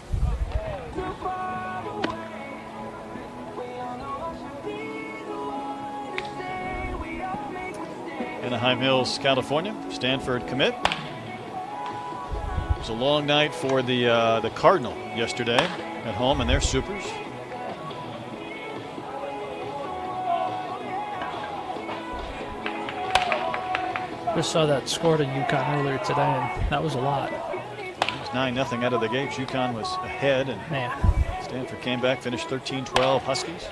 Anaheim Hills, California. Stanford commit. was a long night for the Cardinal yesterday at home and their Supers. Just saw that score to UConn earlier today, and that was a lot. It was 9-0 out of the gates. UConn was ahead, and Man, Stanford came back, finished 13-12 Huskies.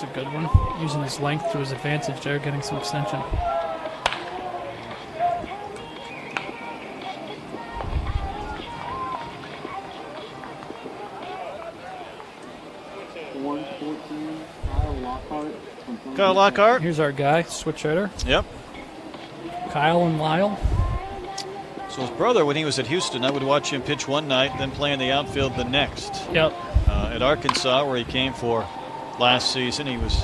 was a good one. Using his length to his advantage there, getting some extension. Kyle Lockhart. Here's our guy, switch hitter. Yep. Kyle and Lyle. So his brother, when he was at Houston, I would watch him pitch one night, then play in the outfield the next. Yep. At Arkansas, where he came for last season, he was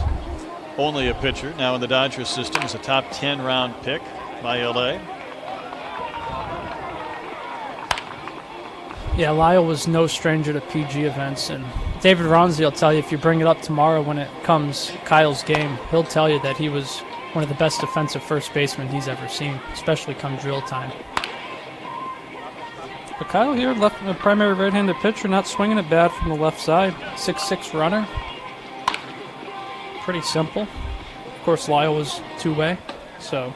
only a pitcher. Now in the Dodgers system, he's a top 10 round pick by LA. Yeah, Lyle was no stranger to PG events, and David Ronsley will tell you if you bring it up tomorrow when it comes Kyle's game, he'll tell you that he was one of the best defensive first basemen he's ever seen, especially come drill time. But Kyle here, left a primary right-handed pitcher, not swinging it bad from the left side. 6'6" runner. Pretty simple. Of course, Lyle was two-way, so.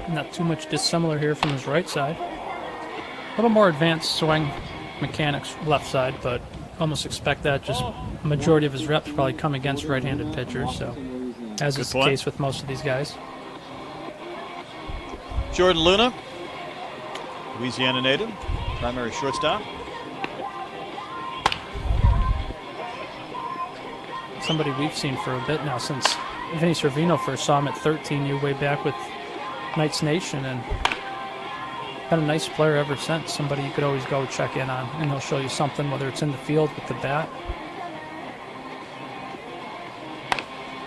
Not too much dissimilar here from his right side. A little more advanced swing mechanics left side, but almost expect that. Just a majority of his reps probably come against right-handed pitchers, so as is the case with most of these guys. Jordan Luna, Louisiana native, primary shortstop. Somebody we've seen for a bit now since Vinny Servino first saw him at 13 way back with Knights Nation, and been a nice player ever since. Somebody you could always go check in on, and he'll show you something, whether it's in the field with the bat.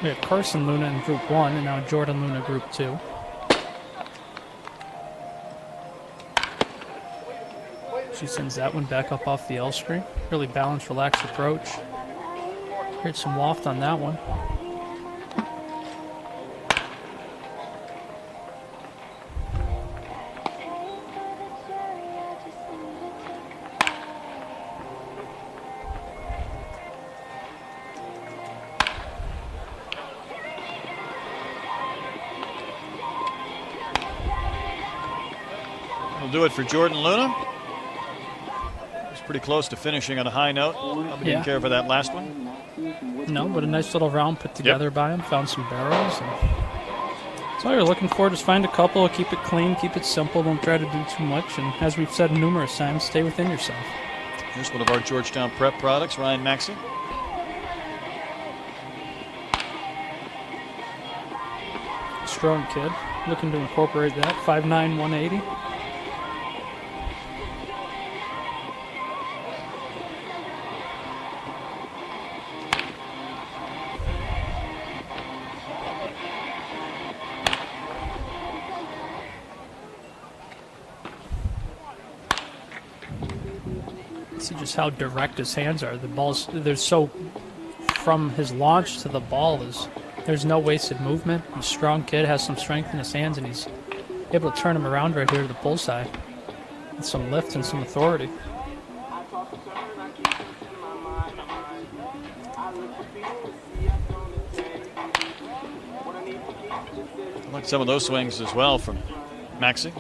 We have Carson Luna in Group 1, and now Jordan Luna Group 2. She sends that one back up off the L screen. Really balanced, relaxed approach. Here's some loft on that one. We'll do it for Jordan Luna. He's pretty close to finishing on a high note. Probably didn't care for that last one. No, but a nice little round put together by him. Found some barrels. And so all you're looking for, just find a couple, keep it clean, keep it simple, don't try to do too much. And as we've said numerous times, stay within yourself. Here's one of our Georgetown Prep products, Ryan Maxey. Strong kid, looking to incorporate that. 5'9", 180. See just how direct his hands are. The ball's, there's so, from his launch to the ball, there's no wasted movement. He's a strong kid, has some strength in his hands, and he's able to turn him around right here to the bullseye with some lift and some authority. I like some of those swings as well from Maxey.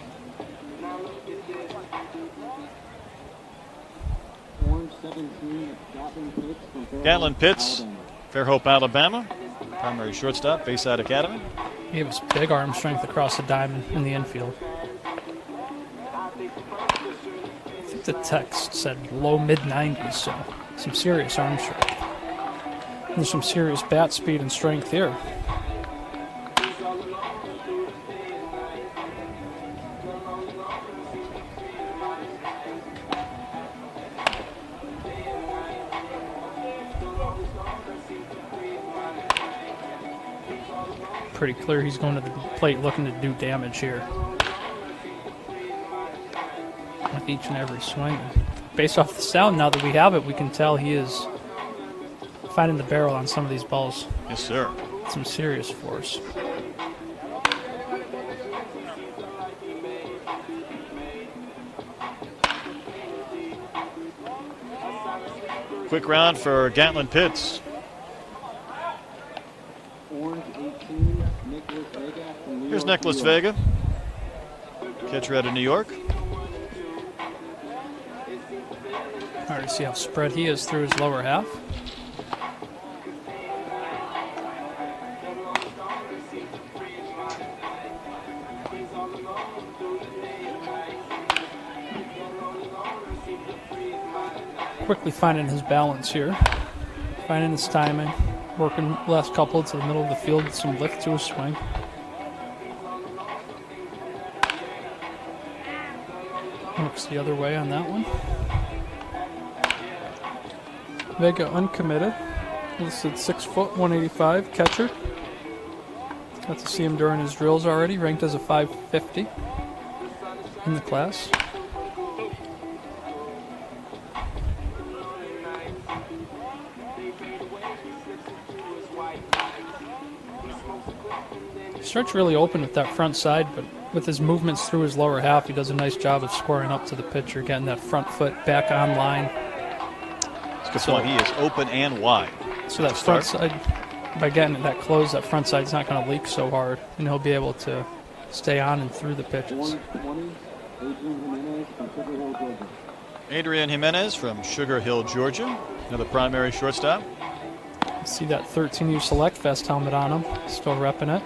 Gatlin Pitts, Fairhope, Alabama. Primary shortstop, Bayside Academy. He has big arm strength across the diamond in the infield. I think the text said low mid 90s, so some serious arm strength. And there's some serious bat speed and strength here. Pretty clear he's going to the plate looking to do damage here. With each and every swing. Based off the sound, now that we have it, we can tell he is finding the barrel on some of these balls. Yes, sir. Some serious force. Quick round for Gatlin Pitts. Orange 18, Nicholas Vega from New Here's York, Nicholas New York. Vega, catcher out of New York. Hard to see how spread he is through his lower half. Quickly finding his balance here, finding his timing, working last couple to the middle of the field with some lift to his swing. Works the other way on that one. Vega uncommitted, listed 6 foot, 185 catcher. Got to see him during his drills already, ranked as a 550 in the class. Starts really open with that front side, but with his movements through his lower half, he does a nice job of squaring up to the pitcher, getting that front foot back on line. So he is open and wide. So that front side, by getting it that close, that front side's not going to leak so hard, and he'll be able to stay on and through the pitches. 120, Adrian Adrian Jimenez Jimenez from Sugar Hill, Georgia. from Sugar Hill, Georgia. Another primary shortstop. See that 13U Select Fest helmet on him, still repping it.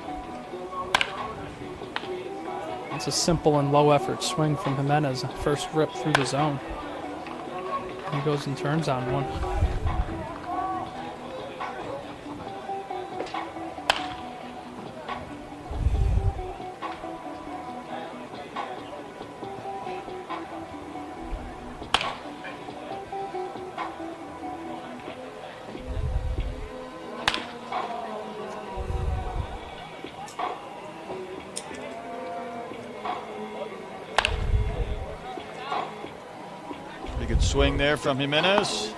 It's a simple and low effort swing from Jimenez, first rip through the zone. He goes and turns on one. Good swing there from Jimenez.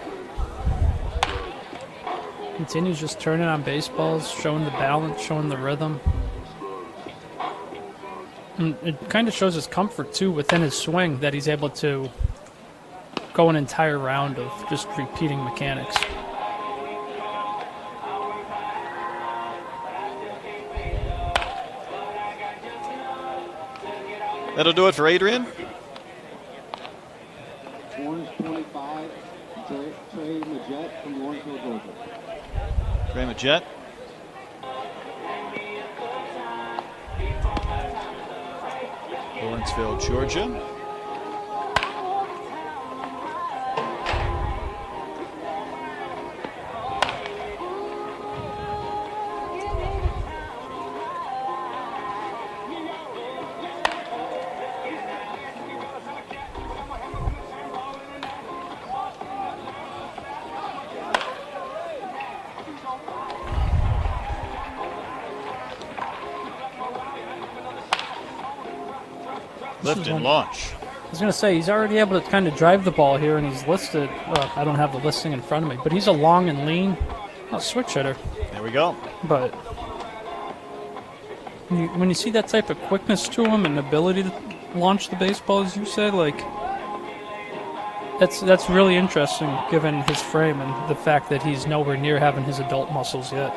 Continues just turning on baseballs, showing the balance, showing the rhythm. And it kind of shows his comfort, too, within his swing, that he's able to go an entire round of just repeating mechanics. That'll do it for Adrian. Orange 25, Trey Majette from Lawrenceville, Georgia. Trey Majette. Lawrenceville, Georgia. Lift and launch. I was going to say, he's already able to kind of drive the ball here, and he's listed. I don't have the listing in front of me, but he's a long and lean switch hitter. There we go. But when you see that type of quickness to him and ability to launch the baseball, as you said, like that's really interesting given his frame and the fact that he's nowhere near having his adult muscles yet.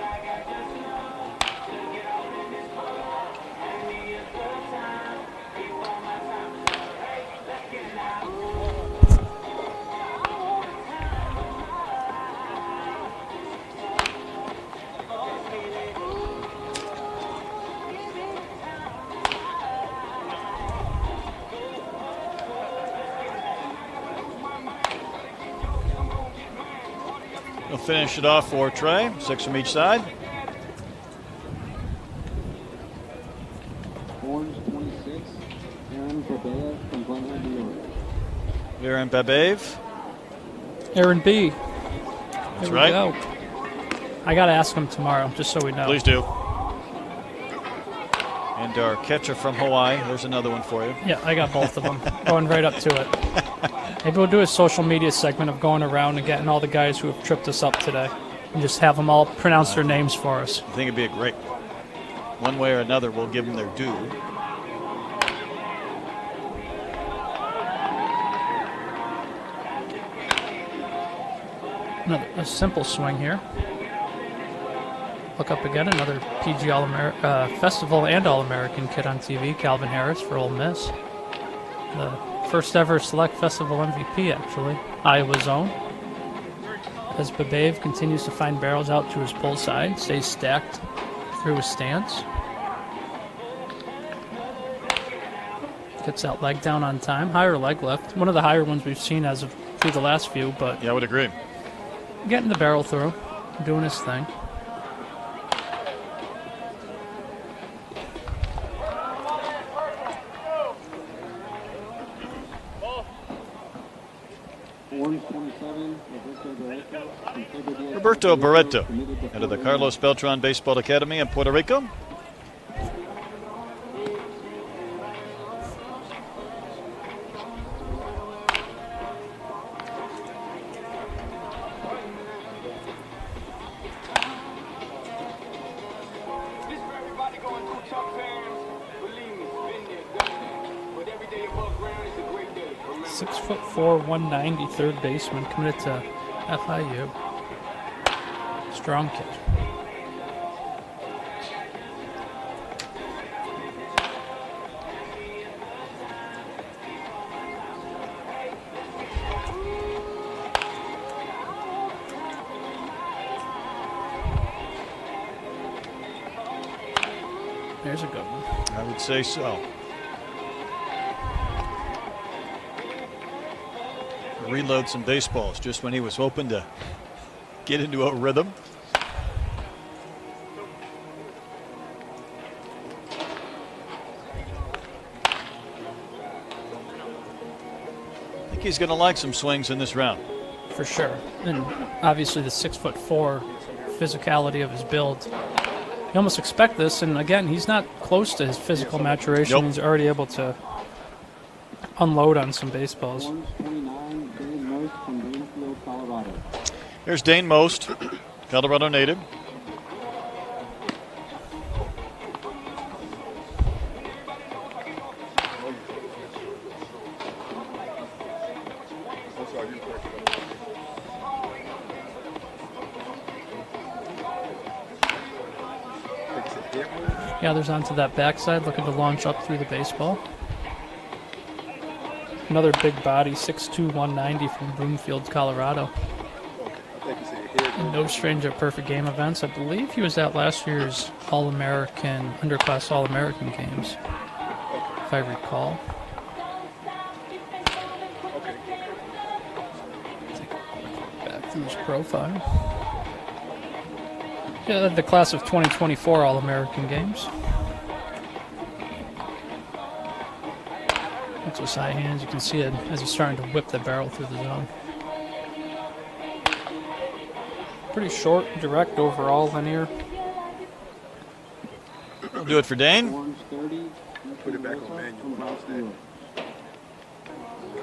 We'll finish it off for Trey. 6 from each side. Orange 26, Aaron Babea from Glenwood, New York. Aaron Babaev. Aaron B. That's Here we right. go. I got to ask him tomorrow, just so we know. Please do. And our catcher from Hawaii. There's another one for you. Yeah, I got both of them. Going right up to it. Maybe we'll do a social media segment of going around and getting all the guys who have tripped us up today and just have them all pronounce their names for us. I think it'd be a great. One way or another, we'll give them their due. A simple swing here. Look up again, another PG Festival and All-American kid on TV, Calvin Harris for Ole Miss. The first ever Select Festival MVP, actually. Iowa's own. As Babaev continues to find barrels out to his pull side, stays stacked through his stance. Gets that leg down on time. Higher leg lift. One of the higher ones we've seen as of through the last few, but Yeah, I would agree. getting the barrel through, doing his thing. Orange 27, Roberto Barreto, out of the Carlos Beltran Baseball Academy in Puerto Rico. This for everybody going through tough times. Believe me, been there, done that. But every day above ground is a great day. Remember. 6'4", 190, third baseman, committed to FIU. Strong kid. There's a good one. I would say so. Reload some baseballs just when he was hoping to get into a rhythm. I think he's going to like some swings in this round. For sure. And obviously the 6'4" physicality of his build. You almost expect this, and again, he's not close to his physical maturation. Nope. He's already able to unload on some baseballs. Orange 29, Dane Most from Greenfield, Colorado. Here's Dane Most, Colorado native. Gathers onto that backside, looking to launch up through the baseball. Another big body, 6'2", 190 from Broomfield, Colorado. And no stranger at perfect game events. I believe he was at last year's All-American, underclass All-American games, if I recall. Take a quick look back through his profile. Yeah, the class of 2024 All-American games. That's those high hands. You can see it as he's starting to whip the barrel through the zone. Pretty short, direct, overall, linear. We'll do it for Dane. Orange 30, Put it back on manual.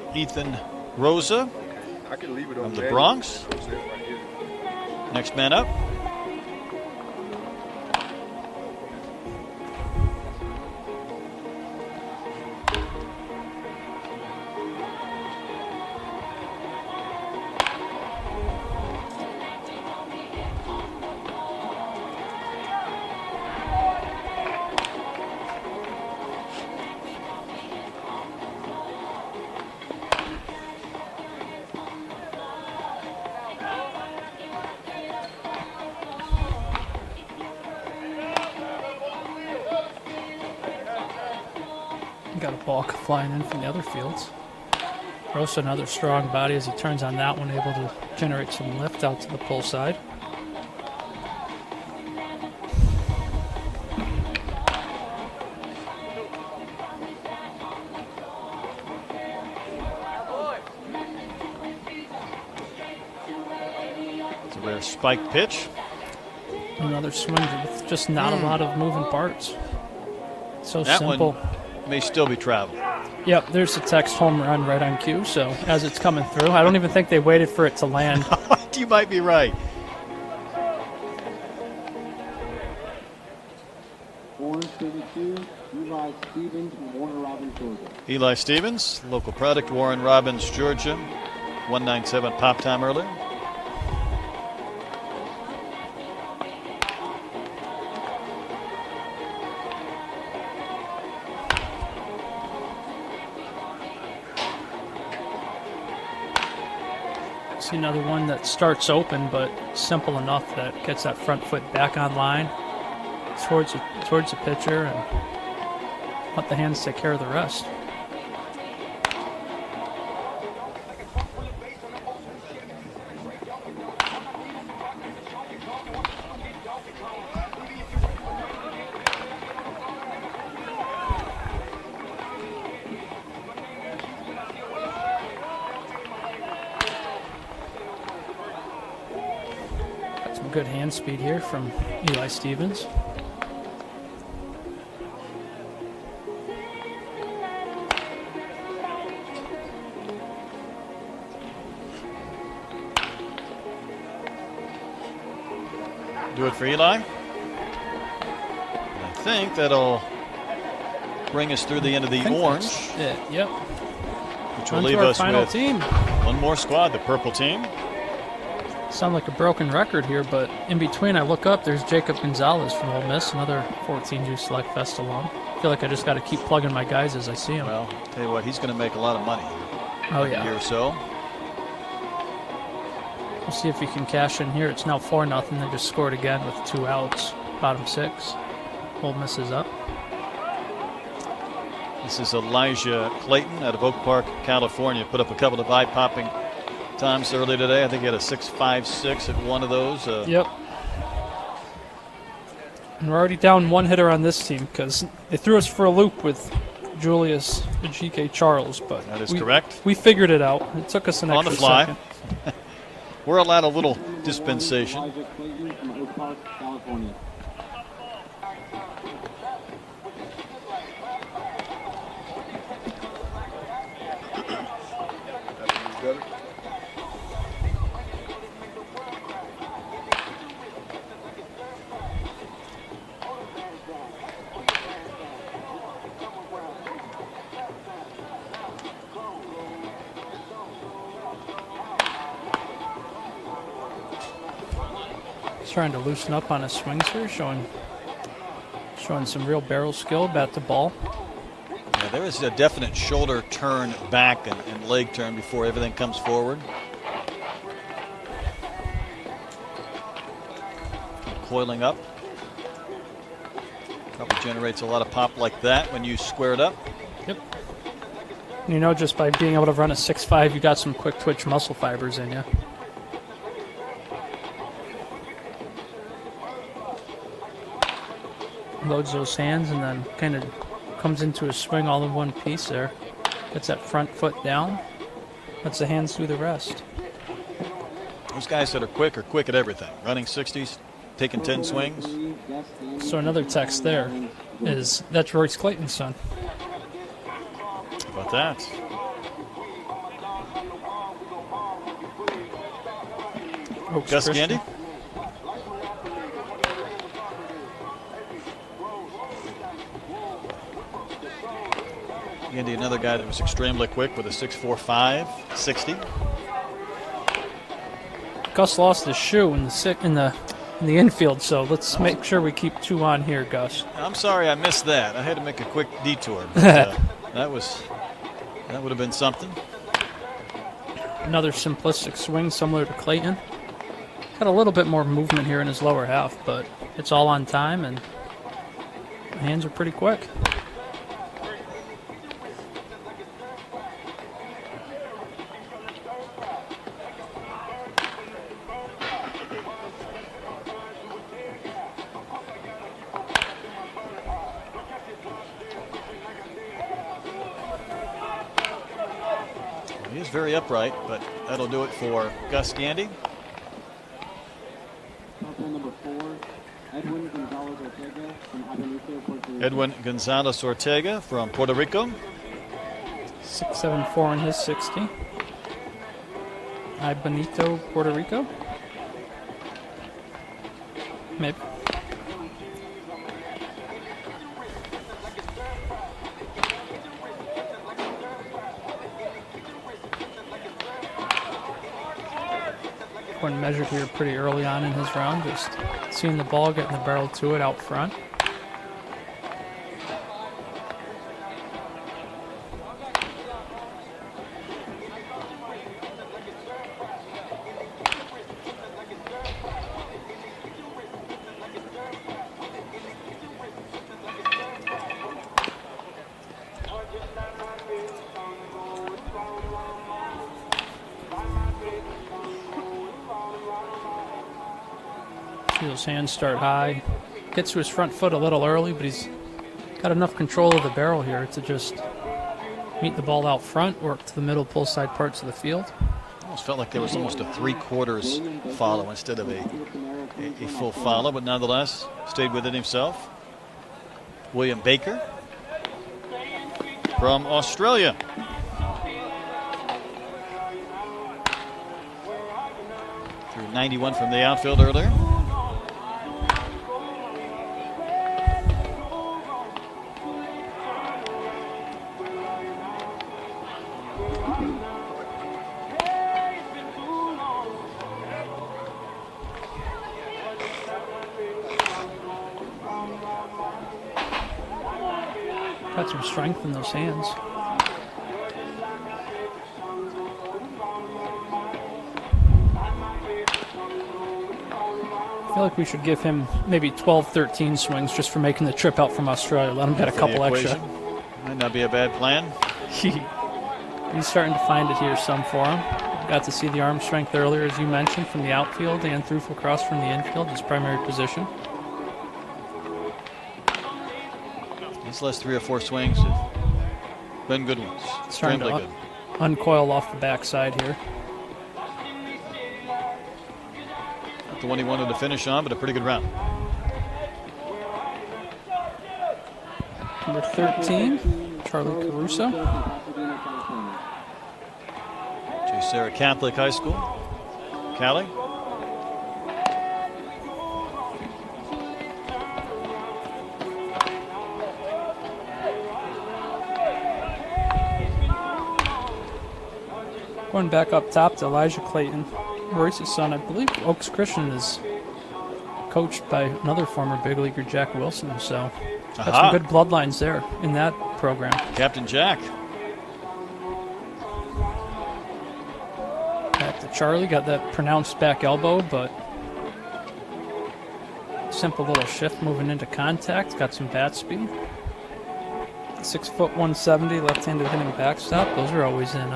from Ethan Rosa I can leave it on from the manual. Bronx. Right here. Next man up. Got a ball flying in from the other fields. Rosa, another strong body as he turns on that one, able to generate some lift out to the pull side. It's a rare spike pitch. Another swing with just not a lot of moving parts. So That simple. one may still be travel. Yep, there's the text home run right on cue. So as it's coming through, I don't even think they waited for it to land. You might be right. Orange 32, Eli Stevens from Warner Robins, Georgia. Eli Stevens, local product, Warren Robins, Georgia. 197 pop time earlier. See another one that starts open, but simple enough that gets that front foot back on line towards the pitcher and let the hands take care of the rest. Good hand speed here from Eli Stevens. Do it for Eli. And I think that'll bring us through the end of the orange, Yep. which will On to leave our us final with team. one more squad, the purple team. Sound like a broken record here, but in between I look up, there's Jacob Gonzalez from Ole Miss, another 14U Select Fest alum. I feel like I just got to keep plugging my guys as I see them. Well, tell you what, he's going to make a lot of money Oh in a year yeah. or so. We'll see if he can cash in here. It's now 4-0. They just scored again with 2 outs. Bottom 6. Ole Miss is up. This is Elijah Clayton out of Oak Park, California. Put up a couple of eye-popping times early today. I think he had a 6.56 at one of those. Yep. And we're already down one hitter on this team because they threw us for a loop with Julius G.K. Charles, but That is correct. We figured it out. It took us an On the extra fly. second. We're allowed a little dispensation. Elijah Clayton from Oak Park, California. Better? He's trying to loosen up on his swings here, showing some real barrel skill, bat to ball. Yeah, there is a definite shoulder turn back and leg turn before everything comes forward. Coiling up. Probably generates a lot of pop like that when you square it up. Yep. You know, just by being able to run a 6.5, you got some quick twitch muscle fibers in you. Loads those hands and then kind of comes into a swing all in one piece there. Gets that front foot down. Lets the hands do the rest. Those guys that are quick at everything. Running 60s, taking 10 swings. So another text there is that's Royce Clayton's son. How about that? Oaks Gus Christian. Gandy. Gandy, another guy that was extremely quick with a 6.45, 60. Gus lost his shoe in the infield, so let's make sure we keep 2 on here, Gus. I'm sorry I missed that. I had to make a quick detour. But, that would have been something. Another simplistic swing similar to Clayton. Got a little bit more movement here in his lower half, but it's all on time and the hands are pretty quick. He is very upright, but that'll do it for Gus Gandy. Purple number 4, Edwin Gonzalez Ortega from Abenito, Puerto Rico. Edwin Gonzalez Ortega from Puerto Rico. 6'7" in his 60. Benito, Puerto Rico. Maybe. One measured here pretty early on in his round, just seeing the ball, getting the barrel to it out front. See those hands start high. Gets to his front foot a little early, but he's got enough control of the barrel here to just meet the ball out front, work to the middle pull side parts of the field. Almost felt like there was almost a 3/4 follow instead of a full follow, but nonetheless stayed with it himself. William Baker from Australia. Threw 91 from the outfield earlier. Got some strength in those hands. I feel like we should give him maybe 12, 13 swings just for making the trip out from Australia. Let him get a couple extra. Might not be a bad plan. He's starting to find it here some for him. Got to see the arm strength earlier, as you mentioned, from the outfield and through for cross from the infield, his primary position. These last 3 or 4 swings have been good ones. Starting to Extremely good. uncoil off the backside here. Not the one he wanted to finish on, but a pretty good round. Number 13, Charlie Caruso. JSerra Catholic High School, Cali. Going back up top to Elijah Clayton, Royce's son. I believe Oaks Christian is coached by another former big leaguer, Jack Wilson. So got some good bloodlines there in that program. Captain Jack. Back to Charlie, got that pronounced back elbow, but simple little shift moving into contact. Got some bat speed. 6 foot 170, left-handed hitting backstop. Those are always in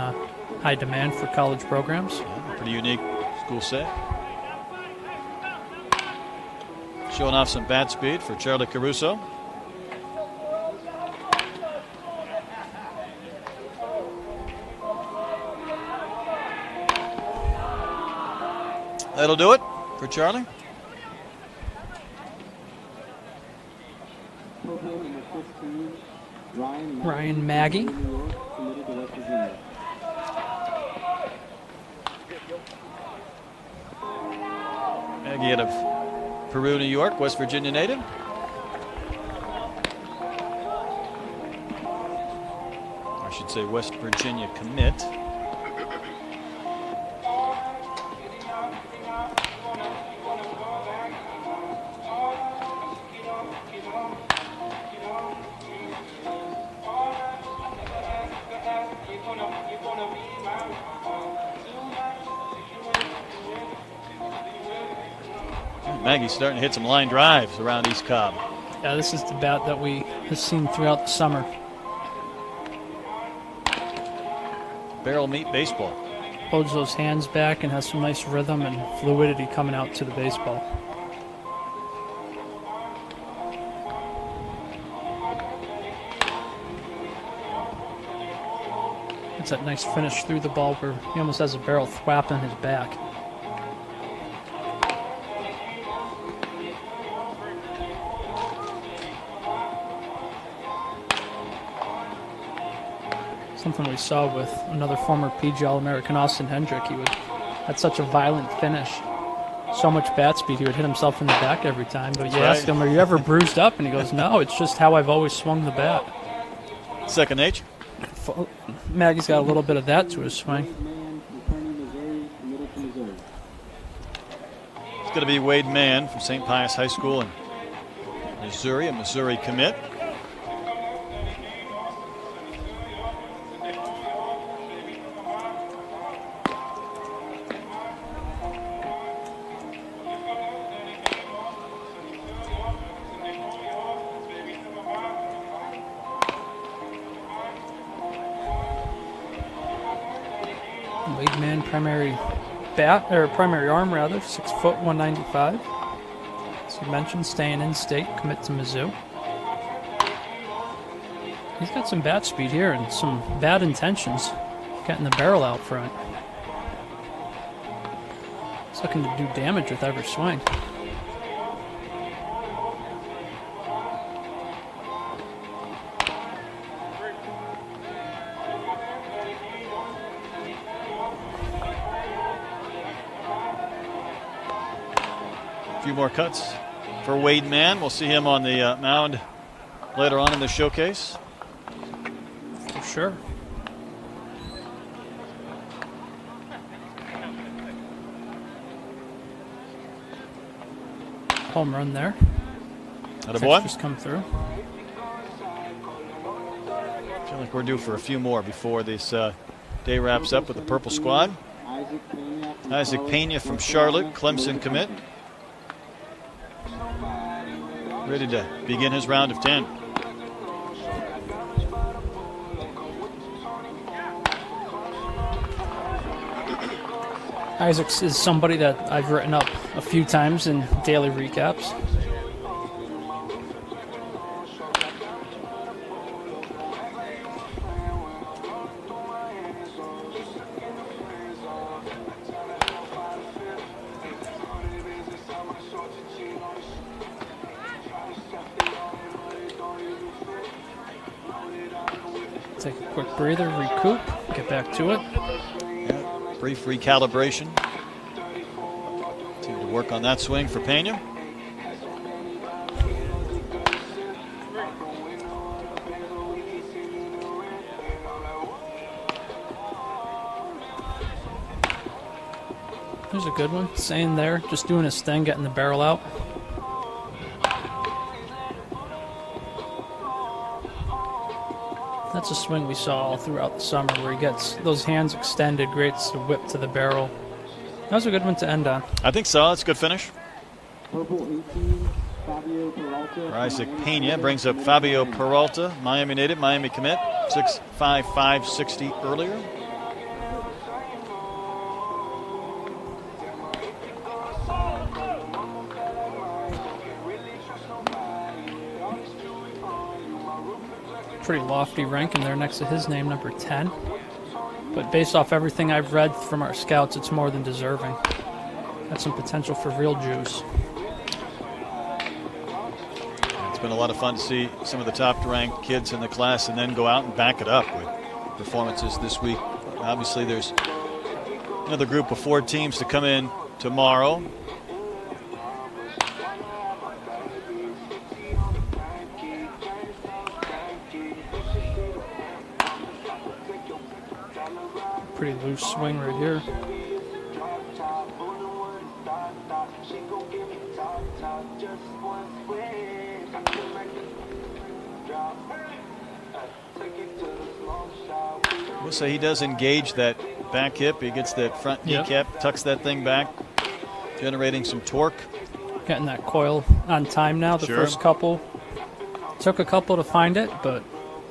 high demand for college programs. Yeah, pretty unique school set. Showing off some bat speed for Charlie Caruso. That'll do it for Charlie. Ryan Maggie. Maggie out of Peru, New York, West Virginia native. I should say West Virginia commit. Maggie's starting to hit some line drives around East Cobb. Yeah, this is the bat that we have seen throughout the summer. Barrel meet baseball. Holds those hands back and has some nice rhythm and fluidity coming out to the baseball. Gets that nice finish through the ball where he almost has a barrel thwap on his back. Something we saw with another former PG All-American, Austin Hendrick. He had such a violent finish. So much bat speed, he would hit himself in the back every time. But you ask him, are you ever bruised up? And he goes, no, it's just how I've always swung the bat. Second nature. Maggie's got a little bit of that to his swing. Man from Kearney, Missouri, committed to Missouri. It's going to be Wade Mann from St. Pius High School in Missouri, a Missouri commit. Wade Mann, primary arm rather, 6 foot 195. As you mentioned, staying in state, commit to Mizzou. He's got some bat speed here and some bad intentions, getting the barrel out front. He's looking to do damage with every swing. Few more cuts for Wade Mann. We'll see him on the mound later on in the showcase. For sure. Home run there. Attaboy. Just come through. I feel like we're due for a few more before this day wraps up with the Purple Squad. Isaac Pena from Charlotte, Clemson commit. Ready to begin his round of 10. Isaacs is somebody that I've written up a few times in daily recaps. Take a quick breather, recoup, get back to it. Yeah, brief recalibration. Continue to work on that swing for Pena. There's a good one. Staying there, just doing his thing, getting the barrel out. That's a swing we saw all throughout the summer where he gets those hands extended, creates the whip to the barrel. That was a good one to end on. I think so. It's a good finish. Purple 18, Fabio Peralta. Isaac Pena brings up Fabio Peralta, Miami native, Miami commit, 6'5", 560 earlier. Pretty lofty ranking there next to his name, number 10. But based off everything I've read from our scouts, it's more than deserving. That's some potential for real juice. It's been a lot of fun to see some of the top-ranked kids in the class and then go out and back it up with performances this week. Obviously, there's another group of 4 teams to come in tomorrow. Pretty loose swing right here. We'll say he does engage that back hip. He gets that front kneecap, tucks that thing back, generating some torque. Getting that coil on time now. The Sure. first couple took a couple to find it, but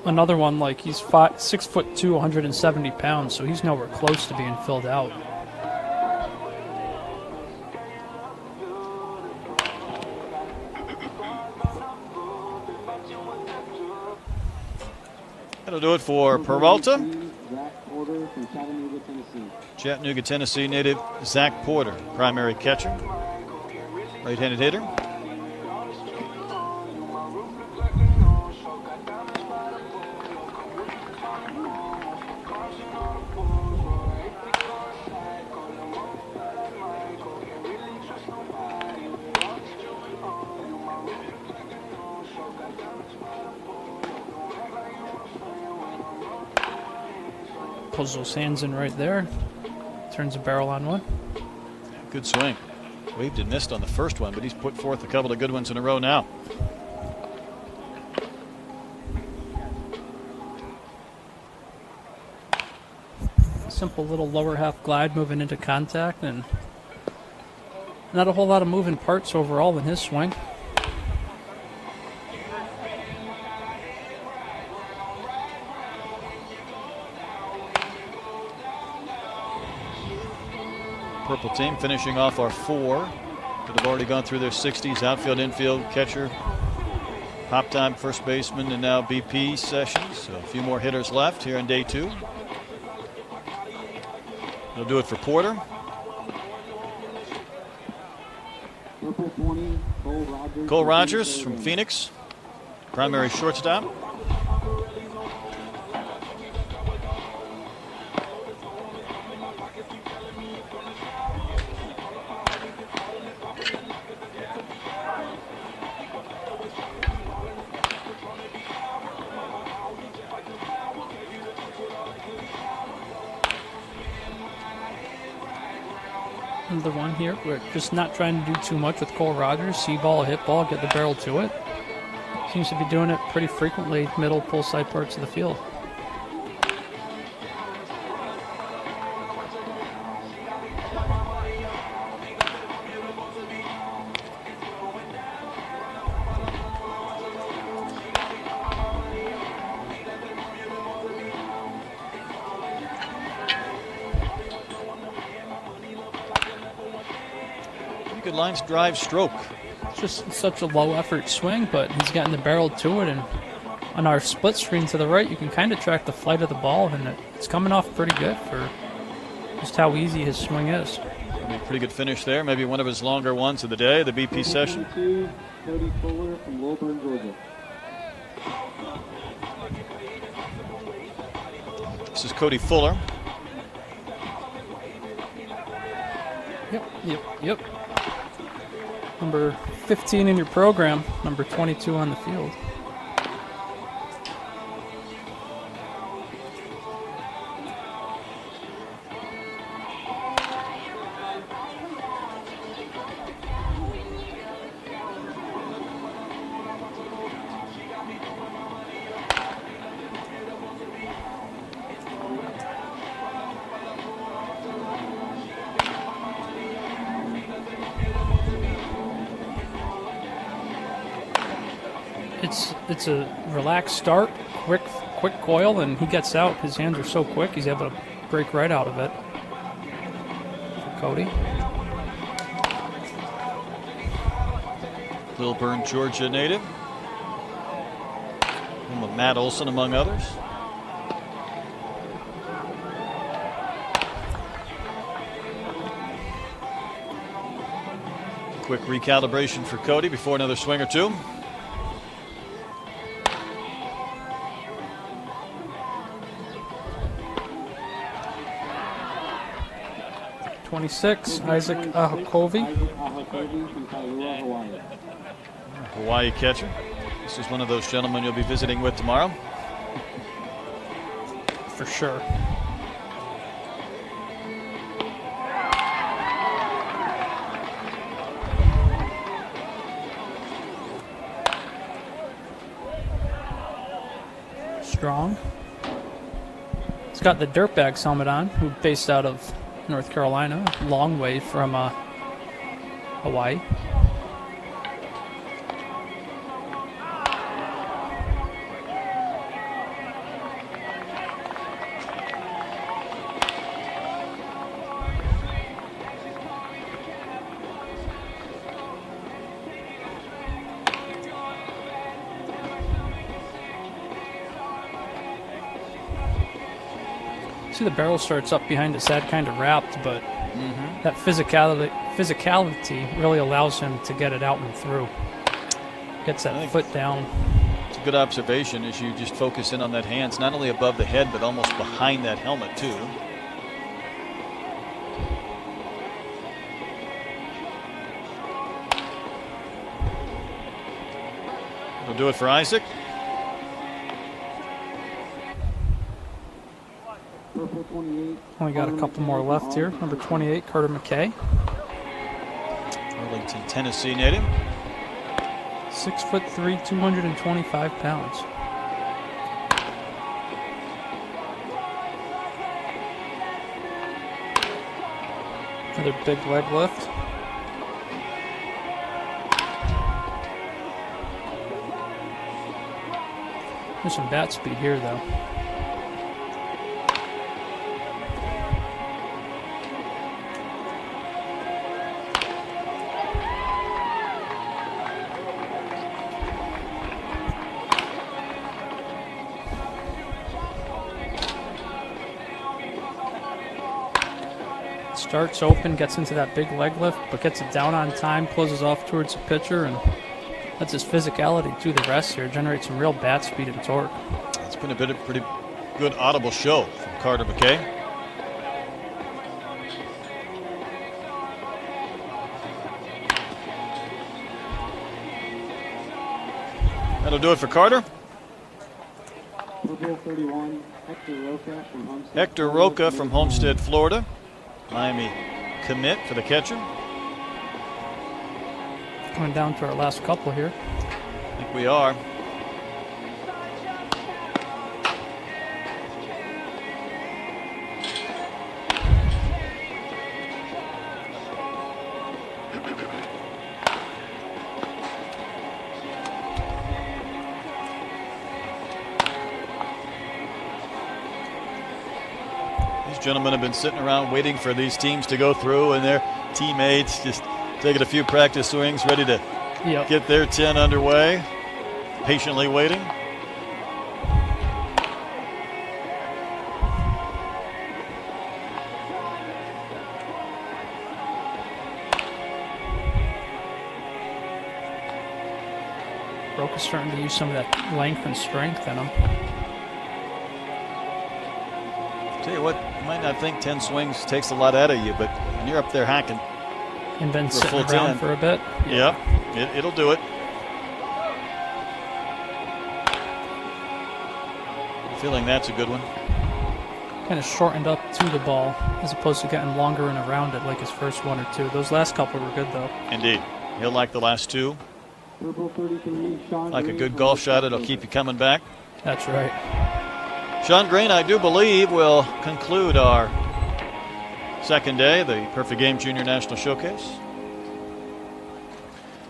another one, like, he's 6'2", 170 pounds, so he's nowhere close to being filled out. That'll do it for Peralta. Zach Porter from Chattanooga, Tennessee. Chattanooga, Tennessee native Zach Porter, primary catcher, right-handed hitter. Pulls those hands in right there. Turns the barrel on one. Good swing. Waved and missed on the first one, but he's put forth a couple of good ones in a row now. Simple little lower half glide moving into contact, and not a whole lot of moving parts overall in his swing. Purple team finishing off our 4 that have already gone through their 60s, outfield, infield, catcher, hop time, first baseman, and now BP sessions. So a few more hitters left here in day 2. That'll do it for Porter. Purple 20, Cole Rogers. Cole Rogers from Phoenix, primary shortstop. Another one here. We're just not trying to do too much with Cole Rogers. See ball, hit ball, get the barrel to it. Seems to be doing it pretty frequently, middle, pull side parts of the field. Good lines drive stroke. Just such a low effort swing, but he's gotten the barrel to it, and on our split screen to the right you can kind of track the flight of the ball, and it's coming off pretty good for just how easy his swing is. A pretty good finish there, maybe one of his longer ones of the day, the BP session. 22, Cody Fuller from Lilburn, Georgia. This is Cody Fuller. Yep. Number 15 in your program, number 22 on the field. It's a relaxed start, quick coil, and he gets out. His hands are so quick, he's able to break right out of it. For Cody. Lilburn, Georgia native. Home of Matt Olson, among others. Quick recalibration for Cody before another swing or two. Isaac Ahakovi. Isaac Ahakovi from Kailua, Hawaii. Hawaii catcher. This is one of those gentlemen you'll be visiting with tomorrow. For sure. Strong. He's got the Dirtbags helmet on, who based out of North Carolina, long way from Hawaii. See, the barrel starts up behind his head, kind of wrapped, but that physicality really allows him to get it out and through. Gets that foot down. It's a good observation as you just focus in on that hands, not only above the head, but almost behind that helmet, too. We'll do it for Isaac. Purple 28. Only got a couple more left here. Number 28, Carter McKay. Arlington, Tennessee native. 6'3", 225 pounds. Another big leg lift. There's some bat speed here, though. Starts open, gets into that big leg lift, but gets it down on time, closes off towards the pitcher, and that's his physicality to the rest here. Generates some real bat speed and torque. It's been a pretty good audible show from Carter McKay. That'll do it for Carter. Purple 31, Hector Roca from Homestead. Hector Roca from Homestead, Florida. Miami commit for the catcher. Coming down to our last couple here. I think we are. Gentlemen have been sitting around waiting for these teams to go through, and their teammates just taking a few practice swings, ready to get their 10 underway, patiently waiting. Roca's starting to use some of that length and strength in him. Tell you what, you might not think 10 swings takes a lot out of you, but when you're up there hacking and been for a sitting full around 10, for a bit. Yeah, it'll do it. Feeling that's a good one. Kind of shortened up to the ball as opposed to getting longer and around it like his first one or two. Those last couple were good, though. Indeed. He'll like the last two. Purple 33, Sean Like a Green good from golf shot, Western it'll keep you coming back. That's right. Sean Green, I do believe, will conclude our second day, the Perfect Game Junior National Showcase.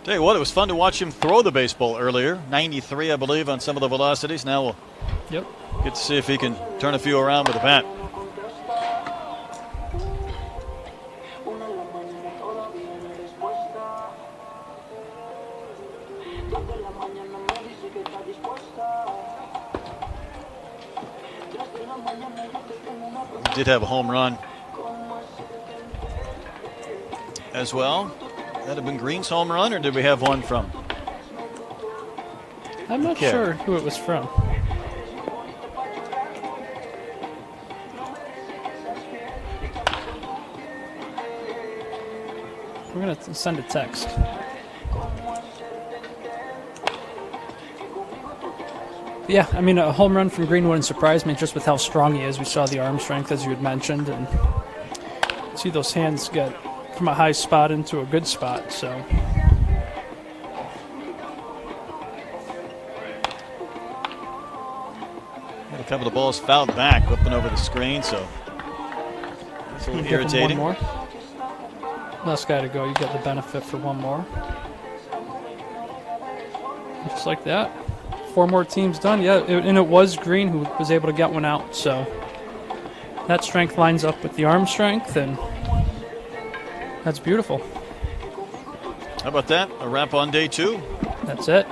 Tell you what, it was fun to watch him throw the baseball earlier. 93, I believe, on some of the velocities. Now we'll get to see if he can turn a few around with a bat. Did have a home run as well. That have been Green's home run, or did we have one from? I'm not sure who it was from. We're going to send a text. Yeah, I mean, a home run from Green wouldn't surprise me just with how strong he is. We saw the arm strength, as you had mentioned, and see those hands get from a high spot into a good spot, so. Had a couple of balls fouled back, up and over the screen, so it's a little irritating. One more. Last guy to go, you get the benefit for one more. Just like that. 4 more teams done, and it was Green who was able to get one out, so that strength lines up with the arm strength, and that's beautiful. How about that? A wrap on day 2. That's it.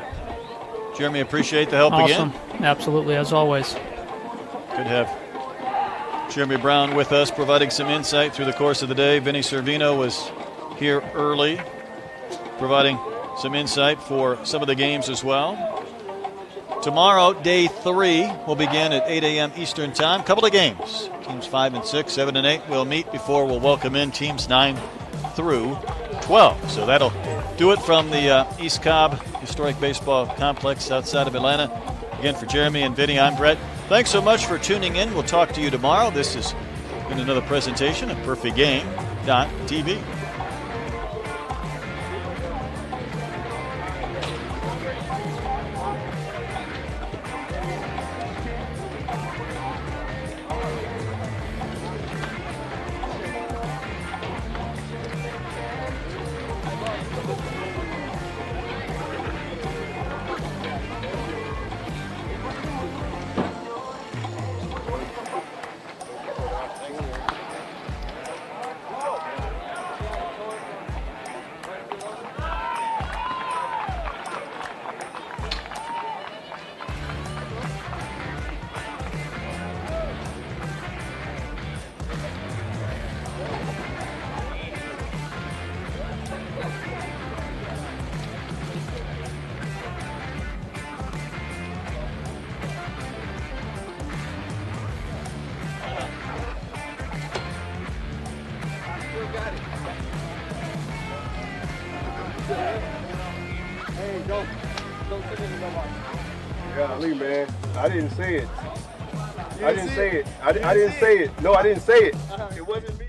Jeremy, appreciate the help awesome. again. Absolutely, as always. Good to have Jeremy Brown with us, providing some insight through the course of the day. Vinny Servino was here early, providing some insight for some of the games as well. Tomorrow, day 3 will begin at 8 a.m. Eastern Time. Couple of games. Teams 5 and 6, 7 and 8 will meet before we'll welcome in teams 9 through 12. So that'll do it from the East Cobb Historic Baseball Complex outside of Atlanta. Again, for Jeremy and Vinny, I'm Brett. Thanks so much for tuning in. We'll talk to you tomorrow. This has been another presentation of PerfectGame.tv. Golly, man. I didn't say it. I didn't say it. I didn't say it. No, I didn't say it. It wasn't me.